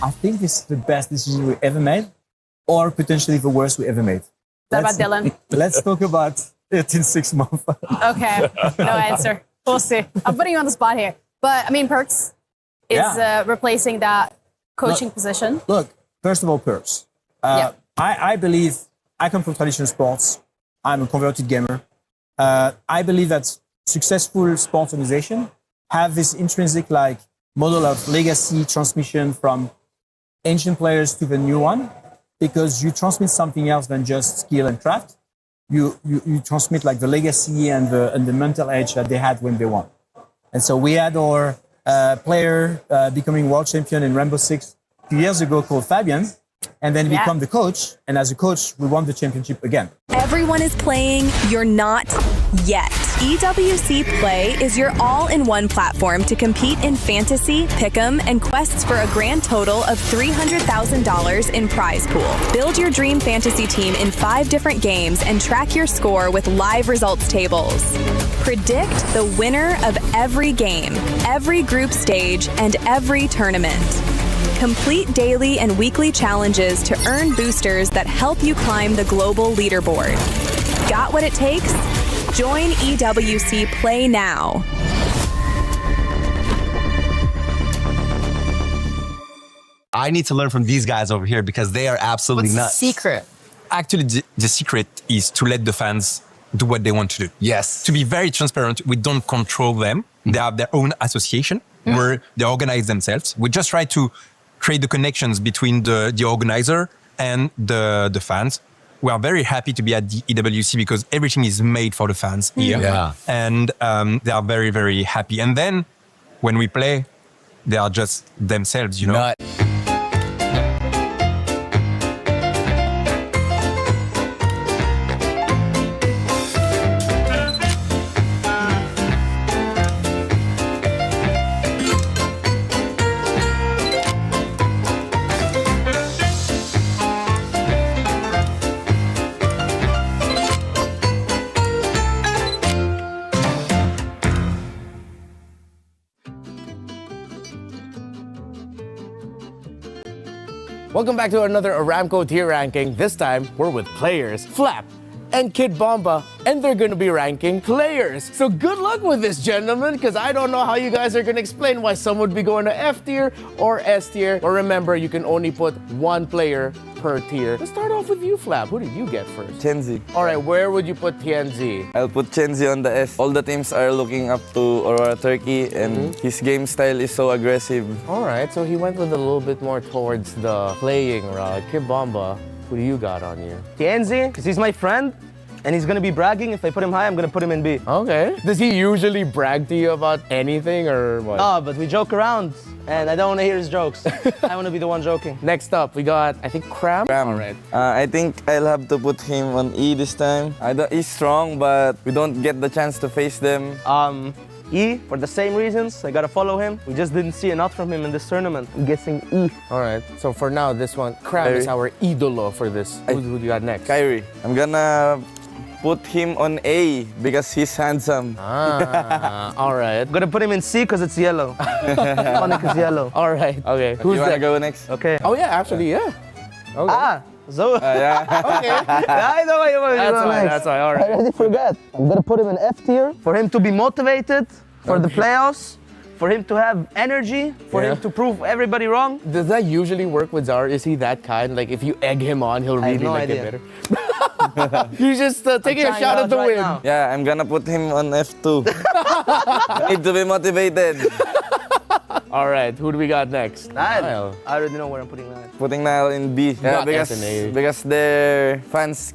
I think this is the best decision we ever made, or potentially the worst we ever made. What about Dylan? Let's talk about it in 6 months. Okay, no answer. We'll see. I'm putting you on the spot here. But, I mean, Perks is replacing that coaching position. Look, first of all, Perks. I believe, I come from traditional sports. I'm a converted gamer. I believe that successful sports organizations have this intrinsic model of legacy transmission from ancient players to the new one, because you transmit something else than just skill and craft. You transmit the legacy and the mental edge that they had when they won. And so we had our player becoming world champion in Rainbow Six 2 years ago called Fabian, and then become the coach. And as a coach, we won the championship again. Everyone is playing, you're not yet. EWC Play is your all-in-one platform to compete in fantasy, pick'em, and quests for a grand total of $300,000 in prize pool. Build your dream fantasy team in 5 different games and track your score with live results tables. Predict the winner of every game, every group stage, and every tournament. Complete daily and weekly challenges to earn boosters that help you climb the global leaderboard. Got what it takes? Join EWC Play now. I need to learn from these guys over here because they are absolutely nuts. What's the secret? Actually, the secret is to let the fans do what they want to do. Yes. To be very transparent, we don't control them. They have their own association where they organize themselves. We just try to create the connections between the organizer and the fans. We are very happy to be at the EWC because everything is made for the fans here. Yeah. And they are very, very happy. And then when we play, they are just themselves, you know? Welcome back to another Aramco tier ranking. This time, we're with players, Flap and Kid Bomba, and they're gonna be ranking players. So good luck with this, gentlemen, because I don't know how you guys are gonna explain why some would be going to F tier or S tier. Or remember, you can only put 1 player per tier. Let's start off with you, Flap. Who did you get first? Chenzi. All right, where would you put TNZ? I'll put Chenzi on the S. All the teams are looking up to Aurora Turkey, and his game style is so aggressive. All right, so he went with a little bit more towards the playing route. Kid Bomba, who do you got on you? TNZ, because he's my friend, and he's gonna be bragging. If I put him high, I'm gonna put him in B. Okay. Does he usually brag to you about anything or what? No, but we joke around, and I don't wanna hear his jokes. I wanna be the one joking. Next up, we got, I think, Cram. Cram. All right. I think I'll have to put him on E this time. He's strong, but we don't get the chance to face them. E, for the same reasons. I gotta follow him. We just didn't see enough from him in this tournament. I'm guessing E. All right. So for now, this one, Cram is our idolo for this. Who do you got next? Kyrie. I'm gonna put him on A because he's handsome. All right. I'm gonna put him in C because it's yellow. Sonic is yellow. All right. Okay. Who's wanna go next? Okay. Oh yeah, actually, yeah. Okay. So Yeah. Okay. I know what you want to That's go fine. next. That's fine. All right. I already forgot. I'm gonna put him in F tier for him to be motivated for the playoffs, for him to have energy, for him to prove everybody wrong. Does that usually work with Zara? Is he that kind? Like if you egg him on, he'll I have really no like idea. it better? You're just taking a trying shot out at the right win. now. Yeah, I'm gonna put him on F2. I need to be motivated. All right. Who do we got next? Niall. I already know where I'm putting that. Putting Niall in B. Yeah, got S and A. because their fans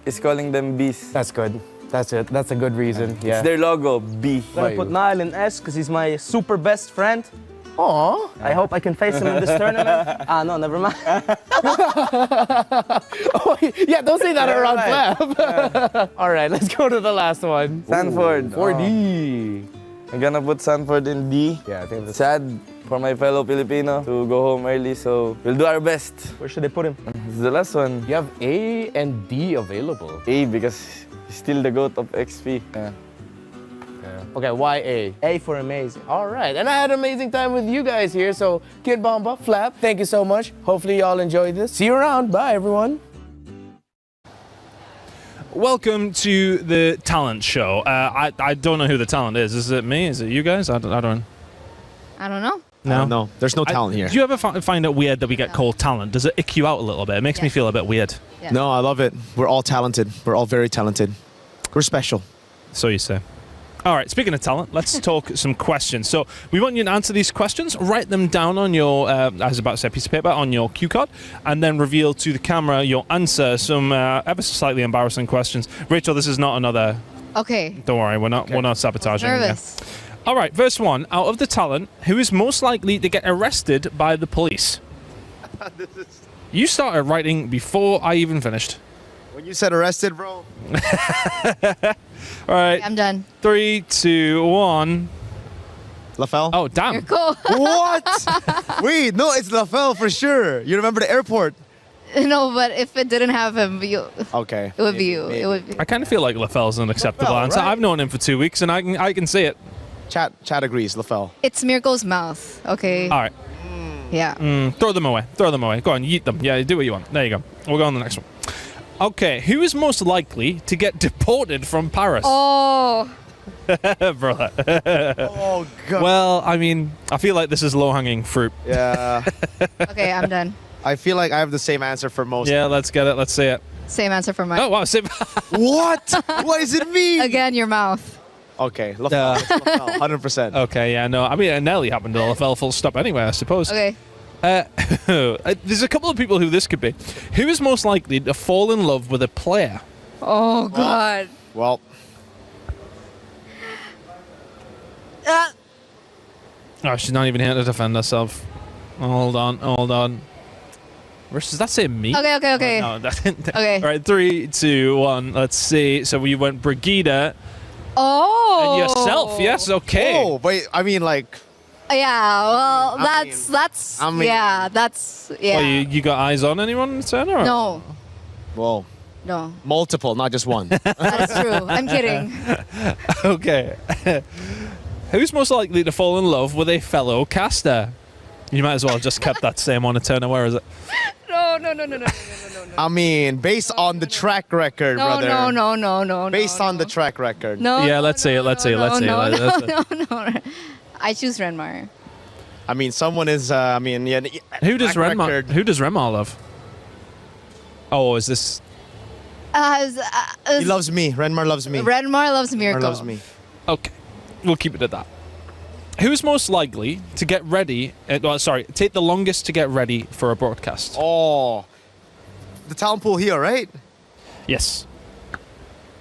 is calling them Bs. That's good. That's it. That's a good reason. Yeah. It's their logo, B. I'm gonna put Niall in S because he's my super best friend. Aw. I hope I can face him in this tournament. No, never mind. Oh, yeah, don't say that around Flap. All right, let's go to the last one. Sanford. 4D. I'm gonna put Sanford in D. Yeah, I think that's Sad for my fellow Filipino to go home early, so we'll do our best. Where should I put him? This is the last one. You have A and D available. A because he's still the GOAT of XP. Yeah. Okay, YA. A for amazing. All right, and I had an amazing time with you guys here. So, Kid Bomba, Flap, thank you so much. Hopefully, y'all enjoyed this. See you around. Bye, everyone. Welcome to the talent show. I don't know who the talent is. Is it me? Is it you guys? I don't. I don't know. No. No, there's no talent here. Do you ever find it weird that we get called talent? Does it ick you out a little bit? It makes me feel a bit weird. Yeah. No, I love it. We're all talented. We're all very talented. We're special. So you say. All right, speaking of talent, let's talk some questions. So we want you to answer these questions, write them down on your, I was about to say piece of paper, on your cue card, and then reveal to the camera your answer. Some ever so slightly embarrassing questions. Rachel, this is not another... Okay. Don't worry, we're not sabotaging. Nervous. Yeah. All right, verse 1. Out of the talent, who is most likely to get arrested by the police? You started writing before I even finished. When you said arrested, bro. All right. I'm done. 3, 2, 1. LaFell? Oh, damn. You're cool. What? Wait, no, it's LaFell for sure. You remember the airport? No, but if it didn't have him, Okay. it would be you. It would be. I kind of feel like LaFell's an acceptable LaFell, answer. right? I've known him for 2 weeks, and I can see it. Chat agrees, LaFell. It's Mirko's mouth. Okay. All right. Yeah. Throw them away. Throw them away. Go on, yeet them. Yeah, do what you want. There you go. We'll go on to the next one. Okay, who is most likely to get deported from Paris? Oh. Brother. Oh, God. Well, I mean, I feel like this is low-hanging fruit. Yeah. Okay, I'm done. I feel like I have the same answer for most. Yeah, let's get it. Let's see it. Same answer for mine. Oh, wow. What? What does it mean? Again, your mouth. Okay, LaFell. It's LaFell, 100%. Okay, yeah, no. I mean, it nearly happened to LaFell full stop anyway, I suppose. Okay. There's a couple of people who this could be. Who is most likely to fall in love with a player? Oh, God. Well, Oh, she's not even here to defend herself. Hold on. Does that say me? Okay. No, that didn't. Okay. All right, 3, 2, 1. Let's see. So we went Brigida Oh. and yourself. Yes, okay. oh, but I mean, like, Yeah, well, I that's mean- yeah, that's yeah. Well, you got eyes on anyone, Turner? or- No, whoa, no, multiple, not just one. that is true. I'm kidding. Okay. Who's most likely to fall in love with a fellow caster? You might as well have just kept that same one, Turner. Where is it? No. I mean, based on the track record, brother. No. Based on the track record. No. Yeah, let's see it. Let's see it. Let's see it. No. I choose Renmar. I mean, someone is. I mean, yeah. Who does track Renmar? record. Who does Renmar love? Oh, is this? He loves me. Renmar loves me. Renmar loves Mirko. Renmar loves me. Okay, we'll keep it at that. Who's most likely to get ready? Take the longest to get ready for a broadcast. Oh, the talent pool here, right? Yes.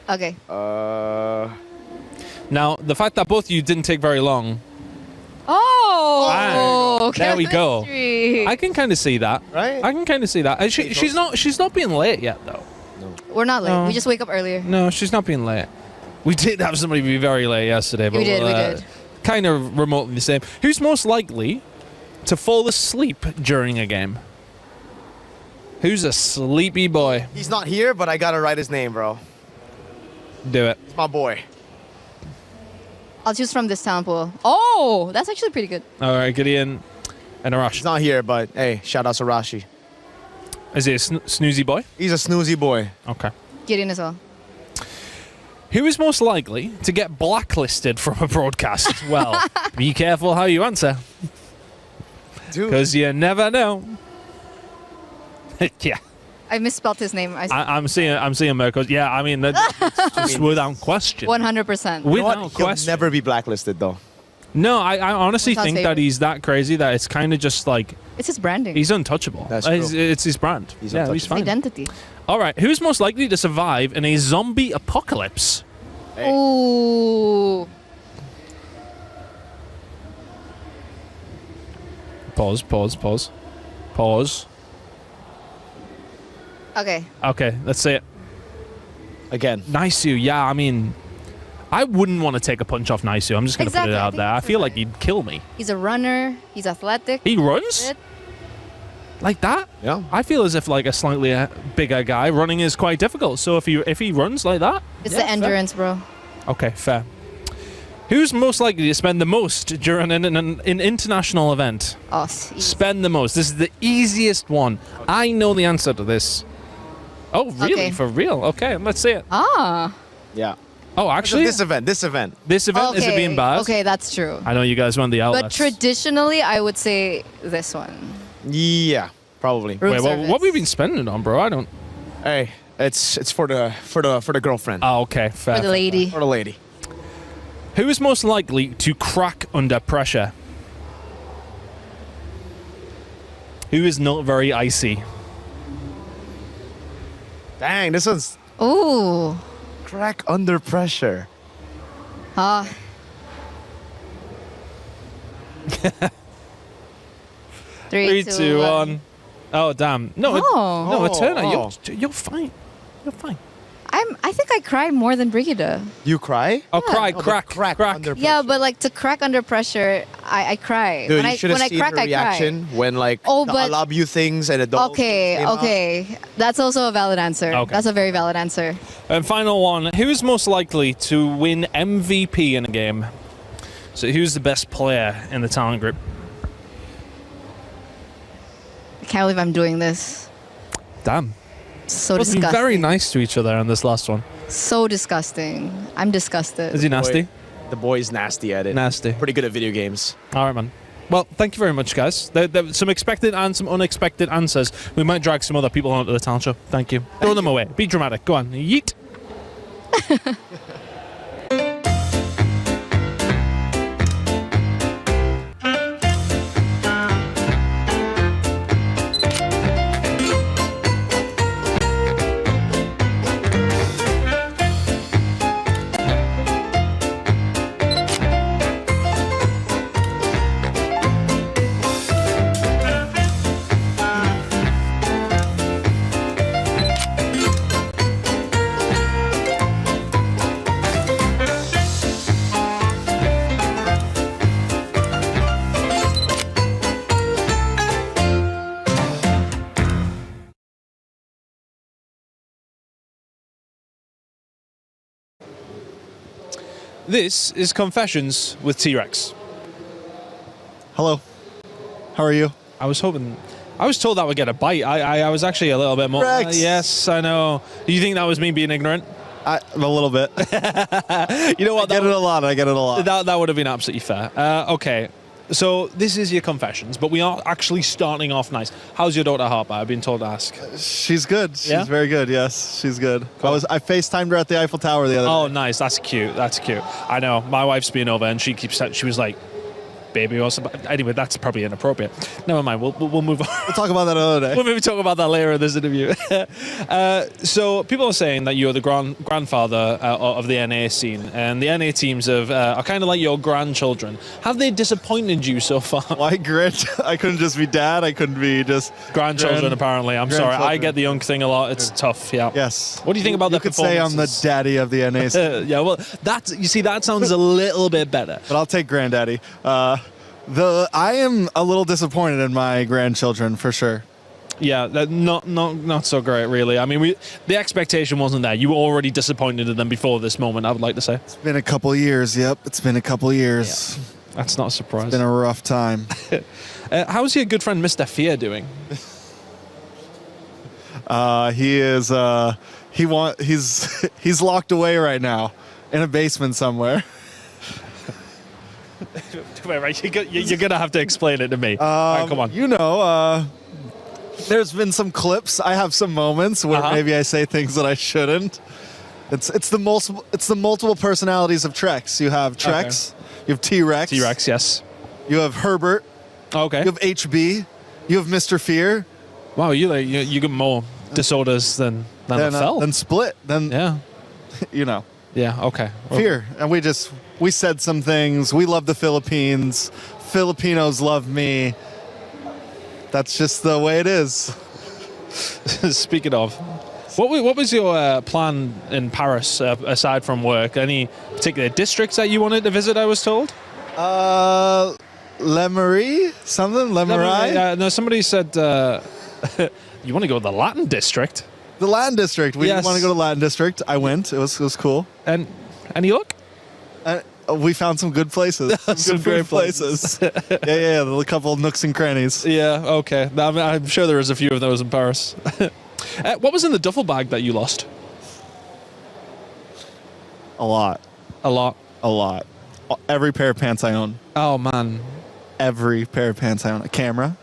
Okay. Now, the fact that both of you didn't take very long, Oh. there we go. Chemistry. I can kind of see that. Right? I can kind of see that. And she's not being late yet, though. We're not late. No. We just wake up earlier. No, she's not being late. We did have somebody be very late yesterday, but We did. kind of remotely the same. Who's most likely to fall asleep during a game? Who's a sleepy boy? He's not here, but I gotta write his name, bro. Do it. It's my boy. I'll choose from this talent pool. Oh, that's actually pretty good. All right, Gideon and Arash. He's not here, but hey, shout out to Rashi. Is he a snoozy boy? He's a snoozy boy. Okay. Gideon as well. Who is most likely to get blacklisted from a broadcast? Well, be careful how you answer, Dude. because you never know. Yeah, I misspelled his name. I'm seeing Mirko. Yeah, I mean, that's just without question. 100%. You know what? Without He'll question. never be blacklisted, though. No, I honestly What's our think that favorite? he's that crazy that it's kind of just like It's his branding. he's untouchable. That's true. It's his brand. He's yeah, untouchable. he's his fine. identity. All right, who's most likely to survive in a zombie apocalypse? Hey. Ooh. Pause. Okay. Okay, let's say it. Again. Naisu, yeah, I mean, I wouldn't want to take a punch off Naisu. I'm just going to Exactly, put it I out think there. I that's feel right. like he'd kill me. He's a runner. He's athletic. He runs Good. like that? Yeah. I feel as if like a slightly bigger guy running is quite difficult. So if he runs like that, It's yeah, the endurance, bro. fair. Okay, fair. Who's most likely to spend the most during an international event? Us. Spend the most. This is the easiest one. I know the answer to this. Oh, really? Okay. For real? Okay, let's see it. Ah. Yeah. Oh, actually, This event. this event, is it being bad? Okay, that's true. I know you guys won the outlets. But traditionally, I would say this one. Yeah, probably. Room Wait, service. what have we been spending it on, bro? I don't... Hey, it's for the girlfriend. Oh, okay, fair. For the lady. For the lady. Who is most likely to crack under pressure? Who is not very icy? Dang, this one's Ooh. crack under pressure. Ah. Three, two, one. Oh, damn. No, Oh. no, Eterna, Oh. you're fine. You're fine. I think I cry more than Brigida. You cry? Oh, cry, Oh, crack, but crack crack. under pressure. Yeah, but like to crack under pressure, I cry. Dude, when you I should have when I seen crack, her I cry. reaction when like Oh, the I but- love you things and adults. Okay, okay. That's also a valid answer. Okay. That's a very valid answer. And final one. Who is most likely to win MVP in a game? So who's the best player in the talent group? I can't believe I'm doing this. Damn. So We've been disgusting. very nice to each other on this last one. So disgusting. I'm disgusted. Is he nasty? The boy's nasty at it. Nasty. Pretty good at video games. All right, man. Well, thank you very much, guys. There were some expected and some unexpected answers. We might drag some other people onto the talent show. Thank you. Throw them away. Be dramatic. Go on. Yeet. This is Confessions with T-Rex. Hello. How are you? I was hoping... I was told that would get a bite. I was actually a little bit more... Rex. Yes, I know. Do you think that was me being ignorant? A little bit. You know what? I get it a lot. That would have been absolutely fair. Okay, so this is your confessions, but we are actually starting off nice. How's your daughter Harper? I've been told to ask. She's good. She's Yeah? very good. Yes, she's good. I FaceTimed her at the Eiffel Tower the other Oh, day. nice. That's cute. That's cute. I know. My wife's been over, and she was like, "Baby, what's about?" Anyway, that's probably inappropriate. Never mind. We'll move on. We'll talk about that another day. We'll maybe talk about that later in this interview. So people are saying that you're the grandfather of the NA scene, and the NA teams are kind of like your grandchildren. Have they disappointed you so far? Why grit? I couldn't just be dad. I couldn't be just Grandchildren, apparently. I'm sorry. I grandchildren. get the young thing a lot. It's tough. Yeah. Yes. What do you think about You the could say I'm the performances? daddy of the NA scene, Yeah. Well, that sounds a little bit better. but I'll take granddaddy. I am a little disappointed in my grandchildren for sure. Yeah, not so great, really. I mean, the expectation wasn't there. You were already disappointed in them before this moment, I would like to say. It's been a couple years. Yep, it's been a couple years. That's not a surprise. It's been a rough time. How's your good friend Mr. Fear doing? He is. He's locked away right now in a basement somewhere. Wait, right, you're going to have to explain it to me. All right, come on. You know, there's been some clips. I have some moments where maybe I say things that I shouldn't. It's the multiple personalities of Trex. You have Trex. You have T-Rex. T-Rex, yes. You have Herbert. Okay. You have HB. You have Mr. Fear. Wow, you got more disorders than the fell. Then Split. Then Yeah. you know. Yeah, okay. Fear. And we said some things. We love the Philippines. Filipinos love me. That's just the way it is. Speaking of, what was your plan in Paris aside from work? Any particular districts that you wanted to visit, I was told? Le Marie? Something? Le Marie? No, somebody said you want to go to the Latin district. The Latin District. We Yes. want to go to Latin District. I went. It was cool. And any luck? We found some good places. Some good great food places. yeah. A couple of nooks and crannies. Yeah, okay. I'm sure there is a few of those in Paris. What was in the duffel bag that you lost? A lot. A lot. Every pair of pants I own. Oh, man. Every pair of pants I own. A camera.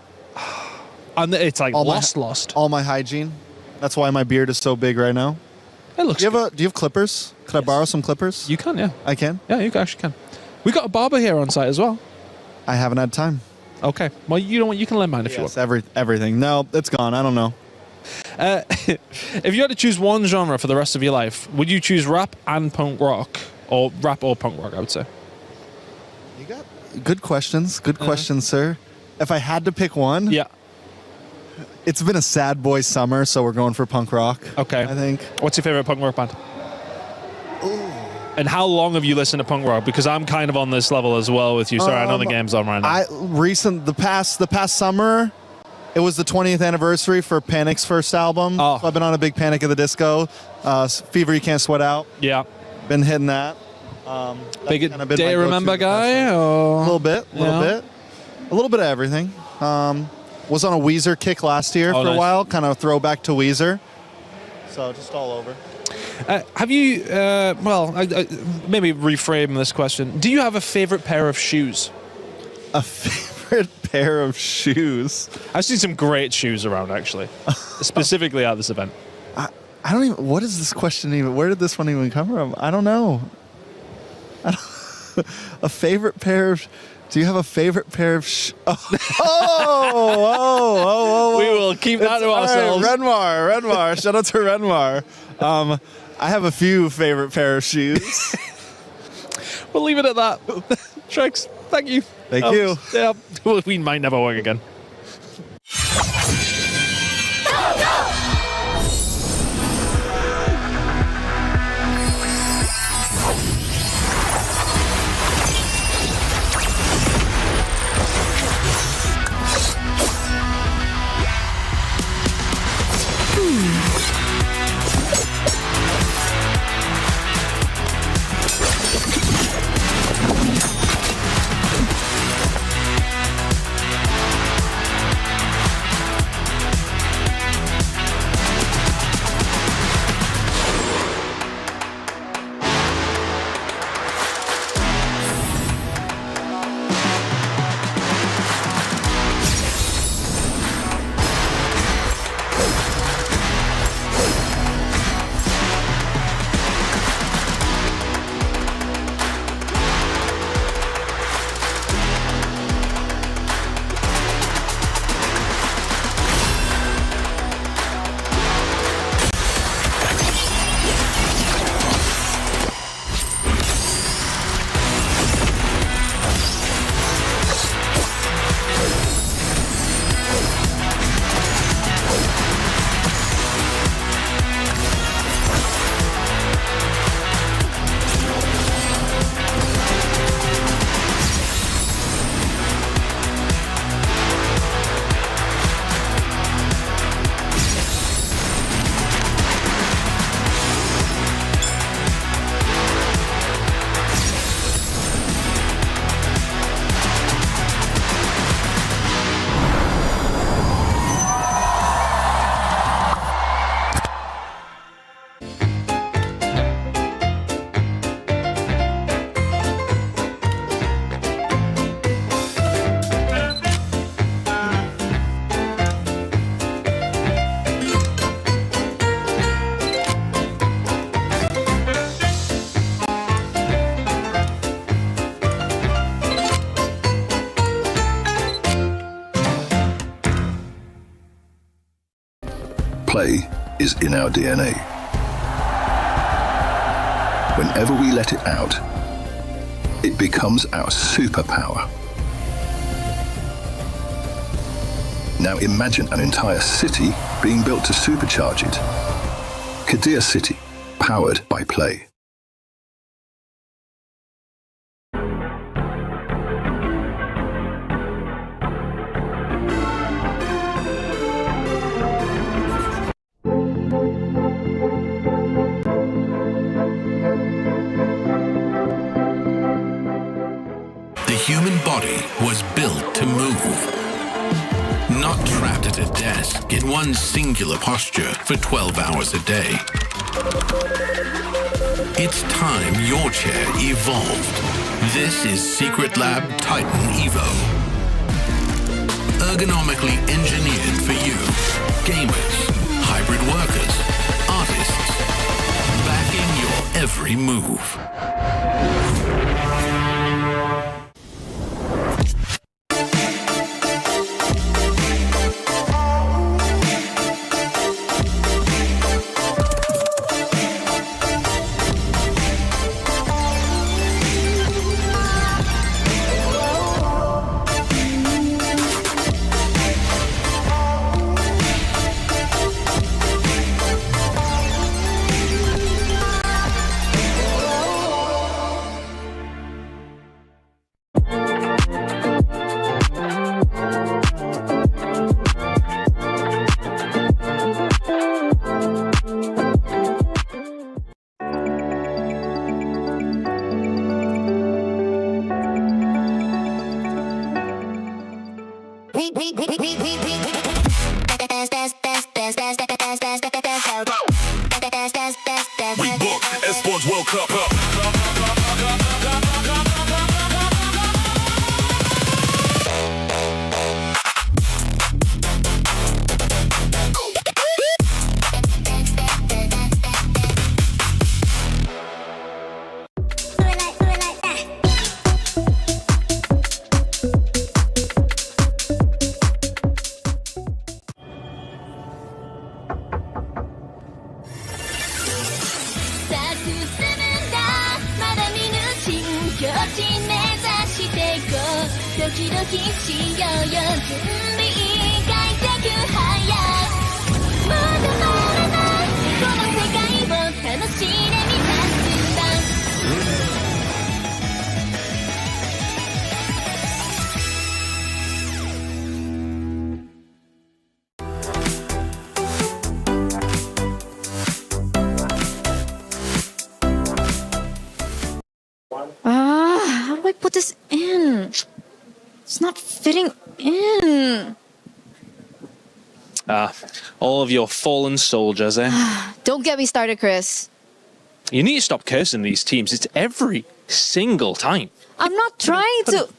And it's like All lost. All my hygiene. That's why my beard is so big right now. It looks Do good. you have clippers? Could I borrow some clippers? You can, yeah. I can. Yeah, you actually can. We got a barber here on site as well. I haven't had time. Okay. Well, you know what? You can lend mine if you Yes, want. everything. No, it's gone. I don't know. If you had to choose one genre for the rest of your life, would you choose rap and punk rock? Or rap or punk rock, I would say. You got good questions. Good questions, sir. If I had to pick one, Yeah. it's been a sad boy summer, so we're going for punk rock. Okay. I think. What's your favorite punk rock band? And how long have you listened to punk rock? Because I'm kind of on this level as well with you. Sorry, I know the game's on right now. The past summer, it was the 20th anniversary for Panic's first album. Oh. So I've been on a big Panic at the Disco. Fever You Can't Sweat Out. Yeah. Been hitting that. Big kinda been Day my go-to Remember the past guy? Or? A little bit. Yeah. A little bit of everything. Was on a Weezer kick last year for nice. a while, kind of throwback to Weezer. So just all over. Have you, maybe reframe this question. Do you have a favorite pair of shoes? A favorite pair of shoes? I've seen some great shoes around, actually, specifically at this event. I don't even. What is this question even? Where did this one even come from? I don't know. A favorite pair of. Do you have a favorite pair of Oh. We will keep that to ourselves. Right, Renmar. Shout out to Renmar. I have a few favorite pair of shoes. We'll leave it at that. Trex, thank you. Thank you. Yeah, we might never work again. Play is in our DNA. Whenever we let it out, it becomes our superpower. Now imagine an entire city being built to supercharge it. Kadir City, powered by Play. not trapped at a desk in one singular posture for 12 hours a day. It's time your chair evolved. This is Secret Lab Titan Evo. Ergonomically engineered for you, gamers, hybrid workers, artists, backing your every move. We book Esports World Cup up. How do I put this in? It's not fitting in. All of your fallen soldiers, eh? Don't get me started, Chris. You need to stop cursing these teams. It's every single time. I'm not trying to.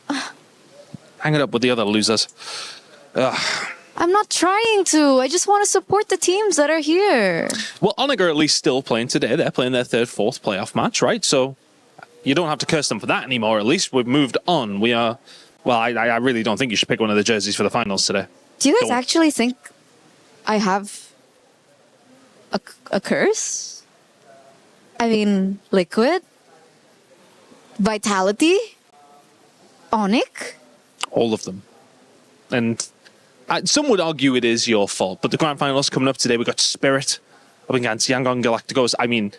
Hang it up with the other losers. I'm not trying to. I just want to support the teams that are here. Well, Onig are at least still playing today. They're playing their third, fourth playoff match, right? So you don't have to curse them for that anymore. At least we've moved on. We are... Well, I really don't think you should pick one of the jerseys for the finals today. Do you guys actually think I have a curse? I mean, Liquid? Vitality? Onyx? All of them. And some would argue it is your fault, but the grand finals coming up today, we've got Spirit up against Yangon Galacticos. I mean...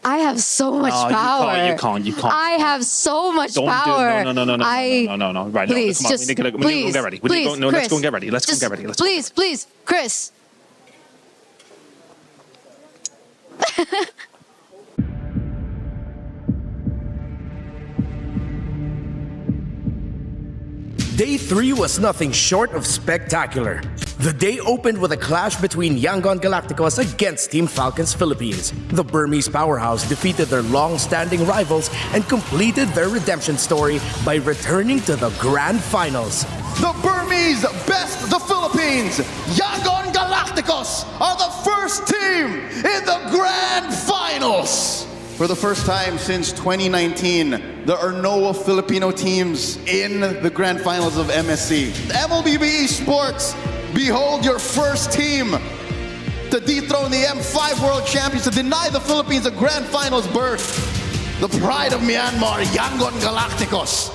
I have so much power. You can't. I have so much power. No. Right, please, come on. just We need to please, get ready. Please, let's go and get ready. Let's go and get ready. Please, Chris. Day 3 was nothing short of spectacular. The day opened with a clash between Yangon Galacticos against Team Falcons Philippines. The Burmese powerhouse defeated their long-standing rivals and completed their redemption story by returning to the grand finals. The Burmese best the Philippines. Yangon Galacticos are the first team in the grand finals. For the first time since 2019, there are no Filipino teams in the grand finals of MSC. MLBB Esports, behold your first team to dethrone the M5 World Champions, to deny the Philippines a grand finals berth. The pride of Myanmar, Yangon Galacticos.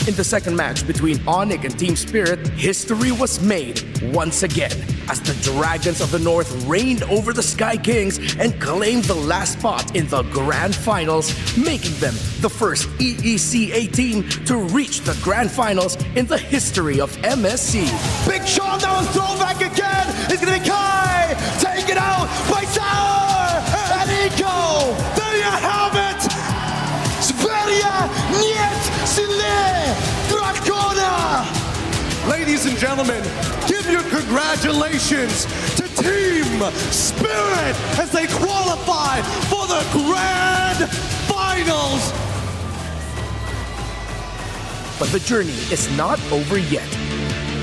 In the second match between Onyx and Team Spirit, history was made once again as the Dragons of the North reigned over the Sky Kings and claimed the last spot in the grand finals, making them the first EECA team to reach the grand finals in the history of MSC. Big Sean, that was thrown back again. It's going to be Kai, taken out by Tower and Eco. There you have it. Sverige, niet sile, Drakona. ladies and gentlemen, give your congratulations to Team Spirit as they qualify for the Grand Finals. But the journey is not over yet.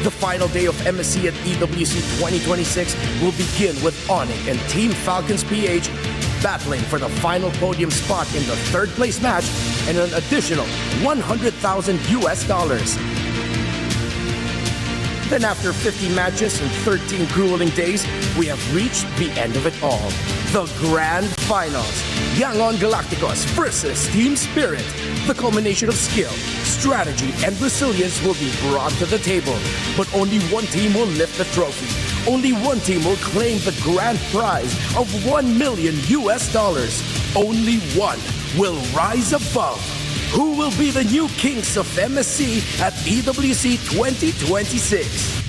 The final day of MSC at EWC 2026 will begin with Onyx and Team Falcons PH battling for the final podium spot in the third place match and an additional $100,000 US. Then after 50 matches and 13 grueling days, we have reached the end of it all. The Grand Finals. Yangon Galacticos versus Team Spirit. The culmination of skill, strategy, and resilience will be brought to the table. But only one team will lift the trophy. Only one team will claim the grand prize of $1 million US. Only one will rise above. Who will be the new kings of MSC at EWC 2026?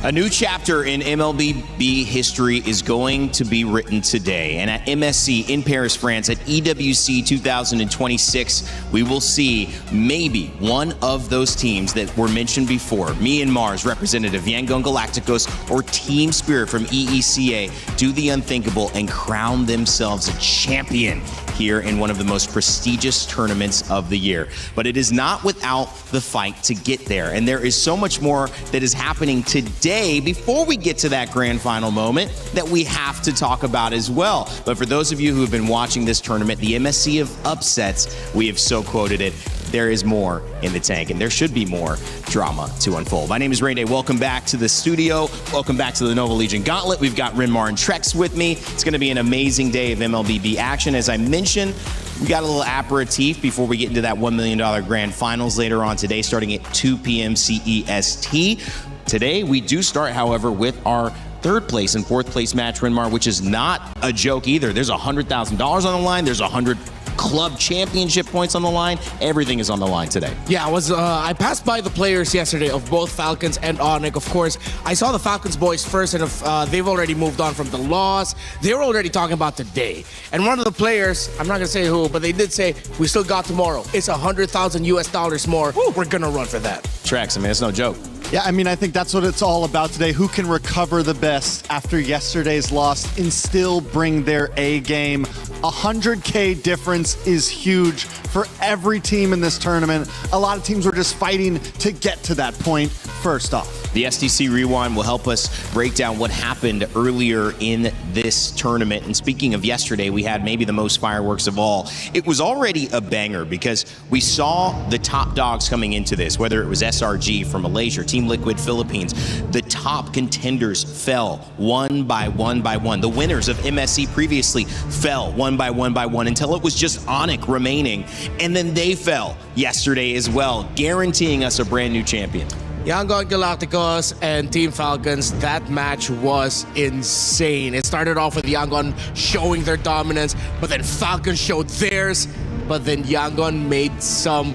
A new chapter in MLBB history is going to be written today. And at MSC in Paris, France, at EWC 2026, we will see maybe one of those teams that were mentioned before, Myanmar's representative, Yangon Galacticos, or Team Spirit from EECA, do the unthinkable and crown themselves a champion here in one of the most prestigious tournaments of the year. But it is not without the fight to get there. And there is so much more that is happening today before we get to that grand final moment that we have to talk about as well. But for those of you who have been watching this tournament, the MSC of upsets, we have so quoted it. There is more in the tank, and there should be more drama to unfold. My name is Ray Day. Welcome back to the studio. Welcome back to the Nova Legion Gauntlet. We've got Renmar and Trex with me. It's going to be an amazing day of MLBB action. As I mentioned, we got a little aperitif before we get into that $1 million grand finals later on today, starting at 2 p.m. CEST. Today, we do start, however, with our third place and fourth place match, Renmar, which is not a joke either. There's $100,000 on the line. There's 100 club championship points on the line. Everything is on the line today. Yeah, I passed by the players yesterday of both Falcons and Onyx. Of course, I saw the Falcons boys first, and they've already moved on from the loss. They were already talking about today. And one of the players, I'm not gonna say who, but they did say, we still got tomorrow. It's $100,000 US more. Woo. We're gonna run for that. Trex, I mean, it's no joke. Yeah, I mean, I think that's what it's all about today. Who can recover the best after yesterday's loss and still bring their A game? 100K difference is huge for every team in this tournament. A lot of teams were just fighting to get to that point first off. The STC Rewind will help us break down what happened earlier in this tournament. And speaking of yesterday, we had maybe the most fireworks of all. It was already a banger because we saw the top dogs coming into this, whether it was SRG from Malaysia, Team Liquid Philippines. The top contenders fell one by one by one. The winners of MSC previously fell one by one until it was just Onyx remaining. And then they fell yesterday as well, guaranteeing us a brand new champion. Yangon Galacticos and Team Falcons, that match was insane. It started off with Yangon showing their dominance, but then Falcons showed theirs, but then Yangon made some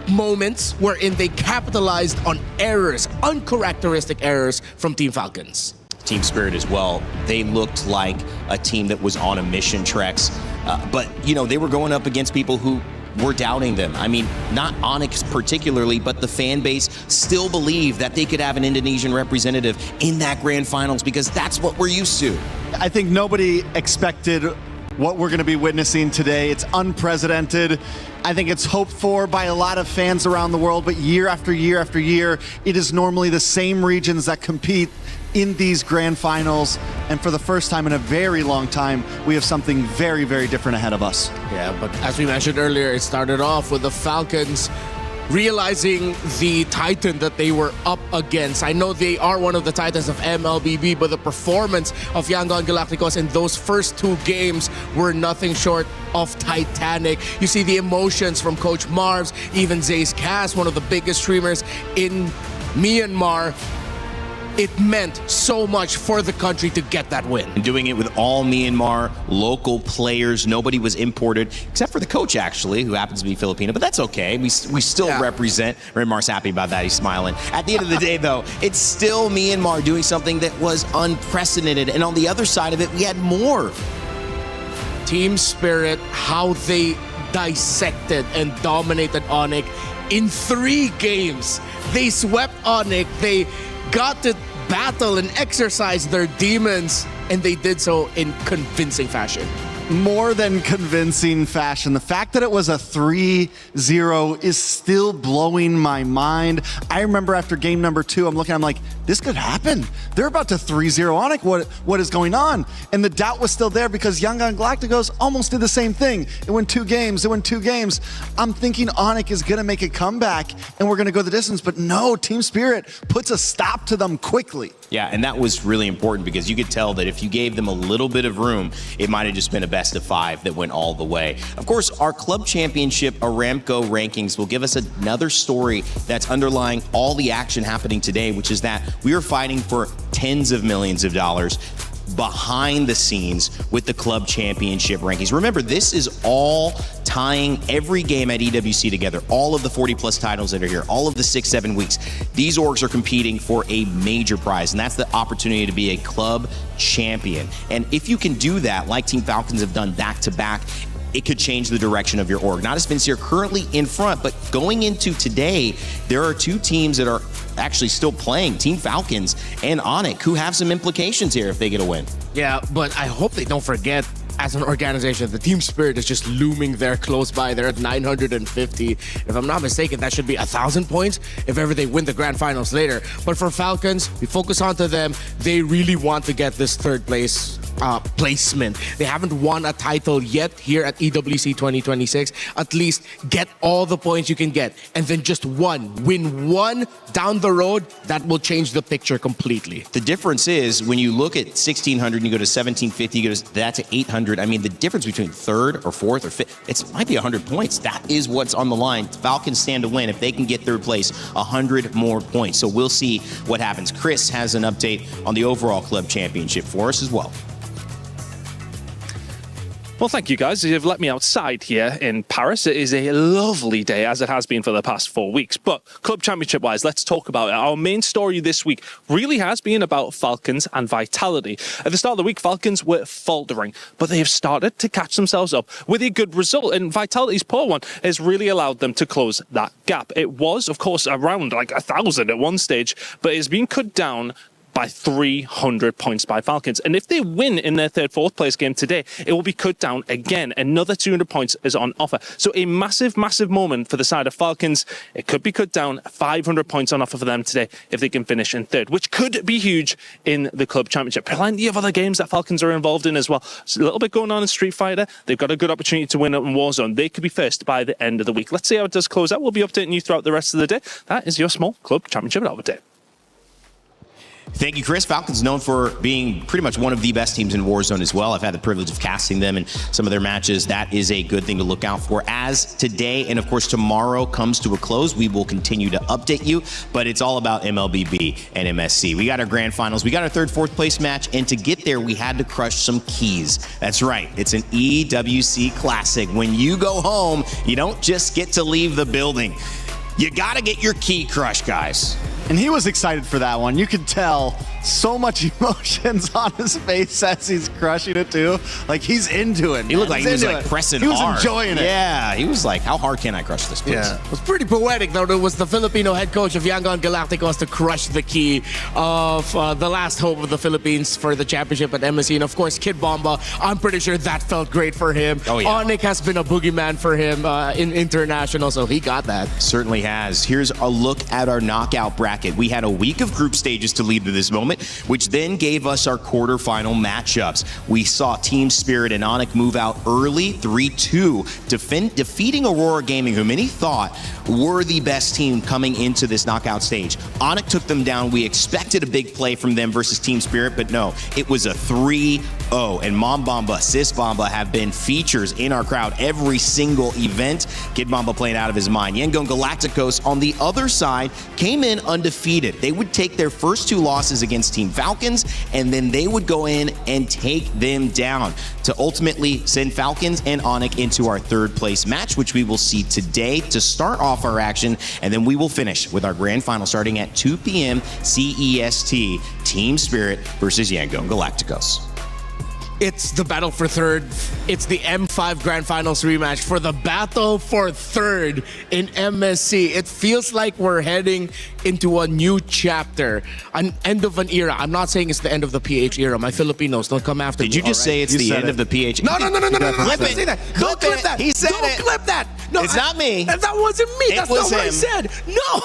moments wherein they capitalized on errors, uncharacteristic errors from Team Falcons. Team Spirit as well. They looked like a team that was on a mission, Trex. But, you know, they were going up against people who were doubting them. I mean, not Onyx particularly, but the fan base still believed that they could have an Indonesian representative in that grand finals because that's what we're used to. I think nobody expected what we're going to be witnessing today. It's unprecedented. I think it's hoped for by a lot of fans around the world, but year after year after year, it is normally the same regions that compete in these grand finals. And for the first time in a very long time, we have something very, very different ahead of us. Yeah, but as we mentioned earlier, it started off with the Falcons realizing the Titan that they were up against. I know they are one of the Titans of MLBB, but the performance of Yangon Galacticos in those first two games were nothing short of titanic. You see the emotions from Coach Marvs, even Zay's Cass, one of the biggest streamers in Myanmar. It meant so much for the country to get that win. And doing it with all Myanmar local players. Nobody was imported, except for the coach, actually, who happens to be Filipino. But that's okay. We still represent. Renmar's happy about that. He's smiling. At the end of the day, though, it's still Myanmar doing something that was unprecedented. And on the other side of it, we had more. Team Spirit, how they dissected and dominated Onyx in 3 games. They swept Onyx. They got to battle and exercise their demons, and they did so in convincing fashion. More than convincing fashion. The fact that it was a 3-0 is still blowing my mind. I remember after game number 2, I'm like, this could happen. They're about to 3-0 Onyx. What is going on? And the doubt was still there because Young Gun Galacticos almost did the same thing. It went 2 games. I'm thinking Onyx is going to make a comeback and we're going to go the distance. But no, Team Spirit puts a stop to them quickly. Yeah, and that was really important because you could tell that if you gave them a little bit of room, it might have just been a best of 5 that went all the way. Of course, our club championship Aramco rankings will give us another story that's underlying all the action happening today, which is that we are fighting for tens of millions of dollars behind the scenes with the club championship rankings. Remember, this is all tying every game at EWC together, all of the 40+ titles that are here, all of the 6-7 weeks. These orgs are competing for a major prize, and that's the opportunity to be a club champion. And if you can do that, like Team Falcons have done back-to-back, it could change the direction of your org. Not as Vincier currently in front, but going into today, there are 2 teams that are actually still playing, Team Falcons and Onyx, who have some implications here if they get a win. Yeah, but I hope they don't forget, as an organization, the Team Spirit is just looming there close by. They're at 950. If I'm not mistaken, that should be 1,000 points if ever they win the grand finals later. But for Falcons, we focus on to them. They really want to get this 3rd place placement. They haven't won a title yet here at EWC 2026. At least get all the points you can get, and then just win one down the road. That will change the picture completely. The difference is when you look at 1,600 and you go to 1,750, you go to that to 800. I mean, the difference between 3rd or 4th or 5th, it might be 100 points. That is what's on the line. Falcons stand to win if they can get 3rd place, 100 more points. So we'll see what happens. Chris has an update on the overall club championship for us as well. Well, thank you guys. You've let me outside here in Paris. It is a lovely day, as it has been for the past 4 weeks. But club championship-wise, let's talk about it. Our main story this week really has been about Falcons and Vitality. At the start of the week, Falcons were faltering, but they have started to catch themselves up with a good result. And Vitality's poor one has really allowed them to close that gap. It was, of course, around like 1,000 at one stage, but it's been cut down by 300 points by Falcons. And if they win in their 3rd, 4th place game today, it will be cut down again. Another 200 points is on offer. So a massive, massive moment for the side of Falcons. It could be cut down, 500 points on offer for them today if they can finish in 3rd, which could be huge in the club championship. Plenty of other games that Falcons are involved in as well. There's a little bit going on in Street Fighter. They've got a good opportunity to win up in Warzone. They could be first by the end of the week. Let's see how it does close out. We'll be updating you throughout the rest of the day. That is your small club championship update. Thank you, Chris. Falcons known for being pretty much one of the best teams in Warzone as well. I've had the privilege of casting them in some of their matches. That is a good thing to look out for. As today and, of course, tomorrow comes to a close, we will continue to update you, but it's all about MLBB and MSC. We got our grand finals. We got our 3rd, 4th place match, and to get there, we had to crush some keys. That's right. It's an EWC Classic. When you go home, you don't just get to leave the building. You got to get your key crushed, guys. And he was excited for that one. You could tell so much emotions on his face as he's crushing it too. Like he's into it. He looked like he was like pressing hard. He was enjoying it. Yeah, he was like, how hard can I crush this, please? Yeah. It was pretty poetic, though. It was the Filipino head coach of Young Gun Galacticos to crush the key of the last hope of the Philippines for the championship at MSC. And of course, Kid Bomba, I'm pretty sure that felt great for him. Oh, yeah. Onyx has been a boogeyman for him in international, so he got that. Certainly has. Here's a look at our knockout bracket. We had a week of group stages to lead to this moment, which then gave us our quarterfinal matchups. We saw Team Spirit and Onyx move out early, 3-2, defeating Aurora Gaming, who many thought were the best team coming into this knockout stage. Onyx took them down. We expected a big play from them versus Team Spirit, but no, it was a 3-0. And Mom Bomba, Sis Bomba have been features in our crowd every single event. Kid Bomba playing out of his mind. Yengon Galacticos on the other side came in undefeated. They would take their first 2 losses against Team Falcons, and then they would go in and take them down to ultimately send Falcons and Onyx into our 3rd place match, which we will see today to start off our action, and then we will finish with our grand final starting at 2 p.m. CEST, Team Spirit versus Yengon Galacticos. It's the battle for third. It's the M5 Grand Finals rematch for the battle for third in MSC. It feels like we're heading into a new chapter, an end of an era. I'm not saying it's the end of the PH era. My Filipinos, don't come after me. Did you just say it's the end of the PH? No. Clip Don't say that. Don't clip that. He said Don't it. clip that. No, It's not me. That wasn't me. It That's was not what I him. said. No.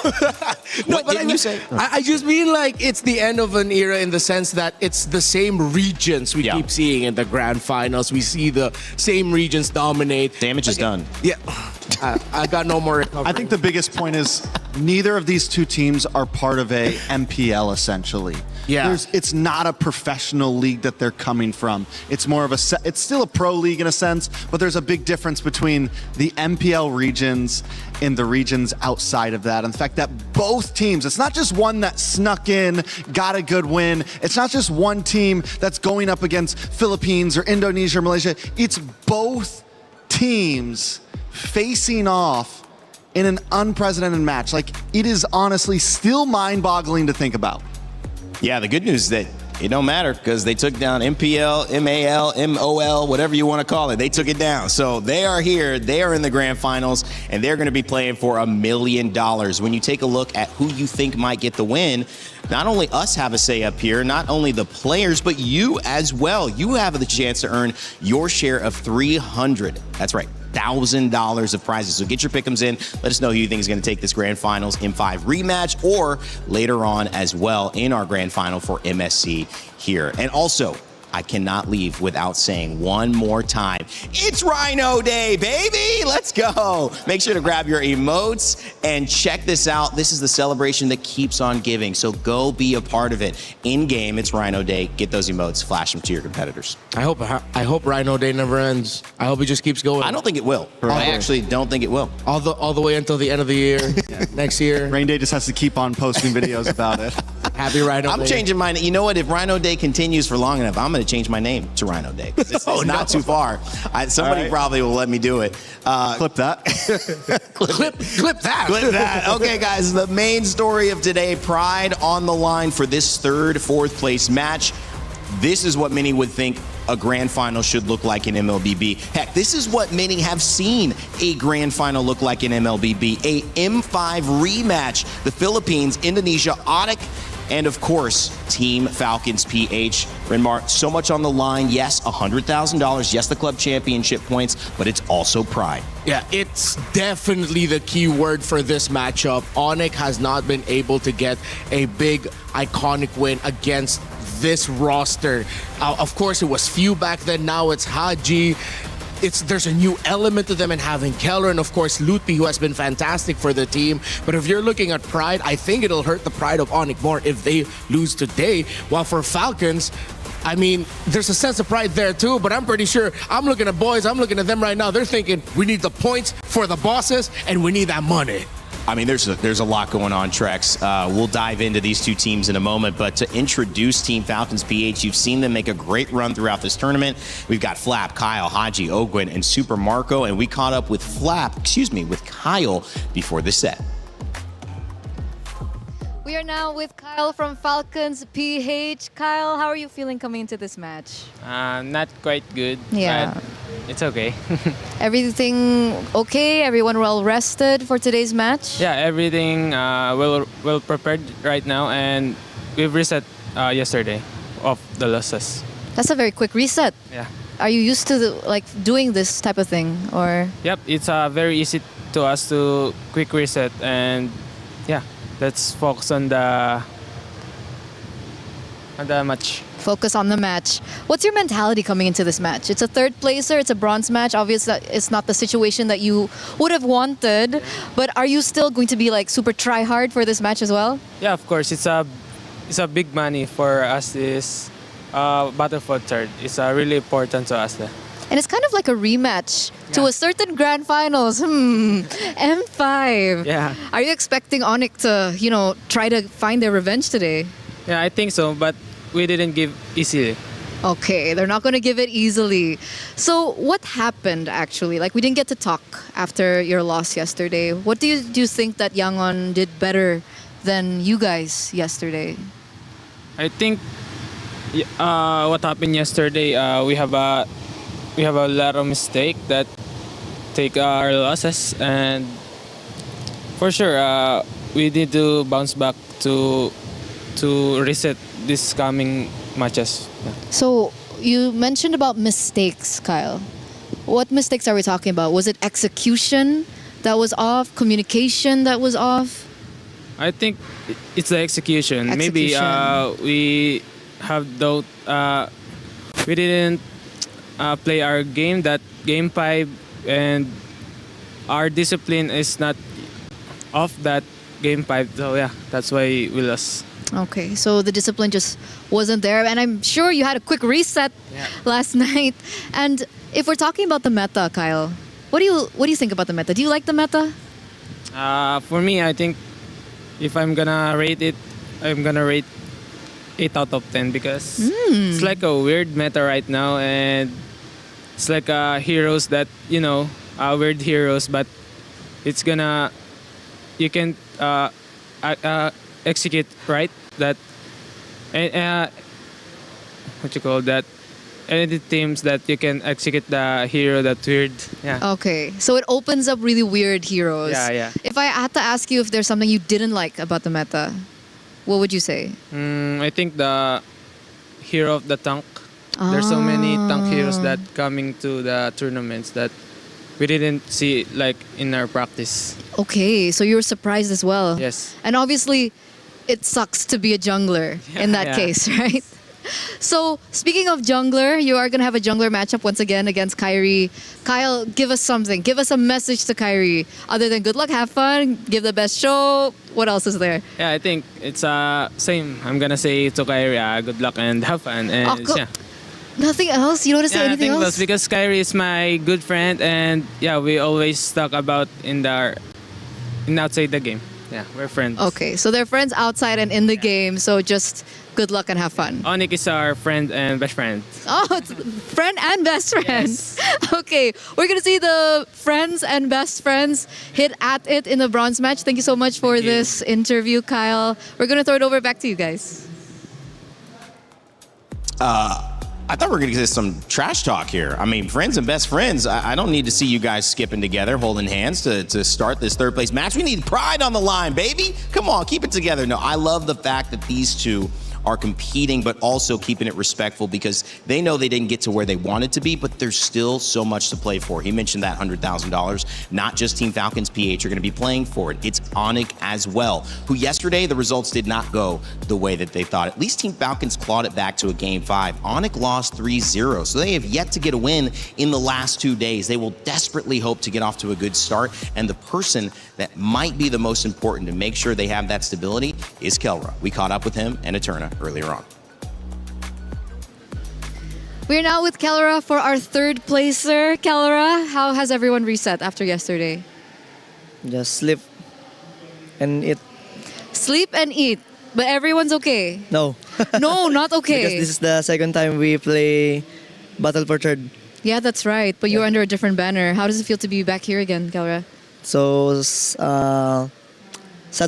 What didn't you say? I just mean like it's the end of an era in the sense that it's the same regions we keep seeing in the grand finals. We see the same regions dominate. Damage is done. Yeah. I got no more recovery. I think the biggest point is neither of these two teams are part of a MPL essentially. Yeah. It's not a professional league that they're coming from. It's more of it's still a pro league in a sense, but there's a big difference between the MPL regions and the regions outside of that. And the fact that both teams, it's not just one that snuck in, got a good win. It's not just one team that's going up against Philippines or Indonesia or Malaysia. It's both teams facing off in an unprecedented match. Like, it is honestly still mind-boggling to think about. Yeah, the good news is that it don't matter because they took down MPL, MAL, MOL, whatever you want to call it. They took it down. So they are here. They are in the grand finals, and they're going to be playing for $1 million. When you take a look at who you think might get the win, not only us have a say up here, not only the players, but you as well. You have the chance to earn your share of $300. That's right. $1,000 of prizes. So get your pick'ems in. Let us know who you think is going to take this grand finals M5 rematch or later on as well in our grand final for MSC here. And also, I cannot leave without saying one more time, it's Rhino Day, baby! Let's go! Make sure to grab your emotes and check this out. This is the celebration that keeps on giving, so go be a part of it. In-game, it's Rhino Day. Get those emotes, flash them to your competitors. I hope Rhino Day never ends. I hope it just keeps going. I don't think it will. I actually don't think it will. All the way until the end of the year, next year. Rain Day just has to keep on posting videos about it. Happy Rhino Day. I'm changing mine. You know what? If Rhino Day continues for long enough, I'm going to change my name to Rhino Day. It's not too far. Somebody probably will let me do it. Clip that. clip that. Clip that. Okay, guys, the main story of today, pride on the line for this third, fourth place match. This is what many would think a grand final should look like in MLBB. Heck, this is what many have seen a grand final look like in MLBB. A M5 rematch. The Philippines, Indonesia, Onyx, and of course, Team Falcons PH. Renmar, so much on the line. Yes, $100,000. Yes, the club championship points, but it's also pride. Yeah, it's definitely the key word for this matchup. Onyx has not been able to get a big, iconic win against this roster. Of course, it was few back then. Now it's Haji. There's a new element to them in having Keller and of course Lutpi, who has been fantastic for the team. But if you're looking at pride, I think it'll hurt the pride of Onyx more if they lose today. While for Falcons, I mean, there's a sense of pride there too, but I'm pretty sure I'm looking at boys, I'm looking at them right now. They're thinking we need the points for the bosses and we need that money. I mean, there's a lot going on, Trex. We'll dive into these two teams in a moment, but to introduce Team Falcons PH, you've seen them make a great run throughout this tournament. We've got Flap, Kyle, Haji, Ogwin, and Super Marco, and we caught up with with Kyle before the set. We are now with Kyle from Falcons PH. Kyle, how are you feeling coming into this match? Not quite good. Yeah. But it's okay. Everything okay? Everyone well rested for today's match? Yeah, everything well prepared right now, and we've reset yesterday of the losses. That's a very quick reset. Yeah. Are you used to doing this type of thing, or? Yep, it's very easy to us to quick reset, and yeah, let's focus on the match. Focus on the match. What's your mentality coming into this match? It's a third placer, it's a bronze match. Obviously, it's not the situation that you would have wanted, but are you still going to be super try hard for this match as well? Yeah, of course. It's a big money for us. This battle for third. It's really important to us. And it's kind of like a rematch to a certain grand finals. M5. Yeah. Are you expecting Onyx to, try to find their revenge today? Yeah, I think so, but we didn't give easily. Okay, they're not going to give it easily. So what happened actually? We didn't get to talk after your loss yesterday. What do you think that Yangon did better than you guys yesterday? I think What happened yesterday? We have a lot of mistake that take our losses, and for sure we need to bounce back to reset this coming matches. Yeah. So you mentioned about mistakes, Kyle. What mistakes are we talking about? Was it execution that was off? Communication that was off? I think it's the execution. Maybe we have we didn't play our game, that game 5, and our discipline is not off that game 5. So yeah, that's why we lost. Okay, so the discipline just wasn't there, and I'm sure you had a quick reset last night. And if we're talking about the meta, Kyle, what do you think about the meta? Do you like the meta? For me, I think if I'm gonna rate it, I'm gonna rate 8 out of 10 because it's like a weird meta right now, and it's like heroes that weird heroes, but it's gonna you can execute right that what you call that, any teams that you can execute the hero that weird. Yeah. Okay, so it opens up really weird heroes. Yeah. If I had to ask you if there's something you didn't like about the meta, what would you say? I think the hero of the tank. There's so many tank heroes that coming to the tournaments that we didn't see like in our practice. Okay, so you were surprised as well. Yes. And obviously, it sucks to be a jungler in that case, right? So, speaking of jungler, you are going to have a jungler matchup once again against Kyrie. Kyle, give us something. Give us a message to Kyrie. Other than good luck, have fun, give the best show. What else is there? Yeah, I think it's same. I'm going to say to Kyrie, good luck and have fun. And yeah. Nothing else? You don't want to say anything else? Else? Because Kyrie is my good friend, and yeah, we always talk about in outside the game. Yeah, we're friends. Okay, so they're friends outside and in the game, so just good luck and have fun. Onik is our friend and best friend. Oh, it's friend and best friend. Yes. Okay, we're going to see the friends and best friends hit at it in the bronze match. Thank you so much for this interview, Kyle. We're going to throw it over back to you guys. I thought we were going to get some trash talk here. I mean, friends and best friends. I don't need to see you guys skipping together, holding hands to start this third place match. We need pride on the line, baby. Come on, keep it together. No, I love the fact that these two are competing, but also keeping it respectful because they know they didn't get to where they wanted to be, but there's still so much to play for. He mentioned that $100,000. Not just Team Falcons PH are going to be playing for it. It's Onik as well, who yesterday the results did not go the way that they thought. At least Team Falcons clawed it back to a game 5. Onik lost 3-0, so they have yet to get a win in the last 2 days. They will desperately hope to get off to a good start, and the person that might be the most important to make sure they have that stability is Kelra. We caught up with him and Eterna earlier on. We're now with Kelra for our third placer. Kelra, how has everyone reset after yesterday? Just sleep and eat. Sleep and eat, but everyone's okay? No. No, not okay. Because this is the second time we play Battle for Third. Yeah, that's right, but you're under a different banner. How does it feel to be back here again, Kelra? So sad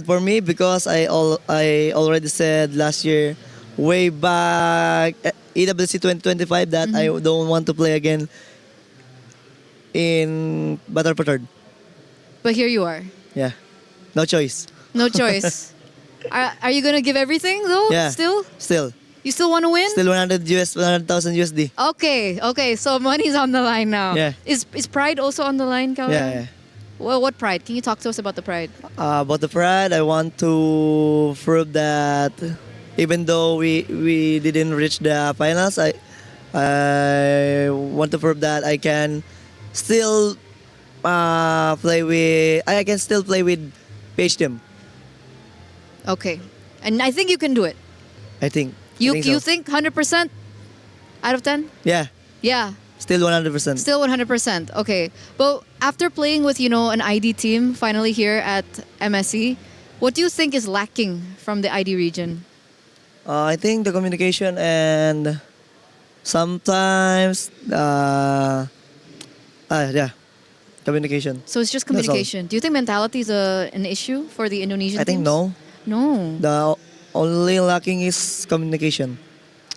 for me because I already said last year, way back EWC 2025, that I don't want to play again in Battle for Third. But here you are. Yeah, no choice. No choice. Are you gonna give everything though? Yeah. Still. You still want to win? Still 100,000 USD. Okay. So money's on the line now. Yeah. Is pride also on the line, Kelra? Yeah. Well, what pride? Can you talk to us about the pride? About the pride, I want to prove that even though we didn't reach the finals, I want to prove that I can still play with PH team. Okay, and I think you can do it. I think. You think 100% out of 10? Yeah. Yeah. Still 100%. Still 100%. Okay. But after playing with, an ID team finally here at MSC, what do you think is lacking from the ID region? I think the communication and sometimes, communication. So it's just communication. Do you think mentality is an issue for the Indonesian I think teams? no. No. The only lacking is communication.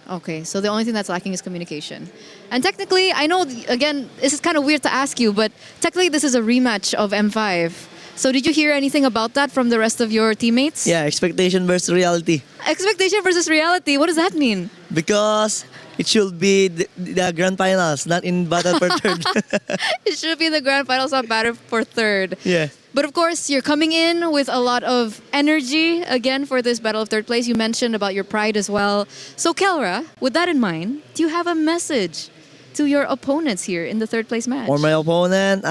Okay, so the only thing that's lacking is communication. And technically, I know, again, this is kind of weird to ask you, but technically this is a rematch of M5. So did you hear anything about that from the rest of your teammates? Yeah, expectation versus reality. Expectation versus reality, what does that mean? Because it should be the grand finals, not in battle for third. It should be the grand finals, not battle for third. Yeah. But of course, you're coming in with a lot of energy, again, for this battle of third place. You mentioned about your pride as well. So Kelra, with that in mind, do you have a message to your opponents here in the third place match? For my opponent,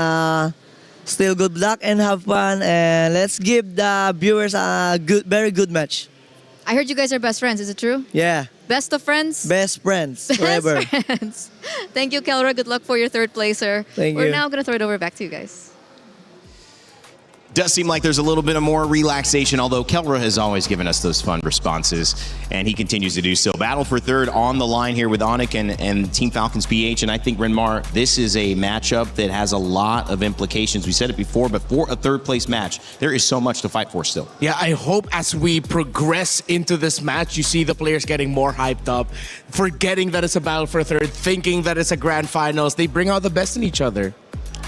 still good luck and have fun. And let's give the viewers a very good match. I heard you guys are best friends, is it true? Yeah. Best of friends? Best friends forever. Best friends. Thank you, Kelra. Good luck for your third placer. Thank We're you. now going to throw it over back to you guys. Does seem like there's a little bit of more relaxation, although Kelra has always given us those fun responses, and he continues to do so. Battle for third on the line here with Onic and Team Falcons PH, and I think, Renmar, this is a matchup that has a lot of implications. We said it before, but for a third-place match, there is so much to fight for still. Yeah, I hope as we progress into this match, you see the players getting more hyped up, forgetting that it's a battle for third, thinking that it's a grand finals. They bring out the best in each other.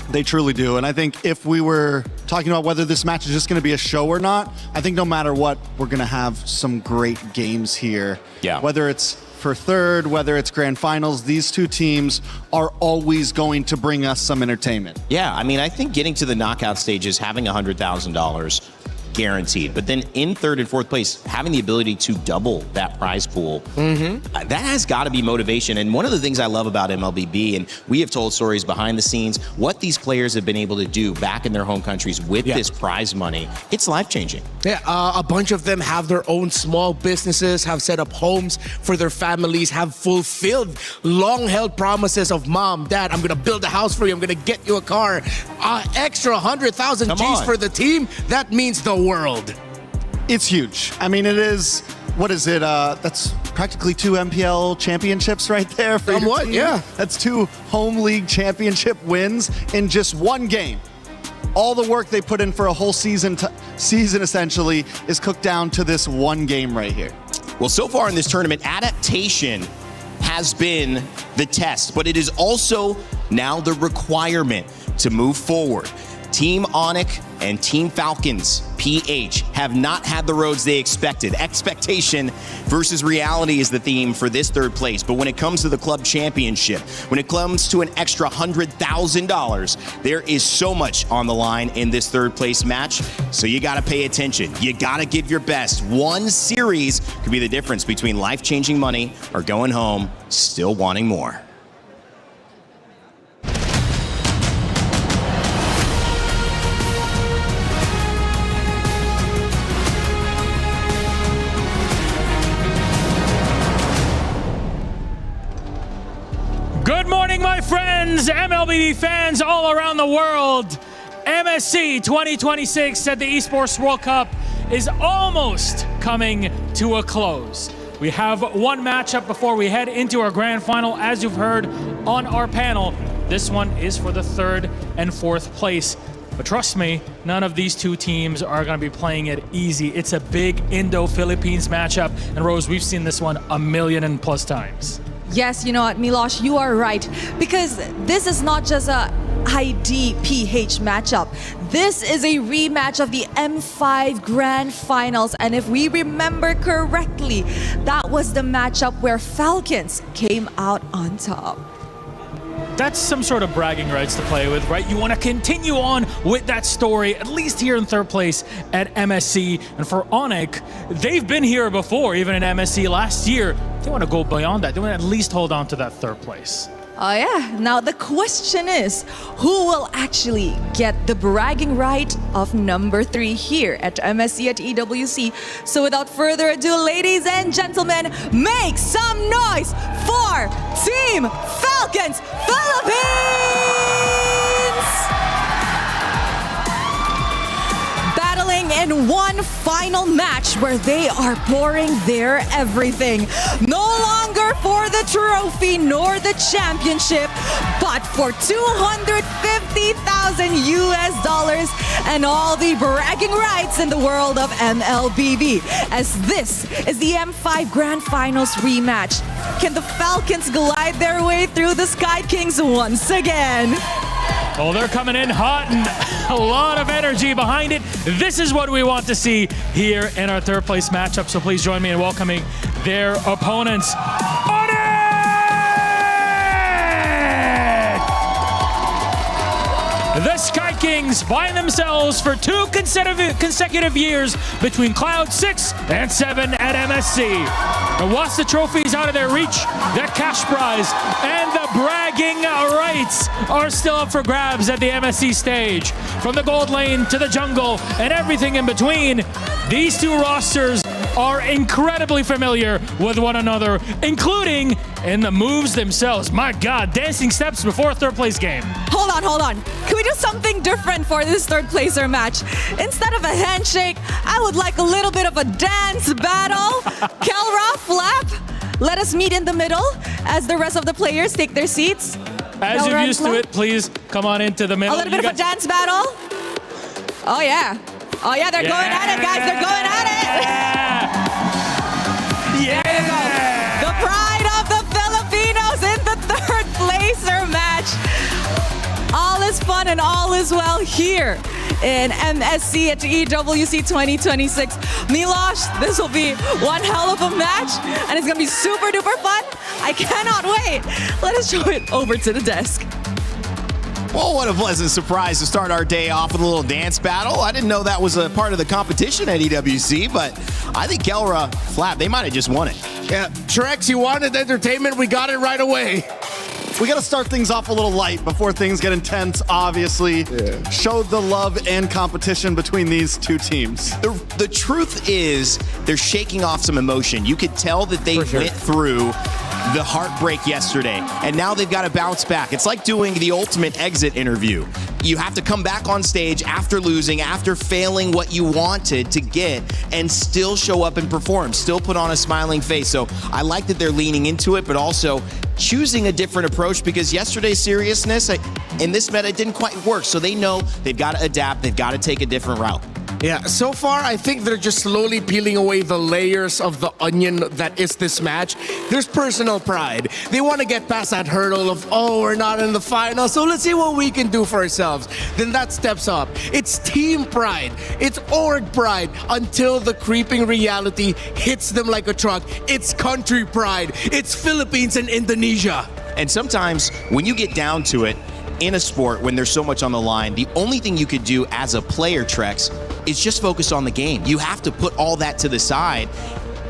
They truly do. And I think if we were talking about whether this match is just going to be a show or not, I think no matter what, we're going to have some great games here. Yeah. Whether it's for third, whether it's grand finals, these two teams are always going to bring us some entertainment. Yeah, I mean, I think getting to the knockout stages, having $100,000 guaranteed, but then in third and fourth place, having the ability to double that prize pool, that has got to be motivation. And one of the things I love about MLBB, and we have told stories behind the scenes, what these players have been able to do back in their home countries with this prize money, it's life-changing. Yeah, a bunch of them have their own small businesses, have set up homes for their families, have fulfilled long-held promises of mom, dad, I'm going to build a house for you, I'm going to get you a car, extra 100,000 G's for the team. That means the world. It's huge. I mean, it is, what is it? That's practically 2 MPL championships right there. For your team. Yeah. That's 2 home league championship wins in just one game. All the work they put in for a whole season essentially is cooked down to this one game right here. Well, so far in this tournament, adaptation has been the test, but it is also now the requirement to move forward. Team Onic and Team Falcons PH have not had the roads they expected. Expectation versus reality is the theme for this third place. But when it comes to the club championship, when it comes to an extra $100,000, there is so much on the line in this third place match. So you got to pay attention. You got to give your best. One series could be the difference between life-changing money or going home still wanting more. Good morning, my friends, MLB fans all around the world. MSC 2026 at the Esports World Cup is almost coming to a close. We have one matchup before we head into our grand final. As you've heard on our panel, this one is for the third and fourth place. But trust me, none of these two teams are going to be playing it easy. It's a big Indo-Philippines matchup. And Rose, we've seen this one 1,000,000+ times. Yes, you know what, Milosh, you are right. Because this is not just a ID-PH matchup. This is a rematch of the M5 Grand Finals. And if we remember correctly, that was the matchup where Falcons came out on top. That's some sort of bragging rights to play with, right? You want to continue on with that story, at least here in third place at MSC. And for Onic, they've been here before, even in MSC last year. They want to go beyond that. They want to at least hold on to that third place. Oh yeah, now the question is, who will actually get the bragging right of number 3 here at MSC at EWC? So without further ado, ladies and gentlemen, make some noise for Team Falcons Philippines! Battling in one final match where they are pouring their everything. No longer for the trophy nor the championship, but for $250,000 $50,000 and all the bragging rights in the world of MLBB. As this is the M5 Grand Finals rematch. Can the Falcons glide their way through the Sky Kings once again? Oh, they're coming in hot and a lot of energy behind it. This is what we want to see here in our third place matchup. So please join me in welcoming their opponents. On it! The Sky Kings find themselves for 2 consecutive years between Cloud 6 and 7 at MSC. And whilst the trophy's out of their reach, the cash prize and the bragging rights are still up for grabs at the MSC stage. From the gold lane to the jungle and everything in between, these two rosters are incredibly familiar with one another, including in the moves themselves. My God, dancing steps before a third place game. Hold on. Can we do something different for this third placer match? Instead of a handshake, I would like a little bit of a dance battle. Kelra, Flap, let us meet in the middle as the rest of the players take their seats. As Kelra you're and used to Flap. it, please come on into the middle. A little bit of a dance battle. Oh yeah, they're going at it, guys. They're going at it. Yeah. There you go. The pride of the Filipinos in the third placer match. All is fun and all is well here in MSC at EWC 2026. Milosh, this will be one hell of a match and it's gonna be super duper fun. I cannot wait. Let us show it over to the desk. Well, what a pleasant surprise to start our day off with a little dance battle. I didn't know that was a part of the competition at EWC, but I think Kelra, Flap, they might have just won it. Yeah, Trex, you wanted entertainment. We got it right away. We got to start things off a little light before things get intense, obviously. Yeah. Show the love and competition between these two teams. The truth is they're shaking off some emotion. You could tell that they went through the heartbreak yesterday, and now they've got to bounce back. It's like doing the ultimate exit interview. You have to come back on stage after losing, after failing what you wanted to get, and still show up and perform, still put on a smiling face. So I like that they're leaning into it, but also choosing a different approach, because yesterday's seriousness in this meta didn't quite work. So they know they've got to adapt, they've got to take a different route. Yeah, so far I think they're just slowly peeling away the layers of the onion that is this match. There's personal pride. They want to get past that hurdle of, oh, we're not in the final, so let's see what we can do for ourselves. Then that steps up. It's team pride. It's org pride until the creeping reality hits them like a truck. It's country pride. It's Philippines and Indonesia. And sometimes when you get down to it, in a sport, when there's so much on the line, the only thing you could do as a player, Trex, is just focus on the game. You have to put all that to the side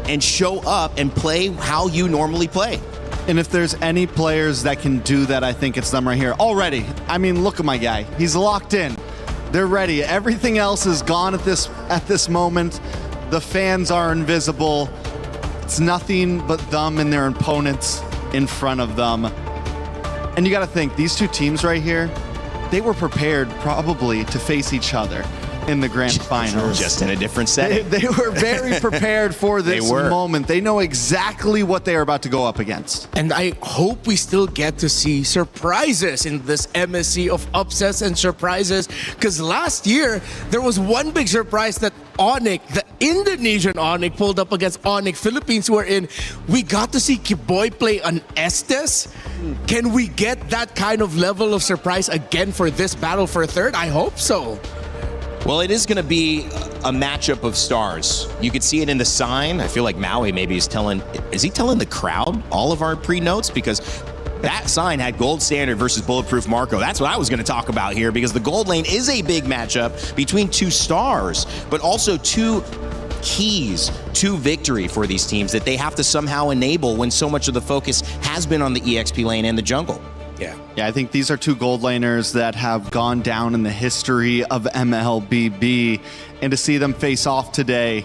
and show up and play how you normally play. And if there's any players that can do that, I think it's them right here. Already, I mean, look at my guy. He's locked in. They're ready. Everything else is gone at this moment. The fans are invisible. It's nothing but them and their opponents in front of them. And you got to think, these two teams right here, they were prepared probably to face each other in the grand finals. Just in a different setting. They were very prepared for this moment. They know exactly what they are about to go up against. And I hope we still get to see surprises in this MSC of upsets and surprises, because last year there was one big surprise that Onyx, the Indonesian Onyx, pulled up against Onyx Philippines, wherein we got to see Kiboy play an Estes. Can we get that kind of level of surprise again for this battle for third? I hope so. Well, it is going to be a matchup of stars. You could see it in the sign. I feel like Maui maybe is he telling the crowd all of our pre-notes? Because that sign had Gold Standard versus Bulletproof Marco. That's what I was going to talk about here, because the gold lane is a big matchup between two stars, but also two keys to victory for these teams that they have to somehow enable when so much of the focus has been on the EXP lane and the jungle. Yeah, I think these are two gold laners that have gone down in the history of MLBB, and to see them face off today,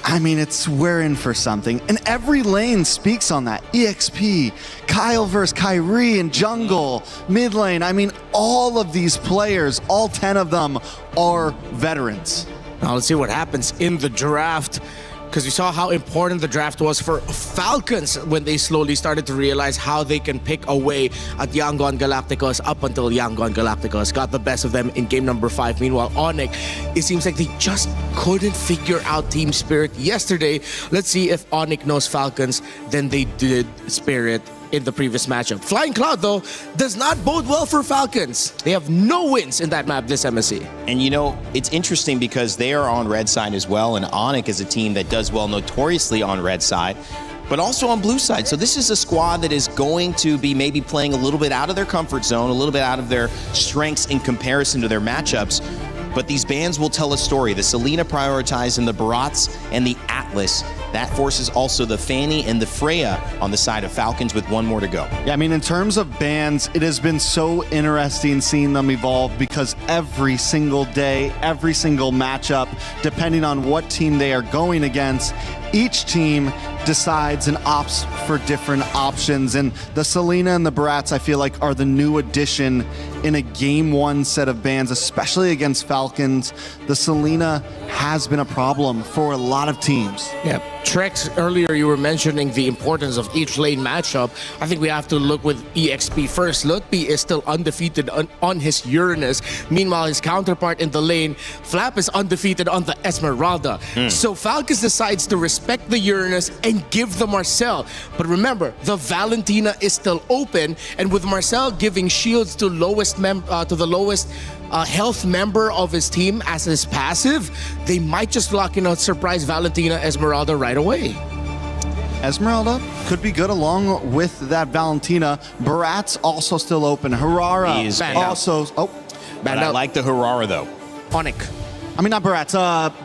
I mean, we're in for something. And every lane speaks on that. EXP, Kyle versus Kyrie in jungle, mid lane. I mean, all of these players, all 10 of them are veterans. Now let's see what happens in the draft. because we saw how important the draft was for Falcons when they slowly started to realize how they can pick away at Yangon Galacticos up until Yangon Galacticos got the best of them in game number 5. Meanwhile, Onyx, it seems like they just couldn't figure out team spirit yesterday. Let's see if Onyx knows Falcons than they did Spirit in the previous matchup. Flying Cloud, though, does not bode well for Falcons. They have no wins in that map this MSC. And you know, it's interesting because they are on red side as well, and Onyx is a team that does well notoriously on red side, but also on blue side. So this is a squad that is going to be maybe playing a little bit out of their comfort zone, a little bit out of their strengths in comparison to their matchups. But these bans will tell a story. The Selena prioritizing the Barats and the Atlas. That forces also the Fanny and the Freya on the side of Falcons with one more to go. Yeah, I mean, in terms of bans, it has been so interesting seeing them evolve because every single day, every single matchup, depending on what team they are going against, each team decides and opts for different options. And the Selena and the Barats, I feel like, are the new addition in a game 1 set of bans, especially against Falcons. The Selena has been a problem for a lot of teams. Yeah. Trex, earlier you were mentioning the importance of each lane matchup. I think we have to look with EXP first. Lutpi is still undefeated on his Uranus. Meanwhile, his counterpart in the lane, Flap, is undefeated on the Esmeralda. So Falcons decides to respect the Uranus and give the Marcel. But remember, the Valentina is still open, and with Marcel giving shields to the lowest health member of his team as his passive, they might just lock in a surprise Valentina Esmeralda right away. Esmeralda could be good along with that Valentina. Barat's also still open. Harara is also... But I like the Harara, though. Onyx. I mean, not Barat's,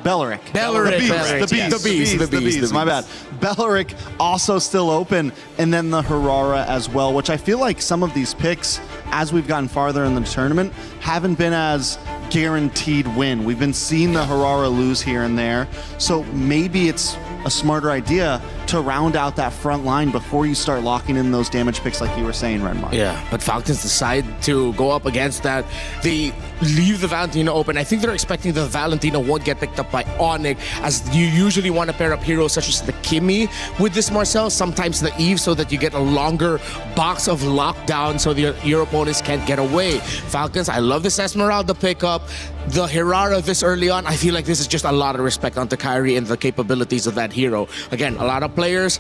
Belleric. The Beast. My bad. Belleric also still open, and then the Harara as well, which I feel like some of these picks, as we've gotten farther in the tournament, haven't been as guaranteed win. We've been seeing the Harara lose here and there, so maybe it's a smarter idea to round out that front line before you start locking in those damage picks like you were saying, Renmar. Yeah, but Falcons decide to go up against that. They leave the Valentina open. I think they're expecting the Valentina won't get picked up by Onyx, as you usually want to pair up heroes such as the Kimmy with this Marcel, sometimes the Eve, so that you get a longer box of lockdown so your opponents can't get away. Falcons, I love this Esmeralda pickup. The Hirara this early on, I feel like this is just a lot of respect onto Kyrie and the capabilities of that hero. Again, a lot of players,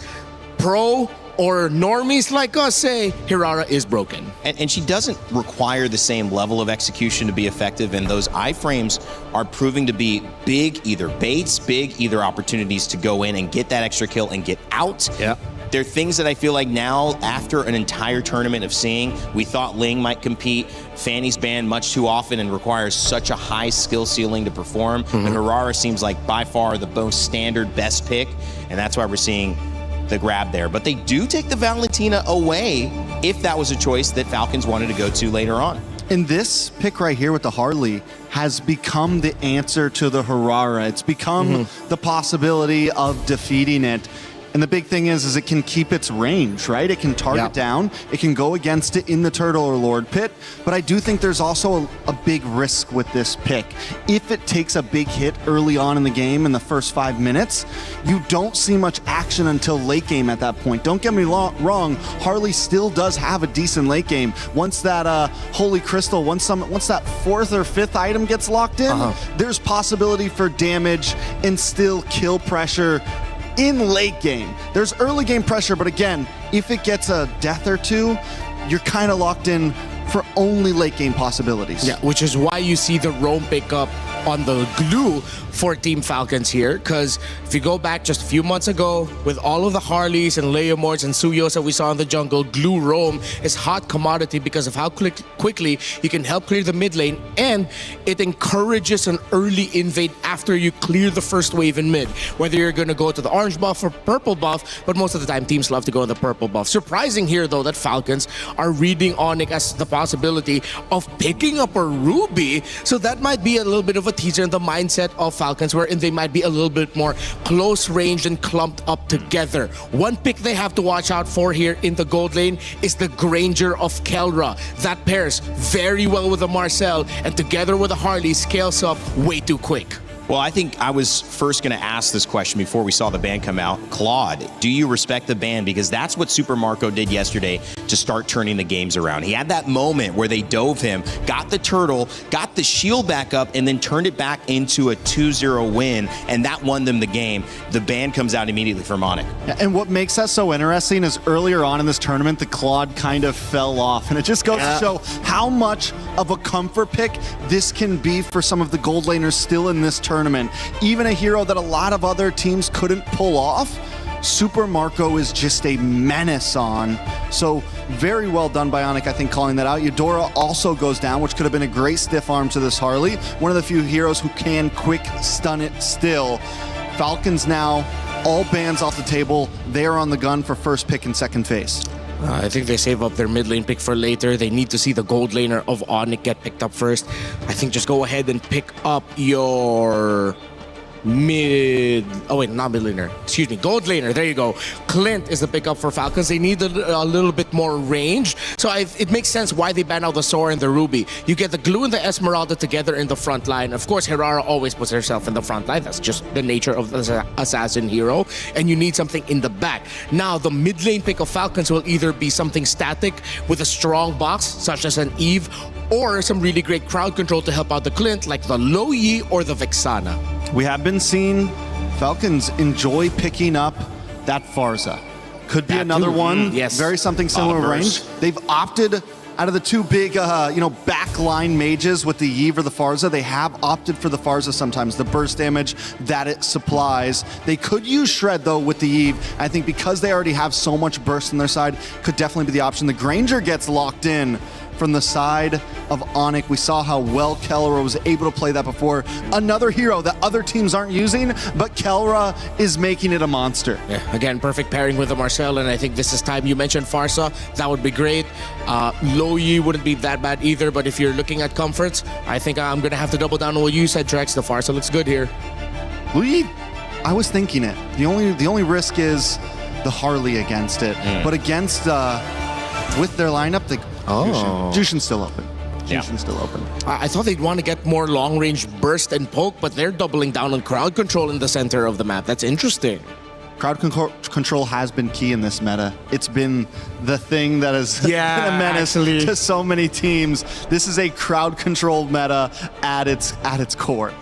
pro or normies like us, say Hirara is broken. And she doesn't require the same level of execution to be effective, and those iframes are proving to be big either baits, big either opportunities to go in and get that extra kill and get out. Yeah. They're things that I feel like now, after an entire tournament of seeing, we thought Ling might compete. Fanny's banned much too often and requires such a high skill ceiling to perform. And Harara seems like by far the most standard best pick, and that's why we're seeing the grab there. But they do take the Valentina away if that was a choice that Falcons wanted to go to later on. And this pick right here with the Harley has become the answer to the Harara. It's become the possibility of defeating it. And the big thing is it can keep its range, right? It can target down. It can go against it in the Turtle or Lord pit. But I do think there's also a big risk with this pick. If it takes a big hit early on in the game in the first 5 minutes, you don't see much action until late game at that point. Don't get me wrong, Harley still does have a decent late game. Once that Holy Crystal, once that 4th or 5th item gets locked in, there's possibility for damage and still kill pressure in late game. There's early game pressure, but again, if it gets a death or two, you're kind of locked in for only late game possibilities. Yeah, which is why you see the roam pickup on the glue for Team Falcons here, because if you go back just a few months ago with all of the Harleys and Leomords and Suyos that we saw in the jungle, glue roam is hot commodity because of how quickly you can help clear the mid lane, and it encourages an early invade after you clear the first wave in mid, whether you're going to go to the orange buff or purple buff, but most of the time teams love to go in the purple buff. Surprising here though that Falcons are reading Onyx as the possibility of picking up a Ruby, so that might be a little bit of a teaser in the mindset of Falcons, wherein they might be a little bit more close range and clumped up together. One pick they have to watch out for here in the gold lane is the Granger of Kelra. That pairs very well with the Marcel, and together with the Harley scales up way too quick. Well, I think I was first going to ask this question before we saw the ban come out. Claude, do you respect the ban? Because that's what Super Marco did yesterday to start turning the games around. He had that moment where they dove him, got the turtle, got the shield back up, and then turned it back into a 2-0 win, and that won them the game. The ban comes out immediately for Onyx. And what makes that so interesting is earlier on in this tournament, the Claude kind of fell off, and it just goes to show how much of a comfort pick this can be for some of the gold laners still in this tournament. Even a hero that a lot of other teams couldn't pull off, Super Marco is just a menace on. So very well done by Onyx, I think, calling that out. Eudora also goes down, which could have been a great stiff arm to this Harley. One of the few heroes who can quick stun it still. Falcons now, all bans off the table. They are on the gun for first pick and second phase. I think they save up their mid lane pick for later. They need to see the gold laner of Onyx get picked up first. I think just go ahead and pick up your mid... Oh, wait, not mid laner. Excuse me, gold laner. There you go. Clint is the pickup for Falcons. They need a little bit more range. So it makes sense why they ban out the Sora and the Ruby. You get the Glue and the Esmeralda together in the front line. Of course, Herrera always puts herself in the front line. That's just the nature of the assassin hero. And you need something in the back. Now, the mid lane pick of Falcons will either be something static with a strong box, such as an Eve, or some really great crowd control to help out the Clint, like the Lo Yi or the Vexana. We have been seeing Falcons enjoy picking up that Farza. Could be another one. Yes. Very something similar range. They've opted out of the two big, backline mages with the Yve or the Farza. They have opted for the Farza sometimes, the burst damage that it supplies. They could use Shred, though, with the Yve. I think because they already have so much burst on their side, could definitely be the option. The Granger gets locked in from the side of Onyx. We saw how well Kelra was able to play that before. Another hero that other teams aren't using, but Kelra is making it a monster. Yeah, again, perfect pairing with the Marcel, and I think this is time. You mentioned Farsa, that would be great. Lo Yi wouldn't be that bad either, but if you're looking at comforts, I think I'm gonna have to double down on what you said, Trex. The Farsa looks good here. Lo Yi, I was thinking it. The only risk is the Harley against it, but against with their lineup, the Jushin's still open. Jushin's still open. I thought they'd want to get more long-range burst and poke, but they're doubling down on crowd control in the center of the map. That's interesting. Crowd control has been key in this meta. It's been the thing that has been a menace to so many teams. This is a crowd-controlled meta at its core.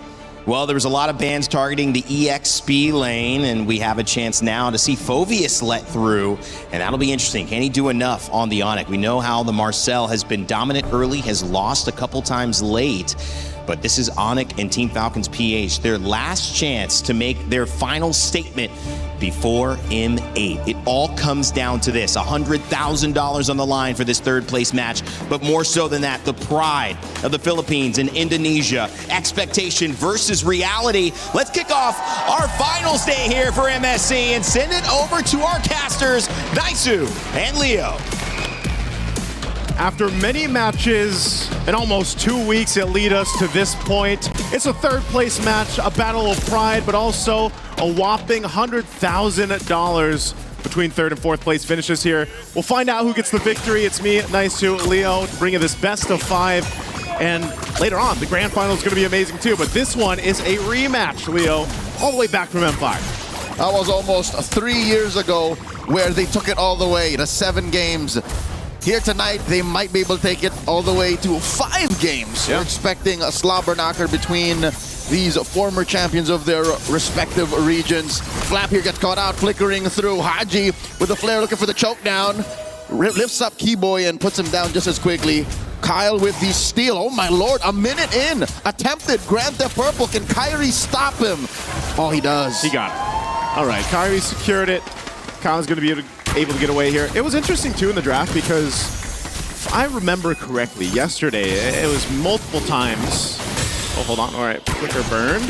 Well, there was a lot of bans targeting the EXP lane, and we have a chance now to see Phoveus let through, and that'll be interesting. Can he do enough on the Onyx? We know how the Marcel has been dominant early, has lost a couple times late, but this is Onyx and Team Falcons PH, their last chance to make their final statement before M8. It all comes down to this, $100,000 on the line for this third place match, but more so than that, the pride of the Philippines and Indonesia, expectation versus reality. Let's kick off our finals day here for MSC and send it over to our casters, Daisu and Leo. After many matches and almost 2 weeks that lead us to this point, it's a third place match, a battle of pride, but also a whopping $100,000 between third and fourth place finishes here. We'll find out who gets the victory. It's me, Daisu, Leo, to bring you this best of 5. And later on, the grand final is going to be amazing too, but this one is a rematch, Leo, all the way back from M5. That was almost 3 years ago where they took it all the way to 7 games. Here tonight, they might be able to take it all the way to 5 games. We're expecting a slobber knocker between these former champions of their respective regions. Flap here gets caught out, flickering through. Haji with the flare looking for the choke down. Lifts up Keyboy and puts him down just as quickly. Kyle with the steal. Oh my lord, a minute in. Attempted Grand Theft Purple. Can Kyrie stop him? Oh, he does. He got it. All right, Kyrie secured it. Kyle's going to be able to get away here. It was interesting too in the draft because if I remember correctly, yesterday it was multiple times. Oh, hold on. All right, quicker burn.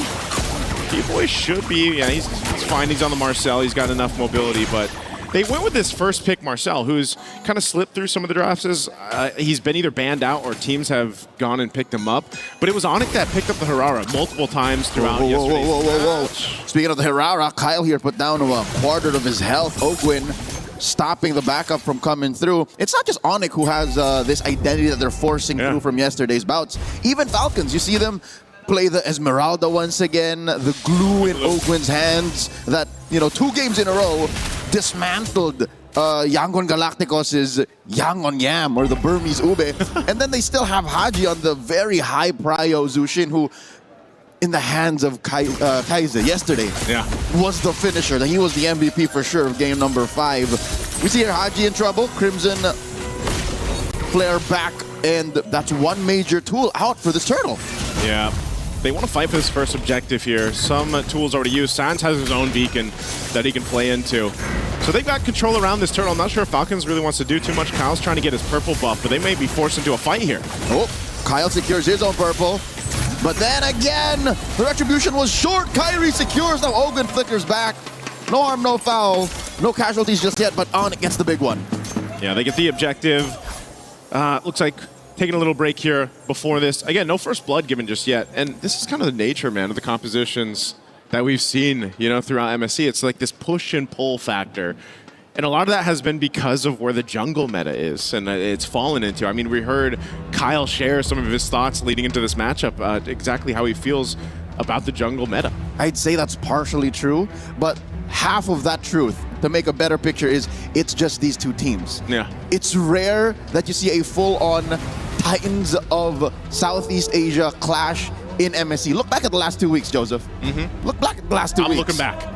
Keyboy should be, yeah, he's fine. He's on the Marcel. He's got enough mobility, but they went with this first pick, Marcel, who's kind of slipped through some of the drafts. He's been either banned out or teams have gone and picked him up. But it was Onyx that picked up the Herrera multiple times throughout yesterday's match. Speaking of the Herrera, Kyle here put down a quarter of his health. Ogwin stopping the backup from coming through. It's not just Onyx who has this identity that they're forcing through from yesterday's bouts. Even Falcons, you see them play the Esmeralda once again, the glue in Oakland's hands that, 2 games in a row dismantled Yangon Galacticos' Yang on Yam, or the Burmese Ube. And then they still have Haji on the very high prio Zushin, who, in the hands of Kaiser yesterday, was the finisher. He was the MVP for sure of game number 5. We see here Haji in trouble. Crimson flare back, and that's one major tool out for this turtle. Yeah. They want to fight for this first objective here. Some tools already used. Sans has his own beacon that he can play into. So they've got control around this turtle. I'm not sure if Falcons really wants to do too much. Kyle's trying to get his purple buff, but they may be forced into a fight here. Oh, Kyle secures his own purple. But then again, the retribution was short. Kyrie secures. Now Ogun flickers back. No harm, no foul. No casualties just yet, but Onyx gets the big one. Yeah, they get the objective. Looks like taking a little break here before this. Again, no first blood given just yet. And this is kind of the nature, man, of the compositions that we've seen, throughout MSC. It's like this push and pull factor. And a lot of that has been because of where the jungle meta is and it's fallen into. I mean, we heard Kyle share some of his thoughts leading into this matchup, exactly how he feels about the jungle meta. I'd say that's partially true, but half of that truth, to make a better picture, is it's just these 2 teams. Yeah. It's rare that you see a full-on Titans of Southeast Asia clash in MSC. Look back at the last 2 weeks, Joseph. Look back at the last 2 weeks. I'm looking back.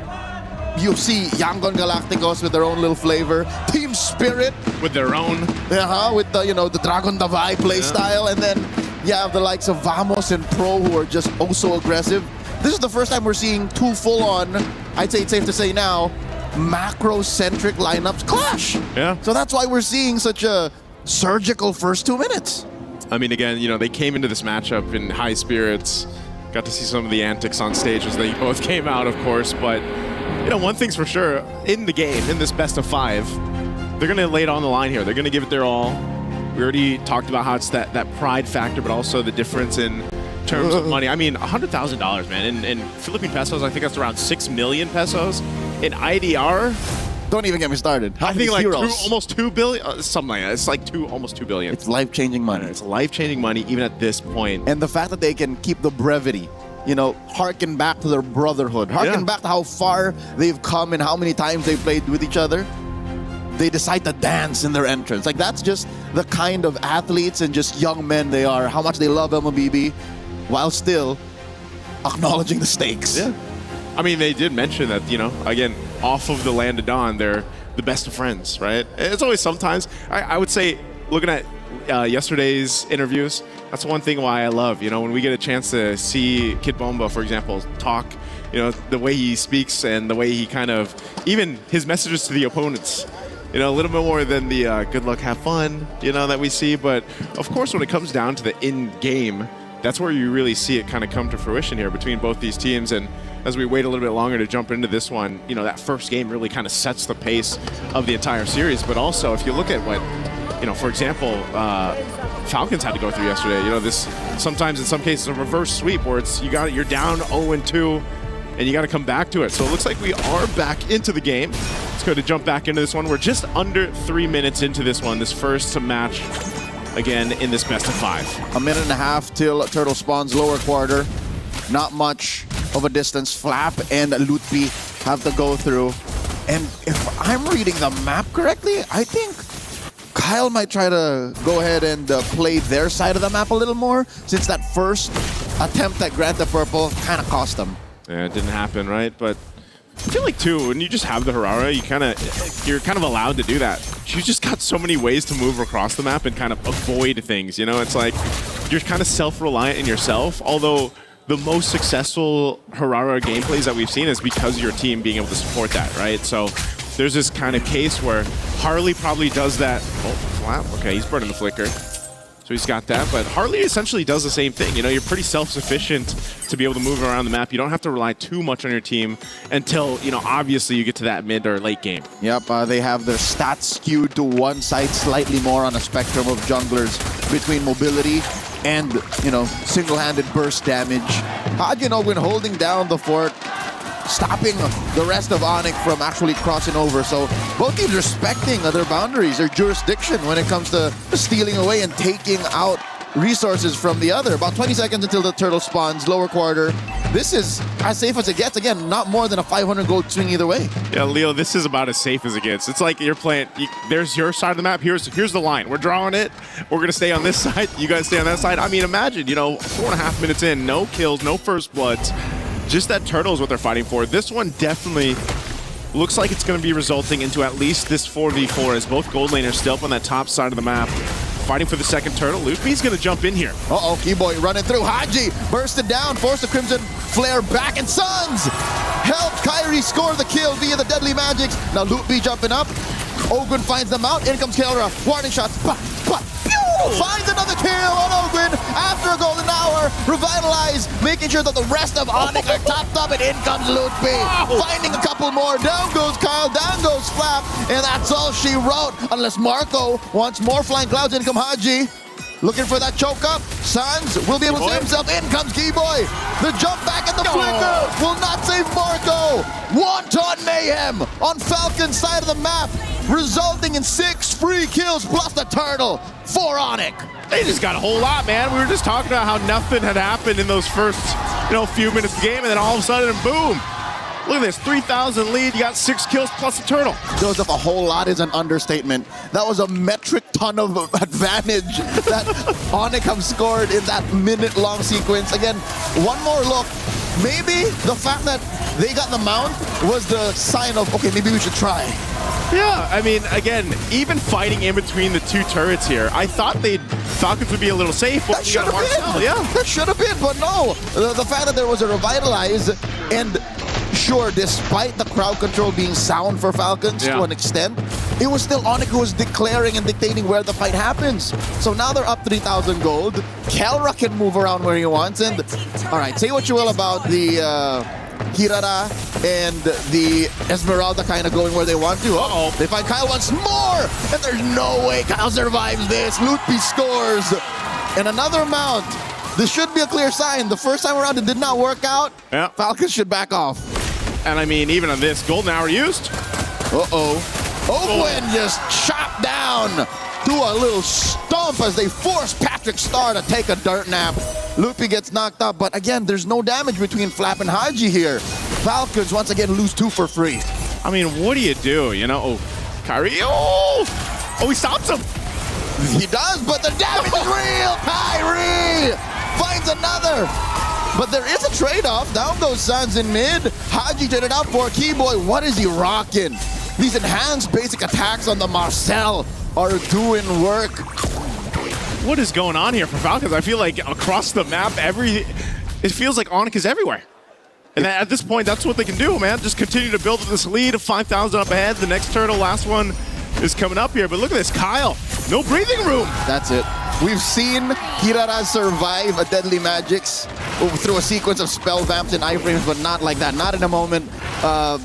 You see Yangon Galacticos with their own little flavor, Team Spirit with their own, with the Dragon Davai play style, and then you have the likes of Vamos and Pro who are just oh so aggressive. This is the first time we're seeing 2 full-on, I'd say it's safe to say now, macro-centric lineups clash. Yeah. So that's why we're seeing such a surgical first 2 minutes. I mean, again, they came into this matchup in high spirits. Got to see some of the antics on stage as they both came out, of course. But, one thing's for sure, in the game, in this best of 5, they're going to lay it on the line here. They're going to give it their all. We already talked about how it's that pride factor, but also the difference in terms of money. I mean, $100,000, man. In Philippine pesos, I think that's around 6 million pesos. In IDR, don't even get me started. I think like almost 2 billion, something like that. It's like almost 2 billion. It's life-changing money. It's life-changing money even at this point. And the fact that they can keep the brevity, harken back to their brotherhood, harken back to how far they've come and how many times they've played with each other. They decide to dance in their entrance. Like, that's just the kind of athletes and just young men they are, how much they love MLBB, while still acknowledging the stakes. Yeah. I mean, they did mention that, again, off of the Land of Dawn, they're the best of friends, right? It's always sometimes, I would say, looking at yesterday's interviews, that's one thing why I love, when we get a chance to see Kid Bomba, for example, talk, the way he speaks and the way he kind of, even his messages to the opponents, a little bit more than the good luck, have fun, that we see. But of course, when it comes down to the in-game, that's where you really see it kind of come to fruition here between both these teams. And as we wait a little bit longer to jump into this one, that first game really kind of sets the pace of the entire series. But also, if you look at what, for example, Falcons had to go through yesterday, this sometimes in some cases a reverse sweep where you're down 0-2 and you got to come back to it. So it looks like we are back into the game. Let's go to jump back into this one. We're just under 3 minutes into this one, this first match. Again, in this best of 5. A minute and a half till Turtle spawns lower quarter. Not much of a distance. Flap and Lutpi have to go through. And if I'm reading the map correctly, I think Kyle might try to go ahead and play their side of the map a little more, since that first attempt at Grant the Purple kind of cost them. Yeah, it didn't happen, right? But I feel like, too, when you just have the Harara, you're kind of allowed to do that. You just got so many ways to move across the map and kind of avoid things, It's like you're kind of self-reliant in yourself, although the most successful Harara gameplays that we've seen is because of your team being able to support that, right? So there's this kind of case where Harley probably does that. Oh, Flap. Okay, he's burning the flicker. So he's got that, but Harley essentially does the same thing. You're pretty self-sufficient to be able to move around the map. You don't have to rely too much on your team until, obviously you get to that mid or late game. Yep, they have their stats skewed to one side slightly more on a spectrum of junglers between mobility and, single-handed burst damage. Hajinogun holding down the fort, stopping the rest of Onyx from actually crossing over. So both teams respecting their boundaries, their jurisdiction when it comes to stealing away and taking out resources from the other. About 20 seconds until the turtle spawns, lower quarter. This is as safe as it gets. Again, not more than a 500 gold swing either way. Yeah, Leo, this is about as safe as it gets. It's like you're playing, there's your side of the map, here's the line. We're drawing it, we're going to stay on this side, you guys stay on that side. I mean, imagine, 4.5 minutes in, no kills, no first bloods. Just that turtle is what they're fighting for. This one definitely looks like it's going to be resulting into at least this 4v4 as both gold laners still up on that top side of the map. Fighting for the second turtle. Loopy's going to jump in here. Uh-oh, Keyboy running through. Haji bursted down, forced the Crimson Flare back, and Suns helped Kyrie score the kill via the Deadly Magics. Now Loopy jumping up. Ogwin finds them out. In comes Kelra. Warning shots. Finds another kill on Ogwin after a golden hour. Revitalize, making sure that the rest of Onyx are topped up, and in comes Loopy. Finding a couple more. Down goes Kyle, down goes Flap, and that's all she wrote. Unless Marco wants more flying clouds. In come Haji. Looking for that choke up. Suns will be able to save himself. In comes Keyboy. The jump back and the flicker will not save Marco. Wanton mayhem on Falcon's side of the map, resulting in 6 free kills plus the turtle for Onyx. They just got a whole lot, man. We were just talking about how nothing had happened in those first, few minutes of the game, and then all of a sudden, boom. Look at this, 3,000 lead, you got 6 kills plus a turtle. Joseph, a whole lot is an understatement. That was a metric ton of advantage that Onyx have scored in that minute-long sequence. Again, one more look. Maybe the fact that they got the mount was the sign of, okay, maybe we should try. Yeah, I mean, again, even fighting in between the two turrets here, I thought Falcons would be a little safe. But that should have been. Yeah, that should have been, but no. The fact that there was a revitalize, and sure, despite the crowd control being sound for Falcons to an extent, it was still Onyx who was declaring and dictating where the fight happens. So now they're up 3,000 gold. Kelra can move around where he wants, and all right, say what you will about the Hirara and the Esmeralda kind of going where they want to. Uh-oh. They find Kyle once more, and there's no way Kyle survives this. Loopy scores, and another mount. This should be a clear sign. The first time around it did not work out. Yeah. Falcons should back off. And I mean, even on this, golden hour used. Ogwin just chopped down to a little stomp as they force Patrick Star to take a dirt nap. Loopy gets knocked up, but again, there's no damage between Flap and Haji here. Falcons once again lose 2 for free. I mean, what do you do? Kyrie, he stops him. He does, but the damage is real. Kyrie finds another. But there is a trade-off. Down goes Suns in mid. Haji traded out for Keyboy. What is he rocking? These enhanced basic attacks on the Marcel are doing work. What is going on here for Falcons? I feel like across the map, it feels like Onyx is everywhere. And at this point, that's what they can do, man. Just continue to build this lead of 5,000 up ahead. The next turtle, last one, is coming up here. But look at this, Kyle. No breathing room. That's it. We've seen Hirara survive a Deadly Magics through a sequence of spell vamps and iframes, but not like that. Not in a moment of,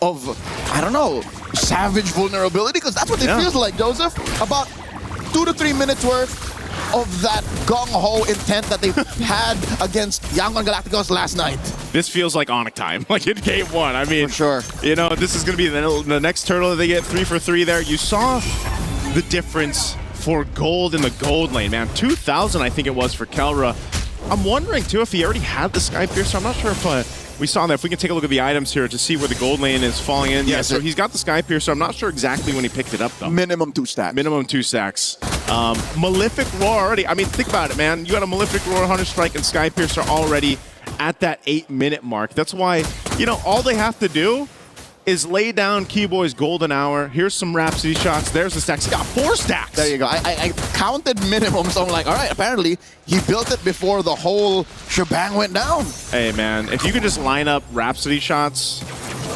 I don't know, savage vulnerability, because that's what it feels like, Joseph. About 2 to 3 minutes worth of that gung-ho intent that they had against Yangon Galacticos last night. This feels like Onyx time, like in game 1. I mean, for sure. This is going to be the next turtle that they get 3 for 3 there. You saw the difference for gold in the gold lane, man. 2,000, I think it was, for Kelra. I'm wondering, too, if he already had the Sky Piercer. I'm not sure if we saw that. If we can take a look at the items here to see where the gold lane is falling in. Yeah, so he's got the Sky Piercer. I'm not sure exactly when he picked it up, though. Minimum 2 stacks. Minimum 2 stacks. Malefic Roar already. I mean, think about it, man. You got a Malefic Roar, Hunter Strike, and Sky Piercer already at that 8-minute mark. That's why, all they have to do is lay down Keyboy's golden hour. Here's some Rhapsody shots. There's the stacks. He got 4 stacks. There you go. I counted minimum, so I'm like, all right, apparently he built it before the whole shebang went down. Hey, man, if you could just line up Rhapsody shots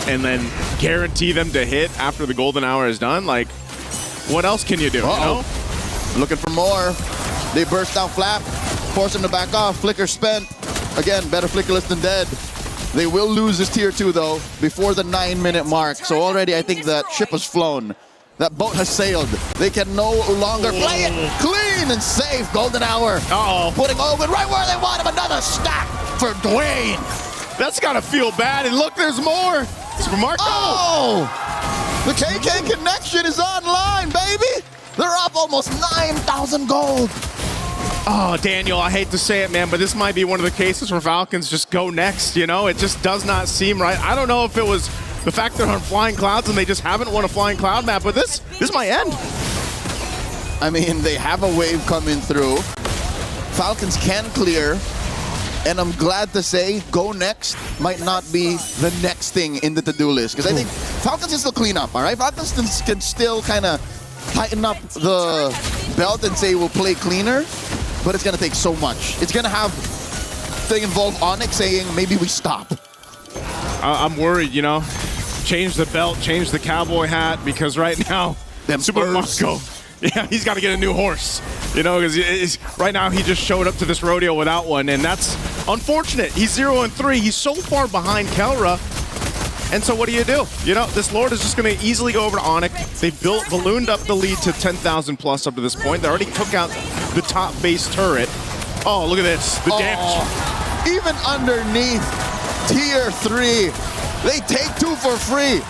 and then guarantee them to hit after the golden hour is done, like, what else can you do, Looking for more. They burst down Flap, force him to back off. Flicker spent. Again, better flickerless than dead. They will lose this tier 2, though, before the 9-minute mark. So already I think that ship has flown. That boat has sailed. They can no longer play it clean and safe. Golden hour. Putting Owen right where they want him. Another stack for Dwayne. That's got to feel bad. And look, there's more. It's for Marco. The KK connection is online, baby. They're up almost 9,000 gold. Oh, Daniel, I hate to say it, man, but this might be one of the cases where Falcons just go next, you know? It just does not seem right. I don't know if it was the fact they're on Flying Clouds and they just haven't won a Flying Cloud map, but this might end. I mean, they have a wave coming through. Falcons can clear. And I'm glad to say, go next might not be the next thing in the to-do list. Because I think Falcons can still clean up, all right? Falcons can still kind of tighten up the belt and say we'll play cleaner. But it's going to take so much. It's going to have to involve Onyx saying maybe we stop. I'm worried, you know. Change the belt, change the cowboy hat, because right now, Super Marco, yeah, he's got to get a new horse. You know, because right now he just showed up to this rodeo without one, and that's unfortunate. He's 0-3. He's so far behind Kelra. And so what do? You know, this Lord is just going to easily go over to Onyx. They ballooned up the lead to 10,000 plus up to this point. They already took out the top base turret. Oh, look at this. The damage. Even underneath tier 3, they take 2 for free.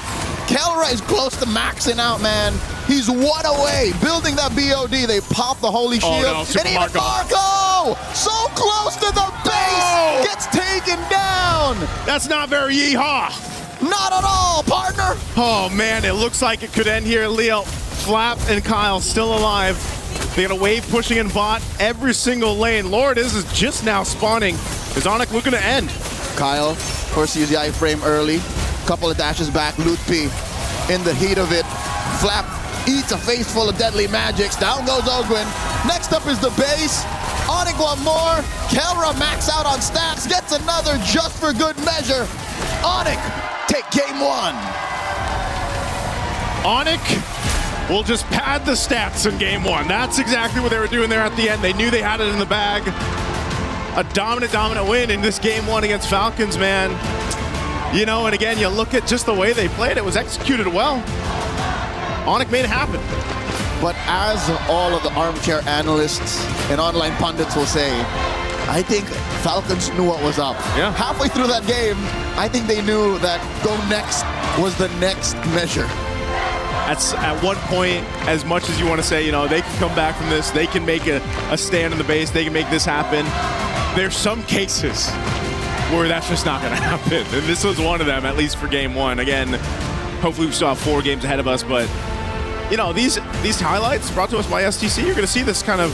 Kelra is close to maxing out, man. He's one away. Building that BOD. They pop the Holy Shield. Oh, no, and even Marco! So close to the base! Gets taken down! That's not very yeehaw. Not at all, partner! Oh, man, it looks like it could end here. Leo, Flap, and Kyle still alive. They got a wave pushing in bot every single lane. Lord is just now spawning. Is Onyx looking to end? Kyle, of course, used the iframe early. Couple of dashes back. Loot P in the heat of it. Flap eats a face full of deadly magics. Down goes Ogwin. Next up is the base. Onyx one more. Kelra max out on stats. Gets another just for good measure. Onyx take game 1. Onyx will just pad the stats in game 1. That's exactly what they were doing there at the end. They knew they had it in the bag. A dominant win in this game 1 against Falcons, man. You know, and again, you look at just the way they played. It was executed well. Onyx made it happen. But as all of the armchair analysts and online pundits will say, I think Falcons knew what was up. Yeah. Halfway through that game, I think they knew that go next was the next measure. That's at one point, as much as you want to say, you know, they can come back from this, they can make a stand in the base, they can make this happen. There's some cases where that's just not going to happen. And this was one of them, at least for game 1. Again, hopefully we still have 4 games ahead of us, but you know, these highlights brought to us by STC, you're going to see this kind of,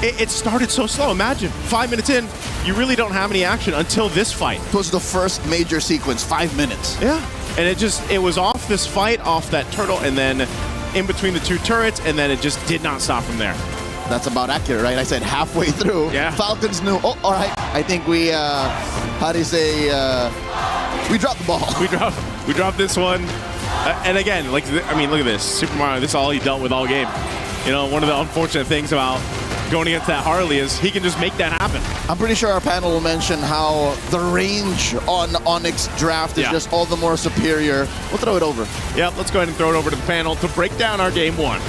it started so slow. Imagine 5 minutes in, you really don't have any action until this fight. It was the first major sequence, 5 minutes. Yeah, and it was off this fight, off that turtle, and then in between the 2 turrets, and then it just did not stop from there. That's about accurate, right? I said halfway through. Yeah. Falcons knew, oh, all right, I think we, how do you say, we dropped the ball. We dropped this one. And again, like, I mean, look at this. Super Mario, this is all he dealt with all game. You know, one of the unfortunate things about going against that Harley is he can just make that happen. I'm pretty sure our panel will mention how the range on Onyx draft is just all the more superior. We'll throw it over. Yeah, let's go ahead and throw it over to the panel to break down our game 1.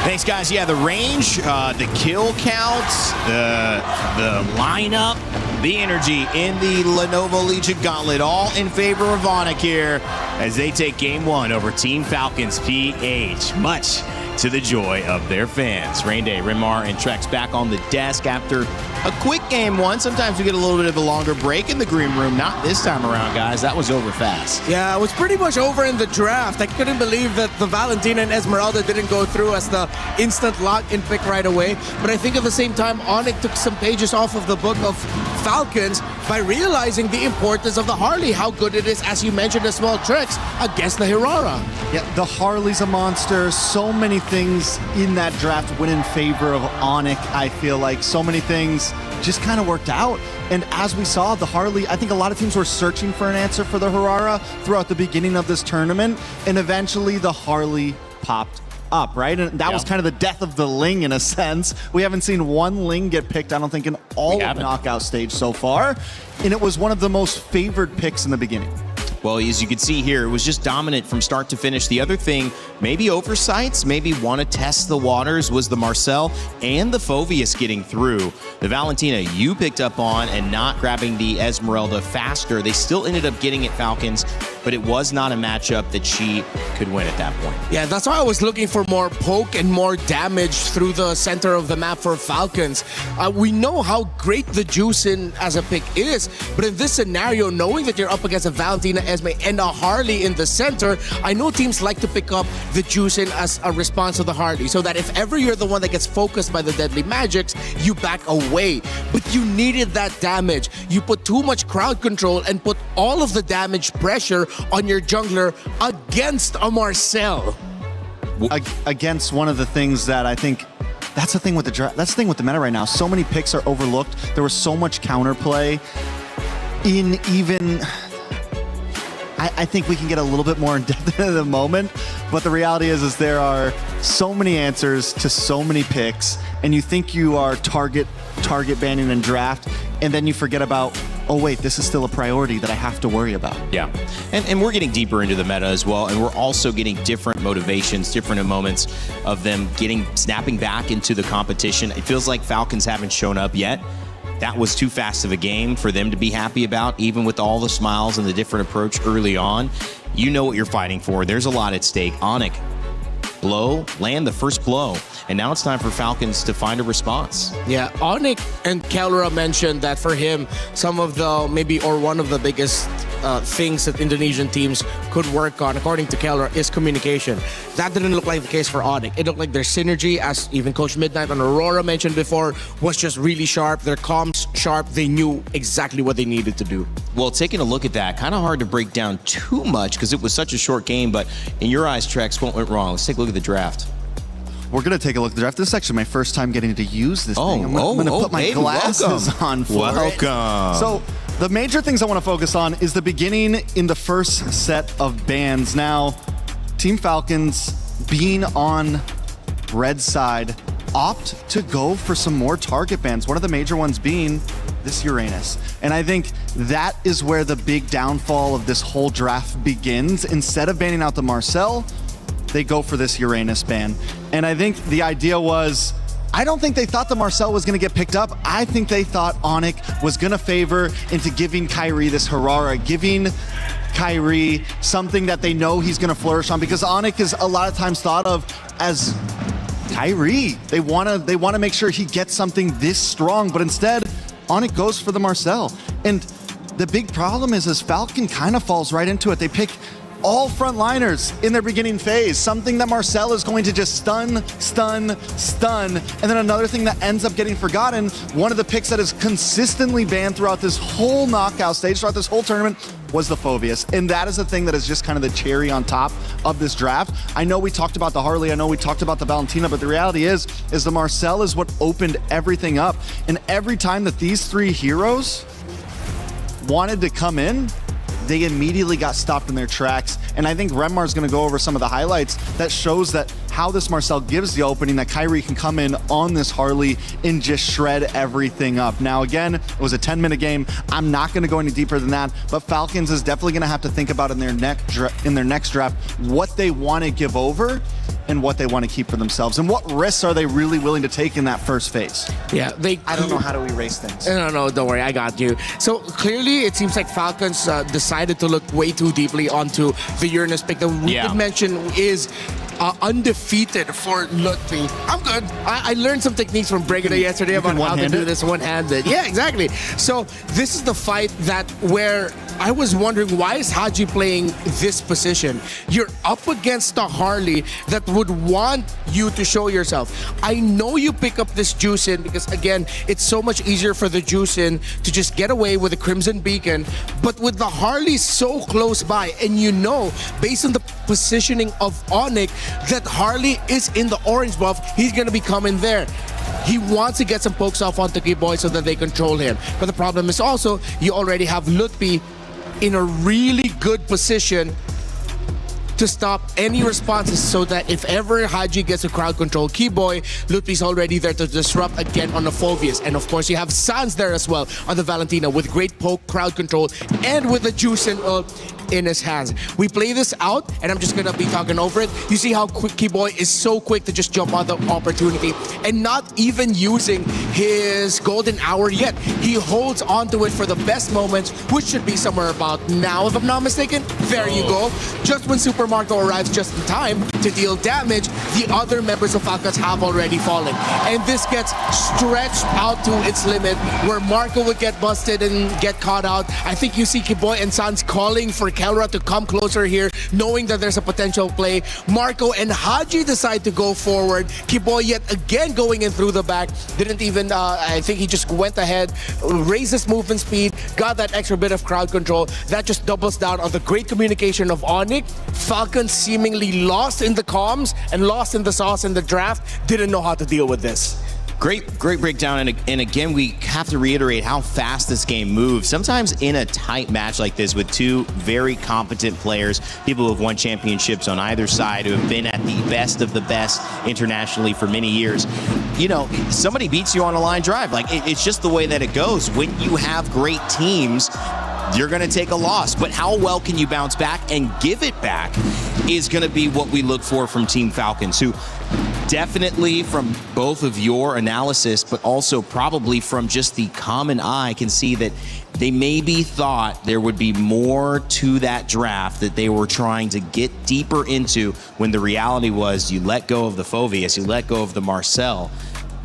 Thanks, guys. Yeah, the range, the kill counts, the lineup, the energy in the Lenovo Legion Gauntlet, all in favor of Onyx here as they take game 1 over Team Falcons PH. Much to the joy of their fans. Rainday, Rimar, and Trex back on the desk after a quick game 1. Sometimes we get a little bit of a longer break in the green room. Not this time around, guys. That was over fast. Yeah, it was pretty much over in the draft. I couldn't believe that the Valentina and Esmeralda didn't go through as the instant lock-in pick right away. But I think at the same time, Onyx took some pages off of the book of Falcons by realizing the importance of the Harley, how good it is, as you mentioned, as small tricks against the Hirara. Yeah, the Harley's a monster. So many things in that draft went in favor of Onyx, I feel like. So many things just kind of worked out. And as we saw, the Harley, I think a lot of teams were searching for an answer for the Hirara throughout the beginning of this tournament. And eventually the Harley popped up, right? And that was kind of the death of the Ling in a sense. We haven't seen one Ling get picked, I don't think, in all of knockout stage so far. And it was one of the most favored picks in the beginning. Well, as you can see here, it was just dominant from start to finish. The other thing, maybe oversights, maybe want to test the waters, was the Marcel and the Phoveus getting through. The Valentina you picked up on and not grabbing the Esmeralda faster. They still ended up getting it, Falcons. but it was not a matchup that she could win at that point. Yeah, that's why I was looking for more poke and more damage through the center of the map for Falcons. We know how great the Juicin as a pick is, but in this scenario, knowing that you're up against a Valentina Esme and a Harley in the center, I know teams like to pick up the Juicin as a response to the Harley, so that if ever you're the one that gets focused by the deadly magics, you back away. But you needed that damage. You put too much crowd control and put all of the damage pressure on your jungler against a Marcel. Against one of the things that I think, that's the thing with the meta right now. So many picks are overlooked. There was so much counterplay in even... I think we can get a little bit more in depth in the moment, but the reality is there are so many answers to so many picks, and you think you are target banning and draft, and then you forget about, oh wait, this is still a priority that I have to worry about. Yeah, and we're getting deeper into the meta as well, and we're also getting different motivations, different moments of them snapping back into the competition. It feels like Falcons haven't shown up yet. That was too fast of a game for them to be happy about, even with all the smiles and the different approach early on. You know what you're fighting for. There's a lot at stake. Onyx, land the first blow. And now it's time for Falcons to find a response. Yeah, Onyx and Kelra mentioned that for him, some of the one of the biggest things that Indonesian teams could work on, according to Kelra, is communication. That didn't look like the case for Onyx. It looked like their synergy, as even Coach Midnight on Aurora mentioned before, was just really sharp. Their comms sharp. They knew exactly what they needed to do. Well, taking a look at that, kind of hard to break down too much because it was such a short game, but in your eyes, Trex, what went wrong? Let's take a look at the draft. We're going to take a look at the draft. This is actually my first time getting to use this thing. I'm going to put my glasses on for it. So the major things I want to focus on is the beginning in the first set of bans. Now, Team Falcons, being on red side, opt to go for some more target bans. One of the major ones being this Uranus. And I think that is where the big downfall of this whole draft begins. Instead of banning out the Marcel, they go for this Uranus ban. And I think the idea was, I don't think they thought the Marcel was going to get picked up. I think they thought Onyx was going to favor into giving Kyrie this Harara, giving Kyrie something that they know he's going to flourish on, because Onyx is a lot of times thought of as Kyrie. They want to make sure he gets something this strong, but instead Onyx goes for the Marcel. And the big problem is Falcon kind of falls right into it. They pick all frontliners in their beginning phase, something that Marcel is going to just stun. And then another thing that ends up getting forgotten, one of the picks that is consistently banned throughout this whole knockout stage, throughout this whole tournament, was the Phobius. And that is the thing that is just kind of the cherry on top of this draft. I know we talked about the Harley, I know we talked about the Valentina, but the reality is the Marcel is what opened everything up. And every time that these three heroes wanted to come in, they immediately got stopped in their tracks. And I think Remmar's going to go over some of the highlights that shows that how this Marcel gives the opening, that Kyrie can come in on this Harley and just shred everything up. Now, again, it was a 10-minute game. I'm not going to go any deeper than that, but Falcons is definitely going to have to think about in their next draft what they want to give over and what they want to keep for themselves, and what risks are they really willing to take in that first phase. Yeah, I don't know how to erase things. No, don't worry, I got you. So clearly, it seems like Falcons decided to look way too deeply onto the Uranus pick that we did mention is undefeated for Lutfi. I'm good. I learned some techniques from Brigida yesterday about how to do this one-handed. Yeah, exactly. So this is the fight where I was wondering, why is Haji playing this position? You're up against a Harley that would want you to show yourself. I know you pick up this Juicin because, again, it's so much easier for the Juicin to just get away with the Crimson Beacon, but with the Harley so close by, and you know, based on the positioning of Onyx, that Harley is in the orange buff, he's going to be coming there. He wants to get some pokes off onto K-Boy so that they control him. But the problem is also, you already have Lutfi in a really good position to stop any responses, so that if ever Haji gets a crowd control Keyboy, Lutfi's already there to disrupt again on the Phobius. And of course, you have Sans there as well on the Valentina with great poke, crowd control, and with the Juicin in his hands. We play this out, and I'm just gonna be talking over it. You see how quick Keyboy is so quick to just jump on the opportunity and not even using his golden hour yet. He holds onto it for the best moments, which should be somewhere about now, if I'm not mistaken. There you go. Just when Super Marco arrives just in time to deal damage, the other members of Falcons have already fallen. And this gets stretched out to its limit, where Marco would get busted and get caught out. I think you see Keyboy and Sans calling for Kelra to come closer here, knowing that there's a potential play. Marco and Haji decide to go forward. Keyboy yet again going in through the back. Didn't even, I think he just went ahead, raised his movement speed, got that extra bit of crowd control. That just doubles down on the great communication of Onyx. Falcons seemingly lost in the comms and lost in the sauce in the draft. Didn't know how to deal with this. Great breakdown, and again, we have to reiterate how fast this game moves. Sometimes in a tight match like this with two very competent players, people who have won championships on either side, who have been at the best of the best internationally for many years, you know, somebody beats you on a line drive. Like, it's just the way that it goes. When you have great teams, you're going to take a loss, but how well can you bounce back and give it back is going to be what we look for from Team Falcons, who definitely from both of your analysis, but also probably from just the common eye, can see that they maybe thought there would be more to that draft that they were trying to get deeper into, when the reality was you let go of the Phoveus, you let go of the Marcel.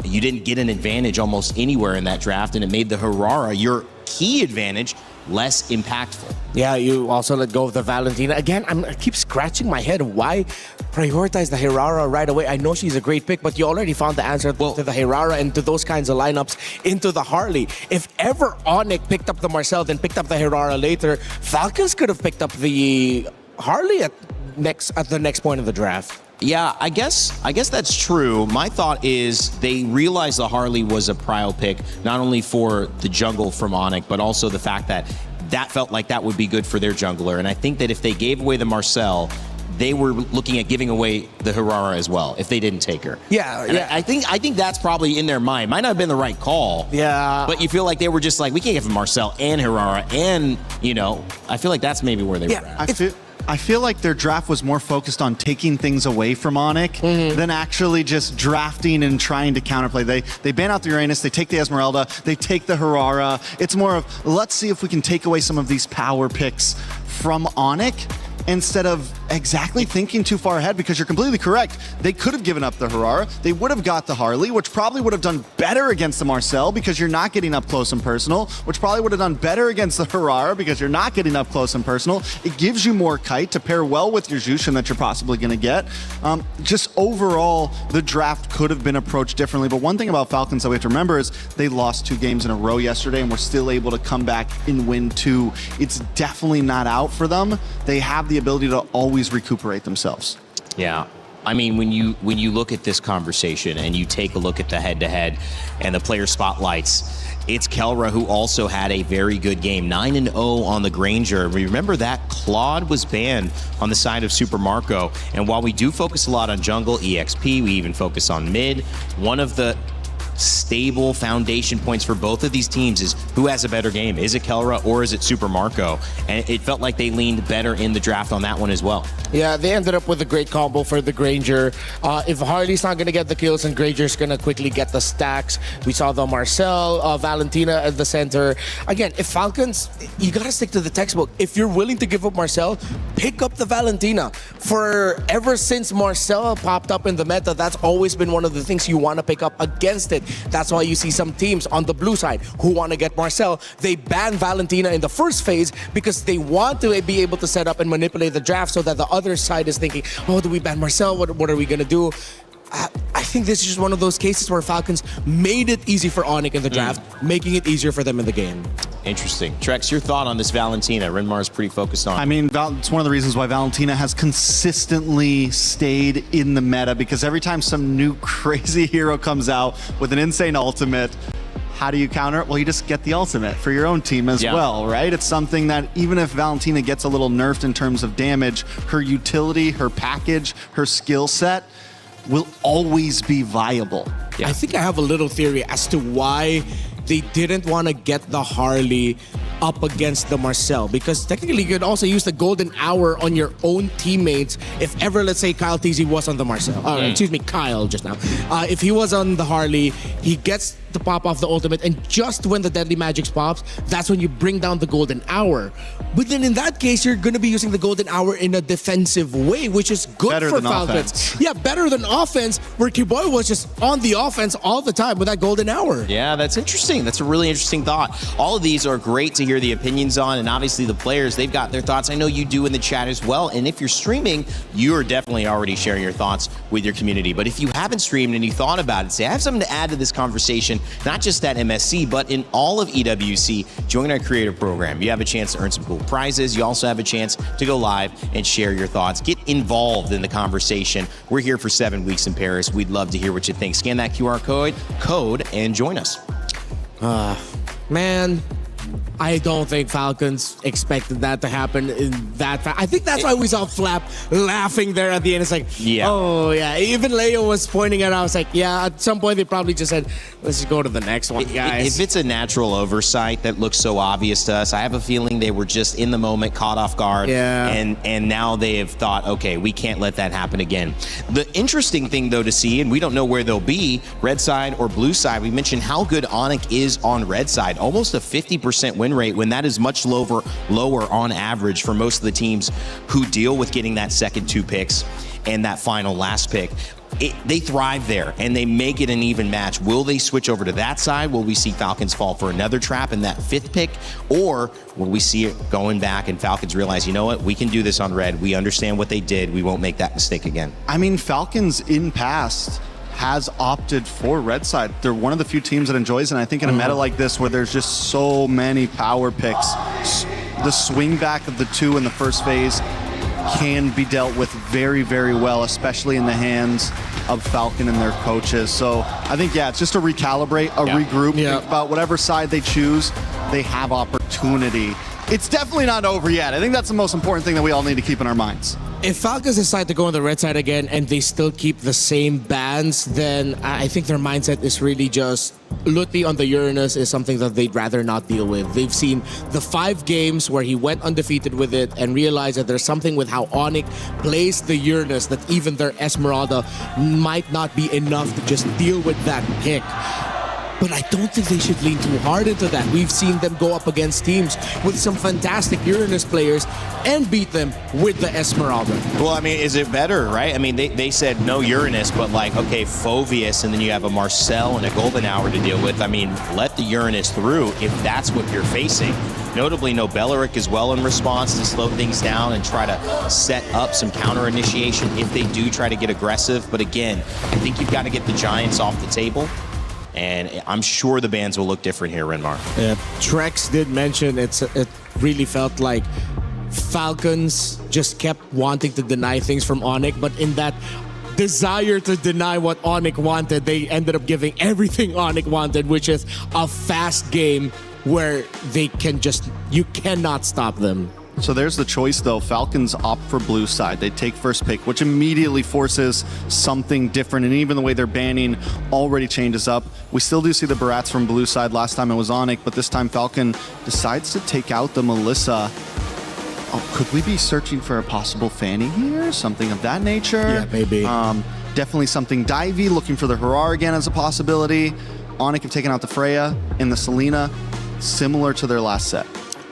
You didn't get an advantage almost anywhere in that draft, and it made the Harara, your key advantage, less impactful. Yeah, you also let go of the Valentina. Again, I keep scratching my head. Why prioritize the Hirara right away? I know she's a great pick, but you already found the answer to the Hirara and to those kinds of lineups into the Harley. If ever Onyx picked up the Marcel, then picked up the Hirara later, Falcons could have picked up the Harley at the next point of the draft. Yeah, I guess that's true. My thought is they realized the Harley was a prio pick, not only for the jungle from Onyx, but also the fact that felt like that would be good for their jungler. And I think that if they gave away the Marcel, they were looking at giving away the Hirara as well if they didn't take her. Yeah, and I think that's probably in their mind. Might not have been the right call. Yeah. But you feel like they were just like, we can't give them Marcel and Hirara, and, you know, I feel like that's maybe where they were at. I feel like their draft was more focused on taking things away from Onyx than actually just drafting and trying to counterplay. They ban out the Uranus, they take the Esmeralda, they take the Harara. It's more of, let's see if we can take away some of these power picks from Onyx, instead of exactly thinking too far ahead, because you're completely correct. They could have given up the Harara. They would have got the Harley, which probably would have done better against the Marcel because you're not getting up close and personal, which probably would have done better against the Harara because you're not getting up close and personal. It gives you more kite to pair well with your Jushin that you're possibly going to get. Just overall, the draft could have been approached differently. But one thing about Falcons that we have to remember is they lost 2 games in a row yesterday and were still able to come back and win 2. It's definitely not out for them. They have the ability to always recuperate themselves. Yeah. I mean, when you look at this conversation and you take a look at the head-to-head and the player spotlights, it's Kelra who also had a very good game, 9-0 on the Granger. Remember that Claude was banned on the side of Super Marco. And while we do focus a lot on jungle, EXP, we even focus on mid, one of the stable foundation points for both of these teams is who has a better game. Is it Kelra or is it Super Marco? And it felt like they leaned better in the draft on that one as well. Yeah, they ended up with a great combo for the Granger. If Harley's not going to get the kills and Granger's going to quickly get the stacks, we saw the Marcel, Valentina at the center. Again, if Falcons, you got to stick to the textbook. If you're willing to give up Marcel, pick up the Valentina. Ever since Marcel popped up in the meta, that's always been one of the things you want to pick up against it. That's why you see some teams on the blue side who want to get Marcel. They ban Valentina in the first phase because they want to be able to set up and manipulate the draft so that the other side is thinking, oh, do we ban Marcel? What are we going to do? I think this is just one of those cases where Falcons made it easy for Onyx in the draft, making it easier for them in the game. Interesting. Trex, your thought on this Valentina? Renmar's pretty focused on. I mean, it's one of the reasons why Valentina has consistently stayed in the meta, because every time some new crazy hero comes out with an insane ultimate, how do you counter it? Well, you just get the ultimate for your own team as well, right? It's something that even if Valentina gets a little nerfed in terms of damage, her utility, her package, her skill set will always be viable. I think I have a little theory as to why they didn't want to get the Harley up against the Marcel, because technically you could also use the golden hour on your own teammates if ever, let's say, Kyle TZ was on the Marcel. Excuse me, Kyle just now. If he was on the Harley, he gets to pop off the ultimate, and just when the Deadly Magics pops, that's when you bring down the golden hour. But then in that case, you're going to be using the golden hour in a defensive way, which is good Better for than Falcons. offense. Yeah, better than offense, where Kiboy was just on the offense all the time with that golden hour. Yeah, that's interesting. That's a really interesting thought. All of these are great to hear the opinions on, and obviously the players, they've got their thoughts. I know you do in the chat as well, and if you're streaming, you're definitely already sharing your thoughts with your community. But if you haven't streamed and you thought about it, say, I have something to add to this conversation, not just at MSC, but in all of EWC, join our creator program. You have a chance to earn some cool prizes. You also have a chance to go live and share your thoughts. Get involved in the conversation. We're here for 7 weeks in Paris. We'd love to hear what you think. Scan that QR code and join us. Man, I don't think Falcons expected that to happen in that fast. I think that's why we saw Flap laughing there at the end. It's like, oh yeah. Even Leo was pointing at it. I was like, yeah, at some point they probably just said, let's just go to the next one, guys. If it's a natural oversight that looks so obvious to us, I have a feeling they were just in the moment, caught off guard. Yeah. And now they have thought, okay, we can't let that happen again. The interesting thing, though, to see, and we don't know where they'll be, red side or blue side, we mentioned how good Onic is on red side. Almost a 50% win rate, when that is much lower on average for most of the teams who deal with getting that second 2 picks and that final last pick. They thrive there, and they make it an even match. Will they switch over to that side? Will we see Falcons fall for another trap in that 5th pick? Or will we see it going back and Falcons realize, you know what, we can do this on red. We understand what they did. We won't make that mistake again. I mean, Falcons in past has opted for red side. They're one of the few teams that enjoys it, and I think in a meta like this where there's just so many power picks, the swing back of the 2 in the first phase can be dealt with very, very well, especially in the hands of Falcon and their coaches. So I think, yeah, it's just to recalibrate, regroup, think about whatever side they choose, they have opportunity. It's definitely not over yet. I think that's the most important thing that we all need to keep in our minds. If Falcons decide to go on the red side again and they still keep the same bans, then I think their mindset is really just Lutfi on the Uranus is something that they'd rather not deal with. They've seen the 5 games where he went undefeated with it and realized that there's something with how Onic plays the Uranus that even their Esmeralda might not be enough to just deal with that pick. But I don't think they should lean too hard into that. We've seen them go up against teams with some fantastic Uranus players and beat them with the Esmeralda. Well, I mean, is it better, right? I mean, they said no Uranus, but like, okay, Phoveus, and then you have a Marcel and a Golden Hour to deal with. I mean, let the Uranus through if that's what you're facing. Notably, no Belleric as well in response to slow things down and try to set up some counter initiation if they do try to get aggressive. But again, I think you've got to get the Giants off the table. And I'm sure the bans will look different here, Renmar. Yeah, Trex did mention it really felt like Falcons just kept wanting to deny things from Onic, but in that desire to deny what Onic wanted, they ended up giving everything Onic wanted, which is a fast game where they can you cannot stop them. So there's the choice, though. Falcons opt for blue side. They take first pick, which immediately forces something different. And even the way they're banning already changes up. We still do see the Barats from blue side. Last time it was Onic, but this time Falcon decides to take out the Melissa. Oh, could we be searching for a possible Fanny here? Something of that nature? Yeah, maybe. Definitely something divey, looking for the Harar again as a possibility. Onic have taken out the Freya and the Selena, similar to their last set.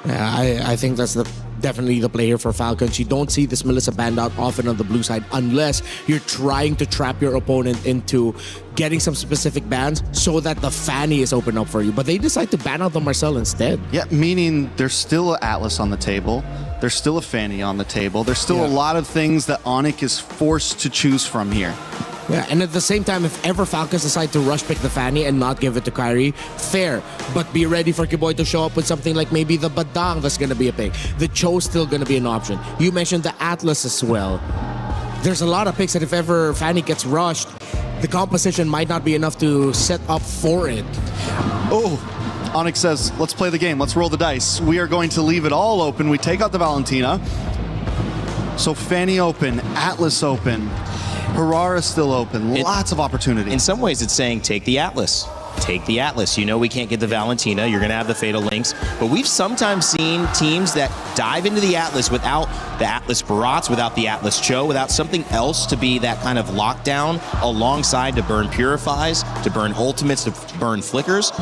Yeah, I think that's definitely the play here for Falcons. You don't see this Melissa banned out often on the blue side unless you're trying to trap your opponent into getting some specific bans so that the Fanny is open up for you. But they decide to ban out the Marcel instead. Yeah, meaning there's still an Atlas on the table. There's still a Fanny on the table. There's still a lot of things that Onic is forced to choose from here. Yeah, and at the same time, if ever Falcons decide to rush pick the Fanny and not give it to Kyrie, fair. But be ready for Kiboy to show up with something like maybe the Badang that's going to be a pick. The Cho's still going to be an option. You mentioned the Atlas as well. There's a lot of picks that if ever Fanny gets rushed, the composition might not be enough to set up for it. Oh, Onic says, let's play the game. Let's roll the dice. We are going to leave it all open. We take out the Valentina. So Fanny open, Atlas open. Harara still open. Lots of opportunity. In some ways, it's saying take the Atlas. take the Atlas. You know we can't get the Valentina. You're going to have the Fatal Links. But we've sometimes seen teams that dive into the Atlas without the Atlas Barats, without the Atlas Cho, without something else to be that kind of lockdown alongside to burn Purifies, to burn Ultimates, to burn Flickers.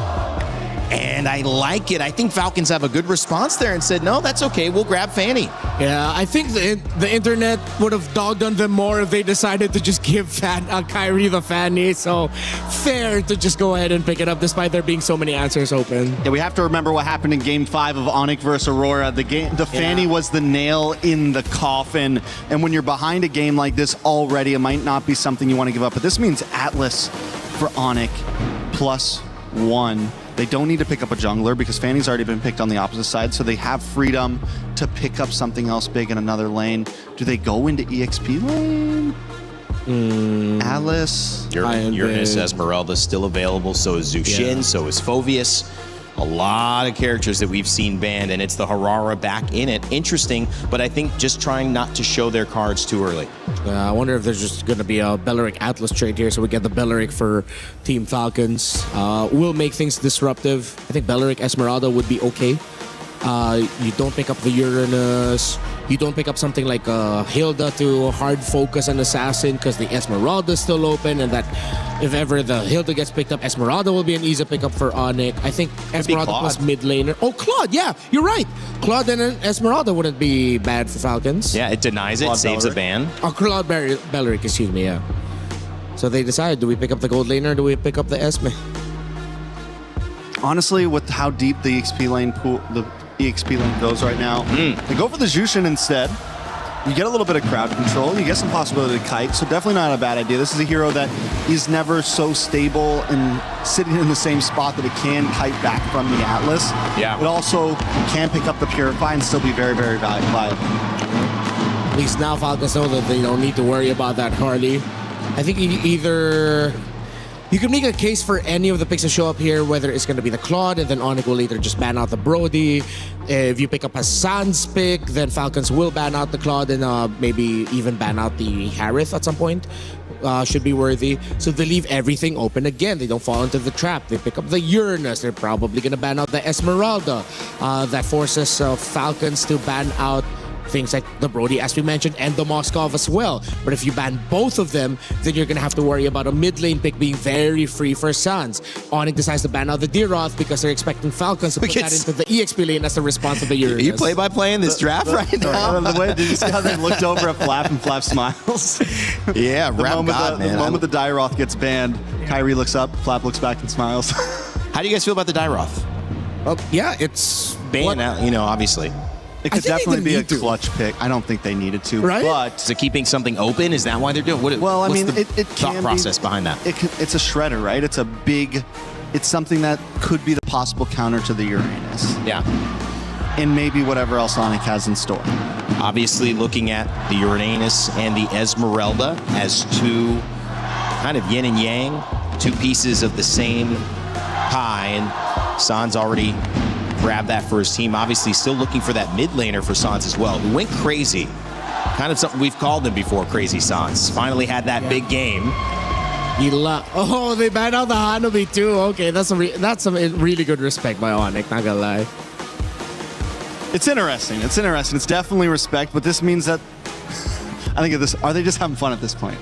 And I like it. I think Falcons have a good response there and said, no, that's okay. We'll grab Fanny. Yeah, I think the internet would have dogged on them more if they decided to just give Kyrie the Fanny. So fair to just go ahead and pick it up despite there being so many answers open. Yeah, we have to remember what happened in Game 5 of Onyx versus Aurora. The Fanny was the nail in the coffin. And when you're behind a game like this already, it might not be something you want to give up. But this means Atlas for Onyx +1. They don't need to pick up a jungler because Fanny's already been picked on the opposite side, so they have freedom to pick up something else big in another lane. Do they go into EXP lane? Atlas? Uranus, Esmeralda still available, so is Zushin, so is Phoveus. A lot of characters that we've seen banned, and it's the Harara back in it. Interesting, but I think just trying not to show their cards too early. I wonder if there's just going to be a Belleric Atlas trade here, so we get the Belleric for Team Falcons. Will make things disruptive. I think Belleric Esmeralda would be okay. You don't pick up the Uranus. You don't pick up something like Hilda to hard focus an assassin because the Esmeralda is still open, and that if ever the Hilda gets picked up, Esmeralda will be an easy pickup for Onyx. I think Esmeralda plus mid laner. Oh, Claude, yeah, you're right. Claude and Esmeralda wouldn't be bad for Falcons. Yeah, it denies it, saves a ban. Oh, Claude Belleric, excuse me, yeah. So they decide, do we pick up the gold laner or do we pick up the Esme? Honestly, with how deep the EXP lane pool, the EXP lane goes right now, they go for the Jushin instead. You get a little bit of crowd control. You get some possibility to kite, so definitely not a bad idea. This is a hero that is never so stable and sitting in the same spot that it can kite back from the Atlas. Yeah. It also can pick up the Purify and still be very, very viable. At least now Falcons know that they don't need to worry about that Harley. I think either... You can make a case for any of the picks that show up here, whether it's going to be the Claude, and then Onyx will later just ban out the Brody. If you pick up a Sans pick, then Falcons will ban out the Claude and maybe even ban out the Harith at some point. Should be worthy. So they leave everything open again. They don't fall into the trap. They pick up the Uranus. They're probably going to ban out the Esmeralda. That forces Falcons to ban out things like the Brody, as we mentioned, and the Moskov as well. But if you ban both of them, then you're going to have to worry about a mid lane pick being very free for Suns. Onyx decides to ban out the Deeroth because they're expecting Falcons to put that into the EXP lane as a response to the Uranus. You play-by-play in this draft right now? The way, did you see how they looked over at Flap and Flap smiles? Yeah, the moment the Deeroth gets banned, Kyrie looks up, Flap looks back and smiles. How do you guys feel about the Deeroth? Yeah, it's... Banned out, obviously. It could definitely be a clutch pick. I don't think they needed to, right? But is it keeping something open? Is that why they're doing? What's the thought process behind that? It's a shredder, right? It's something that could be the possible counter to the Uranus. Yeah. And maybe whatever else Onyx has in store. Obviously, looking at the Uranus and the Esmeralda as two kind of yin and yang, two pieces of the same pie, and Sans already grab that for his team. Obviously still looking for that mid laner for Sans as well, who went crazy. Kind of something we've called him before, Crazy Sans. Finally had that big game. They banned out the Hanabi too. Okay, that's some really good respect by Onyx, not gonna lie. It's interesting. It's definitely respect, but this means that I think of this, are they just having fun at this point?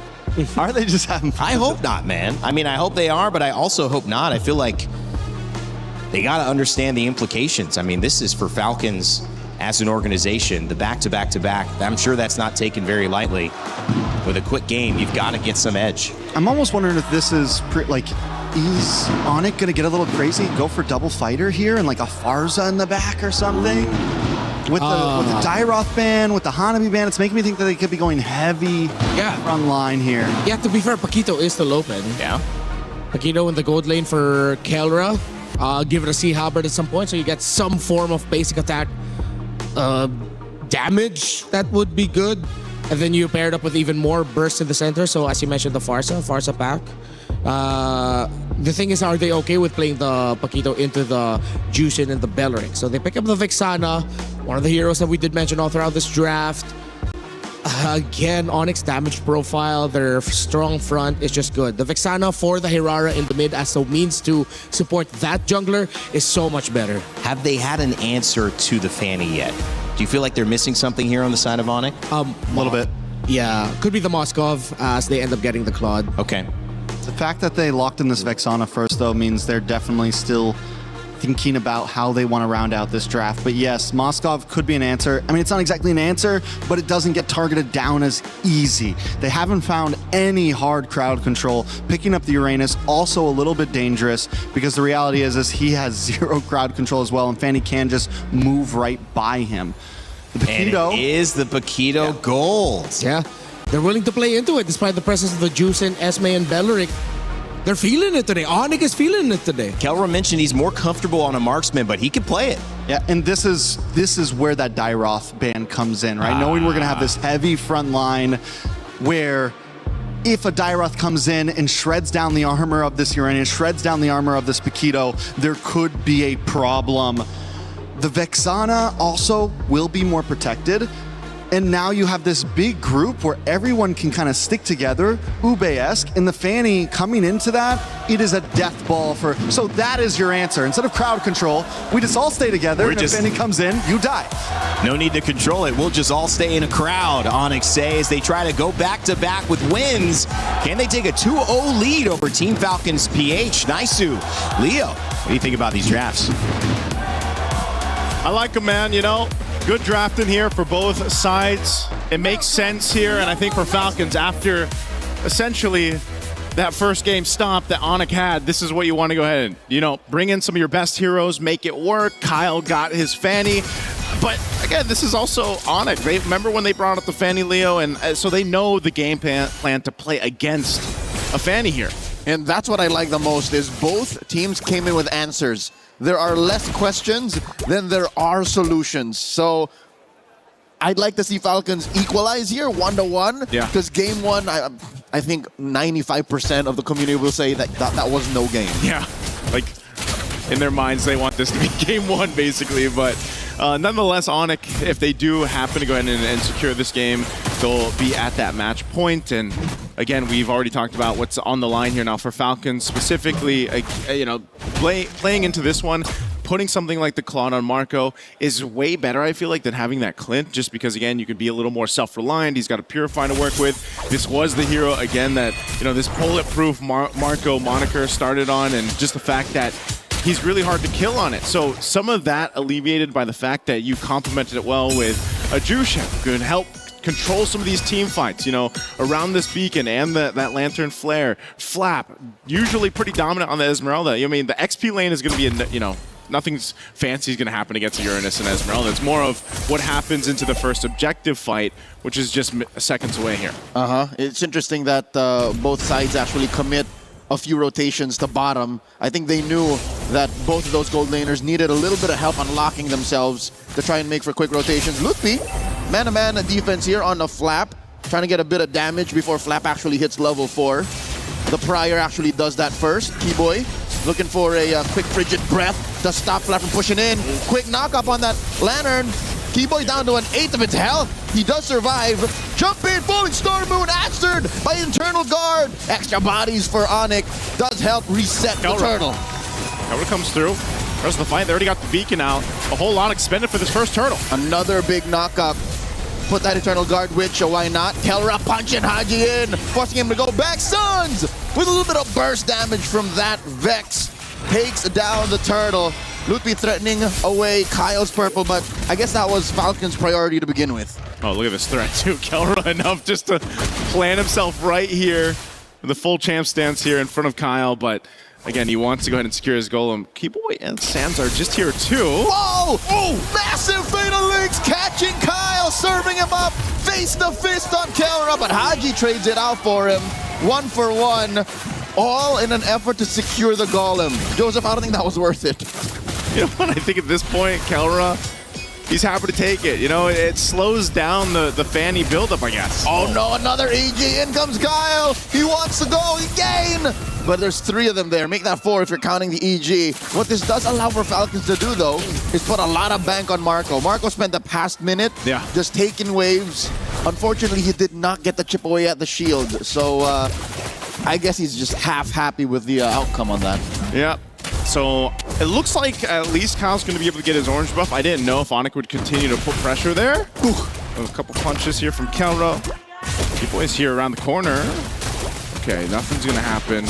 Are they just having fun? I hope not, man. I mean, I hope they are, but I also hope not. I feel like they got to understand the implications. I mean, this is for Falcons as an organization, the back-to-back-to-back. I'm sure that's not taken very lightly. With a quick game, you've got to get some edge. I'm almost wondering if this is, is Onyx going to get a little crazy, go for double fighter here and like a Farza in the back or something? With the Deeroth ban, with the Hanabi ban, it's making me think that they could be going heavy front line here. Yeah, to be fair, Paquito is still open. Yeah. Paquito in the gold lane for Kelra. Give it a Sea Halberd at some point, so you get some form of basic attack damage. That would be good. And then you pair it up with even more burst in the center. So as you mentioned, the Farsa pack. The thing is, are they okay with playing the Paquito into the Jushin and the Belleric? So they pick up the Vexana, one of the heroes that we did mention all throughout this draft. Again, Onyx damage profile, their strong front is just good. The Vexana for the Hirara in the mid as a means to support that jungler is so much better. Have they had an answer to the Fanny yet? Do you feel like they're missing something here on the side of Onyx? A little bit. Yeah, could be the Moskov as they end up getting the Claude. Okay. The fact that they locked in this Vexana first, though, means they're definitely still thinking about how they want to round out this draft. But yes, Moskov could be an answer. I mean, it's not exactly an answer, but it doesn't get targeted down as easy. They haven't found any hard crowd control. Picking up the Uranus, also a little bit dangerous, because the reality is he has 0 crowd control as well, and Fanny can just move right by him. The Paquito, and it is the Paquito gold. Yeah, they're willing to play into it despite the presence of the Juice and Esme and Belleric. They're feeling it today. Onyx is feeling it today. Kelra mentioned he's more comfortable on a marksman, but he can play it. Yeah, and this is where that Dairoth ban comes in, right? Knowing we're going to have this heavy front line where if a Dairoth comes in and shreds down the armor of this Uranus, shreds down the armor of this Paquito, there could be a problem. The Vexana also will be more protected. And now you have this big group where everyone can kind of stick together, Ube-esque, and the Fanny coming into that, it is a death ball for... So that is your answer. Instead of crowd control, we just all stay together, and if Fanny comes in, you die. No need to control it. We'll just all stay in a crowd, Onyx say, as they try to go back-to-back with wins. Can they take a 2-0 lead over Team Falcon's PH? Naisu, Leo, what do you think about these drafts? I like them, man, you know. Good drafting here for both sides. It makes sense here, and I think for Falcons, after essentially that first game stop that Onyx had, this is what you want to go ahead and, you know, bring in some of your best heroes, make it work. Kyle got his Fanny. But again, this is also Onyx, right? Remember when they brought up the Fanny, Leo? And so they know the game plan to play against a Fanny here. And that's what I like the most, is both teams came in with answers. There are less questions than there are solutions. So I'd like to see Falcons equalize here 1-1. Yeah. Because game one, I think 95% of the community will say that was no game. Yeah. Like, in their minds, they want this to be game one, basically. But nonetheless, Onyx, if they do happen to go ahead and secure this game, they'll be at that match point. And again, we've already talked about what's on the line here now for Falcons, specifically, you know, playing into this one. Putting something like the Claude on Marco is way better, I feel like, than having that Clint, just because, again, you can be a little more self-reliant. He's got a Purify to work with. This was the hero, again, that, you know, this bulletproof Marco moniker started on, and just the fact that he's really hard to kill on it. So some of that alleviated by the fact that you complemented it well with a Jushin, who could help control some of these team fights, you know, around this beacon and that Lantern Flare. Flap, usually pretty dominant on the Esmeralda. I mean, the XP lane is going to be, you know, nothing's fancy is going to happen against Uranus and Esmeralda. It's more of what happens into the first objective fight, which is just seconds away here. It's interesting that both sides actually commit a few rotations to bottom. I think they knew that both of those gold laners needed a little bit of help unlocking themselves to try and make for quick rotations. Lutfi, man-to-man defense here on the Flap, trying to get a bit of damage before Flap actually hits level 4. The Prior actually does that first. T-Boy looking for a quick frigid breath to stop Flap from pushing in. Quick knock up on that Lantern. T-Boy down to an 1/8 of its health. He does survive. Jump in, falling Star Moon answered by Internal Guard. Extra bodies for Onyx does help reset the turtle. Kelra comes through. Rest of the fight, they already got the beacon out. A whole lot expended for this first turtle. Another big knock-up. Put that Eternal Guard Witch, why not? Kelra punching Haji in, forcing him to go back. Suns with a little bit of burst damage from that Vex. Takes down the turtle. Lutfi threatening away Kyle's purple, but I guess that was Falcon's priority to begin with. Oh, look at this threat too. Kelra enough just to plant himself right here. The full champ stance here in front of Kyle, but again, he wants to go ahead and secure his golem. Keyboy and Sans are just here too. Whoa! Oh! Massive Fatal Links catching Kyle, serving him up face to fist on Kelra, but Haji trades it out for him. 1 for 1, all in an effort to secure the golem. Joseph, I don't think that was worth it. You know what? I think at this point, Kelra, he's happy to take it. You know, it slows down the Fanny buildup, I guess. Oh no, another EG. In comes Kyle. He wants to go again. But there's 3 of them there. Make that 4 if you're counting the EG. What this does allow for Falcons to do, though, is put a lot of bank on Marco. Marco spent the past minute just taking waves, Unfortunately, he did not get the chip away at the shield. So I guess he's just half happy with the outcome on that. Yeah. So it looks like at least Kyle's going to be able to get his orange buff. I didn't know if Onic would continue to put pressure there. A couple punches here from Kelro. T-Boy's here around the corner. Okay, nothing's going to happen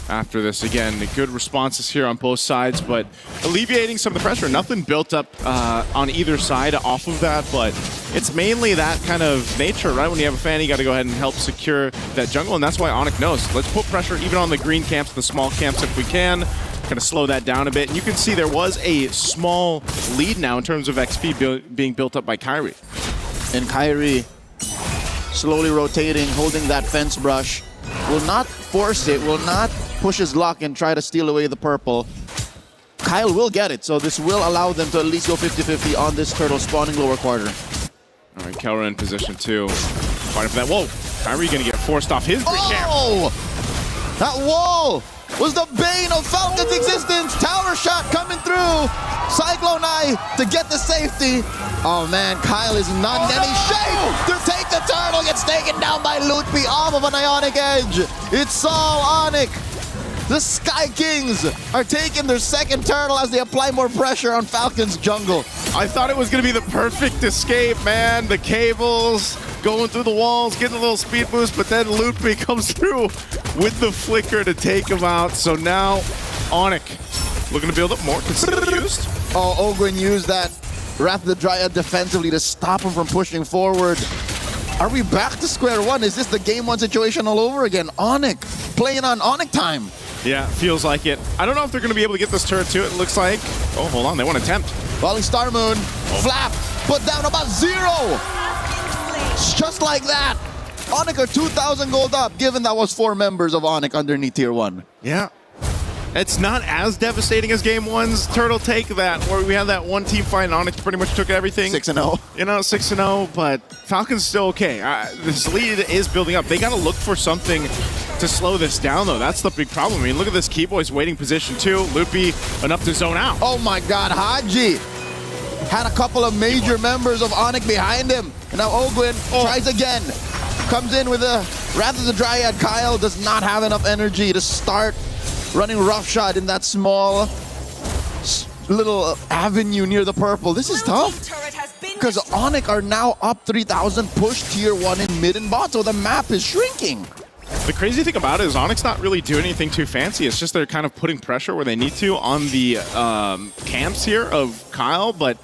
after this. Again, good responses here on both sides, but alleviating some of the pressure. Nothing built up on either side off of that, but it's mainly that kind of nature, right? When you have a fan, you got to go ahead and help secure that jungle, and that's why Onic knows. Let's put pressure even on the green camps, the small camps if we can. Kind of slow that down a bit. And you can see there was a small lead now in terms of XP being built up by Kyrie. And Kyrie slowly rotating, holding that fence brush. Will not force it, will not push his luck and try to steal away the purple. Kyle will get it, so this will allow them to at least go 50-50 on this turtle spawning lower quarter. All right, Kelra in position 2. Fighting for that. Whoa, Kyrie gonna get forced off his green camp. Oh! That wall was the bane of Falcon's existence. Tower shot coming through. Cyclone Eye to get the safety. Oh man, Kyle is not in any shape to take the turtle. Gets taken down by Lutpi off of an Ionic Edge. It's all Onic. The Sky Kings are taking their second turtle as they apply more pressure on Falcon's jungle. I thought it was going to be the perfect escape, man. The cables going through the walls, getting a little speed boost, but then Lutpi comes through with the flicker to take him out. So now Onic looking to build up more. Consider used. Oh, Ogwin used that Wrath of the Dryad defensively to stop him from pushing forward. Are we back to square one? Is this the game 1 situation all over again? Onic playing on Onic time. Yeah, feels like it. I don't know if they're going to be able to get this turret too, it looks like. Oh, hold on, they want to attempt. Volley Star Moon, Flap, put down about 0. Just like that. Onic are 2,000 gold up, given that was 4 members of Onic underneath tier 1. Yeah. It's not as devastating as game 1's turtle take that, where we had that one team fight and Onic pretty much took everything. 6-0. You know, 6-0, but Falcon's still okay. This lead is building up. They got to look for something to slow this down, though. That's the big problem. I mean, look at this Keyboy's waiting position, too. Lutpi enough to zone out. Oh, my God. Haji had a couple of major members of Onic behind him. And now Ogwin tries again. Comes in with a Wrath of the Dryad. Kyle does not have enough energy to start running roughshod in that small little avenue near the purple. This is tough because Onic are now up 3,000, push tier 1 in mid and bot, so the map is shrinking. The crazy thing about it is Onyx not really doing anything too fancy. It's just they're kind of putting pressure where they need to on the camps here of Kyle, but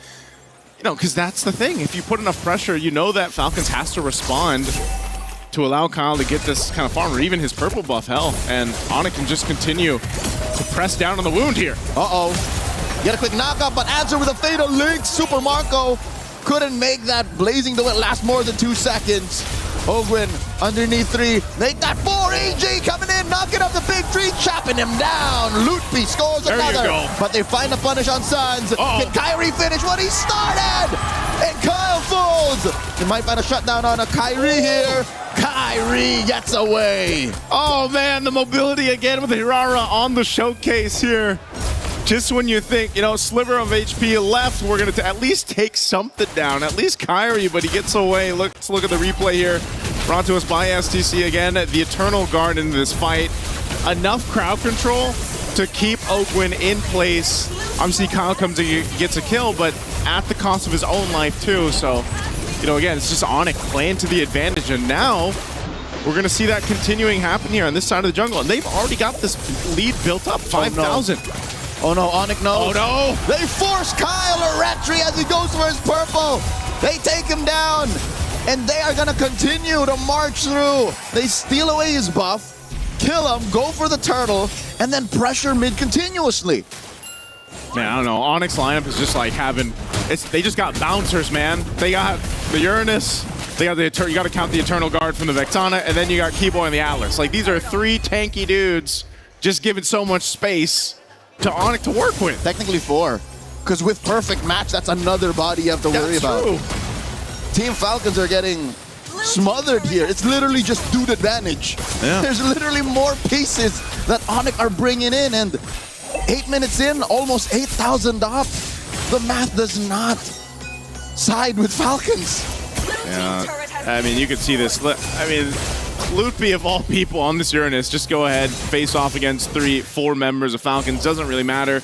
you know, because that's the thing. If you put enough pressure, you know that Falcons has to respond to allow Kyle to get this kind of farm, or even his purple buff, hell. And Onic can just continue to press down on the wound here. Uh-oh. Get a quick knockup, but answer with a fatal link. Super Marco couldn't make that blazing duet last more than 2 seconds. Ogwin underneath 3. They got 4 AG coming in, knocking up the big tree, chopping him down. Lutpi scores another. But they find a punish on Suns. Can Kyrie finish what he started? And Kyle falls. They might find a shutdown on a Kyrie here. Kyrie gets away. Oh man, the mobility again with Hirara on the showcase here. Just when you think, you know, sliver of HP left, we're going to at least take something down. At least Kyrie, but he gets away. Let's look at the replay here. Brought to us by STC again. The Eternal Guard in this fight. Enough crowd control to keep Ogwin in place. Obviously, Kyle comes and gets a kill, but at the cost of his own life too. So, you know, again, it's just Onic playing to the advantage. And now we're going to see that continuing happen here on this side of the jungle. And they've already got this lead built up, 5,000. Oh no, Onic knows. Oh no! They force Kyle a retry as he goes for his purple. They take him down, and they are gonna continue to march through. They steal away his buff, kill him, go for the turtle, and then pressure mid continuously. Man, I don't know. Onyx lineup is just like having, they just got bouncers, man. They got the Uranus, they got the you got to count the Eternal Guard from the Vexana, and then you got Keyboy and the Atlas. Like, these are 3 tanky dudes just giving so much space to Onic to work with. Technically 4, because with perfect match, that's another body you have to worry about. True. Team Falcons are getting smothered here. It's literally just dude advantage. Yeah. There's literally more pieces that Onic are bringing in, and 8 minutes in, almost 8,000 up. The math does not side with Falcons. Yeah. I mean, you could see this. I mean, Loopy, of all people on this Uranus, just go ahead, face off against 3-4 members of Falcons. Doesn't really matter.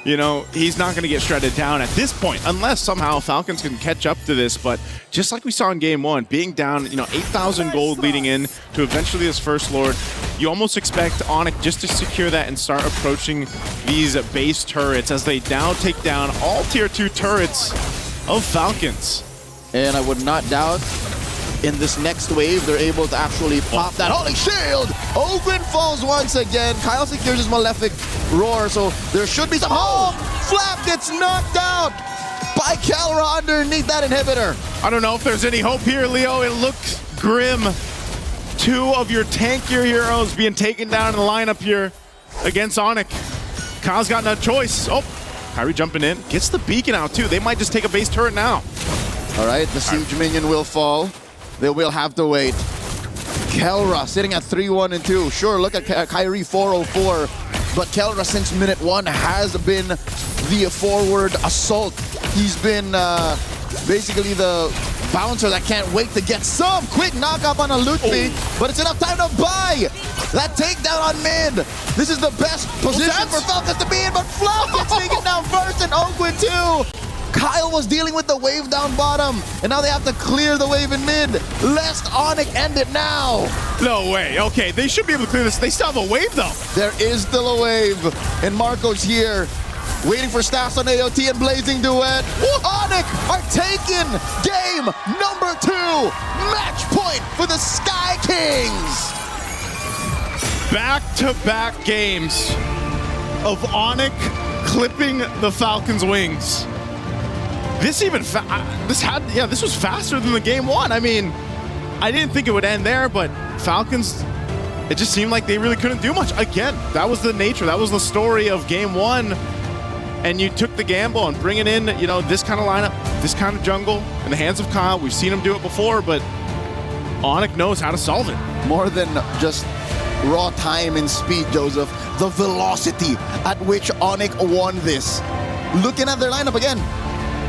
You know, he's not going to get shredded down at this point, unless somehow Falcons can catch up to this. But just like we saw in Game 1, being down, 8,000 gold leading in to eventually this First Lord, you almost expect Onyx just to secure that and start approaching these base turrets as they now take down all Tier 2 turrets of Falcons. And I would not doubt in this next wave, they're able to actually pop that holy shield. Ogren falls once again. Kyle secures his Malefic Roar, so there should be some hope. Flap gets knocked out by Kalra underneath that inhibitor. I don't know if there's any hope here, Leo. It looks grim. 2 of your tankier heroes being taken down in the lineup here against Onyx. Kyle's got no choice. Oh, Kyrie jumping in. Gets the beacon out too. They might just take a base turret now. All right, the siege minion will fall. They will have to wait. Kelra sitting at 3-1-2. Sure, look at Kyrie 404. But Kelra since minute 1 has been the forward assault. He's been basically the bouncer that can't wait to get some quick knockup on a Lutfi. But it's enough time to buy that takedown on mid. This is the best position for Falcons to be in, but Flau gets taken down first and Oakwood too. Kyle was dealing with the wave down bottom, and now they have to clear the wave in mid, lest Onyx end it now. No way. Okay, they should be able to clear this. They still have a wave, though. There is still a wave, and Marco's here, waiting for Staffs on AOT and Blazing Duet. Onyx are taking game number 2. Match point for the Sky Kings. Back-to-back games of Onyx clipping the Falcons' wings. This was faster than the Game 1. I mean, I didn't think it would end there, but Falcons, it just seemed like they really couldn't do much. Again, that was the nature, that was the story of Game 1. And you took the gamble on bringing in, this kind of lineup, this kind of jungle in the hands of Kyle. We've seen him do it before, but Onyx knows how to solve it. More than just raw time and speed, Joseph. The velocity at which Onyx won this. Looking at their lineup again,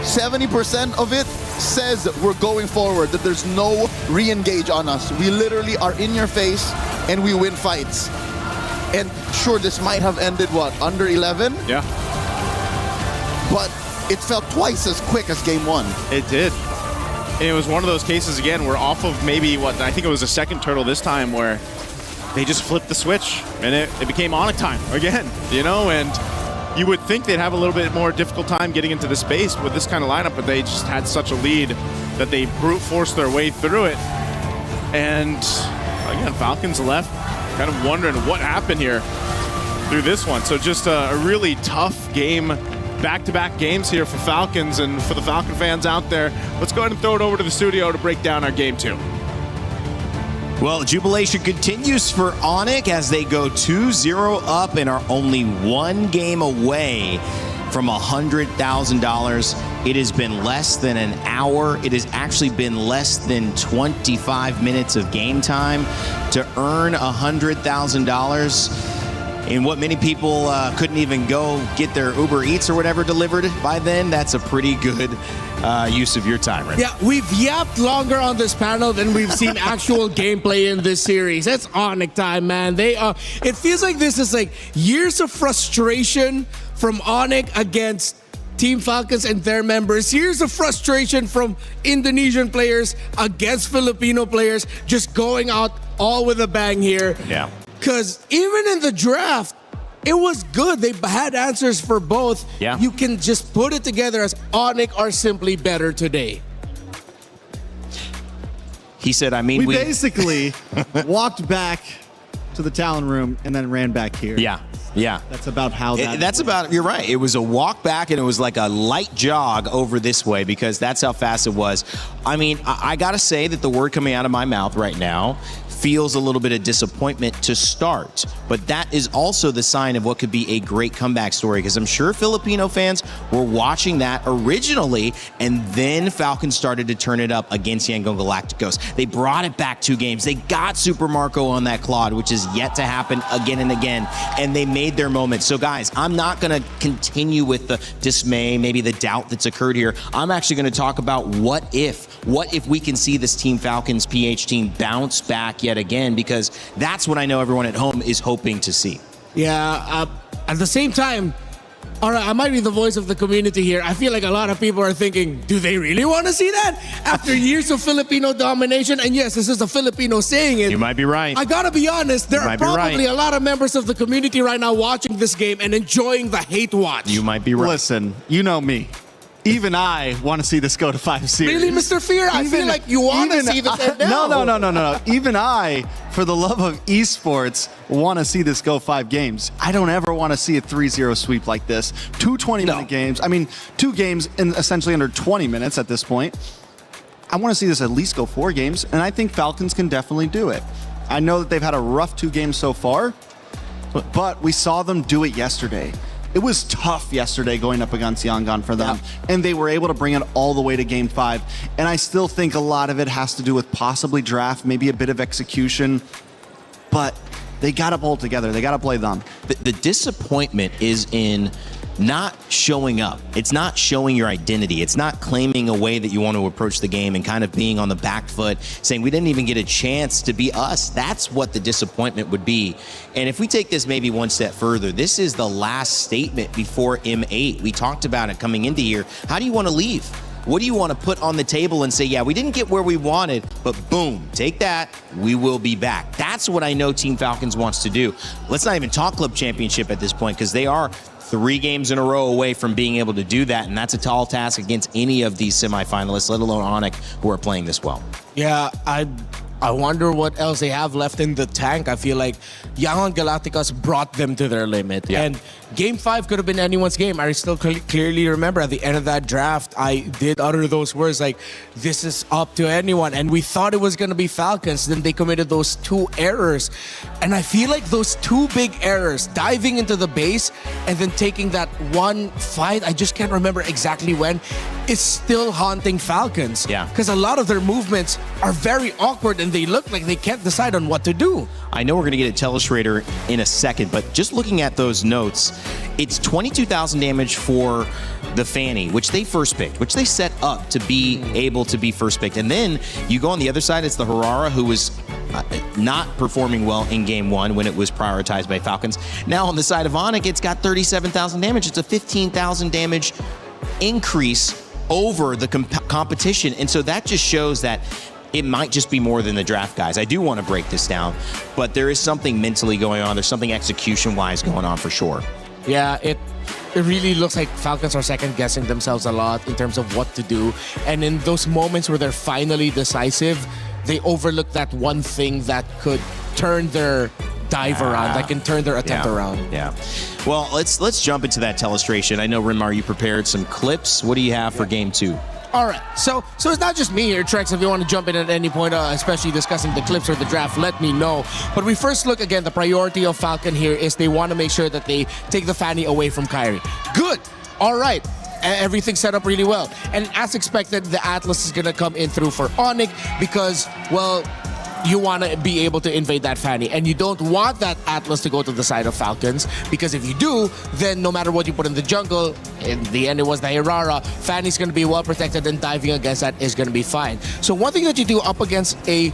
70% of it says we're going forward, that there's no re-engage on us. We literally are in your face and we win fights. And sure, this might have ended, under 11? Yeah. But it felt twice as quick as Game 1. It did. And it was one of those cases, again, where off of maybe, I think it was a second turtle this time, where they just flipped the switch and it became Onyx time again, and you would think they'd have a little bit more difficult time getting into the space with this kind of lineup, but they just had such a lead that they brute forced their way through it. And again, Falcons left kind of wondering what happened here through this one. So just a really tough game, back-to-back games here for Falcons. And for the Falcon fans out there, let's go ahead and throw it over to the studio to break down our Game 2. Well, jubilation continues for Onyx as they go 2-0 up and are only 1 game away from $100,000. It has been less than an hour. It has actually been less than 25 minutes of game time to earn $100,000. In what many people couldn't even go get their Uber Eats or whatever delivered by then. That's a pretty good use of your time, right? Yeah, we've yapped longer on this panel than we've seen actual gameplay in this series. That's Onyx time, man. It feels like this is like years of frustration from Onyx against Team Falcons and their members. Years of frustration from Indonesian players against Filipino players, just going out all with a bang here. Yeah. Because even in the draft, it was good. They had answers for both. Yeah. You can just put it together as Onyx are simply better today. He said, we basically walked back to the Talon room and then ran back here. Yeah. That's about how you're right. It was a walk back and it was like a light jog over this way because that's how fast it was. I got to say that the word coming out of my mouth right now feels a little bit of disappointment to start, but that is also the sign of what could be a great comeback story, because I'm sure Filipino fans were watching that originally, and then Falcons started to turn it up against Yangon Galacticos. They brought it back 2 games. They got Super Marco on that Claude, which is yet to happen again and again, and they made their moment. So guys, I'm not going to continue with the dismay, maybe the doubt that's occurred here. I'm actually going to talk about what if What if we can see this Team Falcons PH team bounce back yet again? Because that's what I know everyone at home is hoping to see. Yeah, at the same time, all right, I might be the voice of the community here. I feel like a lot of people are thinking, do they really want to see that? After years of Filipino domination, and yes, this is a Filipino saying it. You might be right. I gotta be honest, there You are might be probably right. a lot of members of the community right now watching this game and enjoying the hate watch. You might be right. Listen, you know me. Even I want to see this go to 5 series. Really, Mr. Fear? I feel like you want to see this end now. No. Even I, for the love of esports, want to see this go 5 games. I don't ever want to see a 3-0 sweep like this. 2 20-minute games. I mean, 2 games in essentially under 20 minutes at this point. I want to see this at least go 4 games, and I think Falcons can definitely do it. I know that they've had a rough 2 games so far, but we saw them do it yesterday. It was tough yesterday going up against Yangon for them, and they were able to bring it all the way to Game 5. And I still think a lot of it has to do with possibly draft, maybe a bit of execution, but they got to pull together. They got to play them. The disappointment is in not showing up. It's not showing your identity. It's not claiming a way that you want to approach the game and kind of being on the back foot, saying we didn't even get a chance to be us. That's what the disappointment would be. And if we take this maybe one step further, this is the last statement before M8. We talked about it coming into here. How do you want to leave? What do you want to put on the table and say, yeah, we didn't get where we wanted, but boom, take that, we will be back. That's what I know Team Falcons wants to do. Let's not even talk Club Championship at this point, because they are 3 games in a row away from being able to do that, and that's a tall task against any of these semifinalists, let alone Onyx, who are playing this well. Yeah, I wonder what else they have left in the tank. I feel like Yangon Galacticos brought them to their limit. Yeah. And Game 5 could have been anyone's game. I still clearly remember at the end of that draft, I did utter those words like, this is up to anyone. And we thought it was going to be Falcons. Then they committed those 2 errors. And I feel like those 2 big errors, diving into the base and then taking that one fight, I just can't remember exactly when, is still haunting Falcons. Yeah. Because a lot of their movements are very awkward and they look like they can't decide on what to do. I know we're going to get a Telestrator in a second, but just looking at those notes, it's 22,000 damage for the Fanny, which they first picked, which they set up to be able to be first picked. And then you go on the other side, it's the Harara, who was not performing well in Game 1 when it was prioritized by Falcons. Now on the side of Onyx, it's got 37,000 damage. It's a 15,000 damage increase over the competition. And so that just shows that it might just be more than the draft guys. I do want to break this down, but there is something mentally going on. There's something execution-wise going on for sure. Yeah, it really looks like Falcons are second-guessing themselves a lot in terms of what to do. And in those moments where they're finally decisive, they overlook that one thing that could turn their dive around, that can turn their attempt around. Yeah. Well, let's jump into that telestration. I know, Rinmar, you prepared some clips. What do you have for Game 2? All right, so it's not just me here, Trex. If you want to jump in at any point, especially discussing the clips or the draft, let me know. But we first look, again, the priority of Falcon here is they want to make sure that they take the Fanny away from Kyrie. Good. All right. Everything set up really well. And as expected, the Atlas is going to come in through for Onyx because, well, you want to be able to invade that Fanny. And you don't want that Atlas to go to the side of Falcons, because if you do, then no matter what you put in the jungle, in the end it was the Hirara, Fanny's going to be well protected and diving against that is going to be fine. So one thing that you do up against a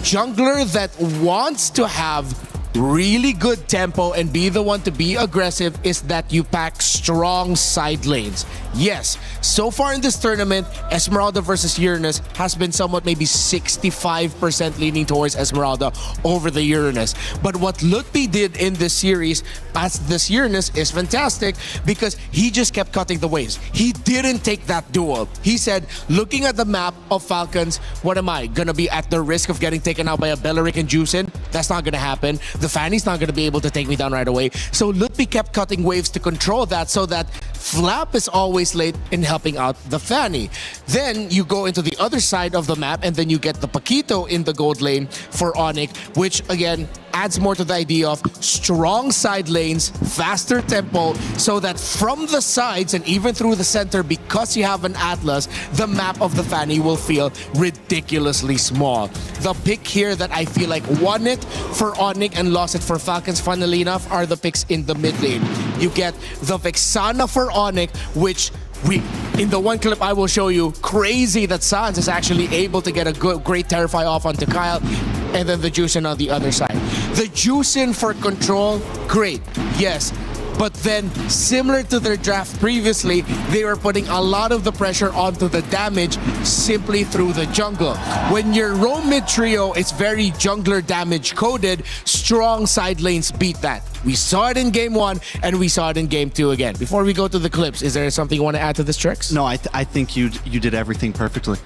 jungler that wants to have really good tempo and be the one to be aggressive is that you pack strong side lanes. Yes, so far in this tournament, Esmeralda versus Uranus has been somewhat maybe 65% leaning towards Esmeralda over the Uranus. But what Lutpi did in this series as this Uranus is fantastic because he just kept cutting the waves. He didn't take that duel. He said, looking at the map of Falcons, what am I? Gonna be at the risk of getting taken out by a Belleric and Juicin? That's not gonna happen. The Fanny's not gonna be able to take me down right away. So Lutpi kept cutting waves to control that so that Flap is always late in helping out the Fanny. Then you go into the other side of the map and then you get the Paquito in the gold lane for Onyx, which again adds more to the idea of strong side lanes, faster tempo, so that from the sides and even through the center, because you have an Atlas, the map of the Fanny will feel ridiculously small. The pick here that I feel like won it for Onyx and lost it for Falcons, funnily enough, are the picks in the mid lane. You get the Vexana for Onyx, which In the one clip I will show you, crazy that Sans is actually able to get a great Terrify off onto Kyle, and then the Juicin on the other side. The Juicin for control, great, yes. But then, similar to their draft previously, they were putting a lot of the pressure onto the damage simply through the jungle. When your roam mid trio is very jungler damage coded, strong side lanes beat that. We saw it in game 1 and we saw it in game 2 again. Before we go to the clips, is there something you want to add to this, Trix? No, I think you did everything perfectly.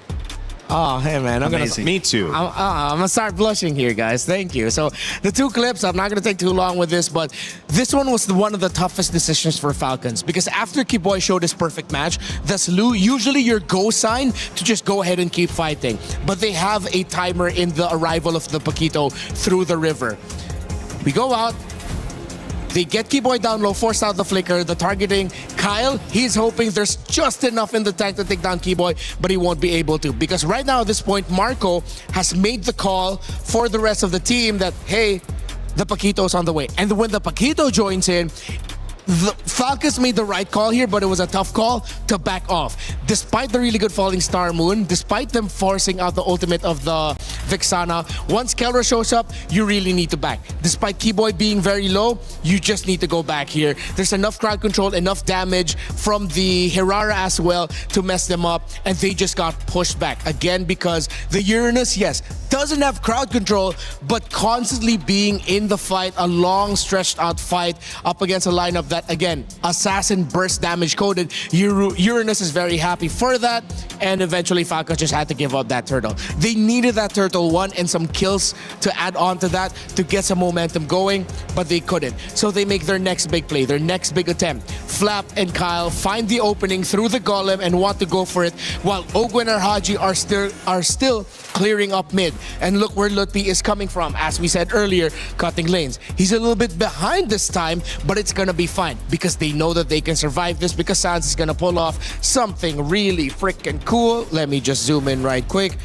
Oh, hey man, Me too. I'm gonna start blushing here, guys. Thank you. So the 2 clips, I'm not gonna take too long with this, but this one was one of the toughest decisions for Falcons because after Kiboy showed his perfect match, that's usually your go sign to just go ahead and keep fighting. But they have a timer in the arrival of the Paquito through the river. We go out. They get Kiboy down low, force out the flicker, the targeting. Kyle, he's hoping there's just enough in the tank to take down Kiboy, but he won't be able to. Because right now at this point, Marco has made the call for the rest of the team that, hey, the Paquito's on the way. And when the Paquito joins in, the Falcons made the right call here, but it was a tough call to back off. Despite the really good Falling Star Moon, despite them forcing out the ultimate of the Vexana, once Kelra shows up, you really need to back. Despite Kiboy being very low, you just need to go back here. There's enough crowd control, enough damage from the Herrera as well to mess them up, and they just got pushed back. Again, because the Uranus, yes, doesn't have crowd control, but constantly being in the fight, a long stretched out fight up against a lineup that, again, assassin burst damage coded. Uranus is very happy for that, and eventually Falcons just had to give up that turtle. They needed that turtle 1 and some kills to add on to that to get some momentum going, but they couldn't. So they make their next big play, their next big attempt. Flap and Kyle find the opening through the golem and want to go for it, while Ogwen and Haji are still clearing up mid. And look where Lutfi is coming from, as we said earlier, cutting lanes. He's a little bit behind this time, but it's gonna be fine because they know that they can survive this because Sans is gonna pull off something really freaking cool. Let me just zoom in right quick.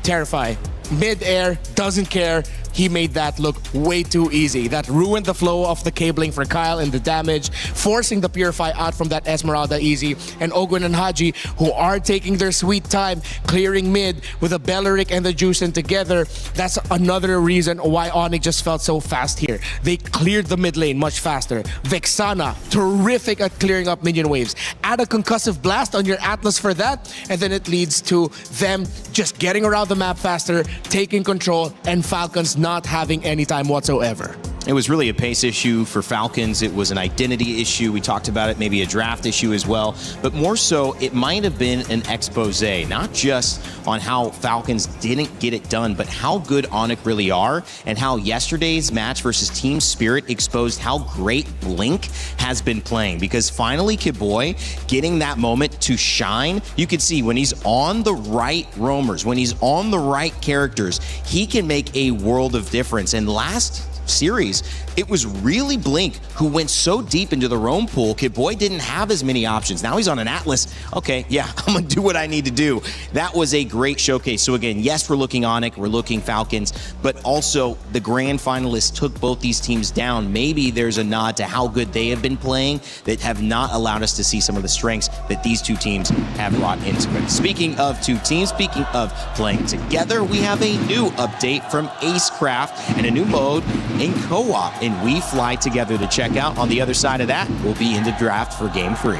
Terrify. Mid-air, doesn't care. He made that look way too easy. That ruined the flow of the cabling for Kyle and the damage, forcing the Purify out from that Esmeralda easy. And Ogwen and Haji, who are taking their sweet time, clearing mid with a Belleric and the Juicin together. That's another reason why Onyx just felt so fast here. They cleared the mid lane much faster. Vexana, terrific at clearing up minion waves. Add a concussive blast on your Atlas for that, and then it leads to them just getting around the map faster, taking control, and Falcons not having any time whatsoever. It was really a pace issue for Falcons. It was an identity issue. We talked about it, maybe a draft issue as well. But more so, it might have been an expose, not just on how Falcons didn't get it done, but how good Onyx really are and how yesterday's match versus Team Spirit exposed how great Blink has been playing. Because finally, Kiboy getting that moment to shine, you can see when he's on the right roamers, when he's on the right characters, he can make a world of difference. And last series, it was really Blink who went so deep into the roam pool. Kiboy didn't have as many options. Now he's on an Atlas. Okay, yeah, I'm gonna do what I need to do. That was a great showcase. So again, yes, we're looking Onyx, we're looking Falcons, but also the grand finalists took both these teams down. Maybe there's a nod to how good they have been playing that have not allowed us to see some of the strengths that these two teams have brought into it. Speaking of two teams, speaking of playing together, we have a new update from Acecraft and a new mode in co-op, and we fly together to check out. On the other side of that, we'll be in the draft for Game 3.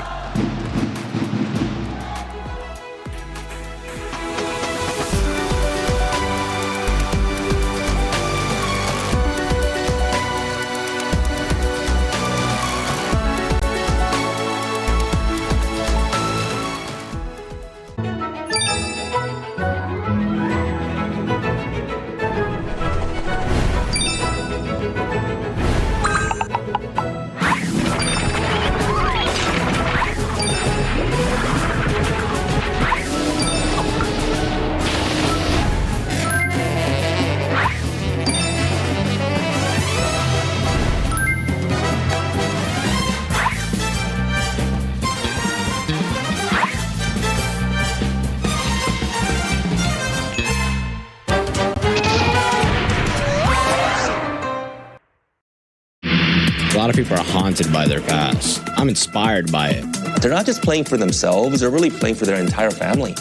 A lot of people are haunted by their past. I'm inspired by it. they're not just playing for themselves, they're really playing for their entire family.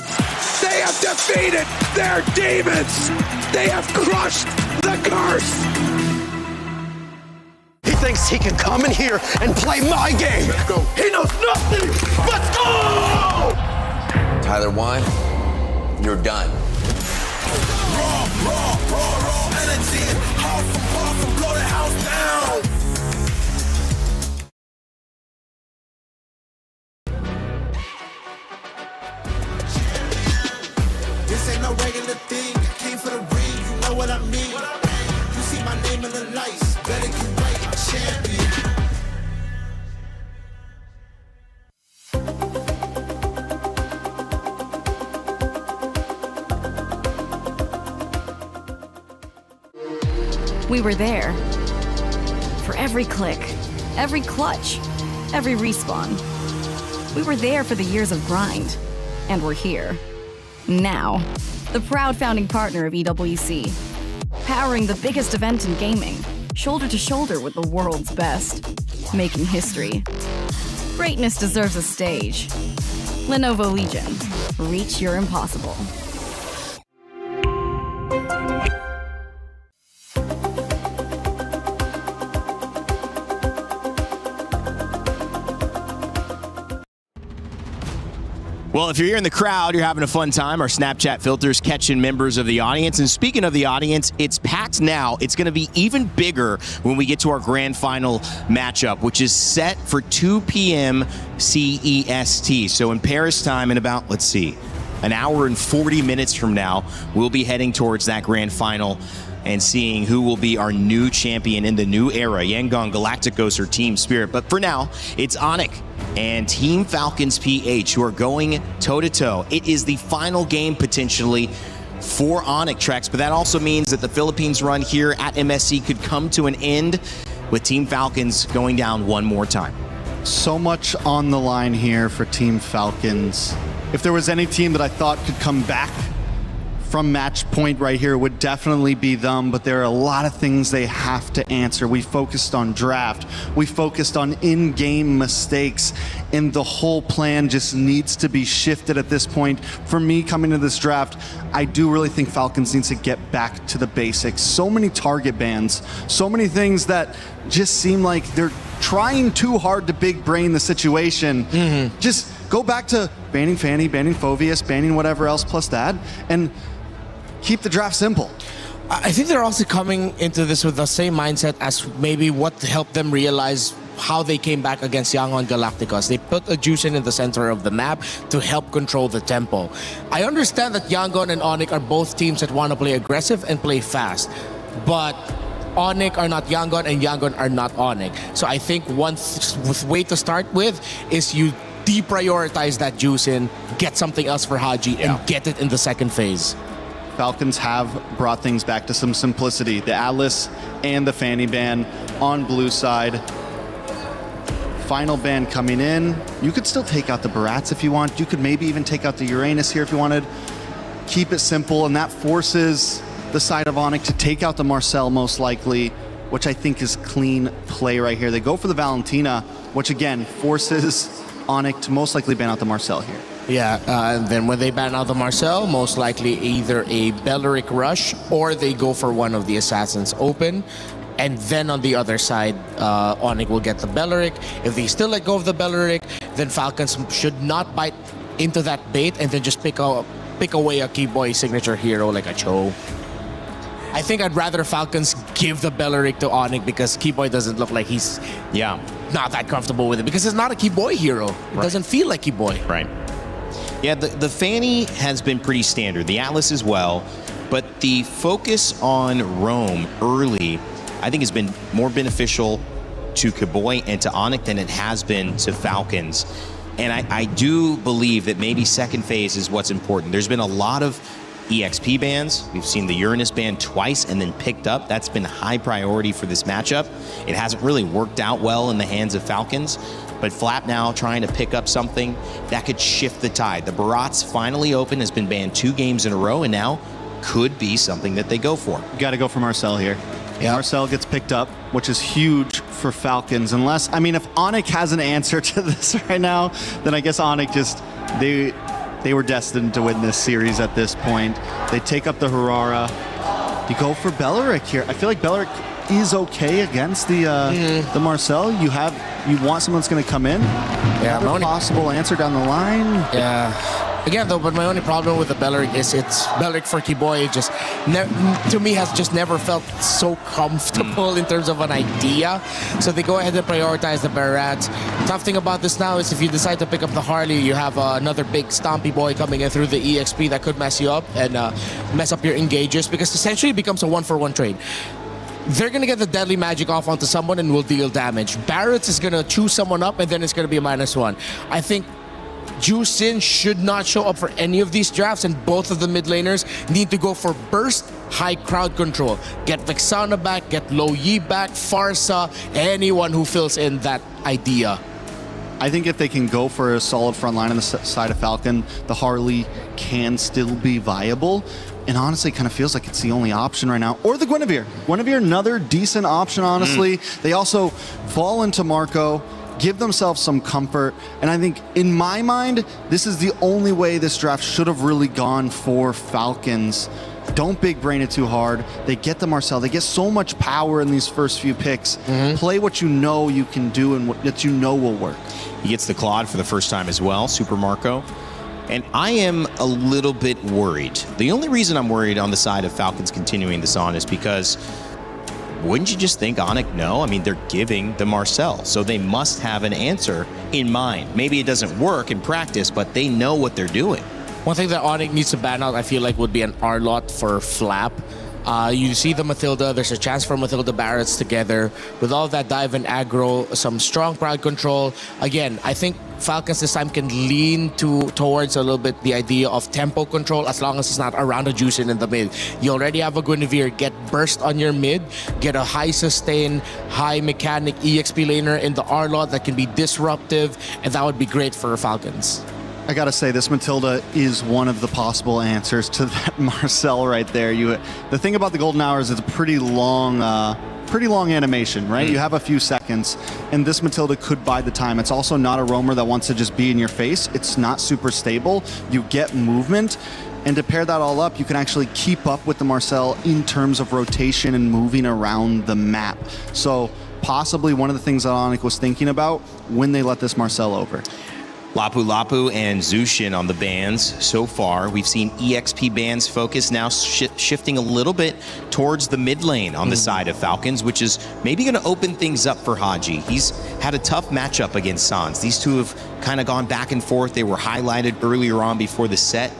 They have defeated their demons. They have crushed the curse. He thinks he can come in here and play my game. Let's go. He knows nothing. Let's go! Tyler Wine, you're done. Raw energy. Half from blow the house down. This ain't no regular thing. I came for the ring, you know what I mean. You see my name in the lights, better get right, I'm champion. We were there. For every click, every clutch, every respawn. We were there for the years of grind. And we're here. Now. The proud founding partner of EWC. Powering the biggest event in gaming. Shoulder to shoulder with the world's best. Making history. Greatness deserves a stage. Lenovo Legion. Reach your impossible. Well, if you're here in the crowd, you're having a fun time. Our Snapchat filters catching members of the audience. And speaking of the audience, it's packed now. It's going to be even bigger when we get to our grand final matchup, which is set for 2 p.m. CEST. So in Paris time in about, let's see, an hour and 40 minutes from now, we'll be heading towards that grand final and seeing who will be our new champion in the new era, Yangon Galacticos or Team Spirit. But for now, it's Onyx and Team Falcons PH who are going toe-to-toe. It is the final game potentially for Onyx Trex, but that also means that the Philippines run here at MSC could come to an end with Team Falcons going down one more time. So much on the line here for Team Falcons. If there was any team that I thought could come back from match point right here, would definitely be them, but there are a lot of things they have to answer. We focused on draft, we focused on in-game mistakes, and the whole plan just needs to be shifted at this point. For me, coming to this draft, I do really think Falcons needs to get back to the basics. So many target bans, so many things that just seem like they're trying too hard to big brain the situation. Just go back to banning Fanny, banning Phoveus, banning whatever else plus that, and keep the draft simple. I think they're also coming into this with the same mindset as maybe what helped them realize how they came back against Yangon Galacticos. They put a Juicin in the center of the map to help control the tempo. I understand that Yangon and Onyx are both teams that want to play aggressive and play fast, but Onyx are not Yangon and Yangon are not Onyx. So I think one way to start with is you deprioritize that Juicin, get something else for Haji, and get it in the second phase. Falcons have brought things back to some simplicity. The Atlas and the Fanny ban on blue side. Final ban coming in. You could still take out the Barats if you want. You could maybe even take out the Uranus here if you wanted. Keep it simple, and that forces the side of Onyx to take out the Marcel most likely, which I think is clean play right here. They go for the Valentina, which again forces Onyx to most likely ban out the Marcel here. Yeah, and then when they ban out the Marcel, most likely either a Belleric rush or they go for one of the Assassins open. And then on the other side, Onyx will get the Belleric. If they still let go of the Belleric, then Falcons should not bite into that bait and then just pick away a Keyboy signature hero like a Cho. I think I'd rather Falcons give the Belleric to Onyx because Keyboy doesn't look like he's not that comfortable with it because it's not a Keyboy hero. It doesn't feel like Keyboy. Right. Yeah, the Fanny has been pretty standard. The Atlas as well. But the focus on Rome early, I think, has been more beneficial to Keyboy and to Onyx than it has been to Falcons. And I do believe that maybe second phase is what's important. There's been a lot of EXP bans. We've seen the Uranus ban twice and then picked up. That's been high priority for this matchup. It hasn't really worked out well in the hands of Falcons. But Flap now trying to pick up something that could shift the tide. The Barats finally open, has been banned 2 games in a row, and now could be something that they go for. Got to go for Marcel here. Yeah. Marcel gets picked up, which is huge for Falcons, unless, I mean, if Onyx has an answer to this right now, then I guess Onyx just, they were destined to win this series at this point. They take up the Harara. You go for Belleric here. I feel like Belleric is okay against the Marcel. You want someone that's going to come in. Yeah, another possible answer down the line. Yeah. Again, though, but my only problem with the Belleric is it's Belleric for Kiboy. Just to me has just never felt so comfortable in terms of an idea. So they go ahead and prioritize the Barats. Tough thing about this now is if you decide to pick up the Harley, you have another big stompy boy coming in through the EXP that could mess you up and mess up your engages, because essentially it becomes a 1-for-1 trade. They're going to get the deadly magic off onto someone and will deal damage. Barretts is going to choose someone up and then it's going to be a -1. I think Jusin should not show up for any of these drafts, and both of the mid laners need to go for burst, high crowd control. Get Vexana back, get Lo Yi back, Farsa, anyone who fills in that idea. I think if they can go for a solid front line on the side of Falcon, the Harley can still be viable. And honestly, it kind of feels like it's the only option right now. Or the Guinevere. Guinevere, another decent option, honestly. They also fall into Marco, give themselves some comfort. And I think, in my mind, this is the only way this draft should have really gone for Falcons. Don't big brain it too hard. They get the Marcel. They get so much power in these first few picks. Play what you know you can do and what you know will work. He gets the Claude for the first time as well, Super Marco. And I am a little bit worried. The only reason I'm worried on the side of Falcons continuing this on is because wouldn't you just think Onyx no? I mean, they're giving the Marcel, so they must have an answer in mind. Maybe it doesn't work in practice, but they know what they're doing. One thing that Onyx needs to ban out, I feel like, would be an R-Lot for Flap. You see the Matilda, there's a chance for Matilda Barretts together. With all that dive and aggro, some strong crowd control. Again, I think Falcons this time can lean towards a little bit the idea of tempo control as long as it's not around a Juicin in the mid. You already have a Guinevere, get burst on your mid, get a high sustain, high mechanic EXP laner in the R-Lot that can be disruptive, and that would be great for Falcons. I gotta say, this Matilda is one of the possible answers to that Marcel right there. The thing about the Golden Hour is it's a pretty long animation, right? You have a few seconds, and this Matilda could buy the time. It's also not a roamer that wants to just be in your face. It's not super stable. You get movement, and to pair that all up, you can actually keep up with the Marcel in terms of rotation and moving around the map. So possibly one of the things that Onyx was thinking about when they let this Marcel over. Lapu Lapu and Zushin on the bans so far. We've seen EXP bans focus now shifting a little bit towards the mid lane on the side of Falcons, which is maybe going to open things up for Haji. He's had a tough matchup against Sans. These two have kind of gone back and forth. They were highlighted earlier on before the set.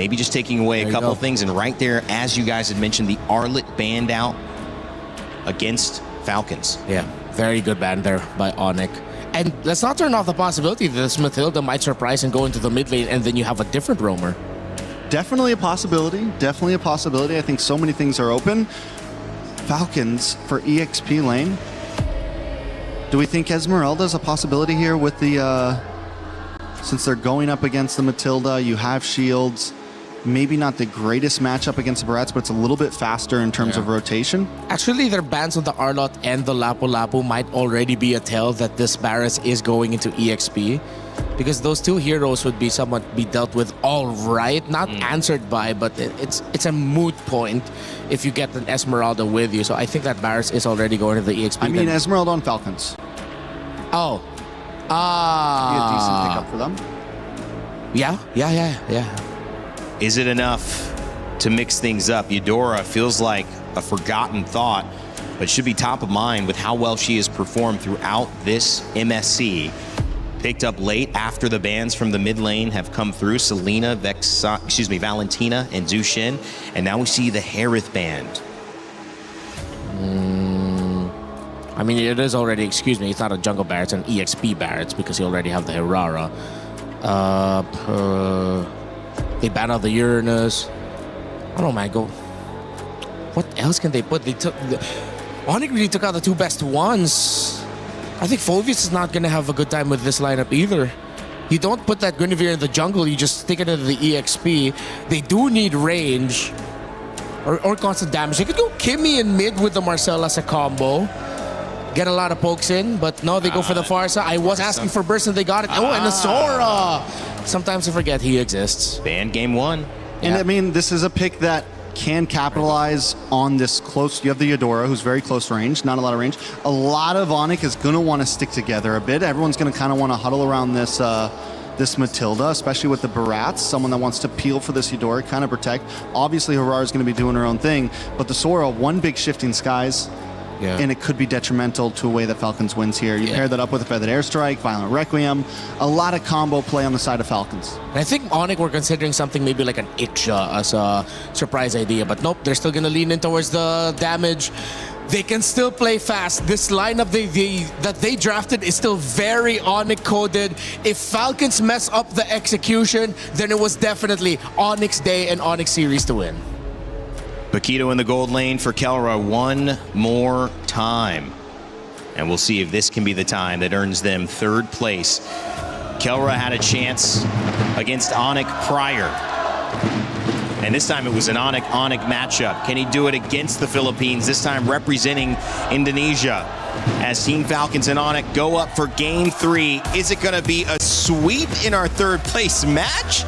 Maybe just taking away a couple of things. And right there, as you guys had mentioned, the Arlet banned out against Falcons. Yeah, very good ban there by Onyx. And let's not turn off the possibility that this Matilda might surprise and go into the mid lane, and then you have a different roamer. Definitely a possibility. Definitely a possibility. I think so many things are open. Falcons for EXP lane. Do we think Esmeralda's a possibility here with the... since they're going up against the Matilda, you have shields. Maybe not the greatest matchup against the Barretts, but it's a little bit faster in terms of rotation. Actually, their bans on the Arlot and the Lapu Lapu might already be a tell that this Barretts is going into EXP, because those two heroes would be somewhat be dealt with all right, not answered by, but it's a moot point if you get an Esmeralda with you. So I think that Barretts is already going to the EXP. I mean, Esmeralda on Falcons. Oh. Be a decent pickup for them. Yeah. Is it enough to mix things up? Eudora feels like a forgotten thought, but should be top of mind with how well she has performed throughout this MSC. Picked up late after the bans from the mid lane have come through. Selena, Valentina, and Zushin. And now we see the Harith band. I mean, it is already, it's not a jungle Barretts, it's an EXP Barretts, because you already have the Herrera. They banned out the Uranus. I don't know, man. What else can they put? Onyx really took out the two best ones. I think Phoveus is not going to have a good time with this lineup either. You don't put that Guinevere in the jungle, you just stick it into the EXP. They do need range or constant damage. They could go Kimmy in mid with the Marcel as a combo. get a lot of pokes in, but no, they go for the Farsa. I was asking for burst and they got it. Oh, and the Sora. Sometimes I forget he exists. Banned game 1. And I mean, this is a pick that can capitalize on this close. You have the Eudora, who's very close range, not a lot of range. A lot of Onyx is going to want to stick together a bit. Everyone's going to kind of want to huddle around this this Matilda, especially with the Barats, someone that wants to peel for this Eudora, kind of protect. Obviously, Harar is going to be doing her own thing, but the Sora, one big shifting skies, and it could be detrimental to a way that Falcons wins here. You pair that up with a Feathered Airstrike, Violent Requiem, a lot of combo play on the side of Falcons. And I think Onyx were considering something maybe like an Iksha as a surprise idea, but nope, they're still going to lean in towards the damage. They can still play fast. This lineup that they drafted is still very Onyx coded. If Falcons mess up the execution, then it was definitely Onyx Day and Onyx Series to win. Paquito in the gold lane for Kelra one more time. And we'll see if this can be the time that earns them 3rd place. Kelra had a chance against Onyx prior. And this time it was an Onyx matchup. Can he do it against the Philippines, this time representing Indonesia? As Team Falcons and Onyx go up for game 3. Is it going to be a sweep in our 3rd place match?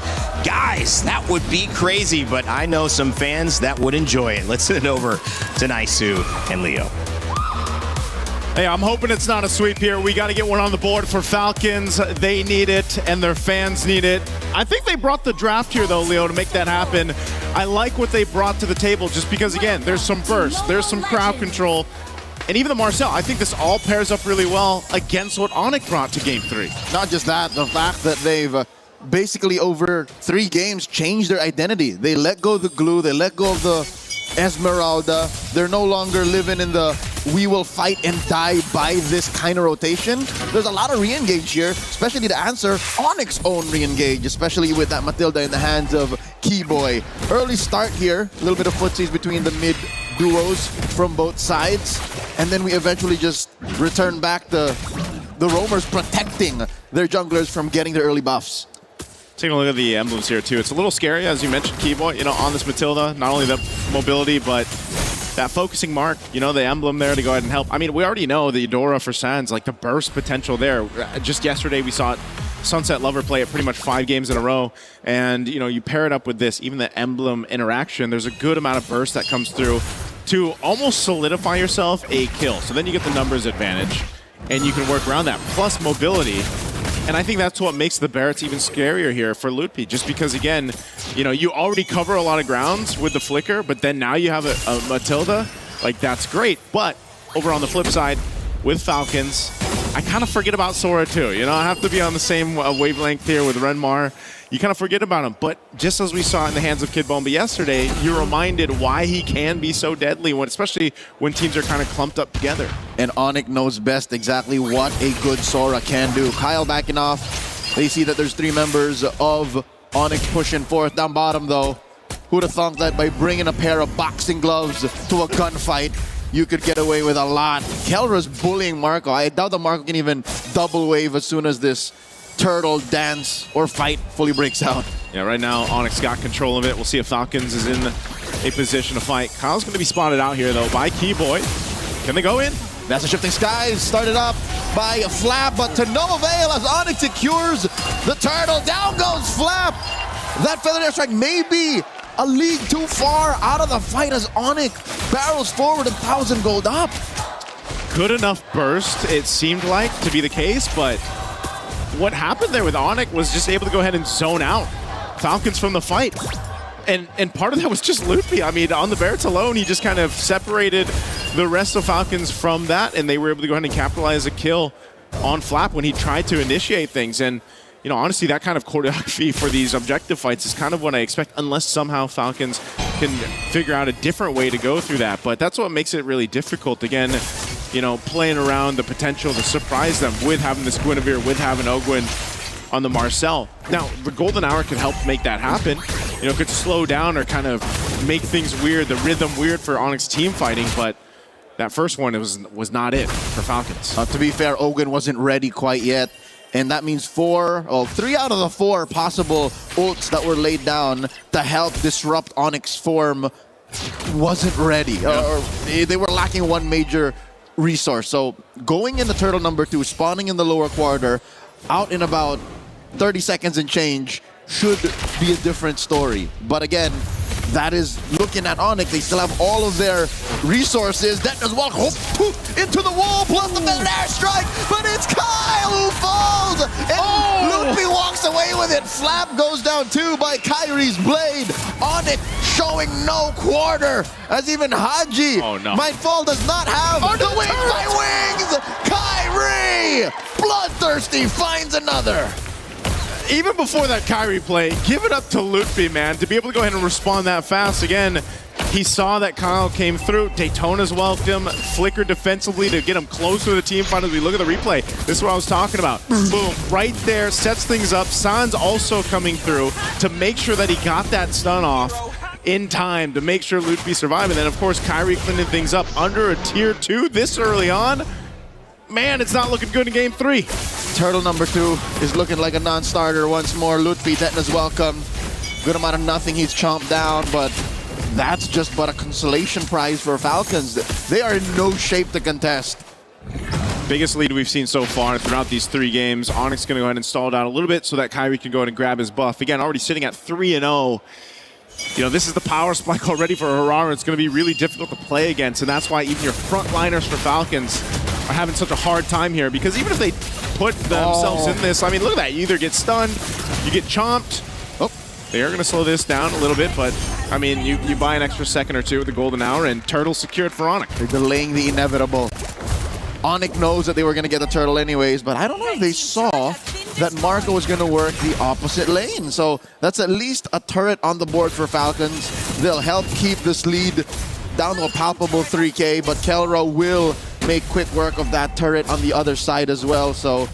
Guys, that would be crazy, but I know some fans that would enjoy it. Let's send it over to Naisu and Leo. Hey, I'm hoping it's not a sweep here. We got to get one on the board for Falcons. They need it, and their fans need it. I think they brought the draft here, though, Leo, to make that happen. I like what they brought to the table just because, again, there's some burst, there's some crowd control, and even the Marcel. I think this all pairs up really well against what Onyx brought to Game 3. Not just that, the fact that they've basically over 3 games changed their identity. They let go of the glue, they let go of the Esmeralda. They're no longer living in the we will fight and die by this kind of rotation. There's a lot of re-engage here, especially to answer Onyx's own re-engage, especially with that Matilda in the hands of Keyboy. Early start here, a little bit of footsies between the mid duos from both sides, and then we eventually just return back to the roamers protecting their junglers from getting their early buffs. Taking a look at the emblems here, too. It's a little scary, as you mentioned, Keyboy, on this Matilda. Not only the mobility, but that focusing mark, the emblem there to go ahead and help. I mean, we already know the Eudora for Sands, like the burst potential there. Just yesterday, we saw Sunset Lover play it pretty much 5 games in a row. And, you pair it up with this, even the emblem interaction, there's a good amount of burst that comes through to almost solidify yourself a kill. So then you get the numbers advantage, and you can work around that, plus mobility. And I think that's what makes the Barretts even scarier here for Lutpi, just because, again, you already cover a lot of grounds with the Flicker, but then now you have a Matilda. Like, that's great. But over on the flip side, with Falcons, I kind of forget about Sora, too. I have to be on the same wavelength here with Renmar. You kind of forget about him. But just as we saw in the hands of Kid Bomba yesterday, you're reminded why he can be so deadly, especially when teams are kind of clumped up together. And Onyx knows best exactly what a good Sora can do. Kyle backing off. They see that there's 3 members of Onyx pushing forth. Down bottom, though, who'd have thought that by bringing a pair of boxing gloves to a gunfight, you could get away with a lot. Kelra's bullying Marco. I doubt that Marco can even double wave as soon as this turtle dance or fight fully breaks out. Yeah, right now Onyx got control of it. We'll see if Falcons is in a position to fight. Kyle's going to be spotted out here, though, by Keyboy. Can they go in? That's a Shifting Skies started up by Flap, but to no avail as Onyx secures the turtle. Down goes Flap. That Feathered Airstrike may be a league too far out of the fight as Onyx barrels forward 1,000 gold up. Good enough burst, it seemed like, to be the case, but what happened there with Onyx was just able to go ahead and zone out Falcons from the fight. And part of that was just Lutpi. I mean, on the Barretts alone, he just kind of separated the rest of Falcons from that, and they were able to go ahead and capitalize a kill on Flap when he tried to initiate things. And, honestly, that kind of choreography for these objective fights is kind of what I expect, unless somehow Falcons can figure out a different way to go through that. But that's what makes it really difficult. Again, playing around the potential to surprise them with having this Guinevere, with having Ogwyn on the Marcel. Now, the Golden Hour could help make that happen. Could slow down or kind of make things weird, the rhythm weird for Onyx team fighting, but that first one was not it for Falcons. To be fair, Ogwyn wasn't ready quite yet, and that means 3 out of the 4 possible ults that were laid down to help disrupt Onyx form wasn't ready. Or they were lacking one major resource. So going into turtle number 2, spawning in the lower quarter, out in about 30 seconds and change should be a different story. But again, that is looking at Onyx. They still have all of their resources. That does walk into the wall, plus the feathered airstrike, but it's Kyle who falls! And Loopy walks away with it. Flap goes down too by Kyrie's blade. Onyx showing no quarter, as even Haji might fall, does not have the wings by wings! Kyrie! Bloodthirsty finds another. Even before that Kyrie play, give it up to Lutfi, man, to be able to go ahead and respond that fast. Again, he saw that Kyle came through. Daytona's welcomed him, flickered defensively to get him closer to the team fight. As we look at the replay, this is what I was talking about. Boom, right there, sets things up. San's also coming through to make sure that he got that stun off in time to make sure Lutfi survived. And then, of course, Kyrie cleaning things up under a tier 2 this early on. Man, it's not looking good in game 3. Turtle number 2 is looking like a non-starter once more. Lutfi, Detna's welcome. Good amount of nothing he's chomped down, but that's just but a consolation prize for Falcons. They are in no shape to contest. Biggest lead we've seen so far throughout these 3 games. Onyx going to go ahead and stall down a little bit so that Kyrie can go ahead and grab his buff. Again, already sitting at 3-0. You know, this is the power spike already for Harara. It's going to be really difficult to play against, and that's why even your frontliners for Falcons are having such a hard time here, because even if they put themselves in this, I mean, look at that. You either get stunned, you get chomped. Oh, they are going to slow this down a little bit, but, I mean, you buy an extra second or two with the golden hour, and Turtle secured for Onyx. They're delaying the inevitable. Onyx knows that they were going to get the turtle anyways, but I don't know if they saw that Marco was going to work the opposite lane. So that's at least a turret on the board for Falcons. They'll help keep this lead down to a palpable 3K, but Kelra will make quick work of that turret on the other side as well. So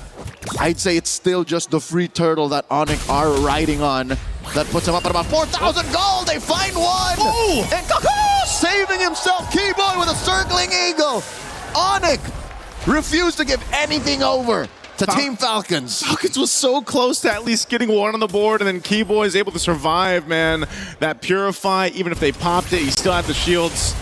I'd say it's still just the free turtle that Onyx are riding on that puts him up at about 4,000 gold. They find one! Oh! And Kaku saving himself, Keyboy with a circling eagle. Onyx refused to give anything over to Team Falcons. Falcons was so close to at least getting one on the board, and then Keyboy is able to survive, man. That Purify, even if they popped it, he still had the shields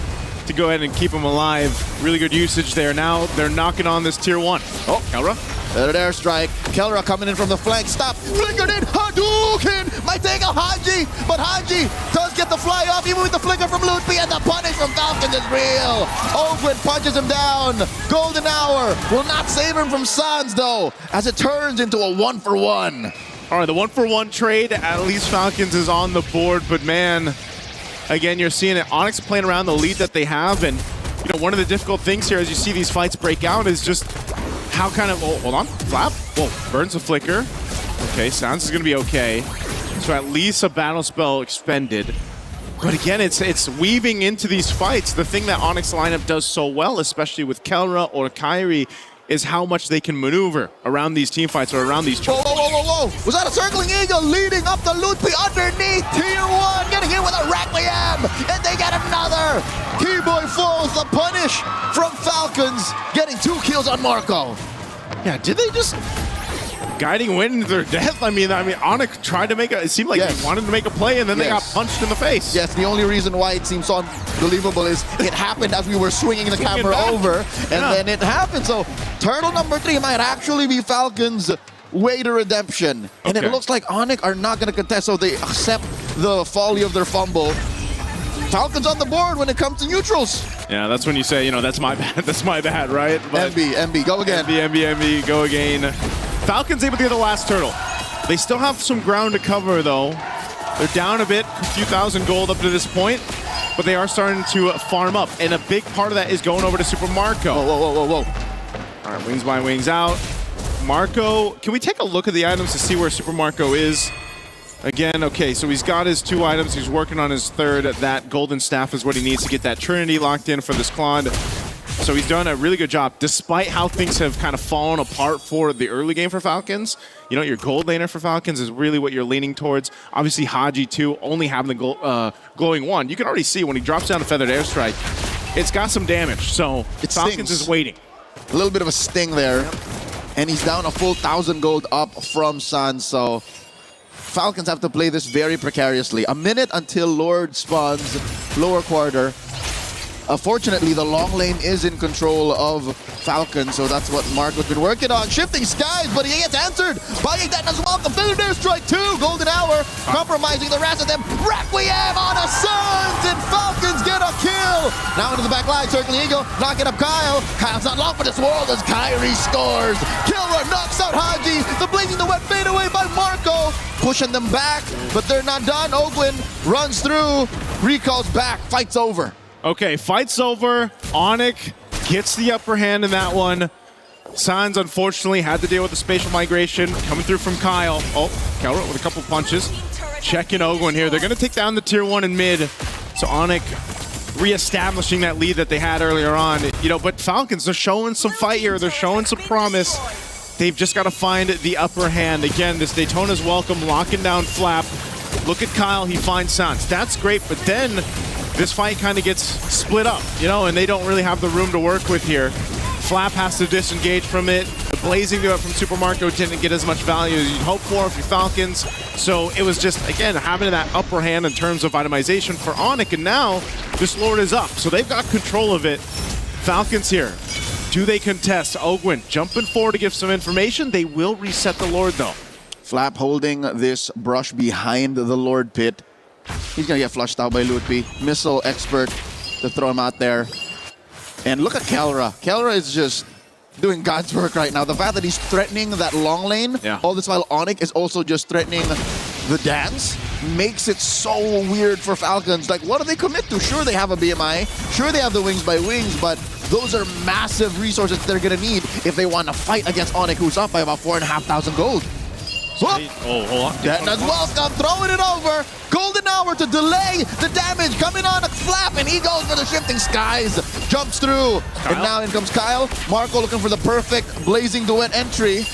to go ahead and keep him alive. Really good usage there. Now they're knocking on this tier 1. Oh, Kelra. Better airstrike. Kelra coming in from the flank. Stop. Flickered in. Hadouken. Might take a Haji, but Haji does get the fly off even with the flicker from Lutfi, and the punish from Falcons is real. Ogren punches him down. Golden hour will not save him from Sans though, as it turns into a 1-for-1. All right, the 1-for-1 trade, at least Falcons is on the board, but man, again, you're seeing it. Onyx playing around the lead that they have, and you know, one of the difficult things here as you see these fights break out is just how kind of, oh, hold on, Flap, whoa, burns a flicker. Okay, Sans is gonna be okay. So at least a battle spell expended. But again, it's weaving into these fights. The thing that Onyx lineup does so well, especially with Kelra or Kyrie, is how much they can maneuver around these team fights or around these... Whoa, whoa, whoa, whoa, whoa! Was that a circling eagle leading up to Lutfi underneath tier 1, getting hit with a Requiem, and they get another! Keyboy falls, the punish from Falcons, getting 2 kills on Marco. Yeah, did they just... guiding wind into their death? I mean, Onyx tried to make it seemed like they wanted to make a play, and then they got punched in the face. Yes, the only reason why it seems so unbelievable is it happened as we were swinging the camera over, and then it happened. So turtle number 3 might actually be Falcons' way to redemption. And it looks like Onyx are not going to contest, so they accept the folly of their fumble. Falcons on the board when it comes to neutrals. Yeah, that's when you say, you know, that's my bad, that's my bad, right? But MB, go again. MB, go again. Falcons able to get the last turtle. They still have some ground to cover, though. They're down a bit, a few thousand gold up to this point, but they are starting to farm up, and a big part of that is going over to Super Marco. Whoa, whoa, whoa, whoa, whoa. All right, wings by wings out. Marco, can we take a look at the items to see where Super Marco is? Again, okay, so he's got his 2 items. He's working on his 3rd. That golden staff is what he needs to get that Trinity locked in for this Claude. So he's done a really good job, despite how things have kind of fallen apart for the early game for Falcons. You know, your gold laner for Falcons is really what you're leaning towards. Obviously, Haji, too, only having the glowing 1. You can already see when he drops down a feathered airstrike, it's got some damage. So Falcons is waiting. A little bit of a sting there. And he's down a full 1,000 gold up from Sans. So Falcons have to play this very precariously. A minute until Lord spawns lower quarter. Fortunately, the long lane is in control of Falcon, so that's what Marco's been working on. Shifting skies, but he gets answered by that as well. The Failure Strike 2, Golden Hour, compromising the rest of them. Requiem on a Suns, and Falcons get a kill. Now into the back line, circling Eagle, knocking up Kyle. Kyle's not long for this world as Kyrie scores. Killer knocks out Haji. The Blazing the Wet fade away by Marco. Pushing them back, but they're not done. Ogwin runs through, recalls back, fight's over. Okay, fight's over. Onyx gets the upper hand in that one. Sans unfortunately had to deal with the spatial migration coming through from Kyle. Oh, Kelra with a couple punches. Checking Ogwin here. They're going to take down the tier 1 in mid. So Onyx reestablishing that lead that they had earlier on. You know, but Falcons, they're showing some fight here. They're showing some promise. They've just got to find the upper hand. Again, this Daytona's welcome, locking down Flap. Look at Kyle, he finds Sans. That's great, but then this fight kind of gets split up, you know, and they don't really have the room to work with here. Flap has to disengage from it. The Blazing do it from Super Marco didn't get as much value as you'd hope for if you're Falcons. So it was just, again, having that upper hand in terms of itemization for Onyx, and now this Lord is up. So they've got control of it. Falcons here. Do they contest? Ogwin jumping forward to give some information. They will reset the Lord, though. Flap holding this brush behind the Lord pit. He's going to get flushed out by Lutpi. Missile expert to throw him out there. And look at Kelra. Kelra is just doing God's work right now. The fact that he's threatening that long lane, all this while Onyx is also just threatening the dance, makes it so weird for Falcons. Like, what do they commit to? Sure, they have a BMI. Sure, they have the Wings by Wings, but those are massive resources they're going to need if they want to fight against Onyx, who's up by about 4,500 gold. Oh, hold on. Detna's welcome, throwing it over. Golden Hour to delay the damage. Coming on a Flap, and he goes for the Shifting Skies. Jumps through, and now in comes Kyle. Marco looking for the perfect Blazing Duet entry.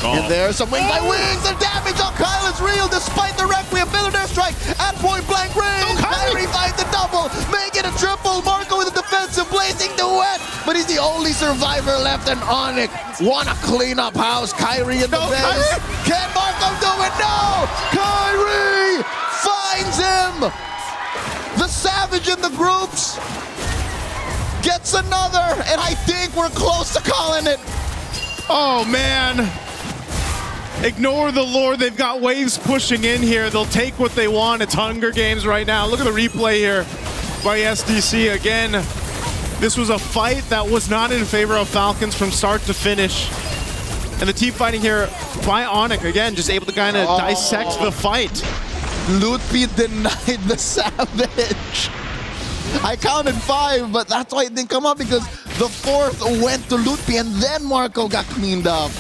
And there's some Wings by Wings. The damage on Kyle is real, despite the Requiem Failure Strike at point blank range. Kyrie finds the double, make it a triple. Marco with a defensive Blazing Duet, but he's the only survivor left, and Onyx wanna clean up house. Kyrie in the base. Can Marco do it? No! Kyrie finds him! The Savage in the groups gets another, and I think we're close to calling it. Oh, man. Ignore the Lord. They've got waves pushing in here. They'll take what they want. It's Hunger Games right now. Look at the replay here by SDC. Again, this was a fight that was not in favor of Falcons from start to finish. And the team fighting here by Onyx, again, just able to kind of dissect the fight. Lutpi denied the Savage. I counted 5, but that's why it didn't come up, because the 4th went to Lutpi, and then Marco got cleaned up.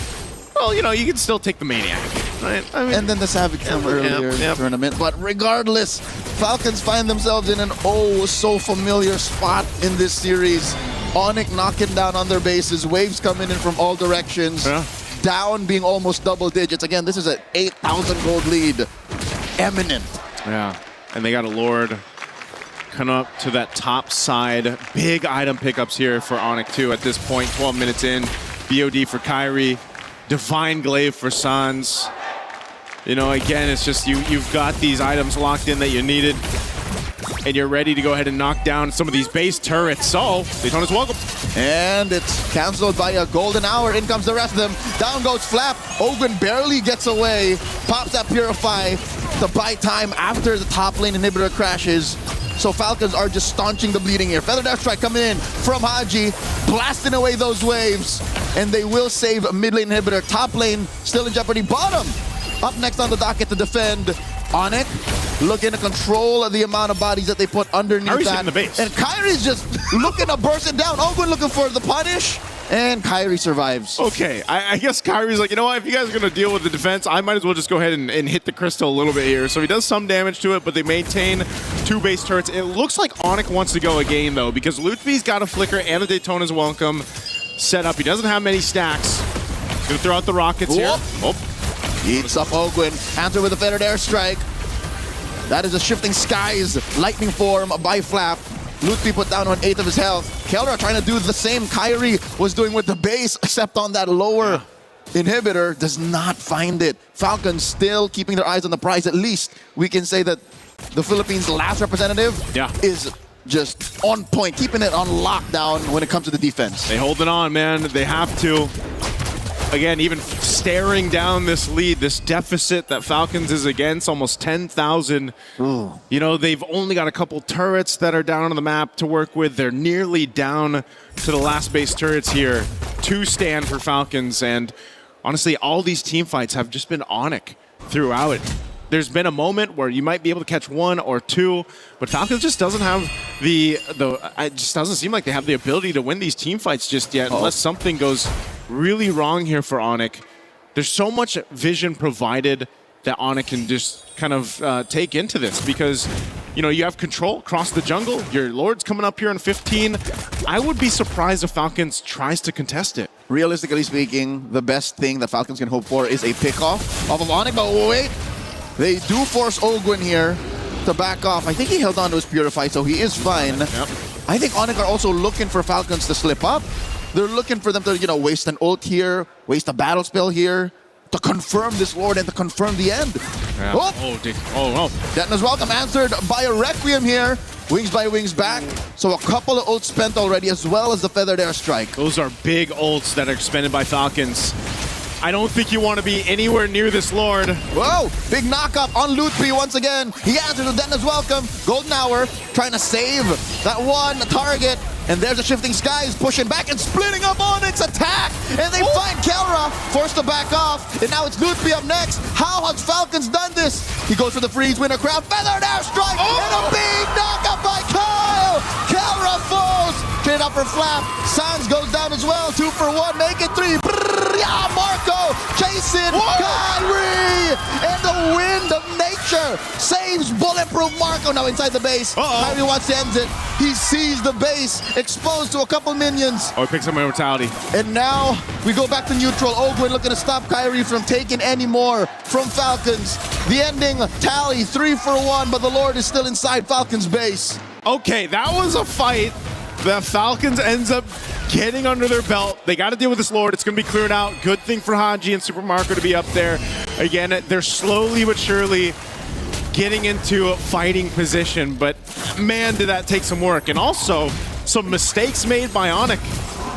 Well, you know, you can still take the Maniac, right? I mean, and then the Savage from earlier in the tournament. But regardless, Falcons find themselves in an oh-so-familiar spot in this series. Onyx knocking down on their bases, waves coming in from all directions. Down being almost double digits. Again, this is an 8,000 gold lead. Eminent. Yeah, and they got a Lord coming up to that top side. Big item pickups here for Onyx too at this point. 12 minutes in. BOD for Kyrie. Divine Glaive for Sans. You know, again, it's just you've got these items locked in that you needed, and you're ready to go ahead and knock down some of these base turrets. So, Daytona's welcome. And it's canceled by a Golden Hour. In comes the rest of them. Down goes Flap. Ogwin barely gets away. Pops that Purify to buy time after the top lane inhibitor crashes. So Falcons are just staunching the bleeding here. Feather Death Strike coming in from Haji, blasting away those waves. And they will save mid lane inhibitor. Top lane still in jeopardy. Bottom up next on the docket to defend. Onyx looking to control the amount of bodies that they put underneath Kyrie's that. hitting the base. And Kyrie's just looking to burst it down. Ogwin looking for the punish. And Kyrie survives. Okay, I guess Kyrie's like, you know what, if you guys are going to deal with the defense, I might as well just go ahead and hit the crystal a little bit here. So he does some damage to it, but they maintain 2 base turrets. It looks like Onyx wants to go again, though, because Lutfi's got a flicker and a Daytona's welcome set up. He doesn't have many stacks. He's going to throw out the rockets here. Eats up Ogwin. Answer with a Feathered Airstrike. That is a Shifting Skies lightning form by Flap. Lutfi put down 1/8 of his health. Kelra trying to do the same Kyrie was doing with the base, except on that lower inhibitor. Does not find it. Falcons still keeping their eyes on the prize. At least we can say that the Philippines' last representative is just on point, keeping it on lockdown when it comes to the defense. They holding on, man. They have to. Again, even staring down this lead, this deficit that Falcons is against, almost 10,000. You know, they've only got a couple turrets that are down on the map to work with. They're nearly down to the last base turrets here to stand for Falcons. And honestly, all these team fights have just been Onyx throughout it. There's been a moment where you might be able to catch one or two, but Falcons just doesn't have it just doesn't seem like they have the ability to win these team fights just yet, unless something goes really wrong here for Onyx. There's so much vision provided that Onyx can just kind of take into this, because you know, you have control across the jungle. Your Lord's coming up here in 15. I would be surprised if Falcons tries to contest it. Realistically speaking, the best thing that Falcons can hope for is a pickoff off of Onyx, but wait. They do force Ogwin here to back off. I think he held on to his Purify, so he is fine. Yep. I think Onyx are also looking for Falcons to slip up. They're looking for them to, you know, waste an ult here, waste a battle spell here, to confirm this Lord and to confirm the end. Yeah. Oh. Detna's welcome answered by a Requiem here. Wings by wings back. So a couple of ults spent already, as well as the Feathered Airstrike. Those are big ults that are expended by Falcons. I don't think you want to be anywhere near this Lord. Whoa, big knockup on Lutpi once again. He answers with Detna's welcome. Golden Hour trying to save that one target. And there's the Shifting Skies pushing back and splitting up Onyx attack. And they find Kelra, forced to back off. And now it's Lutpi up next. How has Falcons done this? He goes for the freeze, winner crown, Feathered Airstrike, and a big knockup by Kyle. Kelra falls. Straight up for Flap. Sans goes down as well. 2 for 1, make it 3. Yeah, Marco chasing Kyrie, and the wind of nature saves bulletproof Marco now inside the base. Kyrie wants to end it. He sees the base exposed to a couple minions. Oh, he picks up immortality. And now we go back to neutral. Ogwin looking to stop Kyrie from taking any more from Falcons. The ending tally 3 for 1, but the Lord is still inside Falcons base. Okay, that was a fight. The Falcons ends up getting under their belt. They got to deal with this Lord. It's going to be cleared out. Good thing for Haji and Super Marco to be up there. Again, they're slowly but surely getting into a fighting position, but man, did that take some work. And also, some mistakes made by Onyx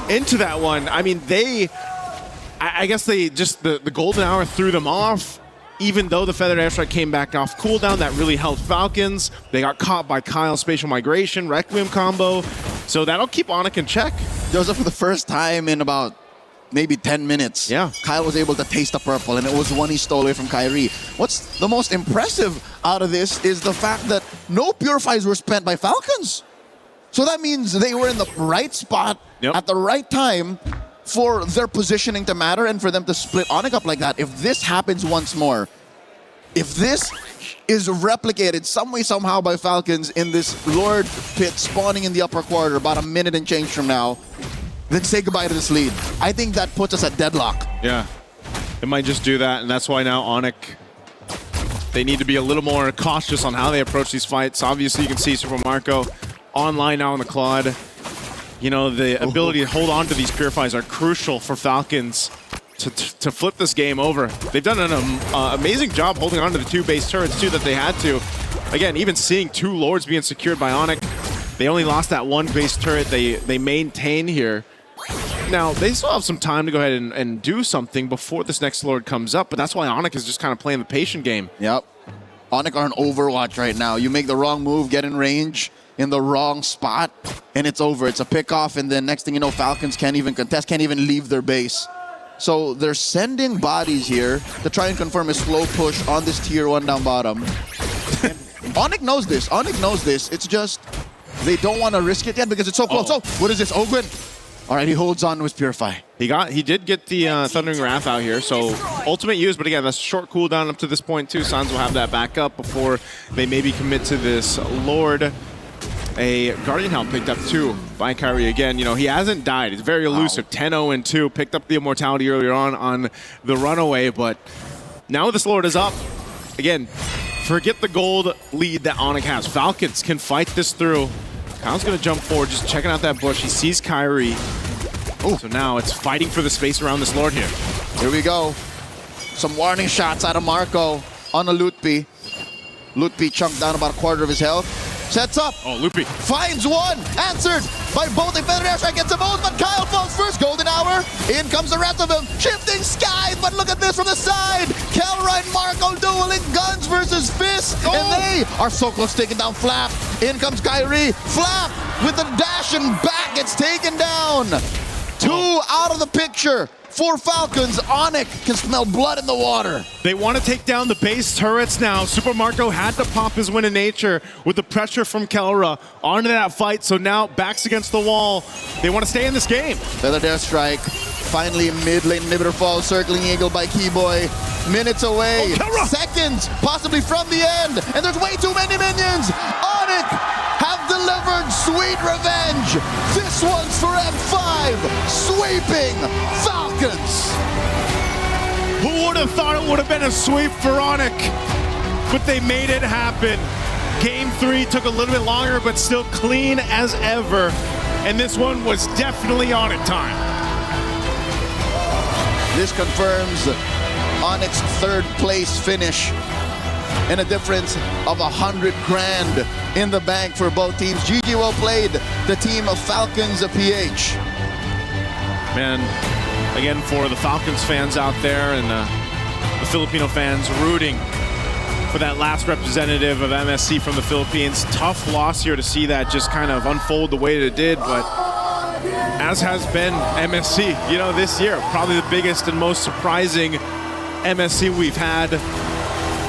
into that one. I mean, I guess they just, the Golden Hour threw them off. Even though the Feathered Airstrike came back off cooldown, that really helped Falcons. They got caught by Kyle's Spatial Migration, Requiem combo. So that'll keep Onyx in check. Joseph, for the first time in about maybe 10 minutes, Kyle was able to taste the purple, and it was one he stole away from Kyrie. What's the most impressive out of this is the fact that no Purifies were spent by Falcons. So that means they were in the right spot at the right time for their positioning to matter and for them to split Onyx up like that. If this happens once more, if this is replicated some way, somehow by Falcons in this Lord pit spawning in the upper quarter about a minute and change from now, then say goodbye to this lead. I think that puts us at deadlock. Yeah, it might just do that, and that's why now Onyx, they need to be a little more cautious on how they approach these fights. Obviously, you can see Super Marco online now on the Claude. You know, the ability to hold on to these Purifies are crucial for Falcons to flip this game over. They've done an amazing job holding on to the 2 base turrets, too, that they had to. Again, even seeing 2 Lords being secured by Onyx. They only lost that 1 base turret they maintain here. Now, they still have some time to go ahead and do something before this next Lord comes up, but that's why Onyx is just kind of playing the patient game. Yep. Onyx are on Overwatch right now. You make the wrong move, get in range, in the wrong spot, and it's over. It's a pickoff, and then next thing you know, Falcons can't even contest, can't even leave their base. So they're sending bodies here to try and confirm a slow push on this tier 1 down bottom. Onyx knows this. Onyx knows this. It's just they don't want to risk it yet because it's so close. So what is this? Ogwin. All right, he holds on to his Purify. He did get the Thundering Wrath out here, so ultimate use, but again, that's short cooldown up to this point too. Sans will have that back up before they maybe commit to this Lord. A Guardian Helm picked up too by Kyrie again. You know, he hasn't died. He's very elusive. 10-0-2. Picked up the immortality earlier on the runaway, but now this Lord is up. Again, forget the gold lead that Onyx has. Falcons can fight this through. Kyle's going to jump forward, just checking out that bush. He sees Kyrie. Oh, so now it's fighting for the space around this Lord here. Here we go. Some warning shots out of Marco on a Lutpi. Lutpi chunked down about a quarter of his health. Sets up. Oh, Loopy. Finds one. Answered by both. If Federer gets a both, but Kyle falls first. Golden hour. In comes the rest of them. Shifting skies, but look at this from the side. Kelra and Marco dueling guns versus fist. Oh. And they are so close taking down Flap. In comes Kyrie. Flap with the dash and back gets taken down. 2 out of the picture. For Falcons, Onyx can smell blood in the water. They want to take down the base turrets now. Super Marco had to pop his win in nature with the pressure from Kelra onto that fight. So now backs against the wall. They want to stay in this game. Feather Dare Strike. Finally, mid lane inhibitor falls. Circling Eagle by Keyboy. Minutes away. Seconds, possibly from the end. And there's way too many minions. Onyx have delivered sweet revenge. This one's for M5. Sweeping Falcons. Who would have thought it would have been a sweep for Onyx? But they made it happen. Game 3 took a little bit longer, but still clean as ever. And this one was definitely Onyx time. This confirms Onyx's third place finish and a difference of $100,000 in the bank for both teams. GG well played, the team of Falcons of PH. Man, again, for the Falcons fans out there and the Filipino fans rooting for that last representative of MSC from the Philippines. Tough loss here to see that just kind of unfold the way that it did, but as has been MSC, you know, this year, probably the biggest and most surprising MSC we've had.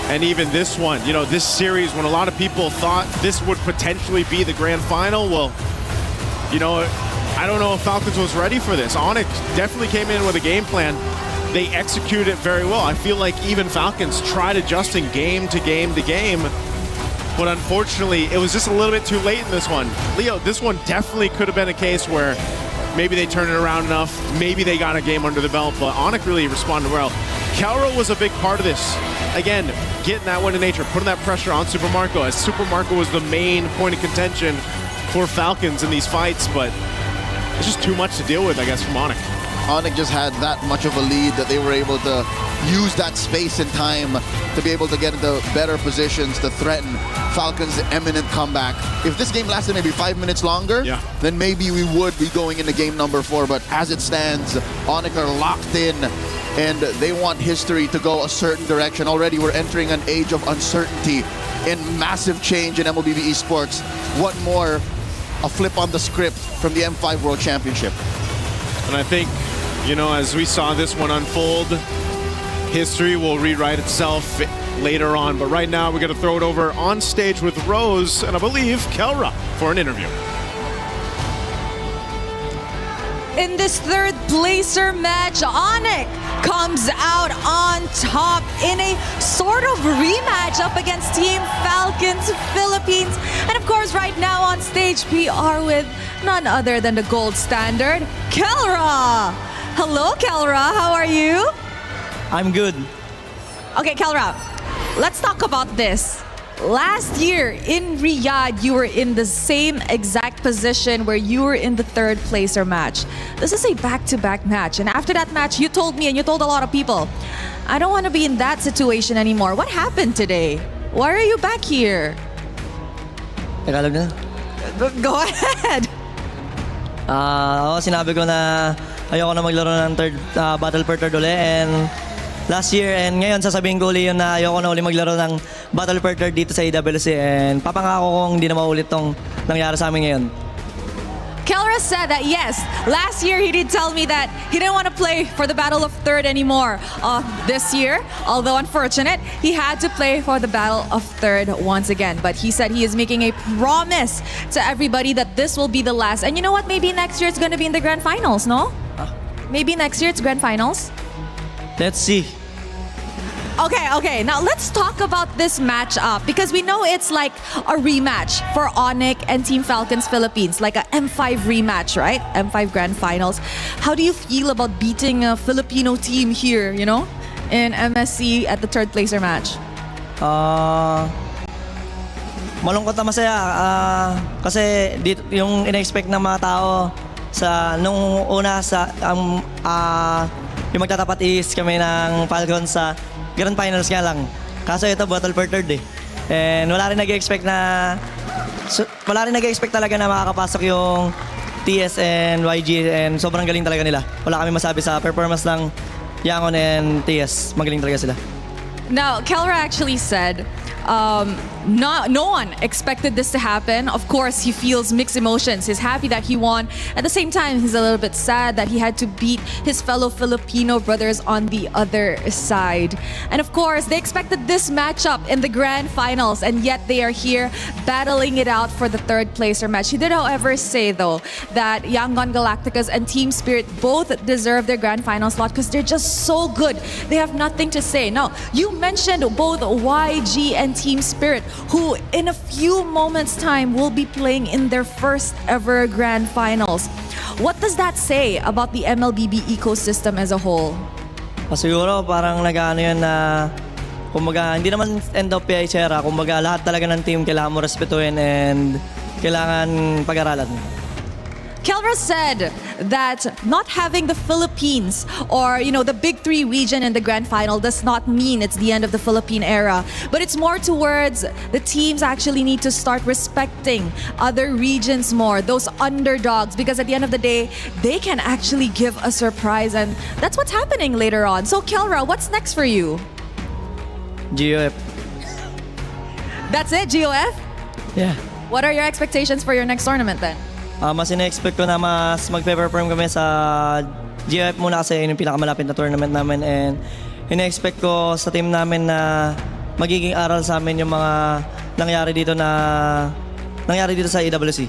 And even this one, you know, this series, when a lot of people thought this would potentially be the grand final, well, you know, I don't know if Falcons was ready for this. Onyx definitely came in with a game plan. They executed it very well. I feel like even Falcons tried adjusting game to game to game, but unfortunately, it was just a little bit too late in this one. Leo, this one definitely could have been a case where maybe they turned it around enough, maybe they got a game under the belt, but Onyx really responded well. Kelra was a big part of this. Again, getting that one in nature, putting that pressure on Super Marco, as Super Marco was the main point of contention for Falcons in these fights, but it's just too much to deal with, I guess, from Onyx. Onyx just had that much of a lead that they were able to use that space and time to be able to get into better positions to threaten Falcons' imminent comeback. If this game lasted maybe 5 minutes longer, then maybe we would be going into game number 4. But as it stands, Onyx are locked in and they want history to go a certain direction. Already we're entering an age of uncertainty and massive change in MLB Esports. What more? A flip on the script from the M5 World Championship. And I think, you know, as we saw this one unfold, history will rewrite itself later on. But right now, we're going to throw it over on stage with Rose and I believe Kelra for an interview. In this third placer match, Onyx comes out on top in a sort of rematch up against Team Falcons Philippines. And of course, right now on stage, we are with none other than the gold standard, Kelra. Hello, Kelra. How are you? I'm good. Okay, Kelra, let's talk about this. Last year in Riyadh, you were in the same exact position where you were in the third placer match. This is a back-to-back match. And after that match, you told me and you told a lot of people, I don't want to be in that situation anymore. What happened today? Why are you back here? Tagalog na? Go ahead. Ako sinabi ko na ayoko na maglaro ng third battle per third uli, and last year and ngayon sasabihin ko uli yun na ayoko na uli maglaro ng battle per third dito sa EWC, and papangako kong hindi na maulit tong nangyari sa amin ngayon. Kelra said that yes, last year he did tell me that he didn't want to play for the Battle of Third anymore. This year, although unfortunate, he had to play for the Battle of Third once again. But he said he is making a promise to everybody that this will be the last. And you know what? Maybe next year it's going to be in the Grand Finals, no? Maybe next year it's Grand Finals? Let's see. Okay. Now let's talk about this matchup because we know it's like a rematch for Onyx and Team Falcons Philippines, like a M5 rematch, right? M5 Grand Finals. How do you feel about beating a Filipino team here, you know, in MSC at the third placer match? Malungkot na masaya kasi yung ina-expect ng mga tao sa nung una sa yung magtatapat is kami ng Falcons sa Grand Finals nga lang. Kaso ito battle per third eh. And wala rin nag-expect na So, wala rin nag-expect talaga na makakapasok yung TS and YG and sobrang galing talaga nila. Wala kami masabi sa performance ng Yangon and TS. Magaling talaga sila. Now, Kelra actually said, no one expected this to happen. Of course, he feels mixed emotions. He's happy that he won. At the same time, he's a little bit sad that he had to beat his fellow Filipino brothers on the other side. And of course, they expected this matchup in the grand finals, and yet they are here battling it out for the third placer match. He did, however, say though that Yangon Galacticos and Team Spirit both deserve their grand final slot because they're just so good. They have nothing to say. Now, you mentioned both YG and Team Spirit, who in a few moments' time will be playing in their first ever grand finals. What does that say about the MLBB ecosystem as a whole? Siguro parang nag-ano yun na kumbaga hindi naman end of PH era, kumbaga lahat talaga ng team kailangan mo respetuhin and kailangan pag-aralan. Kelra said that not having the Philippines or, the big three region in the grand final does not mean it's the end of the Philippine era. But it's more towards the teams actually need to start respecting other regions more, those underdogs, because at the end of the day, they can actually give a surprise. And that's what's happening later on. So Kelra, what's next for you? GOF. That's it, GOF? Yeah. What are your expectations for your next tournament then? Mas ina-expect ko na mas mag-perform kami sa GF muna kasi yun yung pinakamalapit na tournament namin and ina-expect ko sa team namin na magiging aral sa amin yung mga nangyari dito sa EWC.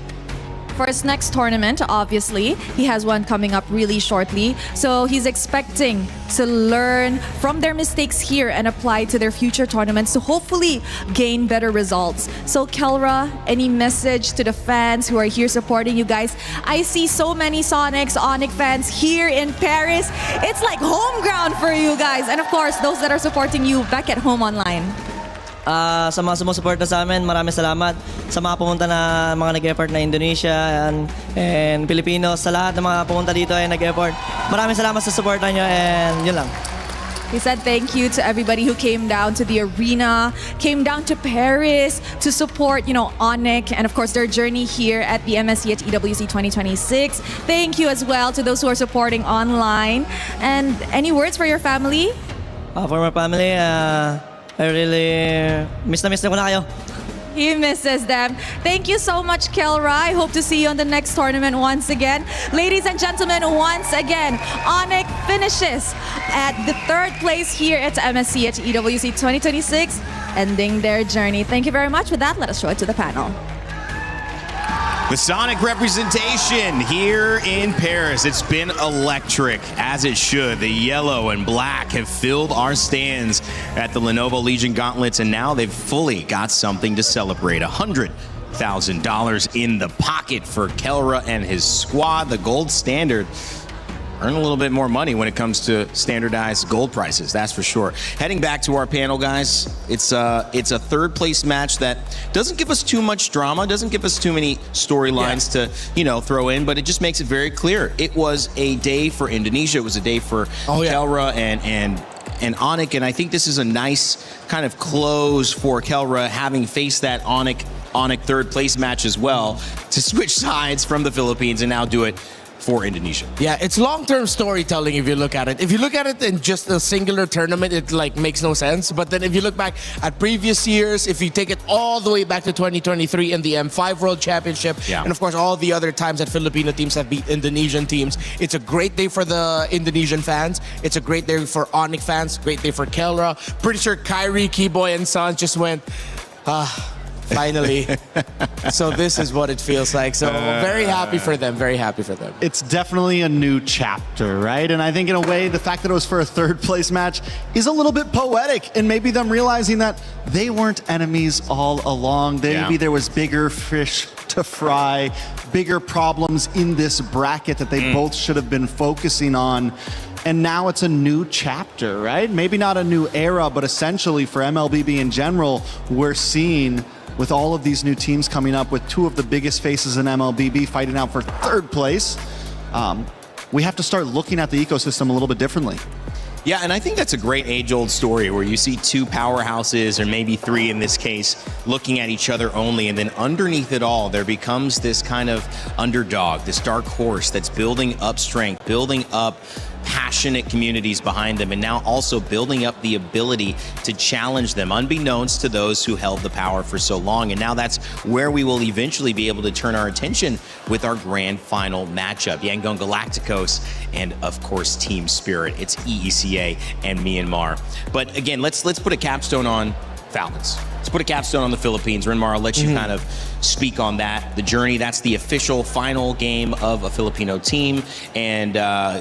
For his next tournament, obviously, he has one coming up really shortly. So he's expecting to learn from their mistakes here and apply to their future tournaments to hopefully gain better results. So Kelra, any message to the fans who are here supporting you guys? I see so many Sonics, Onyx fans here in Paris. It's like home ground for you guys. And of course, those that are supporting you back at home online. Sa mga sumusuporta sa amin, maraming salamat. Sa mga pumunta na mga nag-effort na Indonesia and Pilipinos, sa lahat ng mga pumunta dito ay nag-effort. Maraming salamat sa suporta nyo and yun lang. He said thank you to everybody who came down to the arena, came down to Paris to support, Onyx and of course their journey here at the MSC at EWC 2026. Thank you as well to those who are supporting online. And any words for your family? For my family, I really miss na kayo. He misses them. Thank you so much, Kelra. I hope to see you on the next tournament once again. Ladies and gentlemen, once again, Onyx finishes at the third place here at MSC at EWC 2026, ending their journey. Thank you very much. With that, let us show it to the panel. The Sonic representation here in Paris. It's been electric, as it should. The yellow and black have filled our stands at the Lenovo Legion Gauntlets, and now they've fully got something to celebrate. $100,000 in the pocket for Kelra and his squad. The gold standard earn a little bit more money when it comes to standardized gold prices, that's for sure. Heading back to our panel, guys, it's a third place match that doesn't give us too much drama, doesn't give us too many storylines to, throw in, but it just makes it very clear. It was a day for Indonesia, it was a day for Kelra and Onyx, and I think this is a nice kind of close for Kelra, having faced that Onyx third place match as well, to switch sides from the Philippines and now do it for Indonesia. Yeah, it's long-term storytelling if you look at it. If you look at it in just a singular tournament, it makes no sense. But then if you look back at previous years, if you take it all the way back to 2023 in the M5 World Championship, and of course all the other times that Filipino teams have beat Indonesian teams, it's a great day for the Indonesian fans. It's a great day for Onyx fans. Great day for Kelra. Pretty sure Kyrie, Keyboy, and Son just went, finally. So this is what it feels like. So very happy for them. Very happy for them. It's definitely a new chapter, right? And I think in a way, the fact that it was for a third place match is a little bit poetic, and maybe them realizing that they weren't enemies all along. Maybe there was bigger fish to fry, bigger problems in this bracket that they both should have been focusing on. And now it's a new chapter, right? Maybe not a new era, but essentially for MLBB in general, we're seeing with all of these new teams coming up with two of the biggest faces in MLBB fighting out for third place, we have to start looking at the ecosystem a little bit differently. Yeah, and I think that's a great age-old story where you see two powerhouses, or maybe three in this case, looking at each other only, and then underneath it all, there becomes this kind of underdog, this dark horse that's building up strength, building up passionate communities behind them, and now also building up the ability to challenge them, unbeknownst to those who held the power for so long. And now that's where we will eventually be able to turn our attention with our grand final matchup. Yangon Galacticos and, of course, Team Spirit. It's EECA and Myanmar. But again, let's put a capstone on Falcons. Let's put a capstone on the Philippines. Renmar, I'll let you kind of speak on that. The journey, that's the official final game of a Filipino team. And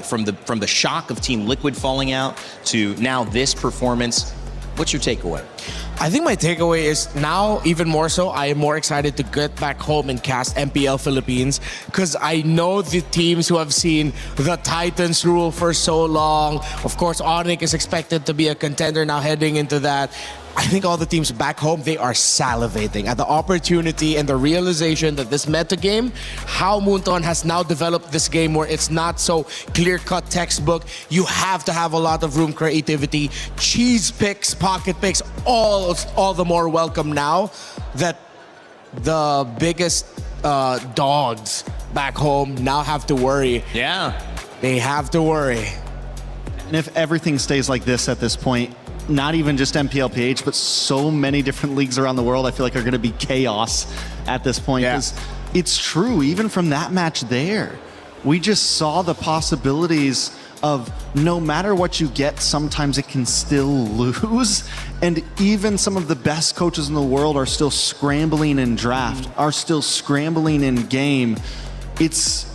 from the shock of Team Liquid falling out to now this performance, what's your takeaway? I think my takeaway is now, even more so, I am more excited to get back home and cast MPL Philippines, because I know the teams who have seen the Titans rule for so long. Of course, Onyx is expected to be a contender now heading into that. I think all the teams back home, they are salivating at the opportunity and the realization that this meta game, how Moonton has now developed this game where it's not so clear-cut textbook. You have to have a lot of room creativity. Cheese picks, pocket picks, all the more welcome now that the biggest dogs back home now have to worry. Yeah. They have to worry. And if everything stays like this at this point, not even just MPLPH, but so many different leagues around the world, I feel like are going to be chaos at this point. Because it's true, even from that match there, we just saw the possibilities of no matter what you get, sometimes it can still lose. And even some of the best coaches in the world are still scrambling in draft, are still scrambling in game. It's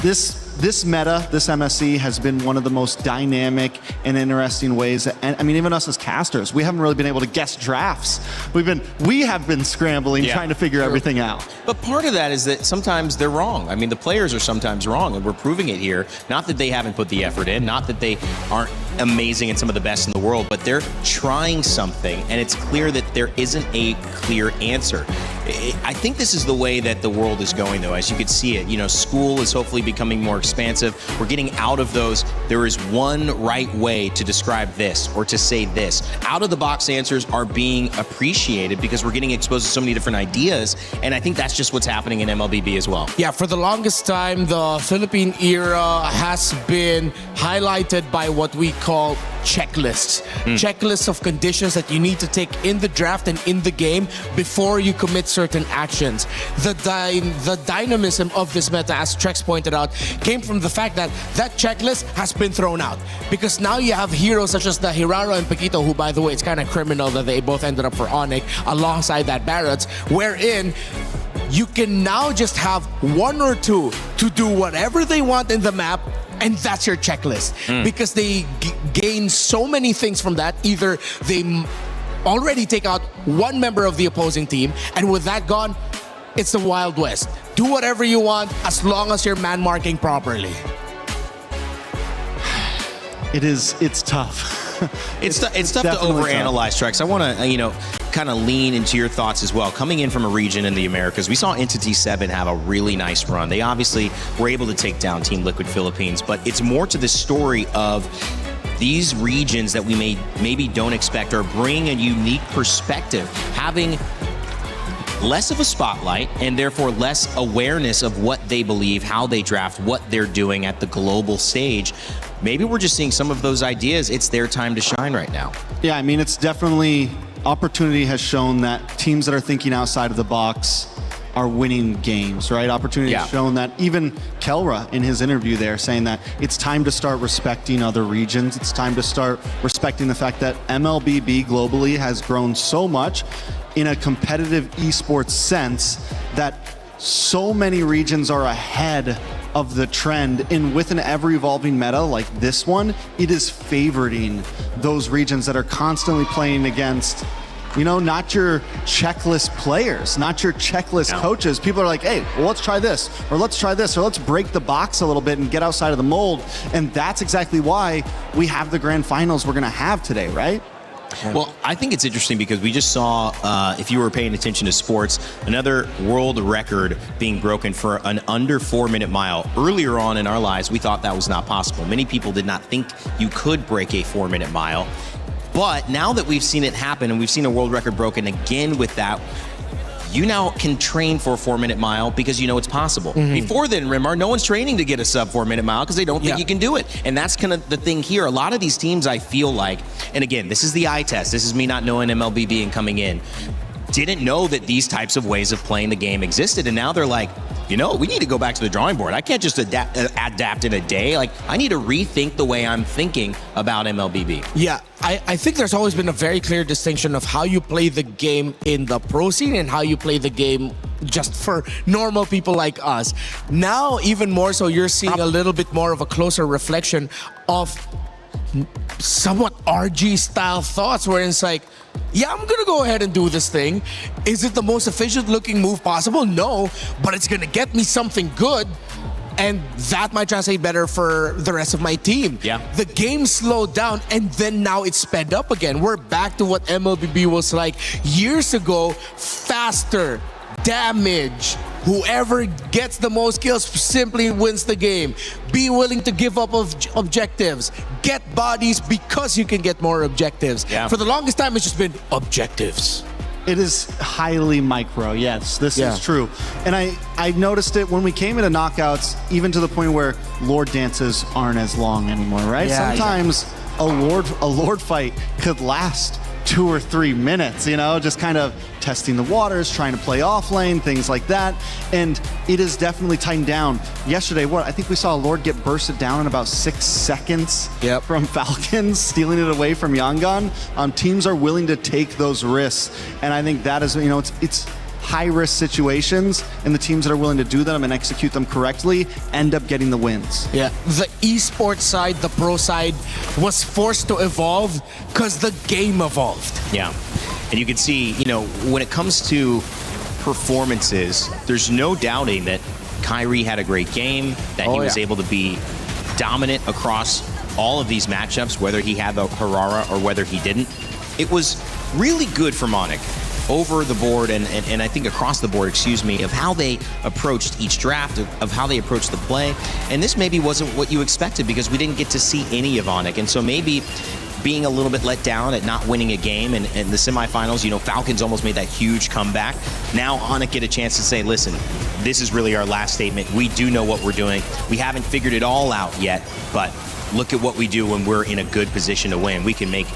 this meta, this MSC has been one of the most dynamic and interesting ways. And I mean, even us as casters, we haven't really been able to guess drafts. We have been scrambling, trying to figure everything out. But part of that is that sometimes they're wrong. I mean, the players are sometimes wrong, and we're proving it here. Not that they haven't put the effort in, not that they aren't amazing and some of the best in the world, but they're trying something, and it's clear that there isn't a clear answer. I think this is the way that the world is going, though, as you could see it. You know, school is hopefully becoming more expansive. We're getting out of those. There is one right way to describe this or to say this. Out-of-the-box answers are being appreciated because we're getting exposed to so many different ideas, and I think that's just what's happening in MLBB as well. Yeah, for the longest time, the Philippine era has been highlighted by what we call checklists. Checklists of conditions that you need to take in the draft and in the game before you commit certain actions. The dynamism of this meta, as Trex pointed out, came from the fact that that checklist has been thrown out. Because now you have heroes such as the Hiraro and Paquito, who, by the way, it's kind of criminal that they both ended up for Onyx alongside that Barrett's, wherein you can now just have one or two to do whatever they want in the map, and that's your checklist. Because they gain so many things from that. Either they already take out one member of the opposing team, and with that gone, it's the Wild West. Do whatever you want as long as you're man marking properly. It's tough. It's tough to overanalyze, Trex. I want to, kind of lean into your thoughts as well. Coming in from a region in the Americas, we saw Entity 7 have a really nice run. They obviously were able to take down Team Liquid Philippines, but it's more to the story of these regions that we maybe don't expect or bring a unique perspective, having less of a spotlight and therefore less awareness of what they believe, how they draft, what they're doing at the global stage. Maybe we're just seeing some of those ideas. It's their time to shine right now. Yeah, I mean, it's definitely, Opportunity has shown that teams that are thinking outside of the box are winning games, right? Opportunity has shown that. Even Kelra in his interview there saying that it's time to start respecting other regions. It's time to start respecting the fact that MLBB globally has grown so much in a competitive esports sense that so many regions are ahead of the trend, and with an ever-evolving meta like this one, it is favoriting those regions that are constantly playing against, not your checklist players, not your checklist coaches. People are like, hey, well, let's try this, or let's try this, or let's break the box a little bit and get outside of the mold. And that's exactly why we have the grand finals we're going to have today, right? Well, I think it's interesting because we just saw, if you were paying attention to sports, another world record being broken for an under 4-minute mile. Earlier on in our lives, we thought that was not possible. Many people did not think you could break a 4-minute mile. But now that we've seen it happen and we've seen a world record broken again with that, you now can train for a 4-minute mile because you know it's possible. Before then, Rimar, no one's training to get a sub 4-minute mile because they don't think you can do it. And that's kind of the thing here. A lot of these teams, I feel like, and again, this is the eye test. This is me not knowing MLBB and coming in. Didn't know that these types of ways of playing the game existed. And now they're like, you know, we need to go back to the drawing board. I can't just adapt in a day. Like, I need to rethink the way I'm thinking about MLBB. Yeah, I think there's always been a very clear distinction of how you play the game in the pro scene and how you play the game just for normal people like us. Now, even more so, you're seeing a little bit more of a closer reflection of somewhat RG-style thoughts where it's like, yeah, I'm gonna go ahead and do this thing. Is it the most efficient looking move possible? No, but it's gonna get me something good, and that might translate better for the rest of my team. Yeah. The game slowed down, and then now it's sped up again. We're back to what MLBB was like years ago. Faster, damage. Whoever gets the most kills simply wins the game. Be willing to give up objectives. Get bodies because you can get more objectives. Yeah. For the longest time, it's just been objectives. It is highly micro, yes, this is true. And I noticed it when we came into knockouts, even to the point where Lord dances aren't as long anymore, right? Yeah, Sometimes a Lord fight could last 2 or 3 minutes, you know, just kind of testing the waters, trying to play off lane, things like that. And it is definitely tightened down. Yesterday, I think we saw a Lord get bursted down in about 6 seconds from Falcons, stealing it away from Yangon. Teams are willing to take those risks. And I think that is, you know, it's high-risk situations, and the teams that are willing to do them and execute them correctly end up getting the wins. Yeah, the esports side, the pro side was forced to evolve because the game evolved. Yeah, and you can see, you know, when it comes to performances, there's no doubting that Kyrie had a great game, that he was able to be dominant across all of these matchups, whether he had the Harara or whether he didn't. It was really good for Monic over the board and I think across the board, of how they approached each draft, of how they approached the play. And this maybe wasn't what you expected because we didn't get to see any of Onic. And so maybe being a little bit let down at not winning a game and the semifinals, you know, Falcons almost made that huge comeback. Now Onic get a chance to say, listen, this is really our last statement. We do know what we're doing. We haven't figured it all out yet, but look at what we do when we're in a good position to win. We can make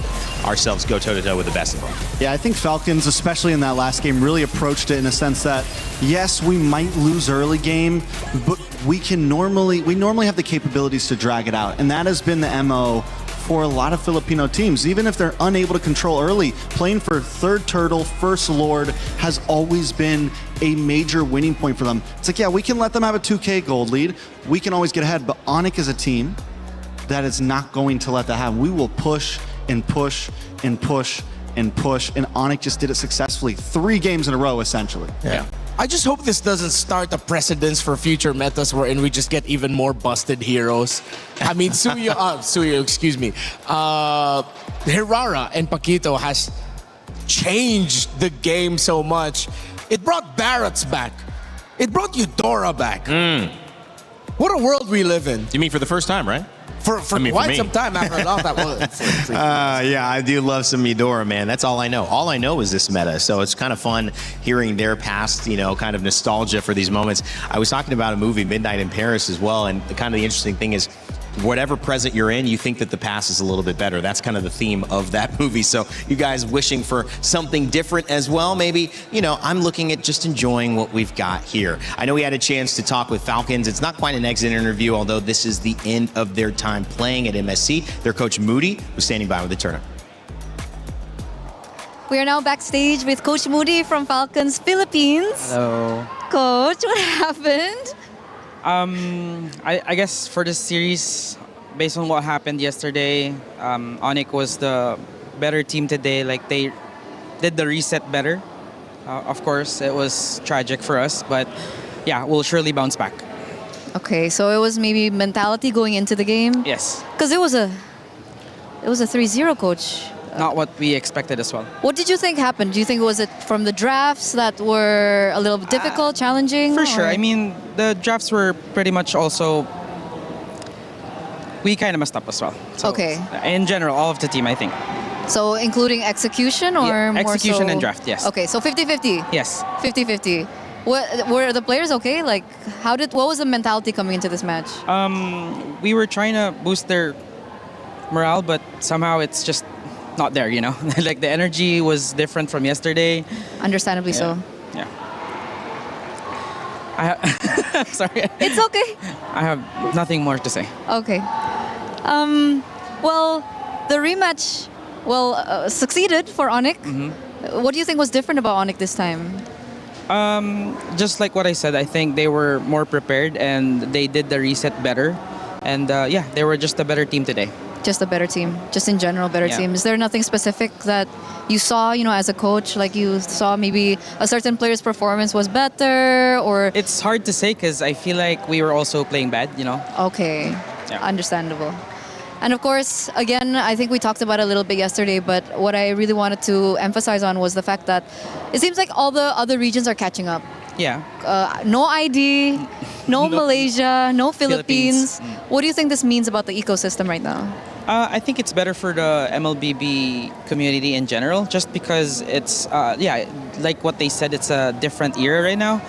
ourselves go toe-to-toe with the best of them. Yeah, I think Falcons, especially in that last game, really approached it in a sense that, yes, we might lose early game, but we normally have the capabilities to drag it out. And that has been the MO for a lot of Filipino teams. Even if they're unable to control early, playing for third turtle, first Lord has always been a major winning point for them. It's like, yeah, we can let them have a 2K gold lead. We can always get ahead, but Onic is a team that is not going to let that happen. We will push and push and push and push, and Onic just did it successfully. 3 games in a row, essentially. Yeah. I just hope this doesn't start a precedence for future metas wherein we just get even more busted heroes. I mean, Suyo, excuse me. Hirara and Paquito has changed the game so much. It brought Barrett's back. It brought Eudora back. What a world we live in. You mean for the first time, right? For quite some time after I lost that one. Yeah, I do love some Eudora, man. That's all I know. All I know is this meta, so it's kind of fun hearing their past, you know, kind of nostalgia for these moments. I was talking about a movie, Midnight in Paris, as well, and kind of the interesting thing is whatever present you're in, you think that the past is a little bit better. That's kind of the theme of that movie. So you guys wishing for something different as well, maybe, you know, I'm looking at just enjoying what we've got here. I know we had a chance to talk with Falcons. It's not quite an exit interview, although this is the end of their time playing at MSC. Their coach Moody was standing by with the tournament. We are now backstage with Coach Moody from Falcons Philippines. Hello. Coach, what happened? I guess for this series, based on what happened yesterday, Onic was the better team today. Like, they did the reset better. Of course, it was tragic for us, but yeah, we'll surely bounce back. Okay, so it was maybe mentality going into the game? Yes. Because it was a 3-0, Coach. not what we expected as well. What did you think happened? Do you think was it from the drafts that were a little bit difficult, challenging? For sure. or- I mean, the drafts were pretty much also. We kind of messed up as well. So Okay. In general, all of the team, I think. So including execution or Yeah, more execution so- and draft, yes. Okay, so 50-50. Yes. 50-50. What, were the players okay? Like, what was the mentality coming into this match? We were trying to boost their morale, but somehow it's just not there, you know? Like the energy was different from yesterday. Understandably so. Yeah. Sorry. It's okay. I have nothing more to say. Okay. Well, the rematch, succeeded for Onyx. What do you think was different about Onyx this time? Just like what I said, I think they were more prepared and they did the reset better. And yeah, they were just a better team today. Just a better team, just in general, better Yeah. team. Is there nothing specific that you saw, as a coach, like you saw maybe a certain player's performance was better, or? It's hard to say because I feel like we were also playing bad, you know? Okay, Yeah. understandable. And of course, again, I think we talked about it a little bit yesterday, but what I really wanted to emphasize on was the fact that it seems like all the other regions are catching up. Yeah. No ID, no No- Malaysia, no Philippines. Philippines. What do you think this means about the ecosystem right now? I think it's better for the MLBB community in general, just because it's, like what they said, it's a different era right now.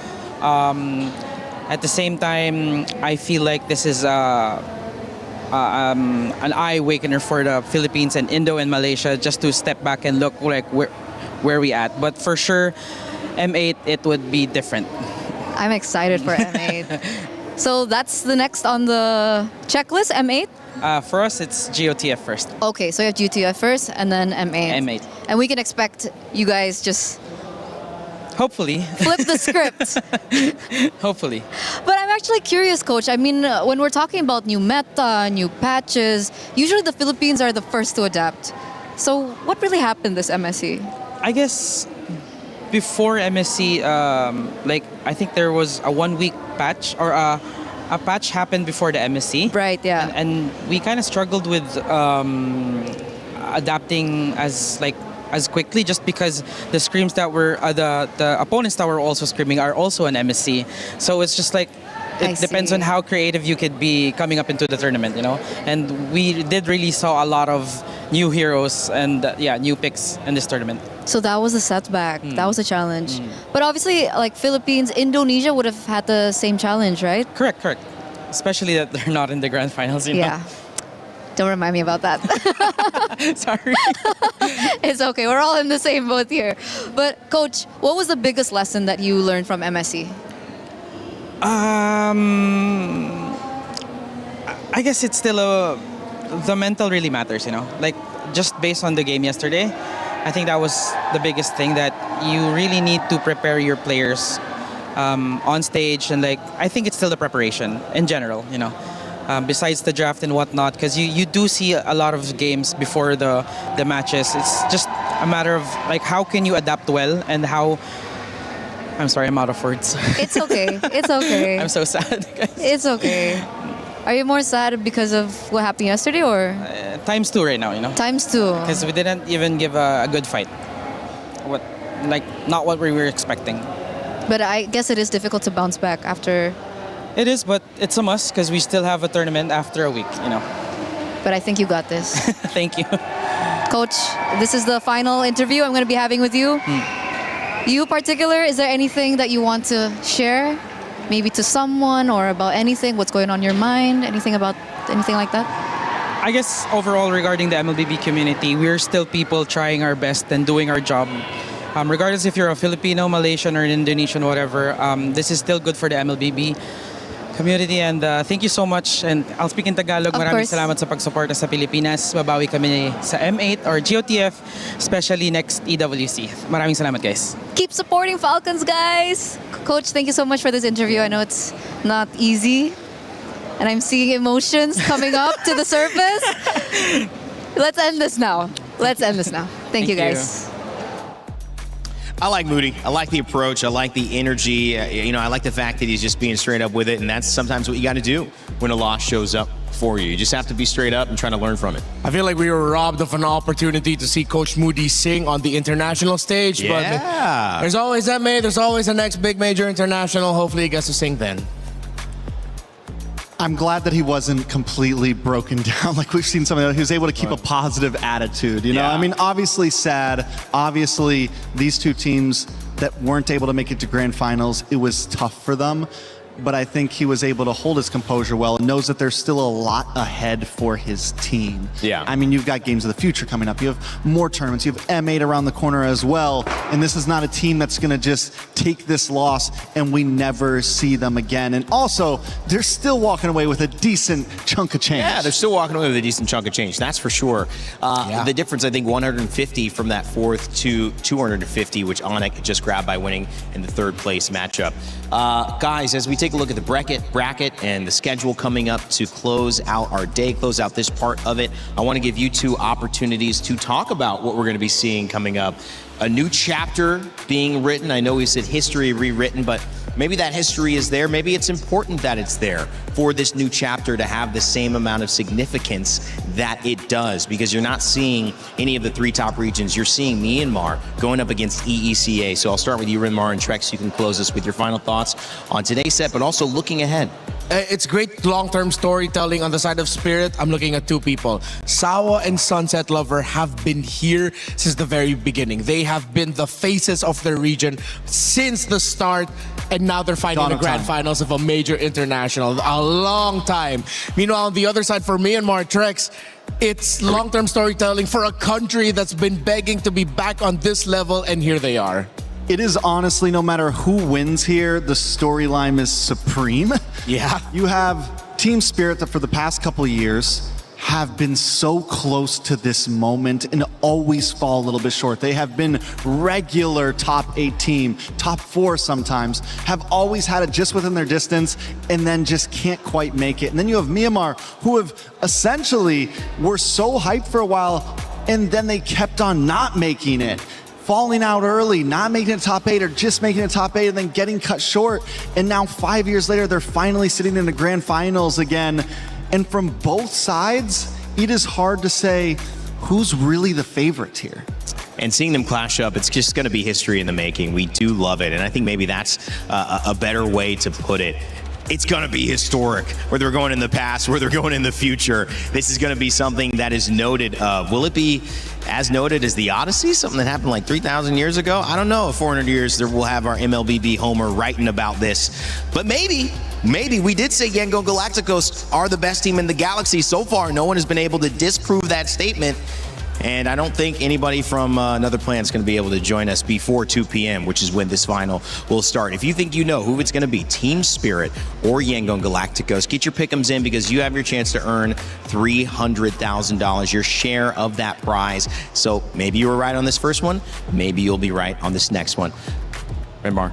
At the same time, I feel like this is an eye-awakener for the Philippines and Indo and Malaysia just to step back and look like where we at. But for sure, M8, it would be different. I'm excited for M8. So that's the next on the checklist, M8? For us, it's GOTF first. Okay, so you have GTF first and then M8. M8. And we can expect you guys just Hopefully. flip the script. Hopefully. But I'm actually curious, Coach. I mean, when we're talking about new meta, new patches, usually the Philippines are the first to adapt. So what really happened this MSC? I guess before MSC, I think there was a 1 week patch or a patch happened before the MSC. Right, yeah. And we kind of struggled with adapting as quickly just because the screams that were the opponents that were also screaming are also an MSC. So it's just like it depends on how creative you could be coming up into the tournament, you know. And we did really saw a lot of new heroes and new picks in this tournament. So that was a setback. That was a challenge. But obviously, like Philippines, Indonesia would have had the same challenge, right? Correct. Especially that they're not in the grand finals, you know. Yeah. Don't remind me about that. Sorry. It's okay. We're all in the same boat here. But Coach, what was the biggest lesson that you learned from MSC? I guess it's still the mental really matters, you know. Like just based on the game yesterday, I think that was the biggest thing, that you really need to prepare your players on stage, and I think it's still the preparation in general, you know. Besides the draft and whatnot, because you do see a lot of games before the matches. It's just a matter of how can you adapt well and how. I'm sorry, I'm out of words. It's okay. It's okay. I'm so sad, guys. It's okay. Are you more sad because of what happened yesterday, or? Times 2 right now, you know. Times 2. Because we didn't even give a good fight. Not what we were expecting. But I guess it is difficult to bounce back after. It is, but it's a must because we still have a tournament after a week, you know. But I think you got this. Thank you. Coach, this is the final interview I'm going to be having with you. You particular, is there anything that you want to share? Maybe to someone or about anything, what's going on in your mind, anything like that? I guess overall regarding the MLBB community, we're still people trying our best and doing our job. Regardless if you're a Filipino, Malaysian, or an Indonesian, whatever, this is still good for the MLBB community, and thank you so much. And I'll speak in Tagalog. Of Maraming course. salamat sa pagsuporta sa Pilipinas. Babawi kami sa M8 or GOTF, especially next EWC. Maraming salamat, guys. Keep supporting Falcons, guys. Coach, thank you so much for this interview. I know it's not easy, and I'm seeing emotions coming up to the surface. Let's end this now. Thank you, guys. I like Moody. I like the approach. I like the energy. I like the fact that he's just being straight up with it, and that's sometimes what you got to do when a loss shows up. for you. You just have to be straight up and try to learn from it. I feel like we were robbed of an opportunity to see Coach Moody sing on the international stage. Yeah. But there's always that May. There's always the next big major international. Hopefully he gets to sing then. I'm glad that he wasn't completely broken down like we've seen some of the. He was able to keep a positive attitude. You know, I mean, obviously sad. Obviously, these two teams that weren't able to make it to grand finals, it was tough for them. But I think he was able to hold his composure well and knows that there's still a lot ahead for his team. Yeah. I mean, you've got games of the future coming up. You have more tournaments. You have M8 around the corner as well. And this is not a team that's going to just take this loss and we never see them again. And also, they're still walking away with a decent chunk of change. Yeah, they're still walking away with a decent chunk of change. That's for sure. The difference, I think, 150 from that fourth to 250, which Onyx just grabbed by winning in the third place matchup. Guys, as we take a look at the bracket and the schedule coming up to close out our day, close out this part of it, I want to give you two opportunities to talk about what we're going to be seeing coming up. A new chapter being written. I know we said history rewritten, but maybe that history is there. Maybe it's important that it's there for this new chapter to have the same amount of significance that it does, because you're not seeing any of the three top regions. You're seeing Myanmar going up against EECA. So I'll start with you, Rinmar and Trex. You can close us with your final thoughts on today's set, but also looking ahead. It's great long-term storytelling on the side of Spirit. I'm looking at two people. Sawa and Sunset Lover have been here since the very beginning. They have been the faces of their region since the start, and now they're fighting the grand finals of a major international. A long time. Meanwhile, on the other side, for Myanmar, Trex, it's long-term storytelling for a country that's been begging to be back on this level, and here they are. It is honestly, no matter who wins here, the storyline is supreme. Yeah. You have Team Spirit that for the past couple of years have been so close to this moment and always fall a little bit short. They have been regular top 8 team, top 4 sometimes, have always had it just within their distance and then just can't quite make it. And then you have Myanmar, who have essentially were so hyped for a while and then they kept on not making it. Falling out early, not making it top 8 or just making it top 8 and then getting cut short. And now 5 years later, they're finally sitting in the grand finals again. And from both sides, it is hard to say who's really the favorite here. And seeing them clash up, it's just going to be history in the making. We do love it. And I think maybe that's a better way to put it. It's going to be historic, whether we're going in the past, whether we're going in the future. This is going to be something that is noted of. Will it be as noted as the Odyssey, something that happened like 3,000 years ago? I don't know. In 400 years, we'll have our MLBB Homer writing about this. But maybe we did say Yangon Galacticos are the best team in the galaxy. So far, no one has been able to disprove that statement. And I don't think anybody from another planet is going to be able to join us before 2 p.m., which is when this final will start. If you think you know who it's going to be, Team Spirit or Yangon Galacticos, get your pick'ems in because you have your chance to earn $300,000, your share of that prize. So maybe you were right on this first one. Maybe you'll be right on this next one. Rinmar.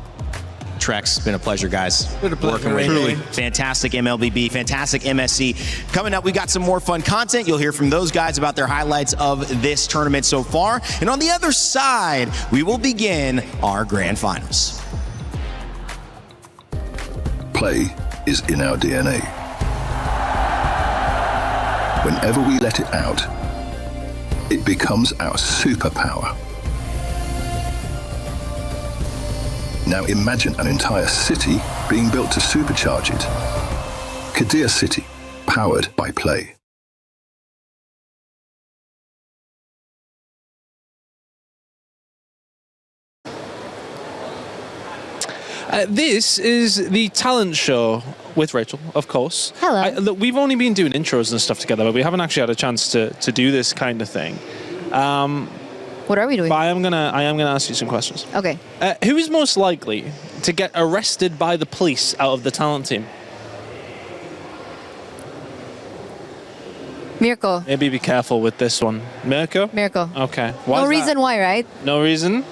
Trex, it's been a pleasure, guys. Been a pleasure. Working with you. Fantastic MLBB, fantastic MSC. Coming up, we got some more fun content. You'll hear from those guys about their highlights of this tournament so far. And on the other side, we will begin our grand finals. Play is in our DNA. Whenever we let it out, it becomes our superpower. Now imagine an entire city being built to supercharge it. Kadir City, powered by play. This is the talent show with Rachel, of course. Hello. Look, we've only been doing intros and stuff together, but we haven't actually had a chance to do this kind of thing. What are we doing? But I am gonna ask you some questions. Okay. Who is most likely to get arrested by the police out of the talent team? Mirko. Maybe be careful with this one. Mirko? Mirko. Okay. No reason why, right? No reason?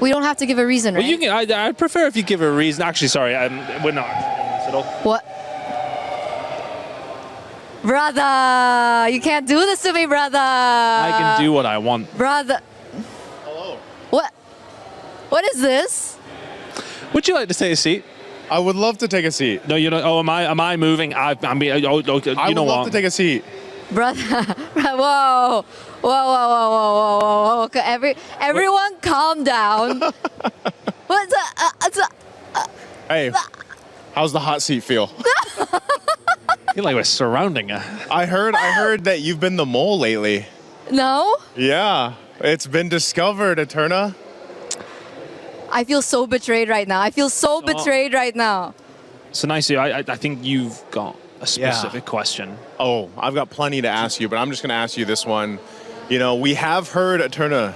We don't have to give a reason, right? Well, you can, I'd prefer if you give a reason. Actually, sorry, we're not doing this at all. What? Brother, you can't do this to me, brother. I can do what I want. Brother. What is this? Would you like to take a seat? I would love to take a seat. No, you know. Oh, am I moving? I'm being. Oh, okay, I you know would love what? to take a seat. Brother, whoa. Whoa. Okay, everyone calm down. What's Hey, how's the hot seat feel? I feel like we're surrounding her. I heard that you've been the mole lately. No? Yeah, it's been discovered, Eterna. I feel so betrayed right now. So nice. I think you've got a specific question. Oh, I've got plenty to ask you, but I'm just going to ask you this one. You know, we have heard, Eterna,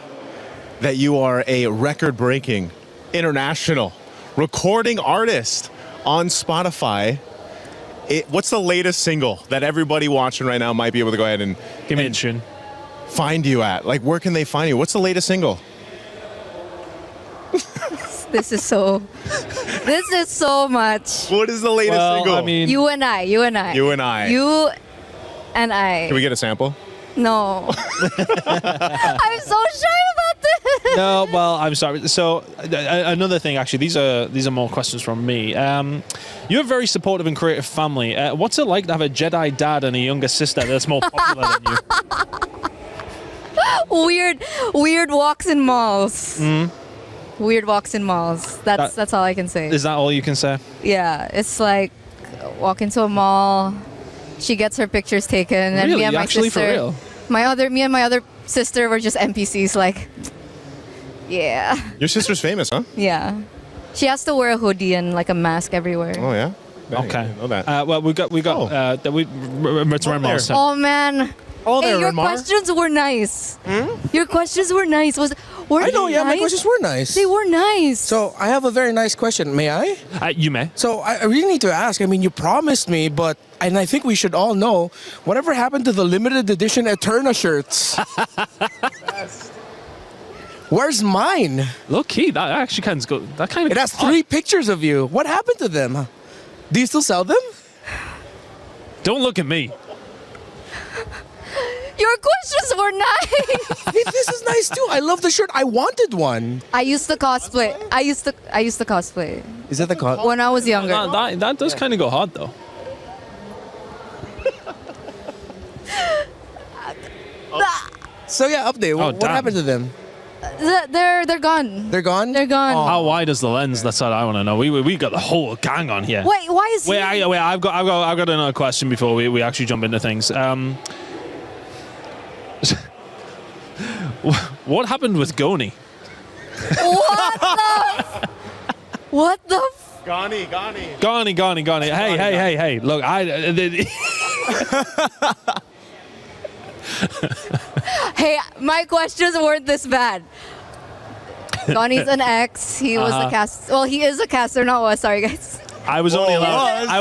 that you are a record-breaking international recording artist on Spotify. What's the latest single that everybody watching right now might be able to go ahead and find you at? Like, where can they find you? What's the latest single? This is so much. What is the latest single? I mean, You and I. You and I. You and I. Can we get a sample? No. I'm so shy about this. No, well, I'm sorry. So another thing, actually, these are more questions from me. You have a very supportive and creative family. What's it like to have a Jedi dad and a younger sister that's more popular than you? Weird walks in malls. Mm. Weird walks in malls. That's all I can say. Is that all you can say? Yeah, it's like walk into a mall. She gets her pictures taken, and Really? me and my Actually, sister. for real? Me and my other sister were just NPCs. Like, yeah, Your sister's famous, huh? yeah. She has to wear a hoodie and like a mask everywhere. Oh, yeah? Okay. I didn't know that. Well, we got. Oh man. Oh, Hey, there, your Renmar. questions were nice. Your questions were nice. Were I know, they yeah, my nice? questions were nice. They were nice. So I have a very nice question. May I? You may. So I really need to ask. I mean, you promised me, and I think we should all know, whatever happened to the limited edition Eterna shirts? Where's mine? Low key, that actually kind of go. That kind of. It has 3 pictures of you. What happened to them? Do you still sell them? Don't look at me. Your questions were nice. Hey, this is nice too. I love the shirt. I wanted one. I used to cosplay. I used to cosplay Is that the cosplay? when I was younger. That does kind of go hard though. So yeah, update. What damn. happened to them? They're gone. They're gone? They're gone. How wide is the lens? That's what I want to know. We got the whole gang on here. Wait, why is he? I've got another question before we actually jump into things. What happened with Goni? What the? Gani. Goni. Hey. Look, Hey, my questions weren't this bad. Donnie's an ex. He was a cast. Well, he is a caster, not was. Sorry, guys. I was only allowed. I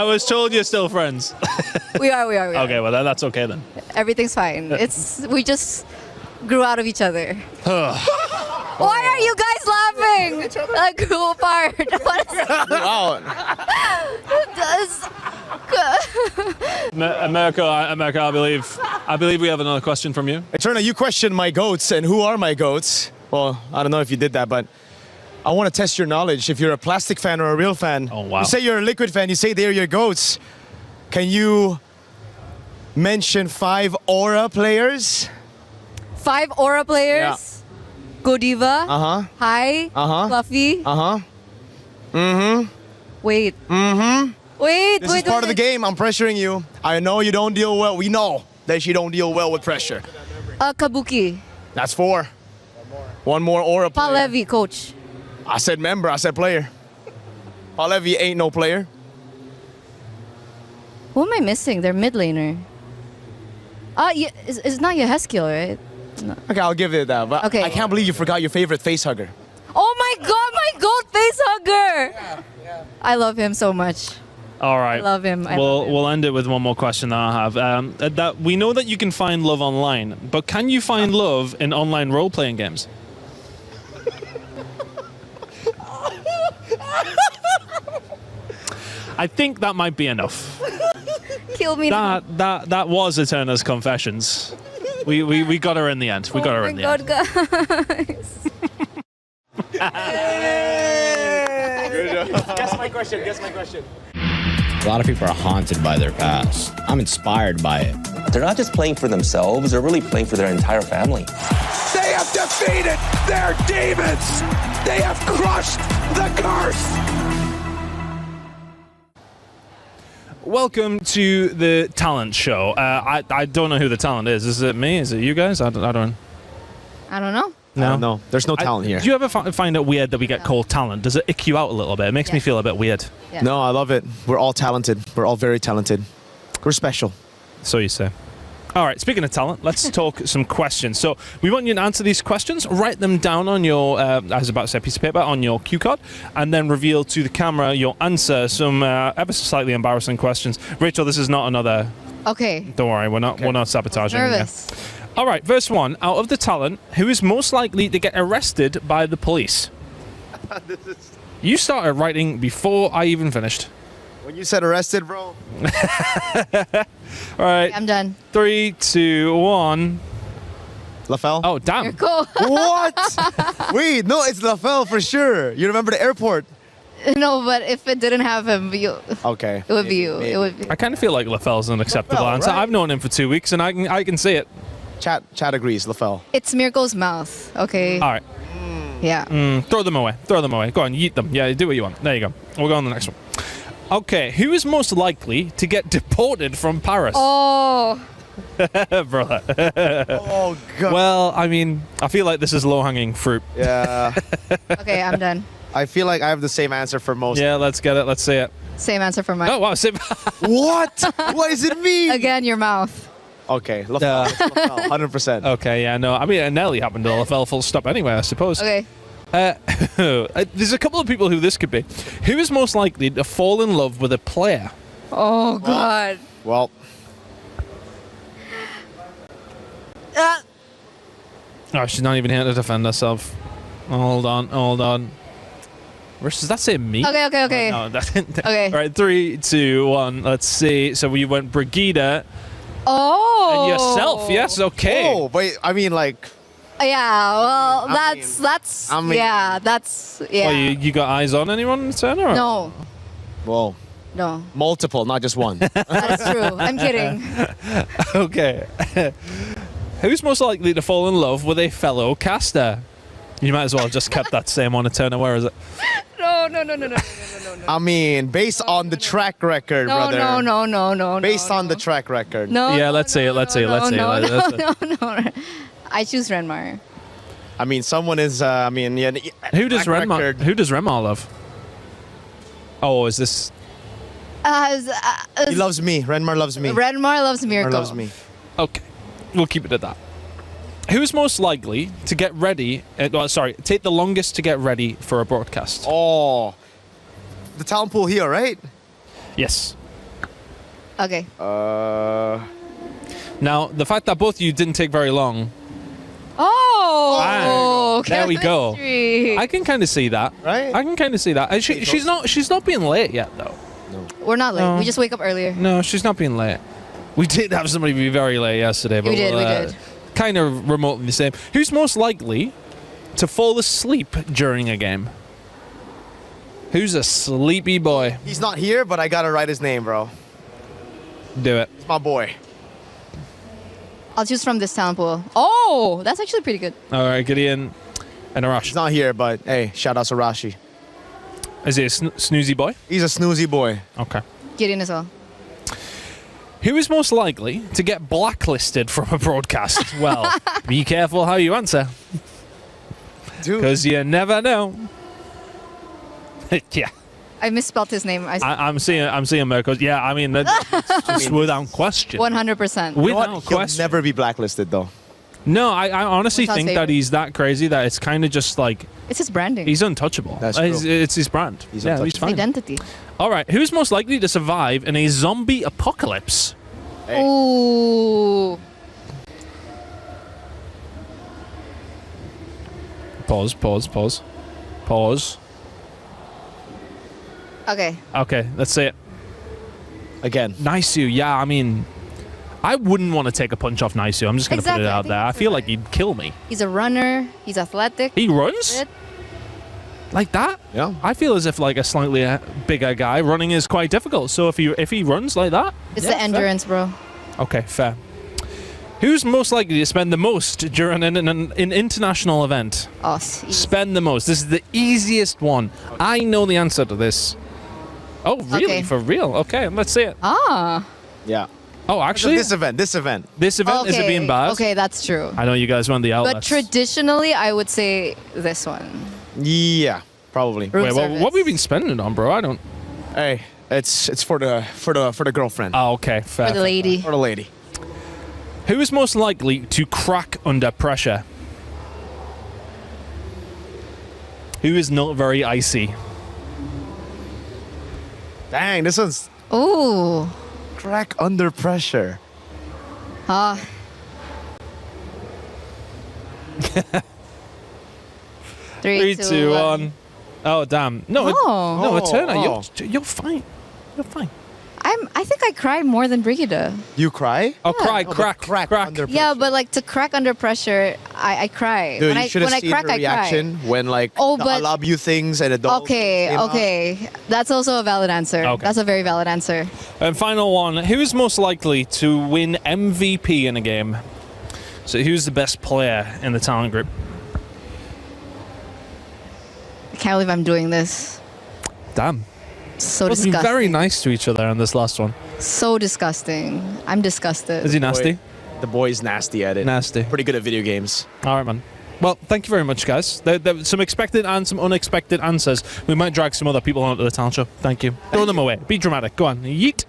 was told you're still friends. We are. Okay, well that's okay then. Everything's fine. We just grew out of each other. Why are you guys laughing? Like, grew apart. Wow. America, I believe we have another question from you. Eterna, you questioned my goats and who are my goats. Well, I don't know if you did that, but I want to test your knowledge. If you're a plastic fan or a real fan, wow. You say you're a liquid fan, you say they're your goats. Can you mention 5 Aura players? 5 Aura players? Godiva. Hi. Fluffy. Wait. Wait. This is part of the game. I'm pressuring you. I know you don't deal well. We know that you don't deal well with pressure. Kabuki. That's 4. One more Aura player. Palevi, coach. I said member. I said player. Palevi ain't no player. Who am I missing? They're mid laner. It's not Yehezkiel, right? No. Okay, I'll give it that. But Okay. I can't believe you forgot your favorite face hugger. Oh my god, my goat face hugger! I love him so much. All right. I love him. We'll end it with one more question that I have. That we know that you can find love online, but can you find love in online role-playing games? I think that might be enough. Kill me. That was Eterna's confessions. We got her in the end. We got her in the end. Oh my god, guys. Good Guess my question. Guess my question. A lot of people are haunted by their past. I'm inspired by it. They're not just playing for themselves, they're really playing for their entire family. They have defeated their demons. They have crushed the curse. Welcome to the talent show. I don't know who the talent is. Is it me? Is it you guys? I don't. I don't know. No, there's no talent here. Do you ever find it weird that we get called talent? Does it ick you out a little bit? It makes me feel a bit weird. Yeah. No, I love it. We're all talented. We're all very talented. We're special. So you say. All right, speaking of talent, let's talk some questions. So we want you to answer these questions, write them down on your, I was about to say piece of paper, on your cue card, and then reveal to the camera your answer. Some ever so slightly embarrassing questions. Rachel, this is not another... Okay. Don't worry, we're not sabotaging. Nervous. All right, verse 1. Out of the talent, who is most likely to get arrested by the police? You started writing before I even finished. When you said arrested, bro. All right. I'm done. 3, 2, 1. LaFell? Oh, damn. You're cool. What? Wait, no, it's LaFell for sure. You remember the airport? No, but if it didn't have him, Okay. it would be you. It would be. I kind of feel like LaFell's an acceptable LaFell, answer. right? I've known him for 2 weeks, and I can see it. Chat agrees, LaFell. It's Mirko's mouth. Okay. All right. Yeah. Throw them away. Throw them away. Go on, yeet them. Yeah, do what you want. There you go. We'll go on to the next one. Okay, who is most likely to get deported from Paris? Oh. Brother. Oh, God. Well, I mean, I feel like this is low-hanging fruit. Yeah. Okay, I'm done. I feel like I have the same answer for most. Yeah, let's get it. Let's see it. Same answer for mine. Oh, wow. Same. What? What does it mean? Again, your mouth. Okay, LaFell. It's LaFell, 100%. Okay, yeah, no. I mean, Nelly happened to LaFell full stop anyway, I suppose. Okay. There's a couple of people who this could be. Who is most likely to fall in love with a player? Oh, God. Well. Oh, she's not even here to defend herself. Hold on. Does that say me? Okay. No, that didn't. Okay. All right, 3, 2, 1. Let's see. So we went Brigida Oh. and yourself. Yes, okay. Oh, but I mean, like. Yeah, well, I that's mean- yeah, that's yeah. Well, you got eyes on anyone, Turner? No, Whoa. no, Multiple, not just one. that is true. I'm kidding. Okay. Who's most likely to fall in love with a fellow caster? You might as well have just kept that same one, Turner. Where is it? No. I mean, based on the track record, brother. No. Based on the track record. No. Yeah, let's see it. Let's see it. No. I choose Renmar. I mean, someone is. Yeah. Who does track Renmar? record. Who does Renmar love? Oh, is this? He loves me. Renmar loves me. Renmar loves Mirko. Renmar loves me. Okay, we'll keep it at that. Who's most likely to get ready? Take the longest to get ready for a broadcast. Oh, the talent pool here, right? Yes. Okay. Now, the fact that both of you didn't take very long. Oh, there we go. chemistry. I can kind of see that. Right? I can kind of see that. And she's not being late yet, though. We're not late. No. We just wake up earlier. No, she's not being late. We did have somebody be very late yesterday, but We did. kind of remotely the same. Who's most likely to fall asleep during a game? Who's a sleepy boy? He's not here, but I gotta write his name, bro. Do it. It's my boy. I'll choose from this talent pool. Oh, that's actually pretty good. All right, Gideon and Arash. He's not here, but hey, shout out to Rashi. Is he a snoozy boy? He's a snoozy boy. Okay. Gideon as well. Who is most likely to get blacklisted from a broadcast? Well, be careful how you answer. Dude. Because you never know. Yeah. I misspelled his name. I'm seeing Mirko. Yeah, I mean, that's just without question. 100%. Without He'll question. never be blacklisted, though. No, I honestly What's think God's that favorite? he's that crazy that it's kind of just like It's his branding. he's untouchable. That's true. It's his brand. He's yeah, untouchable. he's fine. Identity. All right, who's most likely to survive in a zombie apocalypse? Hey. Ooh. Pause. Okay. Okay, let's see it. Again. Naisu, yeah, I mean, I wouldn't want to take a punch off Naisu. I'm just going to put Exactly, it I out think there. I that's feel right. like he'd kill me. He's a runner. He's athletic. He runs? Good. Like that? Yeah. I feel as if like a slightly bigger guy running is quite difficult. So if he runs like that, It's the endurance, bro. okay, fair. Who's most likely to spend the most during an international event? Us. Spend the most. This is the easiest one. I know the answer to this. Oh, really? Okay. For real? Okay, let's see it. Ah. Yeah. Oh, actually, This event. this event is it being bad? Okay, that's true. I know you guys run the But outlets. traditionally, I would say this one. Yeah, probably. Room Wait, service. what have we been spending it on, bro? I don't. Hey, it's for the girlfriend. Oh, okay, fair. For the lady. For the lady. Who is most likely to crack under pressure? Who is not very icy? Dang, this one's Ooh. crack under pressure. Ah. Three, two, one. Oh, damn. No, Oh. no, Eterna, Oh. you're fine. You're fine. I think I cry more than Brigida. You cry? Oh, cry, No, but crack. crack under Yeah, but like to crack under pressure, I cry. Dude, when you should have seen crack, her I reaction when like Oh, the but- I love you things and adults. Okay. That's also a valid answer. Okay. That's a very valid answer. And final one. Who is most likely to win MVP in a game? So who's the best player in the talent group? I can't believe I'm doing this. Damn. So We've been disgusting. very nice to each other on this last one. So disgusting. I'm disgusted. Is he nasty? The boy's nasty at it. Nasty. Pretty good at video games. All right, man. Well, thank you very much, guys. There were some expected and some unexpected answers. We might drag some other people onto the talent show. Thank you. Throw them away. Be dramatic. Go on. Yeet.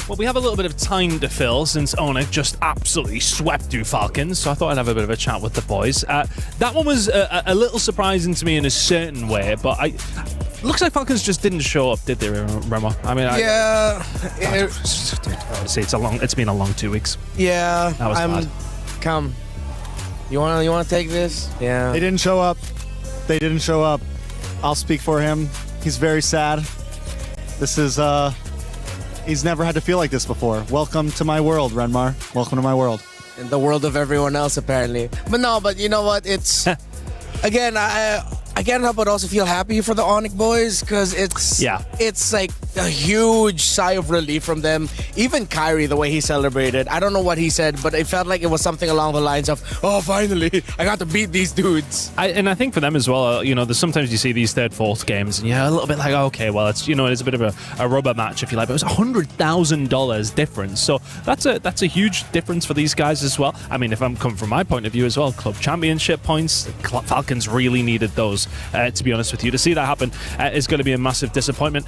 Well, we have a little bit of time to fill since Onyx just absolutely swept through Falcons, so I thought I'd have a bit of a chat with the boys. That one was a little surprising to me in a certain way, but looks like Falcons just didn't show up, did they, Remo? I mean, honestly, it's been a long 2 weeks. Yeah, That was bad. Come. You wanna take this? Yeah. They didn't show up. They didn't show up. I'll speak for him. He's very sad. This is he's never had to feel like this before. Welcome to my world, Renmar. Welcome to my world. In the world of everyone else, apparently. But you know what? It's again, I can't help but also feel happy for the Onyx boys because it's like a huge sigh of relief from them. Even Kyrie, the way he celebrated, I don't know what he said, but it felt like it was something along the lines of, "Oh, finally, I got to beat these dudes." And I think for them as well, there's sometimes you see these third, fourth games, and you're a little bit like, okay, well, it's it's a bit of a rubber match, if you like, but it was $100,000 difference. So that's a huge difference for these guys as well. I mean, if I'm coming from my point of view as well, club championship points, Falcons really needed those. To be honest with you, to see that happen is going to be a massive disappointment.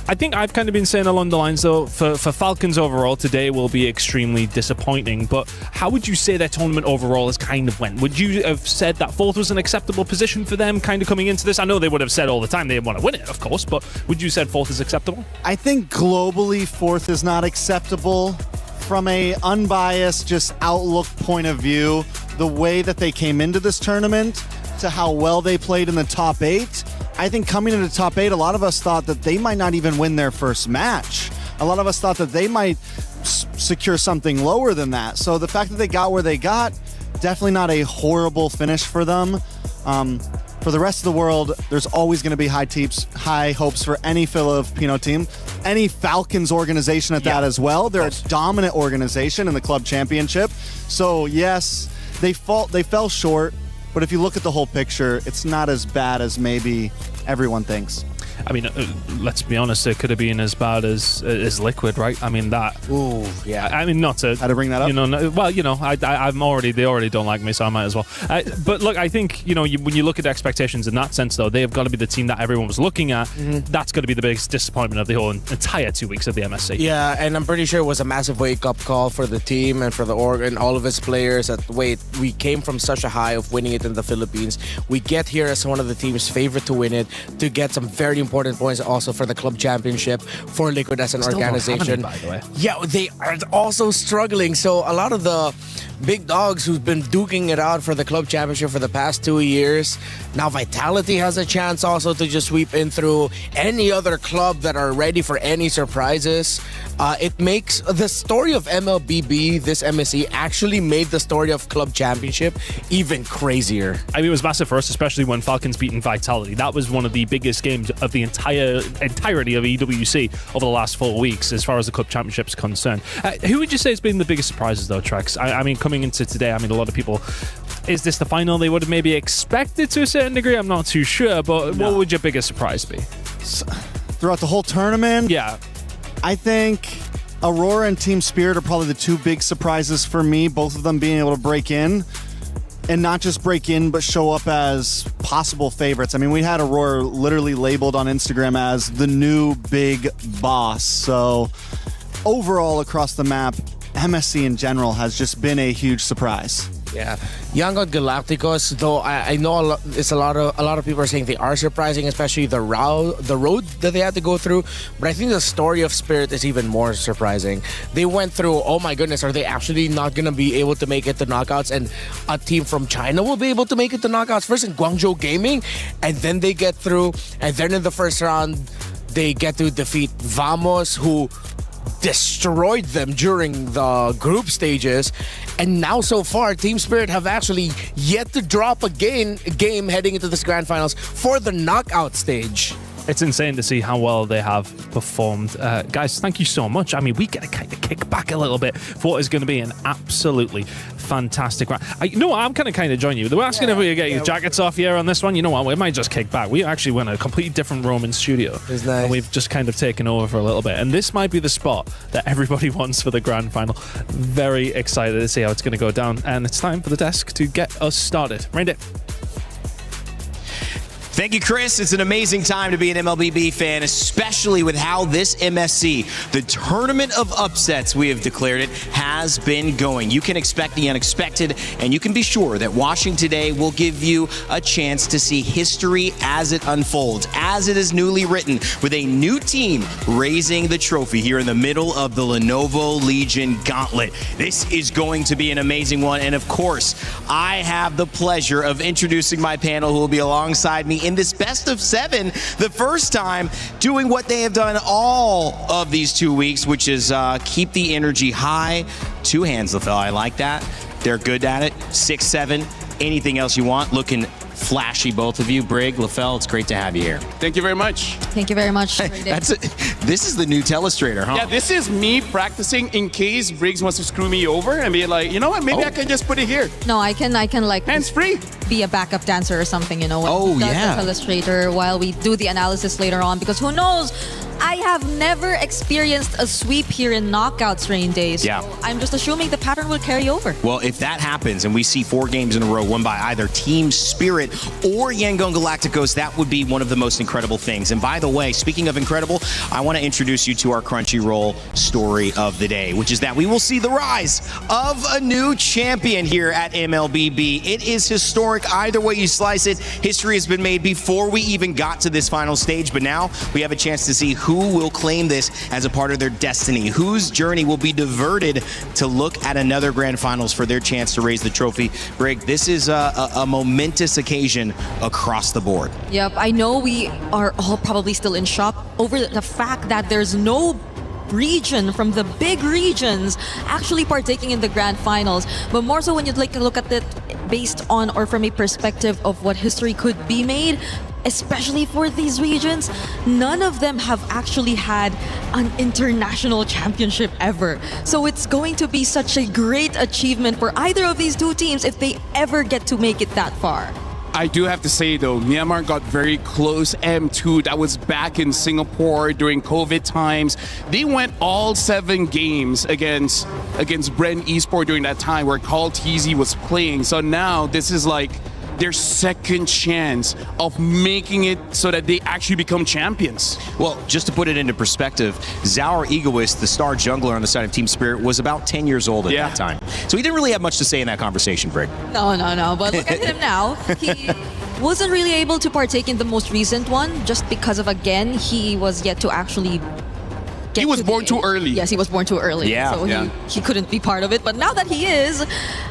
I think I've kind of been saying along the lines, though, for Falcons overall, today will be extremely disappointing. But how would you say their tournament overall has kind of went? Would you have said that fourth was an acceptable position for them kind of coming into this? I know they would have said all the time they want to win it, of course, but would you said fourth is acceptable? I think globally fourth is not acceptable. From a unbiased, just outlook point of view, the way that they came into this tournament to how well they played in the top 8, I think coming into the top 8, a lot of us thought that they might not even win their first match. A lot of us thought that they might secure something lower than that. So the fact that they got where they got, definitely not a horrible finish for them. For the rest of the world, there's always going to be high hopes for any Filipino team, any Falcons organization at that as well. They're a dominant organization in the club championship. So yes, they fell short. But if you look at the whole picture, it's not as bad as maybe everyone thinks. I mean, let's be honest, it could have been as bad as Liquid, right? I mean, that. Ooh, yeah. I mean, not to. How to bring that up? You know, they already don't like me, so I might as well. But look, I think, when you look at expectations in that sense, though, they have got to be the team that everyone was looking at. That's got to be the biggest disappointment of the whole entire 2 weeks of the MSC. Yeah, and I'm pretty sure it was a massive wake-up call for the team and for the org and all of its players that, wait, we came from such a high of winning it in the Philippines. We get here as one of the team's favorite to win it, to get some very important points also for the club championship, for Liquid as an organization. By the way. Yeah, they are also struggling. So a lot of the big dogs who've been duking it out for the club championship for the past 2 years, now Vitality has a chance also to just sweep in through any other club that are ready for any surprises. It makes the story of MLBB, this MSC, actually made the story of club championship even crazier. I mean, it was massive for us, especially when Falcons beaten Vitality. That was one of the biggest games of the entirety of EWC over the last 4 weeks, as far as the club championship is concerned. Who would you say has been the biggest surprises, though, Trex? I mean, coming into today, I mean, a lot of people, is this the final they would have maybe expected to a certain degree? I'm not too sure, but what would your biggest surprise be? Throughout the whole tournament? Yeah. I think Aurora and Team Spirit are probably the two big surprises for me, both of them being able to break in. And not just break in, but show up as possible favorites. I mean, we had Aurora literally labeled on Instagram as the new big boss. So overall across the map, MSC in general has just been a huge surprise. Yeah, Young God Galacticos, though I know a lot of people are saying they are surprising, especially the road that they had to go through. But I think the story of Spirit is even more surprising. They went through, oh my goodness, are they actually not going to be able to make it to knockouts? And a team from China will be able to make it to knockouts first in Guangzhou Gaming, and then they get through, and then in the first round they get to defeat Vamos, who destroyed them during the group stages. And now so far, Team Spirit have actually yet to drop a game heading into this grand finals for the knockout stage. It's insane to see how well they have performed. Guys, thank you so much. I mean, we get to kind of kick back a little bit for what is going to be an absolutely fantastic round. You know what? I'm kind of joining you. They were asking if we could get your jackets off here on this one. You know what? We might just kick back. We actually went a completely different room in studio. It's nice. And we've just kind of taken over for a little bit. And this might be the spot that everybody wants for the grand final. Very excited to see how it's going to go down. And it's time for the desk to get us started. Randy. Thank you, Chris. It's an amazing time to be an MLBB fan, especially with how this MSC, the tournament of upsets we have declared it, has been going. You can expect the unexpected, and you can be sure that watching today will give you a chance to see history as it unfolds, as it is newly written, with a new team raising the trophy here in the middle of the Lenovo Legion Gauntlet. This is going to be an amazing one, and of course, I have the pleasure of introducing my panel who will be alongside me in this best of 7, the first time doing what they have done all of these 2 weeks, which is keep the energy high. 2 hands, LaFell. I like that. They're good at it. 6, 7, anything else you want. Looking flashy, both of you. Brig, LaFell, it's great to have you here. Thank you very much. Thank you very much. This is the new Telestrator, huh? Yeah, this is me practicing in case Briggs wants to screw me over and be like, you know what, maybe I can just put it here. No, I can like hands-free. Be a backup dancer or something, you know, when the illustrator while we do the analysis later on, because who knows, I have never experienced a sweep here in knockouts, Rain Days. Yeah. So I'm just assuming the pattern will carry over. Well, if that happens and we see 4 games in a row won by either Team Spirit or Yangon Galacticos, that would be one of the most incredible things. And by the way, speaking of incredible, I want to introduce you to our Crunchyroll story of the day, which is that we will see the rise of a new champion here at MLBB. It is historic either way you slice it. History has been made before we even got to this final stage, but now we have a chance to see who will claim this as a part of their destiny, whose journey will be diverted to look at another grand finals for their chance to raise the trophy. Brig, this is a momentous occasion across the board. Yep, I know we are all probably still in shock over the fact that there's no region from the big regions actually partaking in the grand finals, but more so when you like to look at it based on or from a perspective of what history could be made, especially for these regions, none of them have actually had an international championship ever. So it's going to be such a great achievement for either of these 2 teams if they ever get to make it that far. I do have to say though, Myanmar got very close. M2, that was back in Singapore during COVID times. They went all 7 games against Bren Esports during that time where Carl Teasy was playing. So now this is like their second chance of making it so that they actually become champions. Well, just to put it into perspective, Zaur Egoist, the star jungler on the side of Team Spirit, was about 10 years old at that time. So he didn't really have much to say in that conversation, Brig. No. But look at him now. He wasn't really able to partake in the most recent one just because of, again, he was yet to actually He was born too early. Yes, he was born too early. Yeah. So he couldn't be part of it. But now that he is,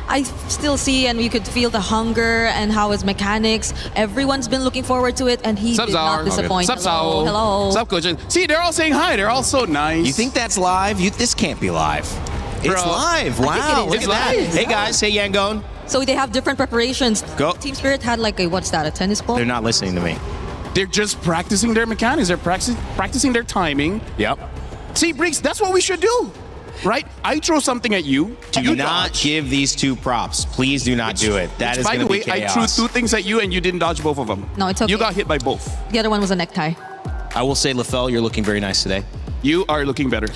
I still see and you could feel the hunger and how his mechanics. Everyone's been looking forward to it and he did not disappoint. Sup, Sao? Hello. Sup, Coach? See, they're all saying hi. They're all so nice. You think that's live? This can't be live. It's Bro. live. I Wow. think it is. Look at that. It's Hey, live. guys. Hey, Yangon. So they have different preparations. Go. Team Spirit had like a, what's that, a tennis ball? They're not listening to me. They're just practicing their mechanics. They're practicing their timing. Yep. See, Briggs, that's what we should do, right? I throw something at you. Do you not dodge. give these 2 props. Please do not do it. That is By going the to be way, chaos. I threw 2 things at you and you didn't dodge both of them. No, it's okay. You got hit by both. The other one was a necktie. I will say, LaFell, you're looking very nice today. You are looking better.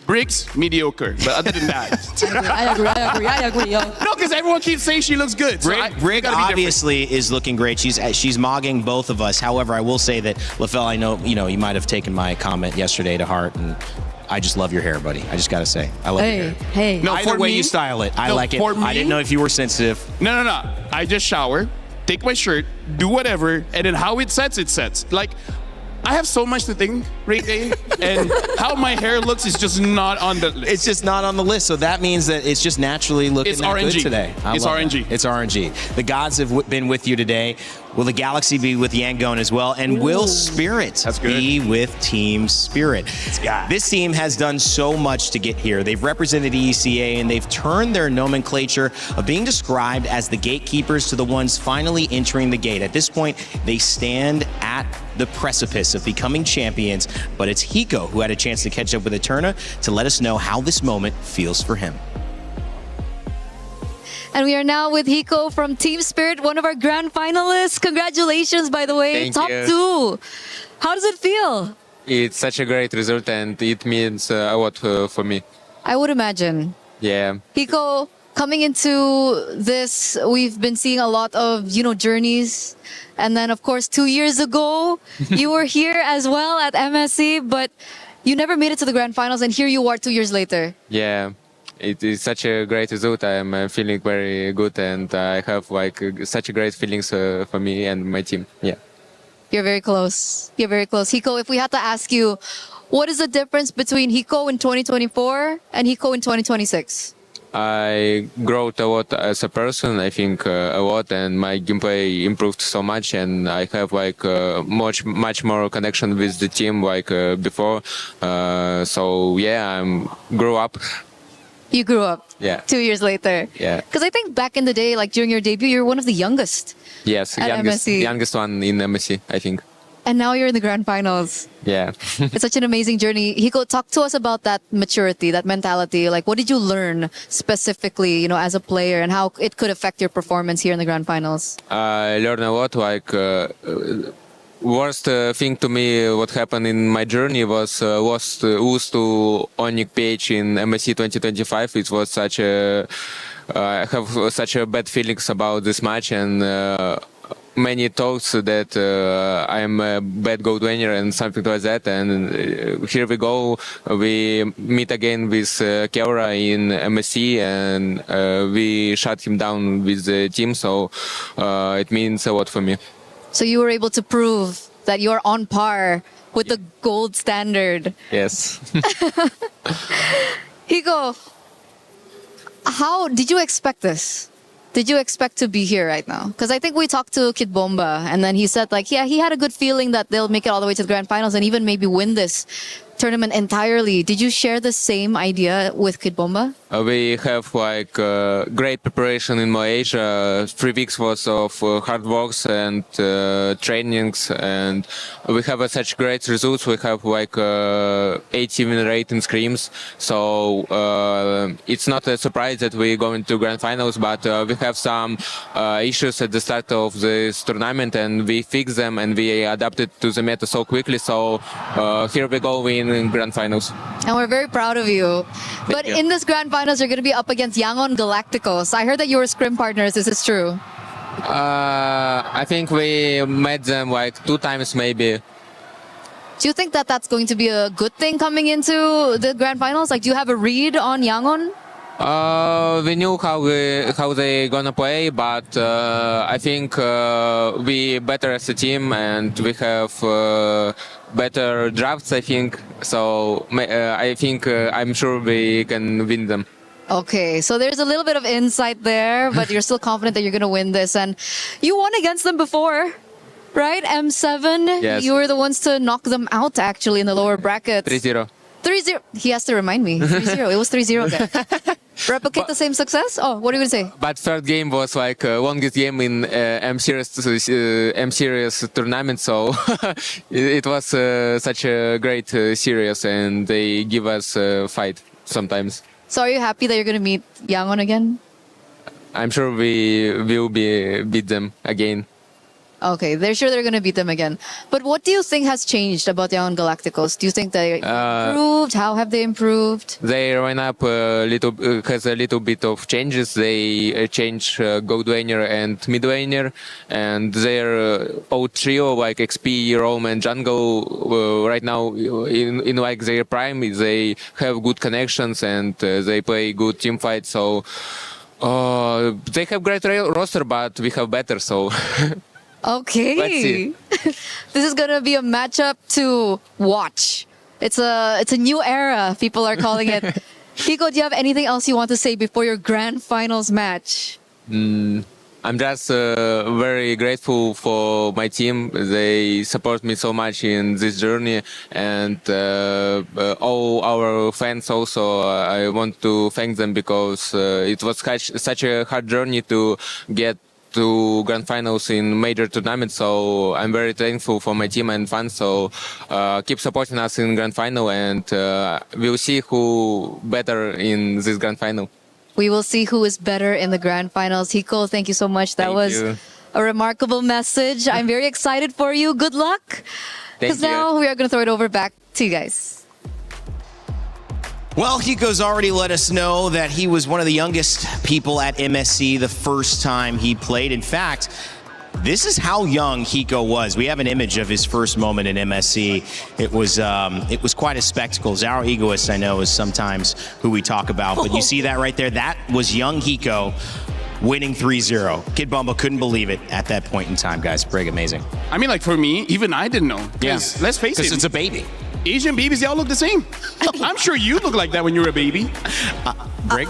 Briggs, mediocre. But other than that. I agree. Yo. No, because everyone keeps saying she looks good. So Brig obviously is looking great. She's mogging both of us. However, I will say that, LaFell, I know you might have taken my comment yesterday to heart, and I just love your hair, buddy. I just got to say, I love your hair. Hey. No, Either for way me, you style it, I no, like it. for me- I didn't know if you were sensitive. No. I just shower, take my shirt, do whatever, and then how it sets, it sets. Like, I have so much to think, Ray Day, and how my hair looks is just not on the list. It's just not on the list, so that means that it's just naturally looking It's that good RNG. today. It's love RNG. that. It's RNG. The gods have been with you today. Will the Galaxy be with Yangon as well? And will Spirit be with Team Spirit? This team has done so much to get here. They've represented ECA and they've turned their nomenclature of being described as the gatekeepers to the ones finally entering the gate. At this point, they stand at the precipice of becoming champions, but it's Hiko who had a chance to catch up with Eterna to let us know how this moment feels for him. And we are now with Hiko from Team Spirit, one of our grand finalists. Congratulations, by the way. Thank Top you. 2. How does it feel? It's such a great result and it means a lot for me. I would imagine. Yeah. Hiko, coming into this, we've been seeing a lot of, journeys. And then, of course, 2 years ago, you were here as well at MSC, but you never made it to the grand finals, and here you are 2 years later. Yeah. It is such a great result. I am feeling very good and I have such a great feelings for me and my team. Yeah. You're very close. You're very close. Hiko, if we had to ask you, what is the difference between Hiko in 2024 and Hiko in 2026? I grew a lot as a person, I think a lot, and my gameplay improved so much, and I have much more connection with the team before. So yeah, I grew up. You grew up. Yeah. 2 years later. Yeah. Because I think back in the day, like during your debut, you were one of the youngest. Yes, At MSC. youngest one in MSC, I think. And now you're in the grand finals. Yeah. It's such an amazing journey. Hiko, talk to us about that maturity, that mentality. Like, what did you learn specifically, as a player, and how it could affect your performance here in the grand finals? I learned a lot. Worst thing to me, what happened in my journey was lose to Onyx Page in MSC 2025. It was I have such a bad feelings about this match and many talks that I am a bad gold winner and something like that. And here we go. We meet again with Keura in MSC and we shut him down with the team. So it means a lot for me. So you were able to prove that you're on par with the gold standard. Yes. Hiko, how did you expect this? Did you expect to be here right now? Because I think we talked to Kid Bomba, and then he said, he had a good feeling that they'll make it all the way to the grand finals and even maybe win this tournament entirely. Did you share the same idea with Kid Bomba? We have like great preparation in Malaysia. 3 weeks worth of hard works and trainings, and we have such great results. We have like 80 win rate in scrims, so it's not a surprise that we go into grand finals. But we have some issues at the start of this tournament, and we fix them, and we adapted to the meta so quickly. So here we go in grand finals. And we're very proud of you. But you. in this grand finals, you're going to be up against Yangon Galacticos. I heard that you were scrim partners. Is this true? I think we met them like 2 times maybe. Do you think that that's going to be a good thing coming into the grand finals? Like, do you have a read on Yangon? We knew how they gonna play, but I think we better as a team, and we have better drafts. I think so. I'm sure we can win them. Okay, so there's a little bit of insight there, but you're still confident that you're going to win this. And you won against them before, right? M7. Yes. You were the ones to knock them out actually in the lower brackets. 3-0. 3-0. He has to remind me. 3-0. It was 3-0 again. Replicate the same success? Oh, what are you going to say? But third game was like longest game in M Series tournament, so it was such a great series, and they give us a fight sometimes. So are you happy that you're going to meet Yangon again? I'm sure we will beat them again. Okay, they're sure they're going to beat them again. But what do you think has changed about Yangon Galacticos? Do you think they improved? How have they improved? They ran up has a little bit of changes. They changed gold laner and mid laner, and their old trio like XP, Rome, and Jungle right now in like their prime. They have good connections, and they play good team fights. So they have great roster, but we have better. So. Okay. Let's see. This is going to be a matchup to watch. It's a new era, people are calling it. Kiko, do you have anything else you want to say before your grand finals match? I'm just very grateful for my team. They support me so much in this journey, and all our fans also. I want to thank them because it was such a hard journey to get to grand finals in major tournaments, so I'm very thankful for my team and fans. So keep supporting us in grand final, and we'll see who better in this grand final. We will see who is better in the grand finals. Hiko, thank you so much. That was a remarkable message. I'm very excited for you. Good luck. Because now we are going to throw it over back to you guys. Well, Hiko's already let us know that he was one of the youngest people at MSC the first time he played. In fact, this is how young Hiko was. We have an image of his first moment in MSC. It was quite a spectacle. Our Egoist, I know, is sometimes who we talk about, but you see that right there? That was young Hiko winning 3-0. Kid Bomba couldn't believe it at that point in time, guys. Pretty amazing. I mean, like for me, even I didn't know. Yes. Let's face it. Because it's a baby. Asian babies, they all look the same. I'm sure you look like that when you were a baby. Brig?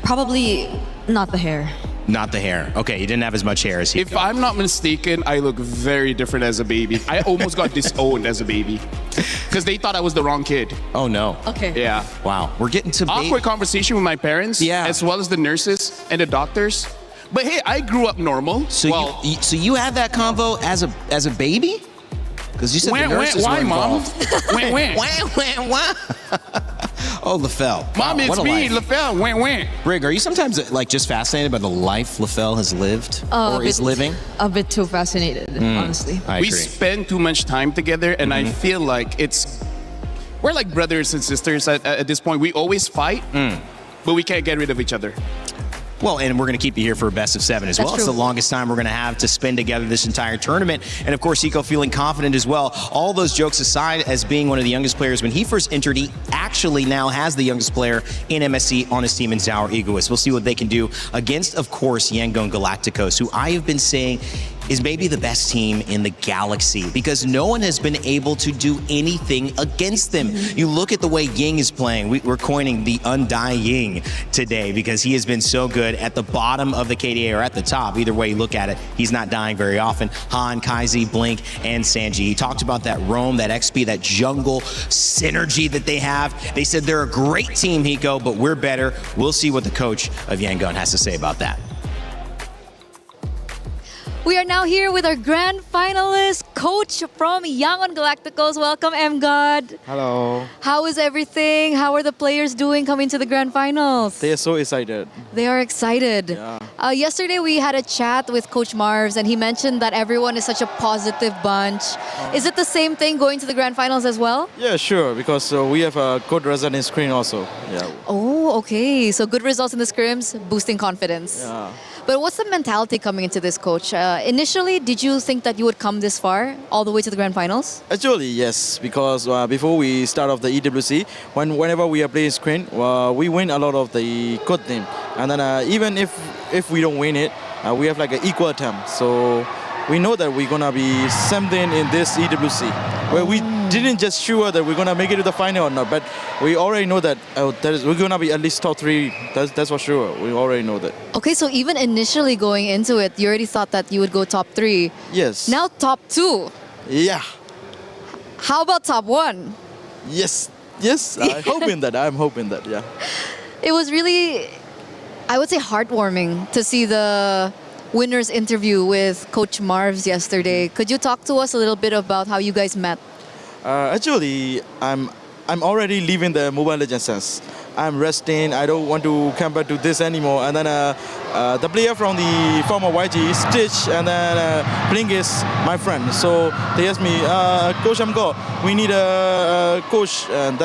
Probably not the hair. Not the hair. Okay, you didn't have as much hair as he. If I'm not mistaken, I look very different as a baby. I almost got disowned as a baby because they thought I was the wrong kid. Oh no. Okay. Yeah. Wow. We're getting to awkward conversation with my parents. Yeah. As well as the nurses and the doctors. But hey, I grew up normal. So you had that convo as a baby? Because you said the nurses were involved. Mom? Oh, LaFell. Mom, wow, it's me, LaFell. Brig, are you sometimes like just fascinated by the life LaFell has lived or is living? A bit too fascinated, honestly. We spend too much time together, and I feel like we're like brothers and sisters at this point. We always fight, but we can't get rid of each other. Well, and we're going to keep you here for a best of 7 as well. It's the longest time we're going to have to spend together this entire tournament. And of course, Hiko feeling confident as well. All those jokes aside, as being one of the youngest players, when he first entered, he actually now has the youngest player in MSC on his team in Our Egoist. We'll see what they can do against, of course, Yangon Galacticos, who I have been saying is maybe the best team in the galaxy because no one has been able to do anything against them. You look at the way Ying is playing. We're coining the undying today because he has been so good at the bottom of the KDA or at the top. Either way you look at it, he's not dying very often. Han, Kaizi, Blink, and Sanji. He talked about that roam, that XP, that jungle synergy that they have. They said they're a great team, Hiko, but we're better. We'll see what the coach of Yangon has to say about that. We are now here with our grand finalist, coach from Yangon Galacticos. Welcome, M-God. Hello. How is everything? How are the players doing coming to the grand finals? They are so excited. They are excited. Yeah. Yesterday we had a chat with Coach Marvs and he mentioned that everyone is such a positive bunch. Is it the same thing going to the grand finals as well? Yeah, sure, because we have a good result in screen also. Yeah. Oh, okay. So good results in the scrims, boosting confidence. Yeah. But what's the mentality coming into this, coach? Initially, did you think that you would come this far, all the way to the grand finals? Actually, yes, because before we start off the EWC, whenever we are playing screen, we win a lot of the good team. And then even if we don't win it, we have like an equal attempt. So we know that we're gonna be something in this EWC, where we didn't just sure that we're gonna make it to the final or not, but we already know that we're gonna be at least top 3. That's for sure. We already know that. Okay, so even initially going into it, you already thought that you would go top 3. Yes. Now top 2. Yeah. How about top 1? Yes. Yes. I'm hoping that. I'm hoping that. Yeah. It was really, I would say, heartwarming to see the winner's interview with Coach Marvs yesterday. Could you talk to us a little bit about how you guys met? Actually, I'm already leaving the Mobile Legends sense. I'm resting. I don't want to come back to this anymore. And then the player from the former YG, Stitch, and then Blink is my friend. So they asked me, Coach Amgo, we need a coach. And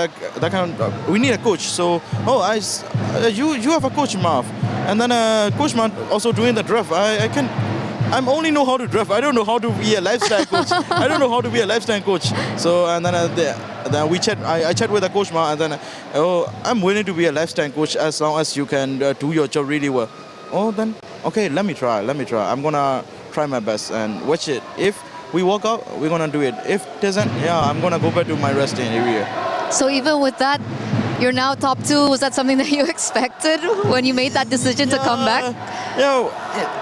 we need a coach. So you have a coach, Marv. And then Coach Marv also doing the draft. I only know how to draft. I don't know how to be a lifestyle coach. I don't know how to be a lifestyle coach. So and then we chat. I chat with the coach Ma, and then I'm willing to be a lifestyle coach as long as you can do your job really well. Oh, then okay, let me try. I'm gonna try my best and watch it. If we walk out, we're gonna do it. If it doesn't, yeah, I'm gonna go back to my resting area. So even with that, you're now top 2. Was that something that you expected when you made that decision to come back?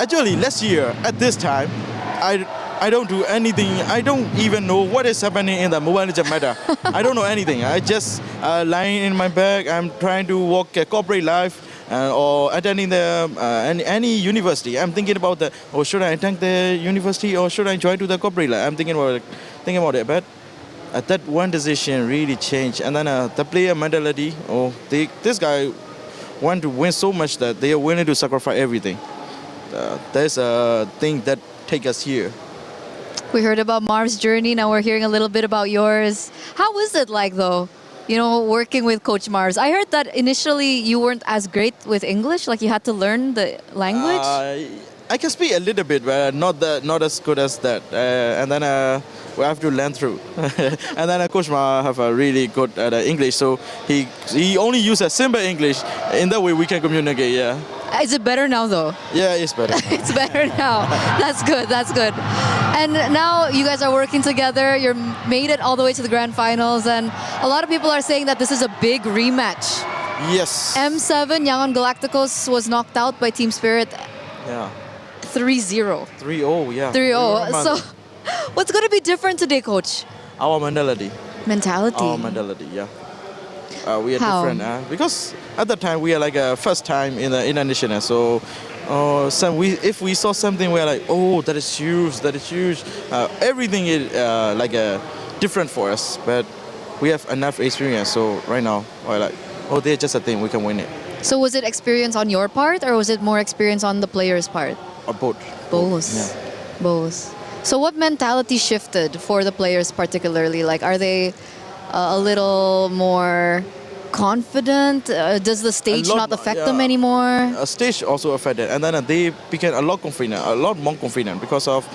Actually, last year at this time, I don't do anything. I don't even know what is happening in the Mobile Legends meta. I don't know anything. I just lying in my bed. I'm trying to walk a corporate life or attending the any university. I'm thinking about should I attend the university or should I join to the corporate life? I'm thinking about it, but. That one decision really changed, and then the player mentality. This guy want to win so much that they are willing to sacrifice everything. That's a thing that take us here. We heard about Marv's journey. Now we're hearing a little bit about yours. How was it like, though? You know, working with Coach Marvs. I heard that initially you weren't as great with English, like you had to learn the language. I can speak a little bit, but not as good as that. And then. We have to learn through. And then Coach Ma have a really good English, so he only uses simple English. In that way we can communicate, yeah. Is it better now though? Yeah, it's better. It's better now. That's good, that's good. And now you guys are working together, you made it all the way to the grand finals, and a lot of people are saying that this is a big rematch. Yes. M7, Yangon Galacticos was knocked out by Team Spirit. Yeah. 3-0. 3-0, yeah. 3-0. So what's going to be different today, Coach? Our mentality. Mentality? Our mentality, yeah. We are How? different because at the time we are like a first time in the international. So if we saw something, we're like, oh, that is huge, that is huge. Everything is different for us, but we have enough experience. So right now, we're like, oh, they're just a thing, we can win it. So was it experience on your part, or was it more experience on the player's part? Both. Both. Yeah. Both. So what mentality shifted for the players particularly? Like, are they a little more confident? Does the stage not affect them anymore? Stage also affected, and then they became a lot more confident because of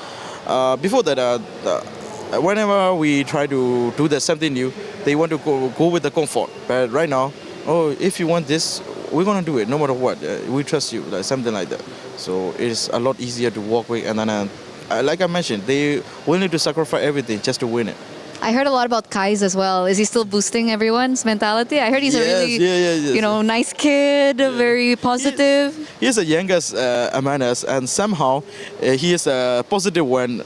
before that. Whenever we try to do something new, they want to go with the comfort. But right now, if you want this, we're gonna do it no matter what. We trust you, like something like that. So it's a lot easier to work with and then like I mentioned, they willing to sacrifice everything just to win it. I heard a lot about Kai's as well. Is he still boosting everyone's mentality? I heard he's a really, yes. nice kid, very positive. He's the youngest among us, and somehow he is a positive one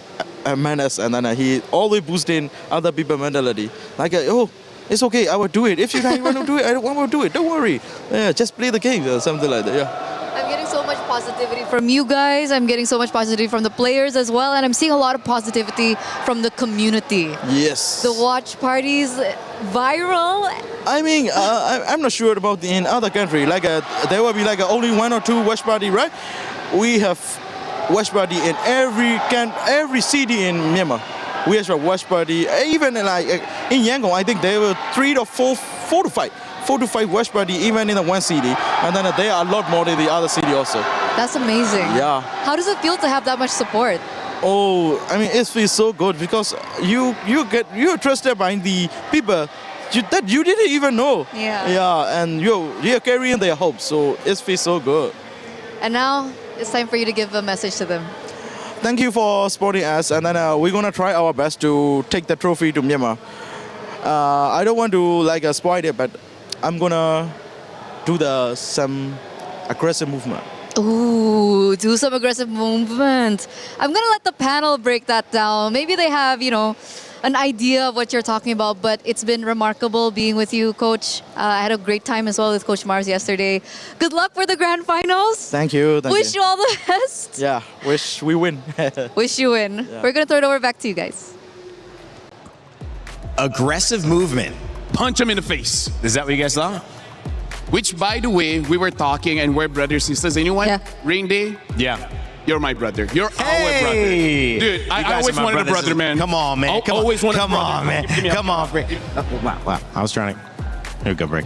among us, and then he always boosting other people's mentality. Like, it's okay, I will do it. If you don't want to do it, I won't do it. Don't worry. Just play the game or something like that. Yeah. I'm getting so much positivity from you guys. I'm getting so much positivity from the players as well. And I'm seeing a lot of positivity from the community. Yes. The watch parties viral. I mean, I'm not sure about in other country. Like there will be like only 1 or 2 watch party, right? We have watch party in every city in Myanmar. We have a watch party. Even like in Yangon, I think there were 3 to 4 to 5 watch party even in the one city, and then there are a lot more in the other city also. That's amazing. Yeah. How does it feel to have that much support? Oh, I mean, it feels so good because you're trusted by the people that you didn't even know. Yeah. Yeah, and you're carrying their hopes, so it feels so good. And now it's time for you to give a message to them. Thank you for supporting us, and then we're gonna try our best to take the trophy to Myanmar. I don't want to spoil it, but I'm gonna do some aggressive movement. Ooh, do some aggressive movement. I'm gonna let the panel break that down. Maybe they have, an idea of what you're talking about, but it's been remarkable being with you, Coach. I had a great time as well with Coach Mars yesterday. Good luck for the grand finals. Thank you. Wish you all the best. Yeah, wish we win. Wish you win. Yeah. We're gonna throw it over back to you guys. Aggressive movement. Punch him in the face. Is that what you guys thought? Which, by the way, we were talking and we're brothers, sisters. Anyone? Yeah. Rain Day? Yeah. You're my brother. You're our Hey! brother. Dude, You I guys always are my wanted a brothers. brother, man. Come on, man. Come always on. wanted Come a brother. on, man. Give me a Come on, Brick. Wow. I was trying to. Here we go, Brick.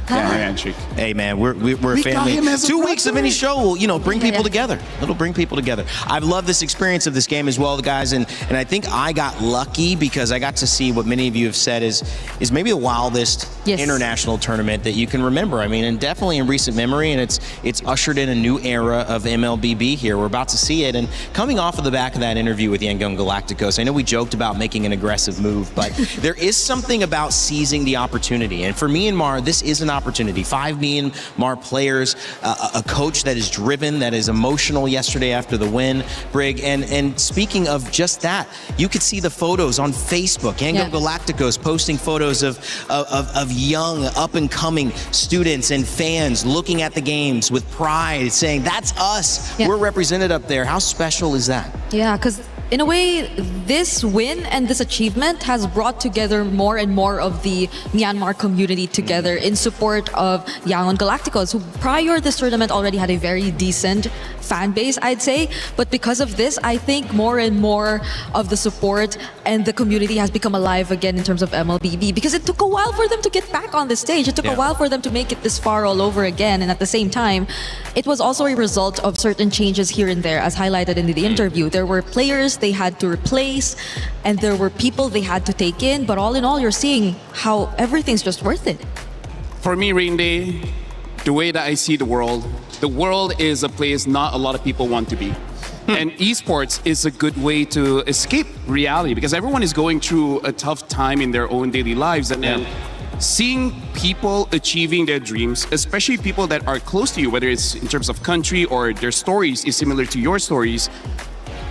Yeah, handshake. Hey, man, we're a We got family. him as a 2 weeks of brother. any show will, bring people together. It'll bring people together. I've loved this experience of this game as well, guys, and I think I got lucky because I got to see what many of you have said is maybe the wildest international tournament that you can remember. I mean, and definitely in recent memory, and it's ushered in a new era of MLBB here. We're about to see it, and coming off of the back of that interview with Yangon Galacticos, I know we joked about making an aggressive move, but there is something about seizing the opportunity, and for Myanmar, this is an opportunity. 5 Myanmar players, a coach that is driven, that is emotional yesterday after the win, Brig. And speaking of just that, you could see the photos on Facebook. Yangon Galacticos posting photos of young, up-and-coming students and fans looking at the games with pride, saying, that's us. Yeah. We're represented up there. How special is that? Yeah, because in a way, this win and this achievement has brought together more and more of the Myanmar community together in support of Yangon Galacticos, who prior this tournament already had a very decent fan base, I'd say. But because of this, I think more and more of the support and the community has become alive again in terms of MLBB, because it took a while for them to get back on the stage. It took a while for them to make it this far all over again. And at the same time, it was also a result of certain changes here and there, as highlighted in the interview. There were players they had to replace, and there were people they had to take in. But all in all, you're seeing how everything's just worth it. For me, Rain Day, the way that I see the world is a place not a lot of people want to be. And esports is a good way to escape reality, because everyone is going through a tough time in their own daily lives. And then seeing people achieving their dreams, especially people that are close to you, whether it's in terms of country or their stories is similar to your stories,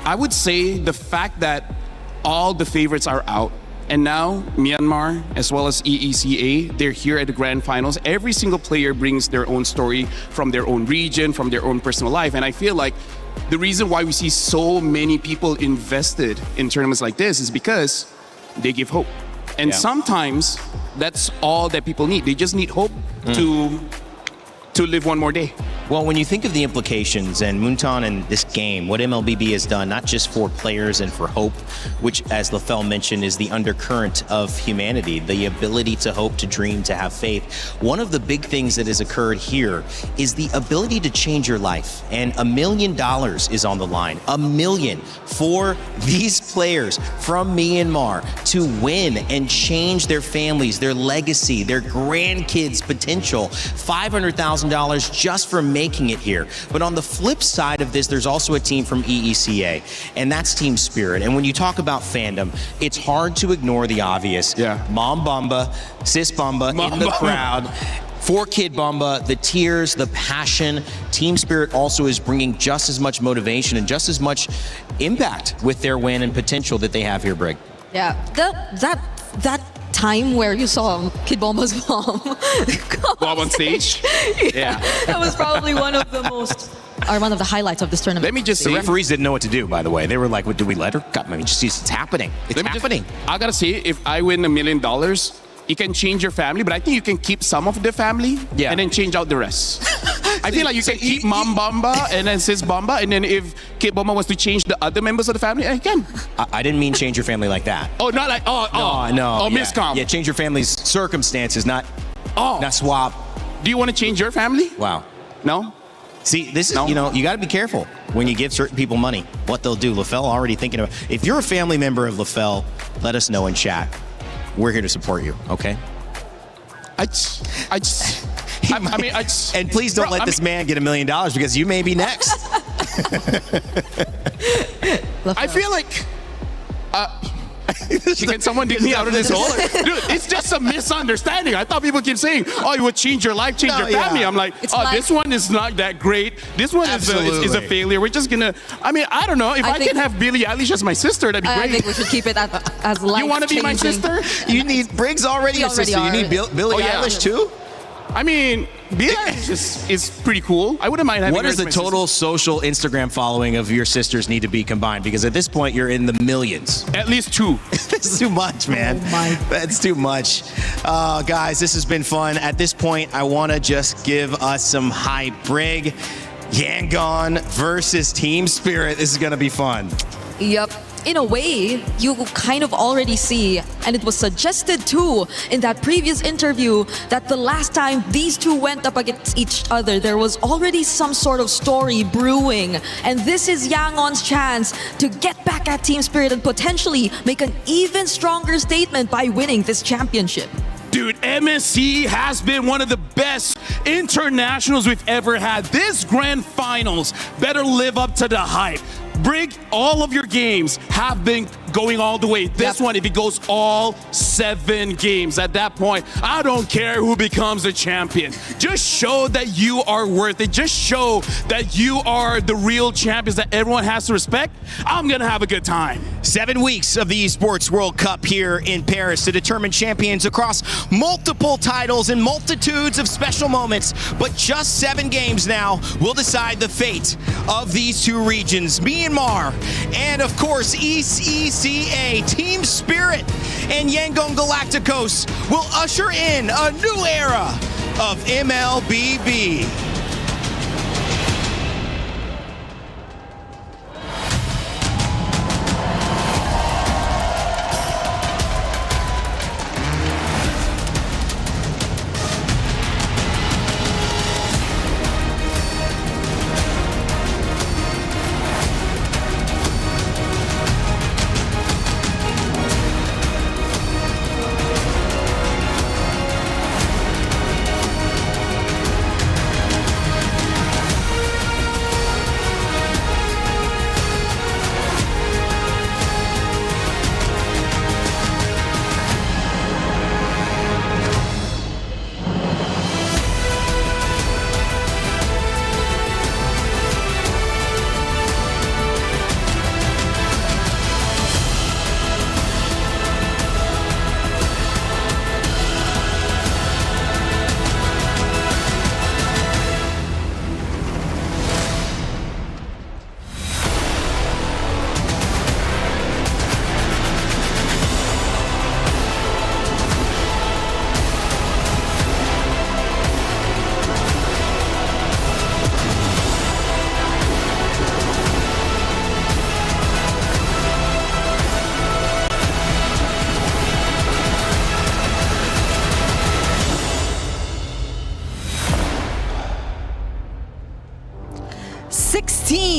I would say the fact that all the favorites are out, and now Myanmar as well as EECA, they're here at the grand finals. Every single player brings their own story from their own region, from their own personal life. And I feel like the reason why we see so many people invested in tournaments like this is because they give hope. And sometimes that's all that people need. They just need hope to live one more day. Well, when you think of the implications and Moonton and this game, what MLBB has done, not just for players and for hope, which, as LaFell mentioned, is the undercurrent of humanity, the ability to hope, to dream, to have faith. One of the big things that has occurred here is the ability to change your life. And $1 million is on the line. $1 million for these players from Myanmar to win and change their families, their legacy, their grandkids' potential. $500,000 just for making it here. But on the flip side of this, there's also a team from EECA, and that's Team Spirit. And when you talk about fandom, it's hard to ignore the obvious. Yeah. Mom Bamba, Sis Bamba in the crowd. For Kid Bamba, the tears, the passion. Team Spirit also is bringing just as much motivation and just as much impact with their win and potential that they have here, Brig. Yeah, that time where you saw Kid Bomba's mom Bob on stage. yeah, that was probably one of the highlights of this tournament. Let me just The say, referees didn't know what to do, by the way. They were like, "What, do we let her?" I mean, just it's happening. It's happening. I gotta say, if I win $1 million, you can change your family, but I think you can keep some of the family and then change out the rest. I feel like you can keep Mom Bamba and then Sis Bamba, and then if Kid Bamba wants to change the other members of the family, I can. I didn't mean change your family like that. Oh, not like, No. Oh, yeah. miscom. Yeah, change your family's circumstances, not swap. Do you want to change your family? Wow. No? See, this is, you know, you got to be careful when you give certain people money, what they'll do. LaFell already thinking about, if you're a family member of LaFell, let us know in chat. We're here to support you, okay? And please don't let this man get $1 million because you may be next. I feel like, can someone dig me out of this hole? Dude, it's just a misunderstanding. I thought people keep saying, "Oh, you would change your life, change your family." I'm like, this one is not that great. This one is a failure. We're just gonna. I mean, I don't know. If I can have Billie Eilish as my sister, that'd be great. I think we should keep it as life. You want to be my sister? You need Briggs already your sister. You need Billie Eilish too. I mean, Billie Eilish is pretty cool. I wouldn't mind having. What does the total social Instagram following of your sisters need to be combined? Because at this point, you're in the millions. At least 2. That's too much, man. Oh my. That's too much. Guys, this has been fun. At this point, I want to just give us some hype. Brig, Yangon versus Team Spirit. This is going to be fun. Yep. In a way, you kind of already see, and it was suggested too in that previous interview, that the last time these two went up against each other, there was already some sort of story brewing. And this is Yangon's chance to get back at Team Spirit and potentially make an even stronger statement by winning this championship. Dude, MSC has been one of the best internationals we've ever had. This grand finals better live up to the hype. Brig, all of your games have been going all the way. This one, if it goes all 7 games, at that point, I don't care who becomes the champion. Just show that you are worth it. Just show that you are the real champions that everyone has to respect. I'm going to have a good time. 7 weeks of the Esports World Cup here in Paris to determine champions across multiple titles and multitudes of special moments. But just 7 games now will decide the fate of these 2 regions, Myanmar and, of course, ECA. Team Spirit and Yangon Galacticos will usher in a new era of MLBB.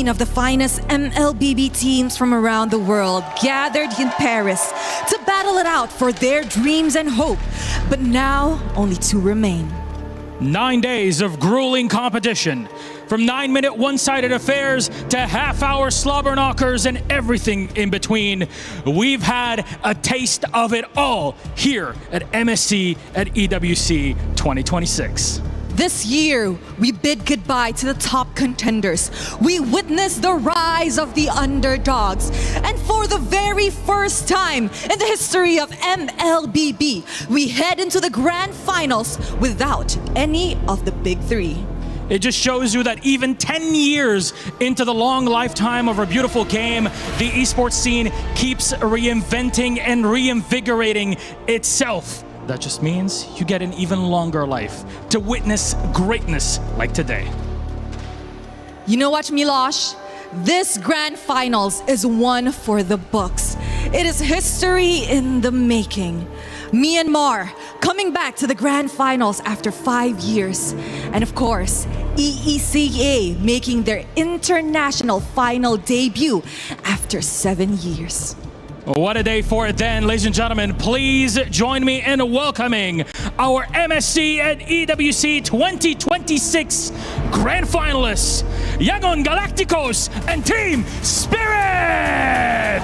Of the finest MLBB teams from around the world gathered in Paris to battle it out for their dreams and hope. But now, only 2 remain. 9 days of grueling competition. From 9-minute one-sided affairs to half-hour slobber knockers and everything in between, we've had a taste of it all here at MSC at EWC 2026. This year, we bid goodbye to the top contenders. We witnessed the rise of the underdogs. And for the very first time in the history of MLBB, we head into the grand finals without any of the big three. It just shows you that even 10 years into the long lifetime of our beautiful game, the esports scene keeps reinventing and reinvigorating itself. That just means you get an even longer life to witness greatness like today. You know what, Milosh? This grand finals is one for the books. It is history in the making. Myanmar coming back to the grand finals after 5 years. And of course, EECA making their international final debut after 7 years. What a day for it then, ladies and gentlemen. Please join me in welcoming our MSC at EWC 2026 Grand Finalists, Yangon Galacticos and Team Spirit!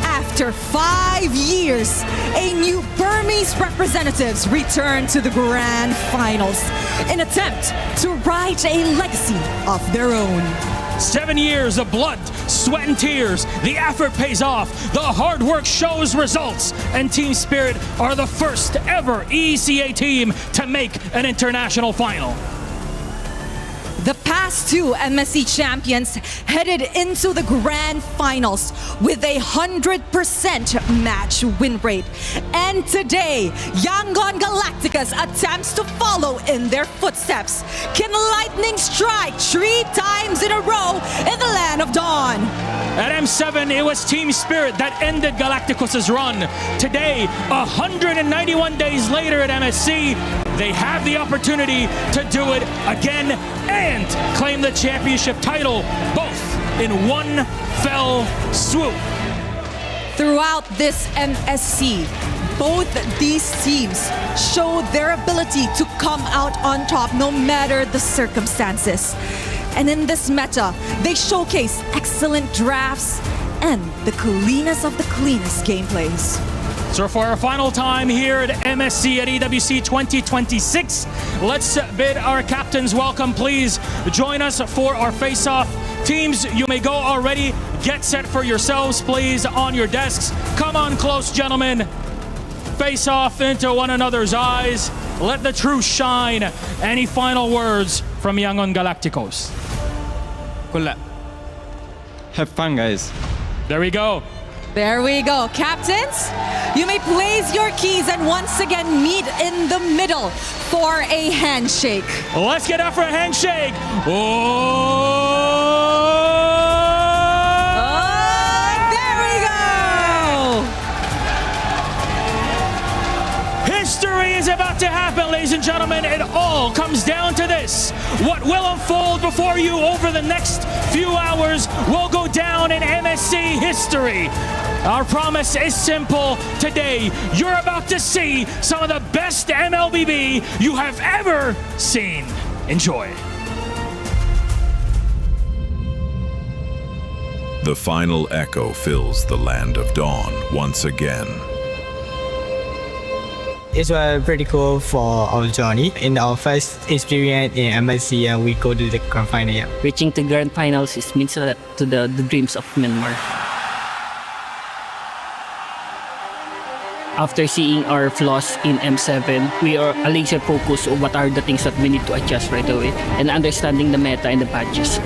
After 5 years, a new Burmese representatives return to the grand finals in attempt to write a legacy of their own. 7 years of blood, sweat, and tears. The effort pays off. The hard work shows results. And Team Spirit are the first ever ECA team to make an international final. The past two MSC champions headed into the grand finals with a 100% match win rate. And today, Yangon Galacticos attempts to follow in their footsteps. Can lightning strike 3 times in a row in the land of dawn? At M7, it was Team Spirit that ended Galacticos' run. Today, 191 days later at MSC, they have the opportunity to do it again and claim the championship title, both in one fell swoop. Throughout this MSC, both these teams showed their ability to come out on top no matter the circumstances. And in this meta, they showcase excellent drafts and the cleanest of the cleanest gameplays. So for our final time here at MSC at EWC 2026, let's bid our captains welcome. Please join us for our face-off. Teams, you may go already. Get set for yourselves, please, on your desks. Come on close, gentlemen. Face off into one another's eyes. Let the truth shine. Any final words from Yangon Galacticos? Kula. Have fun, guys. There we go. There we go. Captains, you may place your keys and once again meet in the middle for a handshake. Let's get up for a handshake. There we go. History is about to happen, ladies and gentlemen. It all comes down to this. What will unfold before you over the next few hours will go down in MSC history. Our promise is simple. Today, you're about to see some of the best MLBB you have ever seen. Enjoy. The final echo fills the land of dawn once again. It was pretty cool for our journey. In our first experience in MSC, we go to the grand final. Reaching the grand finals means to the dreams of Myanmar. After seeing our flaws in M7, we are laser focused on what are the things that we need to adjust right away and understanding the meta and the patches.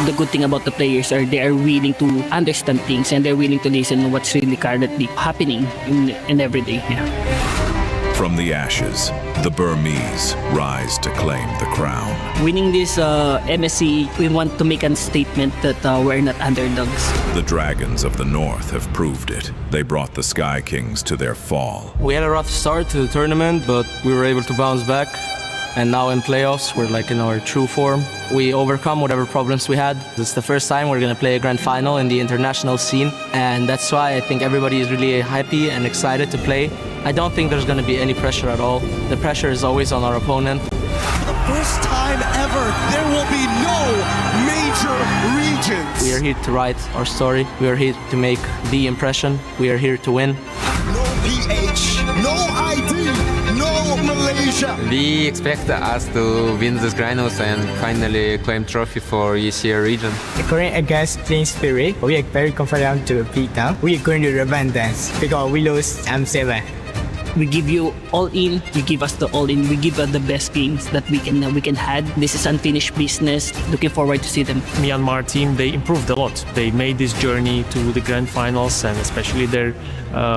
The good thing about the players are they are willing to understand things and they're willing to listen to what's really currently happening in every day. Yeah. From the ashes, the Burmese rise to claim the crown. Winning this MSC, we want to make a statement that we're not underdogs. The dragons of the north have proved it. They brought the Sky Kings to their fall. We had a rough start to the tournament, but we were able to bounce back. And now in playoffs, we're like in our true form. We overcome whatever problems we had. It's the first time we're going to play a grand final in the international scene. And that's why I think everybody is really happy and excited to play. I don't think there's going to be any pressure at all. The pressure is always on our opponent. For the first time ever, there will be no major regions. We are here to write our story. We are here to make the impression. We are here to win. No PH, no ID, no Malaysia. We expect us to win this finals and finally claim trophy for ECR region. According against Team Spirit, we are very confident to beat them. We are going to revenge them because we lose M7. We give you all in, you give us the all in, we give us the best games that we can had. This is unfinished business. Looking forward to see them. Myanmar team, they improved a lot. They made this journey to the grand finals, and especially their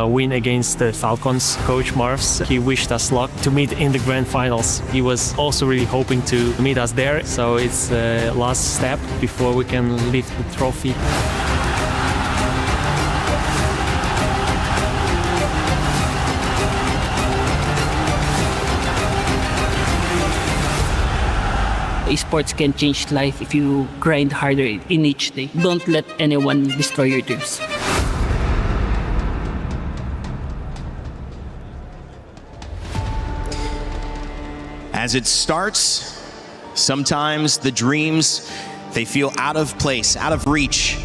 win against the Falcons. Coach Marvs, he wished us luck to meet in the grand finals. He was also really hoping to meet us there. So it's the last step before we can lift the trophy. Esports can change life if you grind harder in each day. Don't let anyone destroy your dreams. As it starts, sometimes the dreams, they feel out of place, out of reach.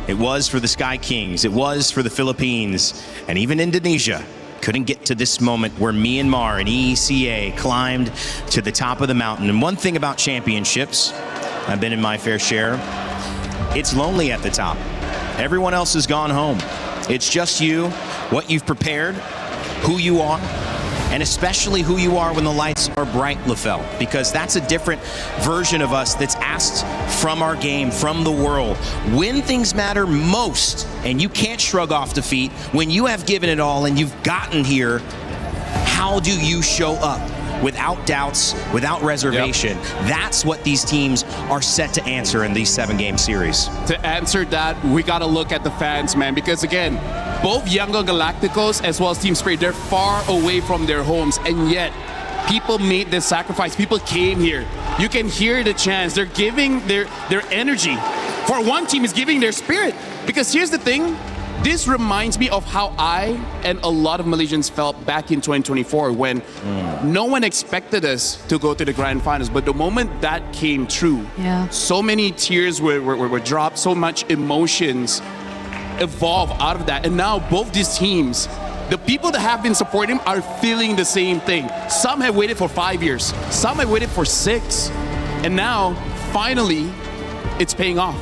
It was for the Sky Kings, it was for the Philippines, and even Indonesia couldn't get to this moment where Myanmar and EECA climbed to the top of the mountain. And one thing about championships, I've been in my fair share, it's lonely at the top. Everyone else has gone home. It's just you, what you've prepared, who you are, and especially who you are when the lights are bright, LaFell, because that's a different version of us that's asked from our game, from the world. When things matter most, and you can't shrug off defeat, when you have given it all and you've gotten here, how do you show up? Without doubts, without reservation. Yep. That's what these teams are set to answer in these 7-game series. To answer that, we got to look at the fans, man, because again, both Yangon Galacticos as well as Team Spirit, they're far away from their homes, and yet people made this sacrifice. People came here. You can hear the chants. They're giving their energy. For one team is giving their spirit. Because here's the thing, this reminds me of how I and a lot of Malaysians felt back in 2024 when no one expected us to go to the grand finals. But the moment that came true, so many tears were dropped, so much emotions evolved out of that. And now both these teams, the people that have been supporting them are feeling the same thing. Some have waited for 5 years. Some have waited for 6. And now, finally, it's paying off.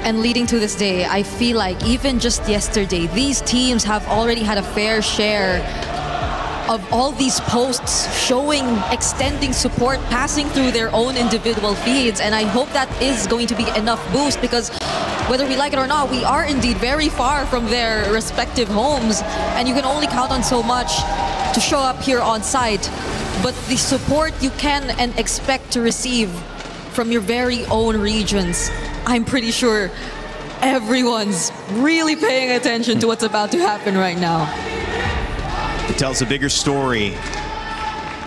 And leading to this day, I feel like even just yesterday, these teams have already had a fair share of all these posts showing, extending support, passing through their own individual feeds. And I hope that is going to be enough boost, because whether we like it or not, we are indeed very far from their respective homes. And you can only count on so much to show up here on site. But the support you can and expect to receive from your very own regions, I'm pretty sure everyone's really paying attention to what's about to happen right now. It tells a bigger story,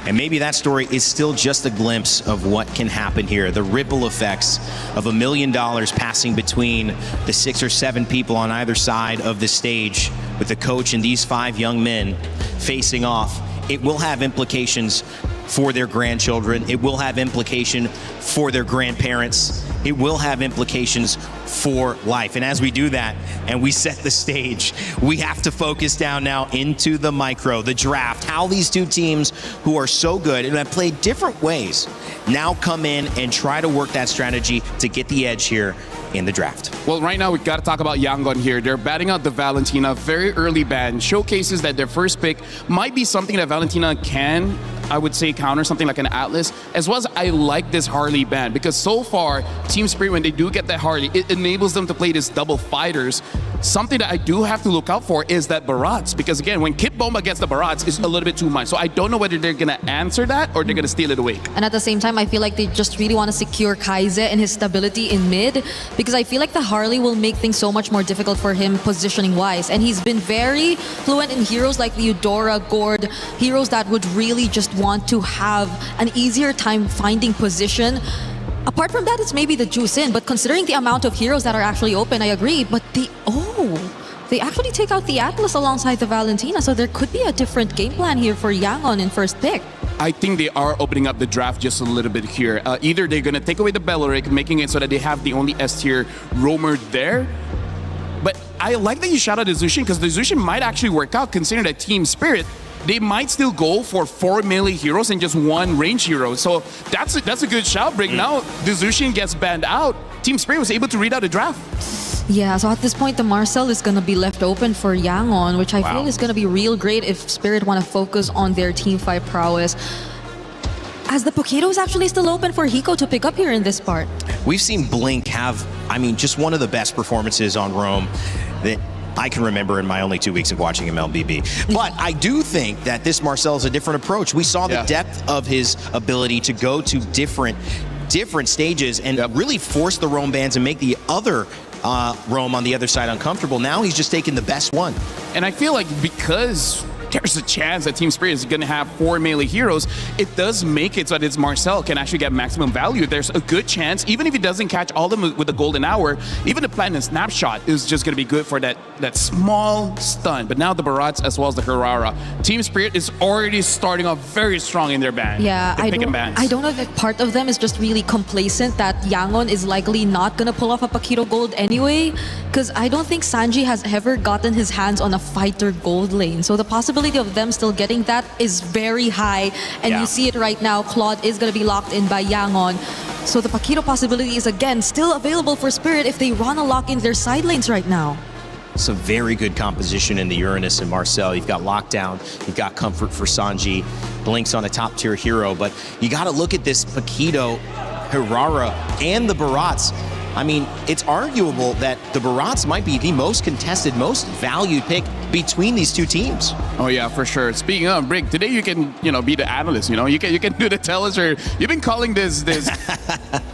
and maybe that story is still just a glimpse of what can happen here. The ripple effects of $1 million passing between the 6 or 7 people on either side of the stage with the coach and these 5 young men facing off. It will have implications for their grandchildren. It will have implication for their grandparents. It will have implications for life. And as we do that and we set the stage, we have to focus down now into the micro, the draft, how these two teams who are so good and have played different ways now come in and try to work that strategy to get the edge here in the draft. Well, right now we've got to talk about Yangon here. They're batting out the Valentina, very early ban, showcases that their first pick might be something that Valentina can, I would say, counter, something like an Atlas, as well as I like this Harley ban, because so far, Team Spirit, when they do get that Harley, it enables them to play this double fighters. something that I do have to look out for is that Barats, because again, when Kid Bomba gets the Barats, it's a little bit too much. So I don't know whether they're gonna answer that or they're gonna steal it away. And at the same time, I feel like they just really want to secure Kaize and his stability in mid, because I feel like the Harley will make things so much more difficult for him positioning wise. And he's been very fluent in heroes like the Eudora, Gord, heroes that would really just want to have an easier time finding position. Apart from that, it's maybe the juice in, but considering the amount of heroes that are actually open, I agree. But they actually take out the Atlas alongside the Valentina, so there could be a different game plan here for Yangon in first pick. I think they are opening up the draft just a little bit here. Either they're going to take away the Belleric, making it so that they have the only S-tier roamer there. But I like that you shout out the Zushin, because the Zushin might actually work out, considering that Team Spirit, they might still go for 4 melee heroes and just 1 range hero. So that's a good shout, Brig. Now the Zushin gets banned out. Team Spirit was able to read out the draft. Yeah, so at this point, the Marcel is going to be left open for Yangon, which I feel is going to be real great if Spirit want to focus on their Team 5 prowess. As the Poketo is actually still open for Hiko to pick up here in this part. We've seen Blink have, I mean, just one of the best performances on Roam that I can remember in my only 2 weeks of watching MLBB. But I do think that this Marcel is a different approach. We saw the depth of his ability to go to different stages and really force the Roam bans and make the other Roam on the other side uncomfortable. Now he's just taking the best one. And I feel like because there's a chance that Team Spirit is going to have 4 melee heroes, it does make it so that Marcel can actually get maximum value. There's a good chance, even if he doesn't catch all of them with the golden hour, even the Platinum Snapshot is just going to be good for that small stun. But now the Barats as well as the Hirara. Team Spirit is already starting off very strong in their ban. Yeah, I don't know if part of them is just really complacent that Yangon is likely not going to pull off a Paquito Gold anyway, because I don't think Sanji has ever gotten his hands on a fighter gold lane. So the possibility of them still getting that is very high, and you see it right now. Claude is going to be locked in by Yangon, so the Paquito possibility is again still available for Spirit if they want to lock in their side lanes right now. Some very good composition in the Uranus and Marcel. You've got Lockdown, you've got Comfort for Sanji, Blink's on a top tier hero, but you got to look at this Paquito, Hirara, and the Barats. I mean, it's arguable that the Barats might be the most contested, most valued pick between these two teams. Oh yeah, for sure. Speaking of, Brig, today you can, be the analyst, you can do the tellers, or you've been calling this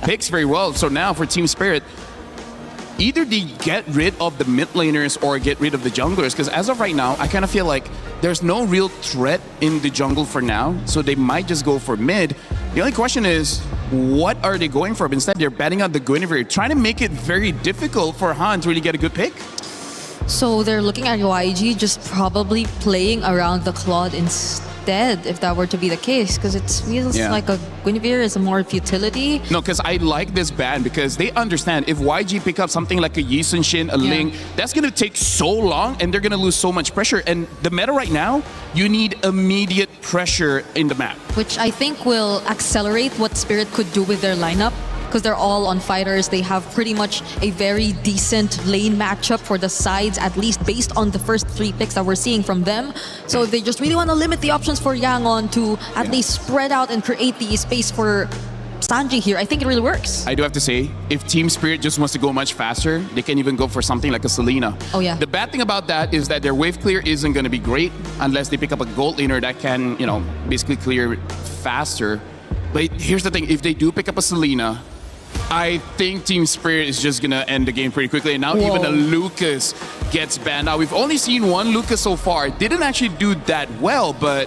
picks very well. So now for Team Spirit, either they get rid of the mid laners or get rid of the junglers, because as of right now, I kind of feel like there's no real threat in the jungle for now, so they might just go for mid. The only question is, what are they going for? But instead, they're batting out the Guinevere, trying to make it very difficult for Han to really get a good pick. So they're looking at YG just probably playing around the Claude instead, if that were to be the case, because it feels like a Guinevere is a more futility. No, because I like this ban because they understand if YG pick up something like a Yi Sun Shin, a Ling, that's going to take so long and they're going to lose so much pressure. And the meta right now, you need immediate pressure in the map. Which I think will accelerate what Spirit could do with their lineup, because they're all on fighters. They have pretty much a very decent lane matchup for the sides, at least based on the first 3 picks that we're seeing from them. So if they just really want to limit the options for Yangon to at least spread out and create the space for Sanji here, I think it really works. I do have to say, if Team Spirit just wants to go much faster, they can even go for something like a Selena. Oh yeah. The bad thing about that is that their wave clear isn't going to be great unless they pick up a gold laner that can, basically clear faster. But here's the thing, if they do pick up a Selena, I think Team Spirit is just going to end the game pretty quickly. And now even the Lucas gets banned. Now, we've only seen one Lucas so far. Didn't actually do that well, but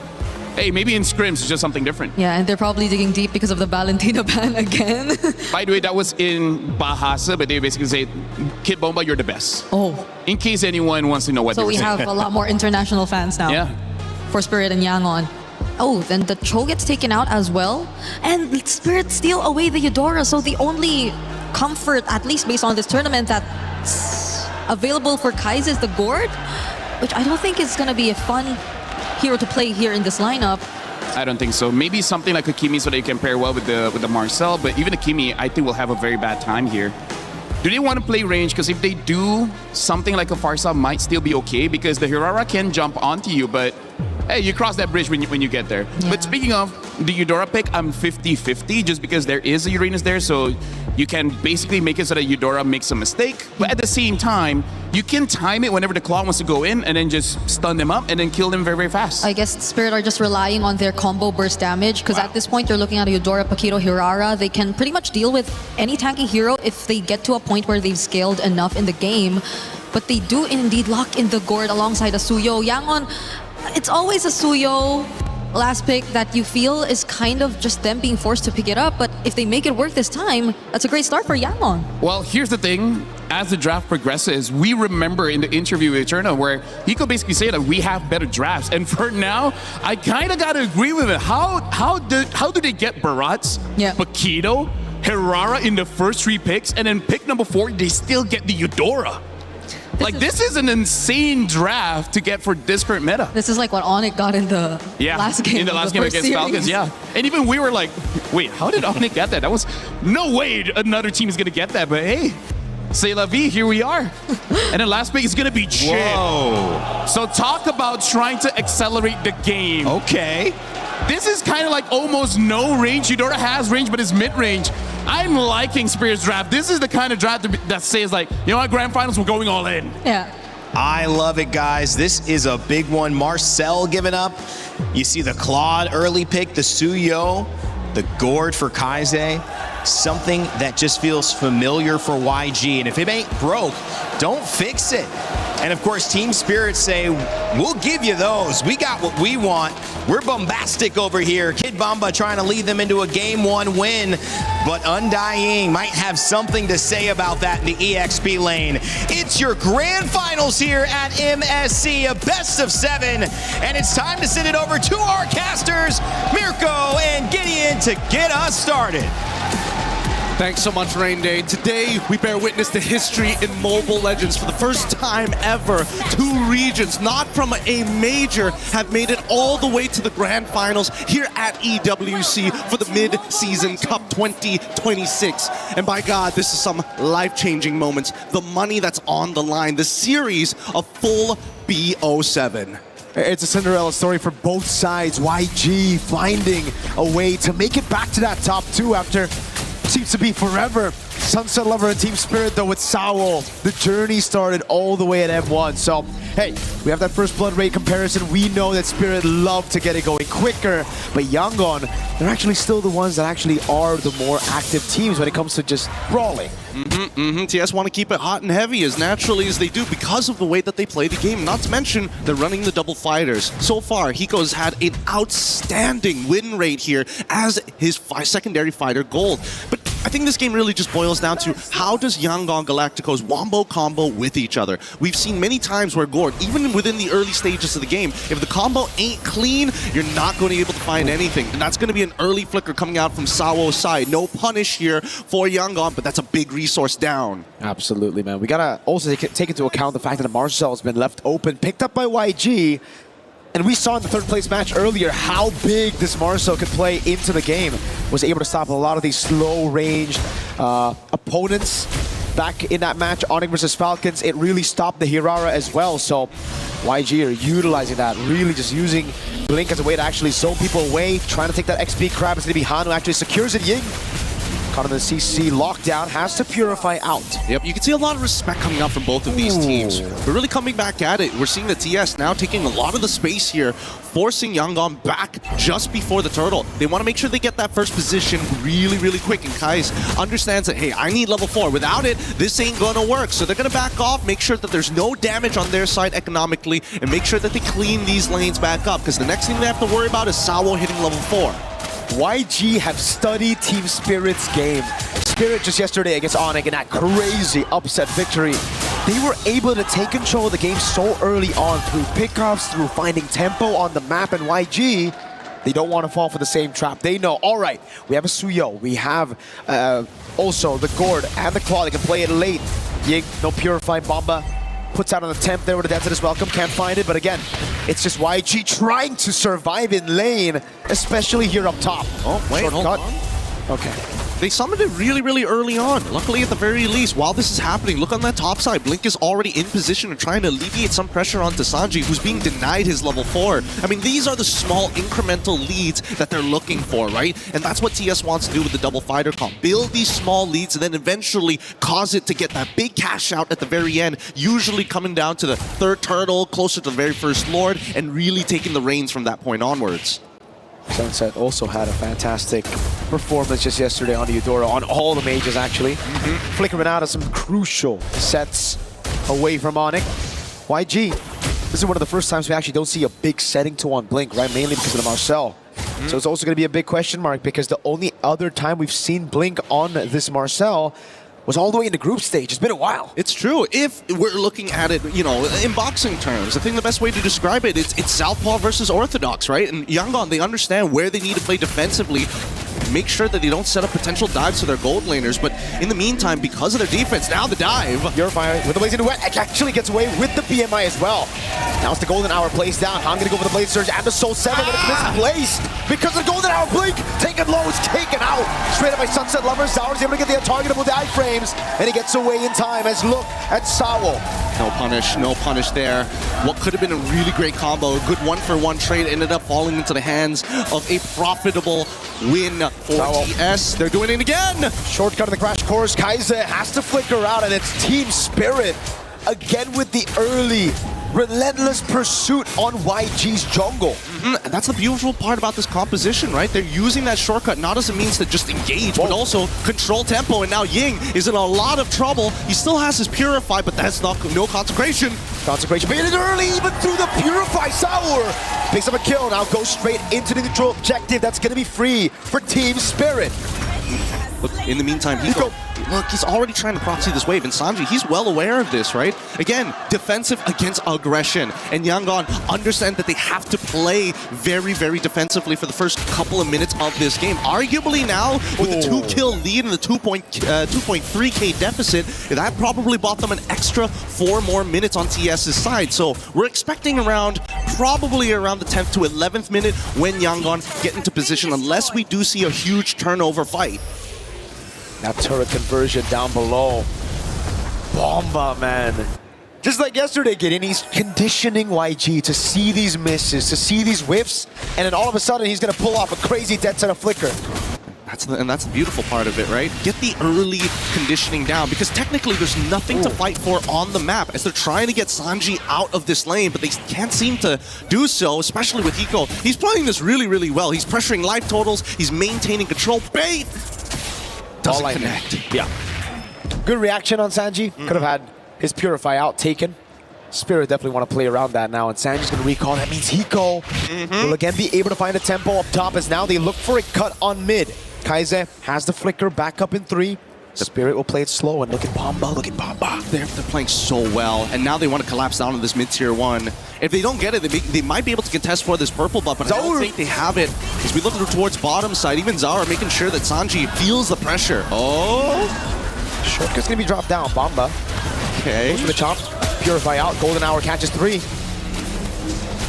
hey, maybe in scrims it's just something different. Yeah, and they're probably digging deep because of the Valentina ban again. By the way, that was in Bahasa, but they basically say, Kid Bomba, you're the best. Oh. In case anyone wants to know what so we have a lot more international fans now. Yeah. For Spirit and Yangon. Oh, then the Cho gets taken out as well. And Spirit steal away the Eudora. So the only comfort, at least based on this tournament, that's available for Kai's is the Gord, which I don't think is going to be a fun hero to play here in this lineup. I don't think so. Maybe something like a Kimi so they can pair well with the Marcel, but even a Kimi, I think will have a very bad time here. Do they want to play range? Because if they do, something like a Farsa might still be okay, because the Hirara can jump onto you, but hey, you cross that bridge when you get there. Yeah. But speaking of the Eudora pick, I'm 50-50 just because there is a Uranus there, so you can basically make it so that Eudora makes a mistake. But at the same time, you can time it whenever the claw wants to go in and then just stun them up and then kill them very, very fast. I guess Spirit are just relying on their combo burst damage because at this point they're looking at a Eudora, Paquito, Hirara. They can pretty much deal with any tanking hero if they get to a point where they've scaled enough in the game. But they do indeed lock in the Gord alongside a Suyo. Yangon, it's always a Suyo last pick that you feel is kind of just them being forced to pick it up, but if they make it work this time, that's a great start for Yangon. Well, here's the thing. As the draft progresses, we remember in the interview with Eterna where he could basically say that we have better drafts. And for now, I kind of got to agree with it. How do they get Barats, Paquito, Hirara in the first 3 picks, and then pick number 4, they still get the Eudora? Like, this is an insane draft to get for this current meta. This is like what Onyx got in the last game. In the last game against Falcons, yeah. And even we were like, wait, how did Onyx get that? That was no way another team is going to get that. But hey, c'est la vie, here we are. And the last pick is going to be Jin. Whoa. So talk about trying to accelerate the game. Okay. This is kind of like almost no range. Eudora has range, but it's mid-range. I'm liking Spirit's draft. This is the kind of draft that says like, you know what, Grand Finals, we're going all in. Yeah. I love it, guys. This is a big one. Marcel giving up. You see the Claude early pick, the Suyo, the Gord for Kaize. Something that just feels familiar for YG. And if it ain't broke, don't fix it. And of course, Team Spirit say, we'll give you those. We got what we want. We're bombastic over here. Kid Bomba trying to lead them into a Game 1 win. But Undying might have something to say about that in the EXP lane. It's your grand finals here at MSC, a best of 7. And it's time to send it over to our casters, Mirko and Gideon, to get us started. Thanks so much, Rain Day. Today, we bear witness to history in Mobile Legends. For the first time ever, 2 regions, not from a major, have made it all the way to the grand finals here at EWC for the Mid-Season Cup 2026. And by God, this is some life-changing moments. The money that's on the line, the series of full BO7. It's a Cinderella story for both sides. YG finding a way to make it back to that top 2 after seems to be forever. Sunset Lover and Team Spirit, though, with Saul. The journey started all the way at M1. So, hey, we have that first blood rate comparison. We know that Spirit love to get it going quicker. But Yangon, they're actually still the ones that actually are the more active teams when it comes to just brawling. TS want to keep it hot and heavy as naturally as they do because of the way that they play the game. Not to mention, they're running the double fighters. So far, Hiko's had an outstanding win rate here as his secondary fighter Gold. But I think this game really just boils down to how does Yangon Galacticos wombo combo with each other. We've seen many times where Gord, even within the early stages of the game, if the combo ain't clean, you're not going to be able to find anything. And that's going to be an early flicker coming out from Sawo's side. No punish here for Yangon, but that's a big resource down. Absolutely, man. We got to also take into account the fact that Marcel has been left open, picked up by YG. And we saw in the 3rd place match earlier how big this Marcel could play into the game. Was able to stop a lot of these slow-ranged opponents. Back in that match, Onyx versus Falcons, it really stopped the Hirara as well. So YG are utilizing that, really just using Blink as a way to actually zone people away, trying to take that XP crab. It's going to be Han who actually secures it. Ying caught in the CC lockdown, has to purify out. Yep, you can see a lot of respect coming out from both of these teams. We're really coming back at it. We're seeing the TS now taking a lot of the space here, forcing Yangon back just before the turtle. They want to make sure they get that first position really, really quick. And Kai's understands that, hey, I need level 4. Without it, this ain't going to work. So they're going to back off, make sure that there's no damage on their side economically, and make sure that they clean these lanes back up. Because the next thing they have to worry about is Sawo hitting level 4. YG have studied Team Spirit's game. Spirit just yesterday against Onyx in that crazy upset victory. They were able to take control of the game so early on through pickoffs, through finding tempo on the map, and YG, they don't want to fall for the same trap. They know, all right, we have a Suyo, we have also the Gord and the Claw. They can play it late. Ying, no Purifying Bomba. Puts out an attempt there with a Desert is welcome, can't find it, but again, it's just YG trying to survive in lane, especially here up top. Oh, wait, hold on. Okay. They summoned it really, really early on. Luckily, at the very least, while this is happening, look on that top side. Blink is already in position and trying to alleviate some pressure onto Sanji, who's being denied his level 4. I mean, these are the small incremental leads that they're looking for, right? And that's what TS wants to do with the double fighter comp. Build these small leads and then eventually cause it to get that big cash out at the very end, usually coming down to the third turtle, closer to the very first Lord, and really taking the reins from that point onwards. Sunset also had a fantastic performance just yesterday on the Eudora, on all the mages actually. Flickering out of some crucial sets away from Onyx. YG, this is one of the first times we actually don't see a big setting to on Blink, right? Mainly because of the Marcel. So it's also going to be a big question mark because the only other time we've seen Blink on this Marcel was all the way in the group stage. It's been a while. It's true. If we're looking at it, you know, in boxing terms, I think the best way to describe it, it's Southpaw versus Orthodox, right? And Yangon, they understand where they need to play defensively, make sure that they don't set up potential dives to their gold laners. But in the meantime, because of their defense, now the dive. Purify with the Blazing Duet actually gets away with the BMI as well. Now it's the Golden Hour plays down. I'm going to go for the Blade Surge and the Soul 7, but it's misplaced because the Golden Hour Blink taken low, is taken out. Straight up by Sunset Lover. Zaur's able to get the targetable dive frames, and he gets away in time as look at Sawo. No punish there. What could have been a really great combo, a good one-for-one trade, ended up falling into the hands of a profitable win for TS. They're doing it again! Shortcut in the crash course. Kaiser has to flicker out, and it's Team Spirit again with the early relentless pursuit on YG's jungle. That's the beautiful part about this composition, right? They're using that shortcut not as a means to just engage, but also control tempo. And now Ying is in a lot of trouble. He still has his Purify, but that's not no consecration. Consecration, but it early, even through the Purify. Sour picks up a kill. Now goes straight into the neutral objective. That's going to be free for Team Spirit. Look, in the meantime, he's already trying to proxy this wave, and Sanji, he's well aware of this, right? Again, defensive against aggression, and Yangon understand that they have to play very, very defensively for the first couple of minutes of this game. Arguably now, with the 2-kill lead and the 2.3k deficit, that probably bought them an extra 4 more minutes on TS's side. So we're expecting probably around the 10th to 11th minute when Yangon get into position, unless we do see a huge turnover fight. That turret conversion down below. Bomba, man. Just like yesterday, Gideon, he's conditioning YG to see these misses, to see these whiffs, and then all of a sudden he's going to pull off a crazy dead center flicker. That's the beautiful part of it, right? Get the early conditioning down, because technically there's nothing to fight for on the map as they're trying to get Sanji out of this lane, but they can't seem to do so, especially with Hiko. He's playing this really, really well. He's pressuring life totals, he's maintaining control. Bait! Doesn't connect. Yeah. Good reaction on Sanji. Could have had his Purify out taken. Spirit definitely want to play around that now, and Sanji's going to recall. That means Hiko will again be able to find a tempo up top as now they look for a cut on mid. Kaiser has the flicker back up in 3. Spirit will play it slow, and look at Bomba, They're playing so well, and now they want to collapse down on this mid-tier 1. If they don't get it, they might be able to contest for this purple buff, but I don't think they have it. As we look towards bottom side, even Zaur making sure that Sanji feels the pressure. Oh! Shortcut's going to be dropped down. Bomba. Okay. Goes for the chop. Purify out. Golden Hour catches 3.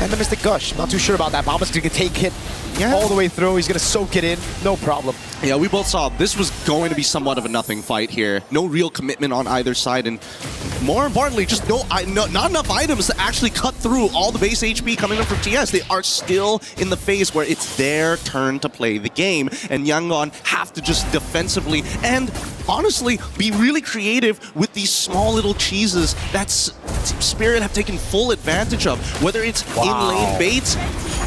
And the Mystic Gush. Not too sure about that. Bomba's going to take hit all the way through. He's going to soak it in. No problem. Yeah, we both saw this was going to be somewhat of a nothing fight here. No real commitment on either side, and more importantly, just not enough items to actually cut through all the base HP coming in from TS. They are still in the phase where it's their turn to play the game, and Yangon have to just defensively and honestly be really creative with these small little cheeses that Spirit have taken full advantage of, whether it's in-lane baits,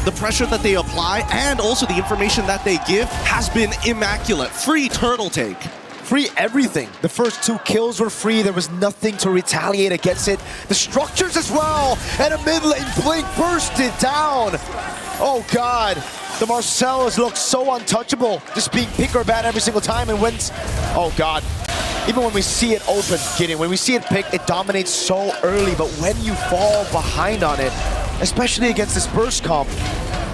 the pressure that they apply, and also the information that they give has been immaculate. Free turtle take. Free everything. The first 2 kills were free. There was nothing to retaliate against it. The structures as well. And a mid lane Blink bursted down. Oh God. The Marcellus looks so untouchable. Just being pick or ban every single time, and wins. Oh God. Even when we see it open, Gideon, when we see it pick, it dominates so early. But when you fall behind on it, especially against this burst comp,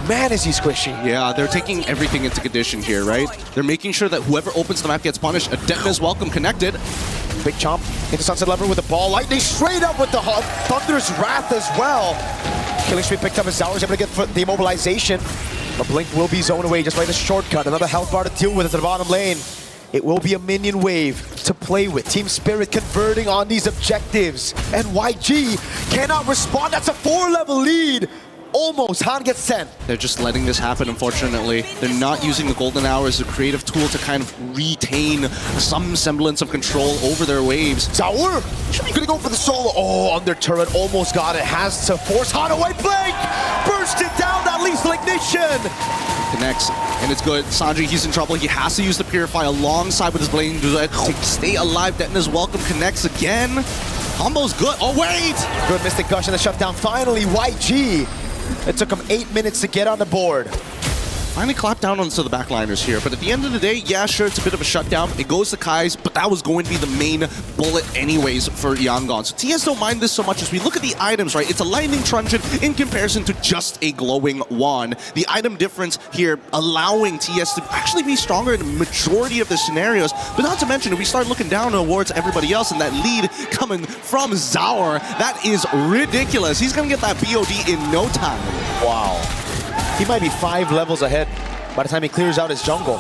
man, is he squishy. Yeah, they're taking everything into condition here, right? They're making sure that whoever opens the map gets punished. Adeptness welcome connected. Big chomp into Sunset Lover with the ball. Lightning straight up with the Thunder's Wrath as well. Killing Street picked up as Zaur's able to get the immobilization. But Blink will be zoned away just by the shortcut. Another health bar to deal with at the bottom lane. It will be a minion wave to play with. Team Spirit converting on these objectives. And YG cannot respond. That's a 4-level lead. Almost. Han gets 10. They're just letting this happen, unfortunately. They're not using the Golden Hour as a creative tool to kind of retain some semblance of control over their waves. Zaur should be gonna go for the solo. Oh, under turret, almost got it. Has to force Han away. Blink! Burst it down, that lethal ignition! Connects, and it's good. Sanji, he's in trouble. He has to use the Purify alongside with his Blazing Duet to stay alive. Detna's welcome connects again. Combo's good. Oh, wait! Good Mystic Gush and the shutdown. Finally, YG. It took him 8 minutes to get on the board. Finally clapped down onto the backliners here, but at the end of the day, yeah, sure, it's a bit of a shutdown. It goes to Kai's, but that was going to be the main bullet anyways for Yangon. So TS don't mind this so much as we look at the items, right? It's a Lightning Truncheon in comparison to just a Glowing Wand. The item difference here allowing TS to actually be stronger in the majority of the scenarios, but not to mention, if we start looking down towards everybody else and that lead coming from Zaur, that is ridiculous. He's going to get that BOD in no time. Wow. He might be 5 levels ahead by the time he clears out his jungle.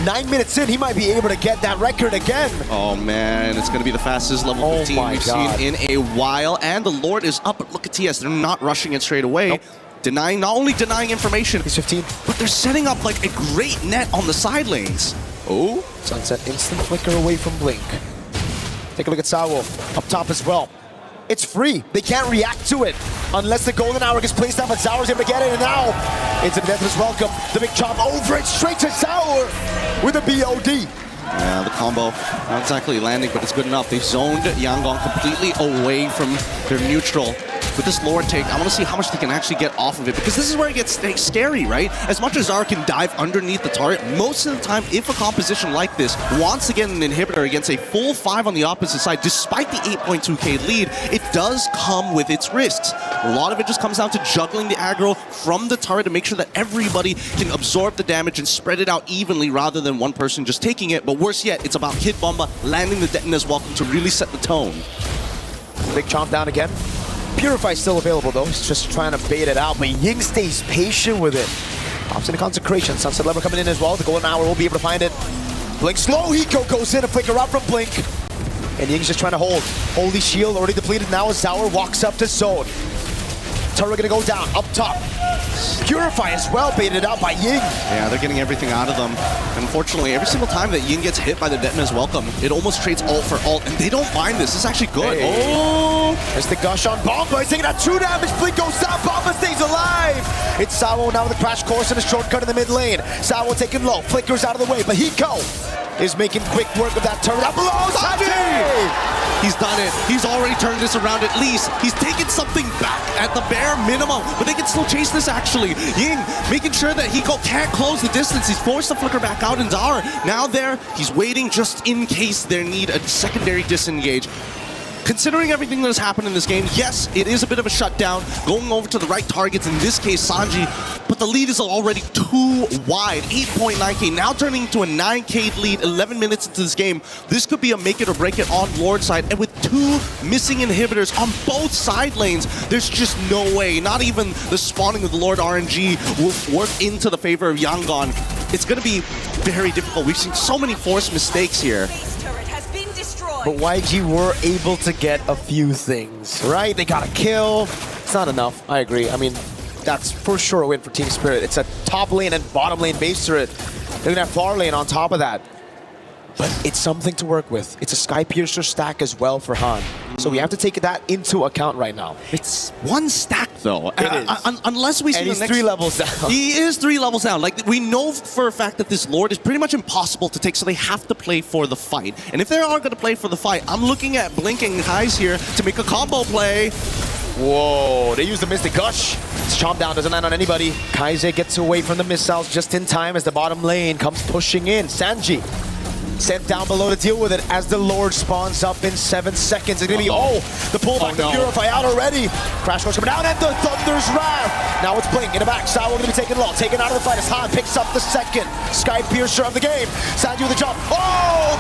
9 minutes in, he might be able to get that record again. Oh man, it's going to be the fastest level 15 we've seen in a while. And the Lord is up, but look at TS. They're not rushing it straight away. Nope. Denying, not only denying information, he's 15, but they're setting up like a great net on the side lanes. Oh, Sunset instant flicker away from Blink. Take a look at Sawo up top as well. It's free. They can't react to it unless the Golden Hour gets placed down, but Zaur's able to get it, and now into the Deathless Welcome. The big chop over it, straight to Zaur with a BOD. Yeah, the combo not exactly landing, but it's good enough. They've zoned Yangon completely away from their neutral. With this Lord take, I want to see how much they can actually get off of it, because this is where it gets scary, right? As much as Zaur can dive underneath the turret, most of the time, if a composition like this wants to get an inhibitor against a full 5 on the opposite side, despite the 8.2k lead, it does come with its risks. A lot of it just comes down to juggling the aggro from the turret to make sure that everybody can absorb the damage and spread it out evenly rather than one person just taking it. But worse yet, it's about Kid Bomba landing the Detna's welcome to really set the tone. Big chomp down again. Purify's still available though, he's just trying to bait it out, but Ying stays patient with it. Pops into Consecration, Sunset Lever coming in as well, the Golden Hour will be able to find it. Blink slow, Hiko goes in, a flicker out from Blink. And Ying's just trying to hold. Holy Shield already depleted now as Zaur walks up to zone. Turret gonna go down, up top. Purify as well, baited out by Ying. Yeah, they're getting everything out of them. Unfortunately, every single time that Ying gets hit by the Detna's welcome, it almost trades ult for ult, and they don't mind this. It's actually good. Hey. Oh! There's the gush on Bomba. He's taking that 2 damage. Blink goes down. Bomba stays alive. It's Sawo now with a crash course and a shortcut in the mid lane. Sawo taking low. Flickers out of the way, but Hiko is making quick work of that turret. Up below, Sanji! He's done it. He's already turned this around at least. He's taken something back at the bare minimum, but they can still chase this actually. Ying making sure that Hiko can't close the distance. He's forced to flicker back out, and Zaur now there. He's waiting just in case they need a secondary disengage. Considering everything that has happened in this game, yes, it is a bit of a shutdown, going over to the right targets, in this case, Sanji, but the lead is already too wide. 8.9k, now turning into a 9k lead, 11 minutes into this game. This could be a make it or break it on Lord side, and with 2 missing inhibitors on both side lanes, there's just no way, not even the spawning of the Lord RNG will work into the favor of Yangon. It's going to be very difficult. We've seen so many forced mistakes here. But YG were able to get a few things, right? They got a kill. It's not enough, I agree. I mean, that's for sure a win for Team Spirit. It's a top lane and bottom lane base turret. They're gonna have far lane on top of that. But it's something to work with. It's a Sky Piercer stack as well for Han. So we have to take that into account right now. It's 1 stack though. Unless we see and the he's next 3 levels down. He is 3 levels down. Like, we know for a fact that this Lord is pretty much impossible to take, so they have to play for the fight. And if they are going to play for the fight, I'm looking at Blink and Kai's here to make a combo play. Whoa, they use the Mystic Gush. It's chomp down, doesn't land on anybody. Kaize gets away from the missiles just in time as the bottom lane comes pushing in. Sanji sent down below to deal with it as the Lord spawns up in 7 seconds. It's gonna be, the pullback to Purify out already. Crash Course coming down and the Thunder's Wrath. Now it's Blink in the back. Sour gonna be taken low, taken out of the fight as Han picks up the second Sky Piercer of the game. Sanji with a jump.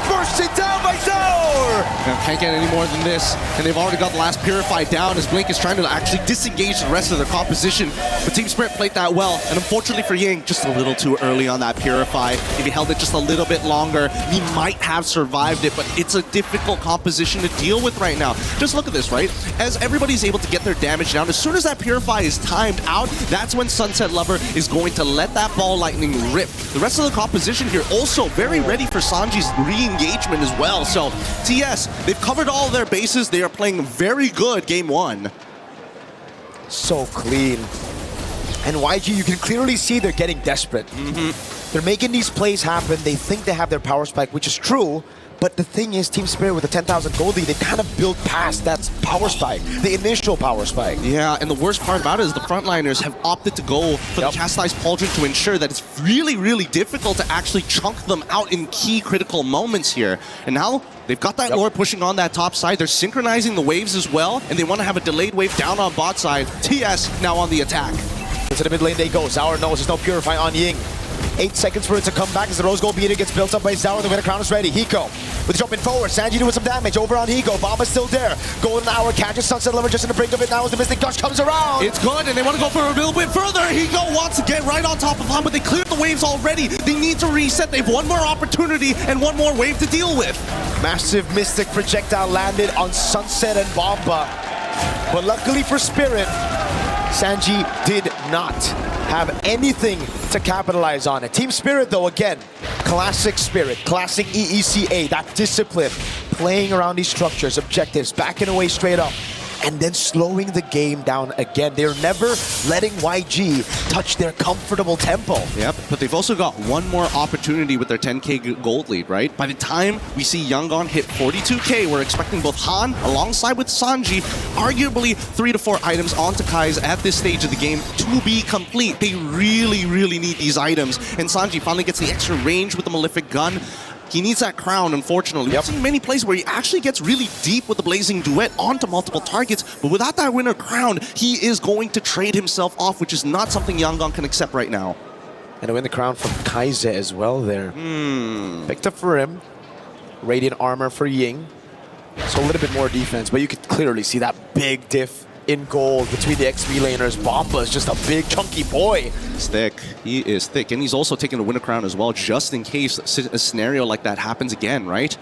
Bursting down by Sour. Can't get any more than this, and they've already got the last Purify down as Blink is trying to actually disengage the rest of their composition. But Team Spirit played that well, and unfortunately for Ying, just a little too early on that Purify. If he held it just a little bit longer, he might have survived it, but it's a difficult composition to deal with right now. Just look at this, right? As everybody's able to get their damage down, as soon as that Purify is timed out, that's when Sunset Lover is going to let that Ball Lightning rip. The rest of the composition here also very ready for Sanji's re-engagement as well. So TS, they've covered all their bases. They are playing very good game one. So clean. And YG, you can clearly see they're getting desperate. They're making these plays happen. They think they have their power spike, which is true. But the thing is, Team Spirit with the 10,000 gold lead, they kind of built past that power spike, the initial power spike. Yeah, and the worst part about it is the frontliners have opted to go for the Chastised Pauldron to ensure that it's really, really difficult to actually chunk them out in key critical moments here. And now they've got that Lord pushing on that top side. They're synchronizing the waves as well, and they want to have a delayed wave down on bot side. TS now on the attack. Into the mid lane they go. Sour knows there's no Purify on Ying. 8 seconds for it to come back as the Rose Gold Beater gets built up by Sour. The winner crown is ready. Hiko with jumping forward. Sanji doing some damage over on Hiko. Bomba's still there. Golden Hour catches Sunset Lover just in the brink of it now as the Mystic Gush comes around. It's good, and they want to go for a little bit further. Hiko wants to get right on top of Han, but they cleared the waves already. They need to reset. They have one more opportunity and one more wave to deal with. Massive Mystic projectile landed on Sunset and Bomba. But luckily for Spirit, Sanji did not have anything to capitalize on it. Team Spirit, though, again, classic Spirit, classic EECA, that discipline, playing around these structures, objectives, backing away straight up, and then slowing the game down again. They're never letting YG touch their comfortable tempo. Yep, but they've also got one more opportunity with their 10k gold lead, right? By the time we see Yangon hit 42k, we're expecting both Han alongside with Sanji, arguably 3 to 4 items onto Kai's at this stage of the game to be complete. They really, really need these items. And Sanji finally gets the extra range with the Malefic Gun. He needs that crown, unfortunately. We've seen many plays where he actually gets really deep with the Blazing Duet onto multiple targets, but without that winner crown, he is going to trade himself off, which is not something Yangon can accept right now. And to win the crown from Kaize as well there. Picked up for him. Radiant armor for Ying. So a little bit more defense, but you could clearly see that big diff in gold between the XP laners. Bomba is just a big chunky boy. He's thick. He is thick. And he's also taking the winner crown as well, just in case a scenario like that happens again, right?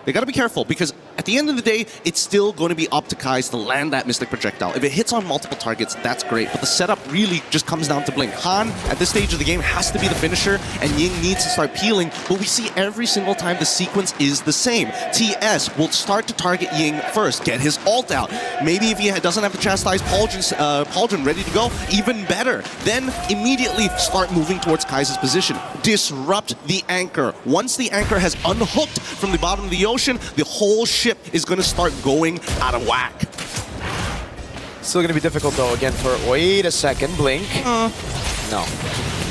They got to be careful because at the end of the day, it's still going to be up to Kai's to land that Mystic Projectile. If it hits on multiple targets, that's great. But the setup really just comes down to Blink. Han, at this stage of the game, has to be the finisher, and Ying needs to start peeling. But we see every single time the sequence is the same. TS will start to target Ying first, get his ult out. Maybe if he doesn't have the Chastised Pauldron ready to go, even better. Then immediately start moving towards Kai's position. Disrupt the anchor. Once the anchor has unhooked from the bottom of the ocean, the whole ship is going to start going out of whack. Still going to be difficult, though, again, for... Wait a second, Blink. No.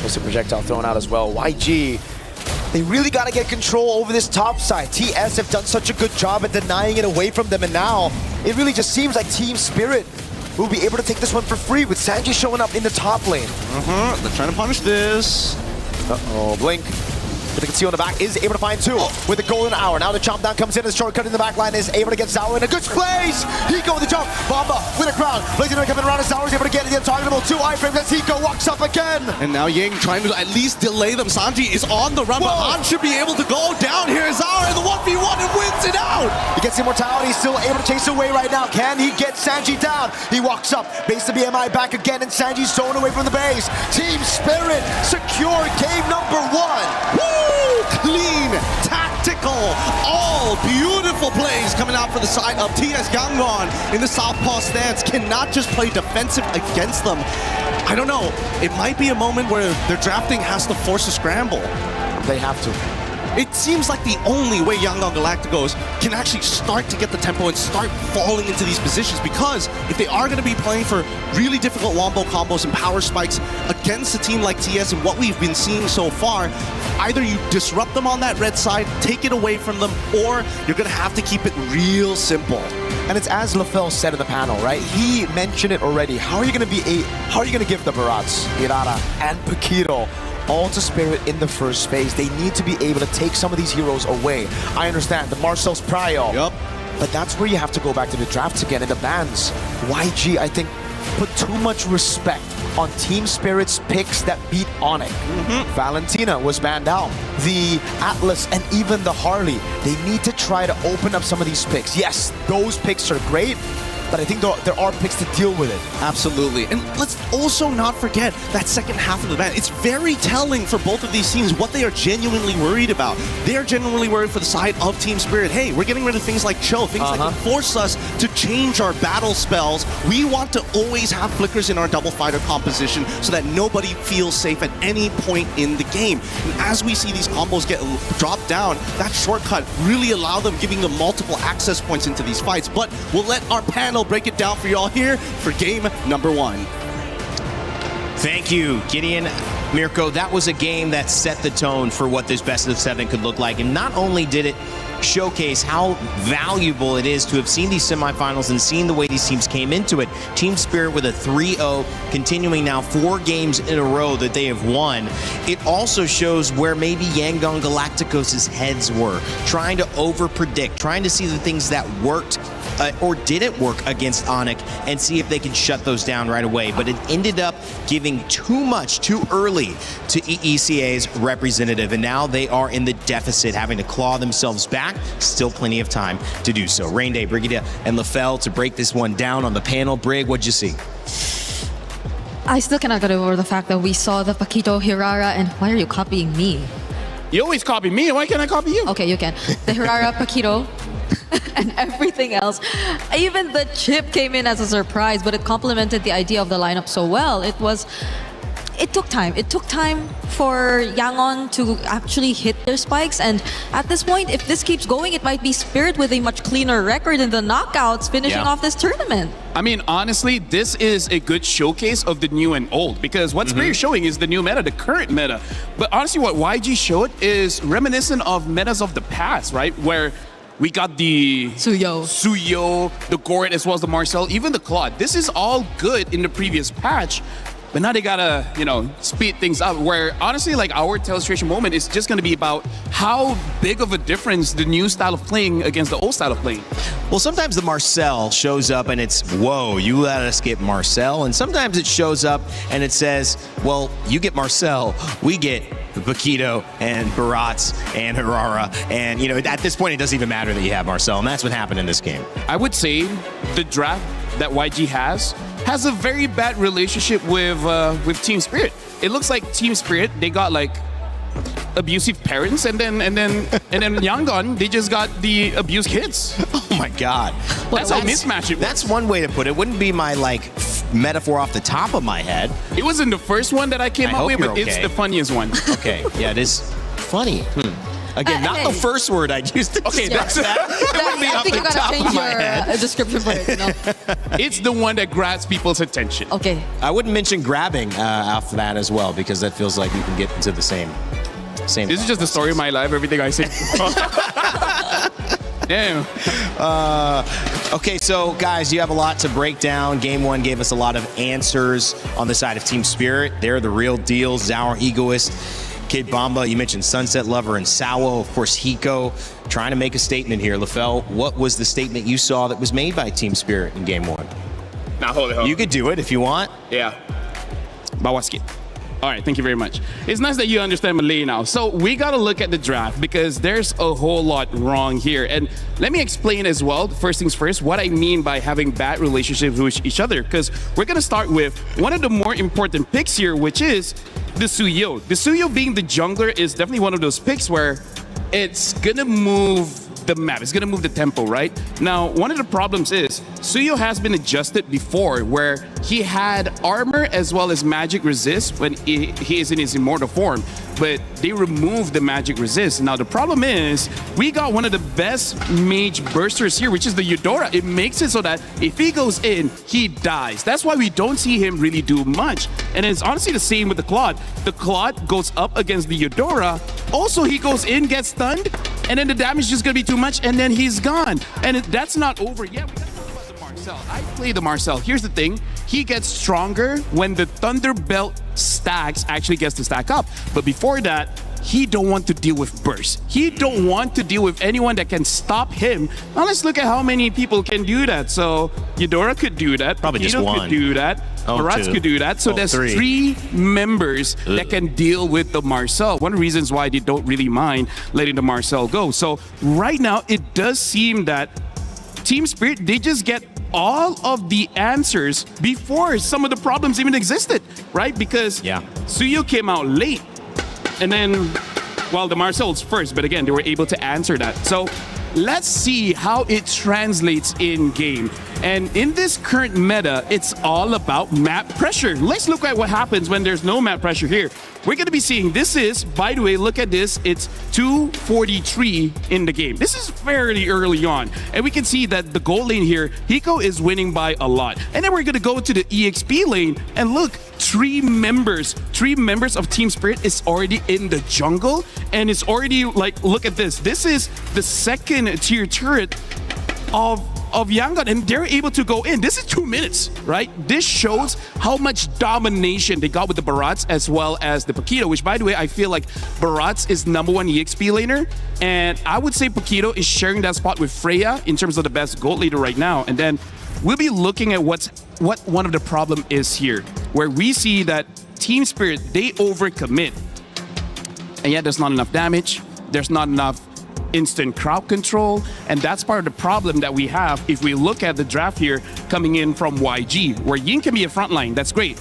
There's a projectile thrown out as well. YG, they really got to get control over this top side. TS have done such a good job at denying it away from them, and now it really just seems like Team Spirit will be able to take this one for free with Sanji showing up in the top lane. They're trying to punish this. Uh-oh, Blink. But the conceal in the back is able to find two with the golden hour. Now the chomp down comes in, the shortcut in the back line is able to get Sour in a good place. Hiko with the jump, Bomba with a crown. Blazing coming around, and Sour is able to get the targetable 2 iframes as Hiko walks up again. And now Ying trying to at least delay them. Sanji is on the run, but Han should be able to go down here. Is Sour in the 1v1 and wins it out. He gets immortality, still able to chase away right now. Can he get Sanji down? He walks up, base the BMI back again, and Sanji's thrown away from the base. Team Spirit secure game number 1. Woo! Clean, tactical, all beautiful plays coming out for the side of TS Yangon in the southpaw stance. Cannot just play defensive against them. I don't know. It might be a moment where their drafting has to force a scramble. They have to. it seems like the only way Yangon Galacticos can actually start to get the tempo and start falling into these positions, because if they are going to be playing for really difficult wombo combos and power spikes against a team like TS and what we've been seeing so far, either you disrupt them on that red side, take it away from them, or you're going to have to keep it real simple. And it's as LaFell said in the panel, right? He mentioned it already. How are you going to give the Barats, Irara, and Paquito all to Spirit in the first phase? They need to be able to take some of these heroes away. I understand the Marcel's Prio. Yup. But that's where you have to go back to the drafts again. And the bans, YG, I think, put too much respect on Team Spirit's picks that beat Onyx. Valentina was banned out. The Atlas and even the Harley, they need to try to open up some of these picks. Yes, those picks are great, but I think there are picks to deal with it. Absolutely. And let's also not forget that second half of the ban. It's very telling for both of these teams what they are genuinely worried about. They're genuinely worried for the side of Team Spirit. Hey, we're getting rid of things like chill, things that can force us to change our battle spells. We want to always have flickers in our double fighter composition so that nobody feels safe at any point in the game. And as we see these combos get dropped down, that shortcut really allow them, giving them multiple access points into these fights. But we'll let our panel break it down for y'all here for game number 1. Thank you, Gideon. Mirko, that was a game that set the tone for what this best of 7 could look like. And not only did it showcase how valuable it is to have seen these semifinals and seen the way these teams came into it. Team Spirit with a 3-0, continuing now 4 games in a row that they have won. It also shows where maybe Yangon Galacticos' heads were, trying to over-predict, trying to see the things that worked or didn't work against Onyx and see if they can shut those down right away. But it ended up giving too much too early to EECA's representative, and now they are in the deficit, having to claw themselves back. Still plenty of time to do so. Rain Day, Brigida, and LaFell to break this one down on the panel. Brig, what'd you see? I still cannot get over the fact that we saw the Paquito, Hirara, and why are you copying me? You always copy me. Why can't I copy you? Okay, you can. The Hirara, Paquito, and everything else. Even the chip came in as a surprise, but it complemented the idea of the lineup so well. It took time. It took time for Yangon to actually hit their spikes, and at this point, if this keeps going, it might be Spirit with a much cleaner record in the knockouts finishing off this tournament. I mean, honestly, this is a good showcase of the new and old, because what Spirit is showing is the new meta, the current meta. But honestly, what YG showed is reminiscent of metas of the past, right? Where we got the Suyo, the Goret, as well as the Marcel, even the Claude. This is all good in the previous patch, but now they gotta, speed things up. Where honestly, like our illustration moment is just gonna be about how big of a difference the new style of playing against the old style of playing. Well, sometimes the Marcel shows up and it's, whoa, you let us get Marcel. And sometimes it shows up and it says, well, you get Marcel, we get Paquito and Barats and Hirara. And, at this point, it doesn't even matter that you have Marcel. And that's what happened in this game. I would say the draft that YG has a very bad relationship with Team Spirit. It looks like Team Spirit, they got like abusive parents, and then Yangon, they just got the abused kids. Oh my God. That's how mismatch it was. That's one way to put it. Wouldn't be my metaphor off the top of my head. It wasn't the first one that I came up with, but it's the funniest one. Okay, yeah, it is funny. Again, not the first word I used to describe that. It wouldn't be off the top of my head. A description for it. It's the one that grabs people's attention. Okay. I wouldn't mention grabbing after that as well, because that feels like you can get into the same. This is just the story of my life. Everything I say. Damn. Okay, so guys, you have a lot to break down. Game 1 gave us a lot of answers on the side of Team Spirit. They're the real deal. Zauer, Egoist, Kid Bomba, you mentioned Sunset Lover and Sawo, of course, Hiko, trying to make a statement here. LaFell, what was the statement you saw that was made by Team Spirit in Game 1? Now, hold it. You could do it if you want. Yeah. Bawaskit. All right, thank you very much. It's nice that you understand Malay now. So we got to look at the draft, because there's a whole lot wrong here. And let me explain as well, first things first, what I mean by having bad relationships with each other. Because we're going to start with one of the more important picks here, which is the Suyo. The Suyo being the jungler is definitely one of those picks where it's going to move the map. It's going to move the tempo, right? Now, one of the problems is Suyo has been adjusted before where he had armor as well as magic resist when he is in his immortal form, but they removed the magic resist. Now, the problem is we got one of the best mage bursters here, which is the Eudora. It makes it so that if he goes in, he dies. That's why we don't see him really do much. And it's honestly the same with the Claude. The Claude goes up against the Eudora. Also, he goes in, gets stunned, and then the damage is just going to be too much, and then he's gone. And that's not over yet. We got to talk about the Marcel. I play the Marcel. Here's the thing. He gets stronger when the Thunderbelt stacks actually gets to stack up. But before that, he don't want to deal with burst. He don't want to deal with anyone that can stop him. Now let's look at how many people can do that. So Eudora could do that. Probably just Pino one. could do that. Barats could do that. So there's three members that can deal with the Marcel. One of the reasons why they don't really mind letting the Marcel go. So right now, it does seem that Team Spirit, they just get all of the answers before some of the problems even existed, right? Because Suyo came out late. And then, well, the Marcel's first, but again, they were able to answer that. So let's see how it translates in game. And in this current meta, it's all about map pressure. Let's look at what happens when there's no map pressure here. We're going to be seeing this is, by the way, look at this. It's 2:43 in the game. This is fairly early on. And we can see that the gold lane here, Hiko is winning by a lot. And then we're going to go to the EXP lane and look, three members of Team Spirit is already in the jungle. And it's already like, look at this. This is the second tier turret of Yangon, and they're able to go in. This is 2 minutes, right? This shows how much domination they got with the Barats as well as the Paquito, which, by the way, I feel like Barats is #1 EXP laner, and I would say Paquito is sharing that spot with Freya in terms of the best gold leader right now. And then we'll be looking at what one of the problem is here, where we see that Team Spirit, they overcommit, and yet there's not enough damage, there's not enough instant crowd control, and that's part of the problem that we have if we look at the draft here coming in from YG, where Ying can be a frontline, that's great,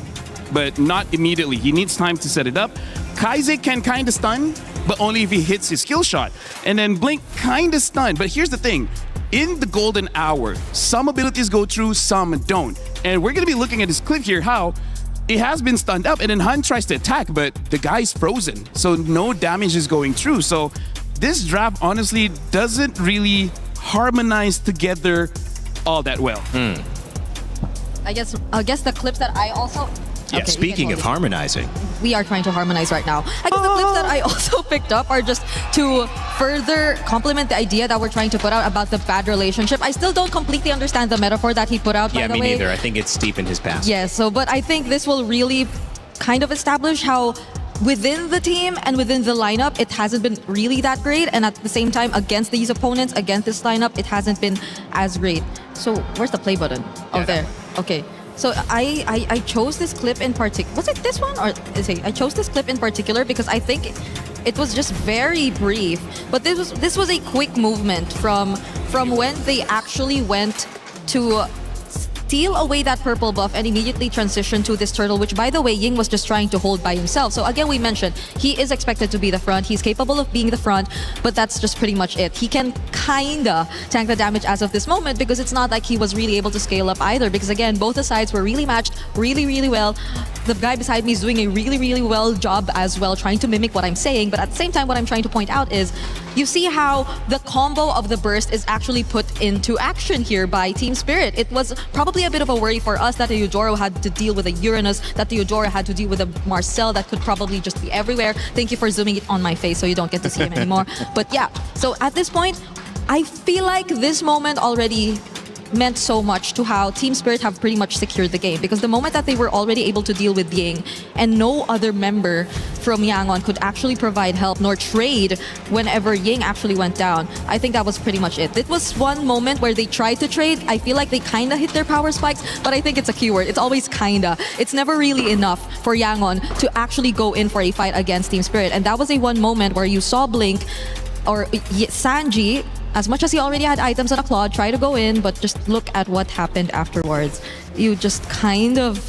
but not immediately. He needs time to set it up. Kaize can kind of stun, but only if he hits his skill shot. And then Blink kind of stun, but here's the thing. In the golden hour, some abilities go through, some don't. And we're going to be looking at this clip here, how it has been stunned up, and then Han tries to attack, but the guy's frozen, so no damage is going through. So this draft honestly doesn't really harmonize together all that well. I guess the clips that I also... Yeah, Okay, speaking of harmonizing. We are trying to harmonize right now. I guess the clips that I also picked up are just to further complement the idea that we're trying to put out about the bad relationship. I still don't completely understand the metaphor that he put out, by the way. Yeah, me neither. I think it's deep in his past. Yeah, but I think this will really kind of establish how within the team and within the lineup, it hasn't been really that great. And at the same time, against these opponents, against this lineup, it hasn't been as great. So where's the play button? Oh, there. Okay. So I chose this clip in particular. Was it this one? Or is it? I chose this clip in particular because I think it was just very brief. But this was a quick movement from when they actually went to steal away that purple buff and immediately transition to this turtle, which, by the way, Ying was just trying to hold by himself. So again, we mentioned he is expected to be the front. He's capable of being the front, but that's just pretty much it. He can kinda tank the damage as of this moment because it's not like he was really able to scale up either, because again, both the sides were really matched really well. The guy beside me is doing a really well job as well, trying to mimic what I'm saying, but at the same time, what I'm trying to point out is you see how the combo of the burst is actually put into action here by Team Spirit. It was probably a bit of a worry for us that the Eudora had to deal with a Uranus, that the Eudora had to deal with a Marcel that could probably just be everywhere. Thank you for zooming it on my face so you don't get to see him anymore. But yeah, so at this point, I feel like this moment already meant so much to how Team Spirit have pretty much secured the game, because the moment that they were already able to deal with Ying and no other member from Yangon could actually provide help nor trade whenever Ying actually went down, I think that was pretty much it. It was one moment where they tried to trade. I feel like they kinda hit their power spikes, but I think it's a keyword. It's always kinda. It's never really enough for Yangon to actually go in for a fight against Team Spirit. And that was a one moment where you saw Blink or Sanji, as much as he already had items on a Claude, try to go in, but just look at what happened afterwards. You just kind of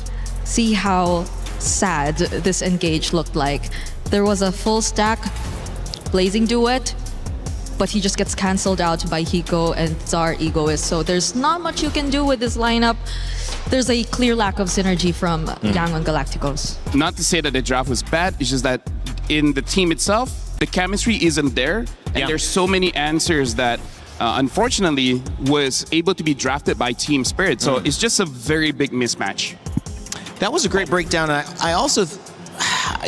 see how sad this engage looked like. There was a full stack Blazing Duet, but he just gets cancelled out by Hiko and Tsar Egoist. So there's not much you can do with this lineup. There's a clear lack of synergy from Yangon Galacticos. Not to say that the draft was bad, it's just that in the team itself, the chemistry isn't there, and there's so many answers that unfortunately was able to be drafted by Team Spirit. So it's just a very big mismatch. That was a great breakdown. I also,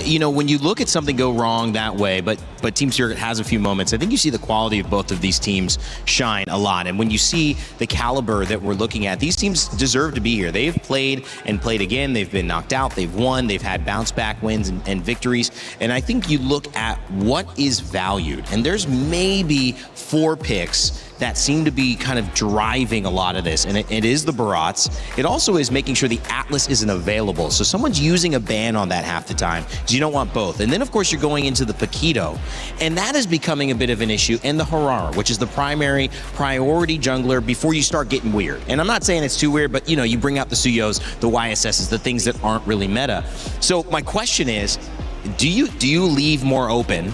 you know, when you look at something go wrong that way, but Team Spirit has a few moments, I think you see the quality of both of these teams shine a lot. And when you see the caliber that we're looking at, these teams deserve to be here. They've played and played again. They've been knocked out. They've won. They've had bounce back wins and victories. And I think you look at what is valued, and there's maybe 4 picks that seem to be kind of driving a lot of this. And it is the Barats. It also is making sure the Atlas isn't available. So someone's using a ban on that half the time, because you don't want both. And then, of course, you're going into the Paquito. And that is becoming a bit of an issue. And the Harara, which is the primary priority jungler before you start getting weird. And I'm not saying it's too weird, but, you know, you bring out the Suyos, the YSSs, the things that aren't really meta. So my question is, do you leave more open,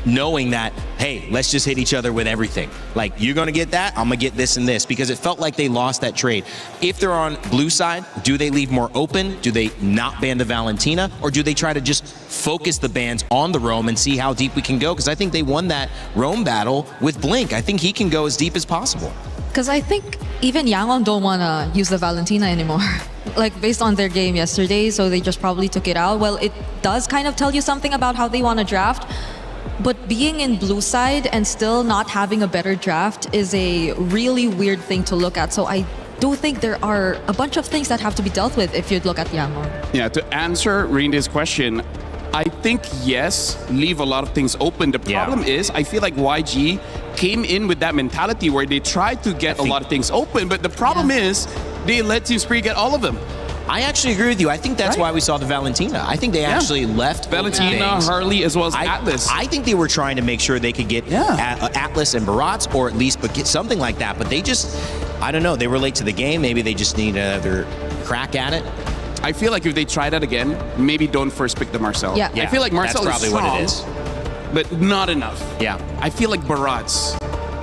knowing that, hey, let's just hit each other with everything? Like, you're going to get that, I'm going to get this and this, because it felt like they lost that trade. If they're on blue side, do they leave more open? Do they not ban the Valentina? Or do they try to just focus the bans on the Roam and see how deep we can go? Because I think they won that Roam battle with Blink. I think he can go as deep as possible. Because I think even Yangon don't want to use the Valentina anymore. Like, based on their game yesterday, so they just probably took it out. Well, it does kind of tell you something about how they want to draft. But being in blue side and still not having a better draft is a really weird thing to look at. So I do think there are a bunch of things that have to be dealt with if you'd look at Yangon. Yeah, to answer Rinde's question, I think yes, leave a lot of things open. The problem is, I feel like YG came in with that mentality where they tried to get a lot of things open, but the problem is they let Team Spirit get all of them. I actually agree with you. I think that's why we saw the Valentina. I think they actually left Valentina, Harley, as well as Atlas. I think they were trying to make sure they could get Atlas and Barats, or at least get something like that. But they just, I don't know, they were late to the game. Maybe they just need another crack at it. I feel like if they try that again, maybe don't first pick the Marcel. Yeah. I feel like Marcel that's probably is strong, what it is. but not enough. Yeah. I feel like Barats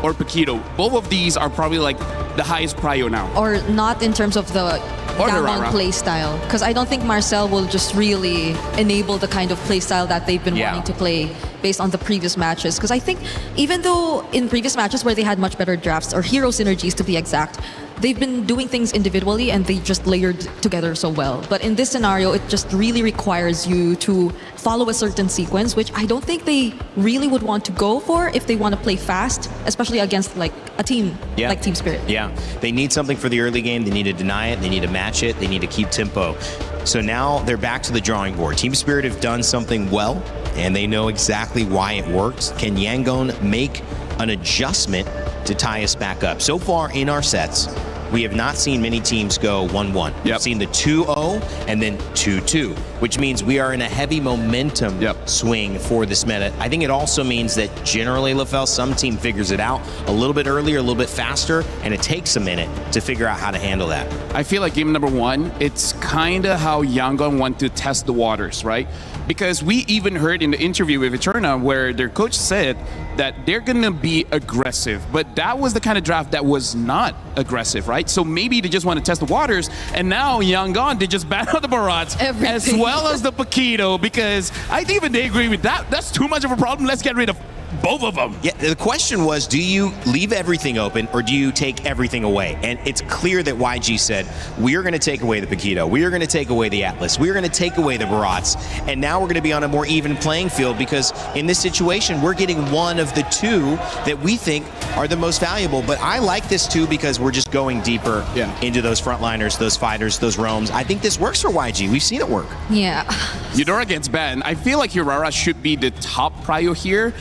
or Paquito, both of these are probably like the highest prio now. Or not in terms of the Yangon play style. Because I don't think Marcel will just really enable the kind of play style that they've been wanting to play based on the previous matches. Because I think even though in previous matches where they had much better drafts, or hero synergies to be exact, they've been doing things individually and they just layered together so well. But in this scenario, it just really requires you to follow a certain sequence, which I don't think they really would want to go for if they want to play fast, especially against like a team like Team Spirit. Yeah, they need something for the early game. They need to deny it. They need to match it. They need to keep tempo. So now they're back to the drawing board. Team Spirit have done something well, and they know exactly why it works. Can Yangon make an adjustment to tie us back up? So far in our sets, we have not seen many teams go 1-1. We've seen the 2-0 and then 2-2, which means we are in a heavy momentum swing for this meta. I think it also means that generally, LaFell, some team figures it out a little bit earlier, a little bit faster, and it takes a minute to figure out how to handle that. I feel like game number 1, it's kind of how Yangon want to test the waters, right? Because we even heard in the interview with Eterna where their coach said that they're going to be aggressive. But that was the kind of draft that was not aggressive, right? So maybe they just want to test the waters. And now Yangon, they just ban out the Barats as well as the Paquito, because I think even they agree with that. That's too much of a problem. Let's get rid of both of them. Yeah, the question was, do you leave everything open or do you take everything away? And it's clear that YG said, we are going to take away the Paquito. We are going to take away the Atlas. We are going to take away the Barats. And now we're going to be on a more even playing field, because in this situation, we're getting one of the two that we think are the most valuable. But I like this too, because we're just going deeper into those frontliners, those fighters, those roams. I think this works for YG. We've seen it work. Yeah. Eudora gets banned. I feel like Hirara should be the top prio here.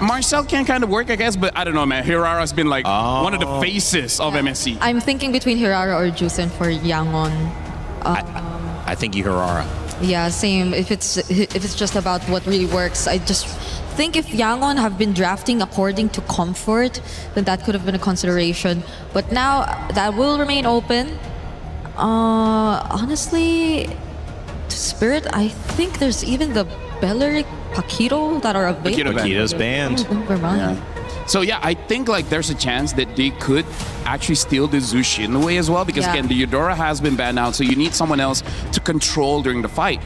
Marcel can kind of work, I guess, but I don't know, man. Hirara's been like one of the faces of MSC. I'm thinking between Hirara or Jusen for Yangon. I think Hirara. Yeah, same. If it's just about what really works, I just think if Yangon have been drafting according to comfort, then that could have been a consideration. But now that will remain open. Honestly, to Spirit, I think there's even the Belleric Paquito that are available. Paquito's banned. Never mind. So yeah, I think like there's a chance that they could actually steal the Zushin away as well, because again, the Eudora has been banned out, so you need someone else to control during the fight.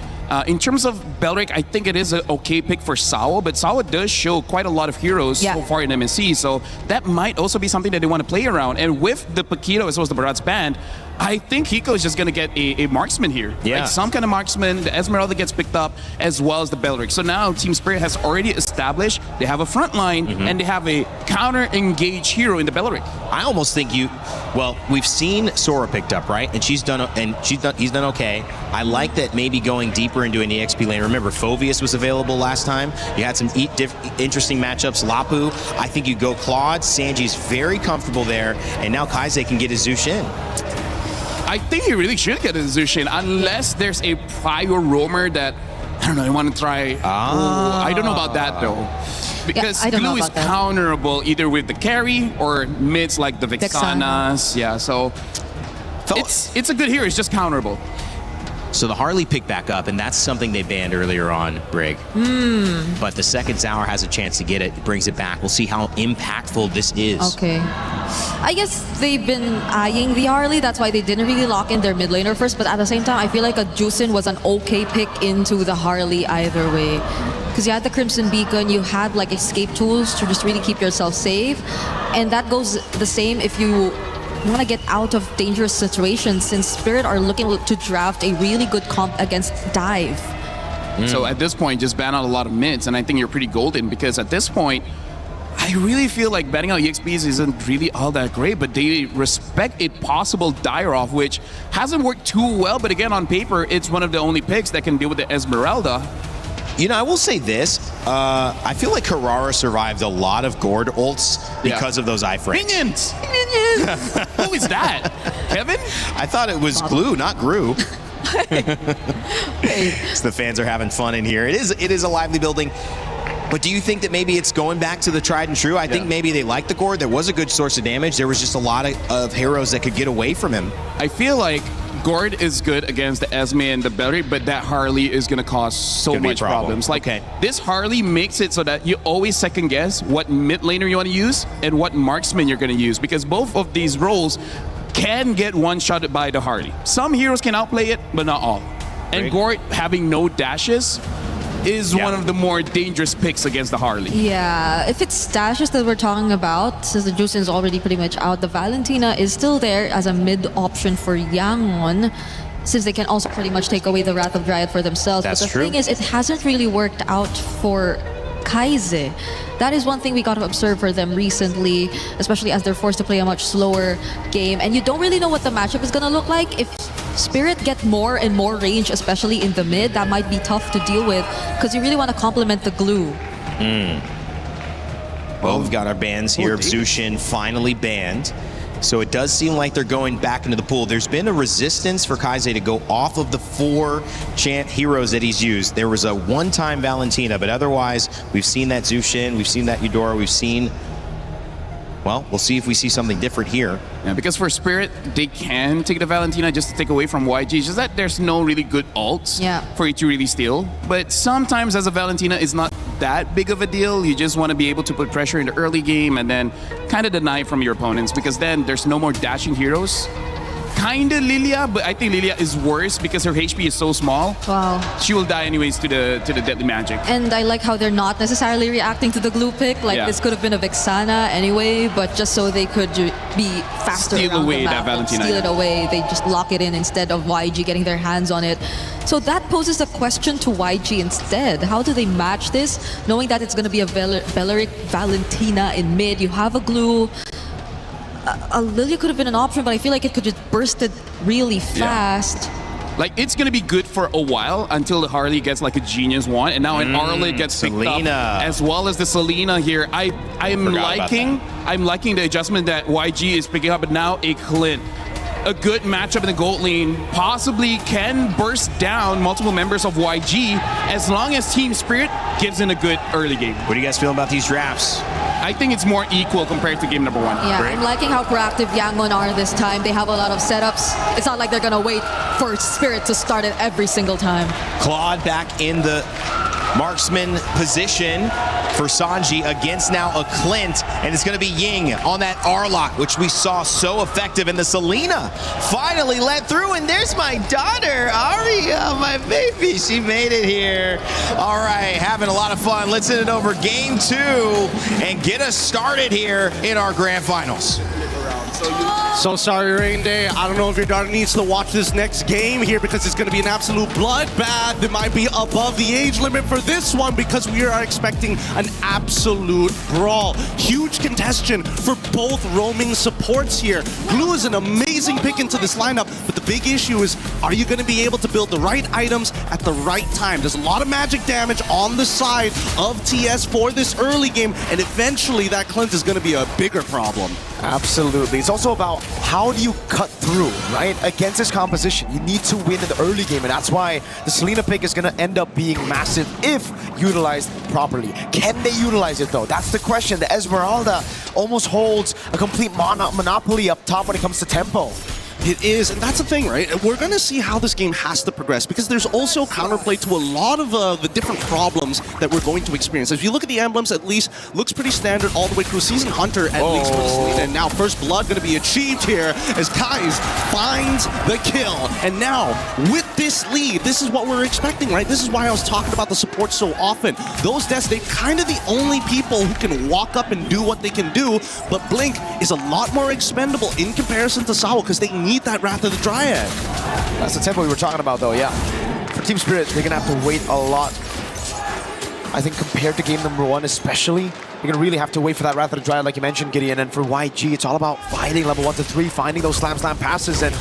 In terms of Belric, I think it is an okay pick for Sawa, but Sawa does show quite a lot of heroes so far in MSC, so that might also be something that they want to play around. And with the Paquito as well as the Barat's band, I think Hiko is just going to get a marksman here. Like some kind of marksman. The Esmeralda gets picked up as well as the Belric. So now Team Spirit has already established they have a front line and they have a counter-engage hero in the Belric. I almost think we've seen Sora picked up, right? And he's done okay. I like that maybe going deeper into an EXP lane. Remember, Phoveus was available last time. You had some interesting matchups. Lapu, I think you go Claude. Sanji's very comfortable there. And now Kaise can get his Zushin. I think he really should get a Zushin, unless there's a prior roamer that, I don't know, I want to try. I don't know about that, though. Because Glue is counterable either with the carry or mids like the Vexanas. Yeah, so it's a good hero. It's just counterable. So the Harley picked back up, and that's something they banned earlier on, Brig. But the second tower has a chance to get it, brings it back. We'll see how impactful this is. Okay. I guess they've been eyeing the Harley, that's why they didn't really lock in their mid laner first, but at the same time, I feel like a Jusin was an okay pick into the Harley either way. Because you had the Crimson Beacon, you had like escape tools to just really keep yourself safe, and that goes the same if you want to get out of dangerous situations, since Spirit are looking to draft a really good comp against Dive. So at this point, just ban out a lot of mids, and I think you're pretty golden, because at this point, I really feel like banning out EXPs isn't really all that great, but they respect a possible die-off, which hasn't worked too well, but again, on paper, it's one of the only picks that can deal with the Esmeralda. You know, I will say this. I feel like Carrara survived a lot of Gord ults because of those iframes. Minions! Minions! Who is that? Kevin? I thought it was Glue, not Gru. So the fans are having fun in here. It is a lively building. But do you think that maybe it's going back to the tried and true? I think maybe they like the Gord. There was a good source of damage. There was just a lot of heroes that could get away from him. I feel like Gord is good against the Esme and the Belric, but that Harley is going to cause so much problems. Like, this Harley makes it so that you always second guess what mid laner you want to use and what marksman you're going to use, because both of these roles can get one-shotted by the Harley. Some heroes can outplay it, but not all. And Gord having no dashes is one of the more dangerous picks against the Harley. Yeah, if it's stashes that we're talking about, since the Jusin is already pretty much out, the Valentina is still there as a mid option for Yangon, since they can also pretty much take away the Wrath of Dryad for themselves. But the thing is, it hasn't really worked out for Kaise. That is one thing we got to observe for them recently, especially as they're forced to play a much slower game. And you don't really know what the matchup is going to look like. If Spirit get more and more range, especially in the mid, that might be tough to deal with, because you really want to complement the Glue. Well, we've got our bans here of Zushin finally banned. So it does seem like they're going back into the pool. There's been a resistance for Kaise to go off of the 4 chant heroes that he's used. There was a one-time Valentina, but otherwise, we've seen that Zushin, we've seen that Eudora, we've seen... Well, we'll see if we see something different here. Yeah, because for Spirit, they can take the Valentina just to take away from YG. It's just that there's no really good ults for you to really steal. But sometimes as a Valentina, it's not that big of a deal. You just want to be able to put pressure in the early game and then kind of deny from your opponents, because then there's no more dashing heroes. Kinda Lilia, but I think Lilia is worse because her HP is so small. Wow. She will die anyways to the deadly magic. And I like how they're not necessarily reacting to the Glue pick. Like, this could have been a Vexana anyway, but just so they could be faster Steal around away the map, that Valentina. steal it away. They just lock it in instead of YG getting their hands on it. So that poses a question to YG instead. How do they match this, knowing that it's going to be a Belric Valentina in mid? You have a Glue. A Lilia could have been an option, but I feel like it could just burst it really fast. Like, it's going to be good for a while until the Harley gets like a genius one, and now an Arlet gets picked up, as well as the Selena here. I'm liking the adjustment that YG is picking up, but now a Clint. A good matchup in the gold lane possibly can burst down multiple members of YG as long as Team Spirit gives in a good early game. What do you guys feel about these drafts? I think it's more equal compared to game number 1. Yeah, I'm liking how proactive Yangon are this time. They have a lot of setups. It's not like they're going to wait for Spirit to start it every single time. Claude back in the marksman position. for Sanji against now a Clint, and it's going to be Ying on that R-Lock, which we saw so effective, and the Selena finally let through, and there's my daughter, Aria, my baby. She made it here. All right, having a lot of fun. Let's send it over game 2 and get us started here in our grand finals. So sorry, Rain Day. I don't know if your daughter needs to watch this next game here because it's going to be an absolute bloodbath. It might be above the age limit for this one because we are expecting an absolute brawl. Huge contestation for both roaming supports here. Glue is an amazing pick into this lineup, but the big issue is, are you going to be able to build the right items at the right time? There's a lot of magic damage on the side of TS for this early game, and eventually that Clint is going to be a bigger problem. Absolutely. It's also about how do you cut through, right? Against this composition, you need to win in the early game, and that's why the Selena pick is going to end up being massive if utilized properly. Can they utilize it, though? That's the question. The Esmeralda almost holds a complete monopoly up top when it comes to tempo. It is, and that's the thing, right? We're going to see how this game has to progress because there's also counterplay to a lot of the different problems that we're going to experience. If you look at the emblems, at least looks pretty standard all the way through. Season Hunter, at least for the Selena. And now First Blood going to be achieved here as Kais finds the kill. And now, with this lead, this is what we're expecting, right? This is why I was talking about the support so often. Those deaths, they're kind of the only people who can walk up and do what they can do, but Blink is a lot more expendable in comparison to Sawa because they need that Wrath of the Dryad. That's the tempo we were talking about, though, yeah. For Team Spirit, they're going to have to wait a lot. I think compared to game number 1 especially, you're going to really have to wait for that Wrath of the Dryad, like you mentioned, Gideon. And for YG, it's all about fighting level 1 to 3, finding those slam passes. And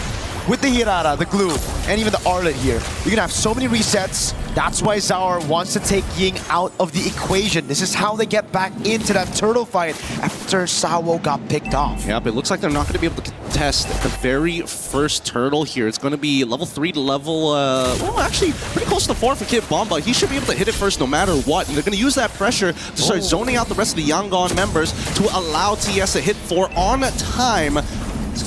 with the Hirara, the Glue, and even the Arlet here, you're going to have so many resets. That's why Zaur wants to take Ying out of the equation. This is how they get back into that turtle fight after Sawo got picked off. Yep, it looks like they're not going to be able to contest the very first turtle here. It's going to be level 3 to level, well, actually, pretty close to 4 for Kid Bomba. He should be able to hit it first no matter what. And they're going to use that pressure to start zoning out the rest of the Yangon members to allow TS to hit 4 on time.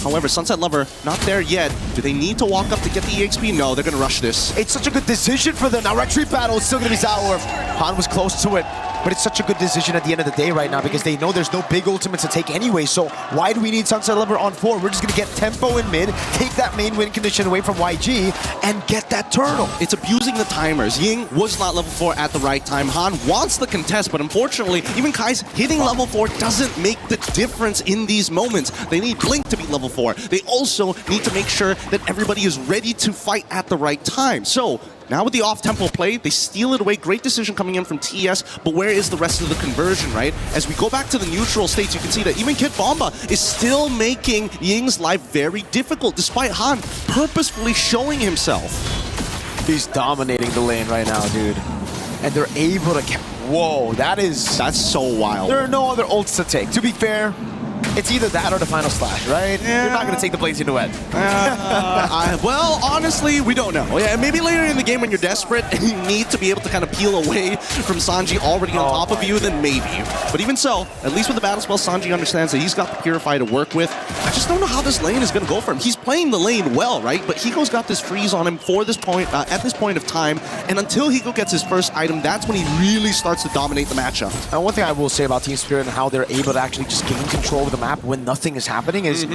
However, Sunset Lover, not there yet. Do they need to walk up to get the EXP? No, they're going to rush this. It's such a good decision for them. Now, retreat battle is still going to be Zaur. Han was close to it, but it's such a good decision at the end of the day right now because they know there's no big ultimate to take anyway. So why do we need Sunset Lover on 4? We're just going to get tempo in mid, take that main win condition away from YG, and get that turtle. It's abusing the timers. Ying was not level 4 at the right time. Han wants the contest, but unfortunately, even Kai's hitting level 4 doesn't make the difference in these moments. They need Blink to be level 4. They also need to make sure that everybody is ready to fight at the right time. So now with the off-tempo play, they steal it away. Great decision coming in from TS, but where is the rest of the conversion, right? As we go back to the neutral states, you can see that even Kid Bomba is still making Ying's life very difficult, despite Han purposefully showing himself. He's dominating the lane right now, dude. And they're able to... Whoa, that's so wild. There are no other ults to take. To be fair, it's either that or the final slash, right? Yeah. You're not going to take the Blazing Duet. Well, honestly, we don't know. Yeah, maybe later in the game when you're desperate and you need to be able to kind of peel away from Sanji already on top of you, then maybe. But even so, at least with the battle spell, Sanji understands that he's got the Purify to work with. I just don't know how this lane is going to go for him. He's playing the lane well, right? But Hiko's got this freeze on him for this point, at this point of time. And until Hiko gets his first item, that's when he really starts to dominate the matchup. And one thing I will say about Team Spirit and how they're able to actually just gain control of the map when nothing is happening is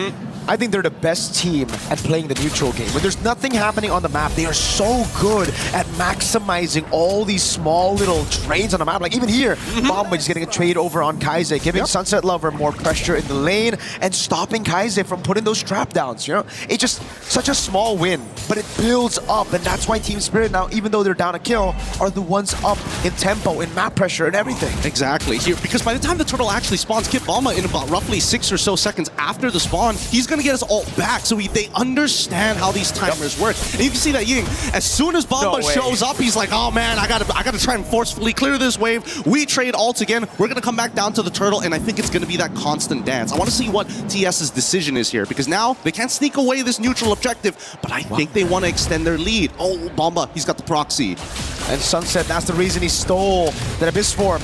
I think they're the best team at playing the neutral game. When there's nothing happening on the map, they are so good at maximizing all these small little trades on the map. Like even here, Bomba is getting a trade over on Kaize, giving Sunset Lover more pressure in the lane and stopping Kaize from putting those trap downs, you know? It's just such a small win, but it builds up, and that's why Team Spirit now, even though they're down a kill, are the ones up in tempo, in map pressure, and everything. Exactly. Here, because by the time the turtle actually spawns, Kid Bomba in about roughly 6 or so seconds after the spawn, he's going to get his ult back, so they understand how these timers work. And you can see that Ying, as soon as Bomba shows up, he's like, oh man, I gotta try and forcefully clear this wave. We trade ults again. We're going to come back down to the turtle, and I think it's going to be that constant dance. I want to see what TS's decision is here, because now they can't sneak away this neutral objective, but I think they want to extend their lead. Oh, Bomba, he's got the proxy. And Sunset, that's the reason he stole that Abyss form.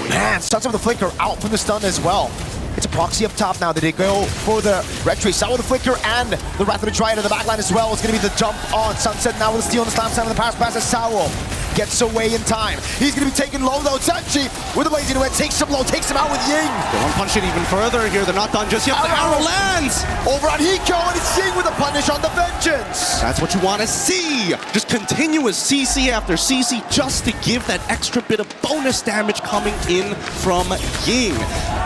Man, Sunset with the Flicker out from the stun as well. It's a proxy up top now. Did they go for the red tree? Saw with the Flicker and the Wrath of the Dryad in the backline as well. It's going to be the jump on Sunset now with the steal on the slam side of the pass as Sawo gets away in time. He's going to be taken low though. Sanji with a blazing away, takes him low, takes him out with Ying. They want to punch it even further here. They're not done just yet. The arrow lands! Over on Hiko, and it's Ying with a punish on the Vengeance. That's what you want to see. Just continuous CC after CC just to give that extra bit of bonus damage coming in from Ying.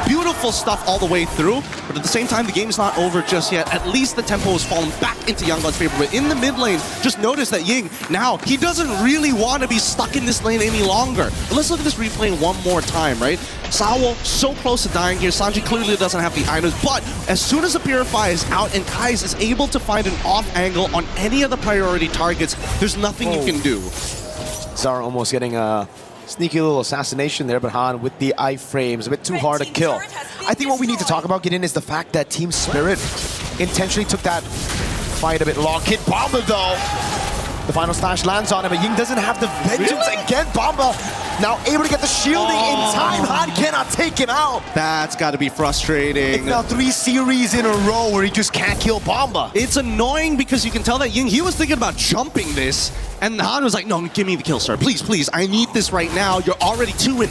Beautiful stuff all the way through, but at the same time, the game's not over just yet. At least the tempo has fallen back into Yangon's favor, but in the mid lane, just notice that Ying, now, he doesn't really want to be stuck in this lane any longer. But let's look at this replay one more time, right? Sawo so close to dying here. Sanji clearly doesn't have the items, but as soon as the Purify is out and Kais is able to find an off angle on any of the priority targets, there's nothing you can do. Zara almost getting a sneaky little assassination there, but Han with the iframes, a bit too hard to kill. I think what we need to talk about, Gideon, is the fact that Team Spirit intentionally took that fight a bit long. Kid Bomba, though, the final slash lands on him, but Ying doesn't have the Vengeance again. Bomba now able to get the shielding in time. Han cannot take him out. That's got to be frustrating. It's now 3 series in a row where he just can't kill Bomba. It's annoying because you can tell that Ying, he was thinking about jumping this, and Han was like, no, give me the kill, sir. Please, please, I need this right now. You're already 2-0.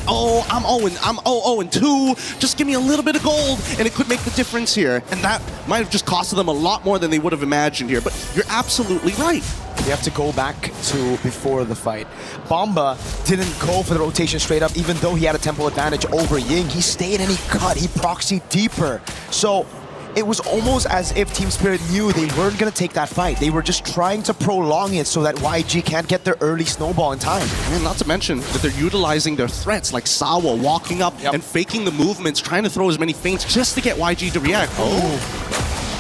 I'm 0-2. Just give me a little bit of gold, and it could make the difference here. And that might have just costed them a lot more than they would have imagined here. But you're absolutely right. You have to go back to before the fight. Bomba didn't go for the rotation straight up, even though he had a tempo advantage over Ying. He stayed and he cut. He proxied deeper. So it was almost as if Team Spirit knew they weren't going to take that fight. They were just trying to prolong it so that YG can't get their early snowball in time. And not to mention that they're utilizing their threats, like Sawa walking up and faking the movements, trying to throw as many feints just to get YG to react.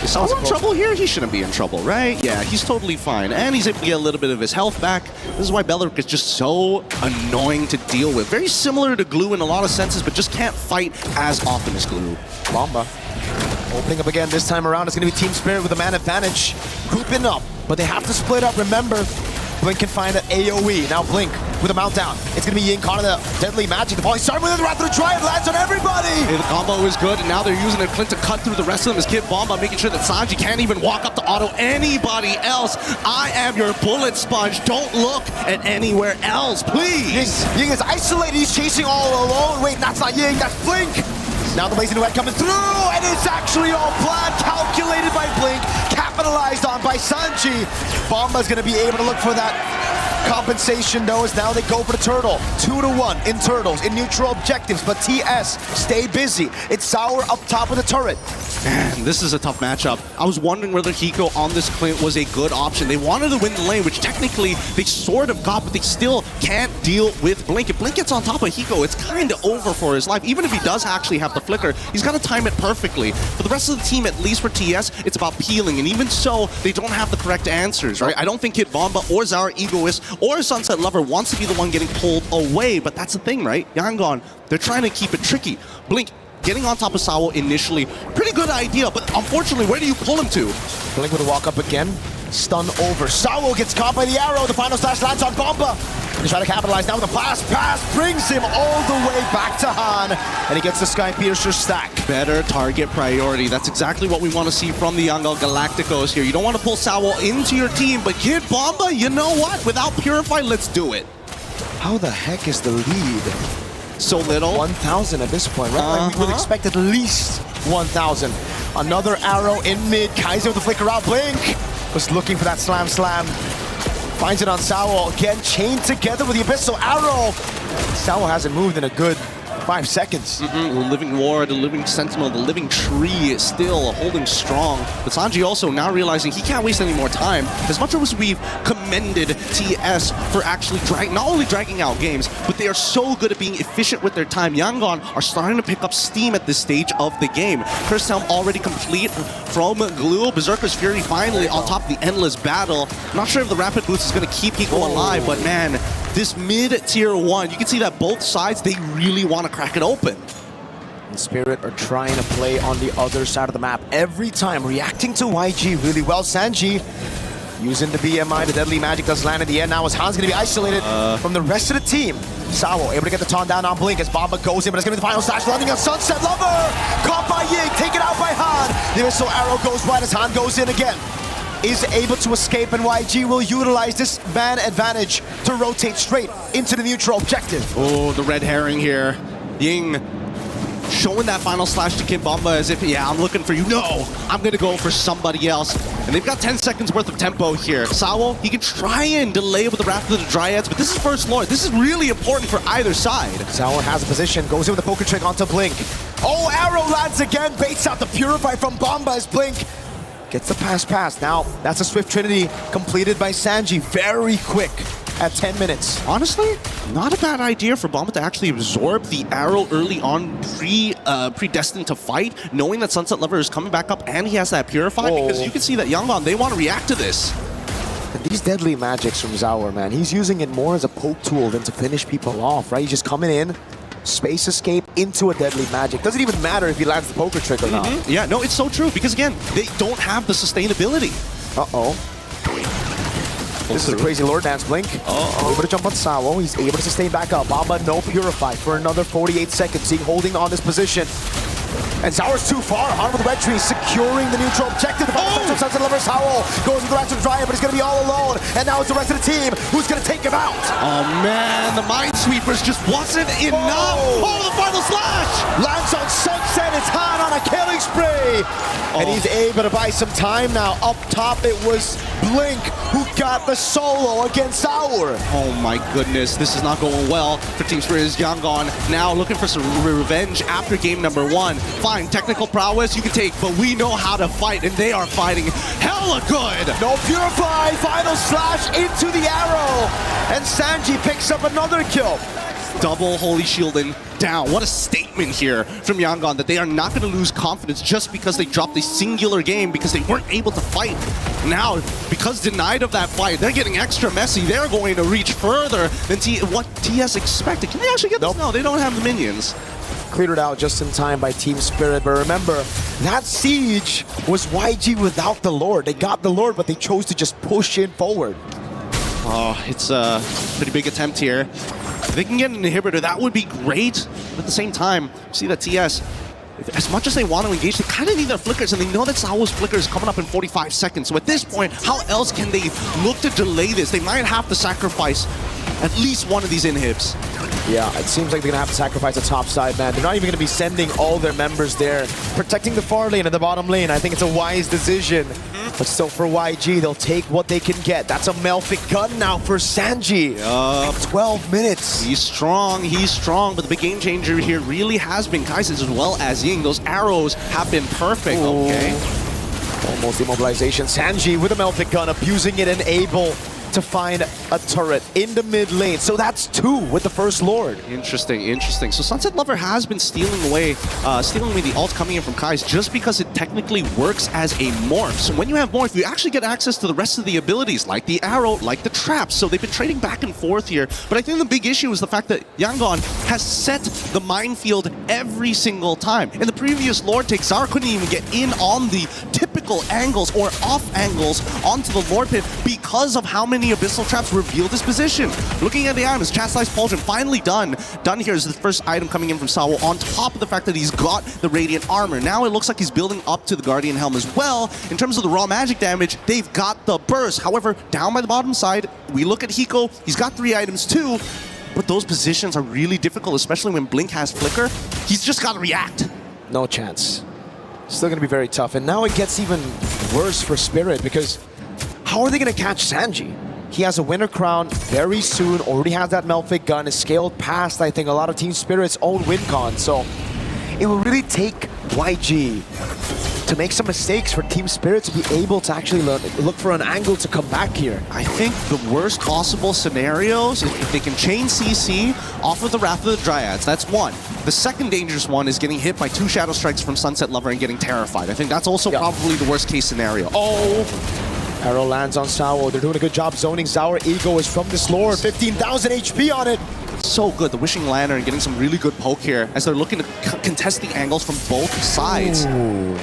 Is Sawa in trouble here? He shouldn't be in trouble, right? Yeah, he's totally fine. And he's able to get a little bit of his health back. This is why Beleric is just so annoying to deal with. Very similar to Glue in a lot of senses, but just can't fight as often as Glue. Bomba opening up again. This time around, it's going to be Team Spirit with a man advantage. Grouping up, but they have to split up. Remember, Blink can find an AoE. Now Blink with a mount down. It's going to be Ying caught in the deadly magic. The volley started with it right through the drive. Lands on everybody. Hey, the combo is good, and now they're using their Clint to cut through the rest of them as Kid Bomba, making sure that Sanji can't even walk up to auto anybody else. I am your bullet sponge. Don't look at anywhere else, please. Ying is isolated. He's chasing all alone. Wait, that's not Ying. That's Blink. Now the blazing duet coming through, and it's actually all planned, calculated by Blink, capitalized on by Sanji. Bomba's going to be able to look for that compensation, though, as now they go for the turtle. 2-1 in turtles, in neutral objectives, but TS stay busy. It's Sour up top of the turret. Man, this is a tough matchup. I was wondering whether Hiko on this Clint was a good option. They wanted to win the lane, which technically they sort of got, but they still can't deal with Blink. If Blink gets on top of Hiko, it's kind of over for his life. Even if he does actually have the flicker, he's got to time it perfectly. For the rest of the team, at least for TS, it's about peeling, and even so, they don't have the correct answers, right? I don't think Kid Bomba or Zara Egoist or Sunset Lover wants to be the one getting pulled away, but that's the thing, right? Yangon, they're trying to keep it tricky. Blink getting on top of Sawo initially, pretty good idea, but unfortunately, where do you pull him to? Blink with a walk up again, stun over. Sawo gets caught by the arrow, the final slash lands on Bomba. He's trying to capitalize now with a fast pass, brings him all the way back to Han, and he gets the Sky Piercer stack. Better target priority. That's exactly what we want to see from the Yangon Galacticos here. You don't want to pull Sawo into your team, but Kid Bomba, you know what? Without Purify, let's do it. How the heck is the lead? So little. 1,000 at this point, right? Like we would expect at least 1,000. Another arrow in mid. Kaiser with the flicker out. Blink was looking for that slam. Finds it on Sawo. Again, chained together with the Abyssal Arrow. Sawo hasn't moved in a good 5 seconds. The Living Ward, the Living Sentinel, the Living Tree is still holding strong. But Sanji also now realizing he can't waste any more time. As much as we've commended TS for actually not only dragging out games, but they are so good at being efficient with their time. Yangon are starting to pick up steam at this stage of the game. Curse Helm already complete from Glue. Berserker's Fury finally on top of the endless battle. Not sure if the Rapid Boost is going to keep Hiko alive, but man, this mid-tier 1, you can see that both sides, they really want to crack it open. And Spirit are trying to play on the other side of the map every time, reacting to YG really well. Sanji using the BMI, the deadly magic does land in the end. Now as Han's going to be isolated from the rest of the team. Sawo able to get the taunt down on Blink as Bomba goes in, but it's going to be the final slash landing on Sunset Lover. Caught by Ying, taken out by Han. The Abyssal Arrow goes wide as Han goes in again. is able to escape, and YG will utilize this man advantage to rotate straight into the neutral objective. Oh, the red herring here. Ying showing that final slash to Kid Bomba as if, yeah, I'm looking for you. No, I'm going to go for somebody else. And they've got 10 seconds worth of tempo here. Sawo, he can try and delay with the Wrath of the Dryads, but this is First Lord. This is really important for either side. Sawo has a position, goes in with the poker trick onto Blink. Oh, arrow lands again, baits out the Purify from Bomba as Blink gets the pass. Now, that's a Swift Trinity completed by Sanji. Very quick at 10 minutes. Honestly, not a bad idea for Bomba to actually absorb the arrow early on, predestined to fight, knowing that Sunset Lover is coming back up and he has that Purify, because you can see that Yangon, they want to react to this. And these deadly magics from Zaur, man, he's using it more as a poke tool than to finish people off, right? He's just coming in, space escape into a deadly magic. Doesn't even matter if he lands the poker trick or not. Yeah, no, it's so true, because again, they don't have the sustainability. Uh-oh. This is a crazy Lord Dance Blink. Able to jump on Sawo. He's able to sustain back up. Bomba, no Purify for another 48 seconds. He's holding on this position. And Zaur's too far. On with the red tree, securing the neutral objective. The Sunset Lover Sawo goes with the Wrath of the Dryad, but he's going to be all alone. And now it's the rest of the team who's going to take him out. Oh man, the Minesweepers just wasn't enough. Oh, the final slash! Lands on Sunset. It's Han on a killing spree. And he's able to buy some time now. Up top, it was Blink who got the solo against Zaur. Oh my goodness, this is not going well for Team Spirit's Yangon. Now looking for some revenge after game number 1. Fine, technical prowess you can take, but we know how to fight, and they are fighting hella good. No Purify, final slash into the arrow, and Sanji picks up another kill. Double Holy Shielding down. What a statement here from Yangon that they are not going to lose confidence just because they dropped a singular game because they weren't able to fight. Now, because denied of that fight, they're getting extra messy. They're going to reach further than what TS expected. Can they actually get this? No, they don't have the minions. Cleared it out just in time by Team Spirit, but remember, that siege was YG without the Lord. They got the Lord, but they chose to just push in forward. Oh, it's a pretty big attempt here. If they can get an inhibitor, that would be great. But at the same time, see that TS, as much as they want to engage, they kind of need their flickers, and they know that Sawo's flicker is coming up in 45 seconds. So at this point, how else can they look to delay this? They might have to sacrifice at least one of these inhibs. Yeah, it seems like they're going to have to sacrifice the top side, man. They're not even going to be sending all their members there. Protecting the far lane and the bottom lane, I think it's a wise decision. But still, for YG, they'll take what they can get. That's a Melfic gun now for Sanji. 12 minutes. He's strong, but the big game changer here really has been Kaizen as well as Ying. Those arrows have been perfect. Ooh. Okay. Almost immobilization. Sanji with a Melfic gun, abusing it and able to find a turret in the mid lane. So that's 2 with the First Lord. Interesting. So Sunset Lover has been stealing away the ult coming in from Kai's just because it technically works as a morph. So when you have morph, you actually get access to the rest of the abilities, like the arrow, like the trap. So they've been trading back and forth here. But I think the big issue is the fact that Yangon has set the minefield every single time. In the previous Lord take, Zaur couldn't even get in on the typical angles or off angles onto the Lord pit because of how many abyssal traps revealed his position. Looking at the items, Chastised Pauldron finally done. Done here is the first item coming in from Sawo, on top of the fact that he's got the Radiant Armor. Now it looks like he's building up to the Guardian Helm as well. In terms of the raw magic damage, they've got the burst. However, down by the bottom side, we look at Hiko, he's got 3 items too, but those positions are really difficult, especially when Blink has Flicker. He's just got to react. No chance. Still going to be very tough. And now it gets even worse for Spirit, because how are they going to catch Sanji? He has a winner crown very soon, already has that Melfic gun, is scaled past, I think, a lot of Team Spirit's own win con. So it will really take YG to make some mistakes for Team Spirit to be able to actually look for an angle to come back here. I think the worst possible scenarios is if they can chain CC off of the Wrath of the Dryads. That's one. The second dangerous one is getting hit by 2 Shadow Strikes from Sunset Lover and getting terrified. I think that's also probably the worst case scenario. Arrow lands on Sawo. They're doing a good job zoning. Zaur Ego is from this Lord. 15,000 HP on it. So good. The Wishing Lantern getting some really good poke here as they're looking to contest the angles from both sides. Ooh.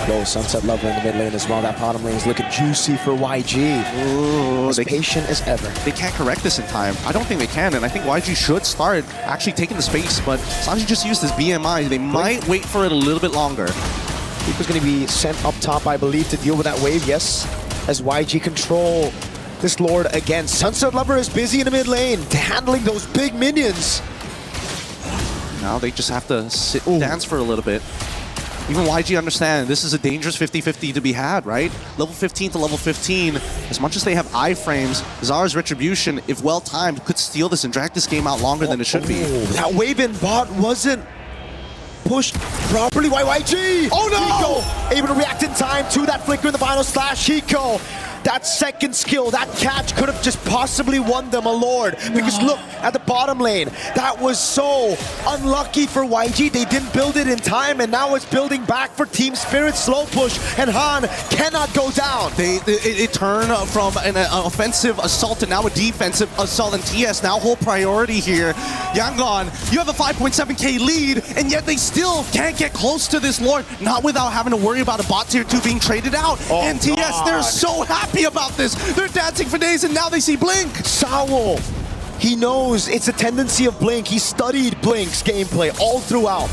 Yo, Sunset Lover in the mid lane as well. That bottom lane is looking juicy for YG. Ooh, as patient as ever. They can't correct this in time. I don't think they can, and I think YG should start actually taking the space, but Sanji just used his BMI. They might wait for it a little bit longer. Hiko's going to be sent up top, I believe, to deal with that wave, yes. as YG control this Lord again. Sunset Lover is busy in the mid lane, handling those big minions. Now they just have to sit and dance for a little bit. Even YG understand this is a dangerous 50-50 to be had, right? Level 15 to level 15, as much as they have iframes, Zara's Retribution, if well timed, could steal this and drag this game out longer than it should be. That wave in bot wasn't pushed properly by YG. Oh no! Hiko able to react in time to that flicker in the final slash. Hiko, that second skill, that catch could have just possibly won them a Lord. Because look at the bottom lane. That was so unlucky for YG. They didn't build it in time, and now it's building back for Team Spirit. Slow push, and Han cannot go down. It turned from an offensive assault to now a defensive assault, and TS now whole priority here. Yangon, you have a 5.7k lead, and yet they still can't get close to this Lord, not without having to worry about a bot tier 2 being traded out. And TS, they're so happy about this. They're dancing for days, and now they see Blink. Saul, he knows it's a tendency of Blink. He studied Blink's gameplay all throughout.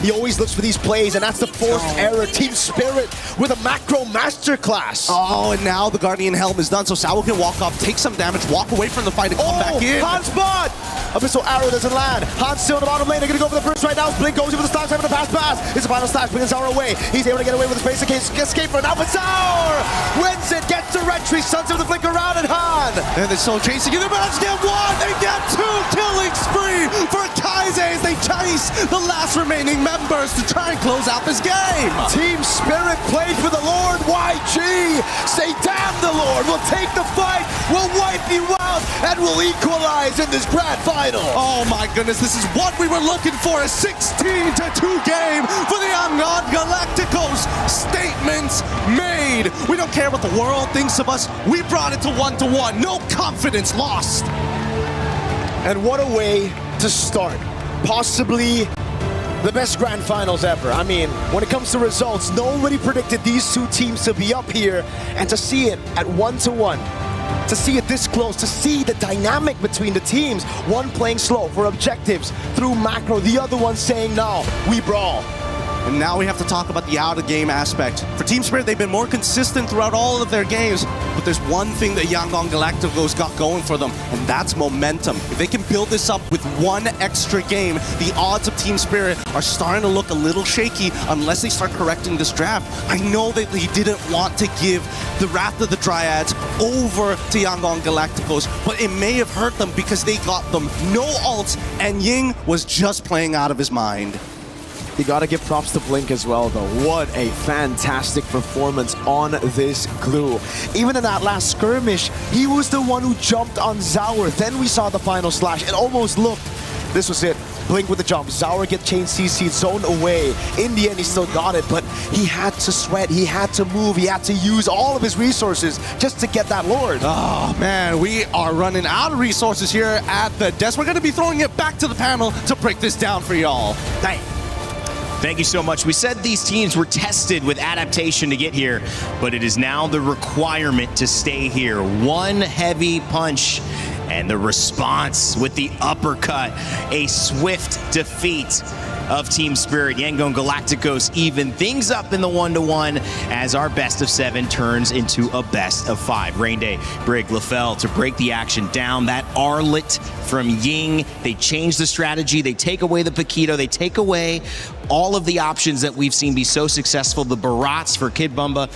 He always looks for these plays, and that's the forced error. Team Spirit with a macro masterclass. Oh, and now the Guardian Helm is done, so Saul can walk off, take some damage, walk away from the fight, and come back in. Han's bot! Abyssal arrow doesn't land. Han's still in the bottom lane. They're going to go for the first right now. Blink goes over the stocks, having a pass. It's a final slash, bringing Zaur away. He's able to get away with his face. Escape for now, but Zaur wins it, gets the retry, suns of the flick around, and Han. And they're still chasing you. They're about to get one. They get two. Killing spree for Kaise as they chase the last remaining members to try and close out this game. Team Spirit played for the Lord. YG say, damn the Lord. We'll take the fight. We'll wipe you out, and we'll equalize in this grand final. Oh my goodness, this is what we were looking for. A 16-2 game for the Yangon Galacticos. Statements made. We don't care what the world thinks of us. We brought it to 1-1. No confidence lost. And what a way to start. Possibly the best grand finals ever. I mean, when it comes to results, nobody predicted these two teams to be up here, and to see it at 1-1, to see it this close, to see the dynamic between the teams, one playing slow for objectives through macro, the other one saying, no, we brawl. And now we have to talk about the out-of-game aspect. For Team Spirit, they've been more consistent throughout all of their games, but there's one thing that Yangon Galacticos got going for them, and that's momentum. If they can build this up with one extra game, the odds of Team Spirit are starting to look a little shaky unless they start correcting this draft. I know that he didn't want to give the Wrath of the Dryads over to Yangon Galacticos, but it may have hurt them because they got them no ults, and Ying was just playing out of his mind. You gotta give props to Blink as well, though. What a fantastic performance on this glue. Even in that last skirmish, he was the one who jumped on Zaur. Then we saw the final slash. It almost looked, this was it. Blink with the jump. Zaur get chain CC, zone away. In the end, he still got it, but he had to sweat, he had to move, he had to use all of his resources just to get that Lord. Oh man, we are running out of resources here at the desk. We're gonna be throwing it back to the panel to break this down for y'all. Dang. Thank you so much. We said these teams were tested with adaptation to get here, but it is now the requirement to stay here. One heavy punch, and the response with the uppercut. A swift defeat of Team Spirit. Yangon Galacticos even things up in the 1-1 as our best of 7 turns into a best of 5. Rainday, Brig, LaFell to break the action down. That Arlet from Ying. They change the strategy. They take away the Paquito. They take away all of the options that we've seen be so successful. The Barats for Kid Bumba.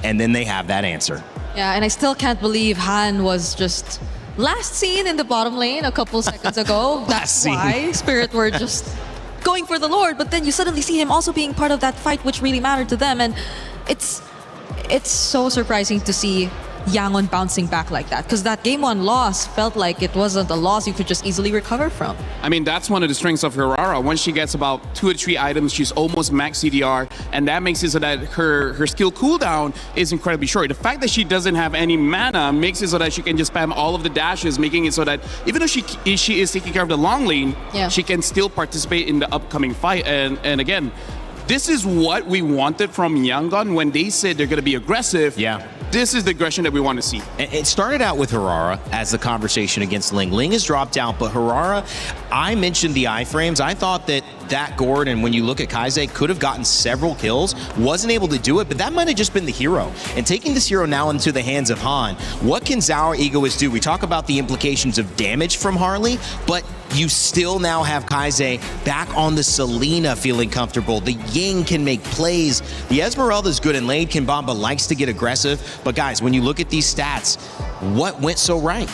And then they have that answer. Yeah, and I still can't believe Han was just last seen in the bottom lane a couple seconds ago. That's why Spirit were just going for the Lord, but then you suddenly see him also being part of that fight which really mattered to them, and it's so surprising to see Yangon bouncing back like that, because that game 1 loss felt like it wasn't a loss you could just easily recover from. I mean, that's one of the strengths of Hirara. Once she gets about 2 or 3 items, she's almost max CDR, and that makes it so that her skill cooldown is incredibly short. The fact that she doesn't have any mana makes it so that she can just spam all of the dashes, making it so that even though she is taking care of the long lane, she can still participate in the upcoming fight. And again, this is what we wanted from Yangon when they said they're going to be aggressive. Yeah. This is the aggression that we want to see. It started out with Harara as the conversation against Ling. Ling has dropped out, but Harara, I mentioned the iframes. I thought that Gord, and when you look at Kaise, could have gotten several kills, wasn't able to do it, but that might have just been the hero. And taking this hero now into the hands of Han, what can Zauer Egoist do? We talk about the implications of damage from Harley, but you still now have Kaise back on the Selena feeling comfortable. The Ying can make plays. The Esmeralda's good in lane. Kimbamba likes to get aggressive. But guys, when you look at these stats, what went so right?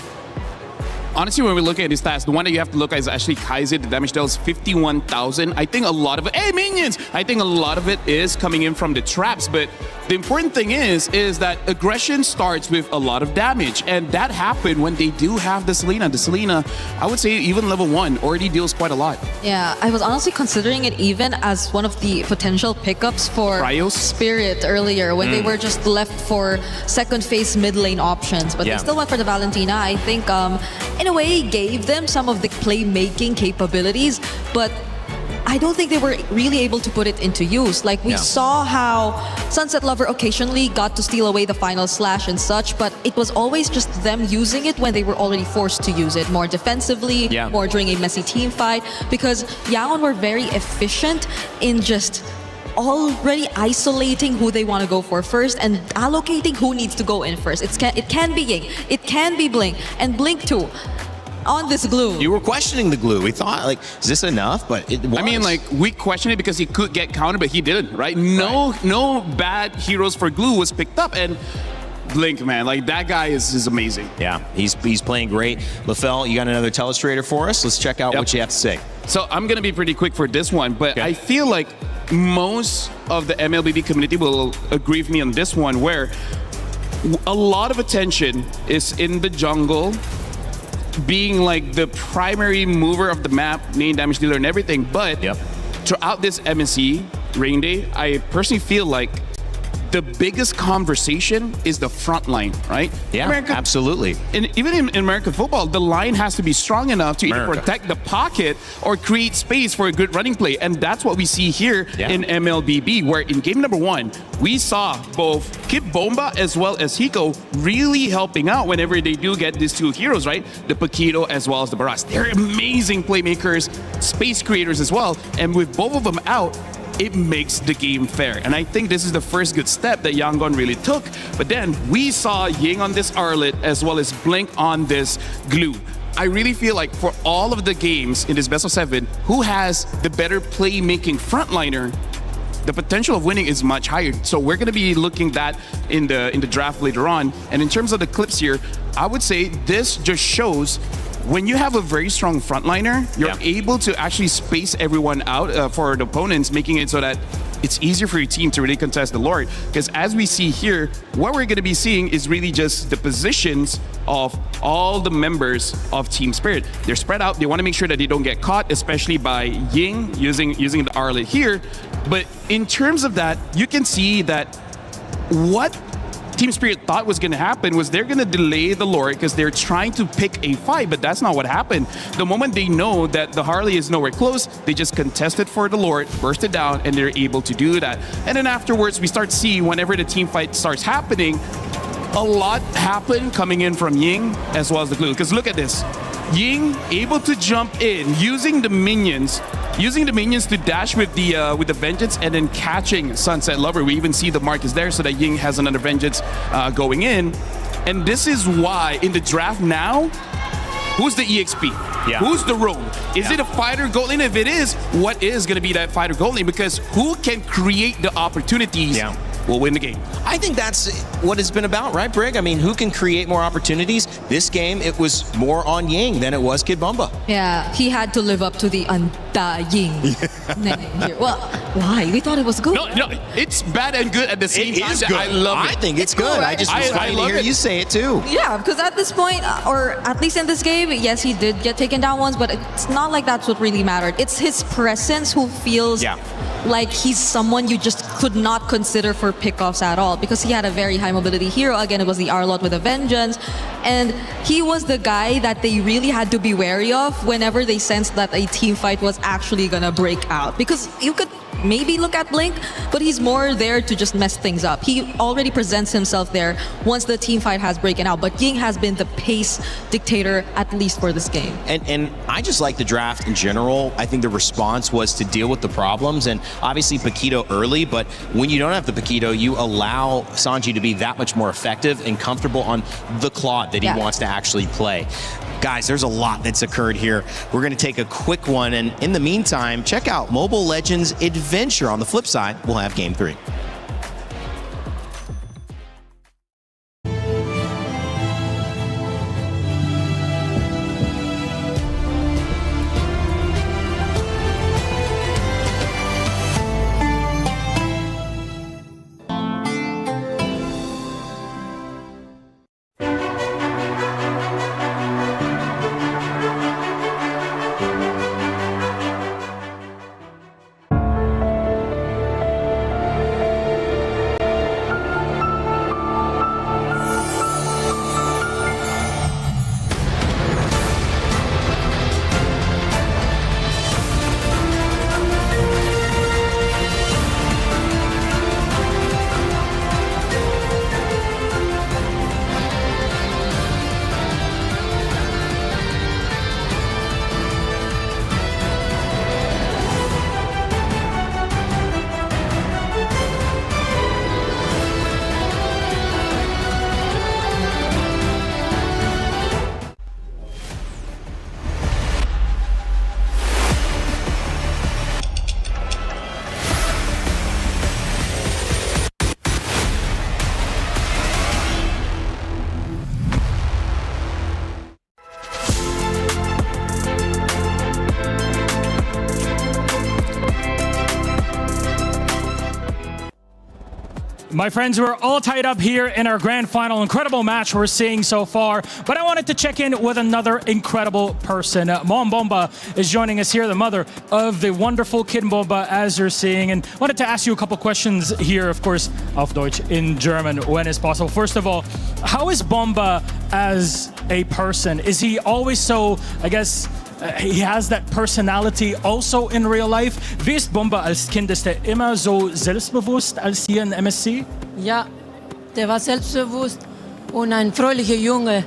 Honestly, when we look at his stats, the one that you have to look at is actually Kaise. The damage dealt is 51,000. I think a lot of it, hey minions! I think a lot of it is coming in from the traps, but the important thing is that aggression starts with a lot of damage, and that happened when they do have the Selena. The Selena, I would say even level 1, already deals quite a lot. Yeah, I was honestly considering it even as one of the potential pickups for Cryos? Spirit earlier when they were just left for second phase mid lane options, but they still went for the Valentina. I think in a way gave them some of the playmaking capabilities, but I don't think they were really able to put it into use. Like we saw how Sunset Lover occasionally got to steal away the final slash and such, but it was always just them using it when they were already forced to use it more defensively, more during a messy team fight, because Yangon were very efficient in just already isolating who they want to go for first and allocating who needs to go in first. It can be Ying, it can be Blink, and Blink too. On this glue. You were questioning the glue. We thought, like, is this enough? But it was. I mean, like, we questioned it because he could get countered, but he didn't, right? No bad heroes for glue was picked up, and Blink, man, like, that guy is amazing. Yeah, he's playing great. LaFell, you got another telestrator for us? Let's check out what you have to say. So I'm going to be pretty quick for this one, but I feel like most of the MLBB community will agree with me on this one, where a lot of attention is in the jungle, being like the primary mover of the map, main damage dealer and everything, but throughout this MSC Rain Day, I personally feel like the biggest conversation is the front line, right? Yeah, absolutely. And even in American football, the line has to be strong enough to either protect the pocket or create space for a good running play. And that's what we see here in MLBB, where in game number 1, we saw both Kid Bomba as well as Hiko really helping out whenever they do get these two heroes, right? The Paquito as well as the Barras. They're amazing playmakers, space creators as well. And with both of them out, it makes the game fair. And I think this is the first good step that Yangon really took. But then we saw Ying on this Arlet as well as Blink on this Glue. I really feel like for all of the games in this best of 7, who has the better playmaking frontliner, the potential of winning is much higher. So we're going to be looking that in the draft later on. And in terms of the clips here, I would say this just shows when you have a very strong frontliner, you're able to actually space everyone out for the opponents, making it so that it's easier for your team to really contest the Lord. Because as we see here, what we're going to be seeing is really just the positions of all the members of Team Spirit. They're spread out. They want to make sure that they don't get caught, especially by Ying using the Arlet here. But in terms of that, you can see that what Team Spirit thought was going to happen was they're going to delay the Lord because they're trying to pick a fight, but that's not what happened. The moment they know that the Harley is nowhere close, they just contested for the Lord, burst it down, and they're able to do that. And then afterwards, we start seeing whenever the team fight starts happening, a lot happen coming in from Ying as well as the Glue. Because look at this. Ying able to jump in using the minions to dash with the Vengeance and then catching Sunset Lover. We even see the mark is there so that Ying has another Vengeance going in. And this is why in the draft now, who's the EXP? Who's the roam? Is it a fighter gold lane? If it is, what is going to be that fighter gold lane? Because who can create the opportunities will win the game. I think that's what it's been about, right, Brig? I mean, who can create more opportunities? This game, it was more on Ying than it was Kid Bomba. Yeah, he had to live up to the Ying name here. Well, why? We thought it was good. No, it's bad and good at the same time. It is good. I love it. I think it's good. I just was happy to hear you say it too. Yeah, because at this point, or at least in this game, yes, he did get taken down once, but it's not like that's what really mattered. It's his presence who feels like he's someone you just could not consider for pickoffs at all, because he had a very high mobility hero. Again, it was the Arlot with a Vengeance, and he was the guy that they really had to be wary of whenever they sensed that a team fight was actually gonna break out, because you could maybe look at Blink, but he's more there to just mess things up. He already presents himself there once the team fight has broken out, but Ying has been the pace dictator, at least for this game. And I just like the draft in general. I think the response was to deal with the problems, and obviously Paquito early, but when you don't have the Paquito, you allow Sanji to be that much more effective and comfortable on the Claude that he wants to actually play. Guys, there's a lot that's occurred here. We're going to take a quick one, and in the meantime, check out Mobile Legends Adventure. On the flip side, we'll have Game 3. My friends, we're all tied up here in our grand final. Incredible match we're seeing so far. But I wanted to check in with another incredible person. Mom Bomba is joining us here, the mother of the wonderful Kid Bomba, as you're seeing. And wanted to ask you a couple questions here, of course, auf Deutsch, in German, when it's possible. First of all, how is Bomba as a person? Is he always so, I guess, he has that personality also in real life? Wie ist Bomba als Kind? Ist er immer so selbstbewusst als hier in MSC? Ja, der war selbstbewusst und ein fröhlicher Junge.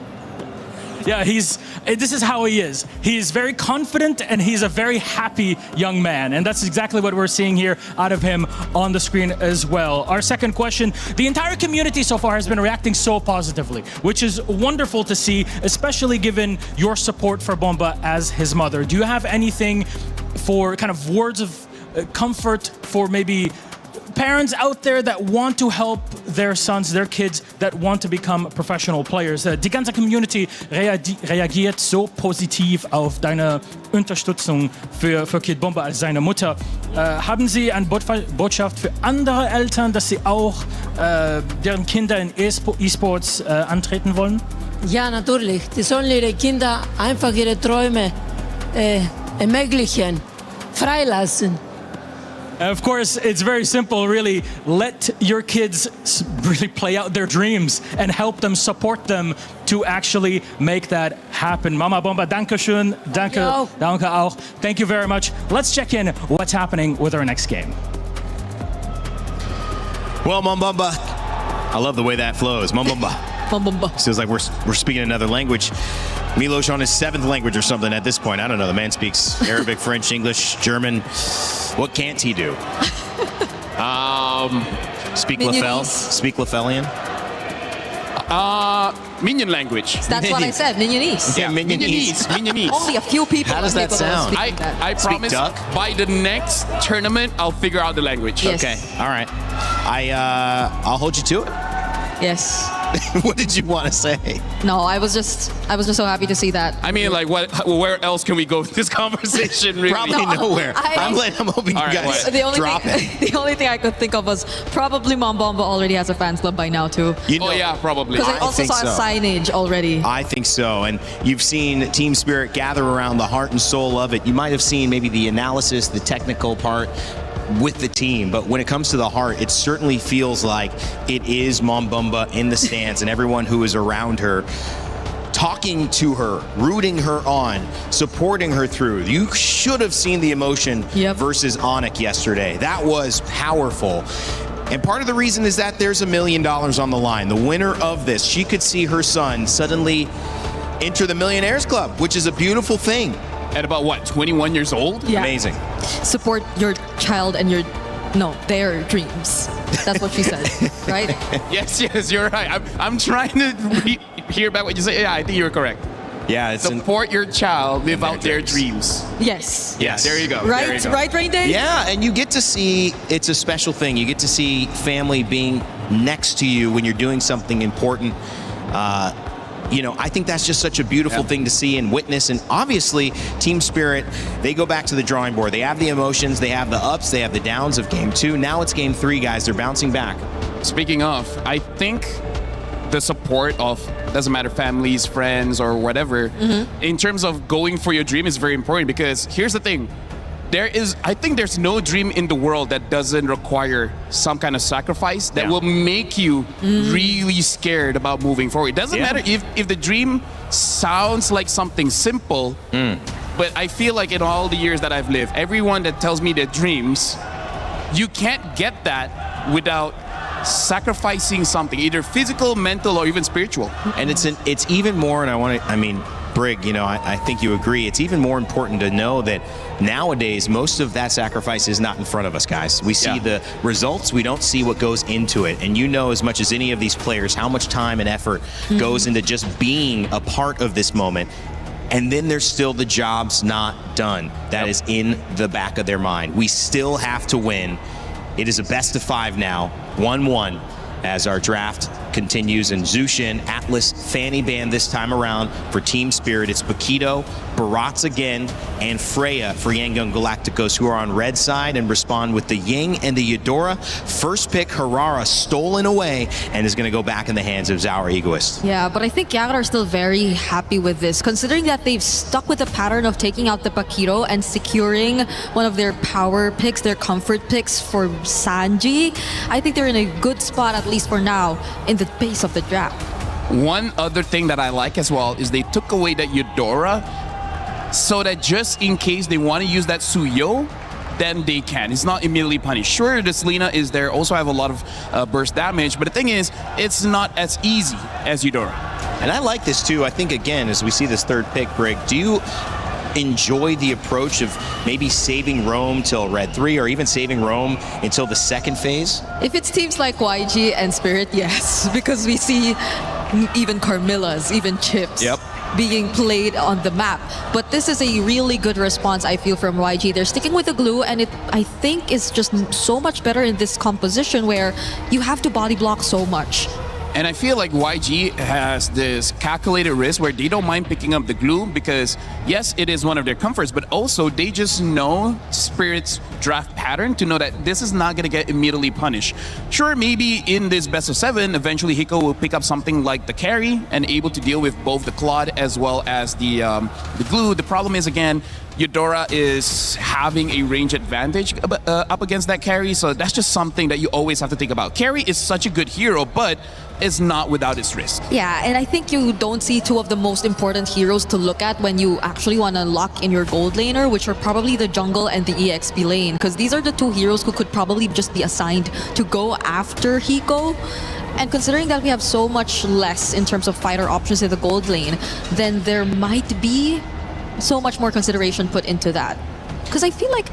Yeah, this is how he is. He is very confident and he's a very happy young man. And that's exactly what we're seeing here out of him on the screen as well. Our second question, the entire community so far has been reacting so positively, which is wonderful to see, especially given your support for Bomba as his mother. Do you have anything for kind of words of comfort for maybe parents out there that want to help their sons, their kids that want to become professional players? Die ganze Community reagiert so positiv auf deine Unterstützung für Kid Bomba als seine Mutter. Haben Sie eine Botschaft für andere Eltern, dass sie auch deren Kinder in Esports antreten wollen? Ja, natürlich. Die sollen ihre Kinder einfach ihre Träume ermöglichen, freilassen. Of course, it's very simple, really. Let your kids really play out their dreams and help them, support them to actually make that happen. Mama Bomba, danke schön. Danke auch. Thank you very much. Let's check in what's happening with our next game. Well, Mom Bomba, I love the way that flows. Mom Bomba. Mom Bomba. Feels like we're speaking another language. Milos on his 7th language or something at this point. I don't know. The man speaks Arabic, French, English, German. What can't he do? Speak Lefelian? Minion language. That's what I said, Minionese. Yeah, Minionese. Only a few people. How does that sound? I promise duck? by the next tournament, I'll figure out the language. Yes. Okay, all right. I'll hold you to it. Yes. What did you want to say? No, I was just so happy to see that. I mean, like, where else can we go with this conversation? Really? Probably nowhere. I'm hoping you guys drop it. The only thing I could think of was probably Mom Bomba already has a fans club by now too. Yeah, probably. Because I also saw a signage already. I think so, and you've seen Team Spirit gather around the heart and soul of it. You might have seen maybe the analysis, the technical part with the team, but when it comes to the heart, it certainly feels like it is Mom Bomba in the stands and everyone who is around her talking to her, rooting her on, supporting her through. You should have seen the emotion versus Onyx yesterday. That was powerful. And part of the reason is that there's $1 million on the line. The winner of this, she could see her son suddenly enter the Millionaires Club, which is a beautiful thing. At about what, 21 years old? Yeah. Amazing. Support your child and their dreams. That's what she said, right? Yes, you're right. I'm trying to hear back what you say. Yeah, I think you're correct. Yeah, it's support your child, live out their dreams. Yes. Yes. There you go. Right, there you go. right, Rain Day? Yeah, and you get to see, it's a special thing. You get to see family being next to you when you're doing something important. I think that's just such a beautiful thing to see and witness. And obviously, Team Spirit, they go back to the drawing board. They have the emotions, they have the ups, they have the downs of Game 2. Now it's Game 3, guys. They're bouncing back. Speaking of, I think the support of, doesn't matter, families, friends, or whatever, in terms of going for your dream is very important, because here's the thing. I think there's no dream in the world that doesn't require some kind of sacrifice that will make you really scared about moving forward. It doesn't matter if the dream sounds like something simple, but I feel like in all the years that I've lived, everyone that tells me their dreams, you can't get that without sacrificing something, either physical, mental, or even spiritual. And it's even more, and Brig, I think you agree, it's even more important to know that nowadays most of that sacrifice is not in front of us, guys. We see the results, we don't see what goes into it. And you know as much as any of these players how much time and effort goes into just being a part of this moment. And then there's still the job's not done. That is in the back of their mind. We still have to win. It is a best of 5 now, 1-1, as our draft continues. And Zushin, Atlas, Fanny Band this time around for Team Spirit. It's Paquito, Barats again, and Freya for Yangon Galacticos, who are on red side and respond with the Ying and the Eudora. First pick, Harara, stolen away and is going to go back in the hands of Zauer Egoist. Yeah, but I think Yagar are still very happy with this, considering that they've stuck with the pattern of taking out the Paquito and securing one of their power picks, their comfort picks for Sanji. I think they're in a good spot, at least for now, in the base of the draft. One other thing that I like as well is they took away that Eudora, so that just in case they want to use that Suyo, then they can. It's not immediately punished. Sure, the Selena is there, also have a lot of burst damage, but the thing is, it's not as easy as Eudora. And I like this too. I think, again, as we see this third pick, Brig, do you enjoy the approach of maybe saving Rome till Red 3 or even saving Rome until the second phase? If it's teams like YG and Spirit, yes, because we see even Carmilla's, even Chips being played on the map. But this is a really good response, I feel, from YG. They're sticking with the glue, and I think it's just so much better in this composition where you have to body block so much. And I feel like YG has this calculated risk where they don't mind picking up the glue because, yes, it is one of their comforts, but also they just know Spirit's draft pattern to know that this is not going to get immediately punished. Sure, maybe in this best of 7, eventually Hiko will pick up something like the carry and able to deal with both the Claude as well as the glue. The problem is, again, Eudora is having a range advantage up against that carry, so that's just something that you always have to think about. Carry is such a good hero, but it's not without its risk. Yeah, and I think you don't see two of the most important heroes to look at when you actually want to lock in your gold laner, which are probably the jungle and the EXP lane, because these are the two heroes who could probably just be assigned to go after Hiko. And considering that we have so much less in terms of fighter options in the gold lane, then there might be so much more consideration put into that. Because I feel like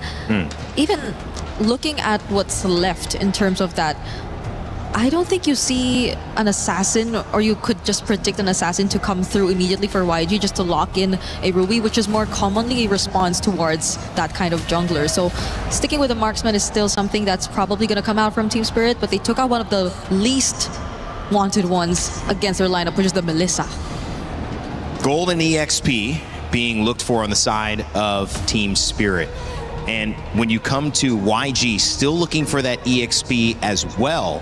even looking at what's left in terms of that, I don't think you see an assassin, or you could just predict an assassin to come through immediately for YG just to lock in a Ruby, which is more commonly a response towards that kind of jungler. So sticking with the marksman is still something that's probably going to come out from Team Spirit, but they took out one of the least wanted ones against their lineup, which is the Melissa. Golden EXP being looked for on the side of Team Spirit. And when you come to YG, still looking for that EXP as well,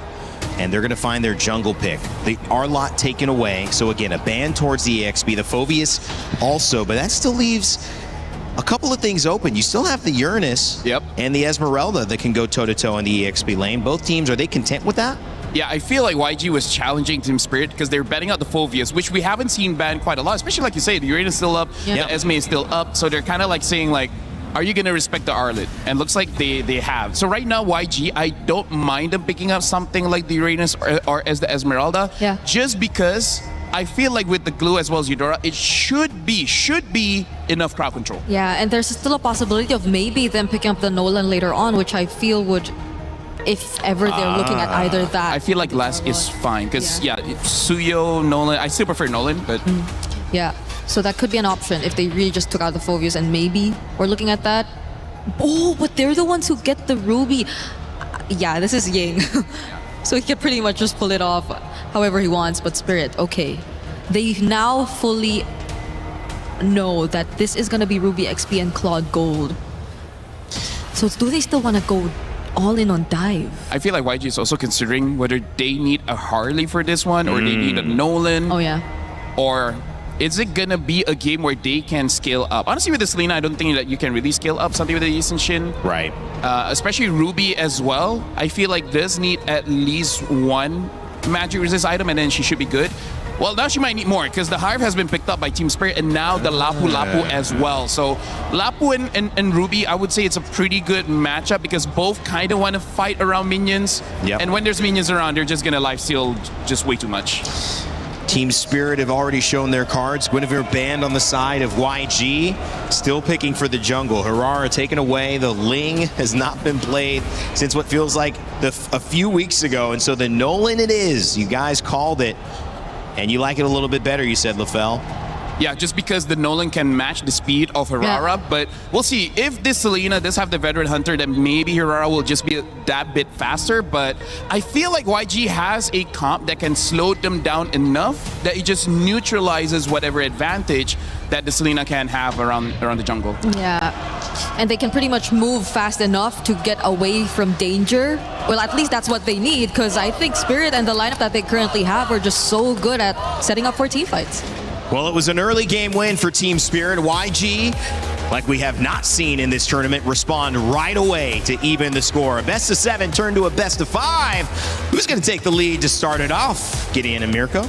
and they're going to find their jungle pick. The Arlott taken away, so again, a ban towards the EXP. The Phobius also, but that still leaves a couple of things open. You still have the Uranus and the Esmeralda that can go toe-to-toe in the EXP lane. Both teams, are they content with that? Yeah, I feel like YG was challenging Team Spirit because they're betting out the Phovias, which we haven't seen ban quite a lot, especially like you say, the Uranus is still up, the Esme is still up, so they're kind of like saying like, are you going to respect the Arlet? And looks like they have. So right now, YG, I don't mind them picking up something like the Uranus or as the Esmeralda, just because I feel like with the glue as well as Eudora, it should be enough crowd control. Yeah, and there's still a possibility of maybe them picking up the Nolan later on, which I feel would, if ever they're looking at either that. I feel like last is fine because Suyo, Nolan, I still prefer Nolan, but yeah, so that could be an option if they really just took out the Phovius, and maybe we're looking at that. Oh, but they're the ones who get the Ruby. Yeah, this is Ying. So he can pretty much just pull it off however he wants, but Spirit, okay. They now fully know that this is gonna be Ruby XP and Claude Gold. So do they still wanna go all in on dive? I feel like YG is also considering whether they need a Harley for this one or they need a Nolan. Oh yeah. Or is it gonna be a game where they can scale up? Honestly, with the Selena, I don't think that you can really scale up something with the Yi Shin. Right. Especially Ruby as well. I feel like this need at least one magic resist item and then she should be good. Well, now she might need more because the Hive has been picked up by Team Spirit and now the Lapu as well. So Lapu and Ruby, I would say it's a pretty good matchup because both kind of want to fight around minions. And when there's minions around, they're just going to lifesteal just way too much. Team Spirit have already shown their cards. Guinevere banned on the side of YG, still picking for the jungle. Harara taken away. The Ling has not been played since what feels like a few weeks ago. And so the Nolan it is. You guys called it. And you like it a little bit better, you said, LaFell. Yeah, just because the Nolan can match the speed of Harara, but we'll see. If this Selena does have the Veteran Hunter, then maybe Harara will just be that bit faster, but I feel like YG has a comp that can slow them down enough that it just neutralizes whatever advantage that the Selena can have around the jungle. Yeah, and they can pretty much move fast enough to get away from danger. Well, at least that's what they need, because I think Spirit and the lineup that they currently have are just so good at setting up for team fights. Well, it was an early game win for Team Spirit. YG, like we have not seen in this tournament, respond right away to even the score. A best of 7 turned to a best of 5. Who's going to take the lead to start it off? Gideon and Mirko?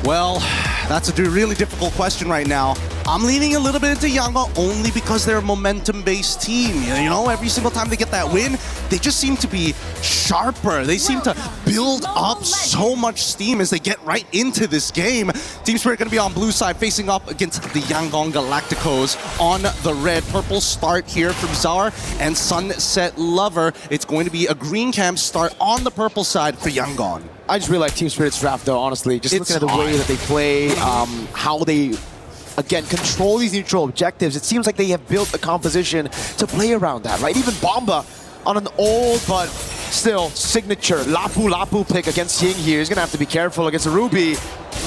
Well, that's a really difficult question right now. I'm leaning a little bit into Yanga only because they're a momentum-based team. You know, every single time they get that win, they just seem to be sharper. They seem to build up so much steam as they get right into this game. Team Spirit going to be on blue side, facing up against the Yangon Galacticos on the red. Purple start here from Czar and Sunset Lover. It's going to be a green camp start on the purple side for Yangon. I just really like Team Spirit's draft, though, honestly. Just looking at the way that they play, how they, again, control these neutral objectives. It seems like they have built a composition to play around that, right? Even Bomba on an old but still signature Lapu pick against Ying here. He's going to have to be careful against a Ruby.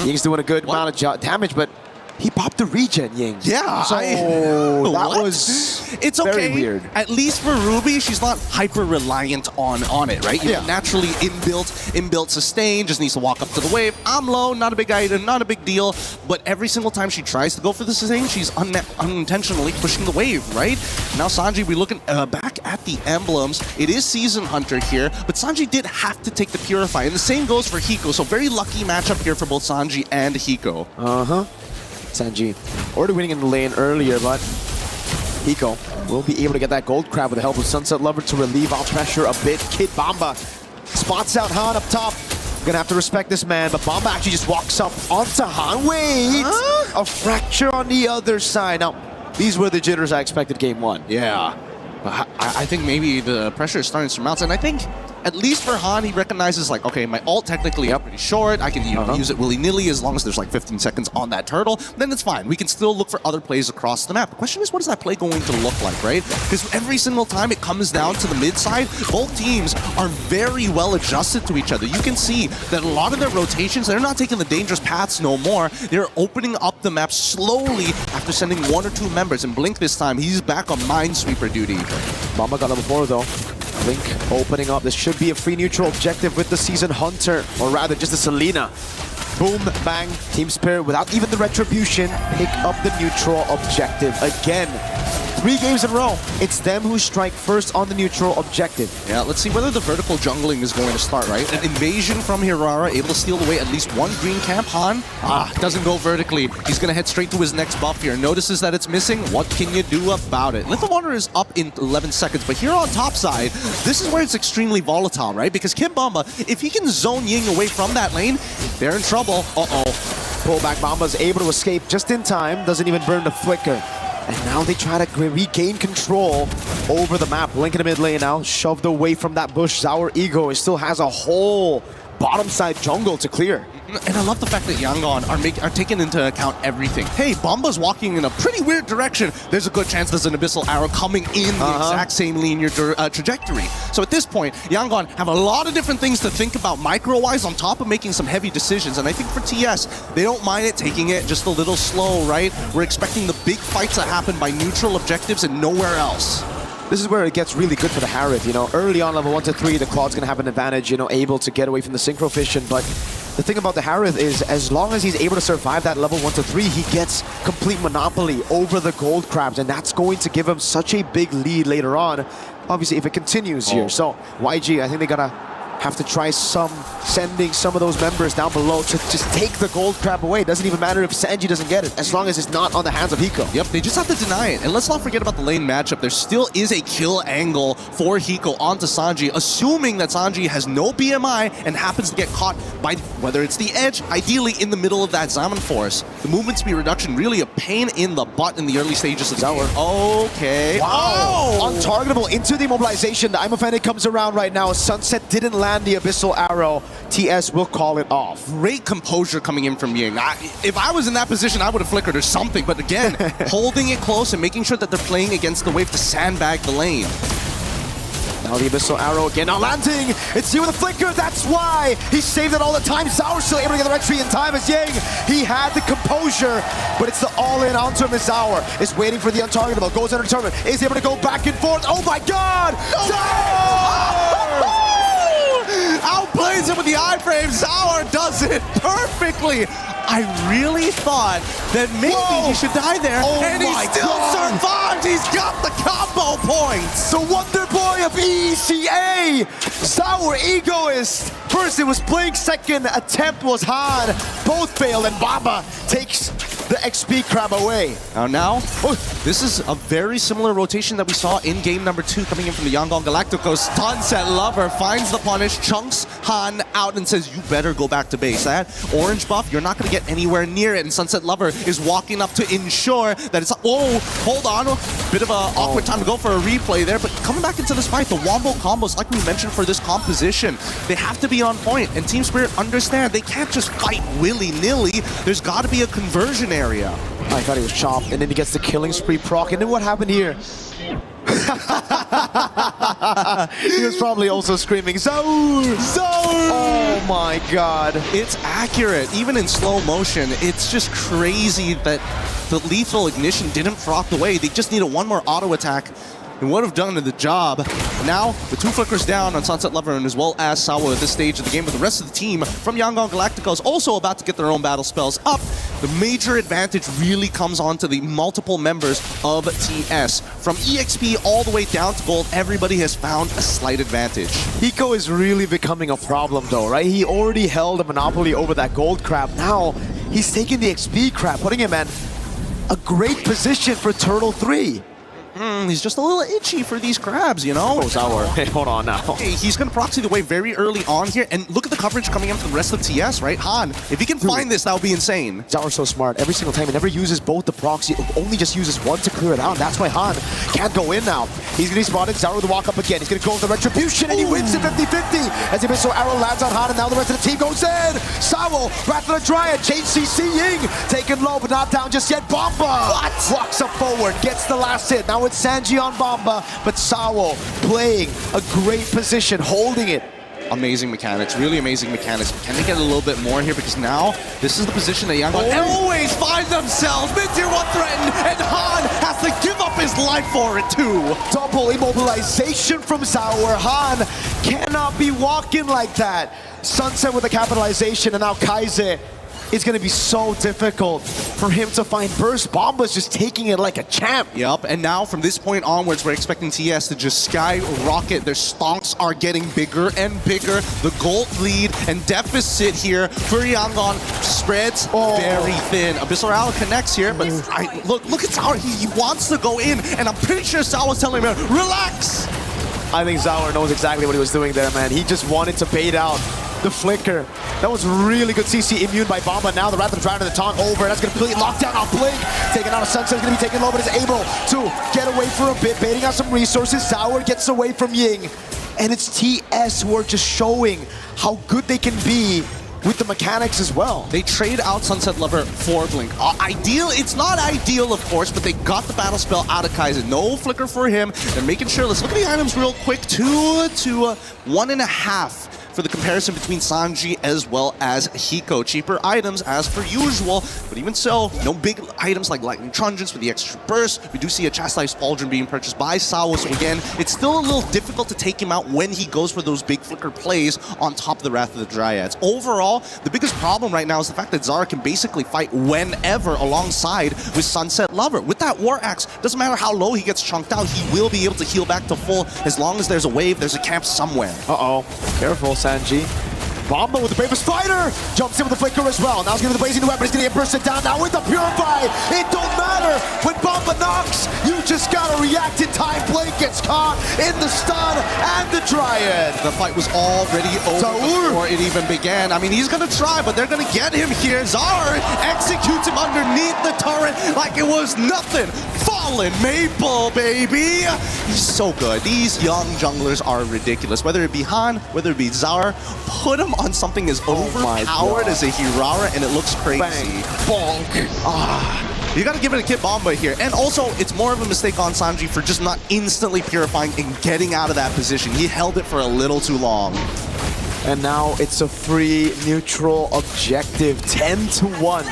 Ying's doing a good amount of damage, but he popped the regen, Ying. Yeah. So that was it's very okay. weird. At least for Ruby, she's not hyper-reliant on it, right? You know, naturally inbuilt sustain, just needs to walk up to the wave. I'm low, not a big item, not a big deal. But every single time she tries to go for the sustain, she's unintentionally pushing the wave, right? Now Sanji, we're looking back at the emblems. It is Season Hunter here, but Sanji did have to take the Purify. And the same goes for Hiko, so very lucky matchup here for both Sanji and Hiko. Sanji already winning in the lane earlier, but Hiko will be able to get that gold crab with the help of Sunset Lover to relieve off pressure a bit. Kid Bomba spots out Han up top. Gonna have to respect this man, but Bomba actually just walks up onto Han. Wait! A fracture on the other side. Now, these were the jitters I expected game 1. Yeah. I think maybe the pressure is starting to mount, and I think at least for Han, he recognizes like, okay, my ult technically pretty short. I can use it willy-nilly as long as there's like 15 seconds on that turtle. Then it's fine. We can still look for other plays across the map. The question is, what is that play going to look like, right? Because every single time it comes down to the mid side, both teams are very well adjusted to each other. You can see that a lot of their rotations, they're not taking the dangerous paths no more. They're opening up the map slowly after sending 1 or 2 members. And Blink this time, he's back on Minesweeper duty. Bomba got level 4 though. Blink opening up. This should be a free neutral objective with the Season Hunter, or rather just the Selena. Boom, bang, Team Spirit without even the retribution, pick up the neutral objective again. 3 games in a row, it's them who strike first on the neutral objective. Yeah, let's see whether the vertical jungling is going to start, right? An invasion from Hirara, able to steal away at least one green camp. Han, doesn't go vertically. He's going to head straight to his next buff here. Notices that it's missing. What can you do about it? Little Wonder is up in 11 seconds, but here on top side, this is where it's extremely volatile, right? Because Kid Bomba, if he can zone Ying away from that lane, they're in trouble. Pullback Bomba's able to escape just in time, doesn't even burn the flicker. And now they try to regain control over the map. Link in the mid lane now, shoved away from that bush. Sour Ego still has a whole bottom side jungle to clear. And I love the fact that Yangon are taking into account everything. Hey, Bomba's walking in a pretty weird direction. There's a good chance there's an Abyssal Arrow coming in the exact same linear trajectory. So at this point, Yangon have a lot of different things to think about micro-wise on top of making some heavy decisions. And I think for TS, they don't mind it, taking it just a little slow, right? We're expecting the big fights to happen by neutral objectives and nowhere else. This is where it gets really good for the Harith, you know. Early on, level 1 to 3, the Claude's going to have an advantage, you know, able to get away from the Synchro Fission. But the thing about the Harith is, as long as he's able to survive that level 1 to 3, he gets complete monopoly over the gold crabs, and that's going to give him such a big lead later on, obviously, if it continues here. So, YG, I think they gotta have to try sending some of those members down below to just take the gold crab away. It doesn't even matter if Sanji doesn't get it, as long as it's not on the hands of Hiko. Yep, they just have to deny it. And let's not forget about the lane matchup. There still is a kill angle for Hiko onto Sanji, assuming that Sanji has no BMI and happens to get caught by, whether it's the edge, ideally in the middle of that Zaman Forest. The movement speed reduction, really a pain in the butt in the early stages of the game. Okay. Wow! Untargetable into the immobilization. The Imofenic comes around right now. Sunset didn't land the Abyssal Arrow. TS will call it off. Great composure coming in from Ying. If I was in that position, I would have flickered or something. But again, holding it close and making sure that they're playing against the wave to sandbag the lane. Now the Abyssal Arrow again, now landing! It's you with a flicker, that's why! He saved it all the time. Sour still able to get the entry in time as Ying. He had the composure, but it's the all-in onto him as Sour is waiting for the untargetable. Goes under tournament, is able to go back and forth. Oh my god! Outplays him with the iframe. Sour does it perfectly. I really thought that maybe he should die there, and he still survived. He's got the combo points. The Wonder Boy of ECA, Sour Egoist. First it was Blink, second attempt was Han. Both failed, and Baba takes the XP crab away. Now, this is a very similar rotation that we saw in game number 2 coming in from the Yangon Galacticos. Sunset Lover finds the punish, chunks Han out and says, you better go back to base. That orange buff, you're not going to get anywhere near it. And Sunset Lover is walking up to ensure that it's... Oh, hold on. Bit of an awkward time to go for a replay there. But coming back into this fight, the Wombo combos, like we mentioned for this composition, they have to be on point. And Team Spirit understand they can't just fight willy-nilly. There's got to be a conversion area. I thought he was chopped, and then he gets the killing spree proc. And then what happened here? He was probably also screaming, Zaur! Zaur! Oh my god. It's accurate, even in slow motion. It's just crazy that the lethal ignition didn't proc away. They just needed one more auto attack and would have done the job. Now, the 2 flickers down on Sunset Lover and as well as Sawa at this stage of the game, but the rest of the team from Yangon Galacticos also about to get their own battle spells up. The major advantage really comes on to the multiple members of TS. From EXP all the way down to gold, everybody has found a slight advantage. Hiko is really becoming a problem though, right? He already held a monopoly over that gold crab. Now, he's taking the XP crab, putting him in a great position for Turtle 3. He's just a little itchy for these crabs, you know? Oh, Sour. Hey, hold on now. Hey, he's going to proxy the wave very early on here, and look at the coverage coming in from the rest of TS, right? Han, if he can find this, that would be insane. Sour's so smart. Every single time, he never uses both the proxy, only just uses one to clear it out. That's why Han can't go in now. He's going to be spotted. Sour with the walk up again. He's going to go with the Retribution, and he wins it 50-50. As the Abyssal Arrow lands on Han, and now the rest of the team goes in. Sour, Wrath of the Dryad, JCC Ying, taken low, but not down just yet. Bomba! What? Walks up forward, gets the last hit. Now it's Sanji on Bomba, but Sawo playing a great position, holding it. Amazing mechanics, really amazing mechanics. Can they get a little bit more here? Because now, this is the position that Yangon always find themselves. Mid-tier 1 threatened, and Han has to give up his life for it too. Double immobilization from Sour. Han cannot be walking like that. Sunset with the capitalization, and now Kaize it's going to be so difficult for him to find burst. Bomba's just taking it like a champ. Yep, and now from this point onwards, we're expecting TS to just skyrocket. Their stonks are getting bigger and bigger. The gold lead and deficit here for Yangon spreads very thin. Abyssal Rally connects here, but look at Sauer. He wants to go in, and I'm pretty sure Sauer's telling him, relax. I think Sauer knows exactly what he was doing there, man. He just wanted to bait out the flicker. That was really good CC immune by Bomba. Now the Wrath of the Dragon, the taunt over. That's going to completely lock down on Blink. Taking out a Sunset, is going to be taken low, but is able to get away for a bit, baiting out some resources. Sauer gets away from Ying. And it's TS who are just showing how good they can be with the mechanics as well. They trade out Sunset Lover for Blink. Ideal, it's not ideal, of course, but they got the battle spell out of Kaizen. No flicker for him. They're making sure. Let's look at the items real quick. 2 to 1.5. For the comparison between Sanji as well as Hiko. Cheaper items as per usual, but even so, no big items like Lightning Truncheons for the extra burst. We do see a Chastised Pauldron being purchased by Sao, so again, it's still a little difficult to take him out when he goes for those big flicker plays on top of the Wrath of the Dryads. Overall, the biggest problem right now is the fact that Zara can basically fight whenever alongside with Sunset Lover. With that War Axe, doesn't matter how low he gets chunked out, he will be able to heal back to full as long as there's a wave, there's a camp somewhere. Uh-oh, careful, Sanji. Bomba with the Bravest Fighter jumps in with the flicker as well. Now he's going to the blazing weapon. He's going to get bursted down now with the Purify. It don't matter when Bomba knocks. You just got to react in time. Blake gets caught in the stun and the Dryad. The fight was already over before it even began. I mean, he's going to try, but they're going to get him here. Zara executes him underneath the turret like it was nothing. Fallen Maple, baby. He's so good. These young junglers are ridiculous. Whether it be Han, whether it be Zara, put him on something as overpowered as a Hirara, and it looks crazy. Bang. Bonk. You gotta give it a Kid Bomba here. And also, it's more of a mistake on Sanji for just not instantly purifying and getting out of that position. He held it for a little too long. And now it's a free neutral objective, 10-1.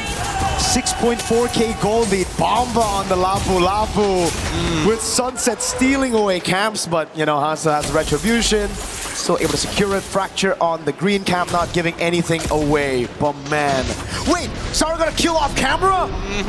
6.4k gold lead. Bomba on the Lapu Lapu with Sunset stealing away camps, but you know, Hansa has Retribution. Still able to secure it. Fracture on the green camp, not giving anything away. But man, wait, Sara got a kill off camera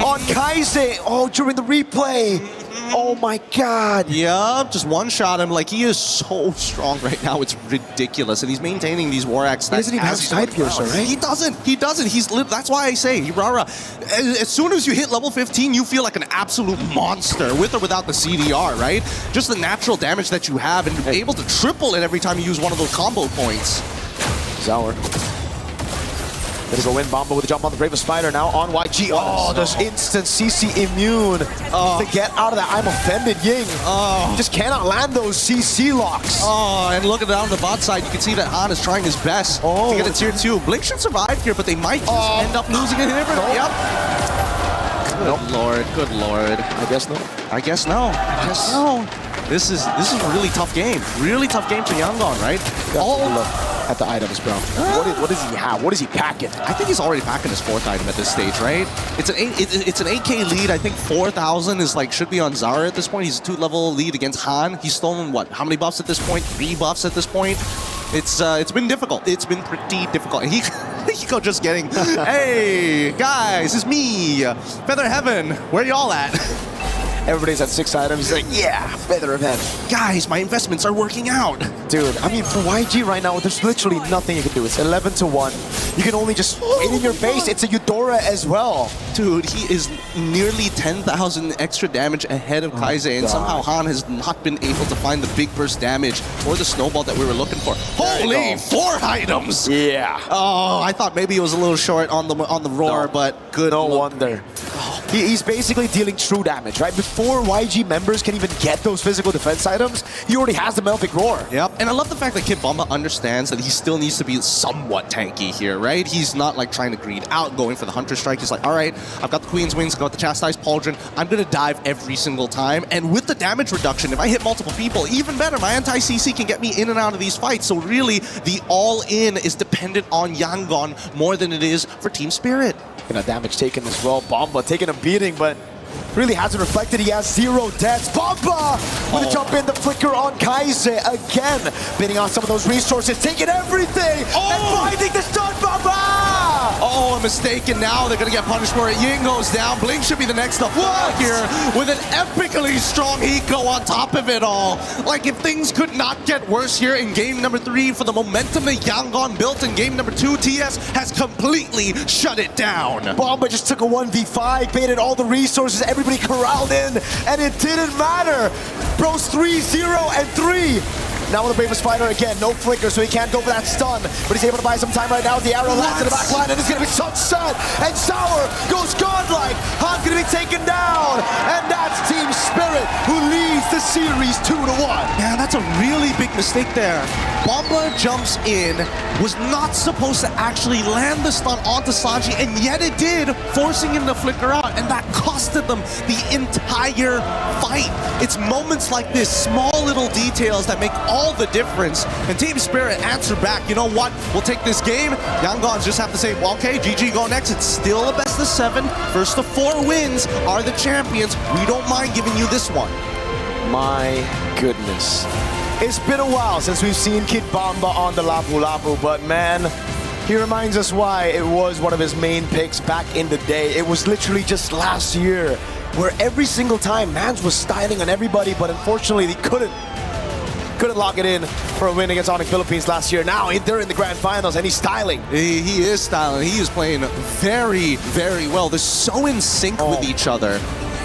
on Kaize. Oh, during the replay. Oh my god. Yup, just one-shot him. Like, he is so strong right now. It's ridiculous. And he's maintaining these War Axe. He doesn't even have Side Piercer, right? He doesn't. He doesn't. That's why I say, Hirara, as soon as you hit level 15, you feel like an absolute monster, with or without the CDR, right? Just the natural damage that you have, and you're able to triple it every time you use one of those combo points. Sauer. Gonna go in. Bomba with a jump on the Bravest Spider now on YG. Oh, there's instant CC immune to get out of that. I'm offended, Ying. Just cannot land those CC locks. Oh, and look at it on the bot side. You can see that Han is trying his best to get a tier 2. Blink should survive here, but they might just end up losing it here. Yep. Good lord, good lord. I guess no. I guess no. I guess no. This is a really tough game. Really tough game for Yangon, right? Look at the items, bro. What does he have? What is he packing? I think he's already packing his 4th item at this stage, right? It's an 8k lead. I think 4,000 is like should be on Zara at this point. He's a 2-level lead against Han. He's stolen what? How many buffs at this point? 3 buffs at this point. It's been difficult. It's been pretty difficult. And Hiko just getting, hey guys, it's me, Feather Heaven. Where y'all at? Everybody's at 6 items. He's like, yeah, Feather of Heaven. Guys, my investments are working out. Dude, I mean, for YG right now, there's literally nothing you can do. It's 11-1. You can only just wait in your base. It's a Eudora as well. Dude, he is nearly 10,000 extra damage ahead of Kaize, and somehow Han has not been able to find the big burst damage or the snowball that we were looking for. Holy, 4 items! Yeah. Oh, I thought maybe it was a little short on the roar, but good. No wonder. He's basically dealing true damage, right? Before YG members can even get those physical defense items, he already has the Melphic Roar. Yep, and I love the fact that Kid Bomba understands that he still needs to be somewhat tanky here, right? He's not like trying to greed out, going for the Hunter Strike. He's like, all right, I've got the Queen's Wings, I've got the Chastised Pauldron, I'm gonna dive every single time, and with the damage reduction, if I hit multiple people, even better, my anti-CC can get me in and out of these fights. So really, the all-in is dependent on Yangon more than it is for Team Spirit. And a damage taken as well. Bomba taking a beating, but really hasn't reflected. He has 0 deaths. Bomba with a jump in, the flicker on Kaize again. Bidding on some of those resources, taking everything and finding the stun. Bomba! Oh, a mistake, and now they're going to get punished for it. Ying goes down. Blink should be the next to fall here with an epically strong Hiko on top of it all. Like, if things could not get worse here in game number 3 for the momentum that Yangon built in game number 2, TS has completely shut it down. Bomba just took a 1v5, baited all the resources, everybody corralled in, and it didn't matter. Bros 3-0 and 3. Now with the Bravest Fighter again, no flicker, so he can't go for that stun. But he's able to buy some time right now. The arrow lands in the back line, and it's going to be Sunset. And Sour goes godlike. Han's going to be taken down. And that's Team Spirit, who leads the series 2-1. Yeah, that's a really big mistake there. Bomba jumps in, was not supposed to actually land the stun onto Sanji, and yet it did, forcing him to flicker out, and that costed them the entire fight. It's moments like this, small little details that make all the difference. And Team Spirit answered back, you know what, we'll take this game. Yangon's just have to say, well, okay, GG go next. It's still a best of 7. First of 4 wins are the champions. We don't mind giving you this one. My goodness. It's been a while since we've seen Kid Bomba on the Lapu Lapu, but man, he reminds us why it was one of his main picks back in the day. It was literally just last year where every single time Mans was styling on everybody, but unfortunately they couldn't lock it in for a win against Onyx Philippines last year. Now they're in the grand finals and he's styling. He is styling. He is playing very, very well. They're so in sync with each other.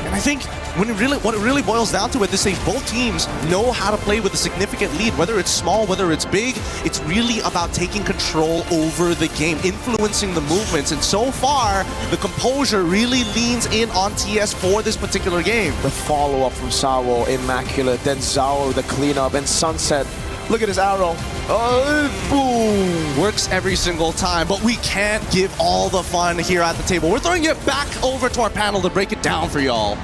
And I think what it really boils down to is both teams know how to play with a significant lead, whether it's small, whether it's big. It's really about taking control over the game, influencing the movements. And so far, the composure really leans in on TS for this particular game. The follow-up from Sawo, immaculate. Then Zao, the cleanup, and Sunset. Look at his arrow. Oh, boom. Works every single time, but we can't give all the fun here at the table. We're throwing it back over to our panel to break it down for y'all.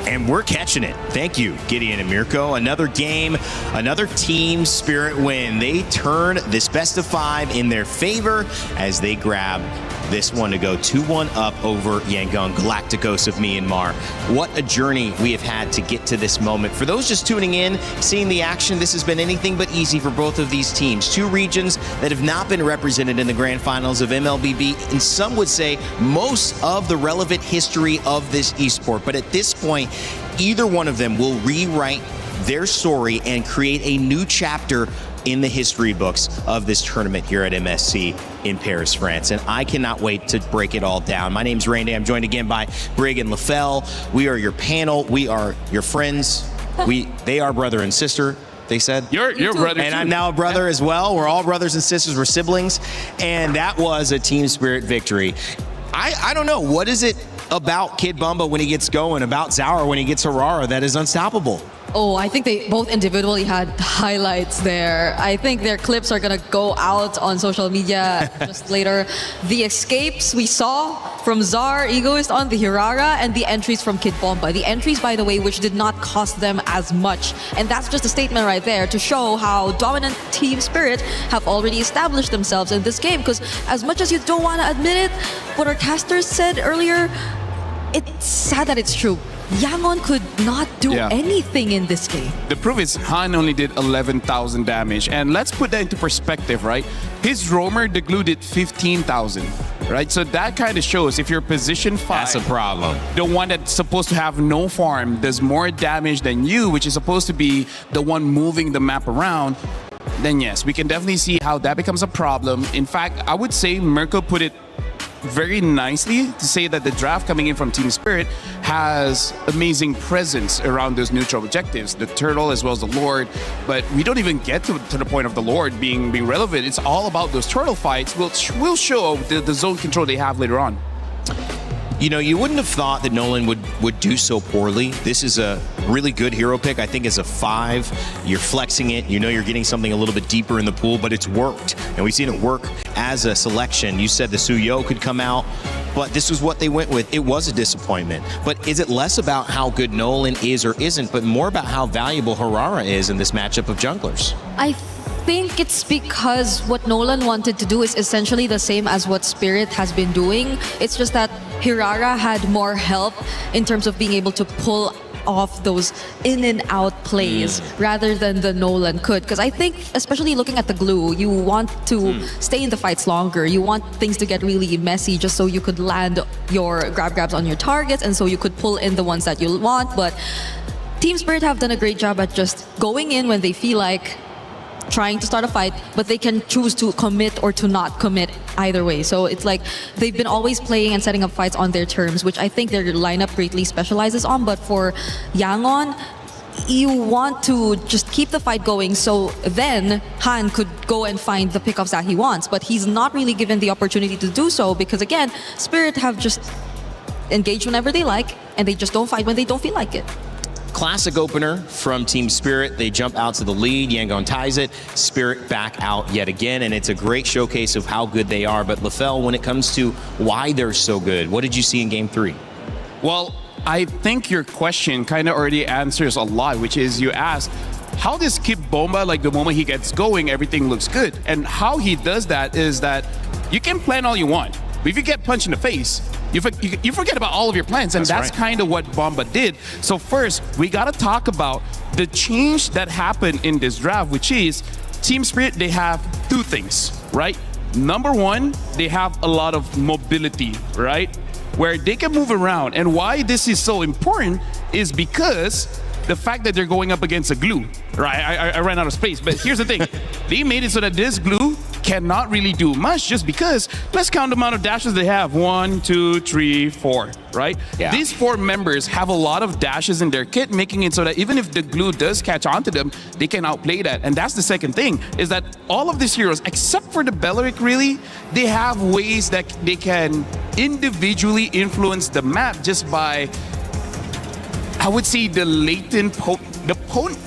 And we're catching it. Thank you, Gideon and Mirko. Another game, another Team Spirit win. They turn this best of 5 in their favor as they grab this one to go 2-1 up over Yangon Galacticos of Myanmar. What a journey we have had to get to this moment. For those just tuning in, seeing the action, this has been anything but easy for both of these teams. 2 regions that have not been represented in the grand finals of MLBB, and some would say most of the relevant history of this esport. But at this point, either one of them will rewrite their story and create a new chapter in the history books of this tournament here at MSC in Paris, France. And I cannot wait to break it all down. My name's Randy. I'm joined again by Brig and LaFell. We are your panel. We are your friends. They are brother and sister, they said. You're brother and too. I'm now a brother as well. We're all brothers and sisters. We're siblings. And that was a Team Spirit victory. I don't know. What is it about Kid Bomba when he gets going, about Zaur when he gets Harara, that is unstoppable? Oh, I think they both individually had highlights there. I think their clips are gonna go out on social media just later. The escapes we saw from Zar, Egoist on the Hirara, and the entries from Kid Bomba. The entries, by the way, which did not cost them as much. And that's just a statement right there to show how dominant Team Spirit have already established themselves in this game. Because as much as you don't want to admit it, what our casters said earlier, it's sad that it's true. Yangon could not do anything in this game. The proof is Han only did 11,000 damage. And let's put that into perspective, right? His roamer, the glue, did 15,000, right? So that kind of shows if you're position 5. That's a problem. The one that's supposed to have no farm does more damage than you, which is supposed to be the one moving the map around. Then yes, we can definitely see how that becomes a problem. In fact, I would say Mirko put it very nicely to say that the draft coming in from Team Spirit has amazing presence around those neutral objectives, the Turtle as well as the Lord. But we don't even get to the point of the Lord being relevant. It's all about those Turtle fights, which will show the zone control they have later on. You know, you wouldn't have thought that Nolan would do so poorly. This is a really good hero pick. I think as a 5, you're flexing it. You know you're getting something a little bit deeper in the pool, but it's worked. And we've seen it work as a selection. You said the Suyo could come out, but this was what they went with. It was a disappointment. But is it less about how good Nolan is or isn't, but more about how valuable Harara is in this matchup of junglers? I think it's because what Nolan wanted to do is essentially the same as what Spirit has been doing. It's just that Hirara had more help in terms of being able to pull off those in and out plays rather than the Nolan could. Because I think, especially looking at the glue, you want to stay in the fights longer. You want things to get really messy just so you could land your grabs on your targets and so you could pull in the ones that you want. But Team Spirit have done a great job at just going in when they feel like trying to start a fight, but they can choose to commit or to not commit either way. So it's like they've been always playing and setting up fights on their terms, which I think their lineup greatly specializes on. But for Yangon, you want to just keep the fight going so then Han could go and find the pickups that he wants. But he's not really given the opportunity to do so because, again, Spirit have just engaged whenever they like and they just don't fight when they don't feel like it. Classic opener from Team Spirit. They jump out to the lead. Yangon ties it. Spirit back out yet again, and it's a great showcase of how good they are. But LaFell, when it comes to why they're so good, what did you see in Game 3? Well, I think your question kind of already answers a lot, which is you asked, how does Kip Bomba, like the moment he gets going, everything looks good? And how he does that is that you can plan all you want, but if you get punched in the face, you forget about all of your plans, and that's kind of what Bomba did. So first, we got to talk about the change that happened in this draft, which is Team Spirit, they have two things, right? Number one, they have a lot of mobility, right? Where they can move around. And why this is so important is because the fact that they're going up against a glue, right? I ran out of space, but here's the thing. They made it so that this glue cannot really do much just because, let's count the amount of dashes they have. 1, 2, 3, 4, right? Yeah. These 4 members have a lot of dashes in their kit, making it so that even if the glue does catch onto them, they can outplay that. And that's the second thing, is that all of these heroes, except for the Belleric really, they have ways that they can individually influence the map just by, I would say, the latent, the potent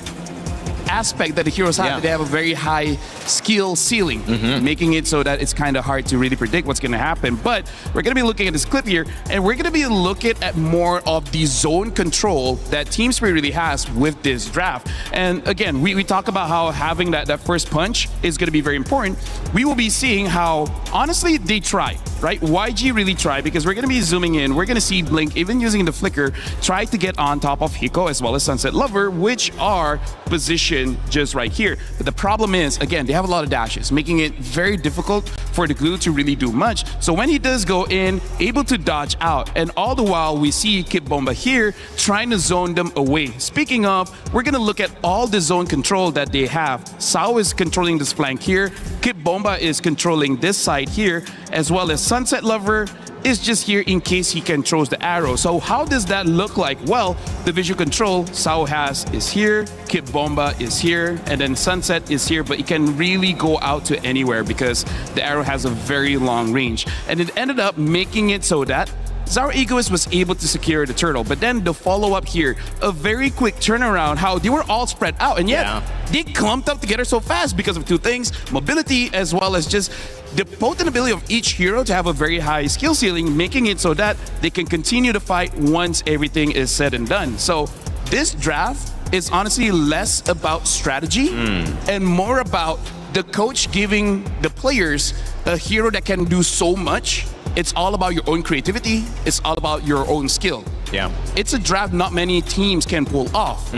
aspect that the heroes have. They have a very high skill ceiling, making it so that it's kind of hard to really predict what's going to happen. But we're going to be looking at this clip here, and we're going to be looking at more of the zone control that Team Spirit really has with this draft. And again, we talk about how having that first punch is going to be very important. We will be seeing how, honestly, they try, right? YG really tried, because we're going to be zooming in. We're going to see Blink, even using the flicker, try to get on top of Hiko as well as Sunset Lover, which are positioned just right here. But the problem is, again, they have a lot of dashes, making it very difficult for the glue to really do much. So when he does go in, able to dodge out, and all the while we see Kip Bomba here trying to zone them away. Speaking of, we're going to look at all the zone control that they have. Sao is controlling this flank here. Kip Bomba is controlling this side here, as well as Sunset Lover is just here in case he controls the arrow. So how does that look like? Well, the visual control Sao has is here, Kip Bomba is here, and then Sunset is here, but it can really go out to anywhere because the arrow has a very long range. And it ended up making it so that Zara Egoist was able to secure the turtle, but then the follow-up here, a very quick turnaround, how they were all spread out, and yet they clumped up together so fast because of two things, mobility as well as just the potent ability of each hero to have a very high skill ceiling, making it so that they can continue to fight once everything is said and done. So this draft is honestly less about strategy and more about the coach giving the players a hero that can do so much. It's all about your own creativity. It's all about your own skill. Yeah. It's a draft not many teams can pull off.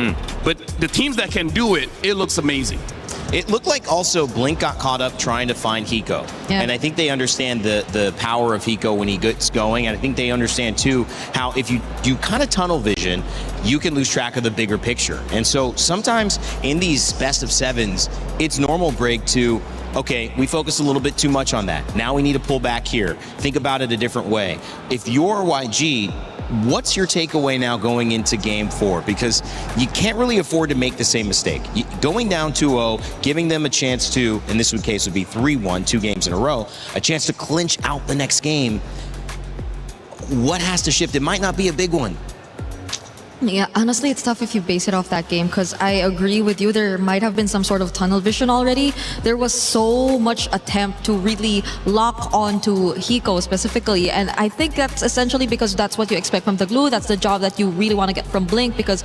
But the teams that can do it, it looks amazing. It looked like also Blink got caught up trying to find Hiko. Yeah. And I think they understand the power of Hiko when he gets going. And I think they understand, too, how if you do kind of tunnel vision, you can lose track of the bigger picture. And so sometimes in these best of sevens, it's normal, Brig, to, okay, we focus a little bit too much on that. Now we need to pull back here. Think about it a different way. If you're YG, what's your takeaway now going into Game 4? Because you can't really afford to make the same mistake. Going down 2-0, giving them a chance to, in this case would be 3-1, 2 games in a row, a chance to clinch out the next game. What has to shift? It might not be a big one. Yeah, honestly, it's tough if you base it off that game, because I agree with you. There might have been some sort of tunnel vision already. There was so much attempt to really lock on-to Hiko specifically, and I think that's essentially because that's what you expect from the glue. That's the job that you really want to get from Blink, because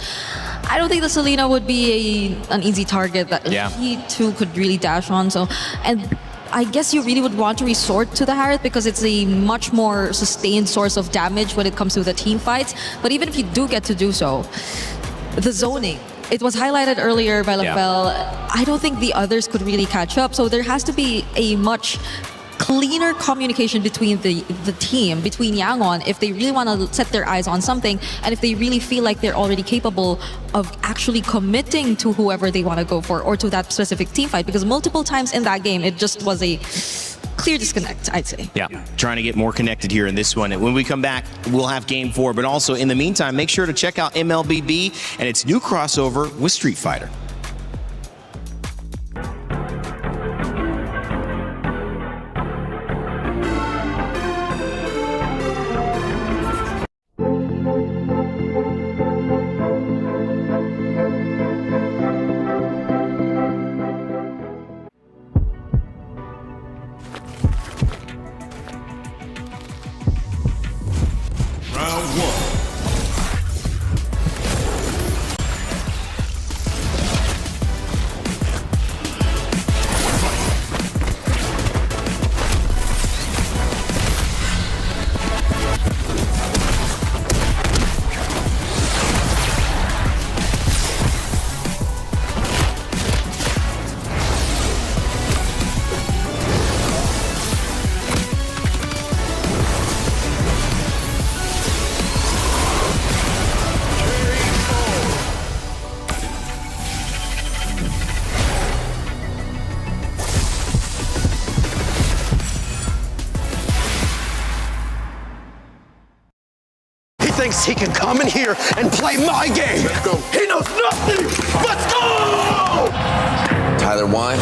I don't think the Selena would be an easy target that he too could really dash on. So, and I guess you really would want to resort to the Harith because it's a much more sustained source of damage when it comes to the team fights. But even if you do get to do so, the zoning, it was highlighted earlier by LaFell. I don't think the others could really catch up. So there has to be a much cleaner communication between the team, between Yangon, if they really want to set their eyes on something, and if they really feel like they're already capable of actually committing to whoever they want to go for or to that specific team fight. Because multiple times in that game, it just was a clear disconnect, I'd say. Yeah, trying to get more connected here in this one. And when we come back, we'll have Game 4. But also, in the meantime, make sure to check out MLBB and its new crossover with Street Fighter. Thinks he can come in here and play my game. Let's go. He knows nothing. Let's go! Tyler Wine,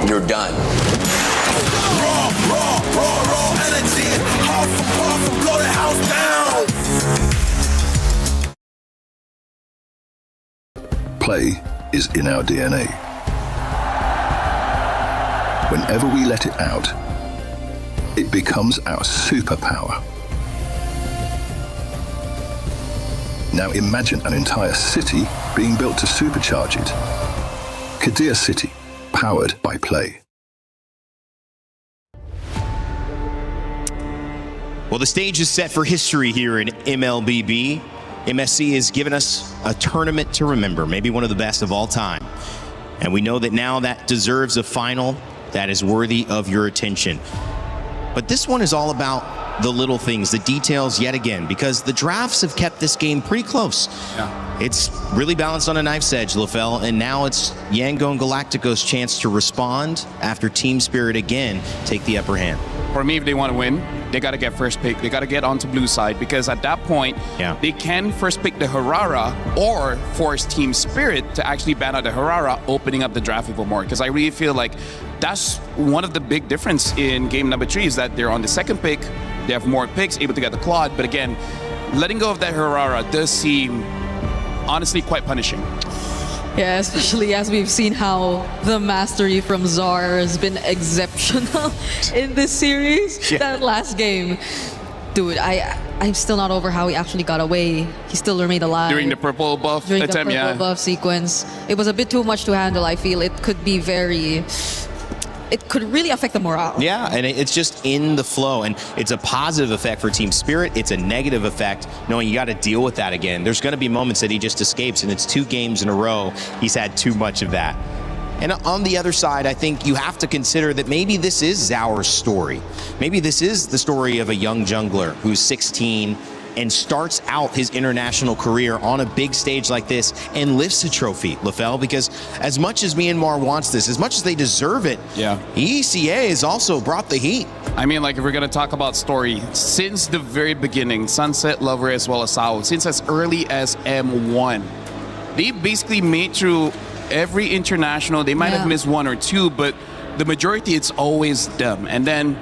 you're done. Raw energy. Half from blow the house down. Play is in our DNA. Whenever we let it out, it becomes our superpower. Now imagine an entire city being built to supercharge it. Kadir City, powered by Play. Well, the stage is set for history here in MLBB. MSC has given us a tournament to remember, maybe one of the best of all time. And we know that now that deserves a final that is worthy of your attention. But this one is all about the little things, the details yet again, because the drafts have kept this game pretty close. Yeah. It's really balanced on a knife's edge, LaFell, and now it's Yangon Galactico's chance to respond after Team Spirit again take the upper hand. For me, if they want to win, they got to get first pick. They got to get onto blue side, because at that point, they can first pick the Harara or force Team Spirit to actually ban out the Harara, opening up the draft even more. Because I really feel like that's one of the big difference in game number 3 is that they're on the second pick. They have more picks, able to get the Claude. But again, letting go of that Harara does seem honestly quite punishing. Yeah, especially as we've seen how the mastery from Czar has been exceptional in this series. Yeah. That last game, dude, I'm still not over how he actually got away. He still remained alive. During the purple buff attempt, the purple buff sequence. It was a bit too much to handle, I feel. It could be very... It could really affect the morale. Yeah, and it's just in the flow, and it's a positive effect for Team Spirit. It's a negative effect knowing you got to deal with that again. There's going to be moments that he just escapes, and it's 2 games in a row. He's had too much of that. And on the other side, I think you have to consider that maybe this is Zaur's story. Maybe this is the story of a young jungler who's 16 and starts out his international career on a big stage like this and lifts a trophy, LaFell, because as much as Myanmar wants this, as much as they deserve it, ECA has also brought the heat. I mean, like, if we're going to talk about story, since the very beginning, Sunset, Lover, as well as Sao, since as early as M1, they basically made through every international. They might have missed 1 or 2, but the majority, it's always them. And then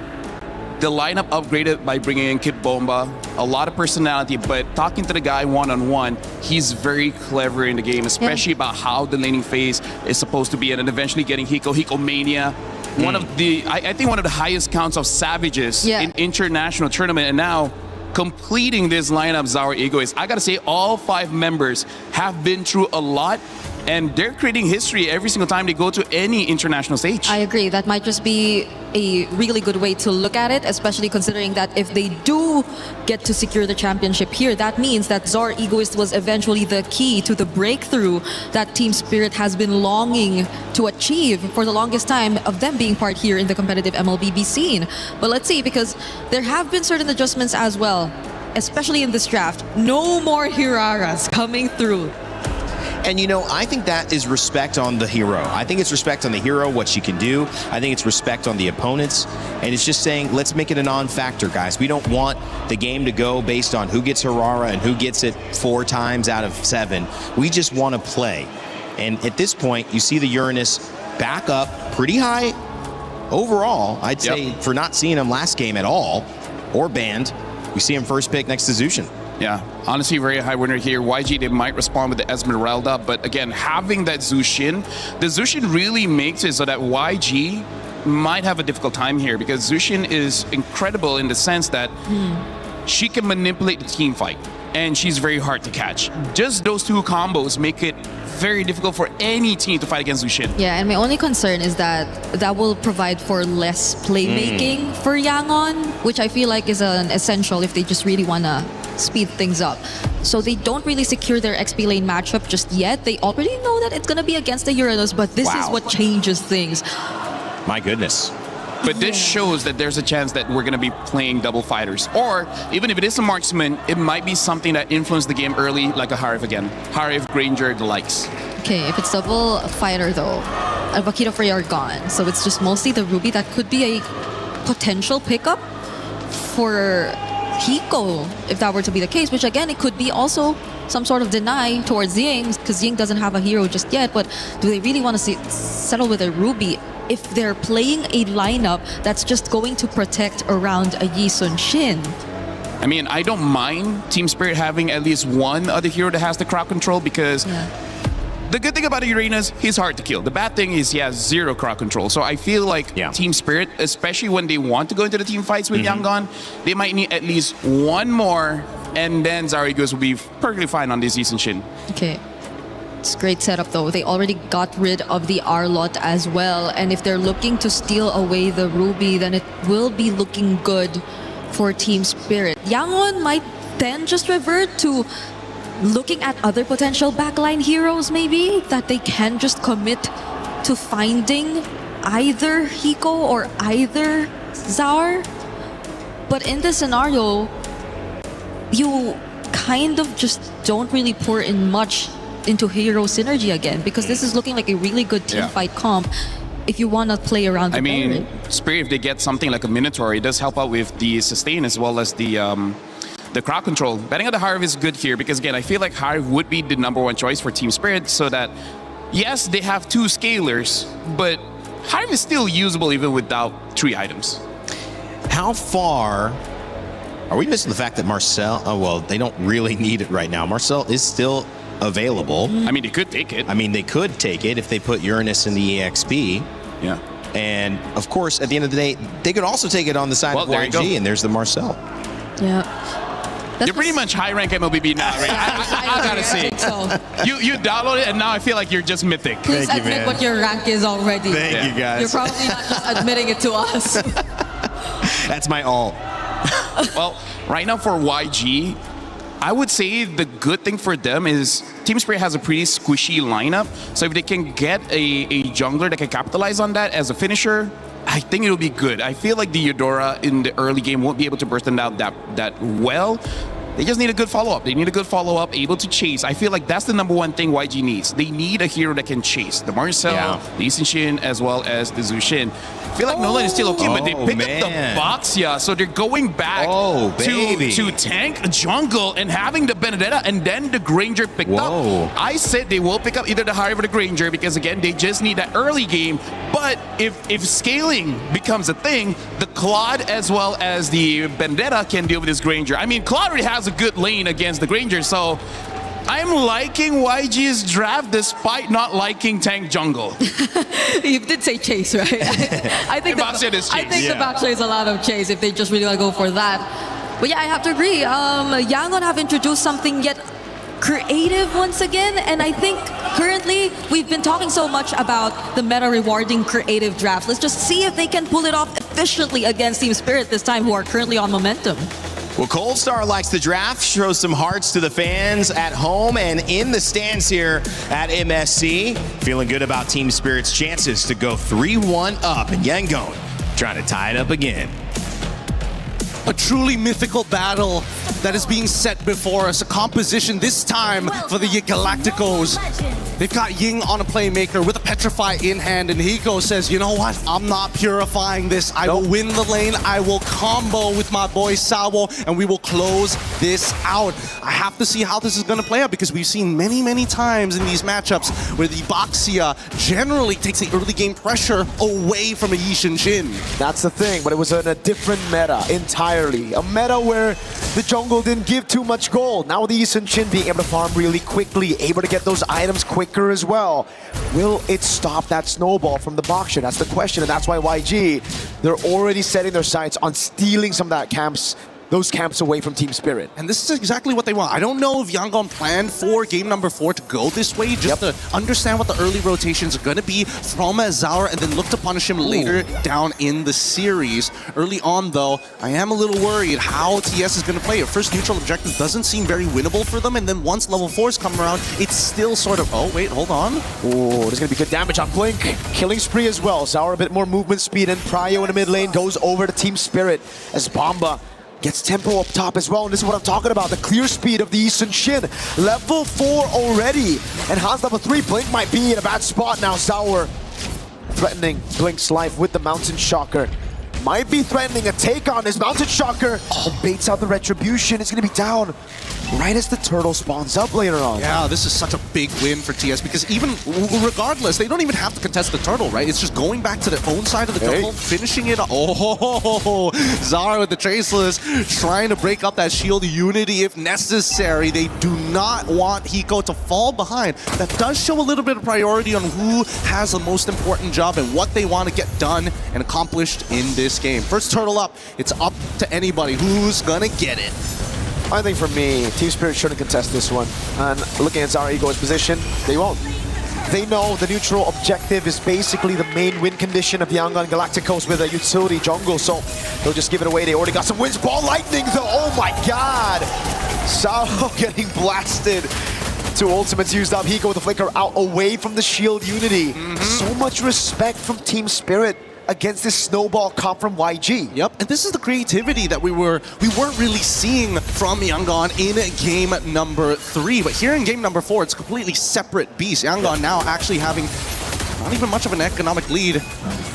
the lineup upgraded by bringing in Kid Bomba, a lot of personality, but talking to the guy one-on-one, he's very clever in the game, especially about how the laning phase is supposed to be, and then eventually getting Hiko Mania. One of the, I think one of the highest counts of Savages in international tournament, and now completing this lineup, Zaur Egoist. I gotta say, all 5 members have been through a lot, And they're creating history every single time they go to any international stage. I agree. That might just be a really good way to look at it, especially considering that if they do get to secure the championship here, that means that Zar Egoist was eventually the key to the breakthrough that Team Spirit has been longing to achieve for the longest time of them being part here in the competitive MLBB scene. But let's see, because there have been certain adjustments as well, especially in this draft. No more Hiraras coming through. And you know, I think that is respect on the hero. I think it's respect on the hero, what she can do. I think it's respect on the opponents. And it's just saying, let's make it a non-factor, guys. We don't want the game to go based on who gets Hirara and who gets it 4 times out of 7. We just want to play. And at this point, you see the Uranus back up pretty high overall. I'd say for not seeing him last game at all, or banned, we see him first pick next to Zushin. Yeah, honestly, very high winner here. YG, they might respond with the Esmeralda, but again, having that Zushin, the Zushin really makes it so that YG might have a difficult time here, because Zushin is incredible in the sense that she can manipulate the team fight, and she's very hard to catch. Just those 2 combos make it very difficult for any team to fight against Zushin. Yeah, and my only concern is that that will provide for less playmaking for Yangon, which I feel like is an essential if they just really want to speed things up. So they don't really secure their XP lane matchup just yet. They already know that it's going to be against the Uranus, but this is what changes things. My goodness. But this shows that there's a chance that we're going to be playing double fighters. Or even if it is a marksman, it might be something that influenced the game early, like a Harif again. Harif, Granger, the likes. Okay, if it's double fighter though, Alvakita Frey are gone. So it's just mostly the Ruby that could be a potential pickup for Hiko, if that were to be the case, which again, it could be also some sort of deny towards Ying, because Ying doesn't have a hero just yet, but do they really want to settle with a Ruby if they're playing a lineup that's just going to protect around a Yi Sun Shin? I mean, I don't mind Team Spirit having at least one other hero that has the crowd control, because the good thing about Uranus, he's hard to kill. The bad thing is he has 0 crowd control. So I feel like Team Spirit, especially when they want to go into the team fights with Yangon, they might need at least one more, and then Zarigos will be perfectly fine on this Yi Sun Shin. Okay. It's a great setup though. They already got rid of the R-Lot as well. And if they're looking to steal away the Ruby, then it will be looking good for Team Spirit. Yangon might then just revert to looking at other potential backline heroes maybe, that they can just commit to finding either Hiko or either Zar. But in this scenario, you kind of just don't really pour in much into hero synergy again, because this is looking like a really good team fight comp if you want to play around the I mean, Spirit, if they get something like a Minotaur, it does help out with the sustain as well as the crowd control. Betting on the Harv is good here, because again, I feel like Harv would be the #1 choice for Team Spirit, so that yes, they have 2 scalers, but Harv is still usable even without 3 items. How far are we missing the fact that Marcel, well, they don't really need it right now. Marcel is still available. I mean, they could take it. I mean, they could take it if they put Uranus in the EXP. Yeah. And of course, at the end of the day, they could also take it on the side of YG, and there's the Marcel. Yeah. You're pretty much high rank MLBB now, right? I gotta see. You download it, and now I feel like you're just mythic. Please admit what your rank is already. Thank you, guys. You're probably not just admitting it to us. That's my all. Well, right now for YG, I would say the good thing for them is Team Spirit has a pretty squishy lineup. So if they can get a jungler that can capitalize on that as a finisher, I think it'll be good. I feel like the Eudora in the early game won't be able to burst them out that well. They just need a good follow-up. They need a good follow-up, able to chase. I feel like that's the #1 thing YG needs. They need a hero that can chase. The Marcel, the Yi Sun Shin, as well as the Zushin. I feel like Nolan is still okay, but they picked up the Boxia, so they're going back to tank jungle and having the Benedetta, and then the Granger picked up. I said they will pick up either the Harv or the Granger, because again, they just need that early game. But if scaling becomes a thing, the Claude as well as the Benedetta can deal with this Granger. I mean, Claude already has a good lane against the Granger, so I'm liking YG's draft despite not liking tank jungle. You did say chase, right? I think the Bachelor is a lot of chase if they just really want to go for that. But yeah, I have to agree. Yangon have introduced something yet creative once again. And I think currently we've been talking so much about the meta rewarding creative drafts. Let's just see if they can pull it off efficiently against Team Spirit this time, who are currently on momentum. Well, Cold Star likes the draft, shows some hearts to the fans at home and in the stands here at MSC. Feeling good about Team Spirit's chances to go 3-1 up, and Yangon trying to tie it up again. A truly mythical battle that is being set before us. A composition this time for the Galacticos. They've got Ying on a playmaker with a Petrify in hand, and Hiko says, you know what? I'm not purifying this. I will win the lane. I will combo with my boy Sawo, and we will close this out. I have to see how this is going to play out, because we've seen many, many times in these matchups where the Baxia generally takes the early game pressure away from a Yi Shin. That's the thing, but it was in a different meta entirely. A meta where the jungle didn't give too much gold. Now the Yi Shin being able to farm really quickly, able to get those items quicker as well. Will it stop that snowball from the Baxia? That's the question, and that's why YG, they're already setting their sights on stealing some of that those camps away from Team Spirit. And this is exactly what they want. I don't know if Yangon planned for game number 4 to go this way, just to understand what the early rotations are going to be from Zaur, and then look to punish him later down in the series. Early on, though, I am a little worried how TS is going to play. At first, neutral objective doesn't seem very winnable for them, and then once level 4s come around, it's still sort of, oh, wait, hold on. Oh, there's going to be good damage on Blink. Killing spree as well. Zaur a bit more movement speed, and Pryo in the mid lane goes over to Team Spirit as Bomba gets tempo up top as well, and this is what I'm talking about, the clear speed of the Yi Shin. Level 4 already, and Hans level 3. Blink might be in a bad spot now. Zaur threatening Blink's life with the Mountain Shocker. Might be threatening a take on his Mountain Shocker, and baits out the Retribution. It's going to be down right as the turtle spawns up later on. Yeah, this is such a big win for TS, because even regardless, they don't even have to contest the turtle, right? It's just going back to their own side of the jungle, finishing it off. Oh, Zaur with the Traceless, trying to break up that shield unity if necessary. They do not want Hiko to fall behind. That does show a little bit of priority on who has the most important job and what they want to get done and accomplished in this game. First turtle up, it's up to anybody who's gonna get it. I think for me, Team Spirit shouldn't contest this one. And looking at Zaur Ego's position, they won't. They know the neutral objective is basically the main win condition of Yangon Galacticos with a utility jungle, so they'll just give it away. They already got some wins. Ball lightning though, oh my god! Sawo getting blasted. 2 ultimates used up. Hiko with the flicker out away from the shield unity. So much respect from Team Spirit against this snowball comp from YG. Yep, and this is the creativity that we weren't really seeing from Yangon in game number 3. But here in game number 4, it's a completely separate beast. Yangon now actually having not even much of an economic lead.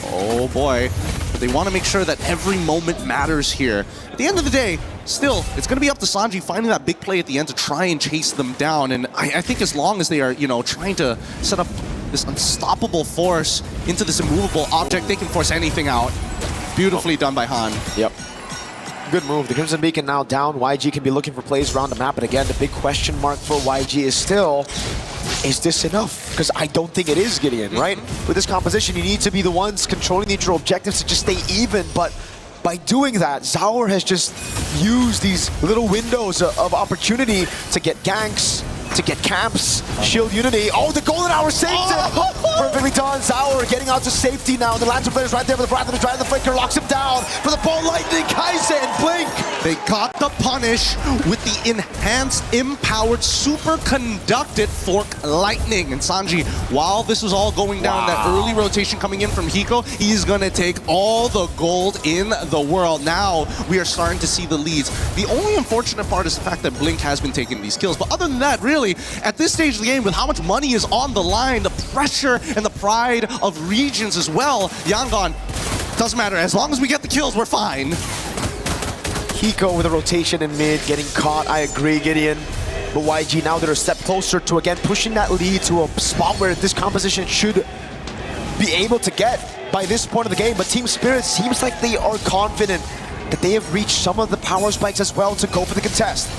Oh boy. But they want to make sure that every moment matters here. At the end of the day, still, it's going to be up to Sanji finding that big play at the end to try and chase them down. And I think as long as they are, trying to set up this unstoppable force into this immovable object, they can force anything out. Beautifully done by Han. Yep. Good move. The Crimson Beacon now down. YG can be looking for plays around the map. And again, the big question mark for YG is still, is this enough? Because I don't think it is, Gideon, right? With this composition, you need to be the ones controlling the neutral objectives to just stay even, but by doing that, Zaur has just used these little windows of opportunity to get ganks, to get camps, shield unity. Oh, the golden hour saves it! Perfectly done. Zaur getting out to safety now. The Lancer player's right there for the Breath of the Drive. The flicker locks him down for the ball lightning. Kaizen, Blink. They got the punish with the enhanced, empowered, super conducted fork lightning. And Sanji, while this was all going down, that early rotation coming in from Hiko, he's gonna take all the gold in the world. Now we are starting to see the leads. The only unfortunate part is the fact that Blink has been taking these kills. But other than that, really, at this stage of the game, with how much money is on the line, the pressure and the pride of regions as well, Yangon, doesn't matter. As long as we get the kills, we're fine. Hiko with a rotation in mid, getting caught. I agree, Gideon. But YG now they're a step closer to, again, pushing that lead to a spot where this composition should be able to get by this point of the game. But Team Spirit seems like they are confident that they have reached some of the power spikes as well to go for the contest.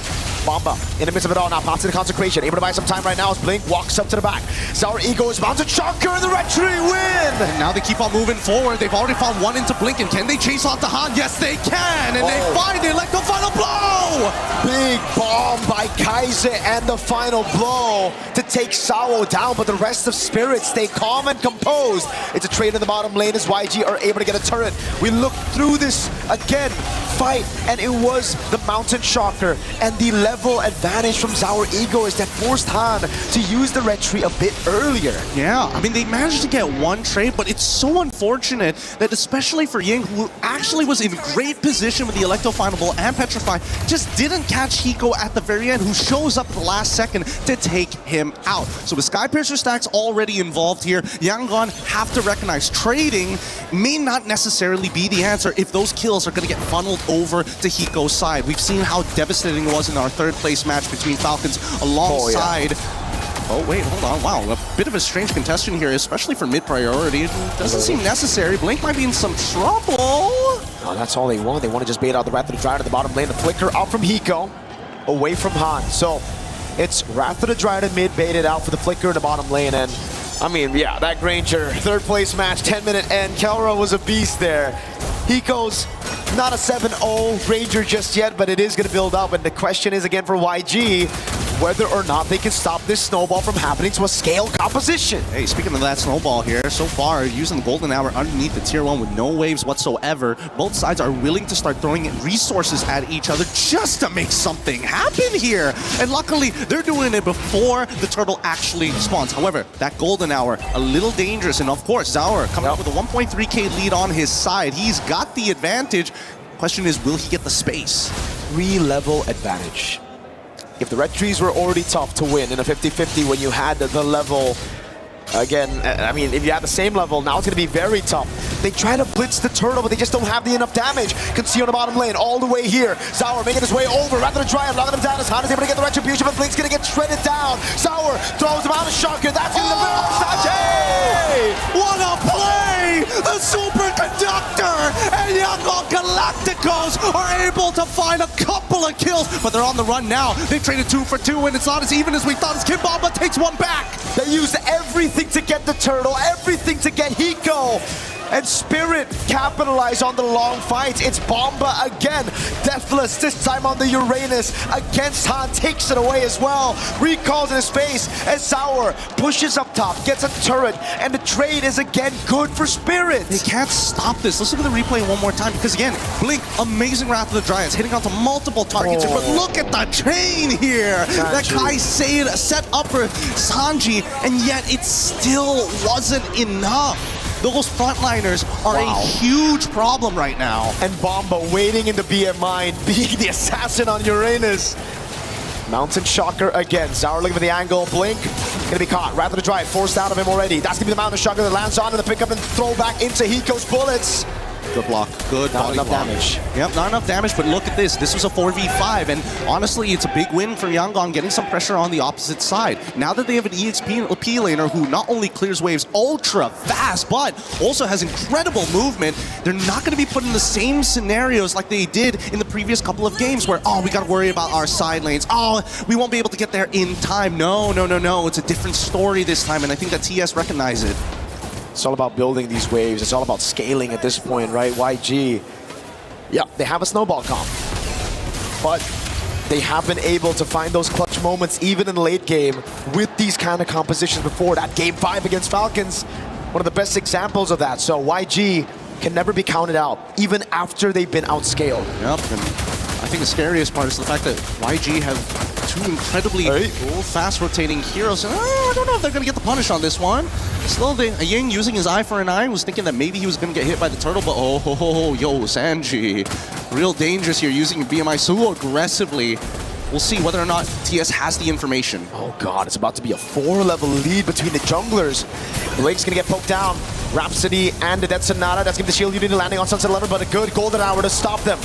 Bomba in the midst of it all now, pops to the consecration, able to buy some time right now as Blink walks up to the back. Sour Ego is mounted shocker and the red tree win! And now they keep on moving forward. They've already found one into Blink, and can they chase off the Han? Yes, they can! And they find the Electro final blow! Big bomb by Kaiser and the final blow to take Sao down, but the rest of Spirit stay calm and composed. It's a trade in the bottom lane as YG are able to get a turret. We look through this again, fight, and it was the Mountain Shocker and the level advantage from Sour Ego is that forced Han to use the red tree a bit earlier. Yeah, I mean, they managed to get one trade, but it's so unfortunate that especially for Ying, who actually was in great position with the Electro Final Blow and Petrify, just didn't catch Hiko at the very end, who shows up at the last second to take him out. So with Skypiercer stacks already involved here, Yangon have to recognize trading may not necessarily be the answer if those kills are going to get funneled over to Hiko's side. We've seen how devastating it was in our third place match between Falcons alongside... Oh, wait, hold on. Wow, a bit of a strange contestant here, especially for mid-priority. It doesn't seem necessary. Blink might be in some trouble. Oh, that's all they want. They want to just bait out the Wrath of the Dryad at the bottom lane. The flicker out from Hiko, away from Han. So it's Wrath of the Dryad mid baited out for the flicker in the bottom lane. And I mean, yeah, that Granger third place match, 10-minute end. Kelra was a beast there. Hiko's not a 7-0 Granger just yet, but it is going to build up. And the question is again for YG, whether or not they can stop this snowball from happening to a scale composition. Hey, speaking of that snowball here, so far, using the Golden Hour underneath the Tier 1 with no waves whatsoever, both sides are willing to start throwing resources at each other just to make something happen here. And luckily, they're doing it before the turtle actually spawns. However, that Golden Hour, a little dangerous, and of course, Zaur coming up with a 1.3k lead on his side. He's got the advantage. Question is, will he get the space? 3-level advantage. If the red trees were already tough to win in a 50-50 when you had the level, again, I mean, if you had the same level, now it's going to be very tough. They try to blitz the turtle, but they just don't have the enough damage. Can see on the bottom lane all the way here. Sour making his way over, rather than try and lock him down as Han is able to get the retribution, but Blink's going to get shredded down. Sour throws him out of shocker. That's in the middle of Sache! What a play! The Superconductor and Yangon Galacticos are able to find a couple of kills, but they're on the run now. They traded 2 for 2, and it's not as even as we thought as Kim Bomba takes one back. They used everything to get the turtle, everything to get Hiko. And Spirit capitalize on the long fights. It's Bomba again. Deathless, this time on the Uranus against Han, takes it away as well. Recalls in his face as Sour pushes up top, gets a turret, and the trade is again good for Spirit. They can't stop this. Let's look at the replay one more time, because again, Blink, amazing Wrath of the Dryads, hitting onto multiple targets here, but look at the chain here that Kai Sade set up for Sanji, and yet it still wasn't enough. Those frontliners are a huge problem right now. And Bomba waiting in the BMI and being the assassin on Uranus. Mountain Shocker again. Zaur looking for the angle. Blink gonna be caught. Rather to drive, forced out of him already. That's gonna be the Mountain Shocker that lands on and the pickup and throw back into Hiko's bullets. Good block. Good not body enough block. Damage. Yep, not enough damage, but look at this. This was a 4v5, and honestly, it's a big win for Yangon, getting some pressure on the opposite side. Now that they have an EXP laner who not only clears waves ultra fast, but also has incredible movement, they're not going to be put in the same scenarios like they did in the previous couple of games where, oh, we got to worry about our side lanes. Oh, we won't be able to get there in time. No. It's a different story this time, and I think that TS recognized it. It's all about building these waves. It's all about scaling at this point, right? YG, yeah, they have a snowball comp, but they have been able to find those clutch moments even in the late game with these kind of compositions before. That Game 5 against Falcons, one of the best examples of that. So YG can never be counted out, even after they've been outscaled. Yep, and I think the scariest part is the fact that YG have two incredibly fast rotating heroes. And I don't know if they're going to get the punish on this one. Still, Ying using his eye for an eye was thinking that maybe he was going to get hit by the turtle, but yo, Sanji. Real dangerous here, using your BMI so aggressively. We'll see whether or not TS has the information. Oh god, it's about to be a 4-level lead between the junglers. Blake's gonna get poked down. Rhapsody and the Dead Sonata. That's gonna be the shield unit landing on Sunset 11, but a good golden hour to stop them.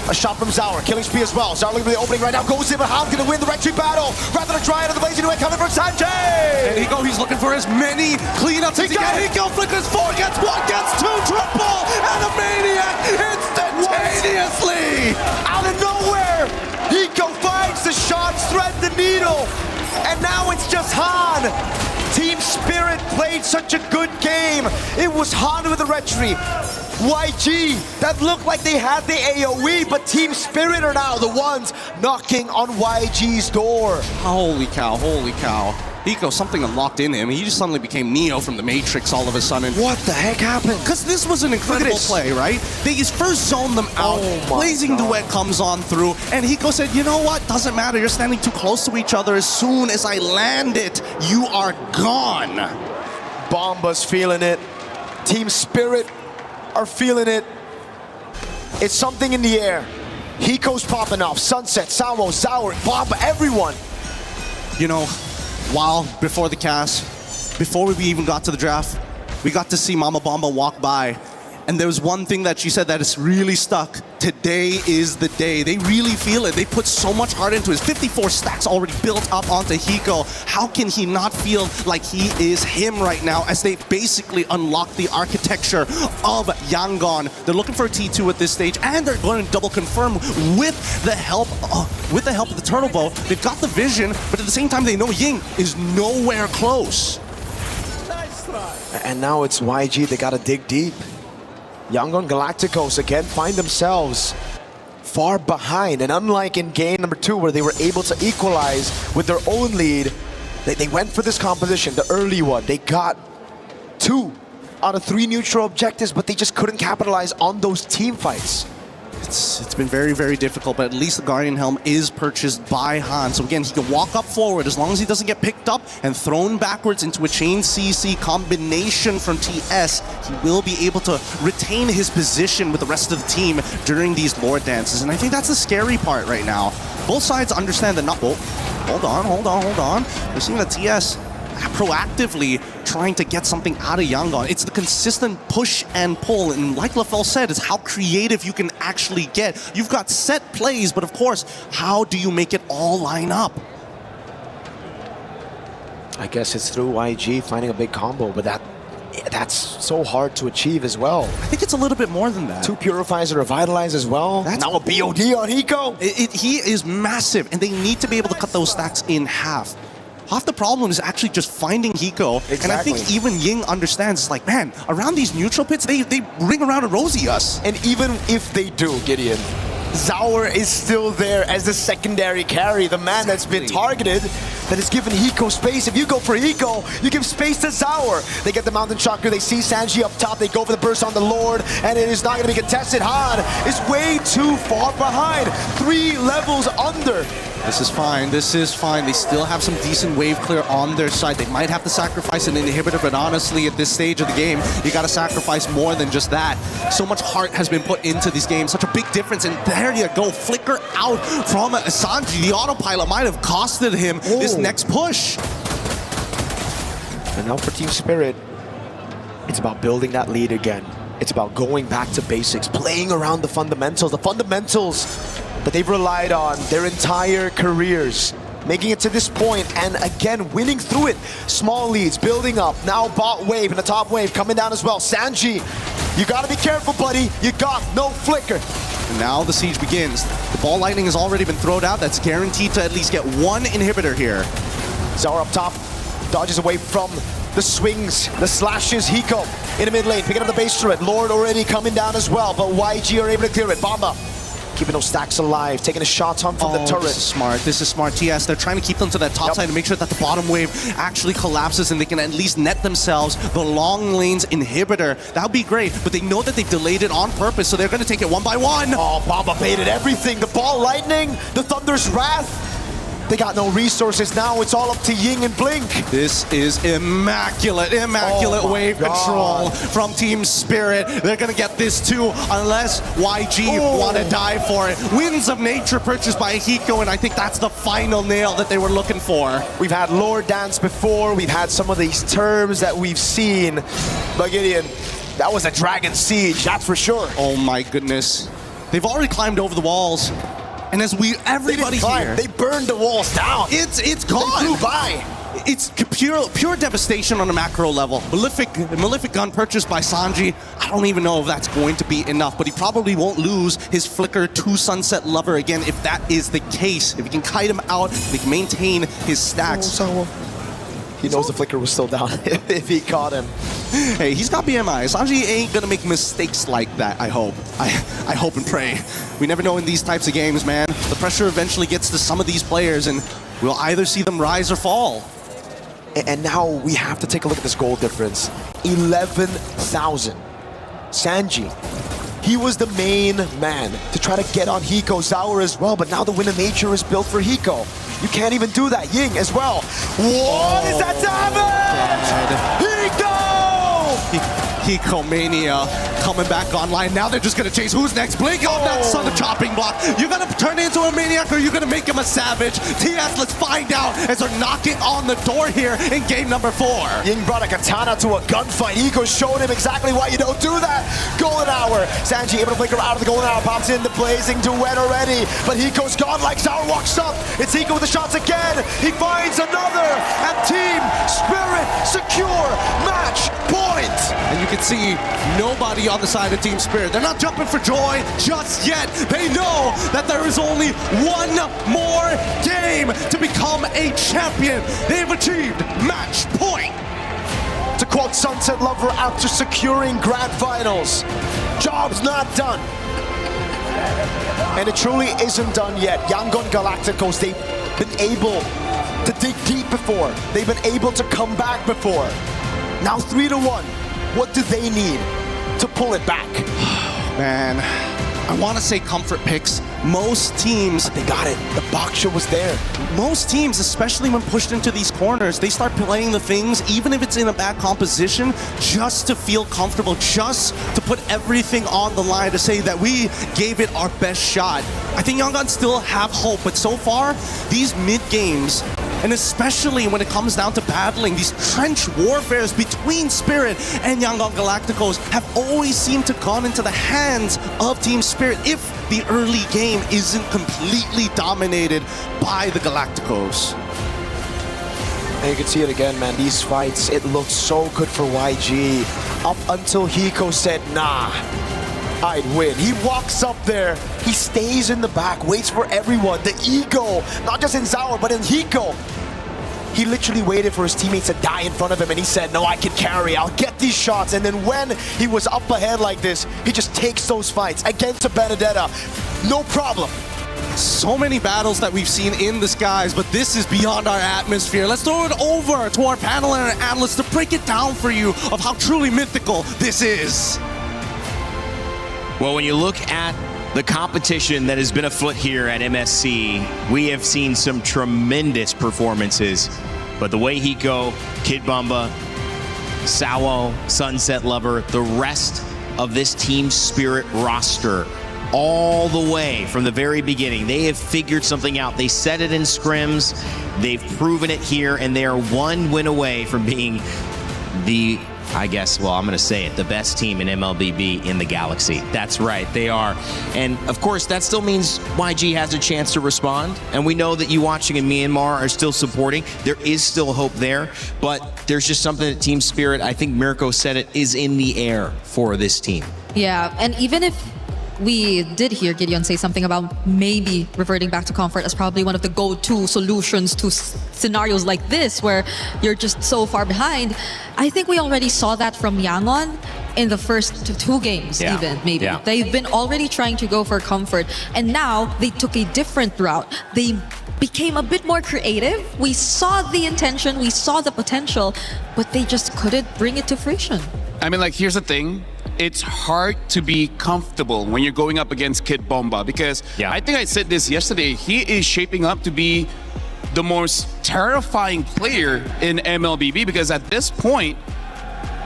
A shot from Zaur, killing spree as well. Zaur looking for the opening right now, goes in, but Han's gonna win the red tree battle. Rather than try it on the blazing away, coming from Sanjay! And Hiko, he's looking for as many cleanups as he can. Hiko flickers 4, gets 1, gets 2, triple, and a maniac instantaneously! Out of nowhere, Hiko finds the shots and now it's just Han. Team Spirit played such a good game. It was Han with the retry. YG, that looked like they had the AoE, but Team Spirit are now the ones knocking on YG's door. Holy cow, holy cow. Hiko, something unlocked in him. He just suddenly became Neo from the Matrix all of a sudden. What the heck happened? Because this was an incredible play, right? They just first zoned them out. Blazing Duet comes on through, and Hiko said, you know what? Doesn't matter. You're standing too close to each other. As soon as I land it, you are gone. Bomba's feeling it. Team Spirit are feeling it. It's something in the air. Hiko's popping off. Sunset, Samo, Zaur, Bomba, everyone. You know, before the cast, before we even got to the draft, we got to see Mama Bomba walk by. And there was one thing that she said that is really stuck. Today is the day. They really feel it. They put so much heart into it. 54 stacks already built up onto Hiko. How can he not feel like he is him right now as they basically unlock the architecture of Yangon? They're looking for a T2 at this stage, and they're going to double confirm with the help of the Turtle Bow. They've got the vision, but at the same time they know Ying is nowhere close. And now it's YG. They got to dig deep. Yangon Galacticos again find themselves far behind, and unlike in game number 2 where they were able to equalize with their own lead, they went for this composition, the early one. They got 2 out of 3 neutral objectives, but they just couldn't capitalize on those team fights. It's been very, very difficult, but at least the Guardian Helm is purchased by Han. So again, he can walk up forward as long as he doesn't get picked up and thrown backwards into a chain CC combination from TS. He will be able to retain his position with the rest of the team during these Lord dances. And I think that's the scary part right now. Both sides understand that not... Oh, hold on. We're seeing the TS proactively trying to get something out of Yangon. It's the consistent push and pull, and like LaFell said, it's how creative you can actually get. You've got set plays, but of course, how do you make it all line up? I guess it's through YG finding a big combo, but that's so hard to achieve as well. I think it's a little bit more than that. 2 Purifies are revitalized as well. That's now a BOD on Hiko. He is massive, and they need to be able to cut those stacks in half. Half the problem is actually just finding Hiko. Exactly. And I think even Ying understands, it's like, man, around these neutral pits, they ring around and rosy us. And even if they do, Gideon, Zaur is still there as the secondary carry, the man that's been targeted, that is given Hiko space. If you go for Hiko, you give space to Zaur. They get the Mountain Chakra, they see Sanji up top, they go for the burst on the Lord, and it is not going to be contested. Han is way too far behind, 3 levels under. This is fine, They still have some decent wave clear on their side. They might have to sacrifice an inhibitor, but honestly, at this stage of the game, you gotta sacrifice more than just that. So much heart has been put into these games, such a big difference, and there you go, flicker out from Sanji. The autopilot might have costed him this next push. And now for Team Spirit, it's about building that lead again. It's about going back to basics, playing around the fundamentals that they've relied on their entire careers, making it to this point and again winning through it. Small leads building up, now bot wave and the top wave coming down as well. Sanji, you gotta be careful, buddy. You got no flicker. And now the siege begins. The ball lightning has already been thrown out. That's guaranteed to at least get 1 inhibitor here. Zaur up top, dodges away from the swings, the slashes. Hiko in the mid lane, picking up the base turret. Lord already coming down as well, but YG are able to clear it. Bomba keeping those stacks alive, taking a shot on from the turret. This is smart. TS, they're trying to keep them to that top side to make sure that the bottom wave actually collapses and they can at least net themselves the long lanes inhibitor. That would be great, but they know that they've delayed it on purpose, so they're going to take it 1 by 1. Oh, Bomba baited everything. The ball lightning, the Thunder's Wrath. They got no resources now. It's all up to Ying and Blink. This is immaculate wave control from Team Spirit. They're going to get this too, unless YG want to die for it. Winds of Nature purchased by Hiko, and I think that's the final nail that they were looking for. We've had Lord Dance before. We've had some of these terms that we've seen. But Gideon, that was a Dragon Siege, that's for sure. Oh my goodness. They've already climbed over the walls. And as everybody here, they burned the walls down. It's gone. They flew by. it's pure devastation on a macro level. Malefic gun purchased by Sanji. I don't even know if that's going to be enough, but he probably won't lose his Flicker to Sunset Lover again if that is the case. If he can kite him out, if he can maintain his stacks. He knows the Flicker was still down if he caught him. Hey, he's got BMI. Sanji ain't gonna make mistakes like that, I hope. I hope and pray. We never know in these types of games, man. The pressure eventually gets to some of these players, and we'll either see them rise or fall. And now we have to take a look at this goal difference. 11,000. Sanji, he was the main man to try to get on Hiko. Zaur as well, but now the Wind of Nature is built for Hiko. You can't even do that. Ying as well. What is that damage? Hiko Mania coming back online. Now they're just gonna chase. Who's next? Blink on that Son of Chopping Block. You're gonna turn into a maniac or you're gonna make him a savage. TS, let's find out as they're knocking on the door here in game number 4. Ying brought a katana to a gunfight. Hiko showed him exactly why you don't do that. Golden Hour. Sanji able to flicker out of the Golden Hour. Pops in the blazing duet already. But Hiko's gone like Zaur walks up. It's Hiko with the shots again. He finds another. And Team Spirit secure match point. And you can see nobody on the side of Team Spirit. They're not jumping for joy just yet. They know that there is only one more game to become a champion. They've achieved match point. To quote Sunset Lover after securing grand finals, job's not done. And it truly isn't done yet. Yangon Galacticos, they've been able to dig deep before. They've been able to come back before. Now 3-1. What do they need to pull it back? Man, I want to say comfort picks. Most teams... But they got it. The Baksha was there. Most teams, especially when pushed into these corners, they start playing the things, even if it's in a bad composition, just to feel comfortable, just to put everything on the line to say that we gave it our best shot. I think Yangon still have hope, but so far, these mid-games, and especially when it comes down to battling, these trench warfares between Spirit and Yangon Galacticos have always seemed to gone into the hands of Team Spirit if the early game isn't completely dominated by the Galacticos. And you can see it again, man. These fights, it looked so good for YG. Up until Hiko said, nah, I'd win. He walks up there, he stays in the back, waits for everyone. The ego, not just in Zaur, but in Hiko. He literally waited for his teammates to die in front of him and he said, no, I can carry, I'll get these shots. And then when he was up ahead like this, he just takes those fights against a Benedetta. No problem. So many battles that we've seen in the skies, but this is beyond our atmosphere. Let's throw it over to our panel and our analysts to break it down for you of how truly mythical this is. Well, when you look at the competition that has been afoot here at MSC, we have seen some tremendous performances. But the way Hiko, Kid Bamba, Sawo, Sunset Lover, the rest of this Team Spirit roster, all the way from the very beginning, they have figured something out. They said it in scrims, they've proven it here, and they are one win away from being the, I guess, well, I'm going to say it, the best team in MLBB in the Galaxy. That's right, they are. And of course, that still means YG has a chance to respond. And we know that you watching in Myanmar are still supporting. There is still hope there, but there's just something that Team Spirit, I think Mirko said it, is in the air for this team. Yeah, and even if we did hear Gideon say something about maybe reverting back to comfort as probably one of the go-to solutions to scenarios like this where you're just so far behind. I think we already saw that from Yangon in the first 2 games, even, maybe. Yeah. They've been already trying to go for comfort, and now they took a different route. They became a bit more creative. We saw the intention, we saw the potential, but they just couldn't bring it to fruition. I mean, like, here's the thing. It's hard to be comfortable when you're going up against Kid Bomba because I think I said this yesterday. He is shaping up to be the most terrifying player in MLBB because at this point,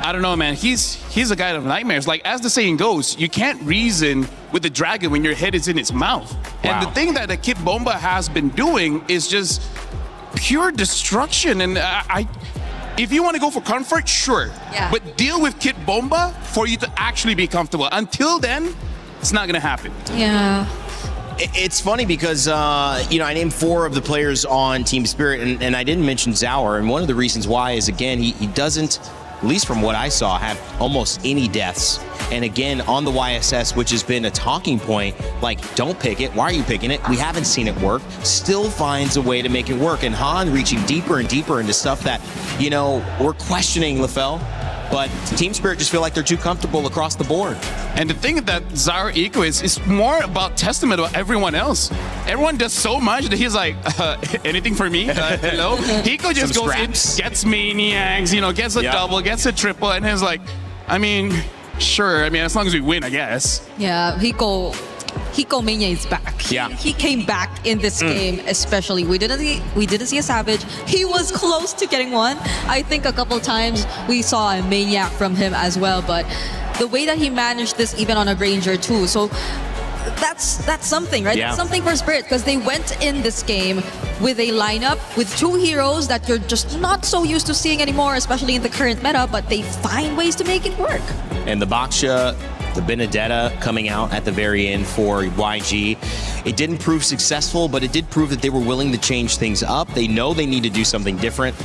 I don't know, man, he's a guy of nightmares. Like, as the saying goes, you can't reason with the dragon when your head is in its mouth. Wow. And the thing that the Kid Bomba has been doing is just pure destruction. And if you want to go for comfort, sure. Yeah. But deal with Kid Bomba for you to actually be comfortable. Until then, it's not going to happen. Yeah. It's funny because, I named 4 of the players on Team Spirit, and I didn't mention Zauer. And one of the reasons why is, again, he doesn't, at least from what I saw, have almost any deaths. And again, on the YSS, which has been a talking point, like, don't pick it. Why are you picking it? We haven't seen it work. Still finds a way to make it work. And Han reaching deeper and deeper into stuff that, we're questioning, LaFell. But Team Spirit just feel like they're too comfortable across the board. And the thing that Zauer Eco is more about testament of everyone else. Everyone does so much that he's like, anything for me? Hello? Eco just goes in, gets maniacs, gets a double, gets a triple, and he's like, sure. As long as we win, I guess. Yeah, Hiko Mania is back. Yeah. He came back in this game, especially. We didn't see a Savage. He was close to getting one. I think a couple times we saw a Maniac from him as well, but the way that he managed this even on a Granger too. So that's something, right? Yeah. That's something for Spirit, because they went in this game with a lineup with 2 heroes that you're just not so used to seeing anymore, especially in the current meta, but they find ways to make it work. And the Baksha, the Benedetta coming out at the very end for YG. It didn't prove successful, but it did prove that they were willing to change things up. They know they need to do something different.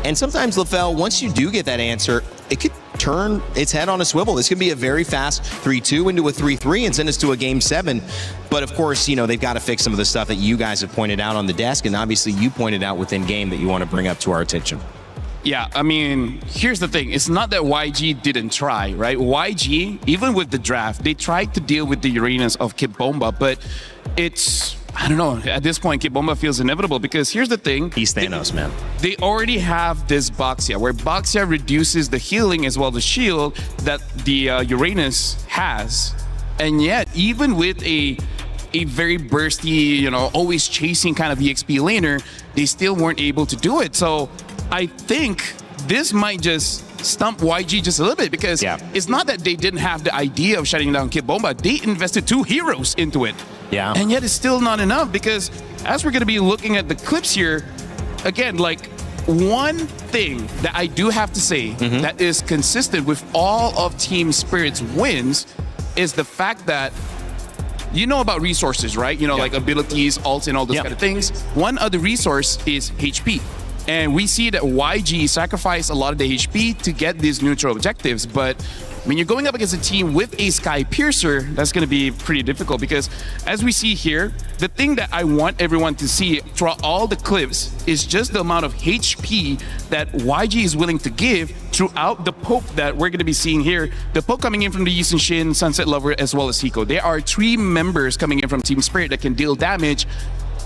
And sometimes, LaFell, once you do get that answer, it could turn its head on a swivel. This could be a very fast 3-2 into a 3-3 and send us to a Game 7. But of course, they've got to fix some of the stuff that you guys have pointed out on the desk, and obviously you pointed out within game that you want to bring up to our attention. Yeah, here's the thing. It's not that YG didn't try, right? YG, even with the draft, they tried to deal with the Uranus of Kid Bomba, but I don't know, at this point, Kid Bomba feels inevitable, because here's the thing. He's Thanos, man. They already have this Baxia, where Baxia reduces the healing as well as the shield that the Uranus has. And yet, even with a very bursty, always chasing kind of EXP laner, they still weren't able to do it. So I think this might just stump YG just a little bit, because it's not that they didn't have the idea of shutting down Kid Bomba. They invested 2 heroes into it. Yeah. And yet it's still not enough, because as we're going to be looking at the clips here, again, like, one thing that I do have to say that is consistent with all of Team Spirit's wins is the fact that about resources, right? Like abilities, ults, and all those kind of things. One other resource is HP. And we see that YG sacrificed a lot of the HP to get these neutral objectives. But when you're going up against a team with a Sky Piercer, that's going to be pretty difficult, because as we see here, the thing that I want everyone to see throughout all the clips is just the amount of HP that YG is willing to give throughout the poke that we're going to be seeing here. The poke coming in from the Yisun Shin, Sunset Lover, as well as Hiko. There are 3 members coming in from Team Spirit that can deal damage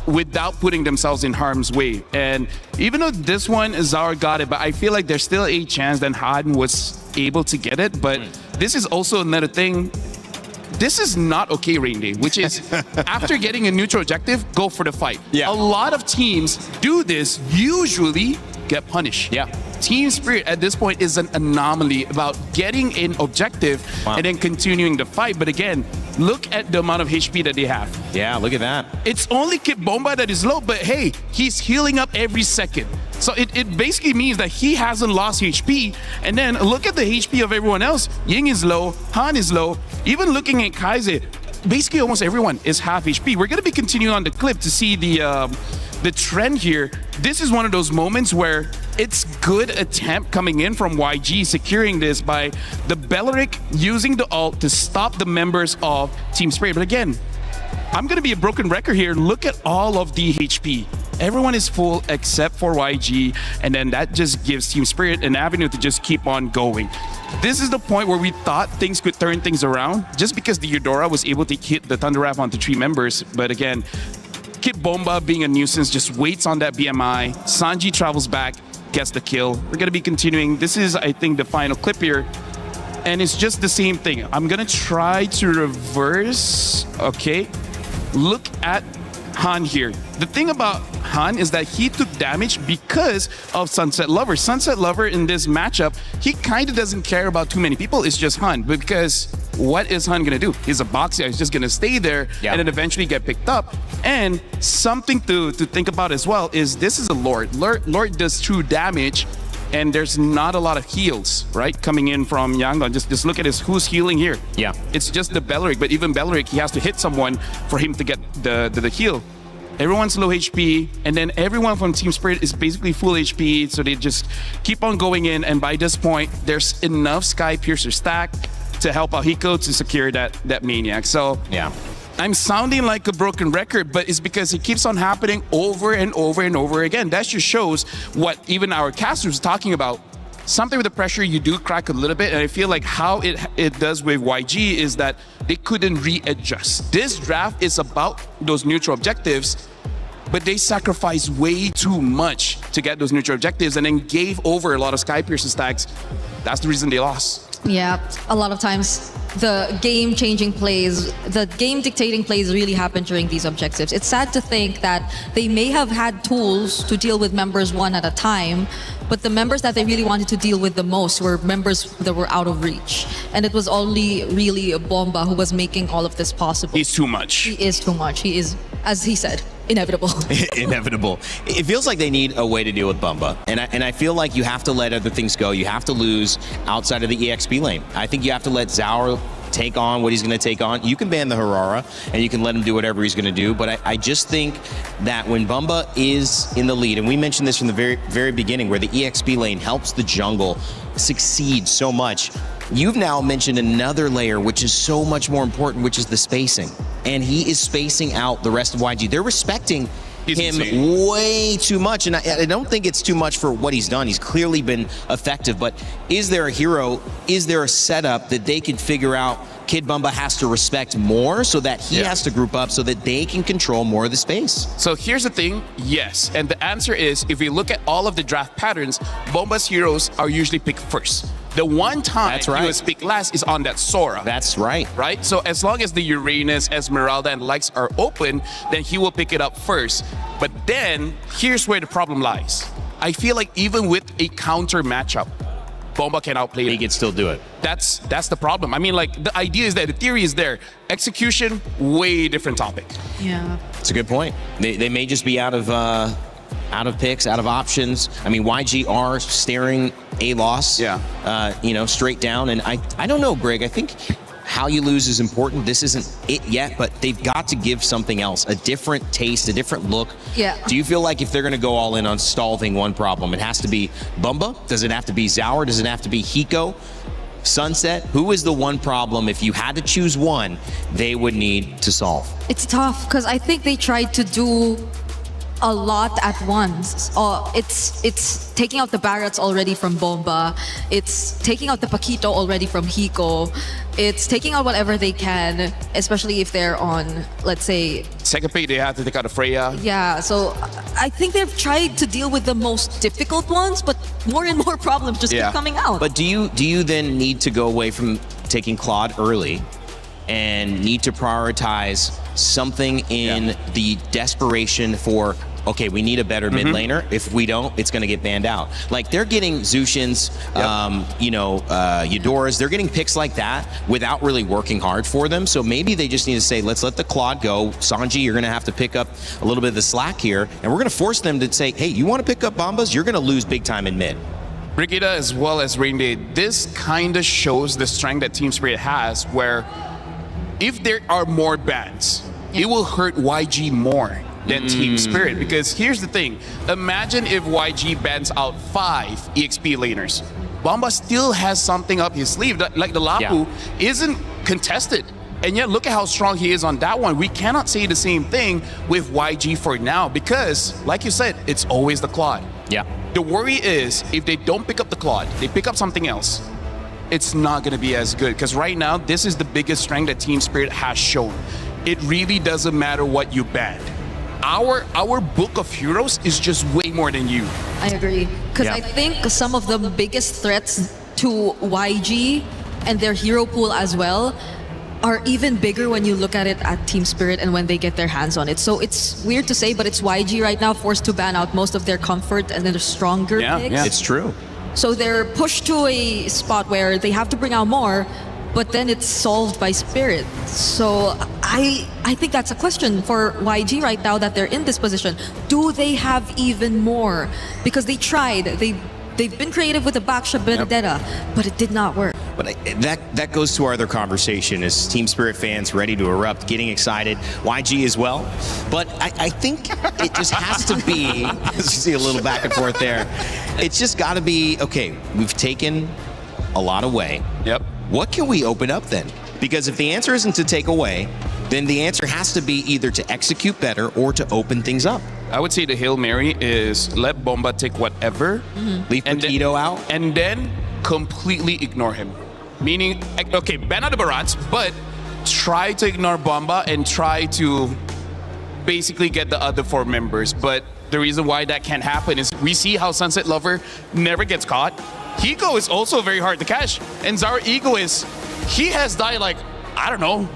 without putting themselves in harm's way. And even though this one, Zauer got it, but I feel like there's still a chance that Han was able to get it. But this is also another thing. This is not okay, Rain Day, which is after getting a neutral objective, go for the fight. Yeah. A lot of teams do this, usually get punished. Yeah. Team Spirit at this point is an anomaly about getting an objective and then continuing the fight. But again, look at the amount of HP that they have. Yeah, look at that. It's only Kid Bomba that is low, but hey, he's healing up every second. So it basically means that he hasn't lost HP. And then look at the HP of everyone else. Ying is low, Han is low. Even looking at Kaiser, basically almost everyone is half HP. We're going to be continuing on the clip to see the trend here. This is one of those moments where it's good attempt coming in from YG, securing this by the Belleric using the ult to stop the members of Team Spirit. But again, I'm going to be a broken record here. Look at all of the HP. Everyone is full except for YG, and then that just gives Team Spirit an avenue to just keep on going. This is the point where we thought things could turn things around, just because the Eudora was able to hit the Thunder Wrap onto 3 members. But again, Kid Bomba being a nuisance just waits on that BMI. Sanji travels back, gets the kill. We're going to be continuing. This is, I think, the final clip here. And it's just the same thing. I'm going to try to reverse. Okay. Look at Han here. The thing about Han is that he took damage because of Sunset Lover. Sunset Lover in this matchup, he kind of doesn't care about too many people. It's just Han. Because what is Han going to do? He's a boxer. He's just going to stay there and then eventually get picked up. And something to think about as well is this is a Lord. Lord does true damage and there's not a lot of heals, right, coming in from Yangon. Just look at who's healing here. Yeah. It's just the Belleric, but even Belleric, he has to hit someone for him to get the heal. Everyone's low HP, and then everyone from Team Spirit is basically full HP, so they just keep on going in, and by this point, there's enough Sky Piercer stack to help out Hiko to secure that Maniac. So yeah, I'm sounding like a broken record, but it's because it keeps on happening over and over and over again. That just shows what even our casters are talking about. Something with the pressure, you do crack a little bit, and I feel like how it does with YG is that they couldn't readjust. This draft is about those neutral objectives, but they sacrificed way too much to get those neutral objectives and then gave over a lot of Sky Piercer stacks. That's the reason they lost. Yeah, a lot of times the game-changing plays, the game-dictating plays really happen during these objectives. It's sad to think that they may have had tools to deal with members one at a time, but the members that they really wanted to deal with the most were members that were out of reach. And it was only really Bomba who was making all of this possible. He's too much. He is too much. He is, as he said, inevitable. Inevitable. It feels like they need a way to deal with Bumba. And I feel like you have to let other things go. You have to lose outside of the EXP lane. I think you have to let Zaur take on what he's going to take on. You can ban the Harara, and you can let him do whatever he's going to do. But I just think that when Bumba is in the lead, and we mentioned this from the very, very beginning, where the EXP lane helps the jungle succeed so much, you've now mentioned another layer, which is so much more important, which is the spacing. And he is spacing out the rest of YG. They're respecting him way too much, and I don't think it's too much for what he's done. He's clearly been effective, but is there a hero, is there a setup that they could figure out Kid Bumba has to respect more so that he has to group up so that they can control more of the space? So here's the thing, yes. And the answer is, if we look at all of the draft patterns, Bomba's heroes are usually picked first. The one time he was picked last is on that Sora. That's right. Right? So as long as the Uranus, Esmeralda, and likes are open, then he will pick it up first. But then, here's where the problem lies. I feel like even with a counter matchup, Bomba can outplay it. He can still do it. That's the problem. I mean, like, the idea is that the theory is there. Execution, way different topic. Yeah. It's a good point. They may just be out of picks, out of options. I mean, YG are staring a loss, straight down. And I don't know, Greg. I think how you lose is important. This isn't it yet, but they've got to give something else, a different taste, a different look. Yeah. Do you feel like if they're going to go all in on solving one problem, it has to be Bumba? Does it have to be Zaur? Does it have to be Hiko? Sunset? Who is the one problem, if you had to choose one, they would need to solve? It's tough because I think they tried to do a lot at once. It's taking out the Barretts already from Bomba. It's taking out the Paquito already from Hiko. It's taking out whatever they can, especially if they're on, let's say... Second pick, they have to take out a Freya. Yeah, so I think they've tried to deal with the most difficult ones, but more and more problems just keep coming out. But do you then need to go away from taking Claude early and need to prioritize something in the desperation for, okay, we need a better mid laner. If we don't, it's going to get banned out. Like, they're getting Zushins, Eudoras, they're getting picks like that without really working hard for them. So maybe they just need to say, let's let the Claude go. Sanji, you're going to have to pick up a little bit of the slack here. And we're going to force them to say, hey, you want to pick up Bombas? You're going to lose big time in mid. Brigitte as well as Rainday, this kind of shows the strength that Team Spirit has, where if there are more bans, it will hurt YG more than Team Spirit. Because here's the thing, imagine if YG bans out 5 EXP laners. Bomba still has something up his sleeve, like the Lapu isn't contested. And yet look at how strong he is on that one. We cannot say the same thing with YG for now, because like you said, it's always the Claude. Yeah. The worry is if they don't pick up the Claude, they pick up something else, it's not going to be as good. Because right now, this is the biggest strength that Team Spirit has shown. It really doesn't matter what you banned. Our book of heroes is just way more than you. I agree. Because I think some of the biggest threats to YG and their hero pool as well are even bigger when you look at it at Team Spirit and when they get their hands on it. So it's weird to say, but it's YG right now forced to ban out most of their comfort and their stronger picks. Yeah, it's true. So they're pushed to a spot where they have to bring out more, but then it's solved by Spirit. So I think that's a question for YG right now that they're in this position. Do they have even more? Because they tried. They They've been creative with the Baksha Benedetta, but it did not work. But that goes to our other conversation is Team Spirit fans ready to erupt, getting excited, YG as well. But I think it just has to be, as you see a little back and forth there, it's just got to be, okay, we've taken a lot away. Yep. What can we open up then? Because if the answer isn't to take away, then the answer has to be either to execute better or to open things up. I would say the Hail Mary is let Bomba take whatever, leave Paquito out, and then completely ignore him. Meaning, okay, ban out the Barats, but try to ignore Bomba and try to basically get the other 4 members. But the reason why that can't happen is we see how Sunset Lover never gets caught. Hiko is also very hard to catch. And Zara Egoist, he has died like, I don't know,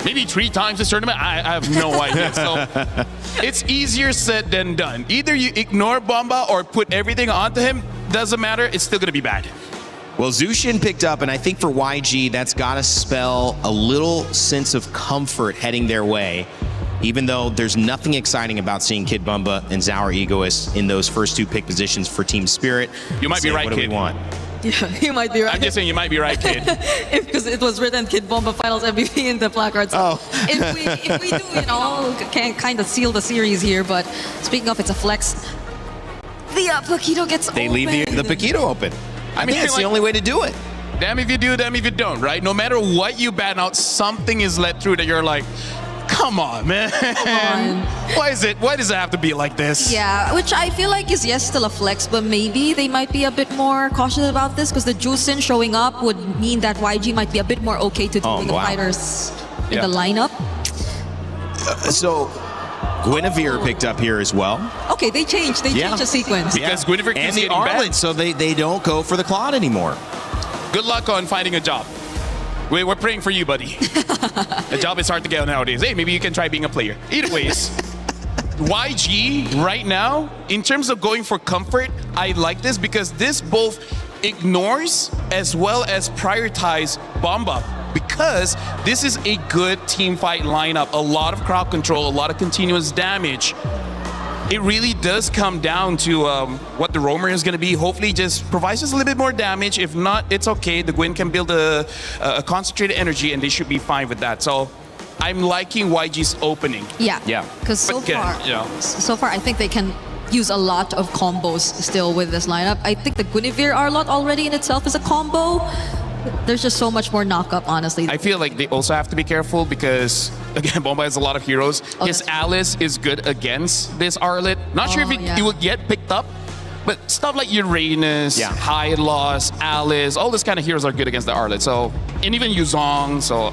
maybe 3 times this tournament. I have no idea. So it's easier said than done. Either you ignore Bomba or put everything onto him. Doesn't matter. It's still going to be bad. Well, Zushin picked up, and I think for YG, that's got to spell a little sense of comfort heading their way, even though there's nothing exciting about seeing Kid Bumba and Zauer Egoist in those first 2 pick positions for Team Spirit. You might be right, Kid. What do we want? Yeah, you might be right. I'm just saying you might be right, Kid. Because it was written Kid Bomba Finals MVP in the placards. Oh. If we do, can kind of seal the series here, but speaking of, it's a flex. The Paquito gets They open. leave the Paquito open. I mean, it's the only way to do it. Damn if you do, damn if you don't, right? No matter what you ban out, something is let through that you're like, come on, man. Why does it have to be like this? Yeah, which I feel like is still a flex, but maybe they might be a bit more cautious about this because the Juicin showing up would mean that YG might be a bit more okay to doing the fighters in the lineup. So Guinevere picked up here as well. Okay, they changed the sequence. Because Guinevere and keeps the getting Arlet, banned. so they don't go for the Claude anymore. Good luck on finding a job. We're praying for you, buddy. A job is hard to get nowadays. Hey, maybe you can try being a player. Either ways, YG right now, in terms of going for comfort, I like this because this both ignores as well as prioritize Bomba because this is a good team fight lineup. A lot of crowd control, a lot of continuous damage. It really does come down to what the roamer is going to be. Hopefully just provides us a little bit more damage. If not, it's okay. The Gwyn can build a concentrated energy and they should be fine with that. So I'm liking YG's opening. Yeah. Yeah. Because so far, I think they can use a lot of combos still with this lineup. I think the Guinevere Arlot already in itself is a combo. There's just so much more knockup, honestly. I feel like they also have to be careful because, again, Bomba has a lot of heroes. His Alice is good against this Arlet. Not sure if it will get picked up, but stuff like Uranus, High Loss, Alice, all these kind of heroes are good against the Arlet. So, and even Yuzong, so...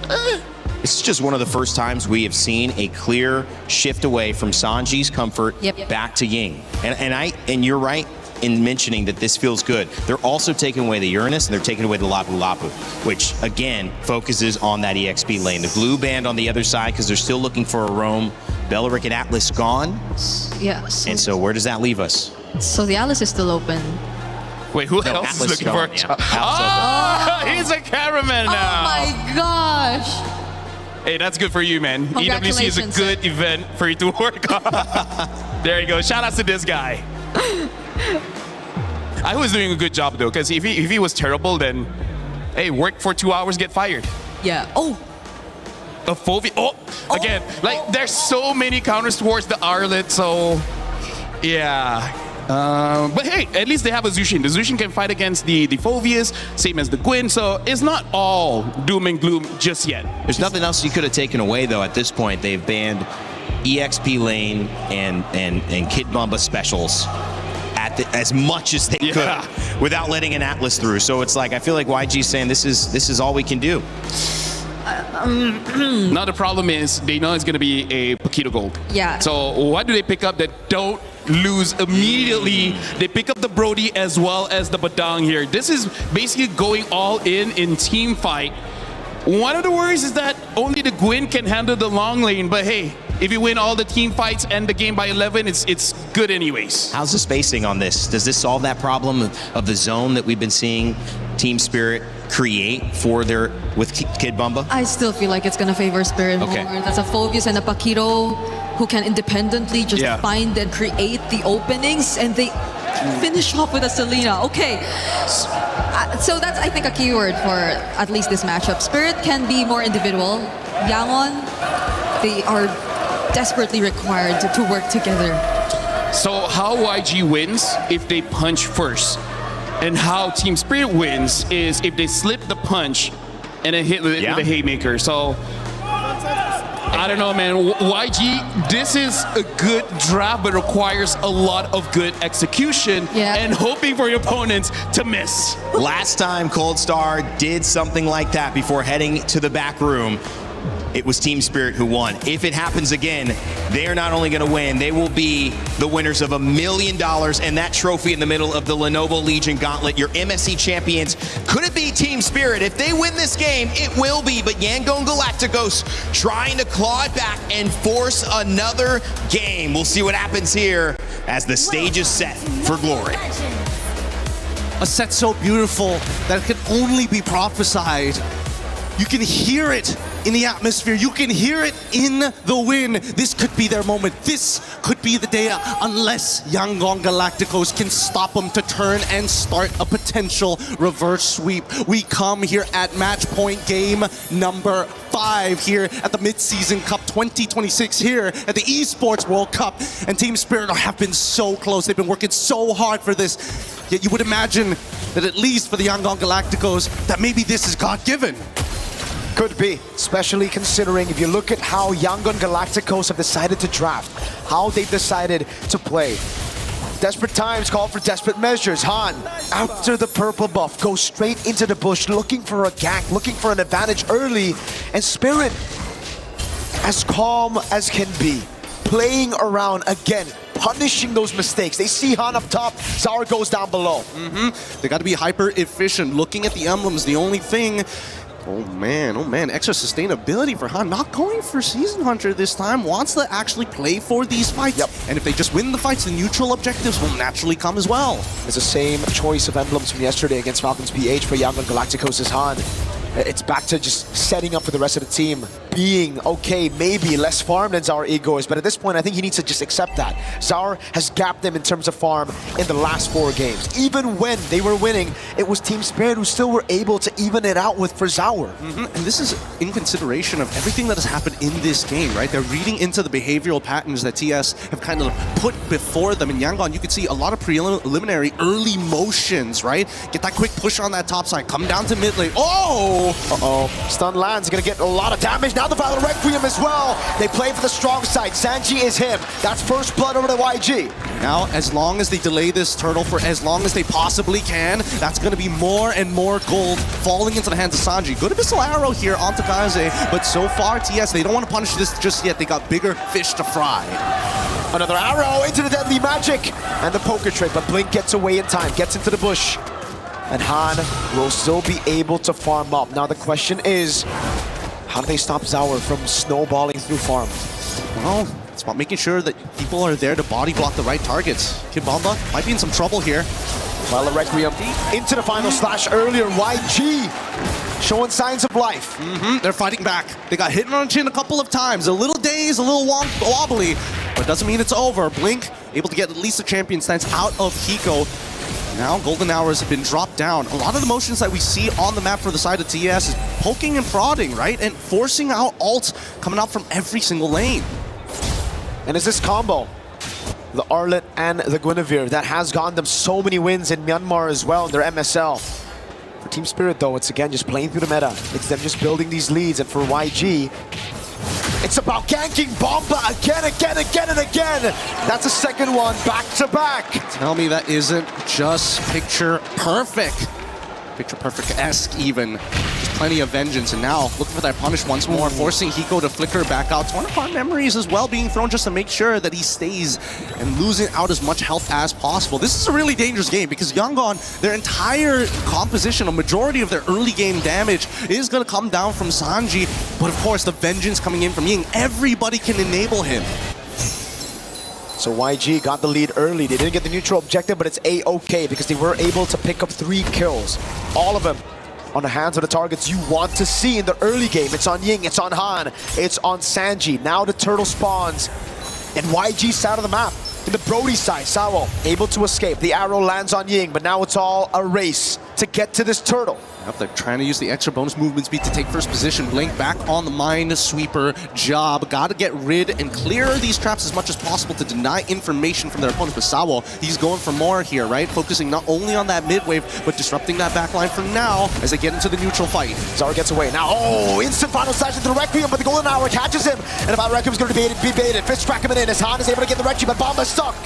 This is just one of the first times we have seen a clear shift away from Sanji's comfort back to Ying. And you're right in mentioning that this feels good. They're also taking away the Uranus and they're taking away the Lapu Lapu, which again focuses on that EXP lane. The blue band on the other side because they're still looking for a roam. Beleric and Atlas gone. Yeah. And so where does that leave us? So the Atlas is still open. Wait, who else Atlas is looking for a job? He's a cameraman now. Oh my gosh. Hey, that's good for you, man. EWC is a good event for you to work on. There you go. Shout out to this guy. I was doing a good job though, because if he was terrible, then hey, work for 2 hours, get fired. Yeah. Oh. A Fovi. Again, there's so many counters towards the Arlet, so yeah. But hey, at least they have a Zushin. The Zushin can fight against the Phoveus, same as the Gwyn, so it's not all doom and gloom just yet. There's nothing else you could have taken away though at this point. They've banned EXP lane and Kid Bomba specials as much as they could without letting an Atlas through. So it's like I feel like YG's saying this is all we can do. Now the problem is they know it's going to be a Paquito Gold. Yeah. So what do they pick up that don't lose immediately? They pick up the Brody as well as the Badang here. This is basically going all in team fight. One of the worries is that only the Gwyn can handle the long lane, but hey, if you win all the team fights and the game by 11, it's good anyways. How's the spacing on this? Does this solve that problem of the zone that we've been seeing Team Spirit create with Kid Bumba? I still feel like it's going to favor Spirit more. That's a Phoveus and a Paquito who can independently just find and create the openings, and Finish off with a Selena. Okay. So that's, I think, a keyword for at least this matchup. Spirit can be more individual. Yangon, they are desperately required to work together. So how YG wins if they punch first, and how Team Spirit wins is if they slip the punch and then hit with the haymaker. So I don't know, man. YG, this is a good draft, but requires a lot of good execution and hoping for your opponents to miss. Last time Cold Star did something like that before heading to the back room, it was Team Spirit who won. If it happens again, they are not only going to win, they will be the winners of $1 million and that trophy in the middle of the Lenovo Legion Gauntlet, your MSC champions. Could it be Team Spirit? If they win this game, it will be. But Yangon Galacticos trying to claw it back and force another game. We'll see what happens here as the stage is set for glory. A set so beautiful that it can only be prophesied. You can hear it in the atmosphere. You can hear it in the wind. This could be their moment. This could be the day, unless Yangon Galacticos can stop them to turn and start a potential reverse sweep. We come here at match point game number 5 here at the Mid-Season Cup 2026 here at the Esports World Cup. And Team Spirit have been so close. They've been working so hard for this. Yet you would imagine that at least for the Yangon Galacticos, that maybe this is God-given. Could be, especially considering if you look at how Yangon Galacticos have decided to draft, how they've decided to play. Desperate times call for desperate measures. Han, after the purple buff, goes straight into the bush, looking for a gank, looking for an advantage early, and Spirit, as calm as can be, playing around again, punishing those mistakes. They see Han up top, Zara goes down below. They got to be hyper efficient. Looking at the emblems, the only thing, oh man, extra sustainability for Han. Not going for Season Hunter this time, wants to actually play for these fights. And if they just win the fights, the neutral objectives will naturally come as well. It's the same choice of emblems from yesterday against Falcons PH for Yangon Galacticos as Han. It's back to just setting up for the rest of the team. Being, okay, maybe less farm than Zara Ego is, but at this point, I think he needs to just accept that. Zara has gapped them in terms of farm in the last 4 games. Even when they were winning, it was Team Spirit who still were able to even it out with for Zara. And this is in consideration of everything that has happened in this game, right? They're reading into the behavioral patterns that TS have kind of put before them. In Yangon, you can see a lot of preliminary early motions, right? Get that quick push on that top side, come down to mid lane. Oh! Uh-oh. Stun lands, gonna get a lot of damage. Now the Valor Requiem as well. They play for the strong side. Sanji is him. That's first blood over the YG. Now, as long as they delay this turtle for as long as they possibly can, that's gonna be more and more gold falling into the hands of Sanji. Good missile arrow here onto Kaze, but so far, TS, they don't want to punish this just yet. They got bigger fish to fry. Another arrow into the deadly magic. And the poker trick, but Blink gets away in time, gets into the bush. And Han will still be able to farm up. Now the question is, how do they stop Zauer from snowballing through farm? Well, it's about making sure that people are there to body block the right targets. Kid Bomba might be in some trouble here. Well, Requiem into the final slash earlier. YG showing signs of life. They're fighting back. They got hit on the chin a couple of times. A little dazed, a little wobbly, but it doesn't mean it's over. Blink able to get at least a champion stance out of Hiko. Now golden hours have been dropped down. A lot of the motions that we see on the map for the side of TS is poking and prodding, right? And forcing out ults coming out from every single lane. And is this combo, the Arlet and the Guinevere, that has gotten them so many wins in Myanmar as well in their MSL. For Team Spirit though, it's again just playing through the meta. It's them just building these leads, and for YG, it's about ganking Bomba again and again. That's a second one back to back. Tell me that isn't just picture perfect. Picture perfect-esque even. Just plenty of vengeance, and now looking for that punish once more, forcing Hiko to flicker back out. It's one of our memories as well being thrown just to make sure that he stays and losing out as much health as possible. This is a really dangerous game because Yangon, their entire composition, a majority of their early game damage is going to come down from Sanji, but of course the vengeance coming in from Ying, everybody can enable him. So YG got the lead early. They didn't get the neutral objective, but it's A-okay because they were able to pick up 3 kills. All of them on the hands of the targets you want to see in the early game. It's on Ying, it's on Han, it's on Sanji. Now the turtle spawns, and YG side of the map. In the Brody side, Sawo able to escape. The arrow lands on Ying, but now it's all a race to get to this turtle. Yep, they're trying to use the extra bonus movement speed to take first position. Blink back on the Minesweeper job. Got to get rid and clear these traps as much as possible to deny information from their opponents. But Sawo, he's going for more here, right? Focusing not only on that mid wave, but disrupting that backline from now as they get into the neutral fight. Zara gets away. Now, instant final slash into the Requiem, but the Golden Hour catches him. And if Requiem's going to be baited, Fist crack him in. As Han is able to get the Requiem, but Bomba's stuck.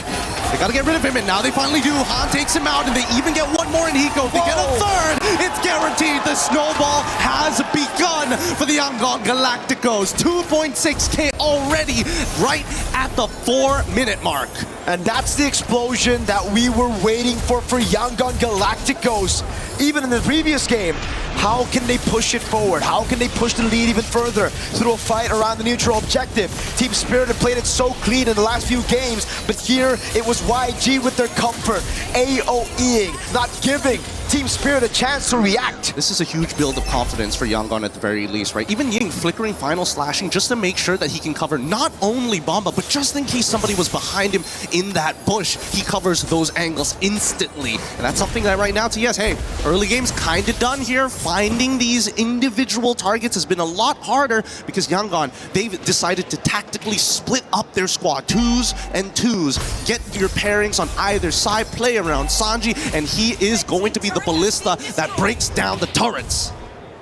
They got to get rid of him, and now they finally do. Han takes him out, and they even get one more in Hiko. If they get a third, it's guaranteed. The snowball has begun for the Yangon Galacticos. 2.6K already, right at the 4-minute mark. And that's the explosion that we were waiting for Yangon Galacticos. Even in the previous game, how can they push it forward? How can they push the lead even further through a fight around the neutral objective? Team Spirit had played it so clean in the last few games, but here it was YG with their comfort, AOEing, not giving Team Spirit a chance to react. This is a huge build of confidence for Yangon at the very least, right? Even Ying flickering final slashing just to make sure that he can cover not only Bomba, but just in case somebody was behind him in that bush, he covers those angles instantly. And that's something that right now, TS, hey, early game's kind of done here. Finding these individual targets has been a lot harder because Yangon, they've decided to tactically split up their squad. 2s and 2s. Get your pairings on either side, play around Sanji, and he is going to be the ballista that breaks down the turrets.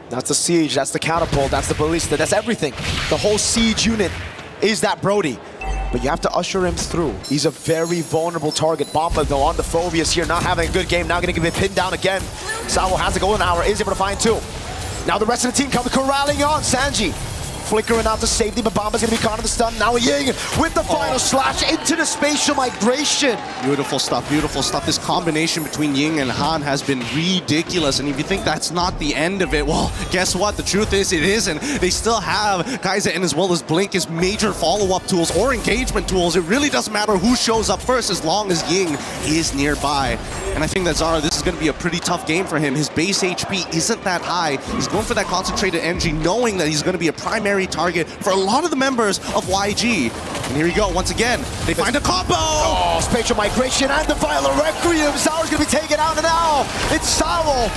That's the siege, that's the catapult, that's the ballista, that's everything. The whole siege unit is that Brody. But you have to usher him through. He's a very vulnerable target. Bomba, though, on the Phobius here, not having a good game. Now going to get pinned down again. Sawo has the Golden Hour, is able to find 2. Now the rest of the team coming, corralling on Sanji. Flickering out to safety, but Bomba's going to be caught in the stun. Now Ying with the final slash into the spatial migration. Beautiful stuff, beautiful stuff. This combination between Ying and Han has been ridiculous. And if you think that's not the end of it, well, guess what? The truth is it isn't. They still have Kaiser and as well as Blink as major follow-up tools or engagement tools. It really doesn't matter who shows up first as long as Ying is nearby. And I think that Zara, this is going to be a pretty tough game for him. His base HP isn't that high. He's going for that concentrated energy, knowing that he's going to be a primary target for a lot of the members of YG. And here we go, once again, they find a combo! Oh, spatial migration and the Violet Requiem. Sawo's gonna be taken out, and now it's Sawo.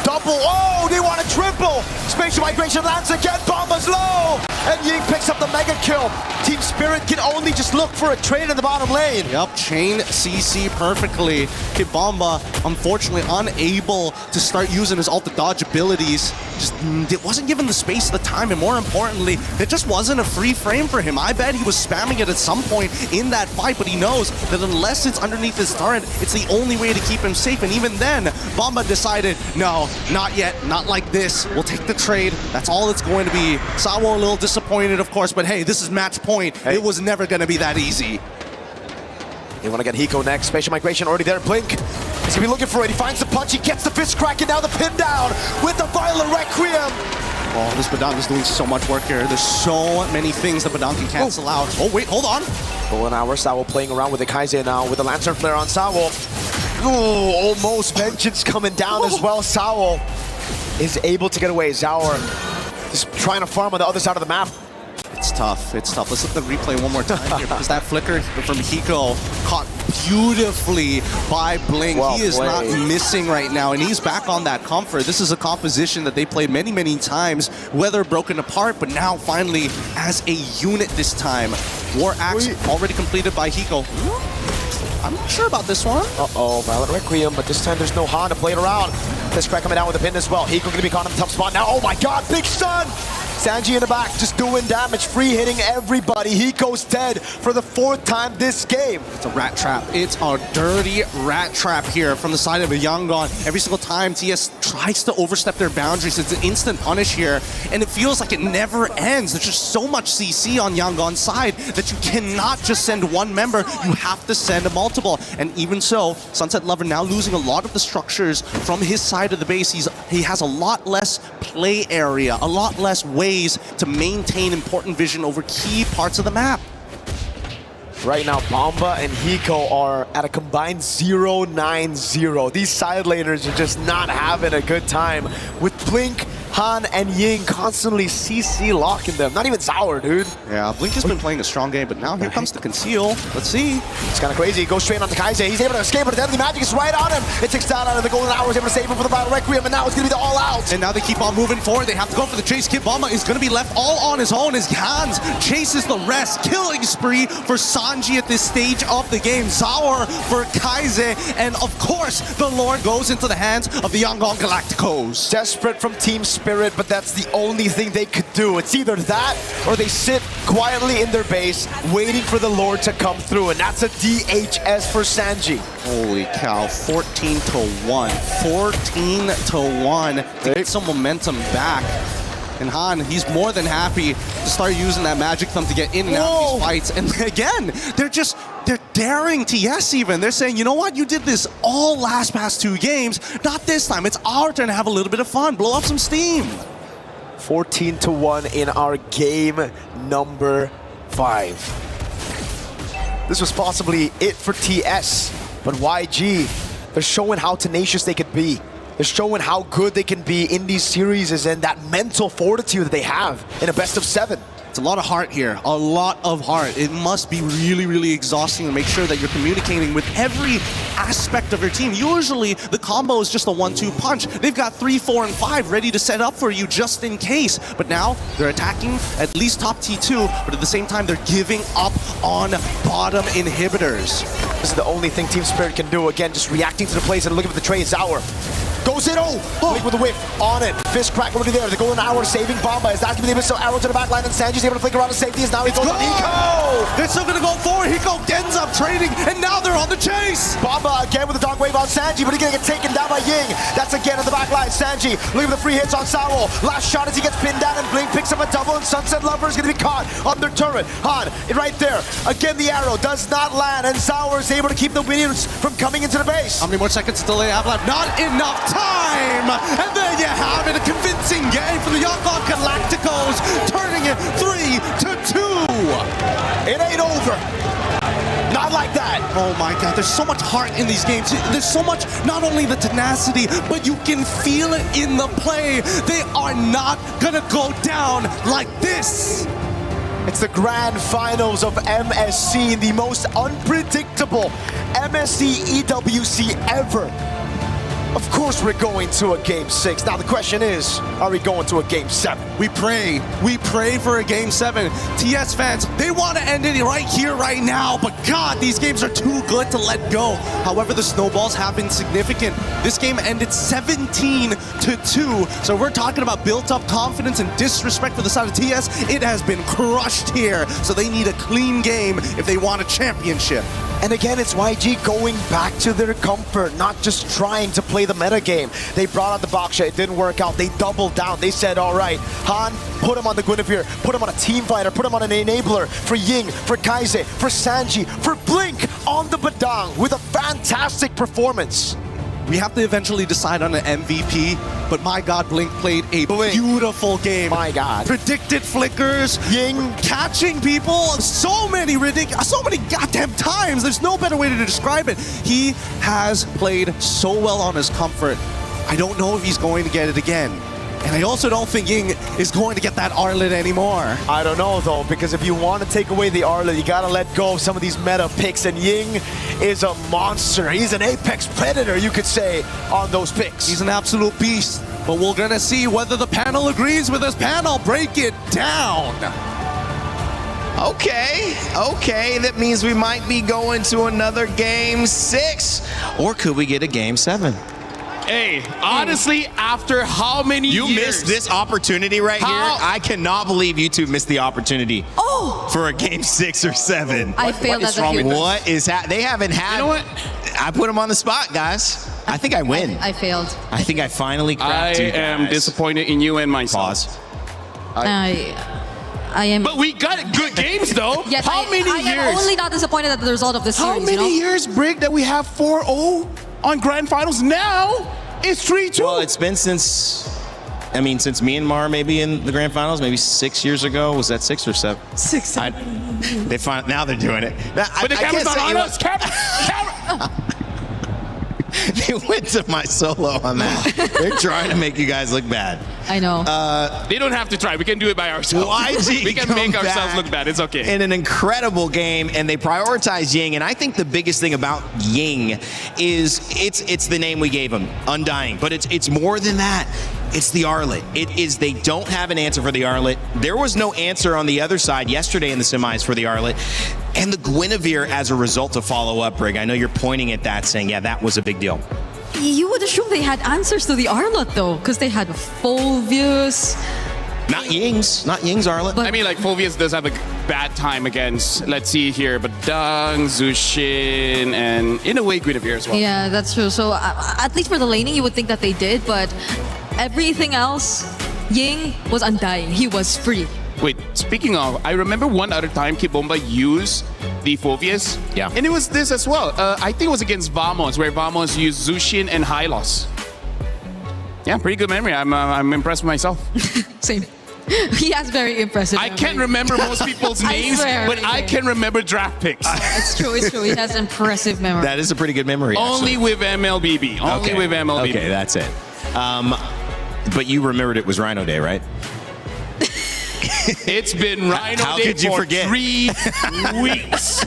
Double, they want a triple! Spatial migration lands again, Bomba's low! And Ying picks up the mega kill. Team Spirit can only just look for a trade in the bottom lane. Yep, chain CC perfectly. Kid Bomba, unfortunately, unable to start using his ult to dodge abilities. Just it wasn't given the space, the time, and more importantly, it just wasn't a free frame for him. I bet he was spamming it at some point in that fight, but he knows that unless it's underneath his turret, it's the only way to keep him safe. And even then, Bomba decided, no, not yet, not like this. We'll take the trade. That's all it's going to be. Sawo a little disappointed, of course, but hey, this is match point. Hey. It was never going to be that easy. They want to get Hiko next. Spatial migration already there. Blink. He's going to be looking for it. He finds the punch. He gets the fist crack, and now the pin down with the Violet Requiem. Oh, this Badang is doing so much work here. There's so many things that Badang can cancel out. Oh, wait, hold on. Golden Hour, Sawo playing around with the Kaiser now with the Lantern Flare on Sawo. Oh, almost Vengeance coming down as well. Sawo is able to get away. Zaur is trying to farm on the other side of the map. It's tough, it's tough. Let's look at the replay one more time here because that flicker from Hiko caught beautifully by Blink. Well, he is not missing right now, and he's back on that comfort. This is a composition that they played many, many times, whether broken apart, but now finally as a unit this time. War Axe already completed by Hiko. I'm not sure about this one. Uh-oh, Violet Requiem, but this time there's no Han to play it around. This crack coming down with the pin as well. Hiko going to be caught in the tough spot now. Oh my god, big stun! Sanji in the back, just doing damage, free hitting everybody. Hiko's dead for the 4th time this game. It's a rat trap. It's a dirty rat trap here from the side of a Yangon. Every single time TS tries to overstep their boundaries, it's an instant punish here, and it feels like it never ends. There's just so much CC on Yangon's side that you cannot just send one member, you have to send a multiple. And even so, Sunset Lover now losing a lot of the structures from his side of the base. He has a lot less play area, a lot less ways to maintain important vision over key parts of the map. Right now, Bomba and Hiko are at a combined 0-9-0. These side laners are just not having a good time. With Blink Han and Ying constantly CC locking them. Not even Sour, dude. Yeah, Blink has been playing a strong game, but now here comes the conceal. Let's see. It's kind of crazy. He goes straight onto Kaise. He's able to escape, but the deadly magic is right on him. It takes down out of the golden hour. He's able to save him for the battle requiem, and now it's going to be the all out. And now they keep on moving forward. They have to go for the chase. Kid Bomba is going to be left all on his own as Hans chases the rest. Killing spree for Sanji at this stage of the game. Sour for Kaise, and of course, the Lord goes into the hands of the Yangon Galacticos. Desperate from Team Spirit, but that's the only thing they could do. It's either that or they sit quietly in their base waiting for the Lord to come through, and that's a DHS for Sanji. Holy cow, 14-1. 14-1 to get some momentum back. And Han, he's more than happy to start using that magic thumb to get in and out of these fights. And again, they're daring TS even. They're saying, you know what, you did this all last past 2 games. Not this time. It's our turn to have a little bit of fun. Blow up some steam. 14-1 in our game number 5. This was possibly it for TS, but YG, they're showing how tenacious they could be. They're showing how good they can be in these series and that mental fortitude that they have in a best of 7. It's a lot of heart here, a lot of heart. It must be really, really exhausting to make sure that you're communicating with every aspect of your team. Usually, the combo is just a 1-2 punch. They've got 3, 4, and 5 ready to set up for you just in case. But now, they're attacking at least top T2, but at the same time, they're giving up on bottom inhibitors. This is the only thing Team Spirit can do. Again, just reacting to the plays and looking for the trade. Sour goes in, Blink with the whip on it. Fist crack already there. The golden hour saving Bomba. Is that going to be the missile arrow to the back line? And Sanji's able to flick around to safety as now he goes on Hiko. They're still going to go forward. Hiko ends up trading, and now they're on the chase. Bomba again with the dark wave on Sanji, but he's going to get taken down by Ying. That's again at the back line. Sanji looking for the free hits on Sour. Last shot as he gets pinned down, and Blink picks up a double, and Sunset Lover is going to be caught on their turret. Han, right there. Again, the arrow does not land, and Sour is able to keep the minions from coming into the base. How many more seconds till they have left? Not enough time! And there you have it, a convincing game for the Yangon Galacticos, turning it 3-2. It ain't over. Not like that. Oh my God, there's so much heart in these games. There's so much, not only the tenacity, but you can feel it in the play. They are not gonna go down like this. It's the grand finals of MSC, the most unpredictable MSC EWC ever. Of course we're going to a Game 6. Now the question is, are we going to a Game 7? We pray for a Game 7. TS fans, they want to end it right here, right now, but God, these games are too good to let go. However, the snowballs have been significant. This game ended 17-2, so we're talking about built-up confidence and disrespect for the side of TS. It has been crushed here, so they need a clean game if they want a championship. And again, it's YG going back to their comfort, not just trying to play the meta game. They brought out the Baksha, it didn't work out. They doubled down. They said, all right, Han, put him on the Guinevere, put him on a team fighter, put him on an enabler for Ying, for Kaise, for Sanji, for Blink on the Badang with a fantastic performance. We have to eventually decide on an MVP, but my God, Blink played a beautiful game. My God. Predicted flickers, Ying catching people, so many goddamn times. There's no better way to describe it. He has played so well on his comfort. I don't know if he's going to get it again. And I also don't think Ying is going to get that Arlet anymore. I don't know though, because if you want to take away the Arlet, you gotta let go of some of these meta picks, and Ying is a monster. He's an apex predator, you could say, on those picks. He's an absolute beast, but we're gonna see whether the panel agrees with this panel. Break it down. Okay, that means we might be going to another Game 6, or could we get a Game 7? Hey, honestly, after how many years? You missed this opportunity right here. I cannot believe you two missed the opportunity for a Game 6 or 7. I failed as a human. What is happening? They haven't had... You know what? I put them on the spot, guys. I think I win. I failed. I think I finally cracked you guys. I am disappointed in you and myself. Pause. I am. But we got good games, though. Yes, how many years? I am only not disappointed at the result of this series. How many years, Brig, that we have 4-0 on Grand Finals? Now it's 3-2. Well, it's been since Myanmar maybe in the Grand Finals, maybe 6 years ago. Was that 6 or 7? 6. Now they're doing it. But the camera's not on us. Camera. They went to my solo on that. They're trying to make you guys look bad. I know. They don't have to try. We can do it by ourselves. YG we can make ourselves look bad. It's okay. In an incredible game, and they prioritize Ying. And I think the biggest thing about Ying is it's the name we gave him, Undying. But it's more than that. It's the Arlet. It is, they don't have an answer for the Arlet. There was no answer on the other side yesterday in the semis for the Arlet. And the Guinevere as a result to follow up, Brig. I know you're pointing at that saying, yeah, that was a big deal. You would assume they had answers to the Arlet though, because they had Phoveus. Not Ying's Arlet. I mean, like, Phoveus does have a bad time against, let's see here, Badang, Zushin, and in a way, Guinevere as well. Yeah, that's true. So at least for the laning, you would think that they did, but everything else, Ying was Undying. He was free. Wait, speaking of, I remember one other time Kid Bomba used the Phoveus. Yeah. And it was this as well. I think it was against Vamos, where Vamos used Zushin and Hylos. Yeah, pretty good memory. I'm impressed with myself. Same. He has very impressive memory. I can't remember most people's names, but I can remember draft picks. It's true, it's true. He has impressive memory. That is a pretty good memory. Only with MLBB. Only with MLBB. Okay, that's it. But you remembered it was Rhino Day, right? It's been Rhino How Day could you for forget? 3 weeks.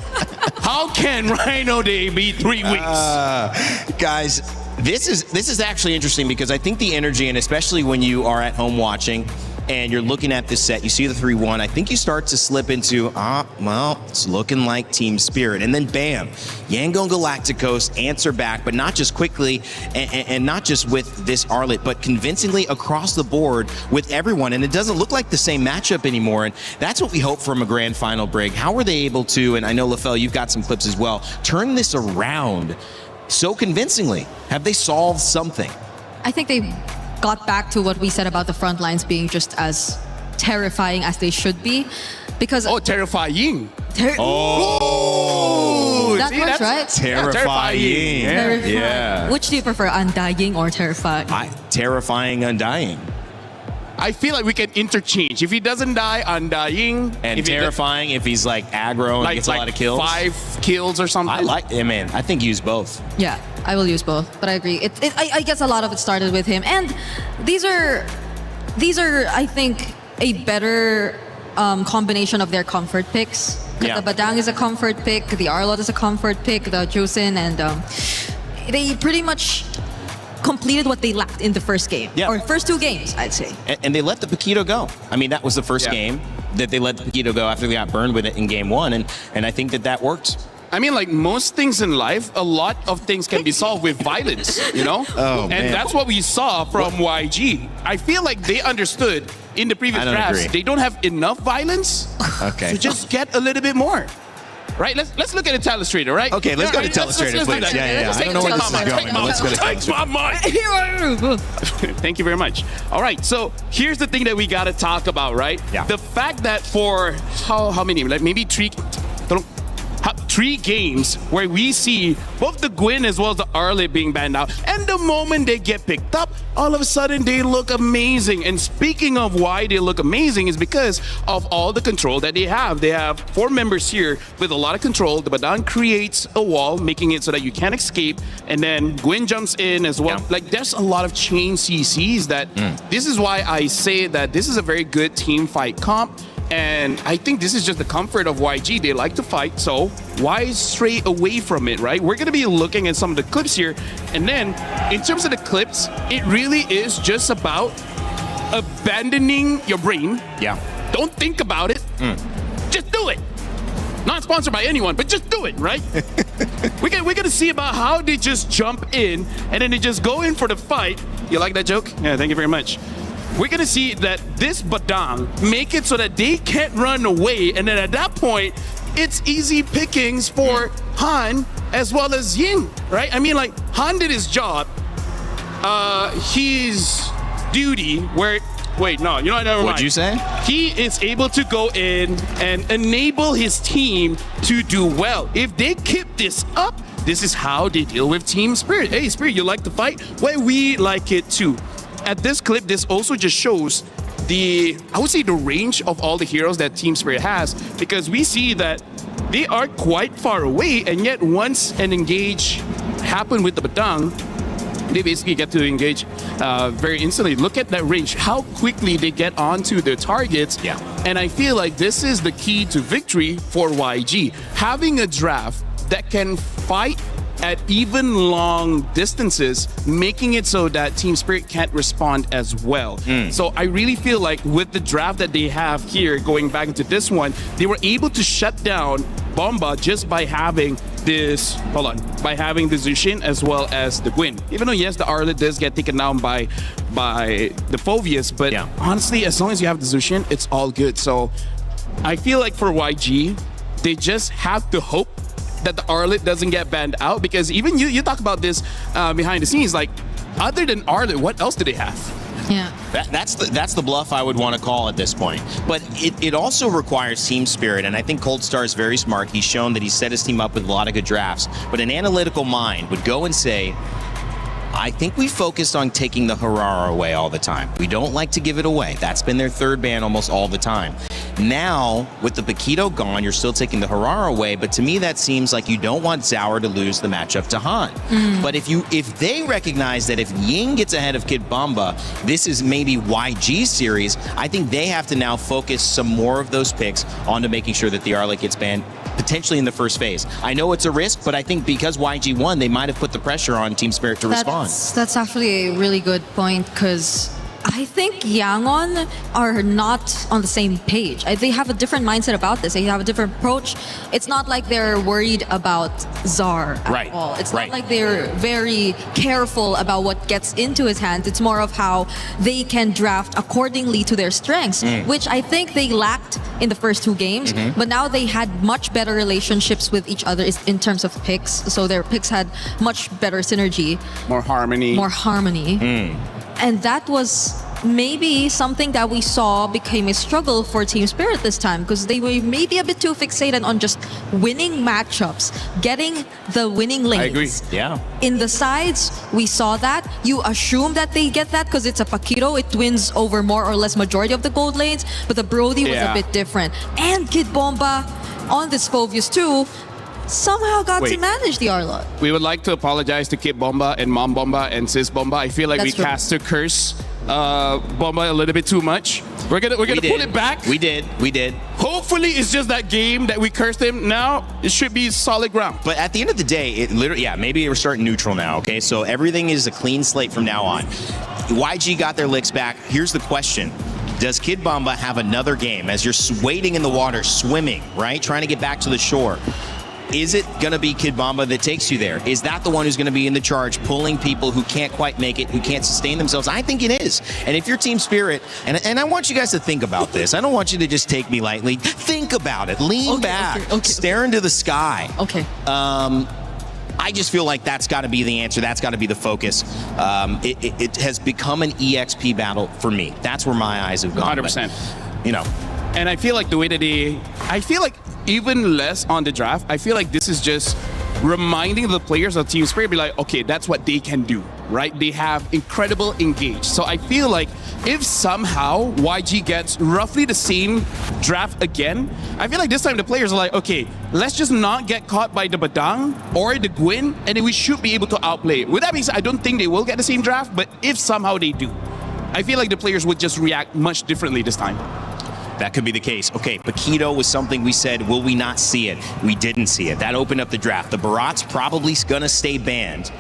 How can Rhino Day be 3 weeks? Guys, this is actually interesting because I think the energy, and especially when you are at home watching and you're looking at this set, you see the 3-1, I think you start to slip into, well, it's looking like Team Spirit. And then bam, Yangon Galacticos answer back, but not just quickly and not just with this Arlet, but convincingly across the board with everyone. And it doesn't look like the same matchup anymore. And that's what we hope from a grand final, Brig. How were they able to, and I know, LaFell, you've got some clips as well, turn this around so convincingly? Have they solved something? I think they got back to what we said about the front lines being just as terrifying as they should be. Because terrifying. That works, right? Terrifying. Yeah. Which do you prefer, Undying or Terrifying? Terrifying Undying. I feel like we can interchange. If he doesn't die, Undying. And if Terrifying if he's like aggro and gets a lot of kills. 5 kills or something. I think use both. Yeah, I will use both, but I agree. I guess a lot of it started with him, and these are, I think, a better combination of their comfort picks. Yeah. The Badang is a comfort pick, the Arlot is a comfort pick, the Josin, and they pretty much completed what they lacked in the first game. Yeah. Or first 2 games, I'd say. And they let the Paquito go. I mean, that was the first game that they let the Paquito go after they got burned with it in game 1, and I think that worked. I mean, like most things in life, a lot of things can be solved with violence, you know? And that's what we saw from YG. I feel like they understood in the previous drafts, they don't have enough violence. Okay. So just get a little bit more. Right? Let's look at a Telestrator, right? Okay, let's go to Telestrator, please. Yeah. I don't know where this is going, but let's go to Telestrator. Thank you very much. All right, so here's the thing that we got to talk about, right? Yeah. The fact that for how many? Like maybe 3 games where we see both the Gwyn as well as the Arlet being banned out, and the moment they get picked up, all of a sudden they look amazing. And speaking of why they look amazing is because of all the control that they have. They have 4 members here with a lot of control. The Badang creates a wall, making it so that you can't escape, and then Gwyn jumps in as well. Like there's a lot of chain CCs that this is why I say that this is a very good team fight comp. And I think this is just the comfort of YG. They like to fight, so why stray away from it, right? We're going to be looking at some of the clips here. And then, in terms of the clips, it really is just about abandoning your brain. Yeah. Don't think about it. Just do it. Not sponsored by anyone, but just do it, right? We're going to see about how they just jump in, and then they just go in for the fight. You like that joke? Yeah, thank you very much. We're going to see that this Badang make it so that they can't run away. And then at that point, it's easy pickings for Han as well as Ying, right? I mean, like, Han did his job. His duty where... Wait, no, you know what? Never mind. What'd you say? He is able to go in and enable his team to do well. If they keep this up, this is how they deal with Team Spirit. Hey, Spirit, you like to fight? Well, we like it too. At this clip, this also just shows I would say the range of all the heroes that Team Spirit has, because we see that they are quite far away, and yet once an engage happened with the Badang, they basically get to engage very instantly. Look at that range, how quickly they get onto their targets. Yeah. And I feel like this is the key to victory for YG. Having a draft that can fight at even long distances, making it so that Team Spirit can't respond as well. So I really feel like with the draft that they have here, going back into this one, they were able to shut down Bomba just by having this, by having the Zushin as well as the Gwyn. Even though, yes, the Arlet does get taken down by the Phoveus, but honestly, as long as you have the Zushin, it's all good. So I feel like for YG, they just have to hope that the Arlet doesn't get banned out, because even you talk about this behind the scenes, like, other than Arlet, what else do they have? Yeah. That's the bluff I would want to call at this point. But it also requires team spirit, and I think Cold Star is very smart. He's shown that he's set his team up with a lot of good drafts. But an analytical mind would go and say, I think we focused on taking the Harara away all the time. We don't like to give it away. That's been their third ban almost all the time. Now, with the Paquito gone, you're still taking the Harara away, but to me that seems like you don't want Zauer to lose the matchup to Han. But if they recognize that if Ying gets ahead of Kid Bomba, this is maybe YG's series, I think they have to now focus some more of those picks onto making sure that the Arlet gets banned, potentially in the first phase. I know it's a risk, but I think because YG won, they might have put the pressure on Team Spirit to respond. That's actually a really good point, because I think Yangon are not on the same page. They have a different mindset about this. They have a different approach. It's not like they're worried about Zar at all. It's not like they're very careful about what gets into his hands. It's more of how they can draft accordingly to their strengths, which I think they lacked in the first two games. But now they had much better relationships with each other in terms of picks. So their picks had much better synergy. More harmony. And that was maybe something that we saw became a struggle for Team Spirit this time, because they were maybe a bit too fixated on just winning matchups, getting the winning lanes. I agree. Yeah. In the sides, we saw that. You assume that they get that because it's a Paquito. It wins over more or less majority of the gold lanes, but the Brody was a bit different. And Kid Bomba on this Phoveus too somehow got to manage the Arlot. We would like to apologize to Kid Bomba and Mom Bomba and Sis Bomba. I feel like we cast a curse Bomba a little bit too much. We're gonna pull it back. We did. Hopefully it's just that game that we cursed him. Now it should be solid ground. But at the end of the day, it literally, maybe we're starting neutral now, okay? So everything is a clean slate from now on. YG got their licks back. Here's the question. Does Kid Bomba have another game as you're wading in the water, swimming, right? Trying to get back to the shore. Is it going to be Kid Bomba that takes you there? Is that the one who's going to be in the charge, pulling people who can't quite make it, who can't sustain themselves? I think it is. And if you're Team Spirit, and I want you guys to think about this. I don't want you to just take me lightly. Think about it. Lean back. Stare into the sky. I just feel like that's got to be the answer. That's got to be the focus. It has become an EXP battle for me. That's where my eyes have gone. 100%. But, you know. And I feel like the way that I feel like even less on the draft, I feel like this is just reminding the players of Team Spirit, be like, okay, that's what they can do, right? They have incredible engage. So I feel like if somehow YG gets roughly the same draft again, I feel like this time the players are like, okay, let's just not get caught by the Badang or the Gwyn, and then we should be able to outplay it. With that being said, I don't think they will get the same draft, but if somehow they do, I feel like the players would just react much differently this time. That could be the case. Okay, Paquito was something we said, will we not see it? We didn't see it. That opened up the draft. The Barat's probably gonna stay banned,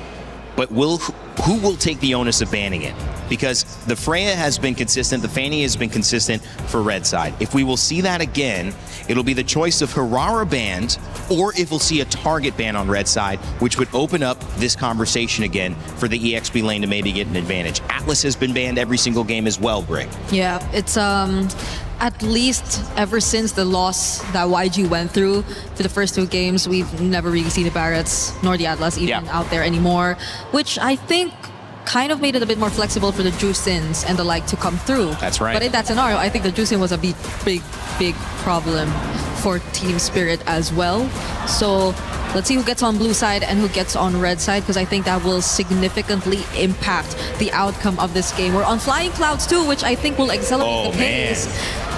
but who will take the onus of banning it? Because the Freya has been consistent, the Fanny has been consistent for red side. If we will see that again, it'll be the choice of Harara banned, or if we'll see a target ban on red side, which would open up this conversation again for the EXP lane to maybe get an advantage. Atlas has been banned every single game as well, Brig. Yeah, it's at least ever since the loss that YG went through for the first two games, we've never really seen the Barretts nor the Atlas even out there anymore, which I think kind of made it a bit more flexible for the Jusins and the like to come through. That's right. But in that scenario, I think the Jusin was a big problem for Team Spirit as well. So let's see who gets on blue side and who gets on red side, because I think that will significantly impact the outcome of this game. We're on flying clouds too, which I think will accelerate the pace.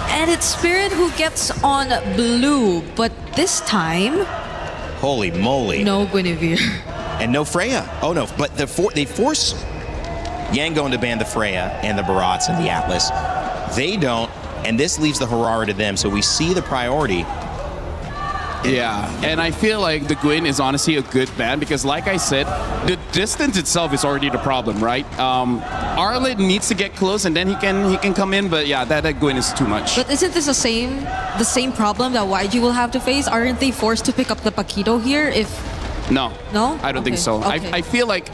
And it's Spirit who gets on blue, but this time... Holy moly. No Guinevere. And no Freya. Oh no, but they force Yangon to ban the Freya and the Barats and the Atlas. They don't, and this leaves the Harara to them, so we see the priority. Yeah, and I feel like the Gwyn is honestly a good ban because, like I said, the distance itself is already the problem, right? Arlet needs to get close, and then he can come in. But yeah, that Gwyn is too much. But isn't this the same problem that YG will have to face? Aren't they forced to pick up the Paquito here? No, I don't think so. Okay. I feel like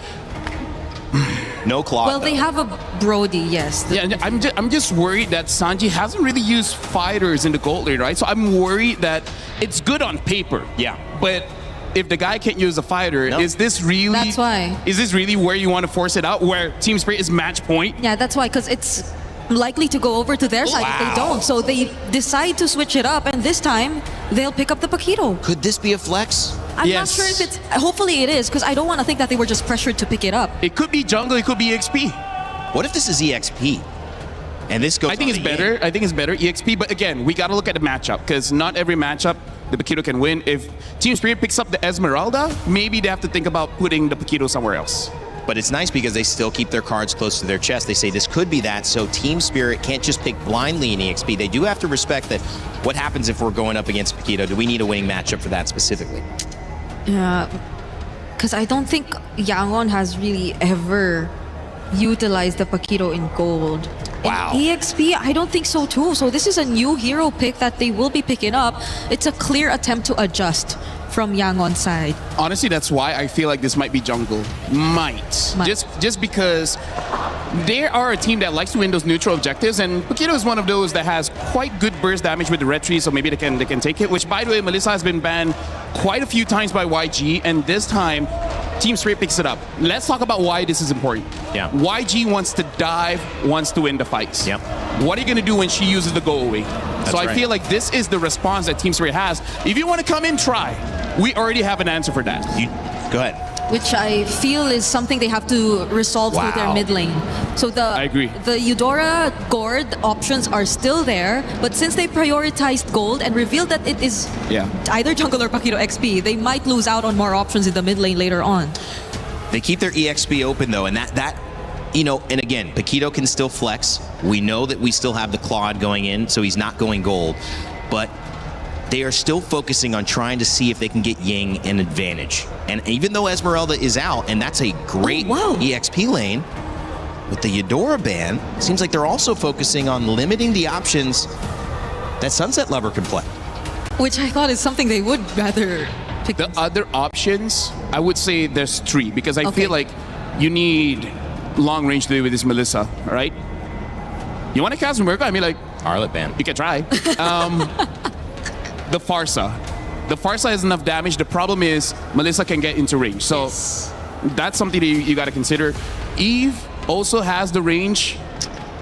no Claude. Well, they have a Brody, yes. Yeah, I'm just worried that Sanji hasn't really used fighters in the gold lane, right? So I'm worried that it's good on paper. Yeah. But if the guy can't use a fighter, is this really... That's why. Is this really where you want to force it out, where Team Spirit is match point? Yeah, that's why, because it's likely to go over to their side if they don't. So they decide to switch it up, and this time, they'll pick up the Paquito. Could this be a flex? I'm not sure if it's... Hopefully it is, because I don't want to think that they were just pressured to pick it up. It could be jungle, it could be EXP. What if this is EXP? And this goes I think it's better. I think it's better, EXP. But again, we got to look at the matchup, because not every matchup the Paquito can win. If Team Spirit picks up the Esmeralda, maybe they have to think about putting the Paquito somewhere else. But it's nice because they still keep their cards close to their chest. They say this could be that, so Team Spirit can't just pick blindly in EXP. They do have to respect that. What happens if we're going up against Paquito? Do we need a winning matchup for that specifically? Yeah, because I don't think Yangon has really ever utilized the Paquito in gold. Wow. In EXP, I don't think so too. So this is a new hero pick that they will be picking up. It's a clear attempt to adjust from Yangon's side. Honestly, that's why I feel like this might be jungle. Might. Just because they are a team that likes to win those neutral objectives, and Paquito is one of those that has quite good burst damage with the red tree, so maybe they can take it, which, by the way, Melissa has been banned quite a few times by YG, and this time Team Spirit picks it up. Let's talk about why this is important. Yeah. YG wants to dive, wants to win the fights. Yep. What are you going to do when she uses the go away? That's so I right. feel like this is the response that Team Spirit has. If you want to come in, try. We already have an answer for that. Go ahead. Which I feel is something they have to resolve through their mid lane. So I agree. The Eudora Gord options are still there, but since they prioritized gold and revealed that it is either jungle or Paquito XP, they might lose out on more options in the mid lane later on. They keep their EXP open though, and that you know, and again, Paquito can still flex. We know that we still have the Claude going in, so he's not going gold, but they are still focusing on trying to see if they can get Ying an advantage. And even though Esmeralda is out, and that's a great EXP lane, with the Eudora ban, it seems like they're also focusing on limiting the options that Sunset Lover can play. Which I thought is something they would rather pick. The other options, I would say there's 3, because I feel like you need long range to do with this Melissa, right? You want to cast Merca? I mean, like, Arlet ban. You can try. The Farsa. The Farsa has enough damage. The problem is Melissa can get into range. So that's something that you got to consider. Eve also has the range,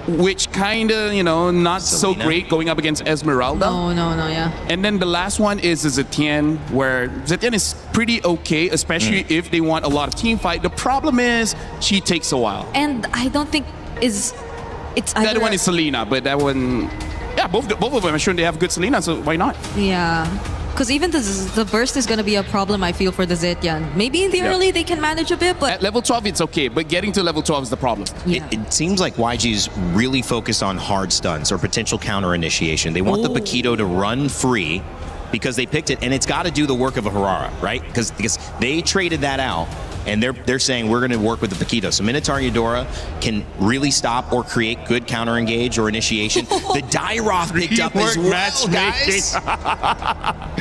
which kind of, you know, not so great going up against Esmeralda. No, yeah. And then the last one is Zetienne, where Zetienne is pretty okay, especially if they want a lot of team fight. The problem is she takes a while. And I don't think it's The either... other one is Selena, but that one... Yeah, both of them, I'm sure they have good Selena, so why not? Yeah. Because even the burst is going to be a problem, I feel, for the Zetian. Maybe in the early they can manage a bit, but... At level 12, it's okay, but getting to level 12 is the problem. Yeah. It seems like YG's really focused on hard stuns or potential counter initiation. They want the Paquito to run free because they picked it, and it's got to do the work of a Harara, right? Because they traded that out, and they're saying we're going to work with the Paquito. So Minotaur and Eudora can really stop or create good counter engage or initiation. The Dairoth picked up as well, guys.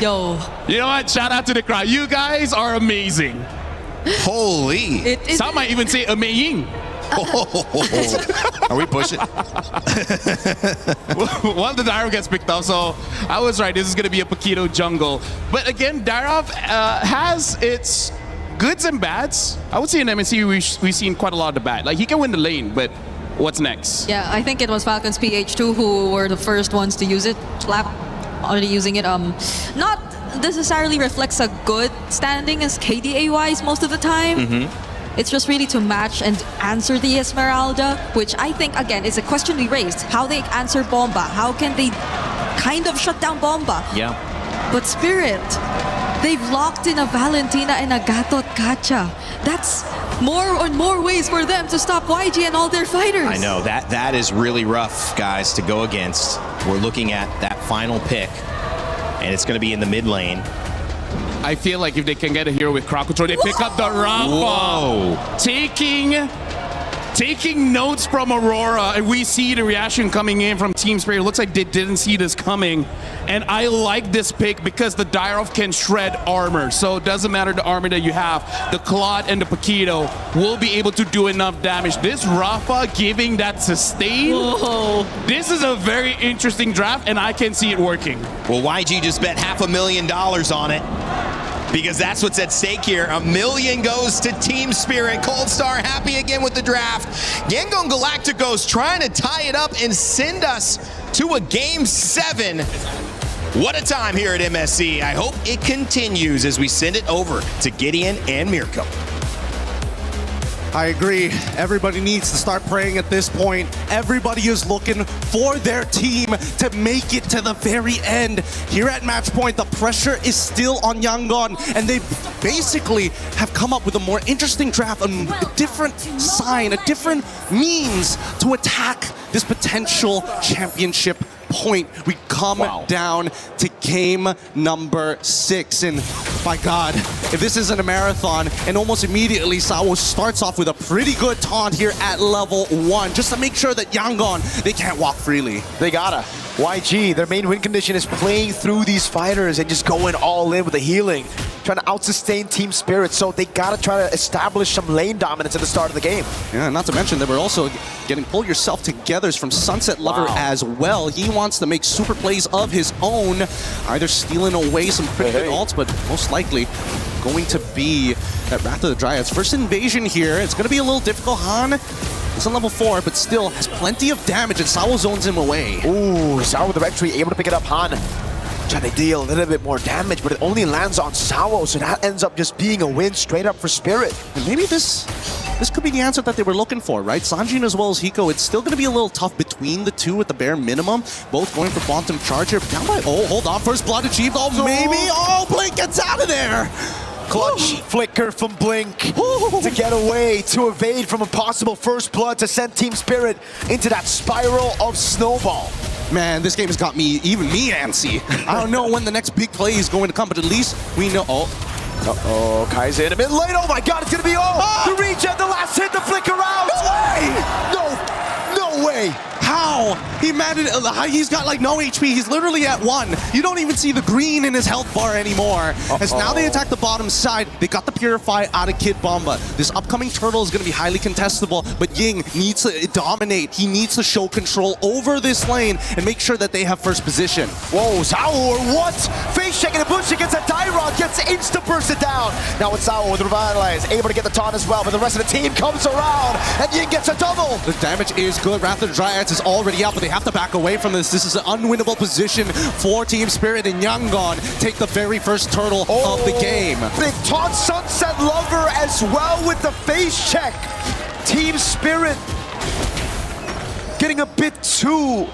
Yo. You know what? Shout out to the crowd. You guys are amazing. Holy. Some might even say amazing. Are we pushing? Well, the Dairoth gets picked up, so I was right. This is going to be a Paquito jungle. But again, Dairoth has its goods and bads. I would say in MSC we've seen quite a lot of the bad. Like, he can win the lane, but what's next? Yeah, I think it was Falcons PH2 who were the first ones to use it. Slap already using it. Not necessarily reflects a good standing as KDA-wise most of the time. It's just really to match and answer the Esmeralda, which I think, again, is a question we raised. How they answer Bomba. How can they kind of shut down Bomba? Yeah. But Spirit, They've locked in a Valentina and a Gatot Kacha. That's more and more ways for them to stop YG and all their fighters. I know, that is really rough, guys, to go against. We're looking at that final pick, and it's going to be in the mid lane. I feel like if they can get a hero with Crowd Control, they pick up the Rafa. Whoa. Taking notes from Aurora, and we see the reaction coming in from Team Spirit. It looks like they didn't see this coming. And I like this pick because the Dyrov can shred armor. So it doesn't matter the armor that you have. The Claude and the Paquito will be able to do enough damage. This Rafa giving that sustain. Whoa. This is a very interesting draft, and I can see it working. Well, YG just bet $500,000 on it, because that's what's at stake here. $1 million goes to Team Spirit. Cold Star happy again with the draft. Yangon Galacticos trying to tie it up and send us to a Game 7. What a time here at MSC. I hope it continues as we send it over to Gideon and Mirko. I agree. Everybody needs to start praying at this point. Everybody is looking for their team to make it to the very end. Here at match point, the pressure is still on Yangon, and they basically have come up with a more interesting draft, a different sign, a different means to attack this potential championship point. We come down to game number 6, and by God, if this isn't a marathon, and almost immediately Sawo starts off with a pretty good taunt here at level 1, just to make sure that Yangon, they can't walk freely. They gotta. YG, their main win condition is playing through these fighters and just going all in with the healing, trying to out-sustain Team Spirit, so they gotta try to establish some lane dominance at the start of the game. Yeah, not to mention they were also getting Pull Yourself Togethers from Sunset Lover as well. He wants to make super plays of his own, either stealing away some pretty good ults, but most likely going to be at Wrath of the Dryads. First invasion here, it's gonna be a little difficult. Han is on level 4, but still has plenty of damage, and Sawo zones him away. Ooh, Sawo with the Rectory able to pick it up. Han trying to deal a little bit more damage, but it only lands on Sawo, so that ends up just being a win straight up for Spirit. And maybe this could be the answer that they were looking for, right? Sanjin as well as Hiko, it's still going to be a little tough between the two at the bare minimum. Both going for Quantum Charge here. Down by, oh, hold on, first blood achieved. Oh, maybe, oh, Blink gets out of there. Clutch flicker from Blink to get away, to evade from a possible first blood, to send Team Spirit into that spiral of snowball. Man, this game has got me, even me, antsy. I don't know when the next big play is going to come, but at least we know. Uh-oh, Kai's in a bit late. Oh my God, it's gonna be the regen, the last hit, the flicker out. No way. How? He managed, he's got like no HP. He's literally at 1. You don't even see the green in his health bar anymore. As now they attack the bottom side, they got the Purify out of Kid Bomba. This upcoming turtle is going to be highly contestable, but Ying needs to dominate. He needs to show control over this lane and make sure that they have first position. Whoa, Sawo or what? Face check in the bush against a Dyrog, gets insta-bursted down. Now it's Sawo with Revitalize, able to get the taunt as well, but the rest of the team comes around, and Ying gets a double. The damage is good. Wrath of the Dryads is already out, but they have to back away from this. This is an unwinnable position for Team Spirit, and Yangon take the very first turtle of the game. Big taunt Sunset Lover as well with the face check. Team Spirit getting a bit too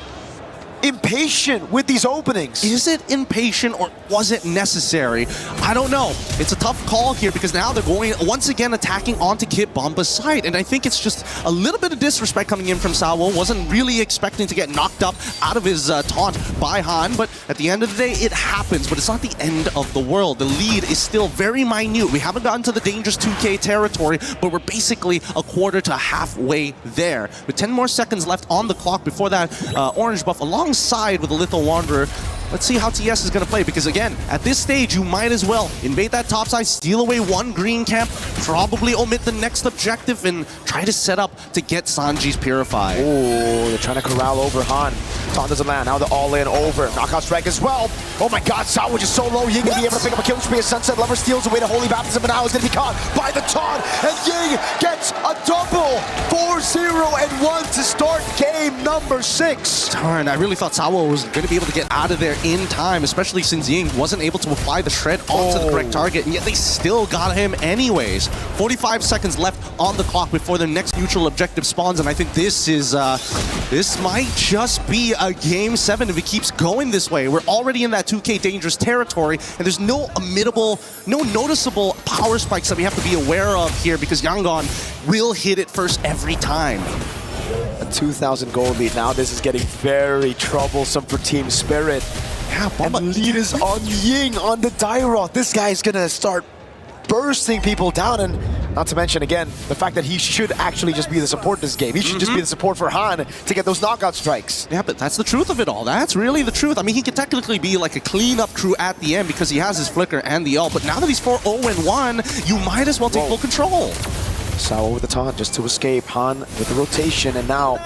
impatient with these openings. Is it impatient or was it necessary? I don't know. It's a tough call here because now they're going once again attacking onto Kid Bomba's side, and I think it's just a little bit of disrespect coming in from Sawo. Wasn't really expecting to get knocked up out of his taunt by Han, but at the end of the day, it happens, but it's not the end of the world. The lead is still very minute. We haven't gotten to the dangerous 2K territory, but we're basically a quarter to halfway there. With 10 more seconds left on the clock before that orange buff alongside with the Lethal Wanderer. Let's see how TS is going to play, because again, at this stage, you might as well invade that top side, steal away one green camp, probably omit the next objective, and try to set up to get Sanji's Purify. Oh, they're trying to corral over Han. Taunt doesn't land. Now they're all in over. Knockout strike as well. Oh my God, Sawo just so low. Ying gonna be able to pick up a kill spree as Sunset Lover steals away the Holy Baptism, but now he's gonna be caught by the taunt, and Ying gets a double. 4-0-1 to start game number 6. Darn, I really thought Sawo was going to be able to get out of there in time, especially since Ying wasn't able to apply the shred onto the correct target, and yet they still got him anyways. 45 seconds left on the clock before the next neutral objective spawns, and I think this is this might just be a Game 7 if it keeps going this way. We're already in that 2K dangerous territory, and there's no noticeable power spikes that we have to be aware of here because Yangon will hit it first every time. A 2,000 gold lead. Now this is getting very troublesome for Team Spirit. Yeah, and lead is on Ying on the Dairoth. This guy's gonna start bursting people down, and not to mention, again, the fact that he should actually just be the support this game. He should just be the support for Han to get those knockout strikes. Yeah, but that's the truth of it all. That's really the truth. I mean, he could technically be like a cleanup crew at the end because he has his flicker and the ult, but now that he's 4-0-1, you might as well take full control. Sao with the taunt just to escape. Han with the rotation, and now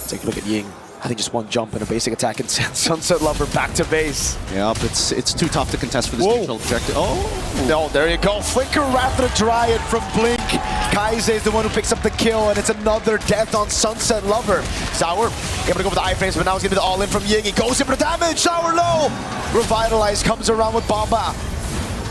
take a look at Ying. I think just one jump and a basic attack and send Sunset Lover back to base. Yep, it's too tough to contest for this neutral objective. Oh! No, there you go. Flicker after the Dryad from Blink. Kaise is the one who picks up the kill, and it's another death on Sunset Lover. Sour able to go for the iframes, but now he's going to be the all-in from Ying. He goes in for the damage. Sour low! Revitalize comes around with Bomba.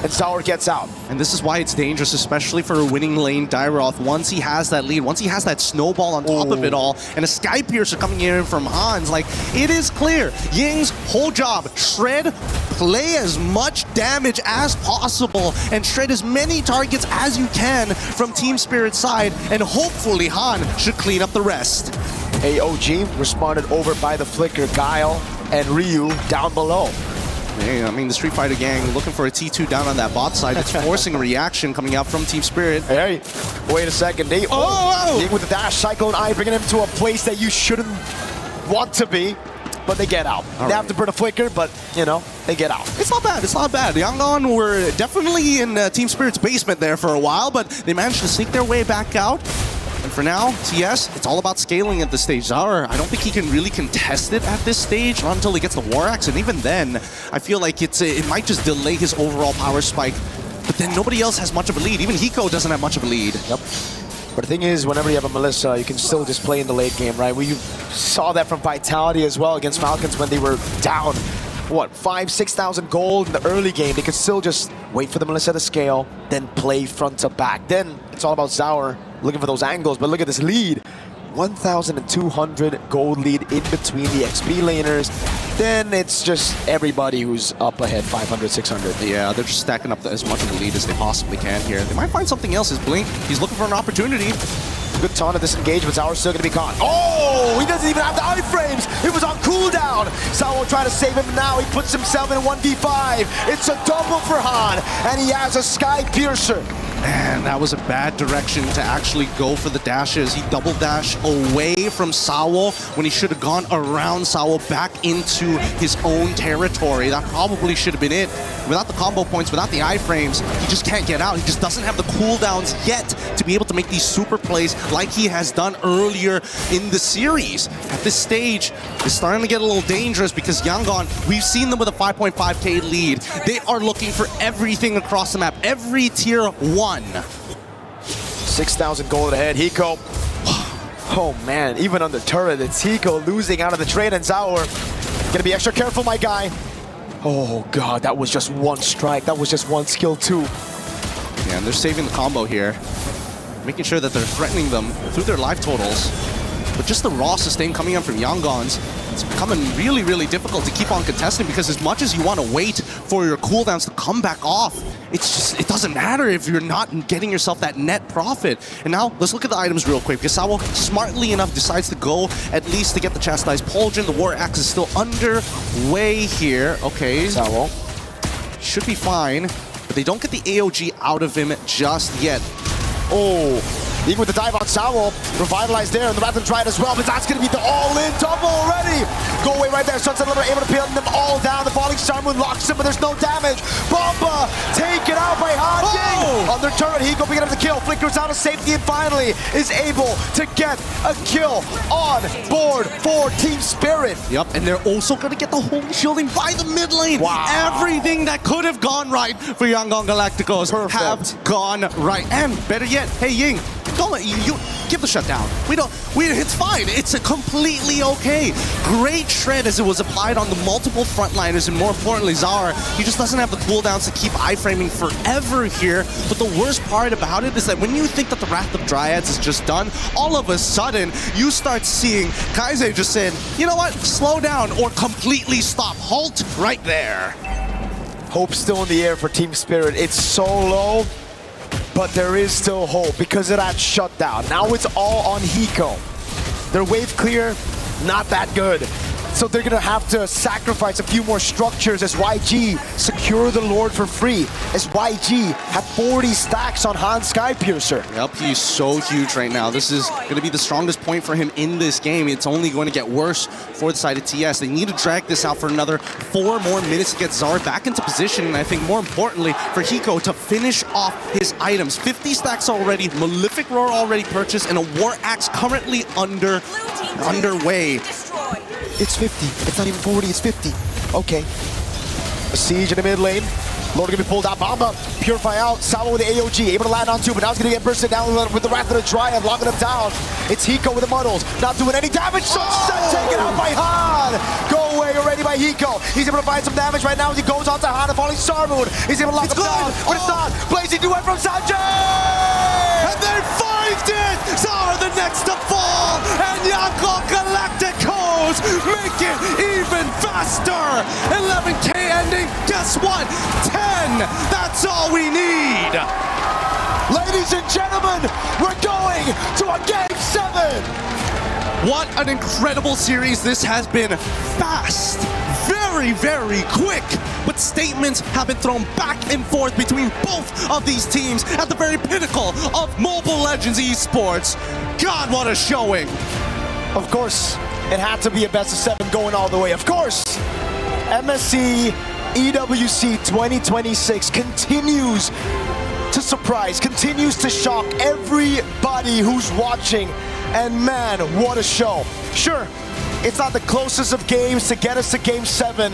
And Sour gets out. And this is why it's dangerous, especially for a winning lane Dairoth. Once he has that lead, once he has that snowball on top of it all, and a Sky Piercer coming in from Hans, like, it is clear. Ying's whole job, shred, play as much damage as possible, and shred as many targets as you can from Team Spirit's side, and hopefully Han should clean up the rest. AOG responded over by the Flicker, Guile, and Ryu down below. Yeah, I mean, the Street Fighter gang looking for a T2 down on that bot side. It's forcing a reaction coming out from Team Spirit. Hey, wait a second. They with the dash, Cyclone Eye, bringing him to a place that you shouldn't want to be, but they get out. They have to burn a flicker, but, you know, they get out. It's not bad. It's not bad. Yangon were definitely in Team Spirit's basement there for a while, but they managed to sneak their way back out. And for now, TS, it's all about scaling at this stage. Zaur, I don't think he can really contest it at this stage, not until he gets the War Axe, and even then, I feel like it might just delay his overall power spike. But then nobody else has much of a lead. Even Hiko doesn't have much of a lead. Yep. But the thing is, whenever you have a Melissa, you can still just play in the late game, right? We saw that from Vitality as well against Falcons when they were down, what, 5,000-6,000 gold in the early game. They could still just wait for the Melissa to scale, then play front to back. Then it's all about Zaur looking for those angles, but look at this lead. 1,200 gold lead in between the XP laners. Then it's just everybody who's up ahead, 500, 600. Yeah, they're just stacking up as much of the lead as they possibly can here. They might find something else. His Blink, he's looking for an opportunity. Good taunt to disengage, but Zaur's still going to be caught. Oh, he doesn't even have the iframes. It was on cooldown. Zaur will try to save him now. He puts himself in a 1v5. It's a double for Han, and he has a Sky Piercer. Man, that was a bad direction to actually go for the dashes. He double dashed away from Sao when he should have gone around Sao back into his own territory. That probably should have been it. Without the combo points, without the iframes, he just can't get out. He just doesn't have the cooldowns yet to be able to make these super plays like he has done earlier in the series. At this stage, it's starting to get a little dangerous because Yangon, we've seen them with a 5.5k lead. They are looking for everything across the map, every tier 1. 6,000 gold ahead, Hiko. Oh man, even on the turret, it's Hiko losing out of the trade, and Zaur gonna be extra careful, my guy. Oh god, that was just one strike. That was just one skill too. Yeah, and they're saving the combo here, making sure that they're threatening them through their life totals. But just the raw sustain coming in from Yangon's, it's becoming really, really difficult to keep on contesting because as much as you want to wait for your cooldowns to come back off, it's just, it doesn't matter if you're not getting yourself that net profit. And now, let's look at the items real quick because Sao, smartly enough, decides to go at least to get the Chastised Pauldron. The War Axe is still underway here. Okay. Sao should be fine, but they don't get the AOG out of him just yet. Oh, even with the dive on Sao, revitalized there, and the Wrath and Triad as well, but that's going to be the all-in double already. Go away right there, Sunset Lover able to pin them all down. The Falling Star Moon locks him, but there's no damage. Bomba taken out by Han Ying. On their turret, Hiko picking up the kill. Flickers out of safety and finally is able to get a kill on board for Team Spirit. Yep, and they're also going to get the holy shielding by the mid lane. Wow. Everything that could have gone right for Yangon Galacticos have gone right. And better yet, hey Ying, don't let you give the shutdown. It's fine. It's completely okay. Great shred as it was applied on the multiple frontliners, and more importantly, Zar, he just doesn't have the cooldowns to keep iframing forever here. But the worst part about it is that when you think that the Wrath of Dryads is just done, all of a sudden, you start seeing Kaise just saying, you know what, slow down or completely stop. Halt right there. Hope still in the air for Team Spirit. It's so low, but there is still hope because of that shutdown. Now it's all on Hiko. Their wave clear, not that good. So they're gonna have to sacrifice a few more structures as YG secure the Lord for free. As YG have 40 stacks on Han Skypiercer. Yep, he's so huge right now. This is gonna be the strongest point for him in this game. It's only going to get worse for the side of TS. They need to drag this out for another 4 more minutes to get Zar back into position. And I think more importantly for Hiko to finish off his items. 50 stacks already, Malefic Roar already purchased, and a War Axe currently underway. It's 50. It's not even 40, it's 50. Okay. A siege in the mid lane. Lord gonna be pulled out. Bomba, purify out. Salvo with the AOG, able to land on 2, but now it's gonna get bursted down with the Wrath of the Dryad, locking him down. It's Hiko with the muddles, not doing any damage. Taken out by Han. Go away already by Hiko. He's able to find some damage right now as he goes on to Han and falling Star Moon. He's able to lock him down, but it's not. Blazing duet from Sanjay! And they find it! Zar the next to fall, and Yako Galacticos make it even faster! 11K ending, guess what? 10! That's all we need! Ladies and gentlemen, we're going to a Game 7! What an incredible series this has been. Fast, very, very quick. But statements have been thrown back and forth between both of these teams at the very pinnacle of Mobile Legends Esports. God, what a showing. Of course, it had to be a best of 7 going all the way. Of course, MSC EWC 2026 continues to surprise, continues to shock everybody who's watching. And man, what a show. Sure, it's not the closest of games to get us to Game 7.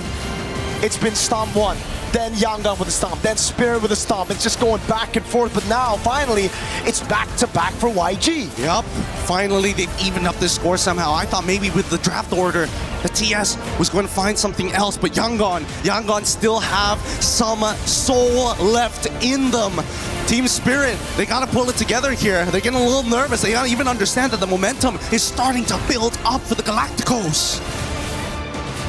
It's been Stomp 1, then Yangon with a Stomp, then Spirit with a Stomp. It's just going back and forth, but now, finally, it's back-to-back for YG. Yup, finally they've evened up this score somehow. I thought maybe with the draft order, the TS was going to find something else, but Yangon still have some soul left in them. Team Spirit, they gotta pull it together here. They're getting a little nervous. They gotta even understand that the momentum is starting to build up for the Galacticos.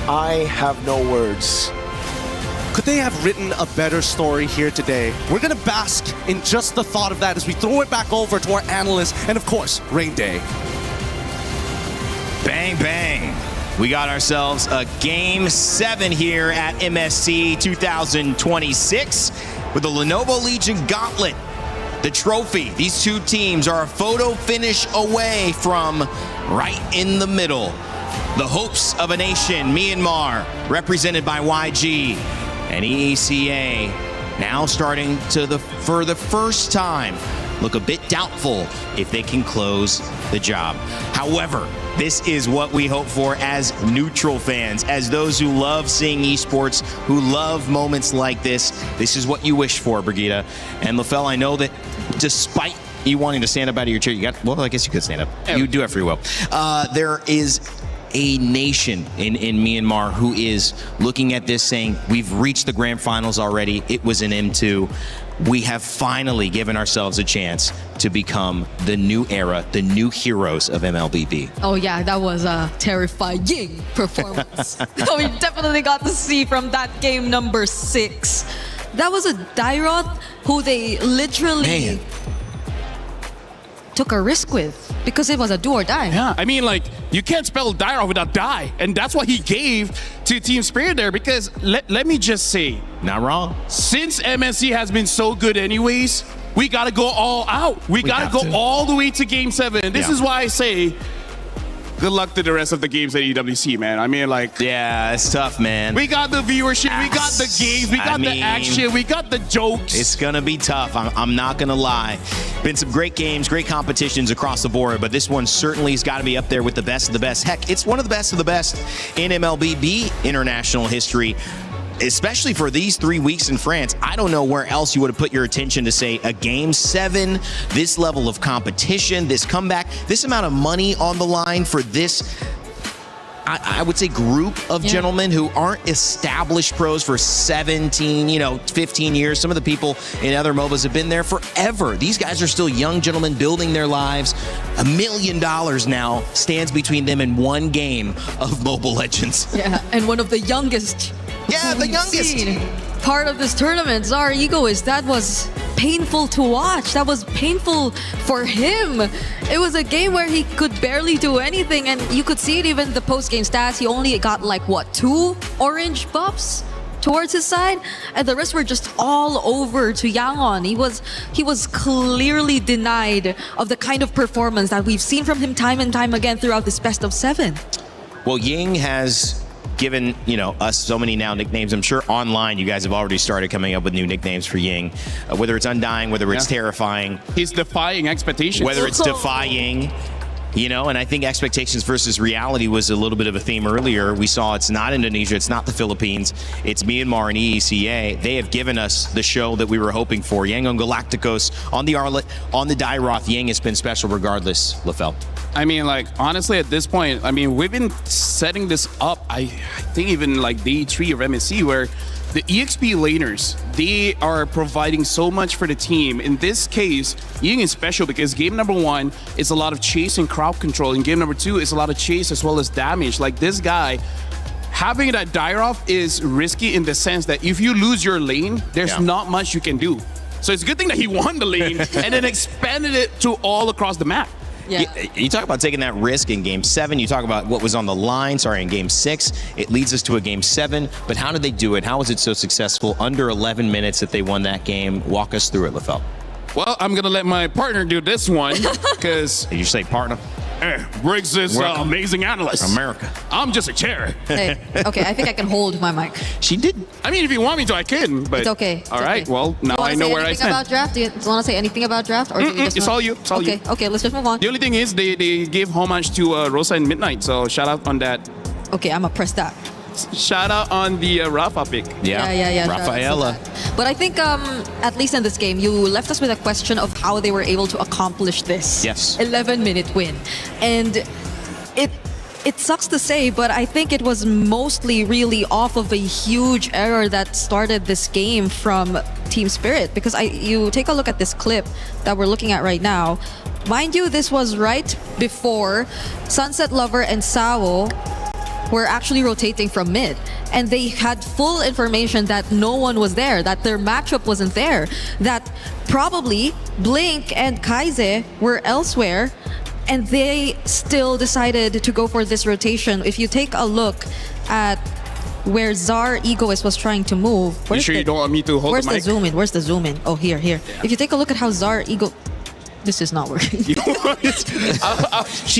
I have no words. Could they have written a better story here today? We're gonna bask in just the thought of that as we throw it back over to our analysts and of course, Rain Day. Bang, bang. We got ourselves a Game 7 here at MSC 2026 with the Lenovo Legion Gauntlet, the trophy. These two teams are a photo finish away from right in the middle. The hopes of a nation, Myanmar, represented by YG, and EECA now starting to, for the first time, look a bit doubtful if they can close the job. However, this is what we hope for as neutral fans, as those who love seeing esports, who love moments like this. This is what you wish for, Brigitte. And LaFell, I know that despite you wanting to stand up out of your chair, well, I guess you could stand up. You do have free will. There is a nation in Myanmar who is looking at this saying, we've reached the grand finals already. It was an M2. We have finally given ourselves a chance to become the new era, the new heroes of MLBB. Oh yeah, that was a terrifying performance. We definitely got to see from that game number 6. That was a Dairoth who they literally took a risk with because it was a do or die. Yeah, I mean, like, you can't spell Dairoth without die. And that's what he gave to Team Spirit there because let me just say. Not wrong. Since MSC has been so good anyways, we got to go all out. We got to go all the way to Game 7. This is why I say good luck to the rest of the games at EWC, man. I mean, like... Yeah, it's tough, man. We got the viewership, we got the games, we got the action, we got the jokes. It's going to be tough. I'm not going to lie. Been some great games, great competitions across the board, but this one certainly has got to be up there with the best of the best. Heck, it's one of the best in MLBB international history. especially for these 3 weeks in France, I don't know where else you would have put your attention to say a Game 7, this level of competition, this comeback, this amount of money on the line for this, I would say, group of gentlemen who aren't established pros for 17, 15 years. Some of the people in other MOBAs have been there forever. These guys are still young gentlemen building their lives. $1 million now stands between them and one game of Mobile Legends. Yeah, and one of the youngest. Yeah, the youngest. Part of this tournament, Zar Egoist, that was painful to watch. That was painful for him. It was a game where he could barely do anything, and you could see it even the post-game stats. He only got 2 orange buffs towards his side, and the rest were just all over to Yangon. He was clearly denied of the kind of performance that we've seen from him time and time again throughout this best of 7. Well, Ying has given us so many now nicknames. I'm sure online you guys have already started coming up with new nicknames for Ying, whether it's Undying, whether it's Terrifying. He's defying expectations. Whether it's Defying, and I think expectations versus reality was a little bit of a theme earlier. We saw it's not Indonesia, it's not the Philippines, it's Myanmar and EECA. They have given us the show that we were hoping for. Yangon Galacticos on the Arlet, on the Dairoth. Ying has been special regardless, Lefel. I mean, honestly, at this point, we've been setting this up, I think even day 3 of MSC, where the EXP laners, they are providing so much for the team. In this case, Ying is special because game number 1 is a lot of chase and crowd control. And game number 2 is a lot of chase as well as damage. This guy, having that Dairoth is risky in the sense that if you lose your lane, there's not much you can do. So it's a good thing that he won the lane and then expanded it to all across the map. Yeah. You talk about taking that risk in Game 7. You talk about what was on the line, in Game 6. It leads us to a Game 7. But how did they do it? How was it so successful? Under 11 minutes that they won that game. Walk us through it, Lefel. Well, I'm going to let my partner do this one because... Did you say partner? Briggs is amazing analyst. America. I'm just a chair. Hey, okay, I think I can hold my mic. She did. I mean, if you want me to, I can. But it's okay. All right. Well, now I know where I stand. About draft? Do you want to say anything about draft? Or do we just it's all you. It's all you. Okay, let's just move on. The only thing is they gave homage to Rosa and Midnight. So shout out on that. Okay, I'm going to press that. Shout out on the Rafa pick. Yeah. Rafaela. But I think, at least in this game, you left us with a question of how they were able to accomplish this. Yes. 11-minute win. And it sucks to say, but I think it was mostly really off of a huge error that started this game from Team Spirit. Because you take a look at this clip that we're looking at right now. Mind you, this was right before Sunset Lover and Sao were actually rotating from mid. And they had full information that no one was there, that their matchup wasn't there, that probably Blink and Kaize were elsewhere, and they still decided to go for this rotation. If you take a look at where Zar Egoist was trying to move... You sure you don't want me to hold the mic? Where's the zoom in? Oh, here. Yeah. If you take a look at how Zar Ego... This is not working. She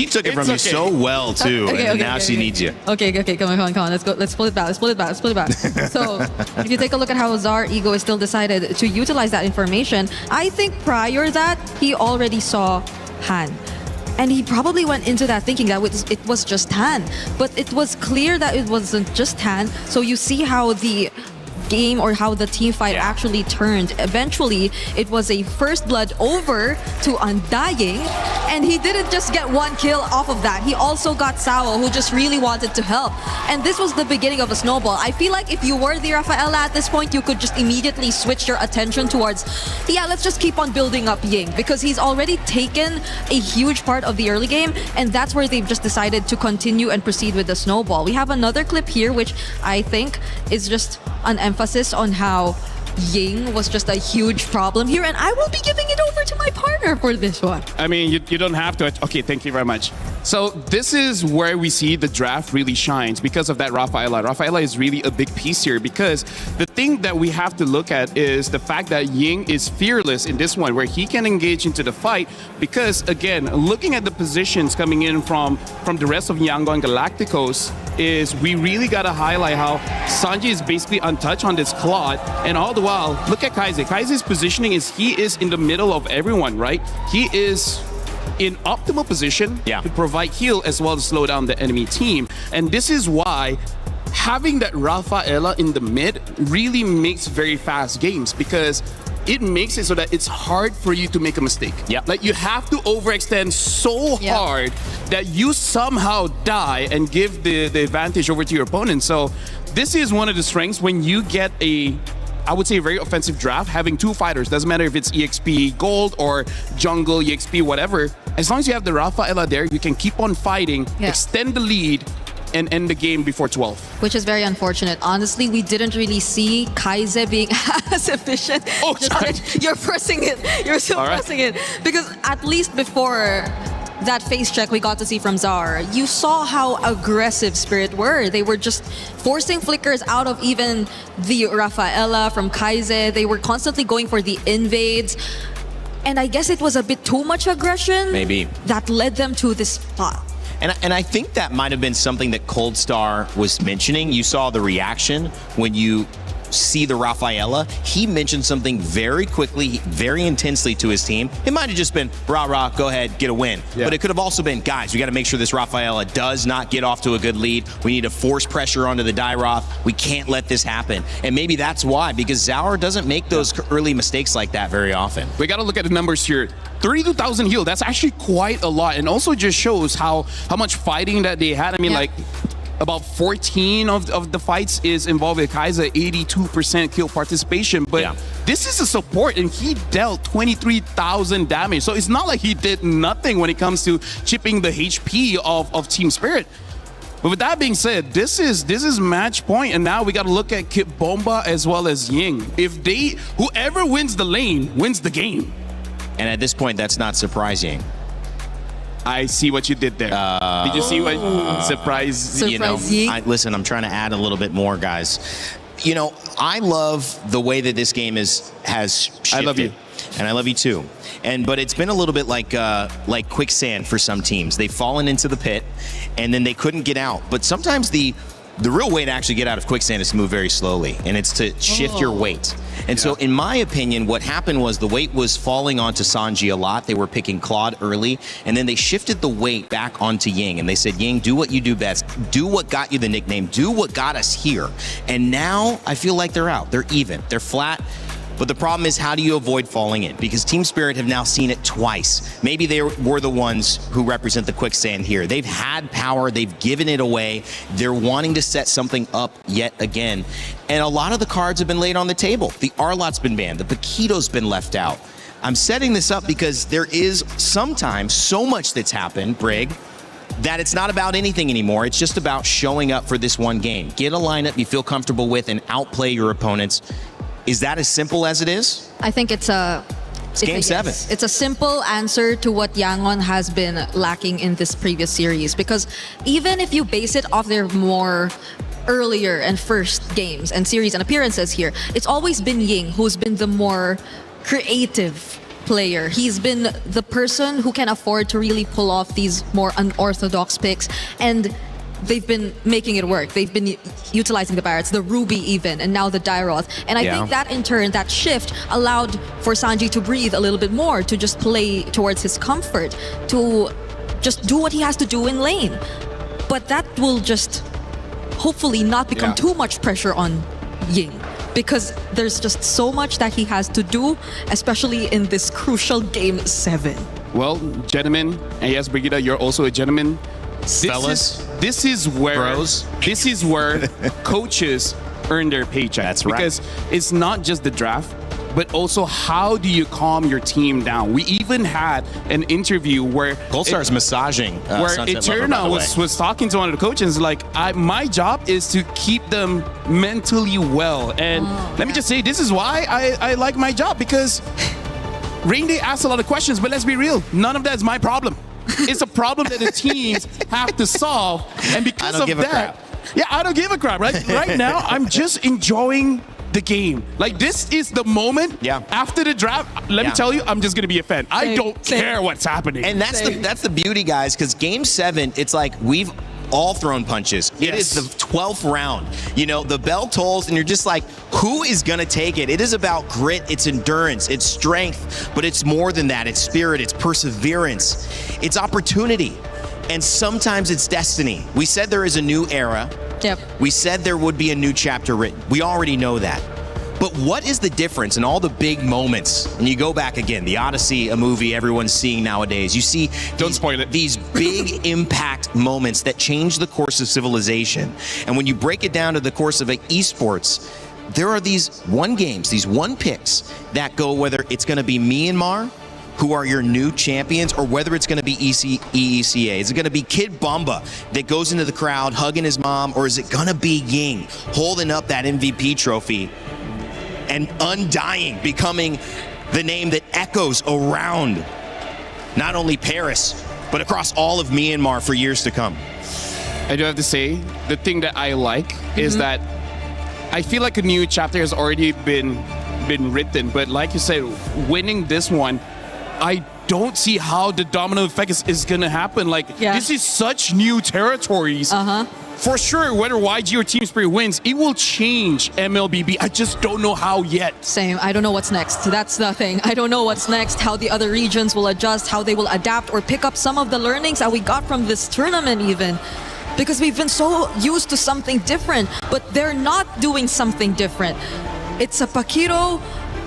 took it from you so well, too. And now she needs you. Okay, come on. Let's go. Let's pull it back. So, if you take a look at how Zar Ego still decided to utilize that information, I think prior that, he already saw Han. And he probably went into that thinking that it was just Han. But it was clear that it wasn't just Han. So you see how the game or how the team fight actually turned. Eventually, it was a first blood over to Undying, and he didn't just get one kill off of that. He also got Sao, who just really wanted to help. And this was the beginning of a snowball. I feel like if you were the Rafaela at this point, you could just immediately switch your attention towards, let's just keep on building up Ying, because he's already taken a huge part of the early game, and that's where they've just decided to continue and proceed with the snowball. We have another clip here, which I think is just an emphasis on how Ying was just a huge problem here, and I will be giving it over to my partner for this one. I mean, you don't have to. Okay, thank you very much. So this is where we see the draft really shines because of that Rafaela. Rafaela is really a big piece here because the thing that we have to look at is the fact that Ying is fearless in this one, where he can engage into the fight because, again, looking at the positions coming in from the rest of Yangon Galacticos, is we really got to highlight how Sanji is basically untouched on this Claude, and all the while, look at Kaize. Kaize's positioning is he is in the middle of everyone, right? He is in optimal position to provide heal as well as slow down the enemy team. And this is why having that Rafaela in the mid really makes very fast games because it makes it so that it's hard for you to make a mistake. Yep. Like you have to overextend so hard that you somehow die and give the advantage over to your opponent. So this is one of the strengths when you get I would say a very offensive draft, having two fighters. Doesn't matter if it's EXP Gold or Jungle, EXP, whatever. As long as you have the Rafaela there, you can keep on fighting, extend the lead, and end the game before 12. Which is very unfortunate. Honestly, we didn't really see Kaize being as efficient. Oh, sorry. You're pressing it. You're still pressing it. Because at least before that face check we got to see from Zar, you saw how aggressive Spirit were. They were just forcing flickers out of even the Rafaela from Kaize. They were constantly going for the invades. And I guess it was a bit too much aggression. Maybe. That led them to this spot. And I think that might have been something that Cold Star was mentioning. You saw the reaction when you see the Rafaela. He mentioned something very quickly, very intensely to his team. It might have just been, rah, go ahead, get a win. Yeah. But it could have also been, guys, we got to make sure this Rafaela does not get off to a good lead. We need to force pressure onto the Dairoth. We can't let this happen. And maybe that's why, because Zaur doesn't make those early mistakes like that very often. We got to look at the numbers here. 32,000 heal, that's actually quite a lot, and also just shows how much fighting that they had. I mean, like, about 14 of the fights is involved with Kaize, 82% kill participation, but this is a support, and he dealt 23,000 damage, so it's not like he did nothing when it comes to chipping the HP of Team Spirit. But with that being said, this is match point, and now we got to look at Kit Bomba as well as Ying. Whoever wins the lane wins the game. And at this point, that's not surprising. I see what you did there. Did you see what surprise? You know, listen, I'm trying to add a little bit more, guys. You know, I love the way that this game has shifted. I love you. And I love you too. But it's been a little bit like quicksand for some teams. They've fallen into the pit, and then they couldn't get out. But sometimes the real way to actually get out of quicksand is to move very slowly, and it's to shift your weight. And so in my opinion, what happened was the weight was falling onto Sanji a lot. They were picking Claude early, and then they shifted the weight back onto Ying, and they said, Ying, do what you do best. Do what got you the nickname. Do what got us here. And now I feel like they're out. They're even. They're flat. But the problem is, how do you avoid falling in? Because Team Spirit have now seen it twice. Maybe they were the ones who represent the quicksand here. They've had power. They've given it away. They're wanting to set something up yet again. And a lot of the cards have been laid on the table. The Arlot's been banned. The Paquito's been left out. I'm setting this up because there is sometimes so much that's happened, Brig, that it's not about anything anymore. It's just about showing up for this one game. Get a lineup you feel comfortable with and outplay your opponents. Is that as simple as it is? I think it's game 7. Yes. It's a simple answer to what Yangon has been lacking in this previous series, because even if you base it off their more earlier and first games and series and appearances here, it's always been Ying who's been the more creative player. He's been the person who can afford to really pull off these more unorthodox picks, and they've been making it work. They've been utilizing the Barretts, the Ruby even, and now the Dairoth. And I think that in turn, that shift allowed for Sanji to breathe a little bit more, to just play towards his comfort, to just do what he has to do in lane. But that will just hopefully not become too much pressure on Ying, because there's just so much that he has to do, especially in this crucial game 7. Well, gentlemen, and yes, Brigitte, you're also a gentleman. This is where coaches earn their paycheck. That's right. Because it's not just the draft, but also how do you calm your team down. We even had an interview where Goldstar's massaging where Eterna was talking to one of the coaches like, my job is to keep them mentally well. And let me just say, this is why I like my job, because Rain Day asks a lot of questions, but let's be real, none of that is my problem. It's a problem that the teams have to solve, and because of that, I don't give a crap. Right now, I'm just enjoying the game. Like, this is the moment after the draft. Let me tell you, I'm just gonna be a fan. I don't care what's happening. And that's the beauty, guys, because game 7, it's like we've all thrown punches. It is the 12th round. You know, the bell tolls, and you're just like, who is going to take it? It is about grit, it's endurance, it's strength, but it's more than that. It's spirit, it's perseverance, it's opportunity, and sometimes it's destiny. We said there is a new era Yep. We said there would be a new chapter written. We already know that. But what is the difference in all the big moments? And you go back again, the Odyssey, a movie everyone's seeing nowadays. You see these big impact moments that change the course of civilization. And when you break it down to the course of esports, there are these one games, these one picks that go whether it's going to be Myanmar, who are your new champions, or whether it's going to be EECA. Is it going to be Kid Bomba that goes into the crowd hugging his mom, or is it going to be Ying holding up that MVP trophy and undying, becoming the name that echoes around not only Paris, but across all of Myanmar for years to come? I do have to say, the thing that I like is that I feel like a new chapter has already been written, but like you said, winning this one, I don't see how the domino effect is going to happen. Like, this is such new territories. For sure, whether YG or Team Spirit wins, it will change MLBB. I just don't know how yet. Same. I don't know what's next. That's the thing. I don't know what's next, how the other regions will adjust, how they will adapt or pick up some of the learnings that we got from this tournament even. Because we've been so used to something different, but they're not doing something different. It's a Paquito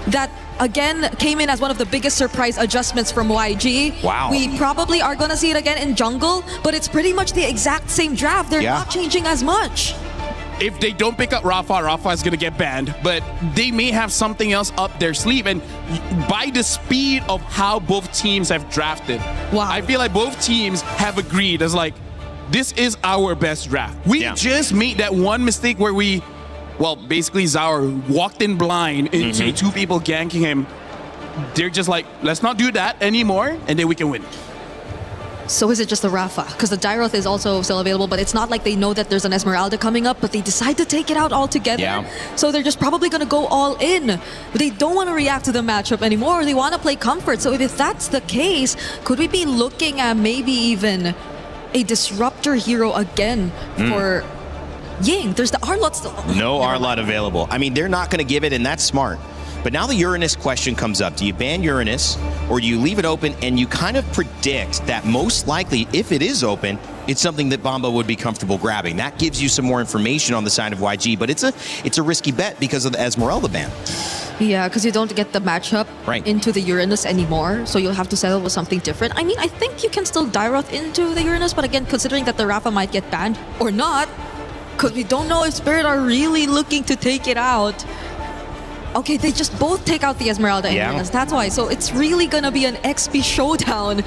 that, again, came in as one of the biggest surprise adjustments from YG. Wow. We probably are going to see it again in Jungle, but it's pretty much the exact same draft. They're not changing as much. If they don't pick up Rafa is going to get banned, but they may have something else up their sleeve. And by the speed of how both teams have drafted, I feel like both teams have agreed as like, this is our best draft. We just made that one mistake where we, well, basically Zaur walked in blind into two people ganking him. They're just like, let's not do that anymore, and then we can win. So is it just the Rafa? Because the Dyroth is also still available, but it's not like they know that there's an Esmeralda coming up, but they decide to take it out altogether. So they're just probably going to go all in. But they don't want to react to the matchup anymore, or they want to play comfort. So if that's the case, could we be looking at maybe even a disruptor hero again for Ying? There's the Arlott still. No Arlott available. I mean, they're not going to give it, and that's smart. But now the Uranus question comes up. Do you ban Uranus, or do you leave it open and you kind of predict that most likely, if it is open, it's something that Bomba would be comfortable grabbing? That gives you some more information on the side of YG, but it's a risky bet because of the Esmeralda ban. Yeah, because you don't get the matchup into the Uranus anymore, so you'll have to settle with something different. I mean, I think you can still Dyroth into the Uranus, but again, considering that the Rafa might get banned or not, because we don't know if Spirit are really looking to take it out. Okay, they just both take out the Esmeralda and Uranus, that's why. So it's really going to be an XP showdown,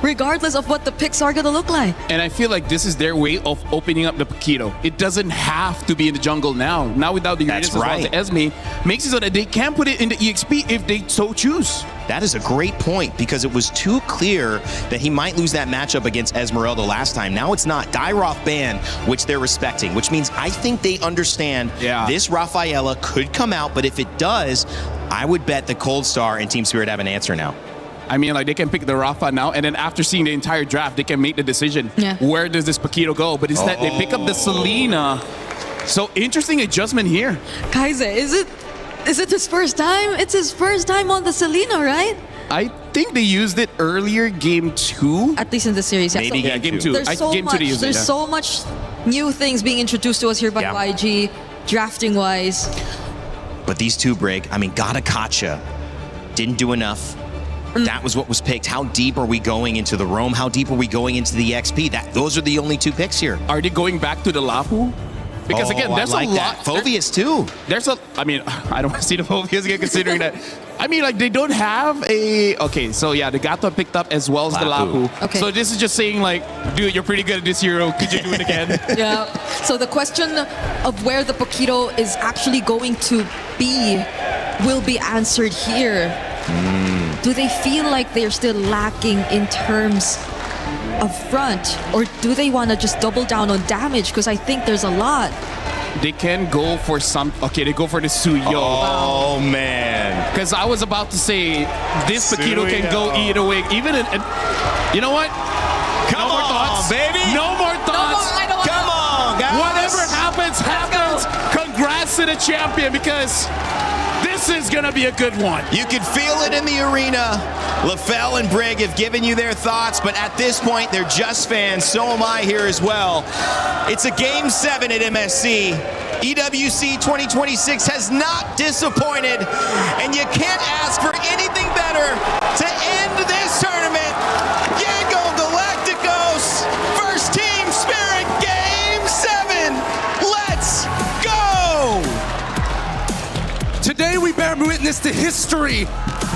regardless of what the picks are going to look like. And I feel like this is their way of opening up the Paquito. It doesn't have to be in the jungle now. Now without the Uranus as well as the Esme, makes it so that they can put it in the EXP if they so choose. That is a great point, because it was too clear that he might lose that matchup against Esmeralda last time. Now it's not. Dyroth ban, which they're respecting, which means I think they understand this Rafaela could come out, but if it does, I would bet the Cold Star and Team Spirit have an answer now. I mean, like, they can pick the Rafa now, and then after seeing the entire draft, they can make the decision. Where does this Paquito go? But instead, they pick up the Selena. So, interesting adjustment here. Kaiser, is it his first time? It's his first time on the Selena, right? I think they used it earlier, game 2. At least in the series. Maybe game 2. There's so much new things being introduced to us here by YG, drafting-wise. But these two, Brig, I mean, Gatakacha didn't do enough. That was what was picked. How deep are we going into the Roam? How deep are we going into the XP? Those are the only two picks here. Are they going back to the Lapu? Because again, there's a lot. Phoveus too. I mean, I don't want to see the Phoveus again, considering that. I mean, like, they don't have a... Okay, so yeah, the Gato picked up as well as the Lapu. Okay. So this is just saying, like, dude, you're pretty good at this hero. Could you do it again? So the question of where the Paquito is actually going to be will be answered here. Do they feel like they're still lacking in terms of front, or do they want to just double down on damage? Because I think there's a lot. They can go for some... Okay, they go for the Suyo. Oh, man. Because I was about to say, this Paquito can go either way. Even in... You know what? Come on, thoughts. Baby. No more thoughts. Come on, guys. Whatever happens, happens. Congrats to the champion, because this This is going to be a good one. You can feel it in the arena. LaFell and Brig have given you their thoughts, but at this point, they're just fans. So am I here as well. It's a Game 7 at MSC. EWC 2026 has not disappointed, and you can't ask for anything better to end this tournament. Yango Galacticos, first team spirit, Game 7. Let's go! Today we bear witness to history.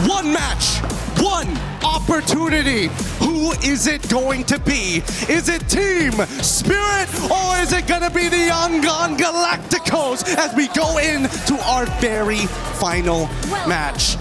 One match, one opportunity. Who is it going to be? Is it Team Spirit or is it gonna be the Yangon Galacticos as we go into our very final match?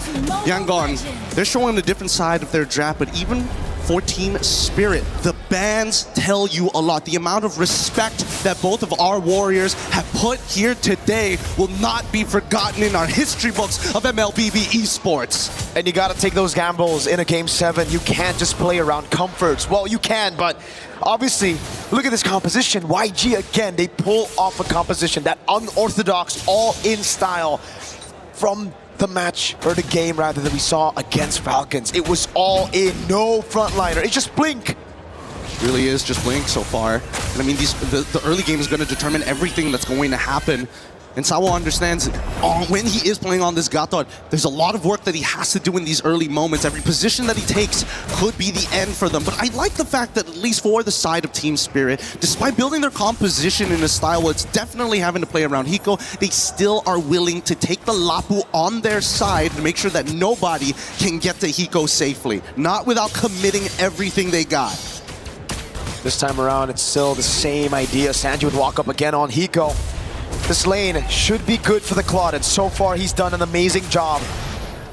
Yangon, they're showing a different side of their draft, but even for Team Spirit, the bans tell you a lot. The amount of respect that both of our warriors have put here today will not be forgotten in our history books of MLBB Esports. And you gotta take those gambles in a Game 7. You can't just play around comforts. Well, you can, but obviously, look at this composition. YG, again, they pull off a composition, that unorthodox, all-in style from the match, or the game rather, that we saw against Falcons. It was all in, no frontliner. It's just Blink. Really is just Blink so far. And I mean, the early game is going to determine everything that's going to happen. And Sawo understands when he is playing on this Gator, there's a lot of work that he has to do in these early moments. Every position that he takes could be the end for them. But I like the fact that at least for the side of Team Spirit, despite building their composition in a style where it's definitely having to play around Hiko, they still are willing to take the Lapu on their side to make sure that nobody can get to Hiko safely. Not without committing everything they got. This time around, it's still the same idea. Sanji would walk up again on Hiko. This lane should be good for the Claude, and so far he's done an amazing job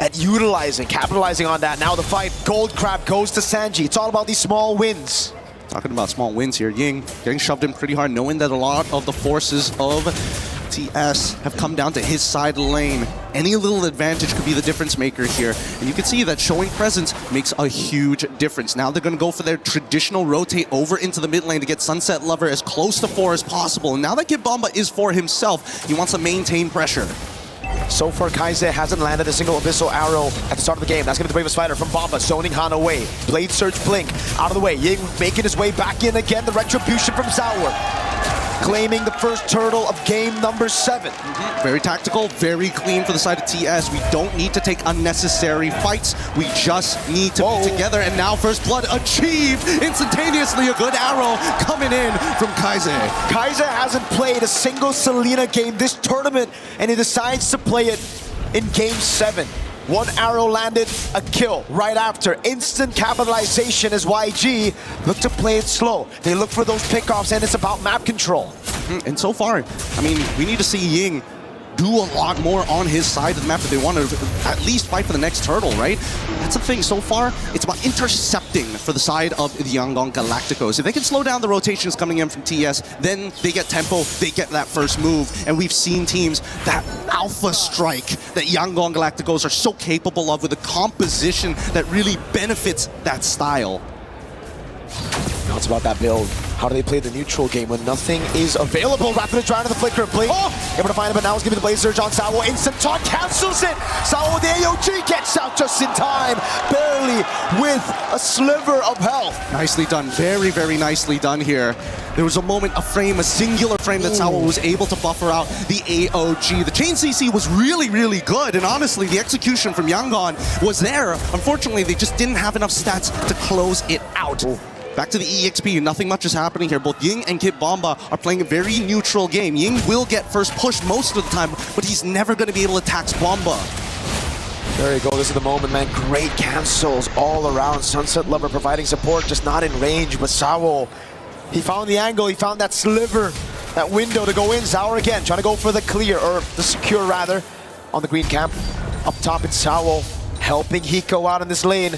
at capitalizing on that. Now the fight, Gold Crab goes to Sanji. It's all about these small wins. Talking about small wins here, Ying getting shoved in pretty hard, knowing that a lot of the forces of TS have come down to his side lane. Any little advantage could be the difference maker here. And you can see that showing presence makes a huge difference. Now they're going to go for their traditional rotate over into the mid lane to get Sunset Lover as close to 4 as possible. And now that Kid Bomba is for himself, he wants to maintain pressure. So far, Kaize hasn't landed a single Abyssal Arrow at the start of the game. That's going to be the bravest fighter from Bomba, zoning Han away. Blade Surge Blink out of the way. Ying making his way back in again. The Retribution from Sour, claiming the first turtle of game number 7. Very tactical, very clean for the side of TS. We don't need to take unnecessary fights. We just need to be together. And now first blood achieved instantaneously. A good arrow coming in from Kaize. Kaize hasn't played a single Selena game this tournament, and he decides to play it in game 7. One arrow landed, a kill right after. Instant capitalization as YG look to play it slow. They look for those pickoffs, and it's about map control. And so far, I mean, we need to see Ying do a lot more on his side of the map if they want to at least fight for the next turtle, right? That's the thing. So far, it's about intercepting for the side of the Yangon Galacticos. If they can slow down the rotations coming in from TS, then they get tempo, they get that first move. And we've seen teams, that alpha strike that Yangon Galacticos are so capable of with a composition that really benefits that style. Now it's about that build. How do they play the neutral game when nothing is available? Rapid trying to the flicker of Blink. Able to find him, but now he's giving the Blaze Surge on Sawo. Instant taunt cancels it. Sawo, the AOG gets out just in time. Barely with a sliver of health. Nicely done. Very, very nicely done here. There was a moment, a singular frame that Sawo was able to buffer out the AOG. The chain CC was really, really good. And honestly, the execution from Yangon was there. Unfortunately, they just didn't have enough stats to close it out. Back to the EXP, nothing much is happening here. Both Ying and Kid Bomba are playing a very neutral game. Ying will get first push most of the time, but he's never going to be able to tax Bomba. There you go, this is the moment, man. Great cancels all around. Sunset Lover providing support, just not in range. But Sawo, he found the angle, he found that sliver, that window to go in. Sawo again, trying to go for the clear, or the secure rather, on the green camp. Up top, it's Sawo helping Hiko out in this lane.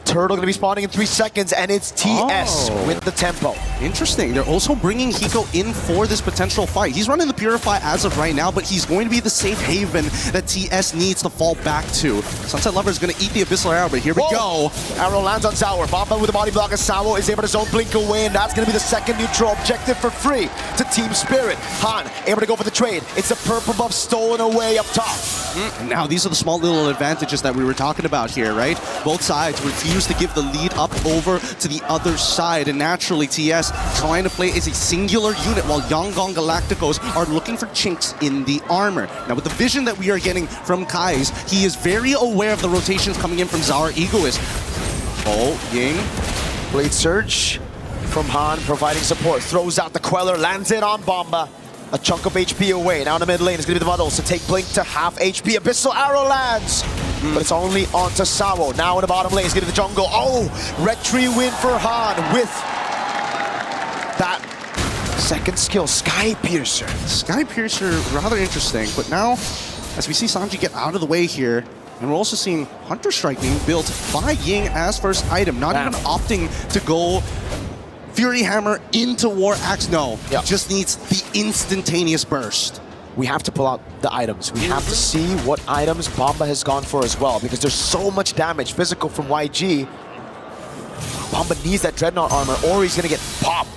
Turtle gonna be spawning in 3 seconds, and it's TS with the tempo. Interesting. They're also bringing Hiko in for this potential fight. He's running the Purify as of right now, but he's going to be the safe haven that TS needs to fall back to. Sunset Lover is going to eat the Abyssal Arrow, but here we go. Arrow lands on Sour. Bomba with the body block, as Sour is able to zone blink away, and that's going to be the second neutral objective for free to Team Spirit. Han able to go for the trade. It's a purple buff stolen away up top. Now, these are the small little advantages that we were talking about here, right? Both sides refuse to give the lead up over to the other side, and naturally TS trying to play as a singular unit while Yangon Galacticos are looking for chinks in the armor. Now, with the vision that we are getting from Kai's, he is very aware of the rotations coming in from Zara Egoist. Oh, Ying. Blade Surge from Han providing support. Throws out the Queller, lands it on Bomba. A chunk of HP away. Now in the mid lane is going to be the Muddles to take Blink to half HP. Abyssal Arrow lands, but it's only onto Sawo. Now in the bottom lane is going to be the jungle. Oh, Red Tree win for Han with that second skill, Sky Piercer. Sky Piercer, rather interesting, but now as we see Sanji get out of the way here, and we're also seeing Hunter Strike being built by Ying as first item, not even opting to go Fury Hammer into War Axe. No, just needs the instantaneous burst. We have to pull out the items. We have to see what items Bomba has gone for as well, because there's so much damage physical from YG. Bomba needs that Dreadnought armor or he's gonna get popped.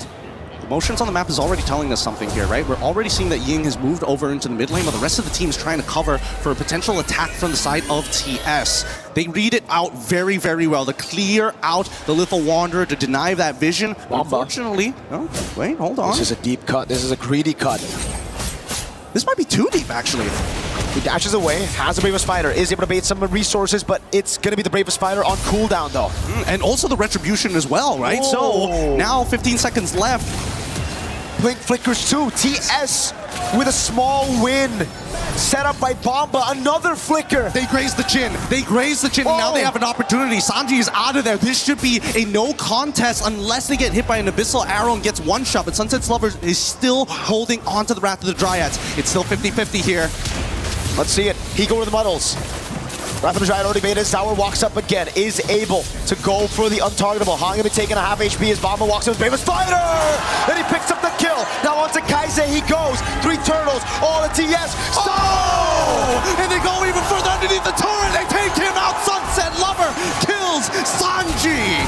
The motions on the map is already telling us something here, right? We're already seeing that Ying has moved over into the mid lane, while the rest of the team is trying to cover for a potential attack from the side of TS. They read it out very, very well to clear out the Lethal Wanderer, to deny that vision. Unfortunately, oh, wait, hold on. This is a deep cut. This is a greedy cut. This might be too deep, actually. He dashes away, has the Bravest Fighter, is able to bait some resources, but it's going to be the Bravest Fighter on cooldown, though. And also the Retribution as well, right? So now 15 seconds left. Blink flickers too. TS with a small win. Set up by Bomba, another flicker. They graze the chin. They graze the chin, and now they have an opportunity. Sanji is out of there. This should be a no contest unless they get hit by an Abyssal Arrow and gets one shot. But Sunset Lover is still holding on to the Wrath of the Dryads. It's still 50-50 here. Let's see it. He go to the Muddles. Wrath of the Dryad already baited. Sour walks up again, is able to go for the untargetable. Han gonna be taking a half HP as Bomba walks in with Bravest Fighter! And he picks up the kill. Now onto Kaise he goes. 3 turtles, all at TS. Oh! And they go even further underneath the turret. They take him out. Sunset Lover kills Sanji.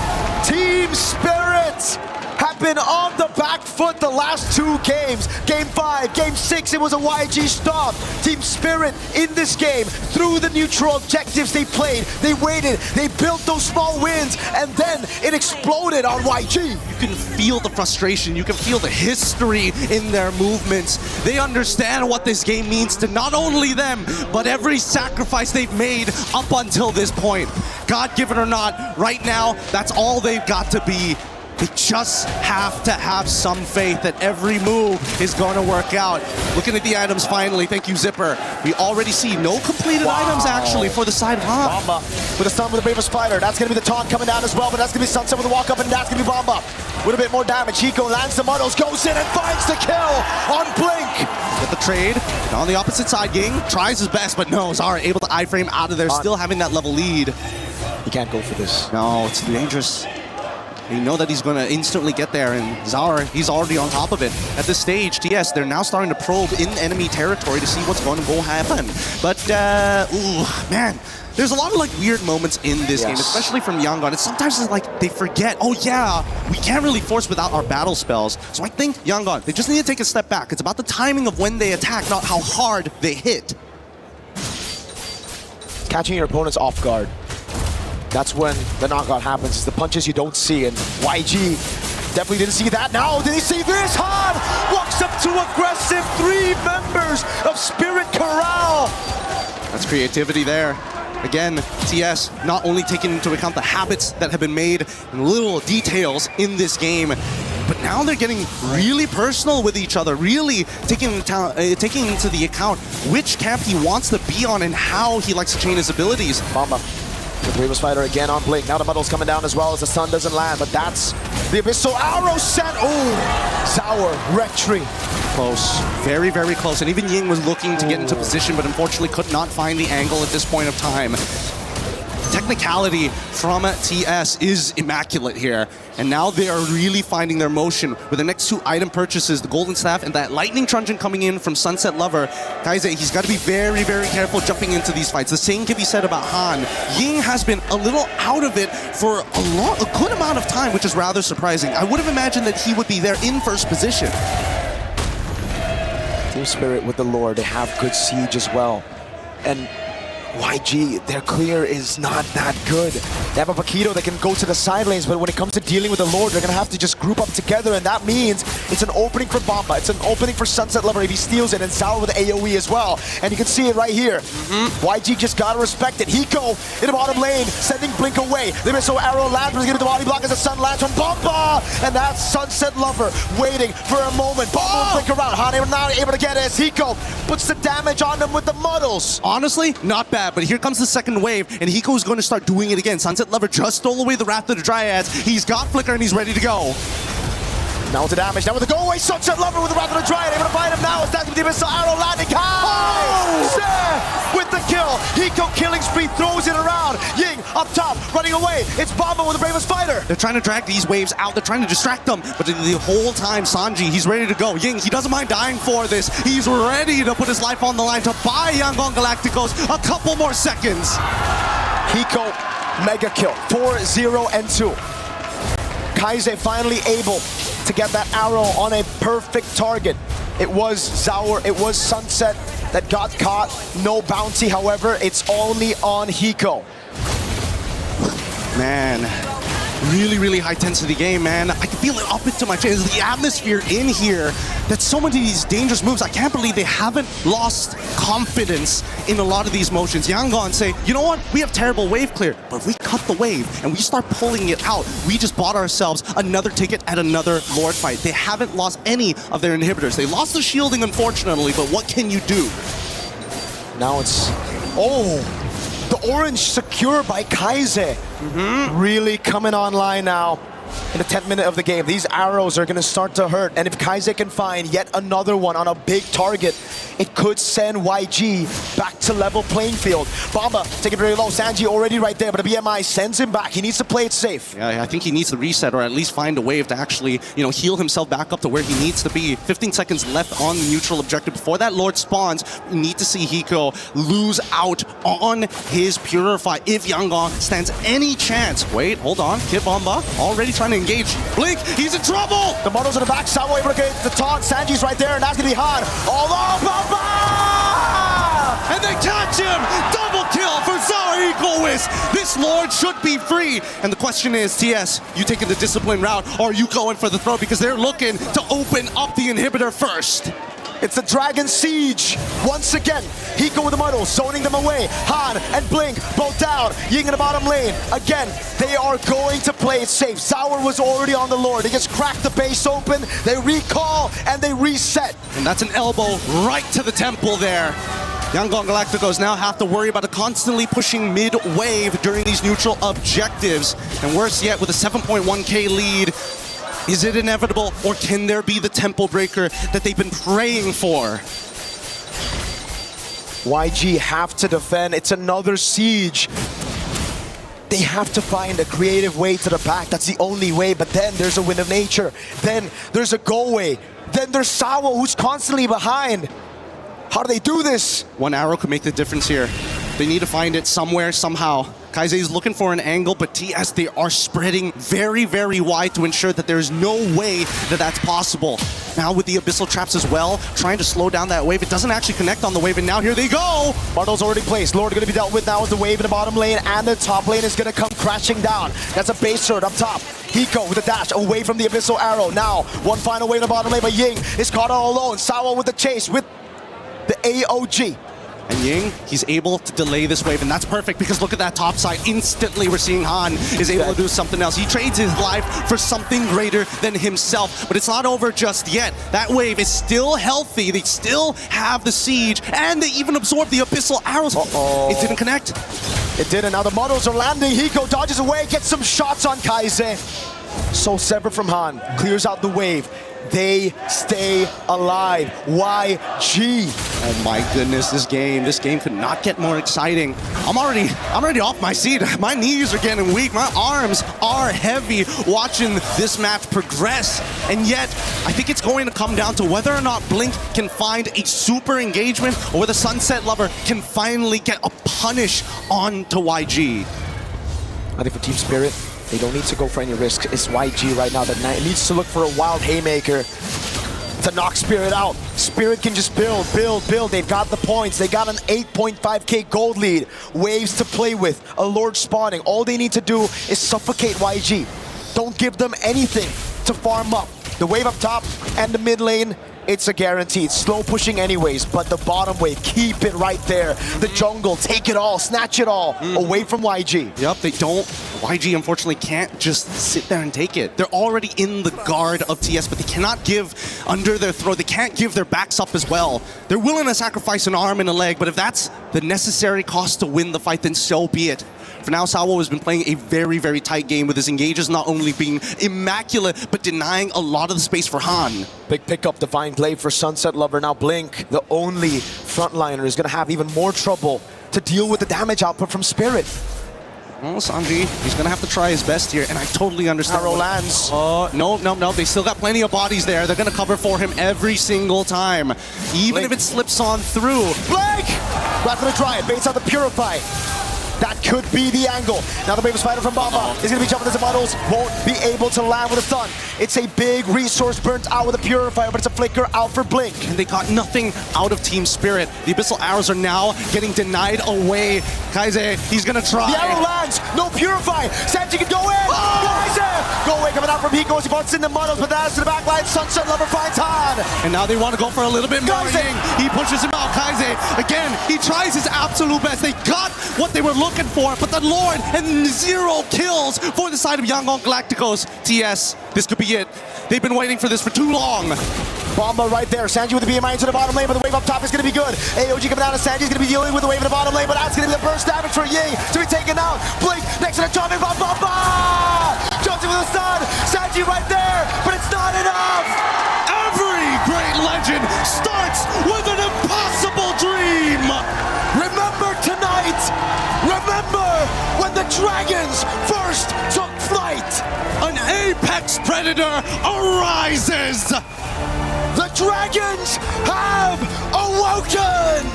Team Spirit have been on the back foot the last 2 games. Game 5, Game 6, it was a YG stop. Team Spirit in this game, through the neutral objectives they played, they waited, they built those small wins, and then it exploded on YG. You can feel the frustration, you can feel the history in their movements. They understand what this game means to not only them, but every sacrifice they've made up until this point. God-given or not, right now, that's all they've got to be. They just have to have some faith that every move is going to work out. Looking at the items finally, thank you Zipper. We already see no completed items actually for the side of Han. Bomba with a stun with the Bravest Fighter. That's going to be the taunt coming down as well, but that's going to be Sunset with a walk up, and that's going to be Bomba with a bit more damage. Hiko lands the Muddles, goes in and finds the kill on Blink. Get the trade. And on the opposite side, Ying tries his best, but no, Zara able to iframe out of there, still having that level lead. He can't go for this. No, it's dangerous. They know that he's going to instantly get there, and Zara, he's already on top of it. At this stage, TS, they're now starting to probe in enemy territory to see what's going to go happen. But, ooh, man, there's a lot of like weird moments in this game, especially from Yangon. And sometimes it's like they forget, oh yeah, we can't really force without our battle spells. So I think Yangon, they just need to take a step back. It's about the timing of when they attack, not how hard they hit. Catching your opponents off guard. That's when the knockout happens. It's the punches you don't see, and YG definitely didn't see that. Now, did he see this? Han walks up to aggressive 3 members of Spirit Corral. That's creativity there. Again, TS not only taking into account the habits that have been made and little details in this game, but now they're getting really personal with each other, really taking into the account which camp he wants to be on and how he likes to chain his abilities. Bomba with the Bravest Fighter again on Blink. Now the Muddle's coming down as well as the sun doesn't land, but that's the Abyssal Arrow set. Oh, Sour, Retry. Close, very, very close. And even Ying was looking to get into position, but unfortunately could not find the angle at this point of time. Tech technicality from TS is immaculate here. And now they are really finding their motion with the next 2 item purchases, the Golden Staff and that Lightning Truncheon coming in from Sunset Lover. Kaise, he's got to be very, very careful jumping into these fights. The same can be said about Han. Ying has been a little out of it for a good amount of time, which is rather surprising. I would have imagined that he would be there in first position. Team Spirit with the Lord, they have good siege as well. And YG, their clear is not that good. They have a Paquito that can go to the side lanes, but when it comes to dealing with the Lord, they're going to have to just group up together, and that means it's an opening for Bomba, it's an opening for Sunset Lover if he steals it, and Sour with AoE as well. And you can see it right here. YG just got to respect it. Hiko in the bottom lane, sending Blink away. The missile arrow lands, but he's going to body block as the sun lands from Bomba, and that's Sunset Lover waiting for a moment. Bomba will blink around. Han not able to get it as Hiko puts the damage on them with the muddles. Honestly, not bad. But here comes the second wave, and Hiko is going to start doing it again. Sunset Lover just stole away the Wrath of the Dryads. He's got Flicker, and he's ready to go. Now with the damage, now with the go away, Sunset Lover with the Wrath of the Dryad. Able to find him now. It's that with the missile arrow landing. With the kill. Hiko killing spree, throws it around. Ying up top, running away. It's Bomba with the bravest fighter. They're trying to drag these waves out. They're trying to distract them. But the whole time, Sanji, he's ready to go. Ying, he doesn't mind dying for this. He's ready to put his life on the line to buy Yangon Galacticos a couple more seconds. Hiko, mega kill. 4-0-2. Kaise finally able to get that arrow on a perfect target. It was Zaur, it was Sunset that got caught. No bounty, however, it's only on Hiko. Man, really high intensity game, man. I can feel it up into my chest. The atmosphere in here, that's so many of these dangerous moves. I can't believe they haven't lost confidence in a lot of these motions. Yangon say, you know what? We have terrible wave clear, but if we cut the wave and we start pulling it out, we just bought ourselves another ticket at another Lord fight. They haven't lost any of their inhibitors. They lost the shielding, unfortunately, but what can you do? Now it's... Oh! The orange secure by Kaise. Really coming online now in the 10th minute of the game. These arrows are going to start to hurt. And if Kaise can find yet another one on a big target, it could send YG back to level playing field. Bomba taking it very low. Sanji already right there, but the BMI sends him back. He needs to play it safe. Yeah, I think he needs to reset or at least find a wave to actually, heal himself back up to where he needs to be. 15 seconds left on the neutral objective. Before that Lord spawns, we need to see Hiko lose out on his Purify if Yangon stands any chance. Wait, hold on. Kid Bomba already trying to engage. Blink, he's in trouble! The models in the back, Sawa able to get the taunt. Sanji's right there, and that's going to be Han. Although Bomba! And they catch him! Double kill for Zaur Egoist! This Lord should be free! And the question is, TS, you taking the discipline route, or are you going for the throw? Because they're looking to open up the inhibitor first. It's the Dragon Siege. Once again, Hiko with the muddle, zoning them away. Han and Blink both down. Ying in the bottom lane. Again, they are going to play it safe. Zaur was already on the Lord. They just cracked the base open. They recall and they reset. And that's an elbow right to the temple there. Yangon Galacticos now have to worry about constantly pushing mid-wave during these neutral objectives. And worse yet, with a 7.1k lead, is it inevitable, or can there be the temple breaker that they've been praying for? YG have to defend. It's another siege. They have to find a creative way to the back. That's the only way. But then there's a Wind of Nature. Then there's a go away. Then there's Sawa, who's constantly behind. How do they do this? One arrow could make the difference here. They need to find it somewhere, somehow. Kaise is looking for an angle, but TS, they are spreading very wide to ensure that there's no way that that's possible. Now with the Abyssal Traps as well, trying to slow down that wave. It doesn't actually connect on the wave, and now here they go! Bartle's already placed. Lord going to be dealt with now with the wave in the bottom lane, and the top lane is going to come crashing down. That's a base sword up top. Hiko with a dash away from the Abyssal Arrow. Now, one final wave in the bottom lane, but Ying is caught all alone. Sawa with the chase with the AOG. And Ying, he's able to delay this wave, and that's perfect because look at that top side. Instantly, we're seeing Han is able to do something else. He trades his life for something greater than himself, but it's not over just yet. That wave is still healthy. They still have the siege, and they even absorb the Abyssal Arrows. It didn't connect. It didn't. Now the models are landing. Hiko dodges away, gets some shots on Kaise. So severed from Han, clears out the wave. They stay alive. YG Oh my goodness, this game could not get more exciting. I'm already off my seat. My knees are getting weak. My arms are heavy watching this match progress. And yet, I think it's going to come down to whether or not Blink can find a super engagement or whether Sunset Lover can finally get a punish onto YG. I think for Team Spirit, they don't need to go for any risk. It's YG right now that needs to look for a wild haymaker to knock Spirit out. Spirit can just build. They've got the points. They got an 8.5k gold lead. Waves to play with. A Lord spawning. All they need to do is suffocate YG. Don't give them anything to farm up. The wave up top and the mid lane, it's a guaranteed. Slow pushing anyways, but the bottom wave, keep it right there. The jungle, take it all, snatch it all away from YG. Yep, they don't. YG unfortunately can't just sit there and take it. They're already in the guard of TS, but they cannot give under their throat. They can't give their backs up as well. They're willing to sacrifice an arm and a leg, but if that's the necessary cost to win the fight, then so be it. For now, Sawo has been playing a very, very tight game with his engages not only being immaculate, but denying a lot of the space for Han. Big pickup, Divine Glaive for Sunset Lover. Now Blink, the only frontliner, is going to have even more trouble to deal with the damage output from Spirit. Well, Sanji, he's going to have to try his best here, and I totally understand. Arrow lands. No. They still got plenty of bodies there. They're going to cover for him every single time, even if it slips on through. Blink! Right for the Dryad, baits out the Purify. That could be the angle. Now the Brave Spider from Bamba is going to be jumping into models. Won't be able to land with a stun. It's a big resource burnt out with a Purifier, but it's a flicker out for Blink. And they got nothing out of Team Spirit. The Abyssal Arrows are now getting denied away. Kaize, he's going to try. The arrow lands. No Purify. Sanji can go in. Kaize! Go away, coming out from Hiko as he wants in the models, but that's to the back line. Sunset Lover finds Han. And now they want to go for a little bit more. He pushes him out. Kaize, again, he tries his absolute best. They got what they were looking for, but the Lord and 0 kills for the side of Yangon Galacticos. TS, this could be it. They've been waiting for this for too long. Bomba right there. Sanji with the BMI into the bottom lane, but the wave up top is going to be good. AOG coming out of Sanji's going to be dealing with the wave in the bottom lane, but that's going to be the burst damage for Ying to be taken out. Blink next to the jumping from Bomba! Jumps in with a stun. Sanji right there, but it's not enough. Every great legend starts with an impossible dream. Remember tonight. Remember when the dragons first took flight. An apex predator arises. The dragons have awoken!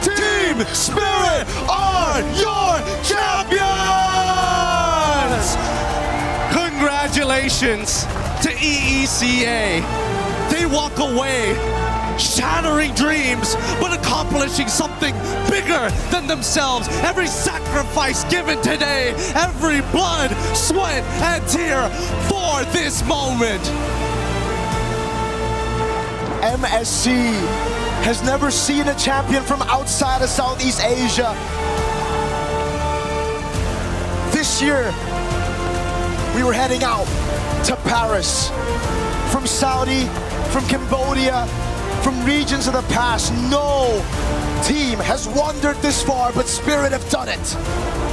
Team Spirit are your champions! Congratulations to EECA. They walk away shattering dreams, but accomplishing something bigger than themselves. Every sacrifice given today, every blood, sweat, and tear for this moment. MSC has never seen a champion from outside of Southeast Asia. This year, we were heading out to Paris. From Saudi, from Cambodia, from regions of the past, no team has wandered this far, but Spirit have done it.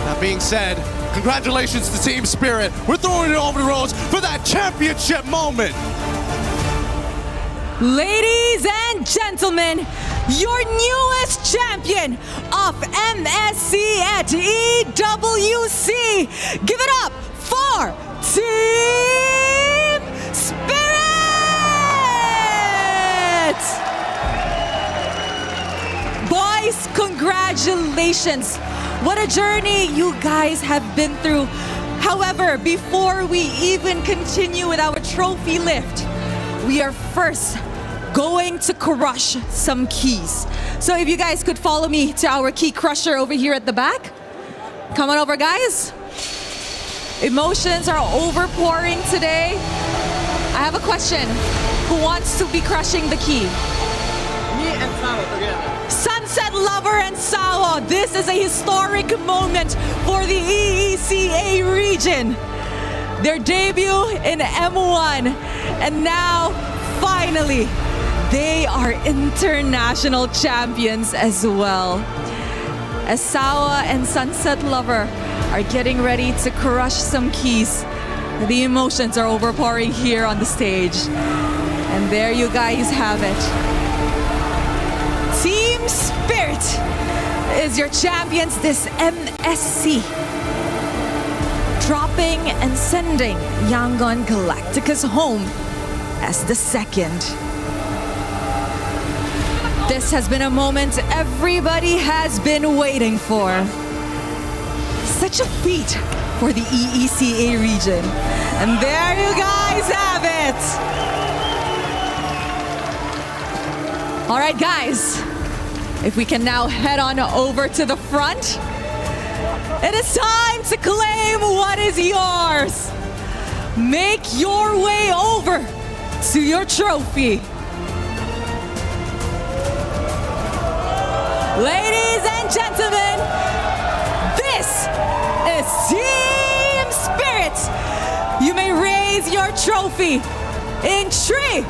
That being said, congratulations to Team Spirit. We're throwing it over the roads for that championship moment. Ladies and gentlemen, your newest champion of MSC at EWC. Give it up for Team Spirit! Boys, congratulations. What a journey you guys have been through. However, before we even continue with our trophy lift, we are first going to crush some keys. So if you guys could follow me to our key crusher over here at the back. Come on over, guys. Emotions are overpouring today. I have a question. Who wants to be crushing the key? Me and Sawo together. Sunset Lover and Sawo. This is a historic moment for the EECA region. Their debut in M1. And now, finally, they are international champions as well. As Sawa and Sunset Lover are getting ready to crush some keys, the emotions are overpouring here on the stage. And there you guys have it. Team Spirit is your champions this MSC. Dropping and sending Yangon Galacticus home as the second. This has been a moment everybody has been waiting for. Such a feat for the EECA region. And there you guys have it. All right, guys, if we can now head on over to the front. It is time to claim what is yours. Make your way over to your trophy. Ladies and gentlemen, this is Team Spirit. You may raise your trophy in 3, 2, 1.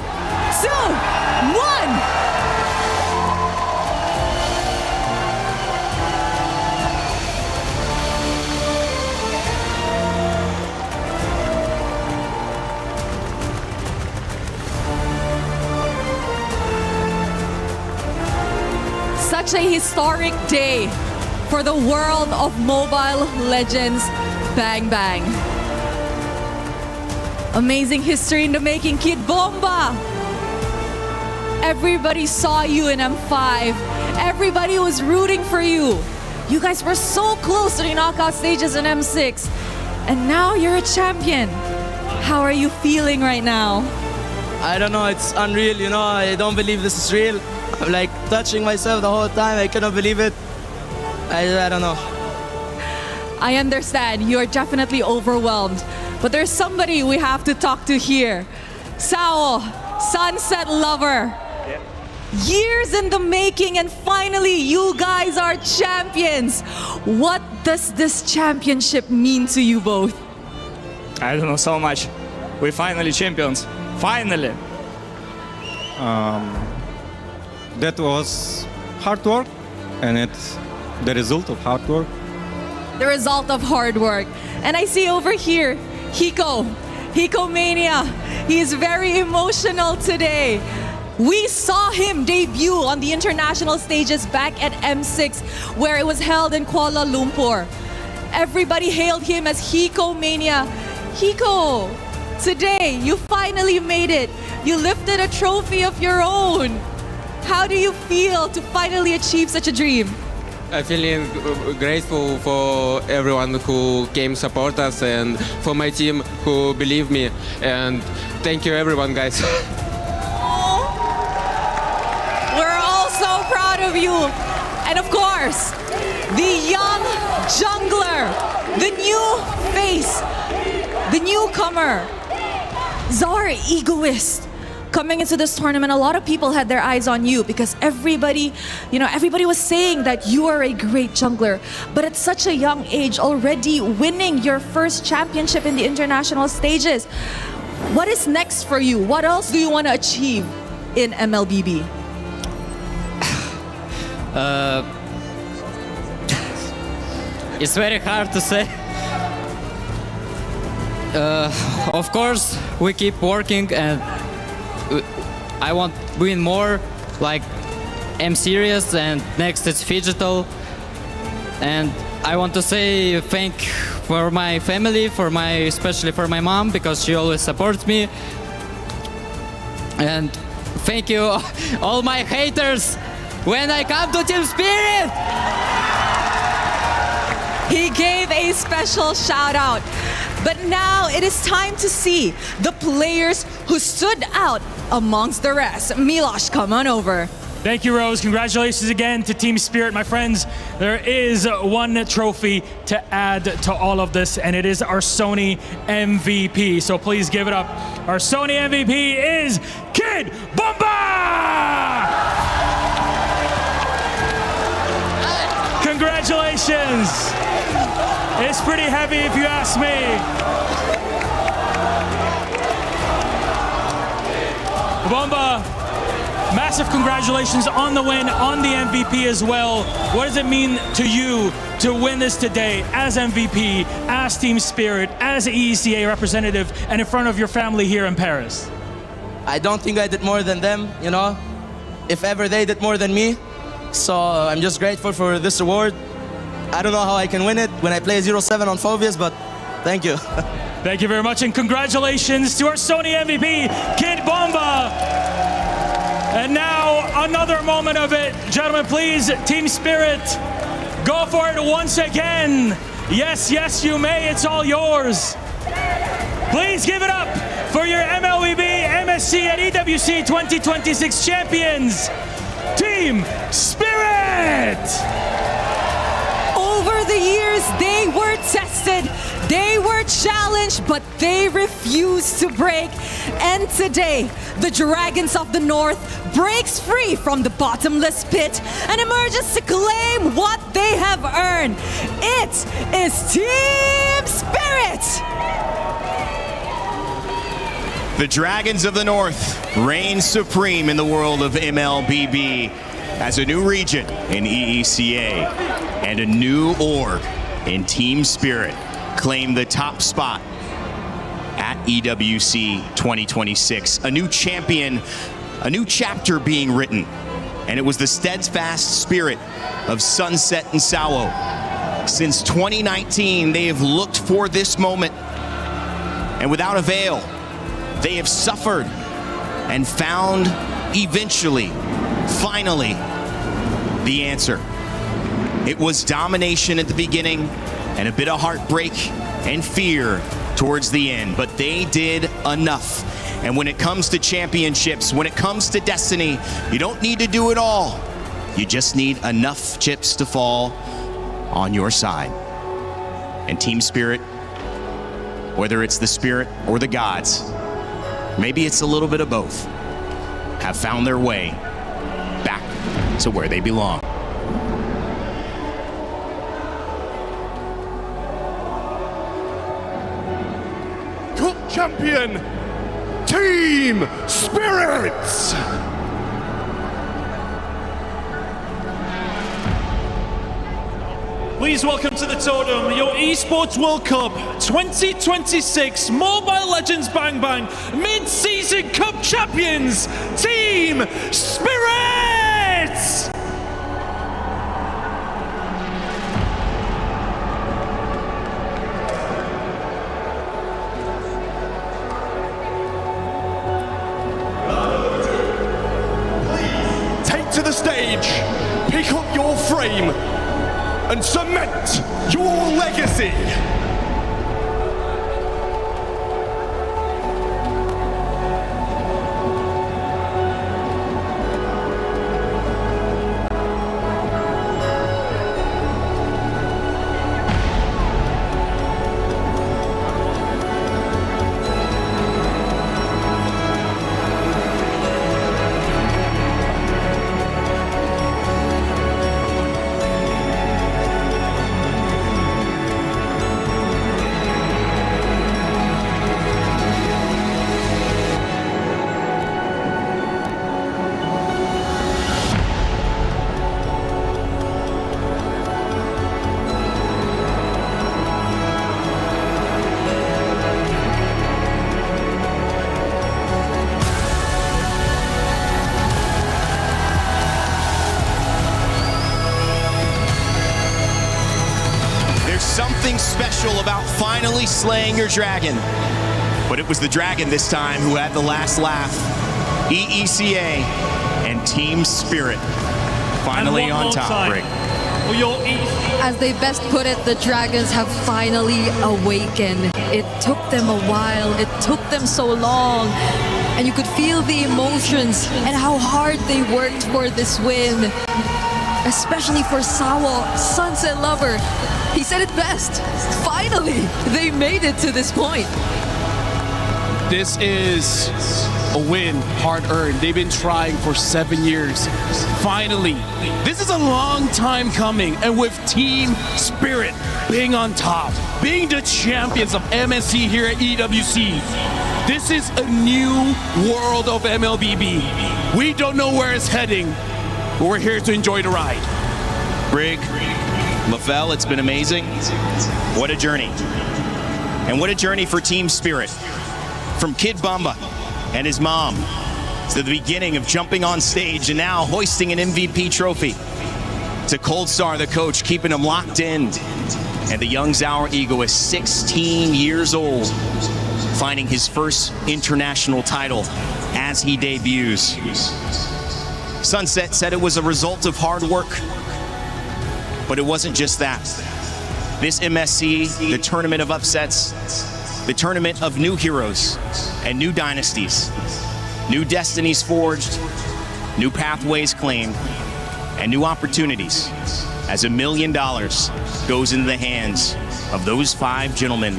Such a historic day for the world of Mobile Legends Bang Bang. Amazing history in the making, Kid Bomba. Everybody saw you in M5. Everybody was rooting for you. You guys were so close to the knockout stages in M6. And now you're a champion. How are you feeling right now? I don't know, it's unreal, you know, I don't believe this is real. I'm like touching myself the whole time, I cannot believe it. I don't know. I understand, you are definitely overwhelmed. But there's somebody we have to talk to here. Sao, Sunset Lover. Years in the making and finally you guys are champions. What does this championship mean to you both? I don't know so much. We're finally champions. Finally. That was hard work, and it's the result of hard work. The result of hard work. And I see over here, Hiko Mania. He is very emotional today. We saw him debut on the international stages back at M6, where it was held in Kuala Lumpur. Everybody hailed him as Hiko Mania. Hiko, today you finally made it. You lifted a trophy of your own. How do you feel to finally achieve such a dream? I'm feeling grateful for everyone who came support us and for my team who believe me. And thank you everyone, guys. We're all so proud of you. And of course, the young jungler, the new face, the newcomer, Czar Egoist. Coming into this tournament, a lot of people had their eyes on you because everybody was saying that you are a great jungler. But at such a young age, already winning your first championship in the international stages. What is next for you? What else do you want to achieve in MLBB? It's very hard to say. Of course, we keep working and I want to win more, like M-Series, and next it's Digital. And I want to say thank for my family, especially for my mom, because she always supports me. And thank you all my haters when I come to Team Spirit. He gave a special shout out. But now it is time to see the players who stood out amongst the rest. Milosh, come on over. Thank you, Rose. Congratulations again to Team Spirit, my friends. There is one trophy to add to all of this, and it is our Sony MVP. So please give it up. Our Sony MVP is Kid Bomba! Congratulations. It's pretty heavy if you ask me. Bomba, massive congratulations on the win, on the MVP as well. What does it mean to you to win this today as MVP, as Team Spirit, as EECA representative, and in front of your family here in Paris? I don't think I did more than them, you know. If ever they did more than me, So I'm just grateful for this award. I don't know how I can win it when I play 0-7 on Phobias, but thank you. Thank you very much, and congratulations to our Sony MVP, Kid Bomba. And now another moment of it. Gentlemen, please, Team Spirit, go for it once again. Yes, yes, you may. It's all yours. Please give it up for your MLBB, MSC, and EWC 2026 champions, Team Spirit! Over the years, they were tested, they were challenged, but they refused to break. And today, the Dragons of the North breaks free from the bottomless pit and emerges to claim what they have earned. It is Team Spirit! The Dragons of the North reign supreme in the world of MLBB as a new region in EECA and a new org in Team Spirit claim the top spot at EWC 2026. A new champion, a new chapter being written, and it was the steadfast spirit of Sunset and Sawo. Since 2019, they have looked for this moment, and without avail, they have suffered and found eventually, finally, the answer. It was domination at the beginning and a bit of heartbreak and fear towards the end, but they did enough. And when it comes to championships, when it comes to destiny, you don't need to do it all. You just need enough chips to fall on your side. And Team Spirit, whether it's the spirit or the gods, maybe it's a little bit of both, have found their way back to where they belong. Cup champion, Team Spirits! Please welcome to the totem your Esports World Cup 2026 Mobile Legends Bang Bang Mid-Season Cup Champions, Team Spirits! Take to the stage, pick up your frame, and cement your legacy. Something special about finally slaying your dragon. But it was the dragon this time who had the last laugh. EECA and Team Spirit finally on top, Rick. As they best put it, the Dragons have finally awakened. It took them a while, it took them so long, and you could feel the emotions and how hard they worked for this win. Especially for Sawo, Sunset Lover. He said it best. Finally, they made it to this point. This is a win, hard-earned. They've been trying for 7 years. Finally, this is a long time coming, and with Team Spirit being on top, being the champions of MSC here at EWC, this is a new world of MLBB. We don't know where it's heading, but we're here to enjoy the ride. Brig, LaFell, it's been amazing. What a journey. And what a journey for Team Spirit. From Kid Bamba and his mom to the beginning of jumping on stage and now hoisting an MVP trophy. to Cold Star, the coach, keeping him locked in. And the young Zhao Eagle is 16 years old, finding his first international title as he debuts. Sunset said it was a result of hard work, but it wasn't just that. This MSC, the tournament of upsets, the tournament of new heroes and new dynasties, new destinies forged, new pathways claimed, and new opportunities, as $1 million goes into the hands of those 5 gentlemen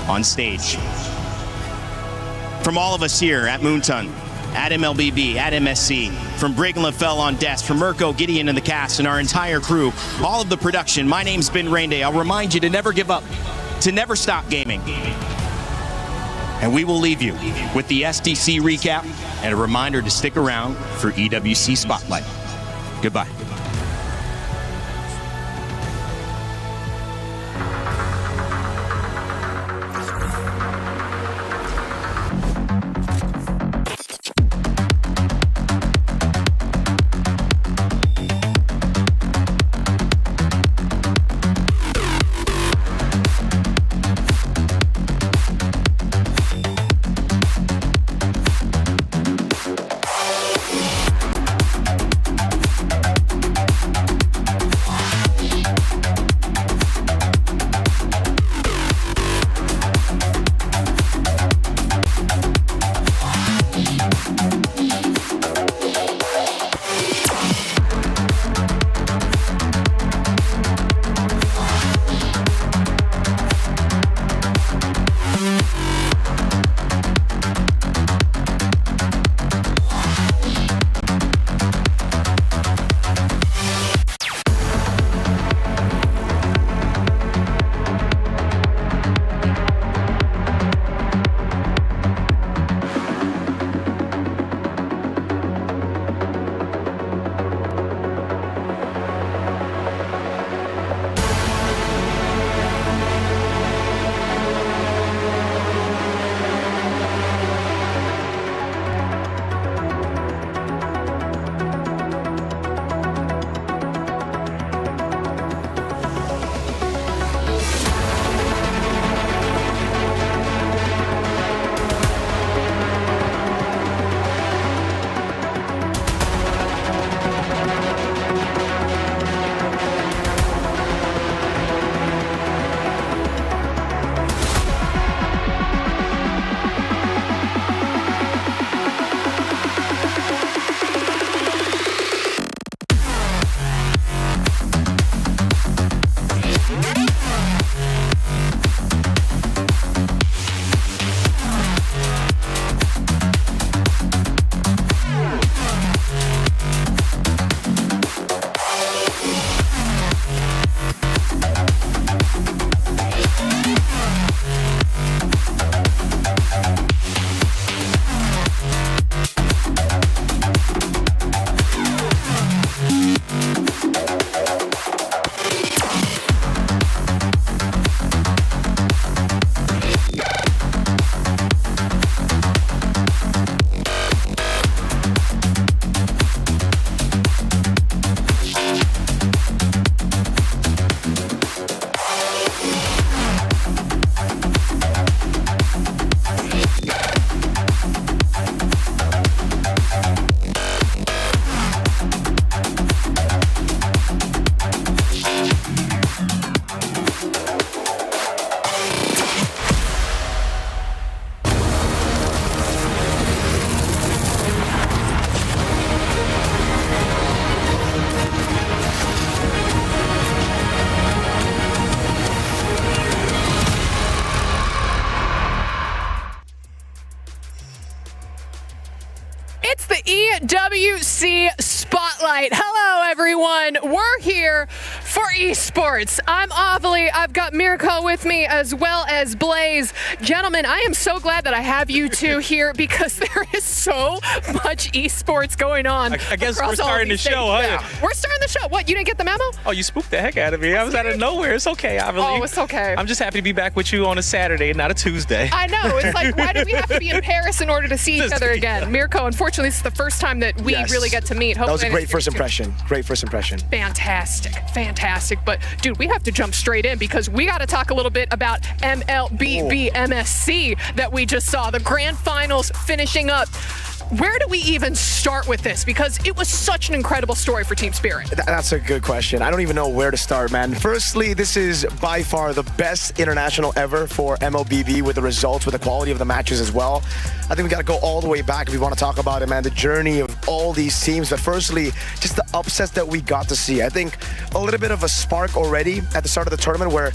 on stage. From all of us here at Moonton, at MLBB, at MSC, from Brig and LaFell on desk, from Mirko, Gideon, and the cast, and our entire crew, all of the production, my name's Ben Rainday. I'll remind you to never give up, to never stop gaming. And we will leave you with the SDC recap and a reminder to stick around for EWC Spotlight. Goodbye. It's the EWC Spotlight. Hello, everyone. We're here for esports. I'm Avali. I've got Mirko with me as well as Blaze. Gentlemen, I am so glad that I have you two here because there is so much esports going on. I guess we're starting the show, huh? Yeah. We're starting the show. What, you didn't get the memo? Oh, you spooked the heck out of me. I was out of nowhere. It's okay, Avali. Oh, it's okay. I'm just happy to be back with you on a Saturday, not a Tuesday. I know. It's like, why do we have to be in Paris in order to see each other again? Mirko, unfortunately, this is the first time time that we Yes. really get to meet. That was a Hopefully great next first year, too. impression. Great first impression. Fantastic. But dude, we have to jump straight in because we got to talk a little bit about MLBB MSC that we just saw. The grand finals finishing up. Where do we even start with this? Because it was such an incredible story for Team Spirit. That's a good question. I don't even know where to start, man. Firstly, this is by far the best international ever for MLBB with the results, with the quality of the matches as well. I think we got to go all the way back if we want to talk about it, man. The journey of all these teams. But firstly, just the upsets that we got to see. I think a little bit of a spark already at the start of the tournament where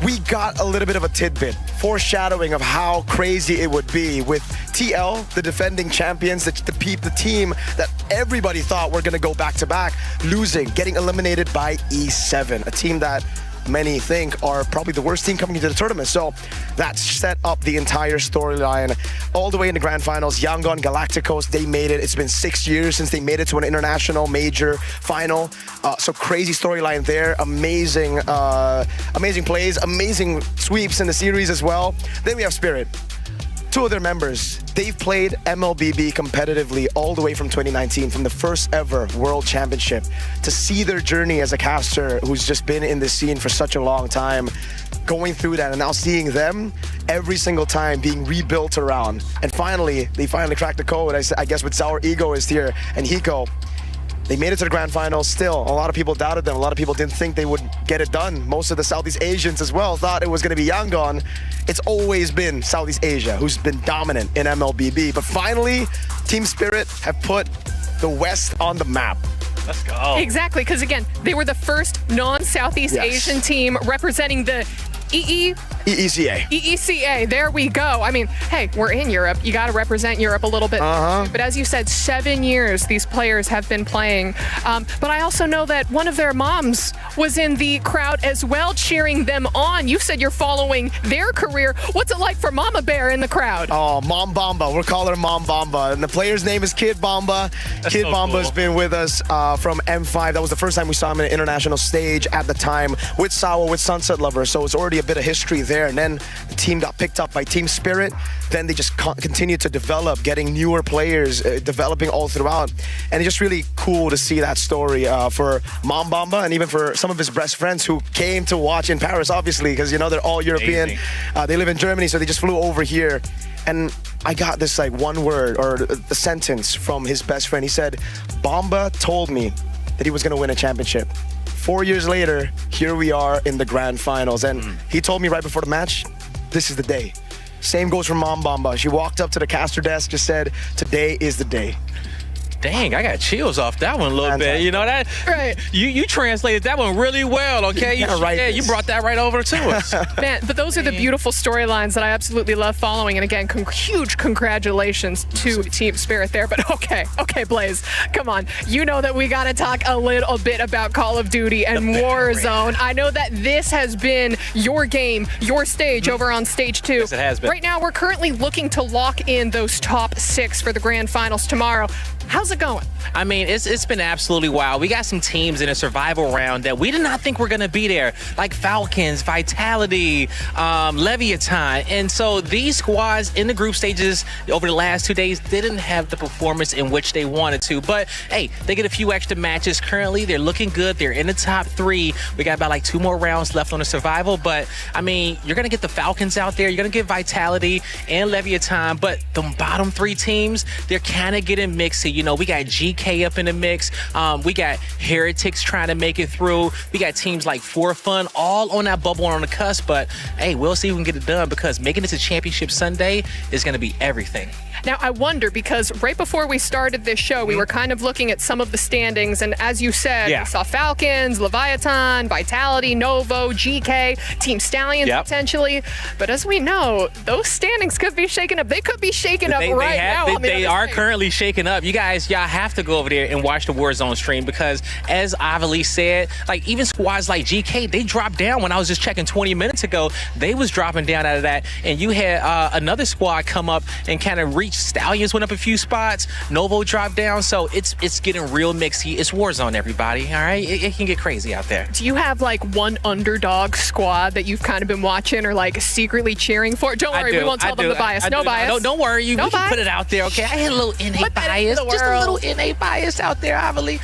we got a little bit of a tidbit, foreshadowing of how crazy it would be with TL, the defending champions, the team that everybody thought were going to go back-to-back, losing, getting eliminated by E7, a team that many think are probably the worst team coming into the tournament. So that set up the entire storyline all the way in the grand finals. Yangon Galacticos, they made it. It's been 6 years since they made it to an international major final. So crazy storyline there. Amazing plays, amazing sweeps in the series as well. Then we have Spirit. Two of their members, they've played MLBB competitively all the way from 2019, from the first ever World Championship. To see their journey as a caster who's just been in this scene for such a long time, going through that and now seeing them every single time being rebuilt around. And finally, they cracked the code, I guess, with Sour Ego is here and Hiko. They made it to the grand finals. Still, a lot of people doubted them. A lot of people didn't think they would get it done. Most of the Southeast Asians as well thought it was going to be Yangon. It's always been Southeast Asia who's been dominant in MLBB. But finally, Team Spirit have put the West on the map. Let's go. Exactly, because again, they were the first non-Southeast Asian team representing the EECA. There we go. I mean, hey, we're in Europe. You got to represent Europe a little bit. But as you said, 7 years these players have been playing. But I also know that one of their moms was in the crowd as well, cheering them on. You said you're following their career. What's it like for Mama Bear in the crowd? Oh, Mom Bamba. We're calling her Mom Bamba. And the player's name is Kid Bamba. Kid Bamba's been with us from M5. That was the first time we saw him in an international stage at the time with Sawa, with Sunset Lover. So it's already a bit of history there. And then the team got picked up by Team Spirit. Then they just continued to develop, getting newer players, developing all throughout. And it's just really cool to see that story for Mom Bamba and even for some of his best friends who came to watch in Paris, obviously, because, you know, they're all European. They live in Germany, so they just flew over here. And I got this like one word or a sentence from his best friend. He said, Bamba told me that he was going to win a championship. 4 years later, here we are in the grand finals. And he told me right before the match, this is the day. Same goes for Mom Bamba. She walked up to the caster desk, just said, today is the day. Dang, I got chills off that one a little bit. You know that? Right. You translated that one really well, okay? You brought that right over to us. Man, but those are the beautiful storylines that I absolutely love following. And again, huge congratulations to Team Spirit there. But okay, Blaze, come on. You know that we got to talk a little bit about Call of Duty and Warzone. I know that this has been your game, your stage over on stage 2. Yes, it has been. Right now, we're currently looking to lock in those top 6 for the grand finals tomorrow. How's it going? I mean, it's been absolutely wild. We got some teams in a survival round that we did not think were going to be there, like Falcons, Vitality, Leviathan. And so these squads in the group stages over the last 2 days didn't have the performance in which they wanted to. But, hey, they get a few extra matches currently. They're looking good. They're in the top 3. We got about like 2 more rounds left on the survival. But, I mean, you're going to get the Falcons out there. You're going to get Vitality and Leviathan. But the bottom 3 teams, they're kind of getting mixy. You know, we got GK up in the mix. We got Heretics trying to make it through. We got teams like For Fun all on that bubble on the cusp. But, hey, we'll see if we can get it done because making it to Championship Sunday is going to be everything. Now, I wonder, because right before we started this show, we were kind of looking at some of the standings. And as you said, we saw Falcons, Leviathan, Vitality, Novo, GK, Team Stallions potentially. But as we know, those standings could be shaken up. They could be shaken up right now. They are currently shaken up. You guys, y'all have to go over there and watch the Warzone stream because, as Avali said, like even squads like GK, they dropped down. When I was just checking 20 minutes ago, they was dropping down out of that. And you had another squad come up and kind of Street Stallions went up a few spots. Novo dropped down. So it's getting real mixy. It's Warzone, everybody. All right, it can get crazy out there. Do you have like one underdog squad that you've kind of been watching or like secretly cheering for? Don't worry, we won't tell them the bias. No bias. No, don't worry. We can put it out there, okay? I had a little NA bias. Just a little NA bias out there, I believe.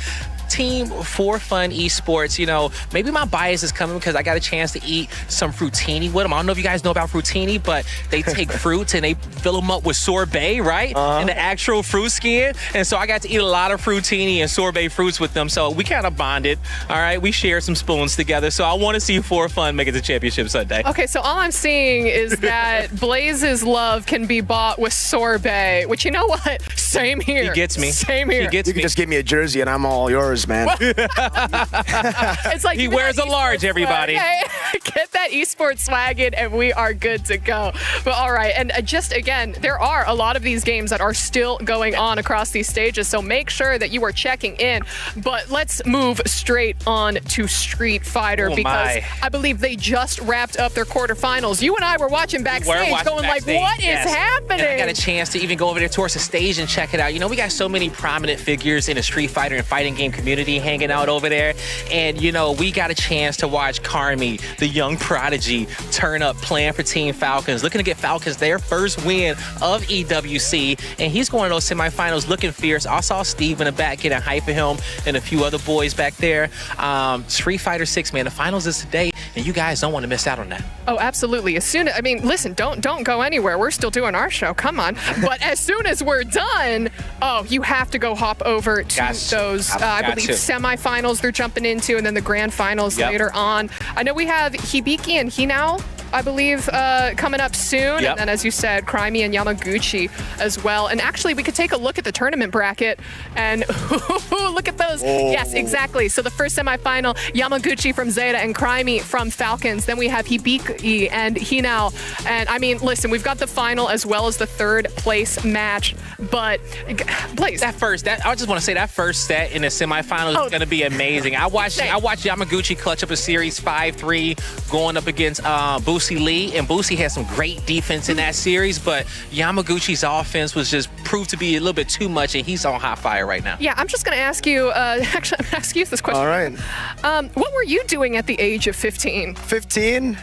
Team For Fun Esports, you know, maybe my bias is coming because I got a chance to eat some fruitini with them. I don't know if you guys know about fruitini, but they take fruits and they fill them up with sorbet, right? And the actual fruit skin. And so I got to eat a lot of fruitini and sorbet fruits with them. So we kind of bonded, all right? We shared some spoons together. So I want to see For Fun make it to Championship Sunday. Okay, so all I'm seeing is that Blaze's love can be bought with sorbet, which, you know what? Same here. He gets me. Same here. He gets You can me. just give me a jersey and I'm all yours, man. It's like He wears a large, everybody. Okay. Get that esports swag in and we are good to go. But all right, and just again, there are a lot of these games that are still going on across these stages, so make sure that you are checking in. But let's move straight on to Street Fighter because I believe they just wrapped up their quarterfinals. You and I were watching backstage going like, what is happening? And I got a chance to even go over there towards the stage and check it out. You know, we got so many prominent figures in the Street Fighter and fighting game community hanging out over there. And, you know, we got a chance to watch Carmi, the young prodigy, turn up playing for Team Falcons, looking to get Falcons their first win of EWC. And he's going to those semifinals looking fierce. I saw Steve in the back getting hype for him and a few other boys back there. Street Fighter 6, man, the finals is today, and you guys don't want to miss out on that. Oh, absolutely. As soon as, I mean, listen, don't go anywhere. We're still doing our show. Come on. But as soon as we're done, you have to go hop over to those, I believe, semifinals they're jumping into, and then the grand finals later on. I know we have Hibiki and Hinao, I believe, coming up soon. And then, as you said, Crimey and Yamaguchi as well. And actually, we could take a look at the tournament bracket and look at those. Yes, exactly. So the first semifinal, Yamaguchi from Zeta and Crimey from Falcons. Then we have Hibiki and Hinao. And I mean, listen, we've got the final as well as the third place match. But Blaze, I just want to say that first set in the semifinals is going to be amazing. I watched Yamaguchi clutch up a series 5-3 going up against Boosie Lee, and Boosie had some great defense in that series, but Yamaguchi's offense was just proved to be a little bit too much, and he's on hot fire right now. Yeah, I'm just going to ask you, actually, I'm going to ask you this question. All right. What were you doing at the age of 15? 15?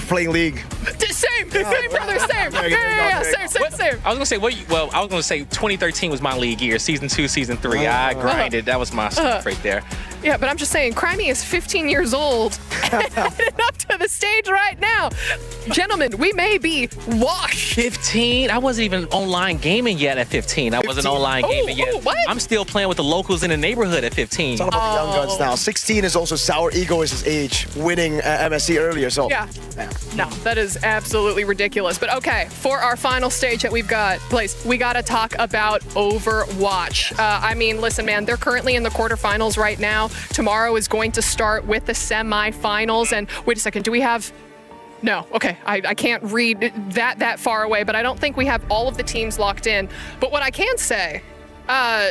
Playing League. Same, brother, same. Same. I was gonna say 2013 was my league year, season 2, season 3. I grinded. That was my stuff right there. Yeah, but I'm just saying, Crimey is 15 years old and headed up to the stage right now. Gentlemen, we may be washed. 15? I wasn't even online gaming yet at 15. I wasn't online gaming yet. What? I'm still playing with the locals in the neighborhood at 15. It's all about the young guns now. 16 is also Sour Ego's age, winning MSC earlier. So yeah. No, that is absolutely ridiculous. But okay, for our final stage that we've got, Blaze, we got to talk about Overwatch. I mean, listen, man, they're currently in the quarterfinals right now. Tomorrow is going to start with the semifinals. And wait a second, do we have... No, okay, I can't read that far away, but I don't think we have all of the teams locked in. But what I can say...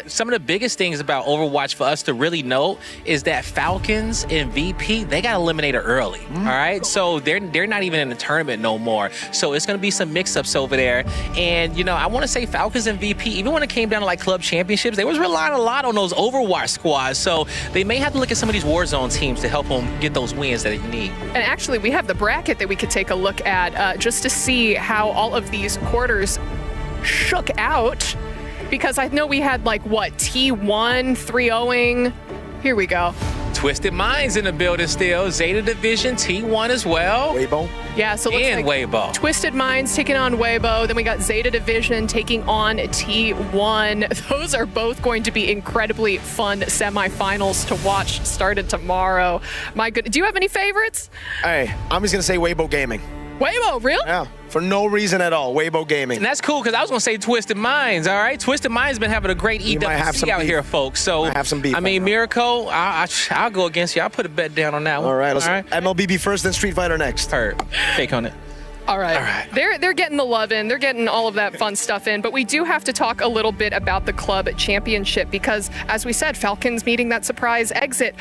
some of the biggest things about Overwatch for us to really know is that Falcons and VP, they got eliminated early, all right? So they're not even in the tournament no more. So it's going to be some mix-ups over there. And, you know, I want to say Falcons and VP, even when it came down to, like, club championships, they was relying a lot on those Overwatch squads. So they may have to look at some of these Warzone teams to help them get those wins that they need. And actually, we have the bracket that we could take a look at just to see how all of these quarters shook out. Because I know we had, like, what, T1, 3-0ing? Here we go. Twisted Minds in the building still. Zeta Division, T1 as well. Weibo. Yeah, so looks and like Weibo. Twisted Minds taking on Weibo. Then we got Zeta Division taking on T1. Those are both going to be incredibly fun semifinals to watch started tomorrow. My goodness. Do you have any favorites? Hey, I'm just going to say Weibo Gaming. Weibo, really? Yeah, for no reason at all. Weibo Gaming. And that's cool because I was going to say Twisted Minds, all right? Twisted Minds been having a great EWC out here, folks. So, have some beef. I mean, Miracle, I'll go against you. I'll put a bet down on that one. All right, MLBB first, then Street Fighter next. Heard. Take on it. All right. They're getting the love in. They're getting all of that fun stuff in. But we do have to talk a little bit about the club championship because, as we said, Falcons meeting that surprise exit.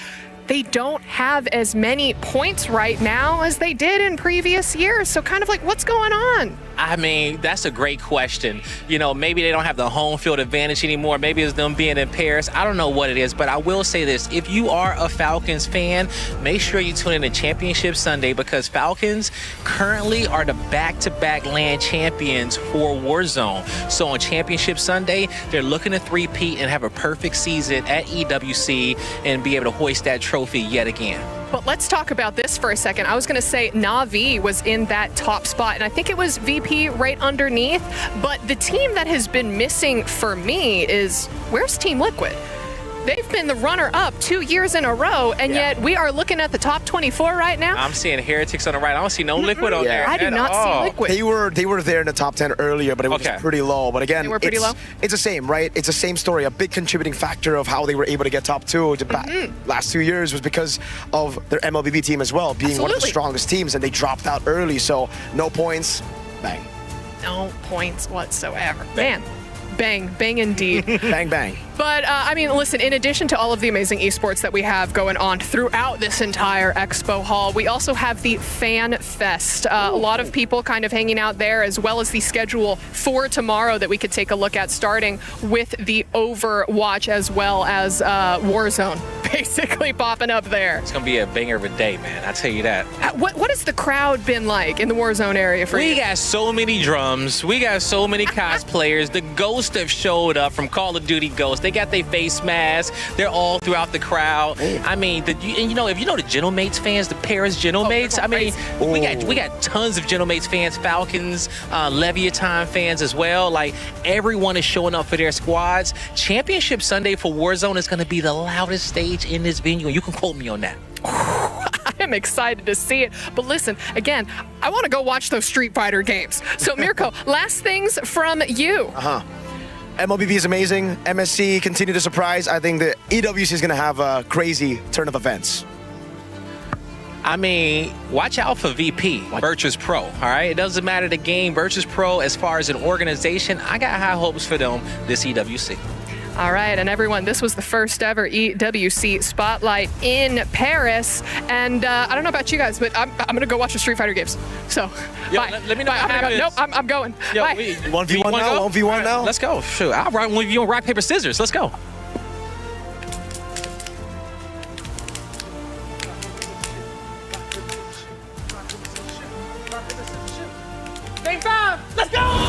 they don't have as many points right now as they did in previous years. So kind of like, what's going on? I mean, that's a great question. You know, maybe they don't have the home field advantage anymore. Maybe it's them being in Paris. I don't know what it is, but I will say this. If you are a Falcons fan, make sure you tune in to Championship Sunday, because Falcons currently are the back-to-back LAN champions for Warzone. So on Championship Sunday, they're looking to three-peat and have a perfect season at EWC and be able to hoist that trophy yet again. But let's talk about this for a second. I was going to say Na'Vi was in that top spot, and I think it was VP right underneath. But the team that has been missing for me is, where's Team Liquid? They've been the runner-up 2 years in a row, and yet we are looking at the top 24 right now. I'm seeing Heretics on the right. I don't see no Liquid on there. I do not see Liquid. They were there in the top 10 earlier, but it was pretty low. But again, They were pretty low? It's the same, right? It's the same story. A big contributing factor of how they were able to get top 2 the last 2 years was because of their MLBB team as well, being one of the strongest teams, and they dropped out early. So no points, bang. No points whatsoever. Man, bang, bang indeed. Bang, bang. But, I mean, listen, in addition to all of the amazing esports that we have going on throughout this entire expo hall, we also have the Fan Fest. A lot of people kind of hanging out there, as well as the schedule for tomorrow that we could take a look at, starting with the Overwatch as well as Warzone basically popping up there. It's going to be a banger of a day, man. I tell you that. What has the crowd been like in the Warzone area for you? We got so many drums. We got so many cosplayers. The Ghosts have showed up from Call of Duty Ghosts. They got their face masks. They're all throughout the crowd. I mean, and you know, if you know the Genomates fans, the Paris Genomates, I mean, we got tons of Genomates fans, Falcons, Leviathan fans as well. Like, everyone is showing up for their squads. Championship Sunday for Warzone is going to be the loudest stage in this venue, and you can quote me on that. I am excited to see it. But listen, again, I want to go watch those Street Fighter games. So, Mirko, last things from you. MLBB is amazing. MSC continue to surprise. I think the EWC is going to have a crazy turn of events. I mean, watch out for VP, Virtus Pro, all right? It doesn't matter the game. Virtus Pro, as far as an organization, I got high hopes for them this EWC. All right, and everyone, this was the first ever EWC Spotlight in Paris. And I don't know about you guys, but I'm going to go watch the Street Fighter games. So, bye. Let me know what happens. Nope, I'm going. Yo, bye. 1v1 now? 1v1 now? Let's go. Sure, I'll run 1v1 rock, paper, scissors. Let's go. Game 5. Let's go.